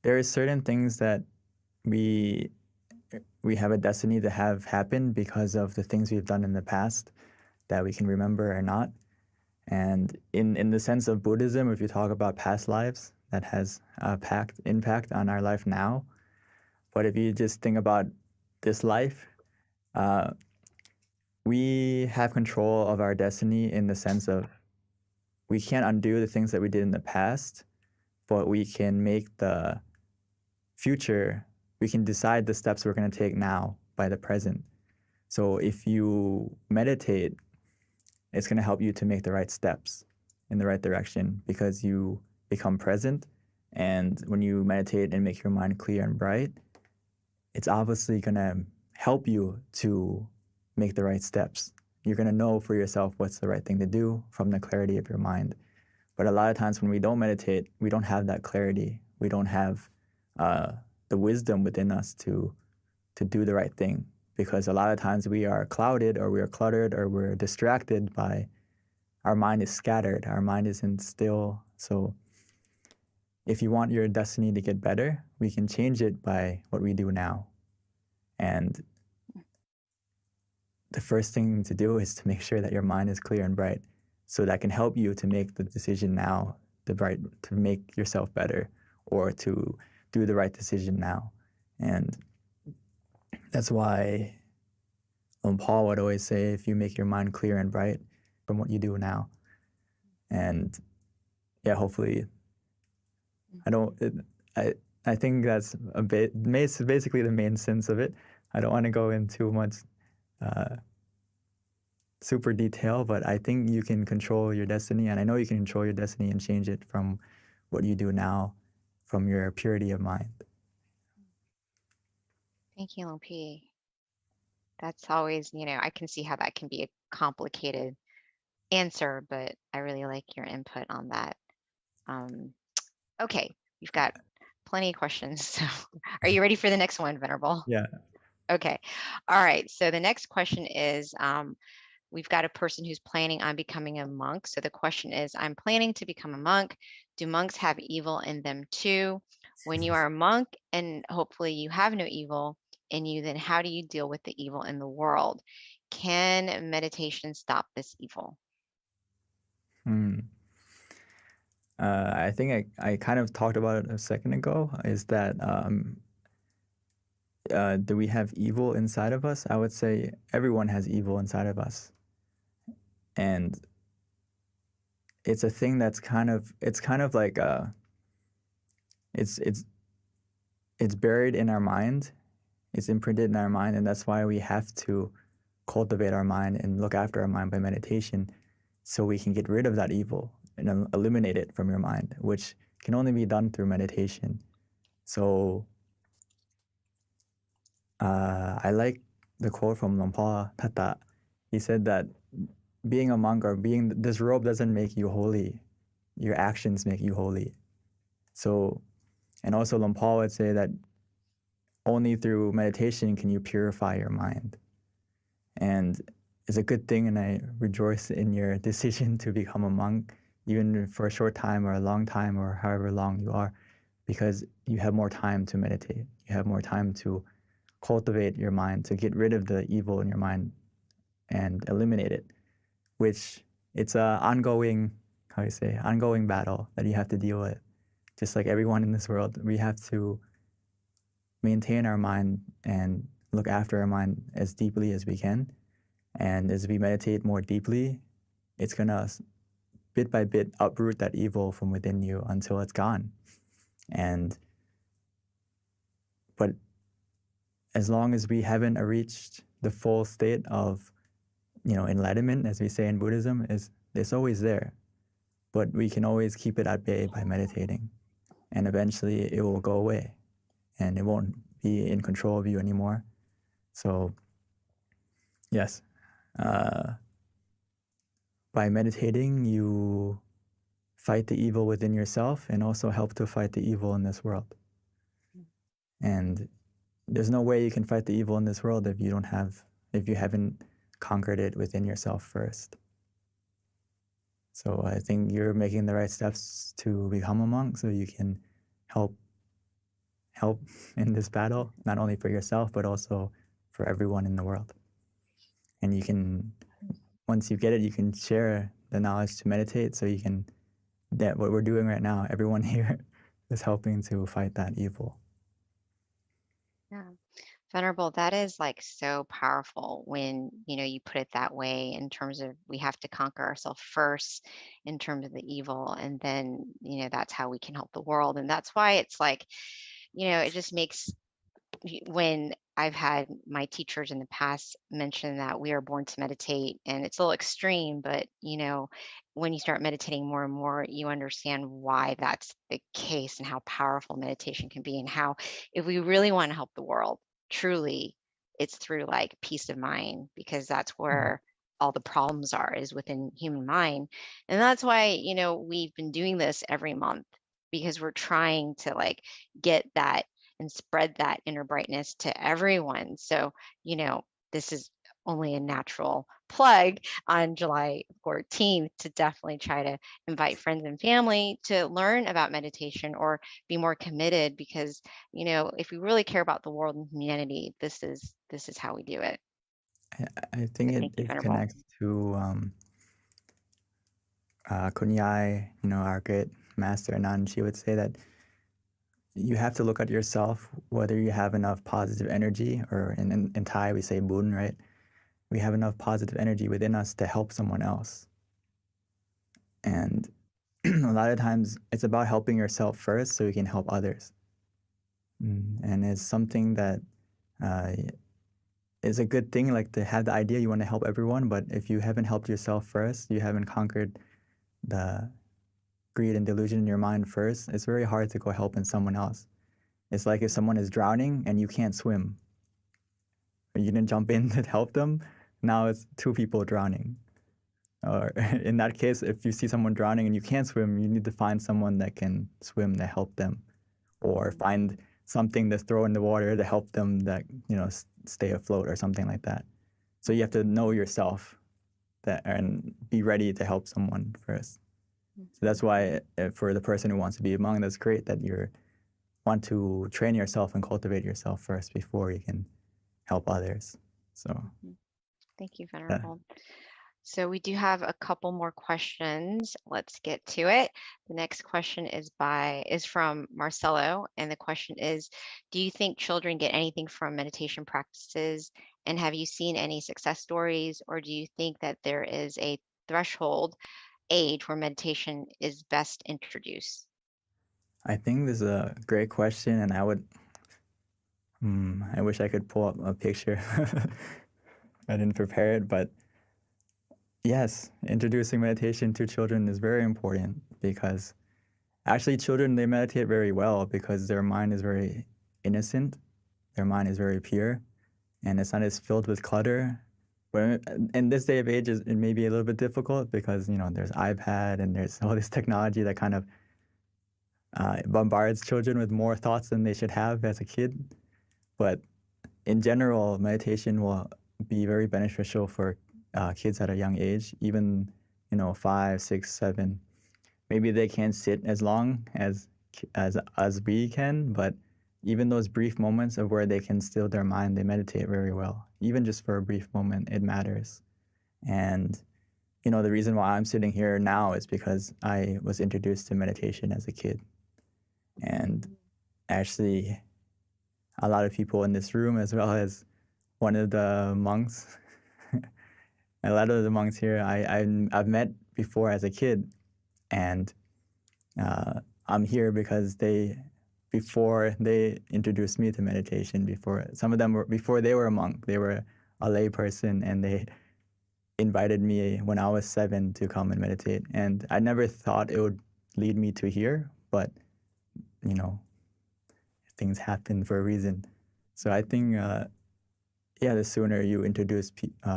There are certain things that we have a destiny to have happen because of the things we've done in the past that we can remember or not. And in the sense of Buddhism, if you talk about past lives, that has impact on our life now. But if you just think about this life, we have control of our destiny in the sense of we can't undo the things that we did in the past, but we can make the future, we can decide the steps we're going to take now by the present. So if you meditate, it's going to help you to make the right steps in the right direction because you become present. And when you meditate and make your mind clear and bright, it's obviously going to help you to make the right steps. You're going to know for yourself what's the right thing to do from the clarity of your mind. But a lot of times when we don't meditate, we don't have that clarity. We don't have the wisdom within us to do the right thing. Because a lot of times we are clouded or we are cluttered or we're distracted by our mind is scattered. Our mind isn't still. So if you want your destiny to get better, we can change it by what we do now. And the first thing to do is to make sure that your mind is clear and bright. So that can help you to make the decision now, to make yourself better or to do the right decision now. And that's why Paul would always say, if you make your mind clear and bright from what you do now. And yeah, hopefully, I think that's basically the main sense of it. I don't want to go into much super detail, but I think you can control your destiny, and I know you can control your destiny and change it from what you do now, from your purity of mind. Thank you, Lumpy. That's always, I can see how that can be a complicated answer, but I really like your input on that. Okay, we've got plenty of questions. So are you ready for the next one, Venerable? Yeah. Okay. All right. So the next question is, we've got a person who's planning on becoming a monk. So the question is, I'm planning to become a monk. Do monks have evil in them too? When you are a monk and hopefully you have no evil in you, then how do you deal with the evil in the world? Can meditation stop this evil? I think I kind of talked about it a second ago, is that do we have evil inside of us? I would say everyone has evil inside of us. And it's a thing that's kind of like it's buried in our mind. It's imprinted in our mind, and that's why we have to cultivate our mind and look after our mind by meditation so we can get rid of that evil and eliminate it from your mind, which can only be done through meditation. So I like the quote from Lompa Tata. He said that being a monk or being this robe doesn't make you holy. Your actions make you holy. So, and also Paul would say that only through meditation can you purify your mind. And it's a good thing, and I rejoice in your decision to become a monk, even for a short time or a long time or however long you are, because you have more time to meditate. You have more time to cultivate your mind, to get rid of the evil in your mind and eliminate it, which it's a ongoing, ongoing battle that you have to deal with. Just like everyone in this world, we have to maintain our mind and look after our mind as deeply as we can. And as we meditate more deeply, it's going to bit by bit uproot that evil from within you until it's gone. But as long as we haven't reached the full state of, enlightenment, as we say in Buddhism, it's always there. But we can always keep it at bay by meditating. And eventually it will go away and it won't be in control of you anymore. So, yes. By meditating, you fight the evil within yourself and also help to fight the evil in this world. And there's no way you can fight the evil in this world if you haven't conquered it within yourself first. So I think you're making the right steps to become a monk so you can help in this battle, not only for yourself, but also for everyone in the world. And you can, once you get it, you can share the knowledge to meditate. So that what we're doing right now, everyone here is helping to fight that evil. Yeah. Venerable, that is like so powerful when, you put it that way in terms of we have to conquer ourselves first in terms of the evil. And then, that's how we can help the world. And that's why it's like, it just makes, when I've had my teachers in the past mention that we are born to meditate, and it's a little extreme, but when you start meditating more and more, you understand why that's the case and how powerful meditation can be, and how if we really want to help the world, truly, it's through like peace of mind, because that's where all the problems are, is within human mind. And that's why, we've been doing this every month, because we're trying to like get that and spread that inner brightness to everyone. So, this is only a natural plug on July 14th to definitely try to invite friends and family to learn about meditation or be more committed, because, if we really care about the world and humanity, this is how we do it. I think it connects to Kunyai, our great master Anand. She would say that you have to look at yourself, whether you have enough positive energy, or in Thai we say bun, right? We have enough positive energy within us to help someone else. And a lot of times it's about helping yourself first so you can help others. And it's something that is a good thing, like to have the idea you want to help everyone, but if you haven't helped yourself first, you haven't conquered the greed and delusion in your mind first, it's very hard to go helping someone else. It's like if someone is drowning and you can't swim, but you didn't jump in to help them, now it's two people drowning. Or in that case, if you see someone drowning and you can't swim, you need to find someone that can swim to help them, or find something to throw in the water to help them that, stay afloat or something like that. So you have to know yourself and be ready to help someone first. So that's why for the person who wants to be a monk, that's great that you want to train yourself and cultivate yourself first before you can help others. So thank you, Venerable. So we do have a couple more questions. Let's get to it. The next question is from Marcelo, and the question is, do you think children get anything from meditation practices? And have you seen any success stories, or do you think that there is a threshold age where meditation is best introduced? I think this is a great question, and I wish I could pull up a picture. I didn't prepare it, but yes, introducing meditation to children is very important, because actually children, they meditate very well because their mind is very innocent, their mind is very pure, and it's not as filled with clutter, But in this day of age, it may be a little bit difficult because, you know, there's iPad and there's all this technology that kind of bombards children with more thoughts than they should have as a kid. But in general, meditation will be very beneficial for kids at a young age, even, you know, 5, 6, 7. Maybe they can't sit as long as we can, but even those brief moments of where they can still their mind, they meditate very well. Even just for a brief moment, it matters. And, you know, the reason why I'm sitting here now is because I was introduced to meditation as a kid. And actually, a lot of people in this room, as well as one of the monks, a lot of the monks here, I've met before as a kid. And I'm here because before they introduced me to meditation, some of them were, before they were a monk, they were a lay person, and they invited me when I was 7 to come and meditate. And I never thought it would lead me to here, but, you know, things happen for a reason. So I think, the sooner you introduce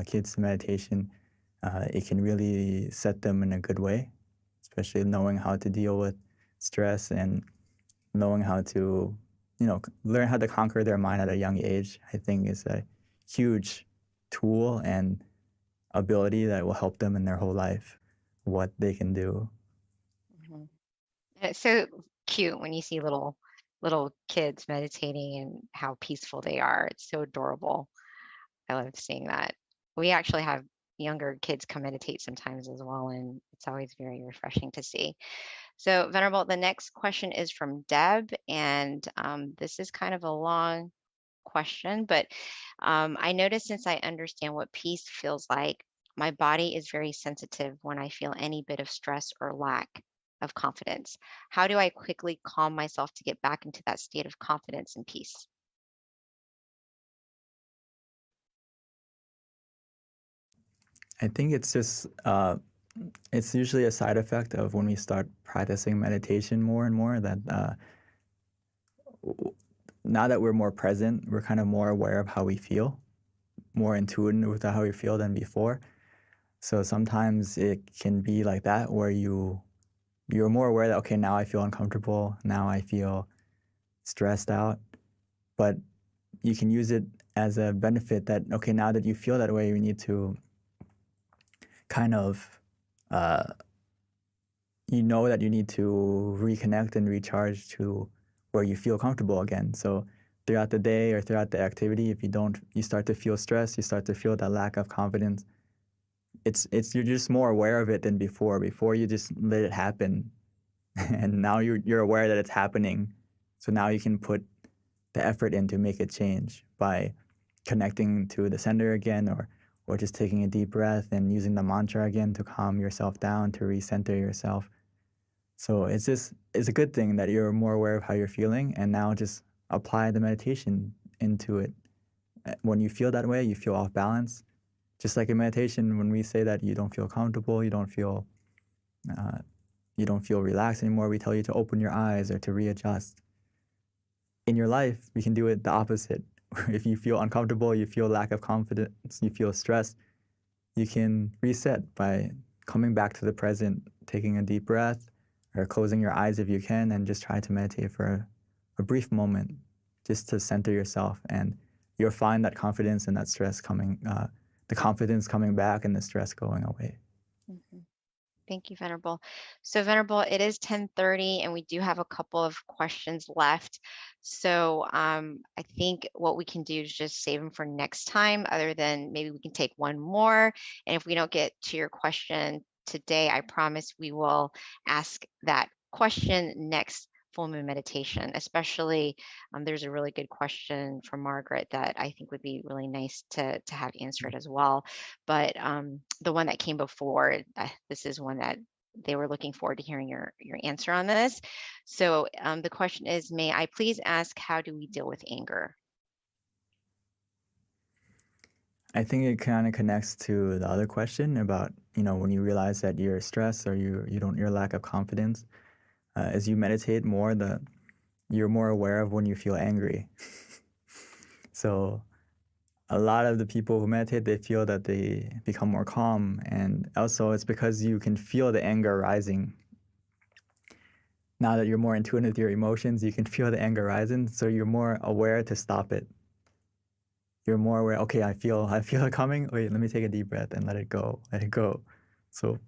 kids to meditation, it can really set them in a good way, especially knowing how to deal with stress and knowing how to, you know, learn how to conquer their mind at a young age, I think is a huge tool and ability that will help them in their whole life, what they can do. Mm-hmm. It's so cute when you see little kids meditating and how peaceful they are. It's so adorable. I love seeing that. We actually have younger kids come meditate sometimes as well, and it's always very refreshing to see. So, Venerable, the next question is from Deb, and this is kind of a long question, but I notice, since I understand what peace feels like, my body is very sensitive when I feel any bit of stress or lack of confidence. How do I quickly calm myself to get back into that state of confidence and peace? I think it's just, it's usually a side effect of when we start practicing meditation more and more, that now that we're more present, we're kind of more aware of how we feel, more in tune with how we feel than before. So sometimes it can be like that, where you're more aware that, okay, now I feel uncomfortable, now I feel stressed out, but you can use it as a benefit that, okay, now that you feel that way, you need to kind of, you know that you need to reconnect and recharge to where you feel comfortable again. So throughout the day or throughout the activity, if you start to feel stress, you start to feel that lack of confidence, you're just more aware of it than before. Before, you just let it happen, and now you're aware that it's happening. So now you can put the effort in to make it change by connecting to the center again, or just taking a deep breath and using the mantra again to calm yourself down, to recenter yourself. So it's a good thing that you're more aware of how you're feeling, and now just apply the meditation into it. When you feel that way, you feel off balance. Just like in meditation, when we say that you don't feel comfortable, you don't feel relaxed anymore, we tell you to open your eyes or to readjust. In your life, we can do it the opposite. If you feel uncomfortable, you feel lack of confidence, you feel stressed, you can reset by coming back to the present, taking a deep breath, or closing your eyes if you can, and just try to meditate for a brief moment, just to center yourself. And you'll find that confidence and that stress the confidence coming back and the stress going away. Mm-hmm. Thank you, Venerable. So, Venerable, it is 10:30, and we do have a couple of questions left. So I think what we can do is just save them for next time, other than maybe we can take one more. And if we don't get to your question today, I promise we will ask that question next full moon meditation. Especially, there's a really good question from Margaret that I think would be really nice to have answered as well. But the one that came before, this is one that they were looking forward to hearing your answer on this. So the question is, may I please ask, how do we deal with anger? I think it kind of connects to the other question about, when you realize that you're stressed or your lack of confidence. As you meditate more, you're more aware of when you feel angry. So a lot of the people who meditate, they feel that they become more calm. And also it's because you can feel the anger rising. Now that you're more in tune with your emotions, you can feel the anger rising. So you're more aware to stop it. You're more aware, okay, I feel it coming. Wait, let me take a deep breath and let it go. So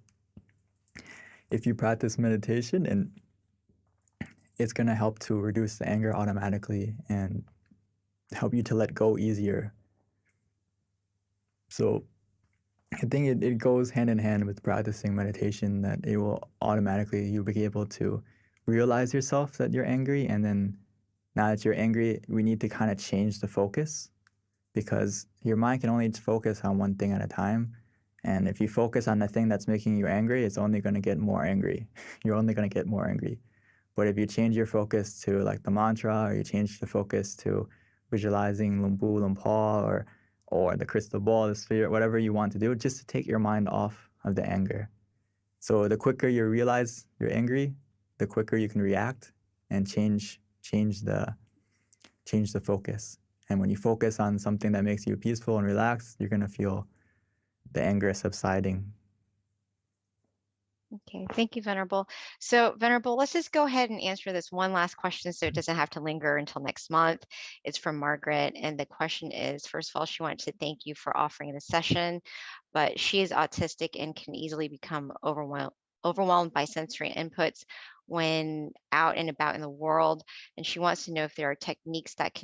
if you practice meditation, and it's going to help to reduce the anger automatically and help you to let go easier. So I think it goes hand in hand with practicing meditation, that it will automatically, you'll be able to realize yourself that you're angry. And then now that you're angry, we need to kind of change the focus, because your mind can only focus on one thing at a time. And if you focus on the thing that's making you angry, it's only going to get more angry. You're only going to get more angry. But if you change your focus to like the mantra, or you change the focus to visualizing Lumbu, Lumpal, or the crystal ball, the sphere, whatever you want to do, just to take your mind off of the anger. So the quicker you realize you're angry, the quicker you can react and change the focus. And when you focus on something that makes you peaceful and relaxed, you're going to feel the anger subsiding. Okay, thank you, Venerable. So, Venerable, let's just go ahead and answer this one last question so it doesn't have to linger until next month. It's from Margaret, and the question is, first of all, she wanted to thank you for offering the session, but she is autistic and can easily become overwhelmed by sensory inputs when out and about in the world, and she wants to know if there are techniques that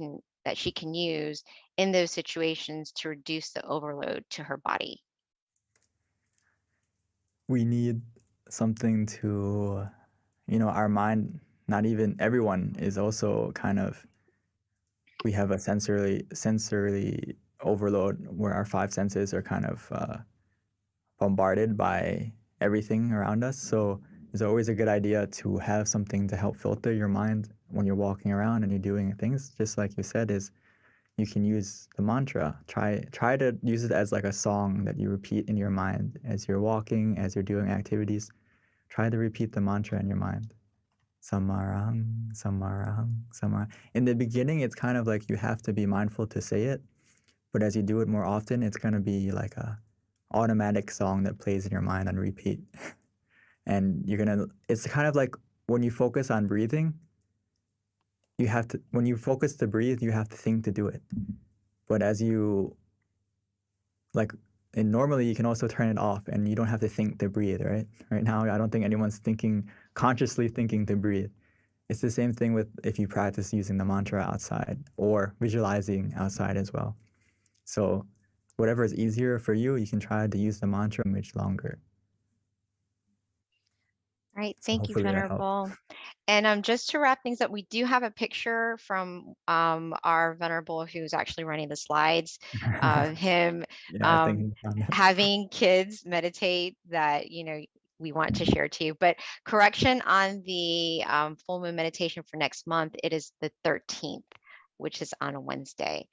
she can use in those situations to reduce the overload to her body. We need something to, our mind, not even everyone is also kind of, we have a sensory overload where our five senses are kind of bombarded by everything around us. So it's always a good idea to have something to help filter your mind when you're walking around and you're doing things. Just like you said, is you can use the mantra. Try to use it as like a song that you repeat in your mind as you're walking, as you're doing activities. Try to repeat the mantra in your mind. Samarang, samarang, samarang. In the beginning, it's kind of like you have to be mindful to say it, but as you do it more often, it's going to be like a automatic song that plays in your mind on repeat. And it's kind of like when you focus on breathing, when you focus to breathe, you have to think to do it. But and normally you can also turn it off and you don't have to think to breathe, right? Right now, I don't think anyone's consciously thinking to breathe. It's the same thing with if you practice using the mantra outside or visualizing outside as well. So whatever is easier for you, you can try to use the mantra much longer. All right, So thank you, hopefully that helps. Venerable. And just to wrap things up, we do have a picture from our Venerable who's actually running the slides of him Yeah, I think he found it. having kids meditate that, we want to share to you. But correction on the full moon meditation for next month, it is the 13th, which is on a Wednesday.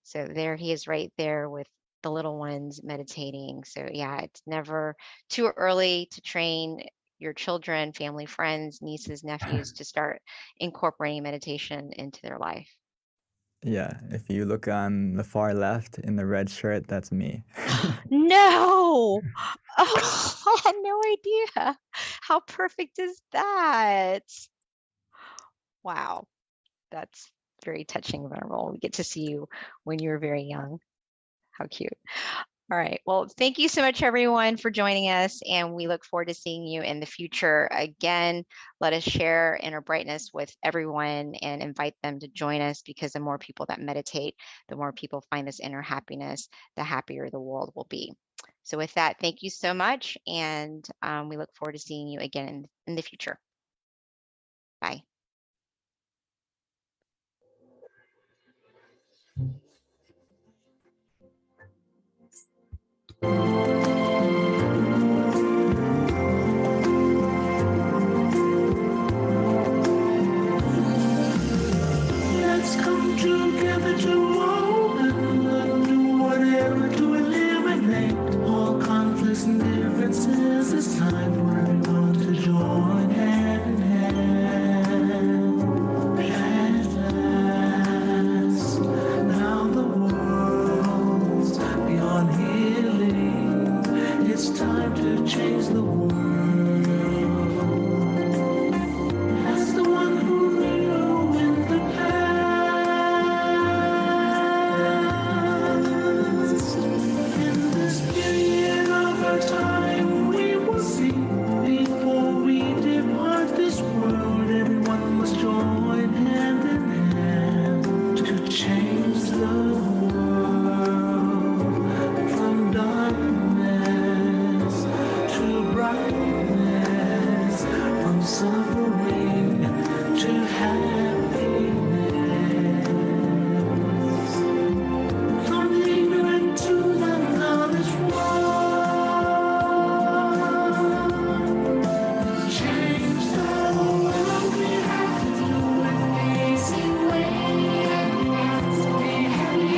So there he is right there with the little ones meditating. So yeah, it's never too early to train your children, family, friends, nieces, nephews to start incorporating meditation into their life. Yeah, if you look on the far left in the red shirt, that's me. No! Oh, I had no idea. How perfect is that? Wow, that's very touching, Venerable. We get to see you when you were very young. How cute. All right. Well, thank you so much, everyone, for joining us. And we look forward to seeing you in the future. Again, let us share inner brightness with everyone and invite them to join us, because the more people that meditate, the more people find this inner happiness, the happier the world will be. So with that, thank you so much. And we look forward to seeing you again in the future. Bye. Let's come together tomorrow and do whatever to eliminate all conflicts and differences. It's time for everyone to join hand in hand. At last, now change the world from darkness to brightness, from suffering to happiness, from ignorant to the knowledge world. Change the world, we have to do it the easy way. Be happy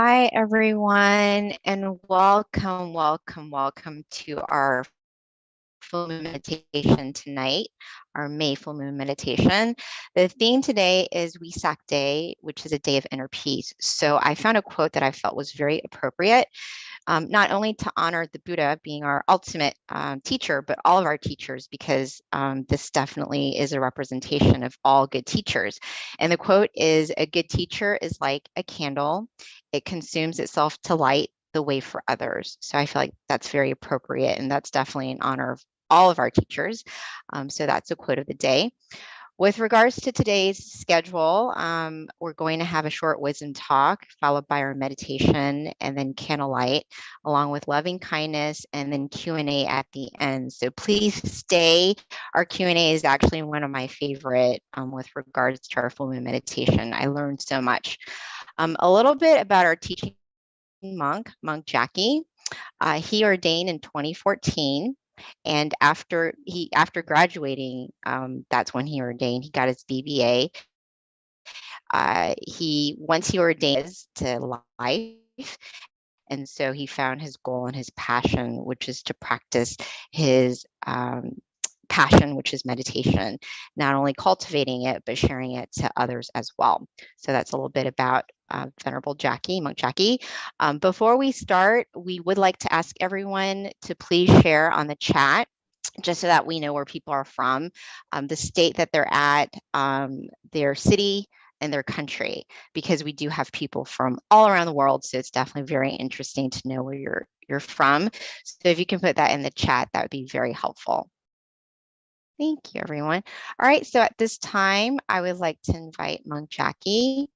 Hi, everyone, and welcome to our full moon meditation tonight, our May full moon meditation. The theme today is Wesak Day, which is a day of inner peace. So I found a quote that I felt was very appropriate, not only to honor the Buddha being our ultimate teacher, but all of our teachers, because this definitely is a representation of all good teachers. And the quote is, "A good teacher is like a candle. It consumes itself to light the way for others." So I feel like that's very appropriate, and that's definitely in honor of all of our teachers. So that's a quote of the day. With regards to today's schedule, we're going to have a short wisdom talk followed by our meditation and then candlelight, along with loving kindness and then Q&A at the end. So please stay. Our Q&A is actually one of my favorite with regards to our full moon meditation. I learned so much. A little bit about our teaching monk Jackie. He ordained in 2014. And after graduating, that's when he ordained. He got his BBA. Once he ordained to life, and so he found his goal and his passion, which is to practice his passion, which is meditation, not only cultivating it, but sharing it to others as well. So that's a little bit about Venerable Jackie, Monk Jackie. Before we start, we would like to ask everyone to please share on the chat, just so that we know where people are from, the state that they're at, their city, and their country, because we do have people from all around the world. So it's definitely very interesting to know where you're from. So if you can put that in the chat, that would be very helpful. Thank you, everyone. All right, so at this time, I would like to invite Monk Jackie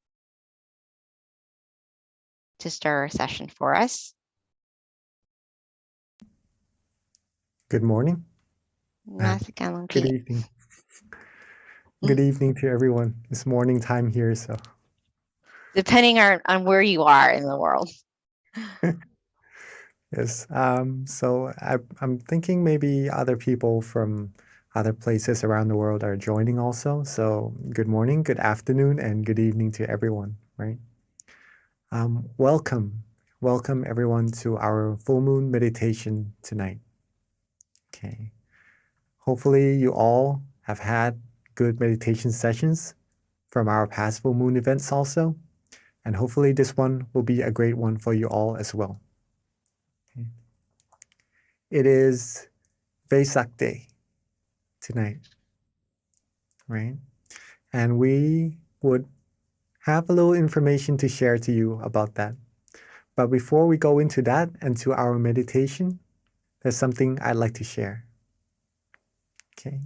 to start our session for us. Good morning. Good evening. Good evening to everyone. It's morning time here, so. Depending on where you are in the world. Yes. So I'm thinking maybe other people from other places around the world are joining also. So good morning, good afternoon, and good evening to everyone, right? Welcome everyone to our full moon meditation tonight. Okay. Hopefully you all have had good meditation sessions from our past full moon events also. And hopefully this one will be a great one for you all as well. Okay. It is Vesak Day tonight, right? And we would have a little information to share to you about that. But before we go into that and to our meditation, there's something I'd like to share. Okay.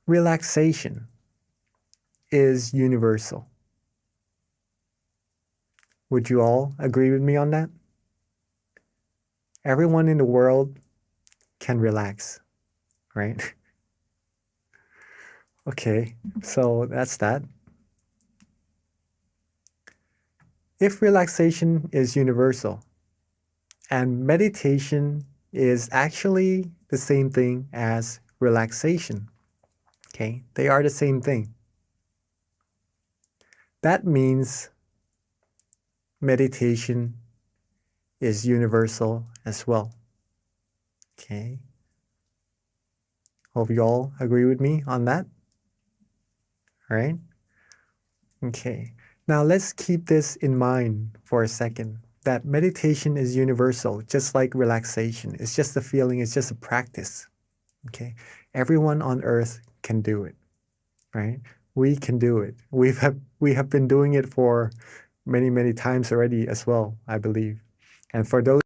Relaxation is universal. Would you all agree with me on that? Everyone in the world can relax, right? Okay, so that's that. If relaxation is universal, and meditation is actually the same thing as relaxation, okay? They are the same thing. That means meditation is universal as well, okay? Hope you all agree with me on that, all right? Okay, now let's keep this in mind for a second, that meditation is universal, just like relaxation. It's just a feeling, it's just a practice, okay? Everyone on earth can do it, right? We can do it. We have been doing it for many times already as well, I believe. And for those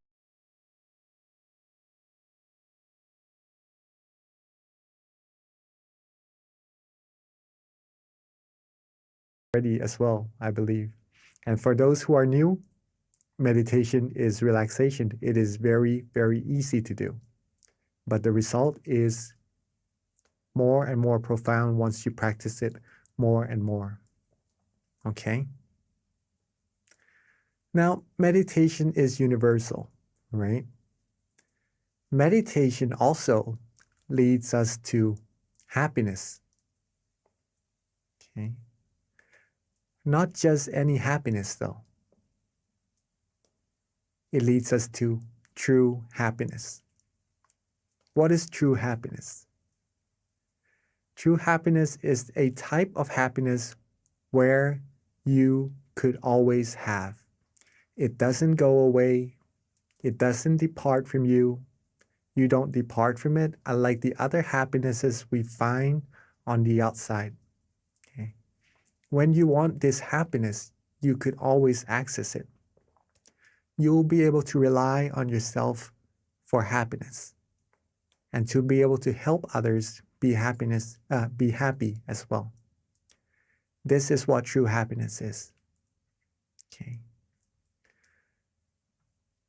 already as well, I believe. And for those who are new, meditation is relaxation. It is very easy to do. But the result is more and more profound once you practice it more and more. Okay? Now, meditation is universal, right? Meditation also leads us to happiness, Okay. Not just any happiness, though. It leads us to true happiness. What is true happiness? True happiness is a type of happiness where you could always have. It doesn't go away. It doesn't depart from you. You don't depart from it, unlike the other happinesses we find on the outside. Okay? When you want this happiness, you could always access it. You'll be able to rely on yourself for happiness and to be able to help others be happy as well. This is what true happiness is. Okay.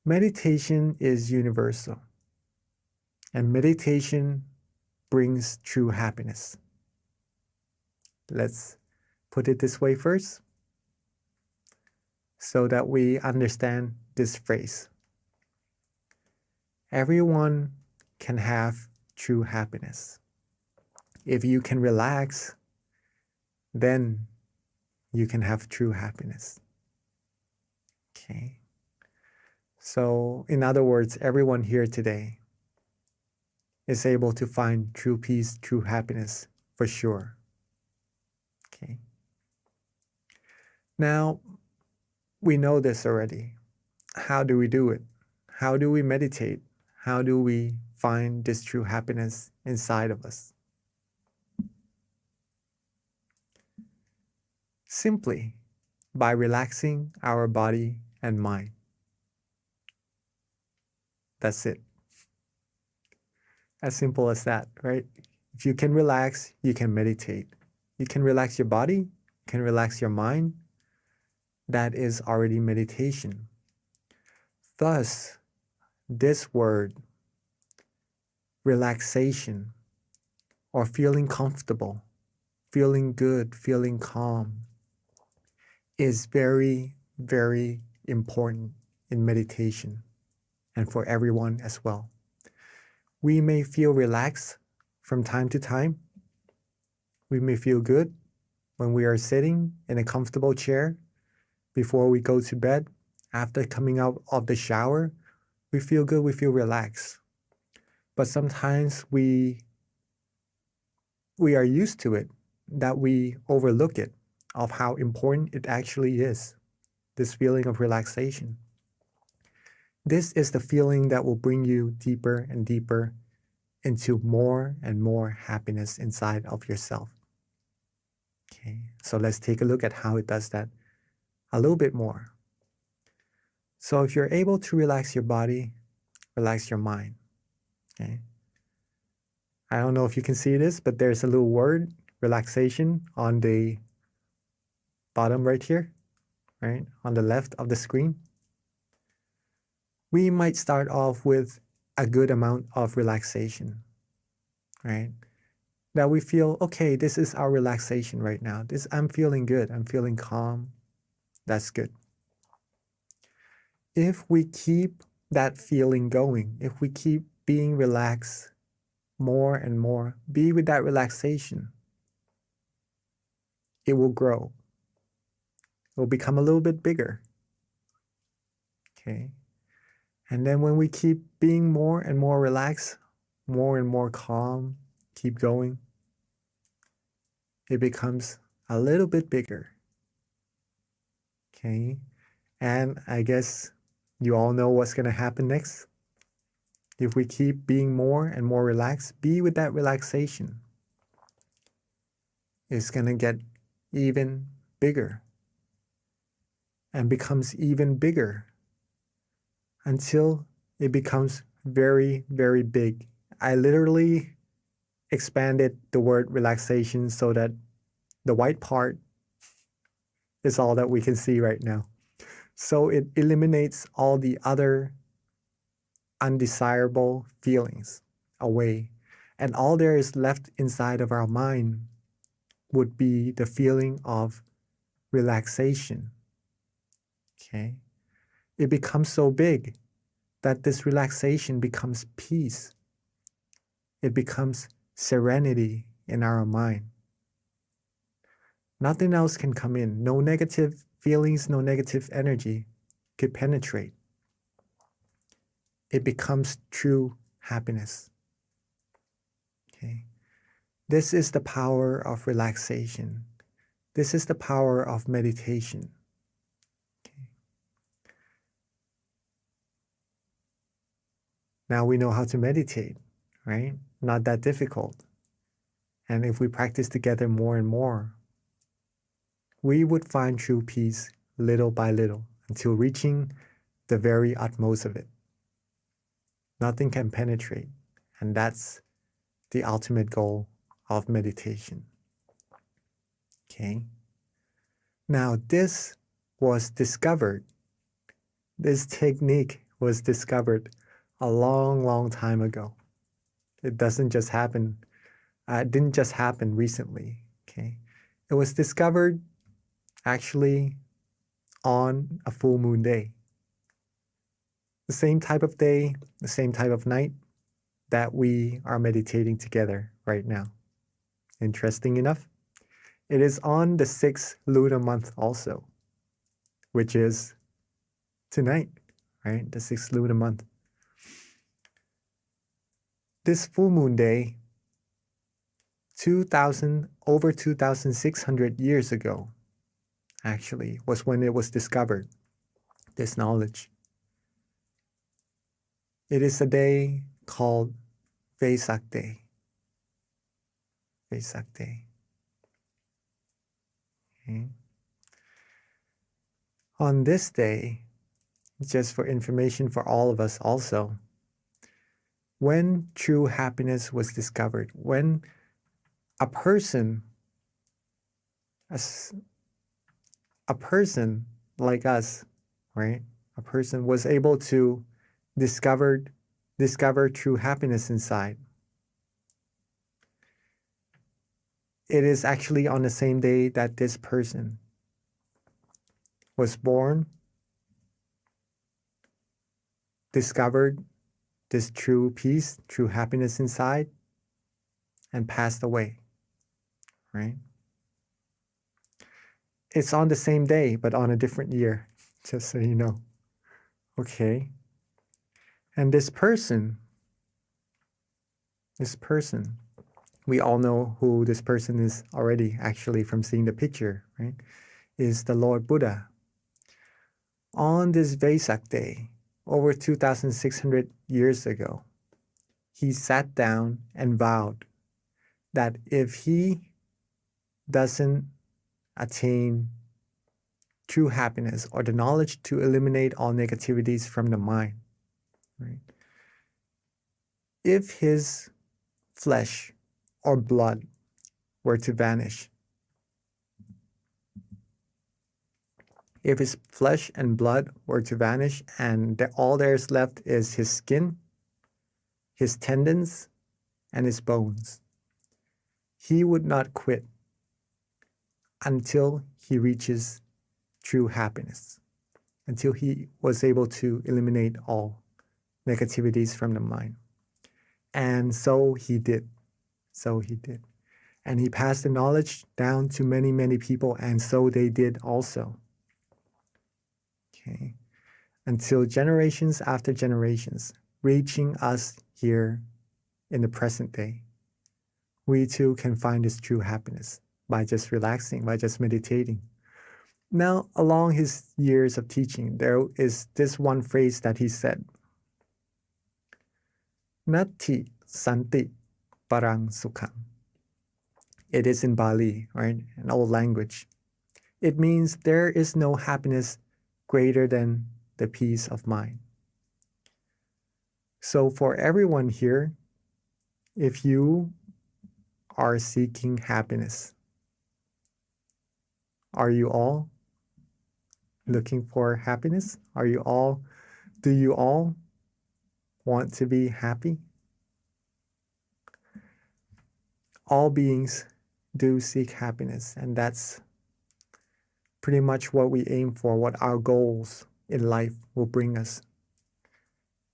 Meditation is universal, and meditation brings true happiness. Let's put it this way first, so that we understand this phrase. Everyone can have true happiness. If you can relax, then you can have true happiness. Okay. So, in other words, everyone here today is able to find true peace, true happiness for sure. Okay. Now, we know this already. How do we do it? How do we meditate? How do we find this true happiness inside of us? Simply by relaxing our body and mind. That's it. As simple as that, right? If you can relax, you can meditate. You can relax your body, you can relax your mind. That is already meditation. Thus, this word, relaxation, or feeling comfortable, feeling good, feeling calm, is very, very important in meditation and for everyone as well. We may feel relaxed from time to time. We may feel good when we are sitting in a comfortable chair before we go to bed. After coming out of the shower, we feel good, we feel relaxed. But sometimes we are used to it, that we overlook it, of how important it actually is, this feeling of relaxation. This is the feeling that will bring you deeper and deeper into more and more happiness inside of yourself. Okay, so let's take a look at how it does that a little bit more. So if you're able to relax your body, relax your mind. Okay. I don't know if you can see this, but there's a little word, relaxation, on the bottom right here, right? On the left of the screen. We might start off with a good amount of relaxation, right? That we feel, okay, this is our relaxation right now. I'm feeling good. I'm feeling calm. That's good. If we keep that feeling going, if we keep being relaxed more and more, be with that relaxation, it will grow. It will become a little bit bigger. Okay. And then when we keep being more and more relaxed, more and more calm, keep going, it becomes a little bit bigger. Okay. And I guess you all know what's going to happen next. If we keep being more and more relaxed, be with that relaxation, it's going to get even bigger and becomes even bigger until it becomes very, very big. I literally expanded the word relaxation so that the white part is all that we can see right now. So it eliminates all the other undesirable feelings away. And all there is left inside of our mind would be the feeling of relaxation. Okay? It becomes so big that this relaxation becomes peace. It becomes serenity in our mind. Nothing else can come in. No negative feelings, no negative energy could penetrate. It becomes true happiness. Okay. This is the power of relaxation. This is the power of meditation. Okay. Now we know how to meditate, right? Not that difficult. And if we practice together more and more, we would find true peace little by little until reaching the very utmost of it. Nothing can penetrate, and that's the ultimate goal of meditation. Okay. Now, this was discovered. This technique was discovered a long, long time ago. It doesn't just happen. It didn't just happen recently. Okay. It was discovered actually on a full moon day. The same type of day, the same type of night that we are meditating together right now. Interesting enough, it is on the 6th lunar month also, which is tonight, right? The 6th lunar month. This full moon day, over 2,600 years ago, actually, was when it was discovered, this knowledge. It is a day called Vesak Day. Vesak Day. Okay. On this day, just for information for all of us also, when true happiness was discovered, when a person like us, right? A person was able to discover true happiness inside. It is actually on the same day that this person was born, discovered this true peace, true happiness inside, and passed away, right? It's on the same day, but on a different year, just so you know. Okay. And this person, we all know who this person is already, actually, from seeing the picture, right? Is the Lord Buddha. On this Vesak Day, over 2,600 years ago, he sat down and vowed that if he doesn't attain true happiness or the knowledge to eliminate all negativities from the mind, right? If his flesh or blood were to vanish, if his flesh and blood were to vanish and all there's left is his skin, his tendons, and his bones, he would not quit until he reaches true happiness, until he was able to eliminate all negativities from the mind. And so he did. So he did. And he passed the knowledge down to many, many people, and so they did also. Okay. Until generations after generations, reaching us here in the present day. We too can find this true happiness by just relaxing, by just meditating. Now, along his years of teaching, there is this one phrase that he said, Nati Santi Parang Sukham. It is in Bali, right? An old language. It means there is no happiness greater than the peace of mind. So for everyone here, if you are seeking happiness, are you all looking for happiness? Do you all want to be happy? All beings do seek happiness, and that's pretty much what we aim for, what our goals in life will bring us.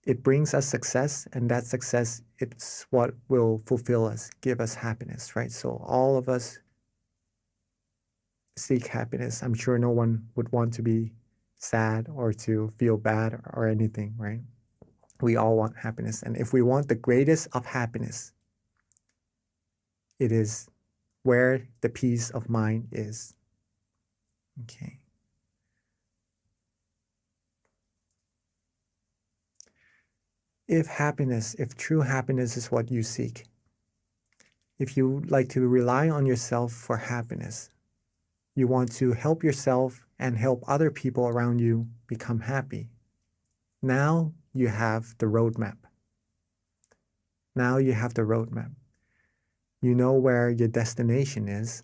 It brings us success, and that success, it's what will fulfill us, give us happiness, right? So all of us seek happiness. I'm sure no one would want to be sad or to feel bad or anything, right? We all want happiness. And if we want the greatest of happiness, it is where the peace of mind is. Okay. If true happiness is what you seek, if you like to rely on yourself for happiness, you want to help yourself and help other people around you become happy, now you have the roadmap. Now you have the roadmap. You know where your destination is.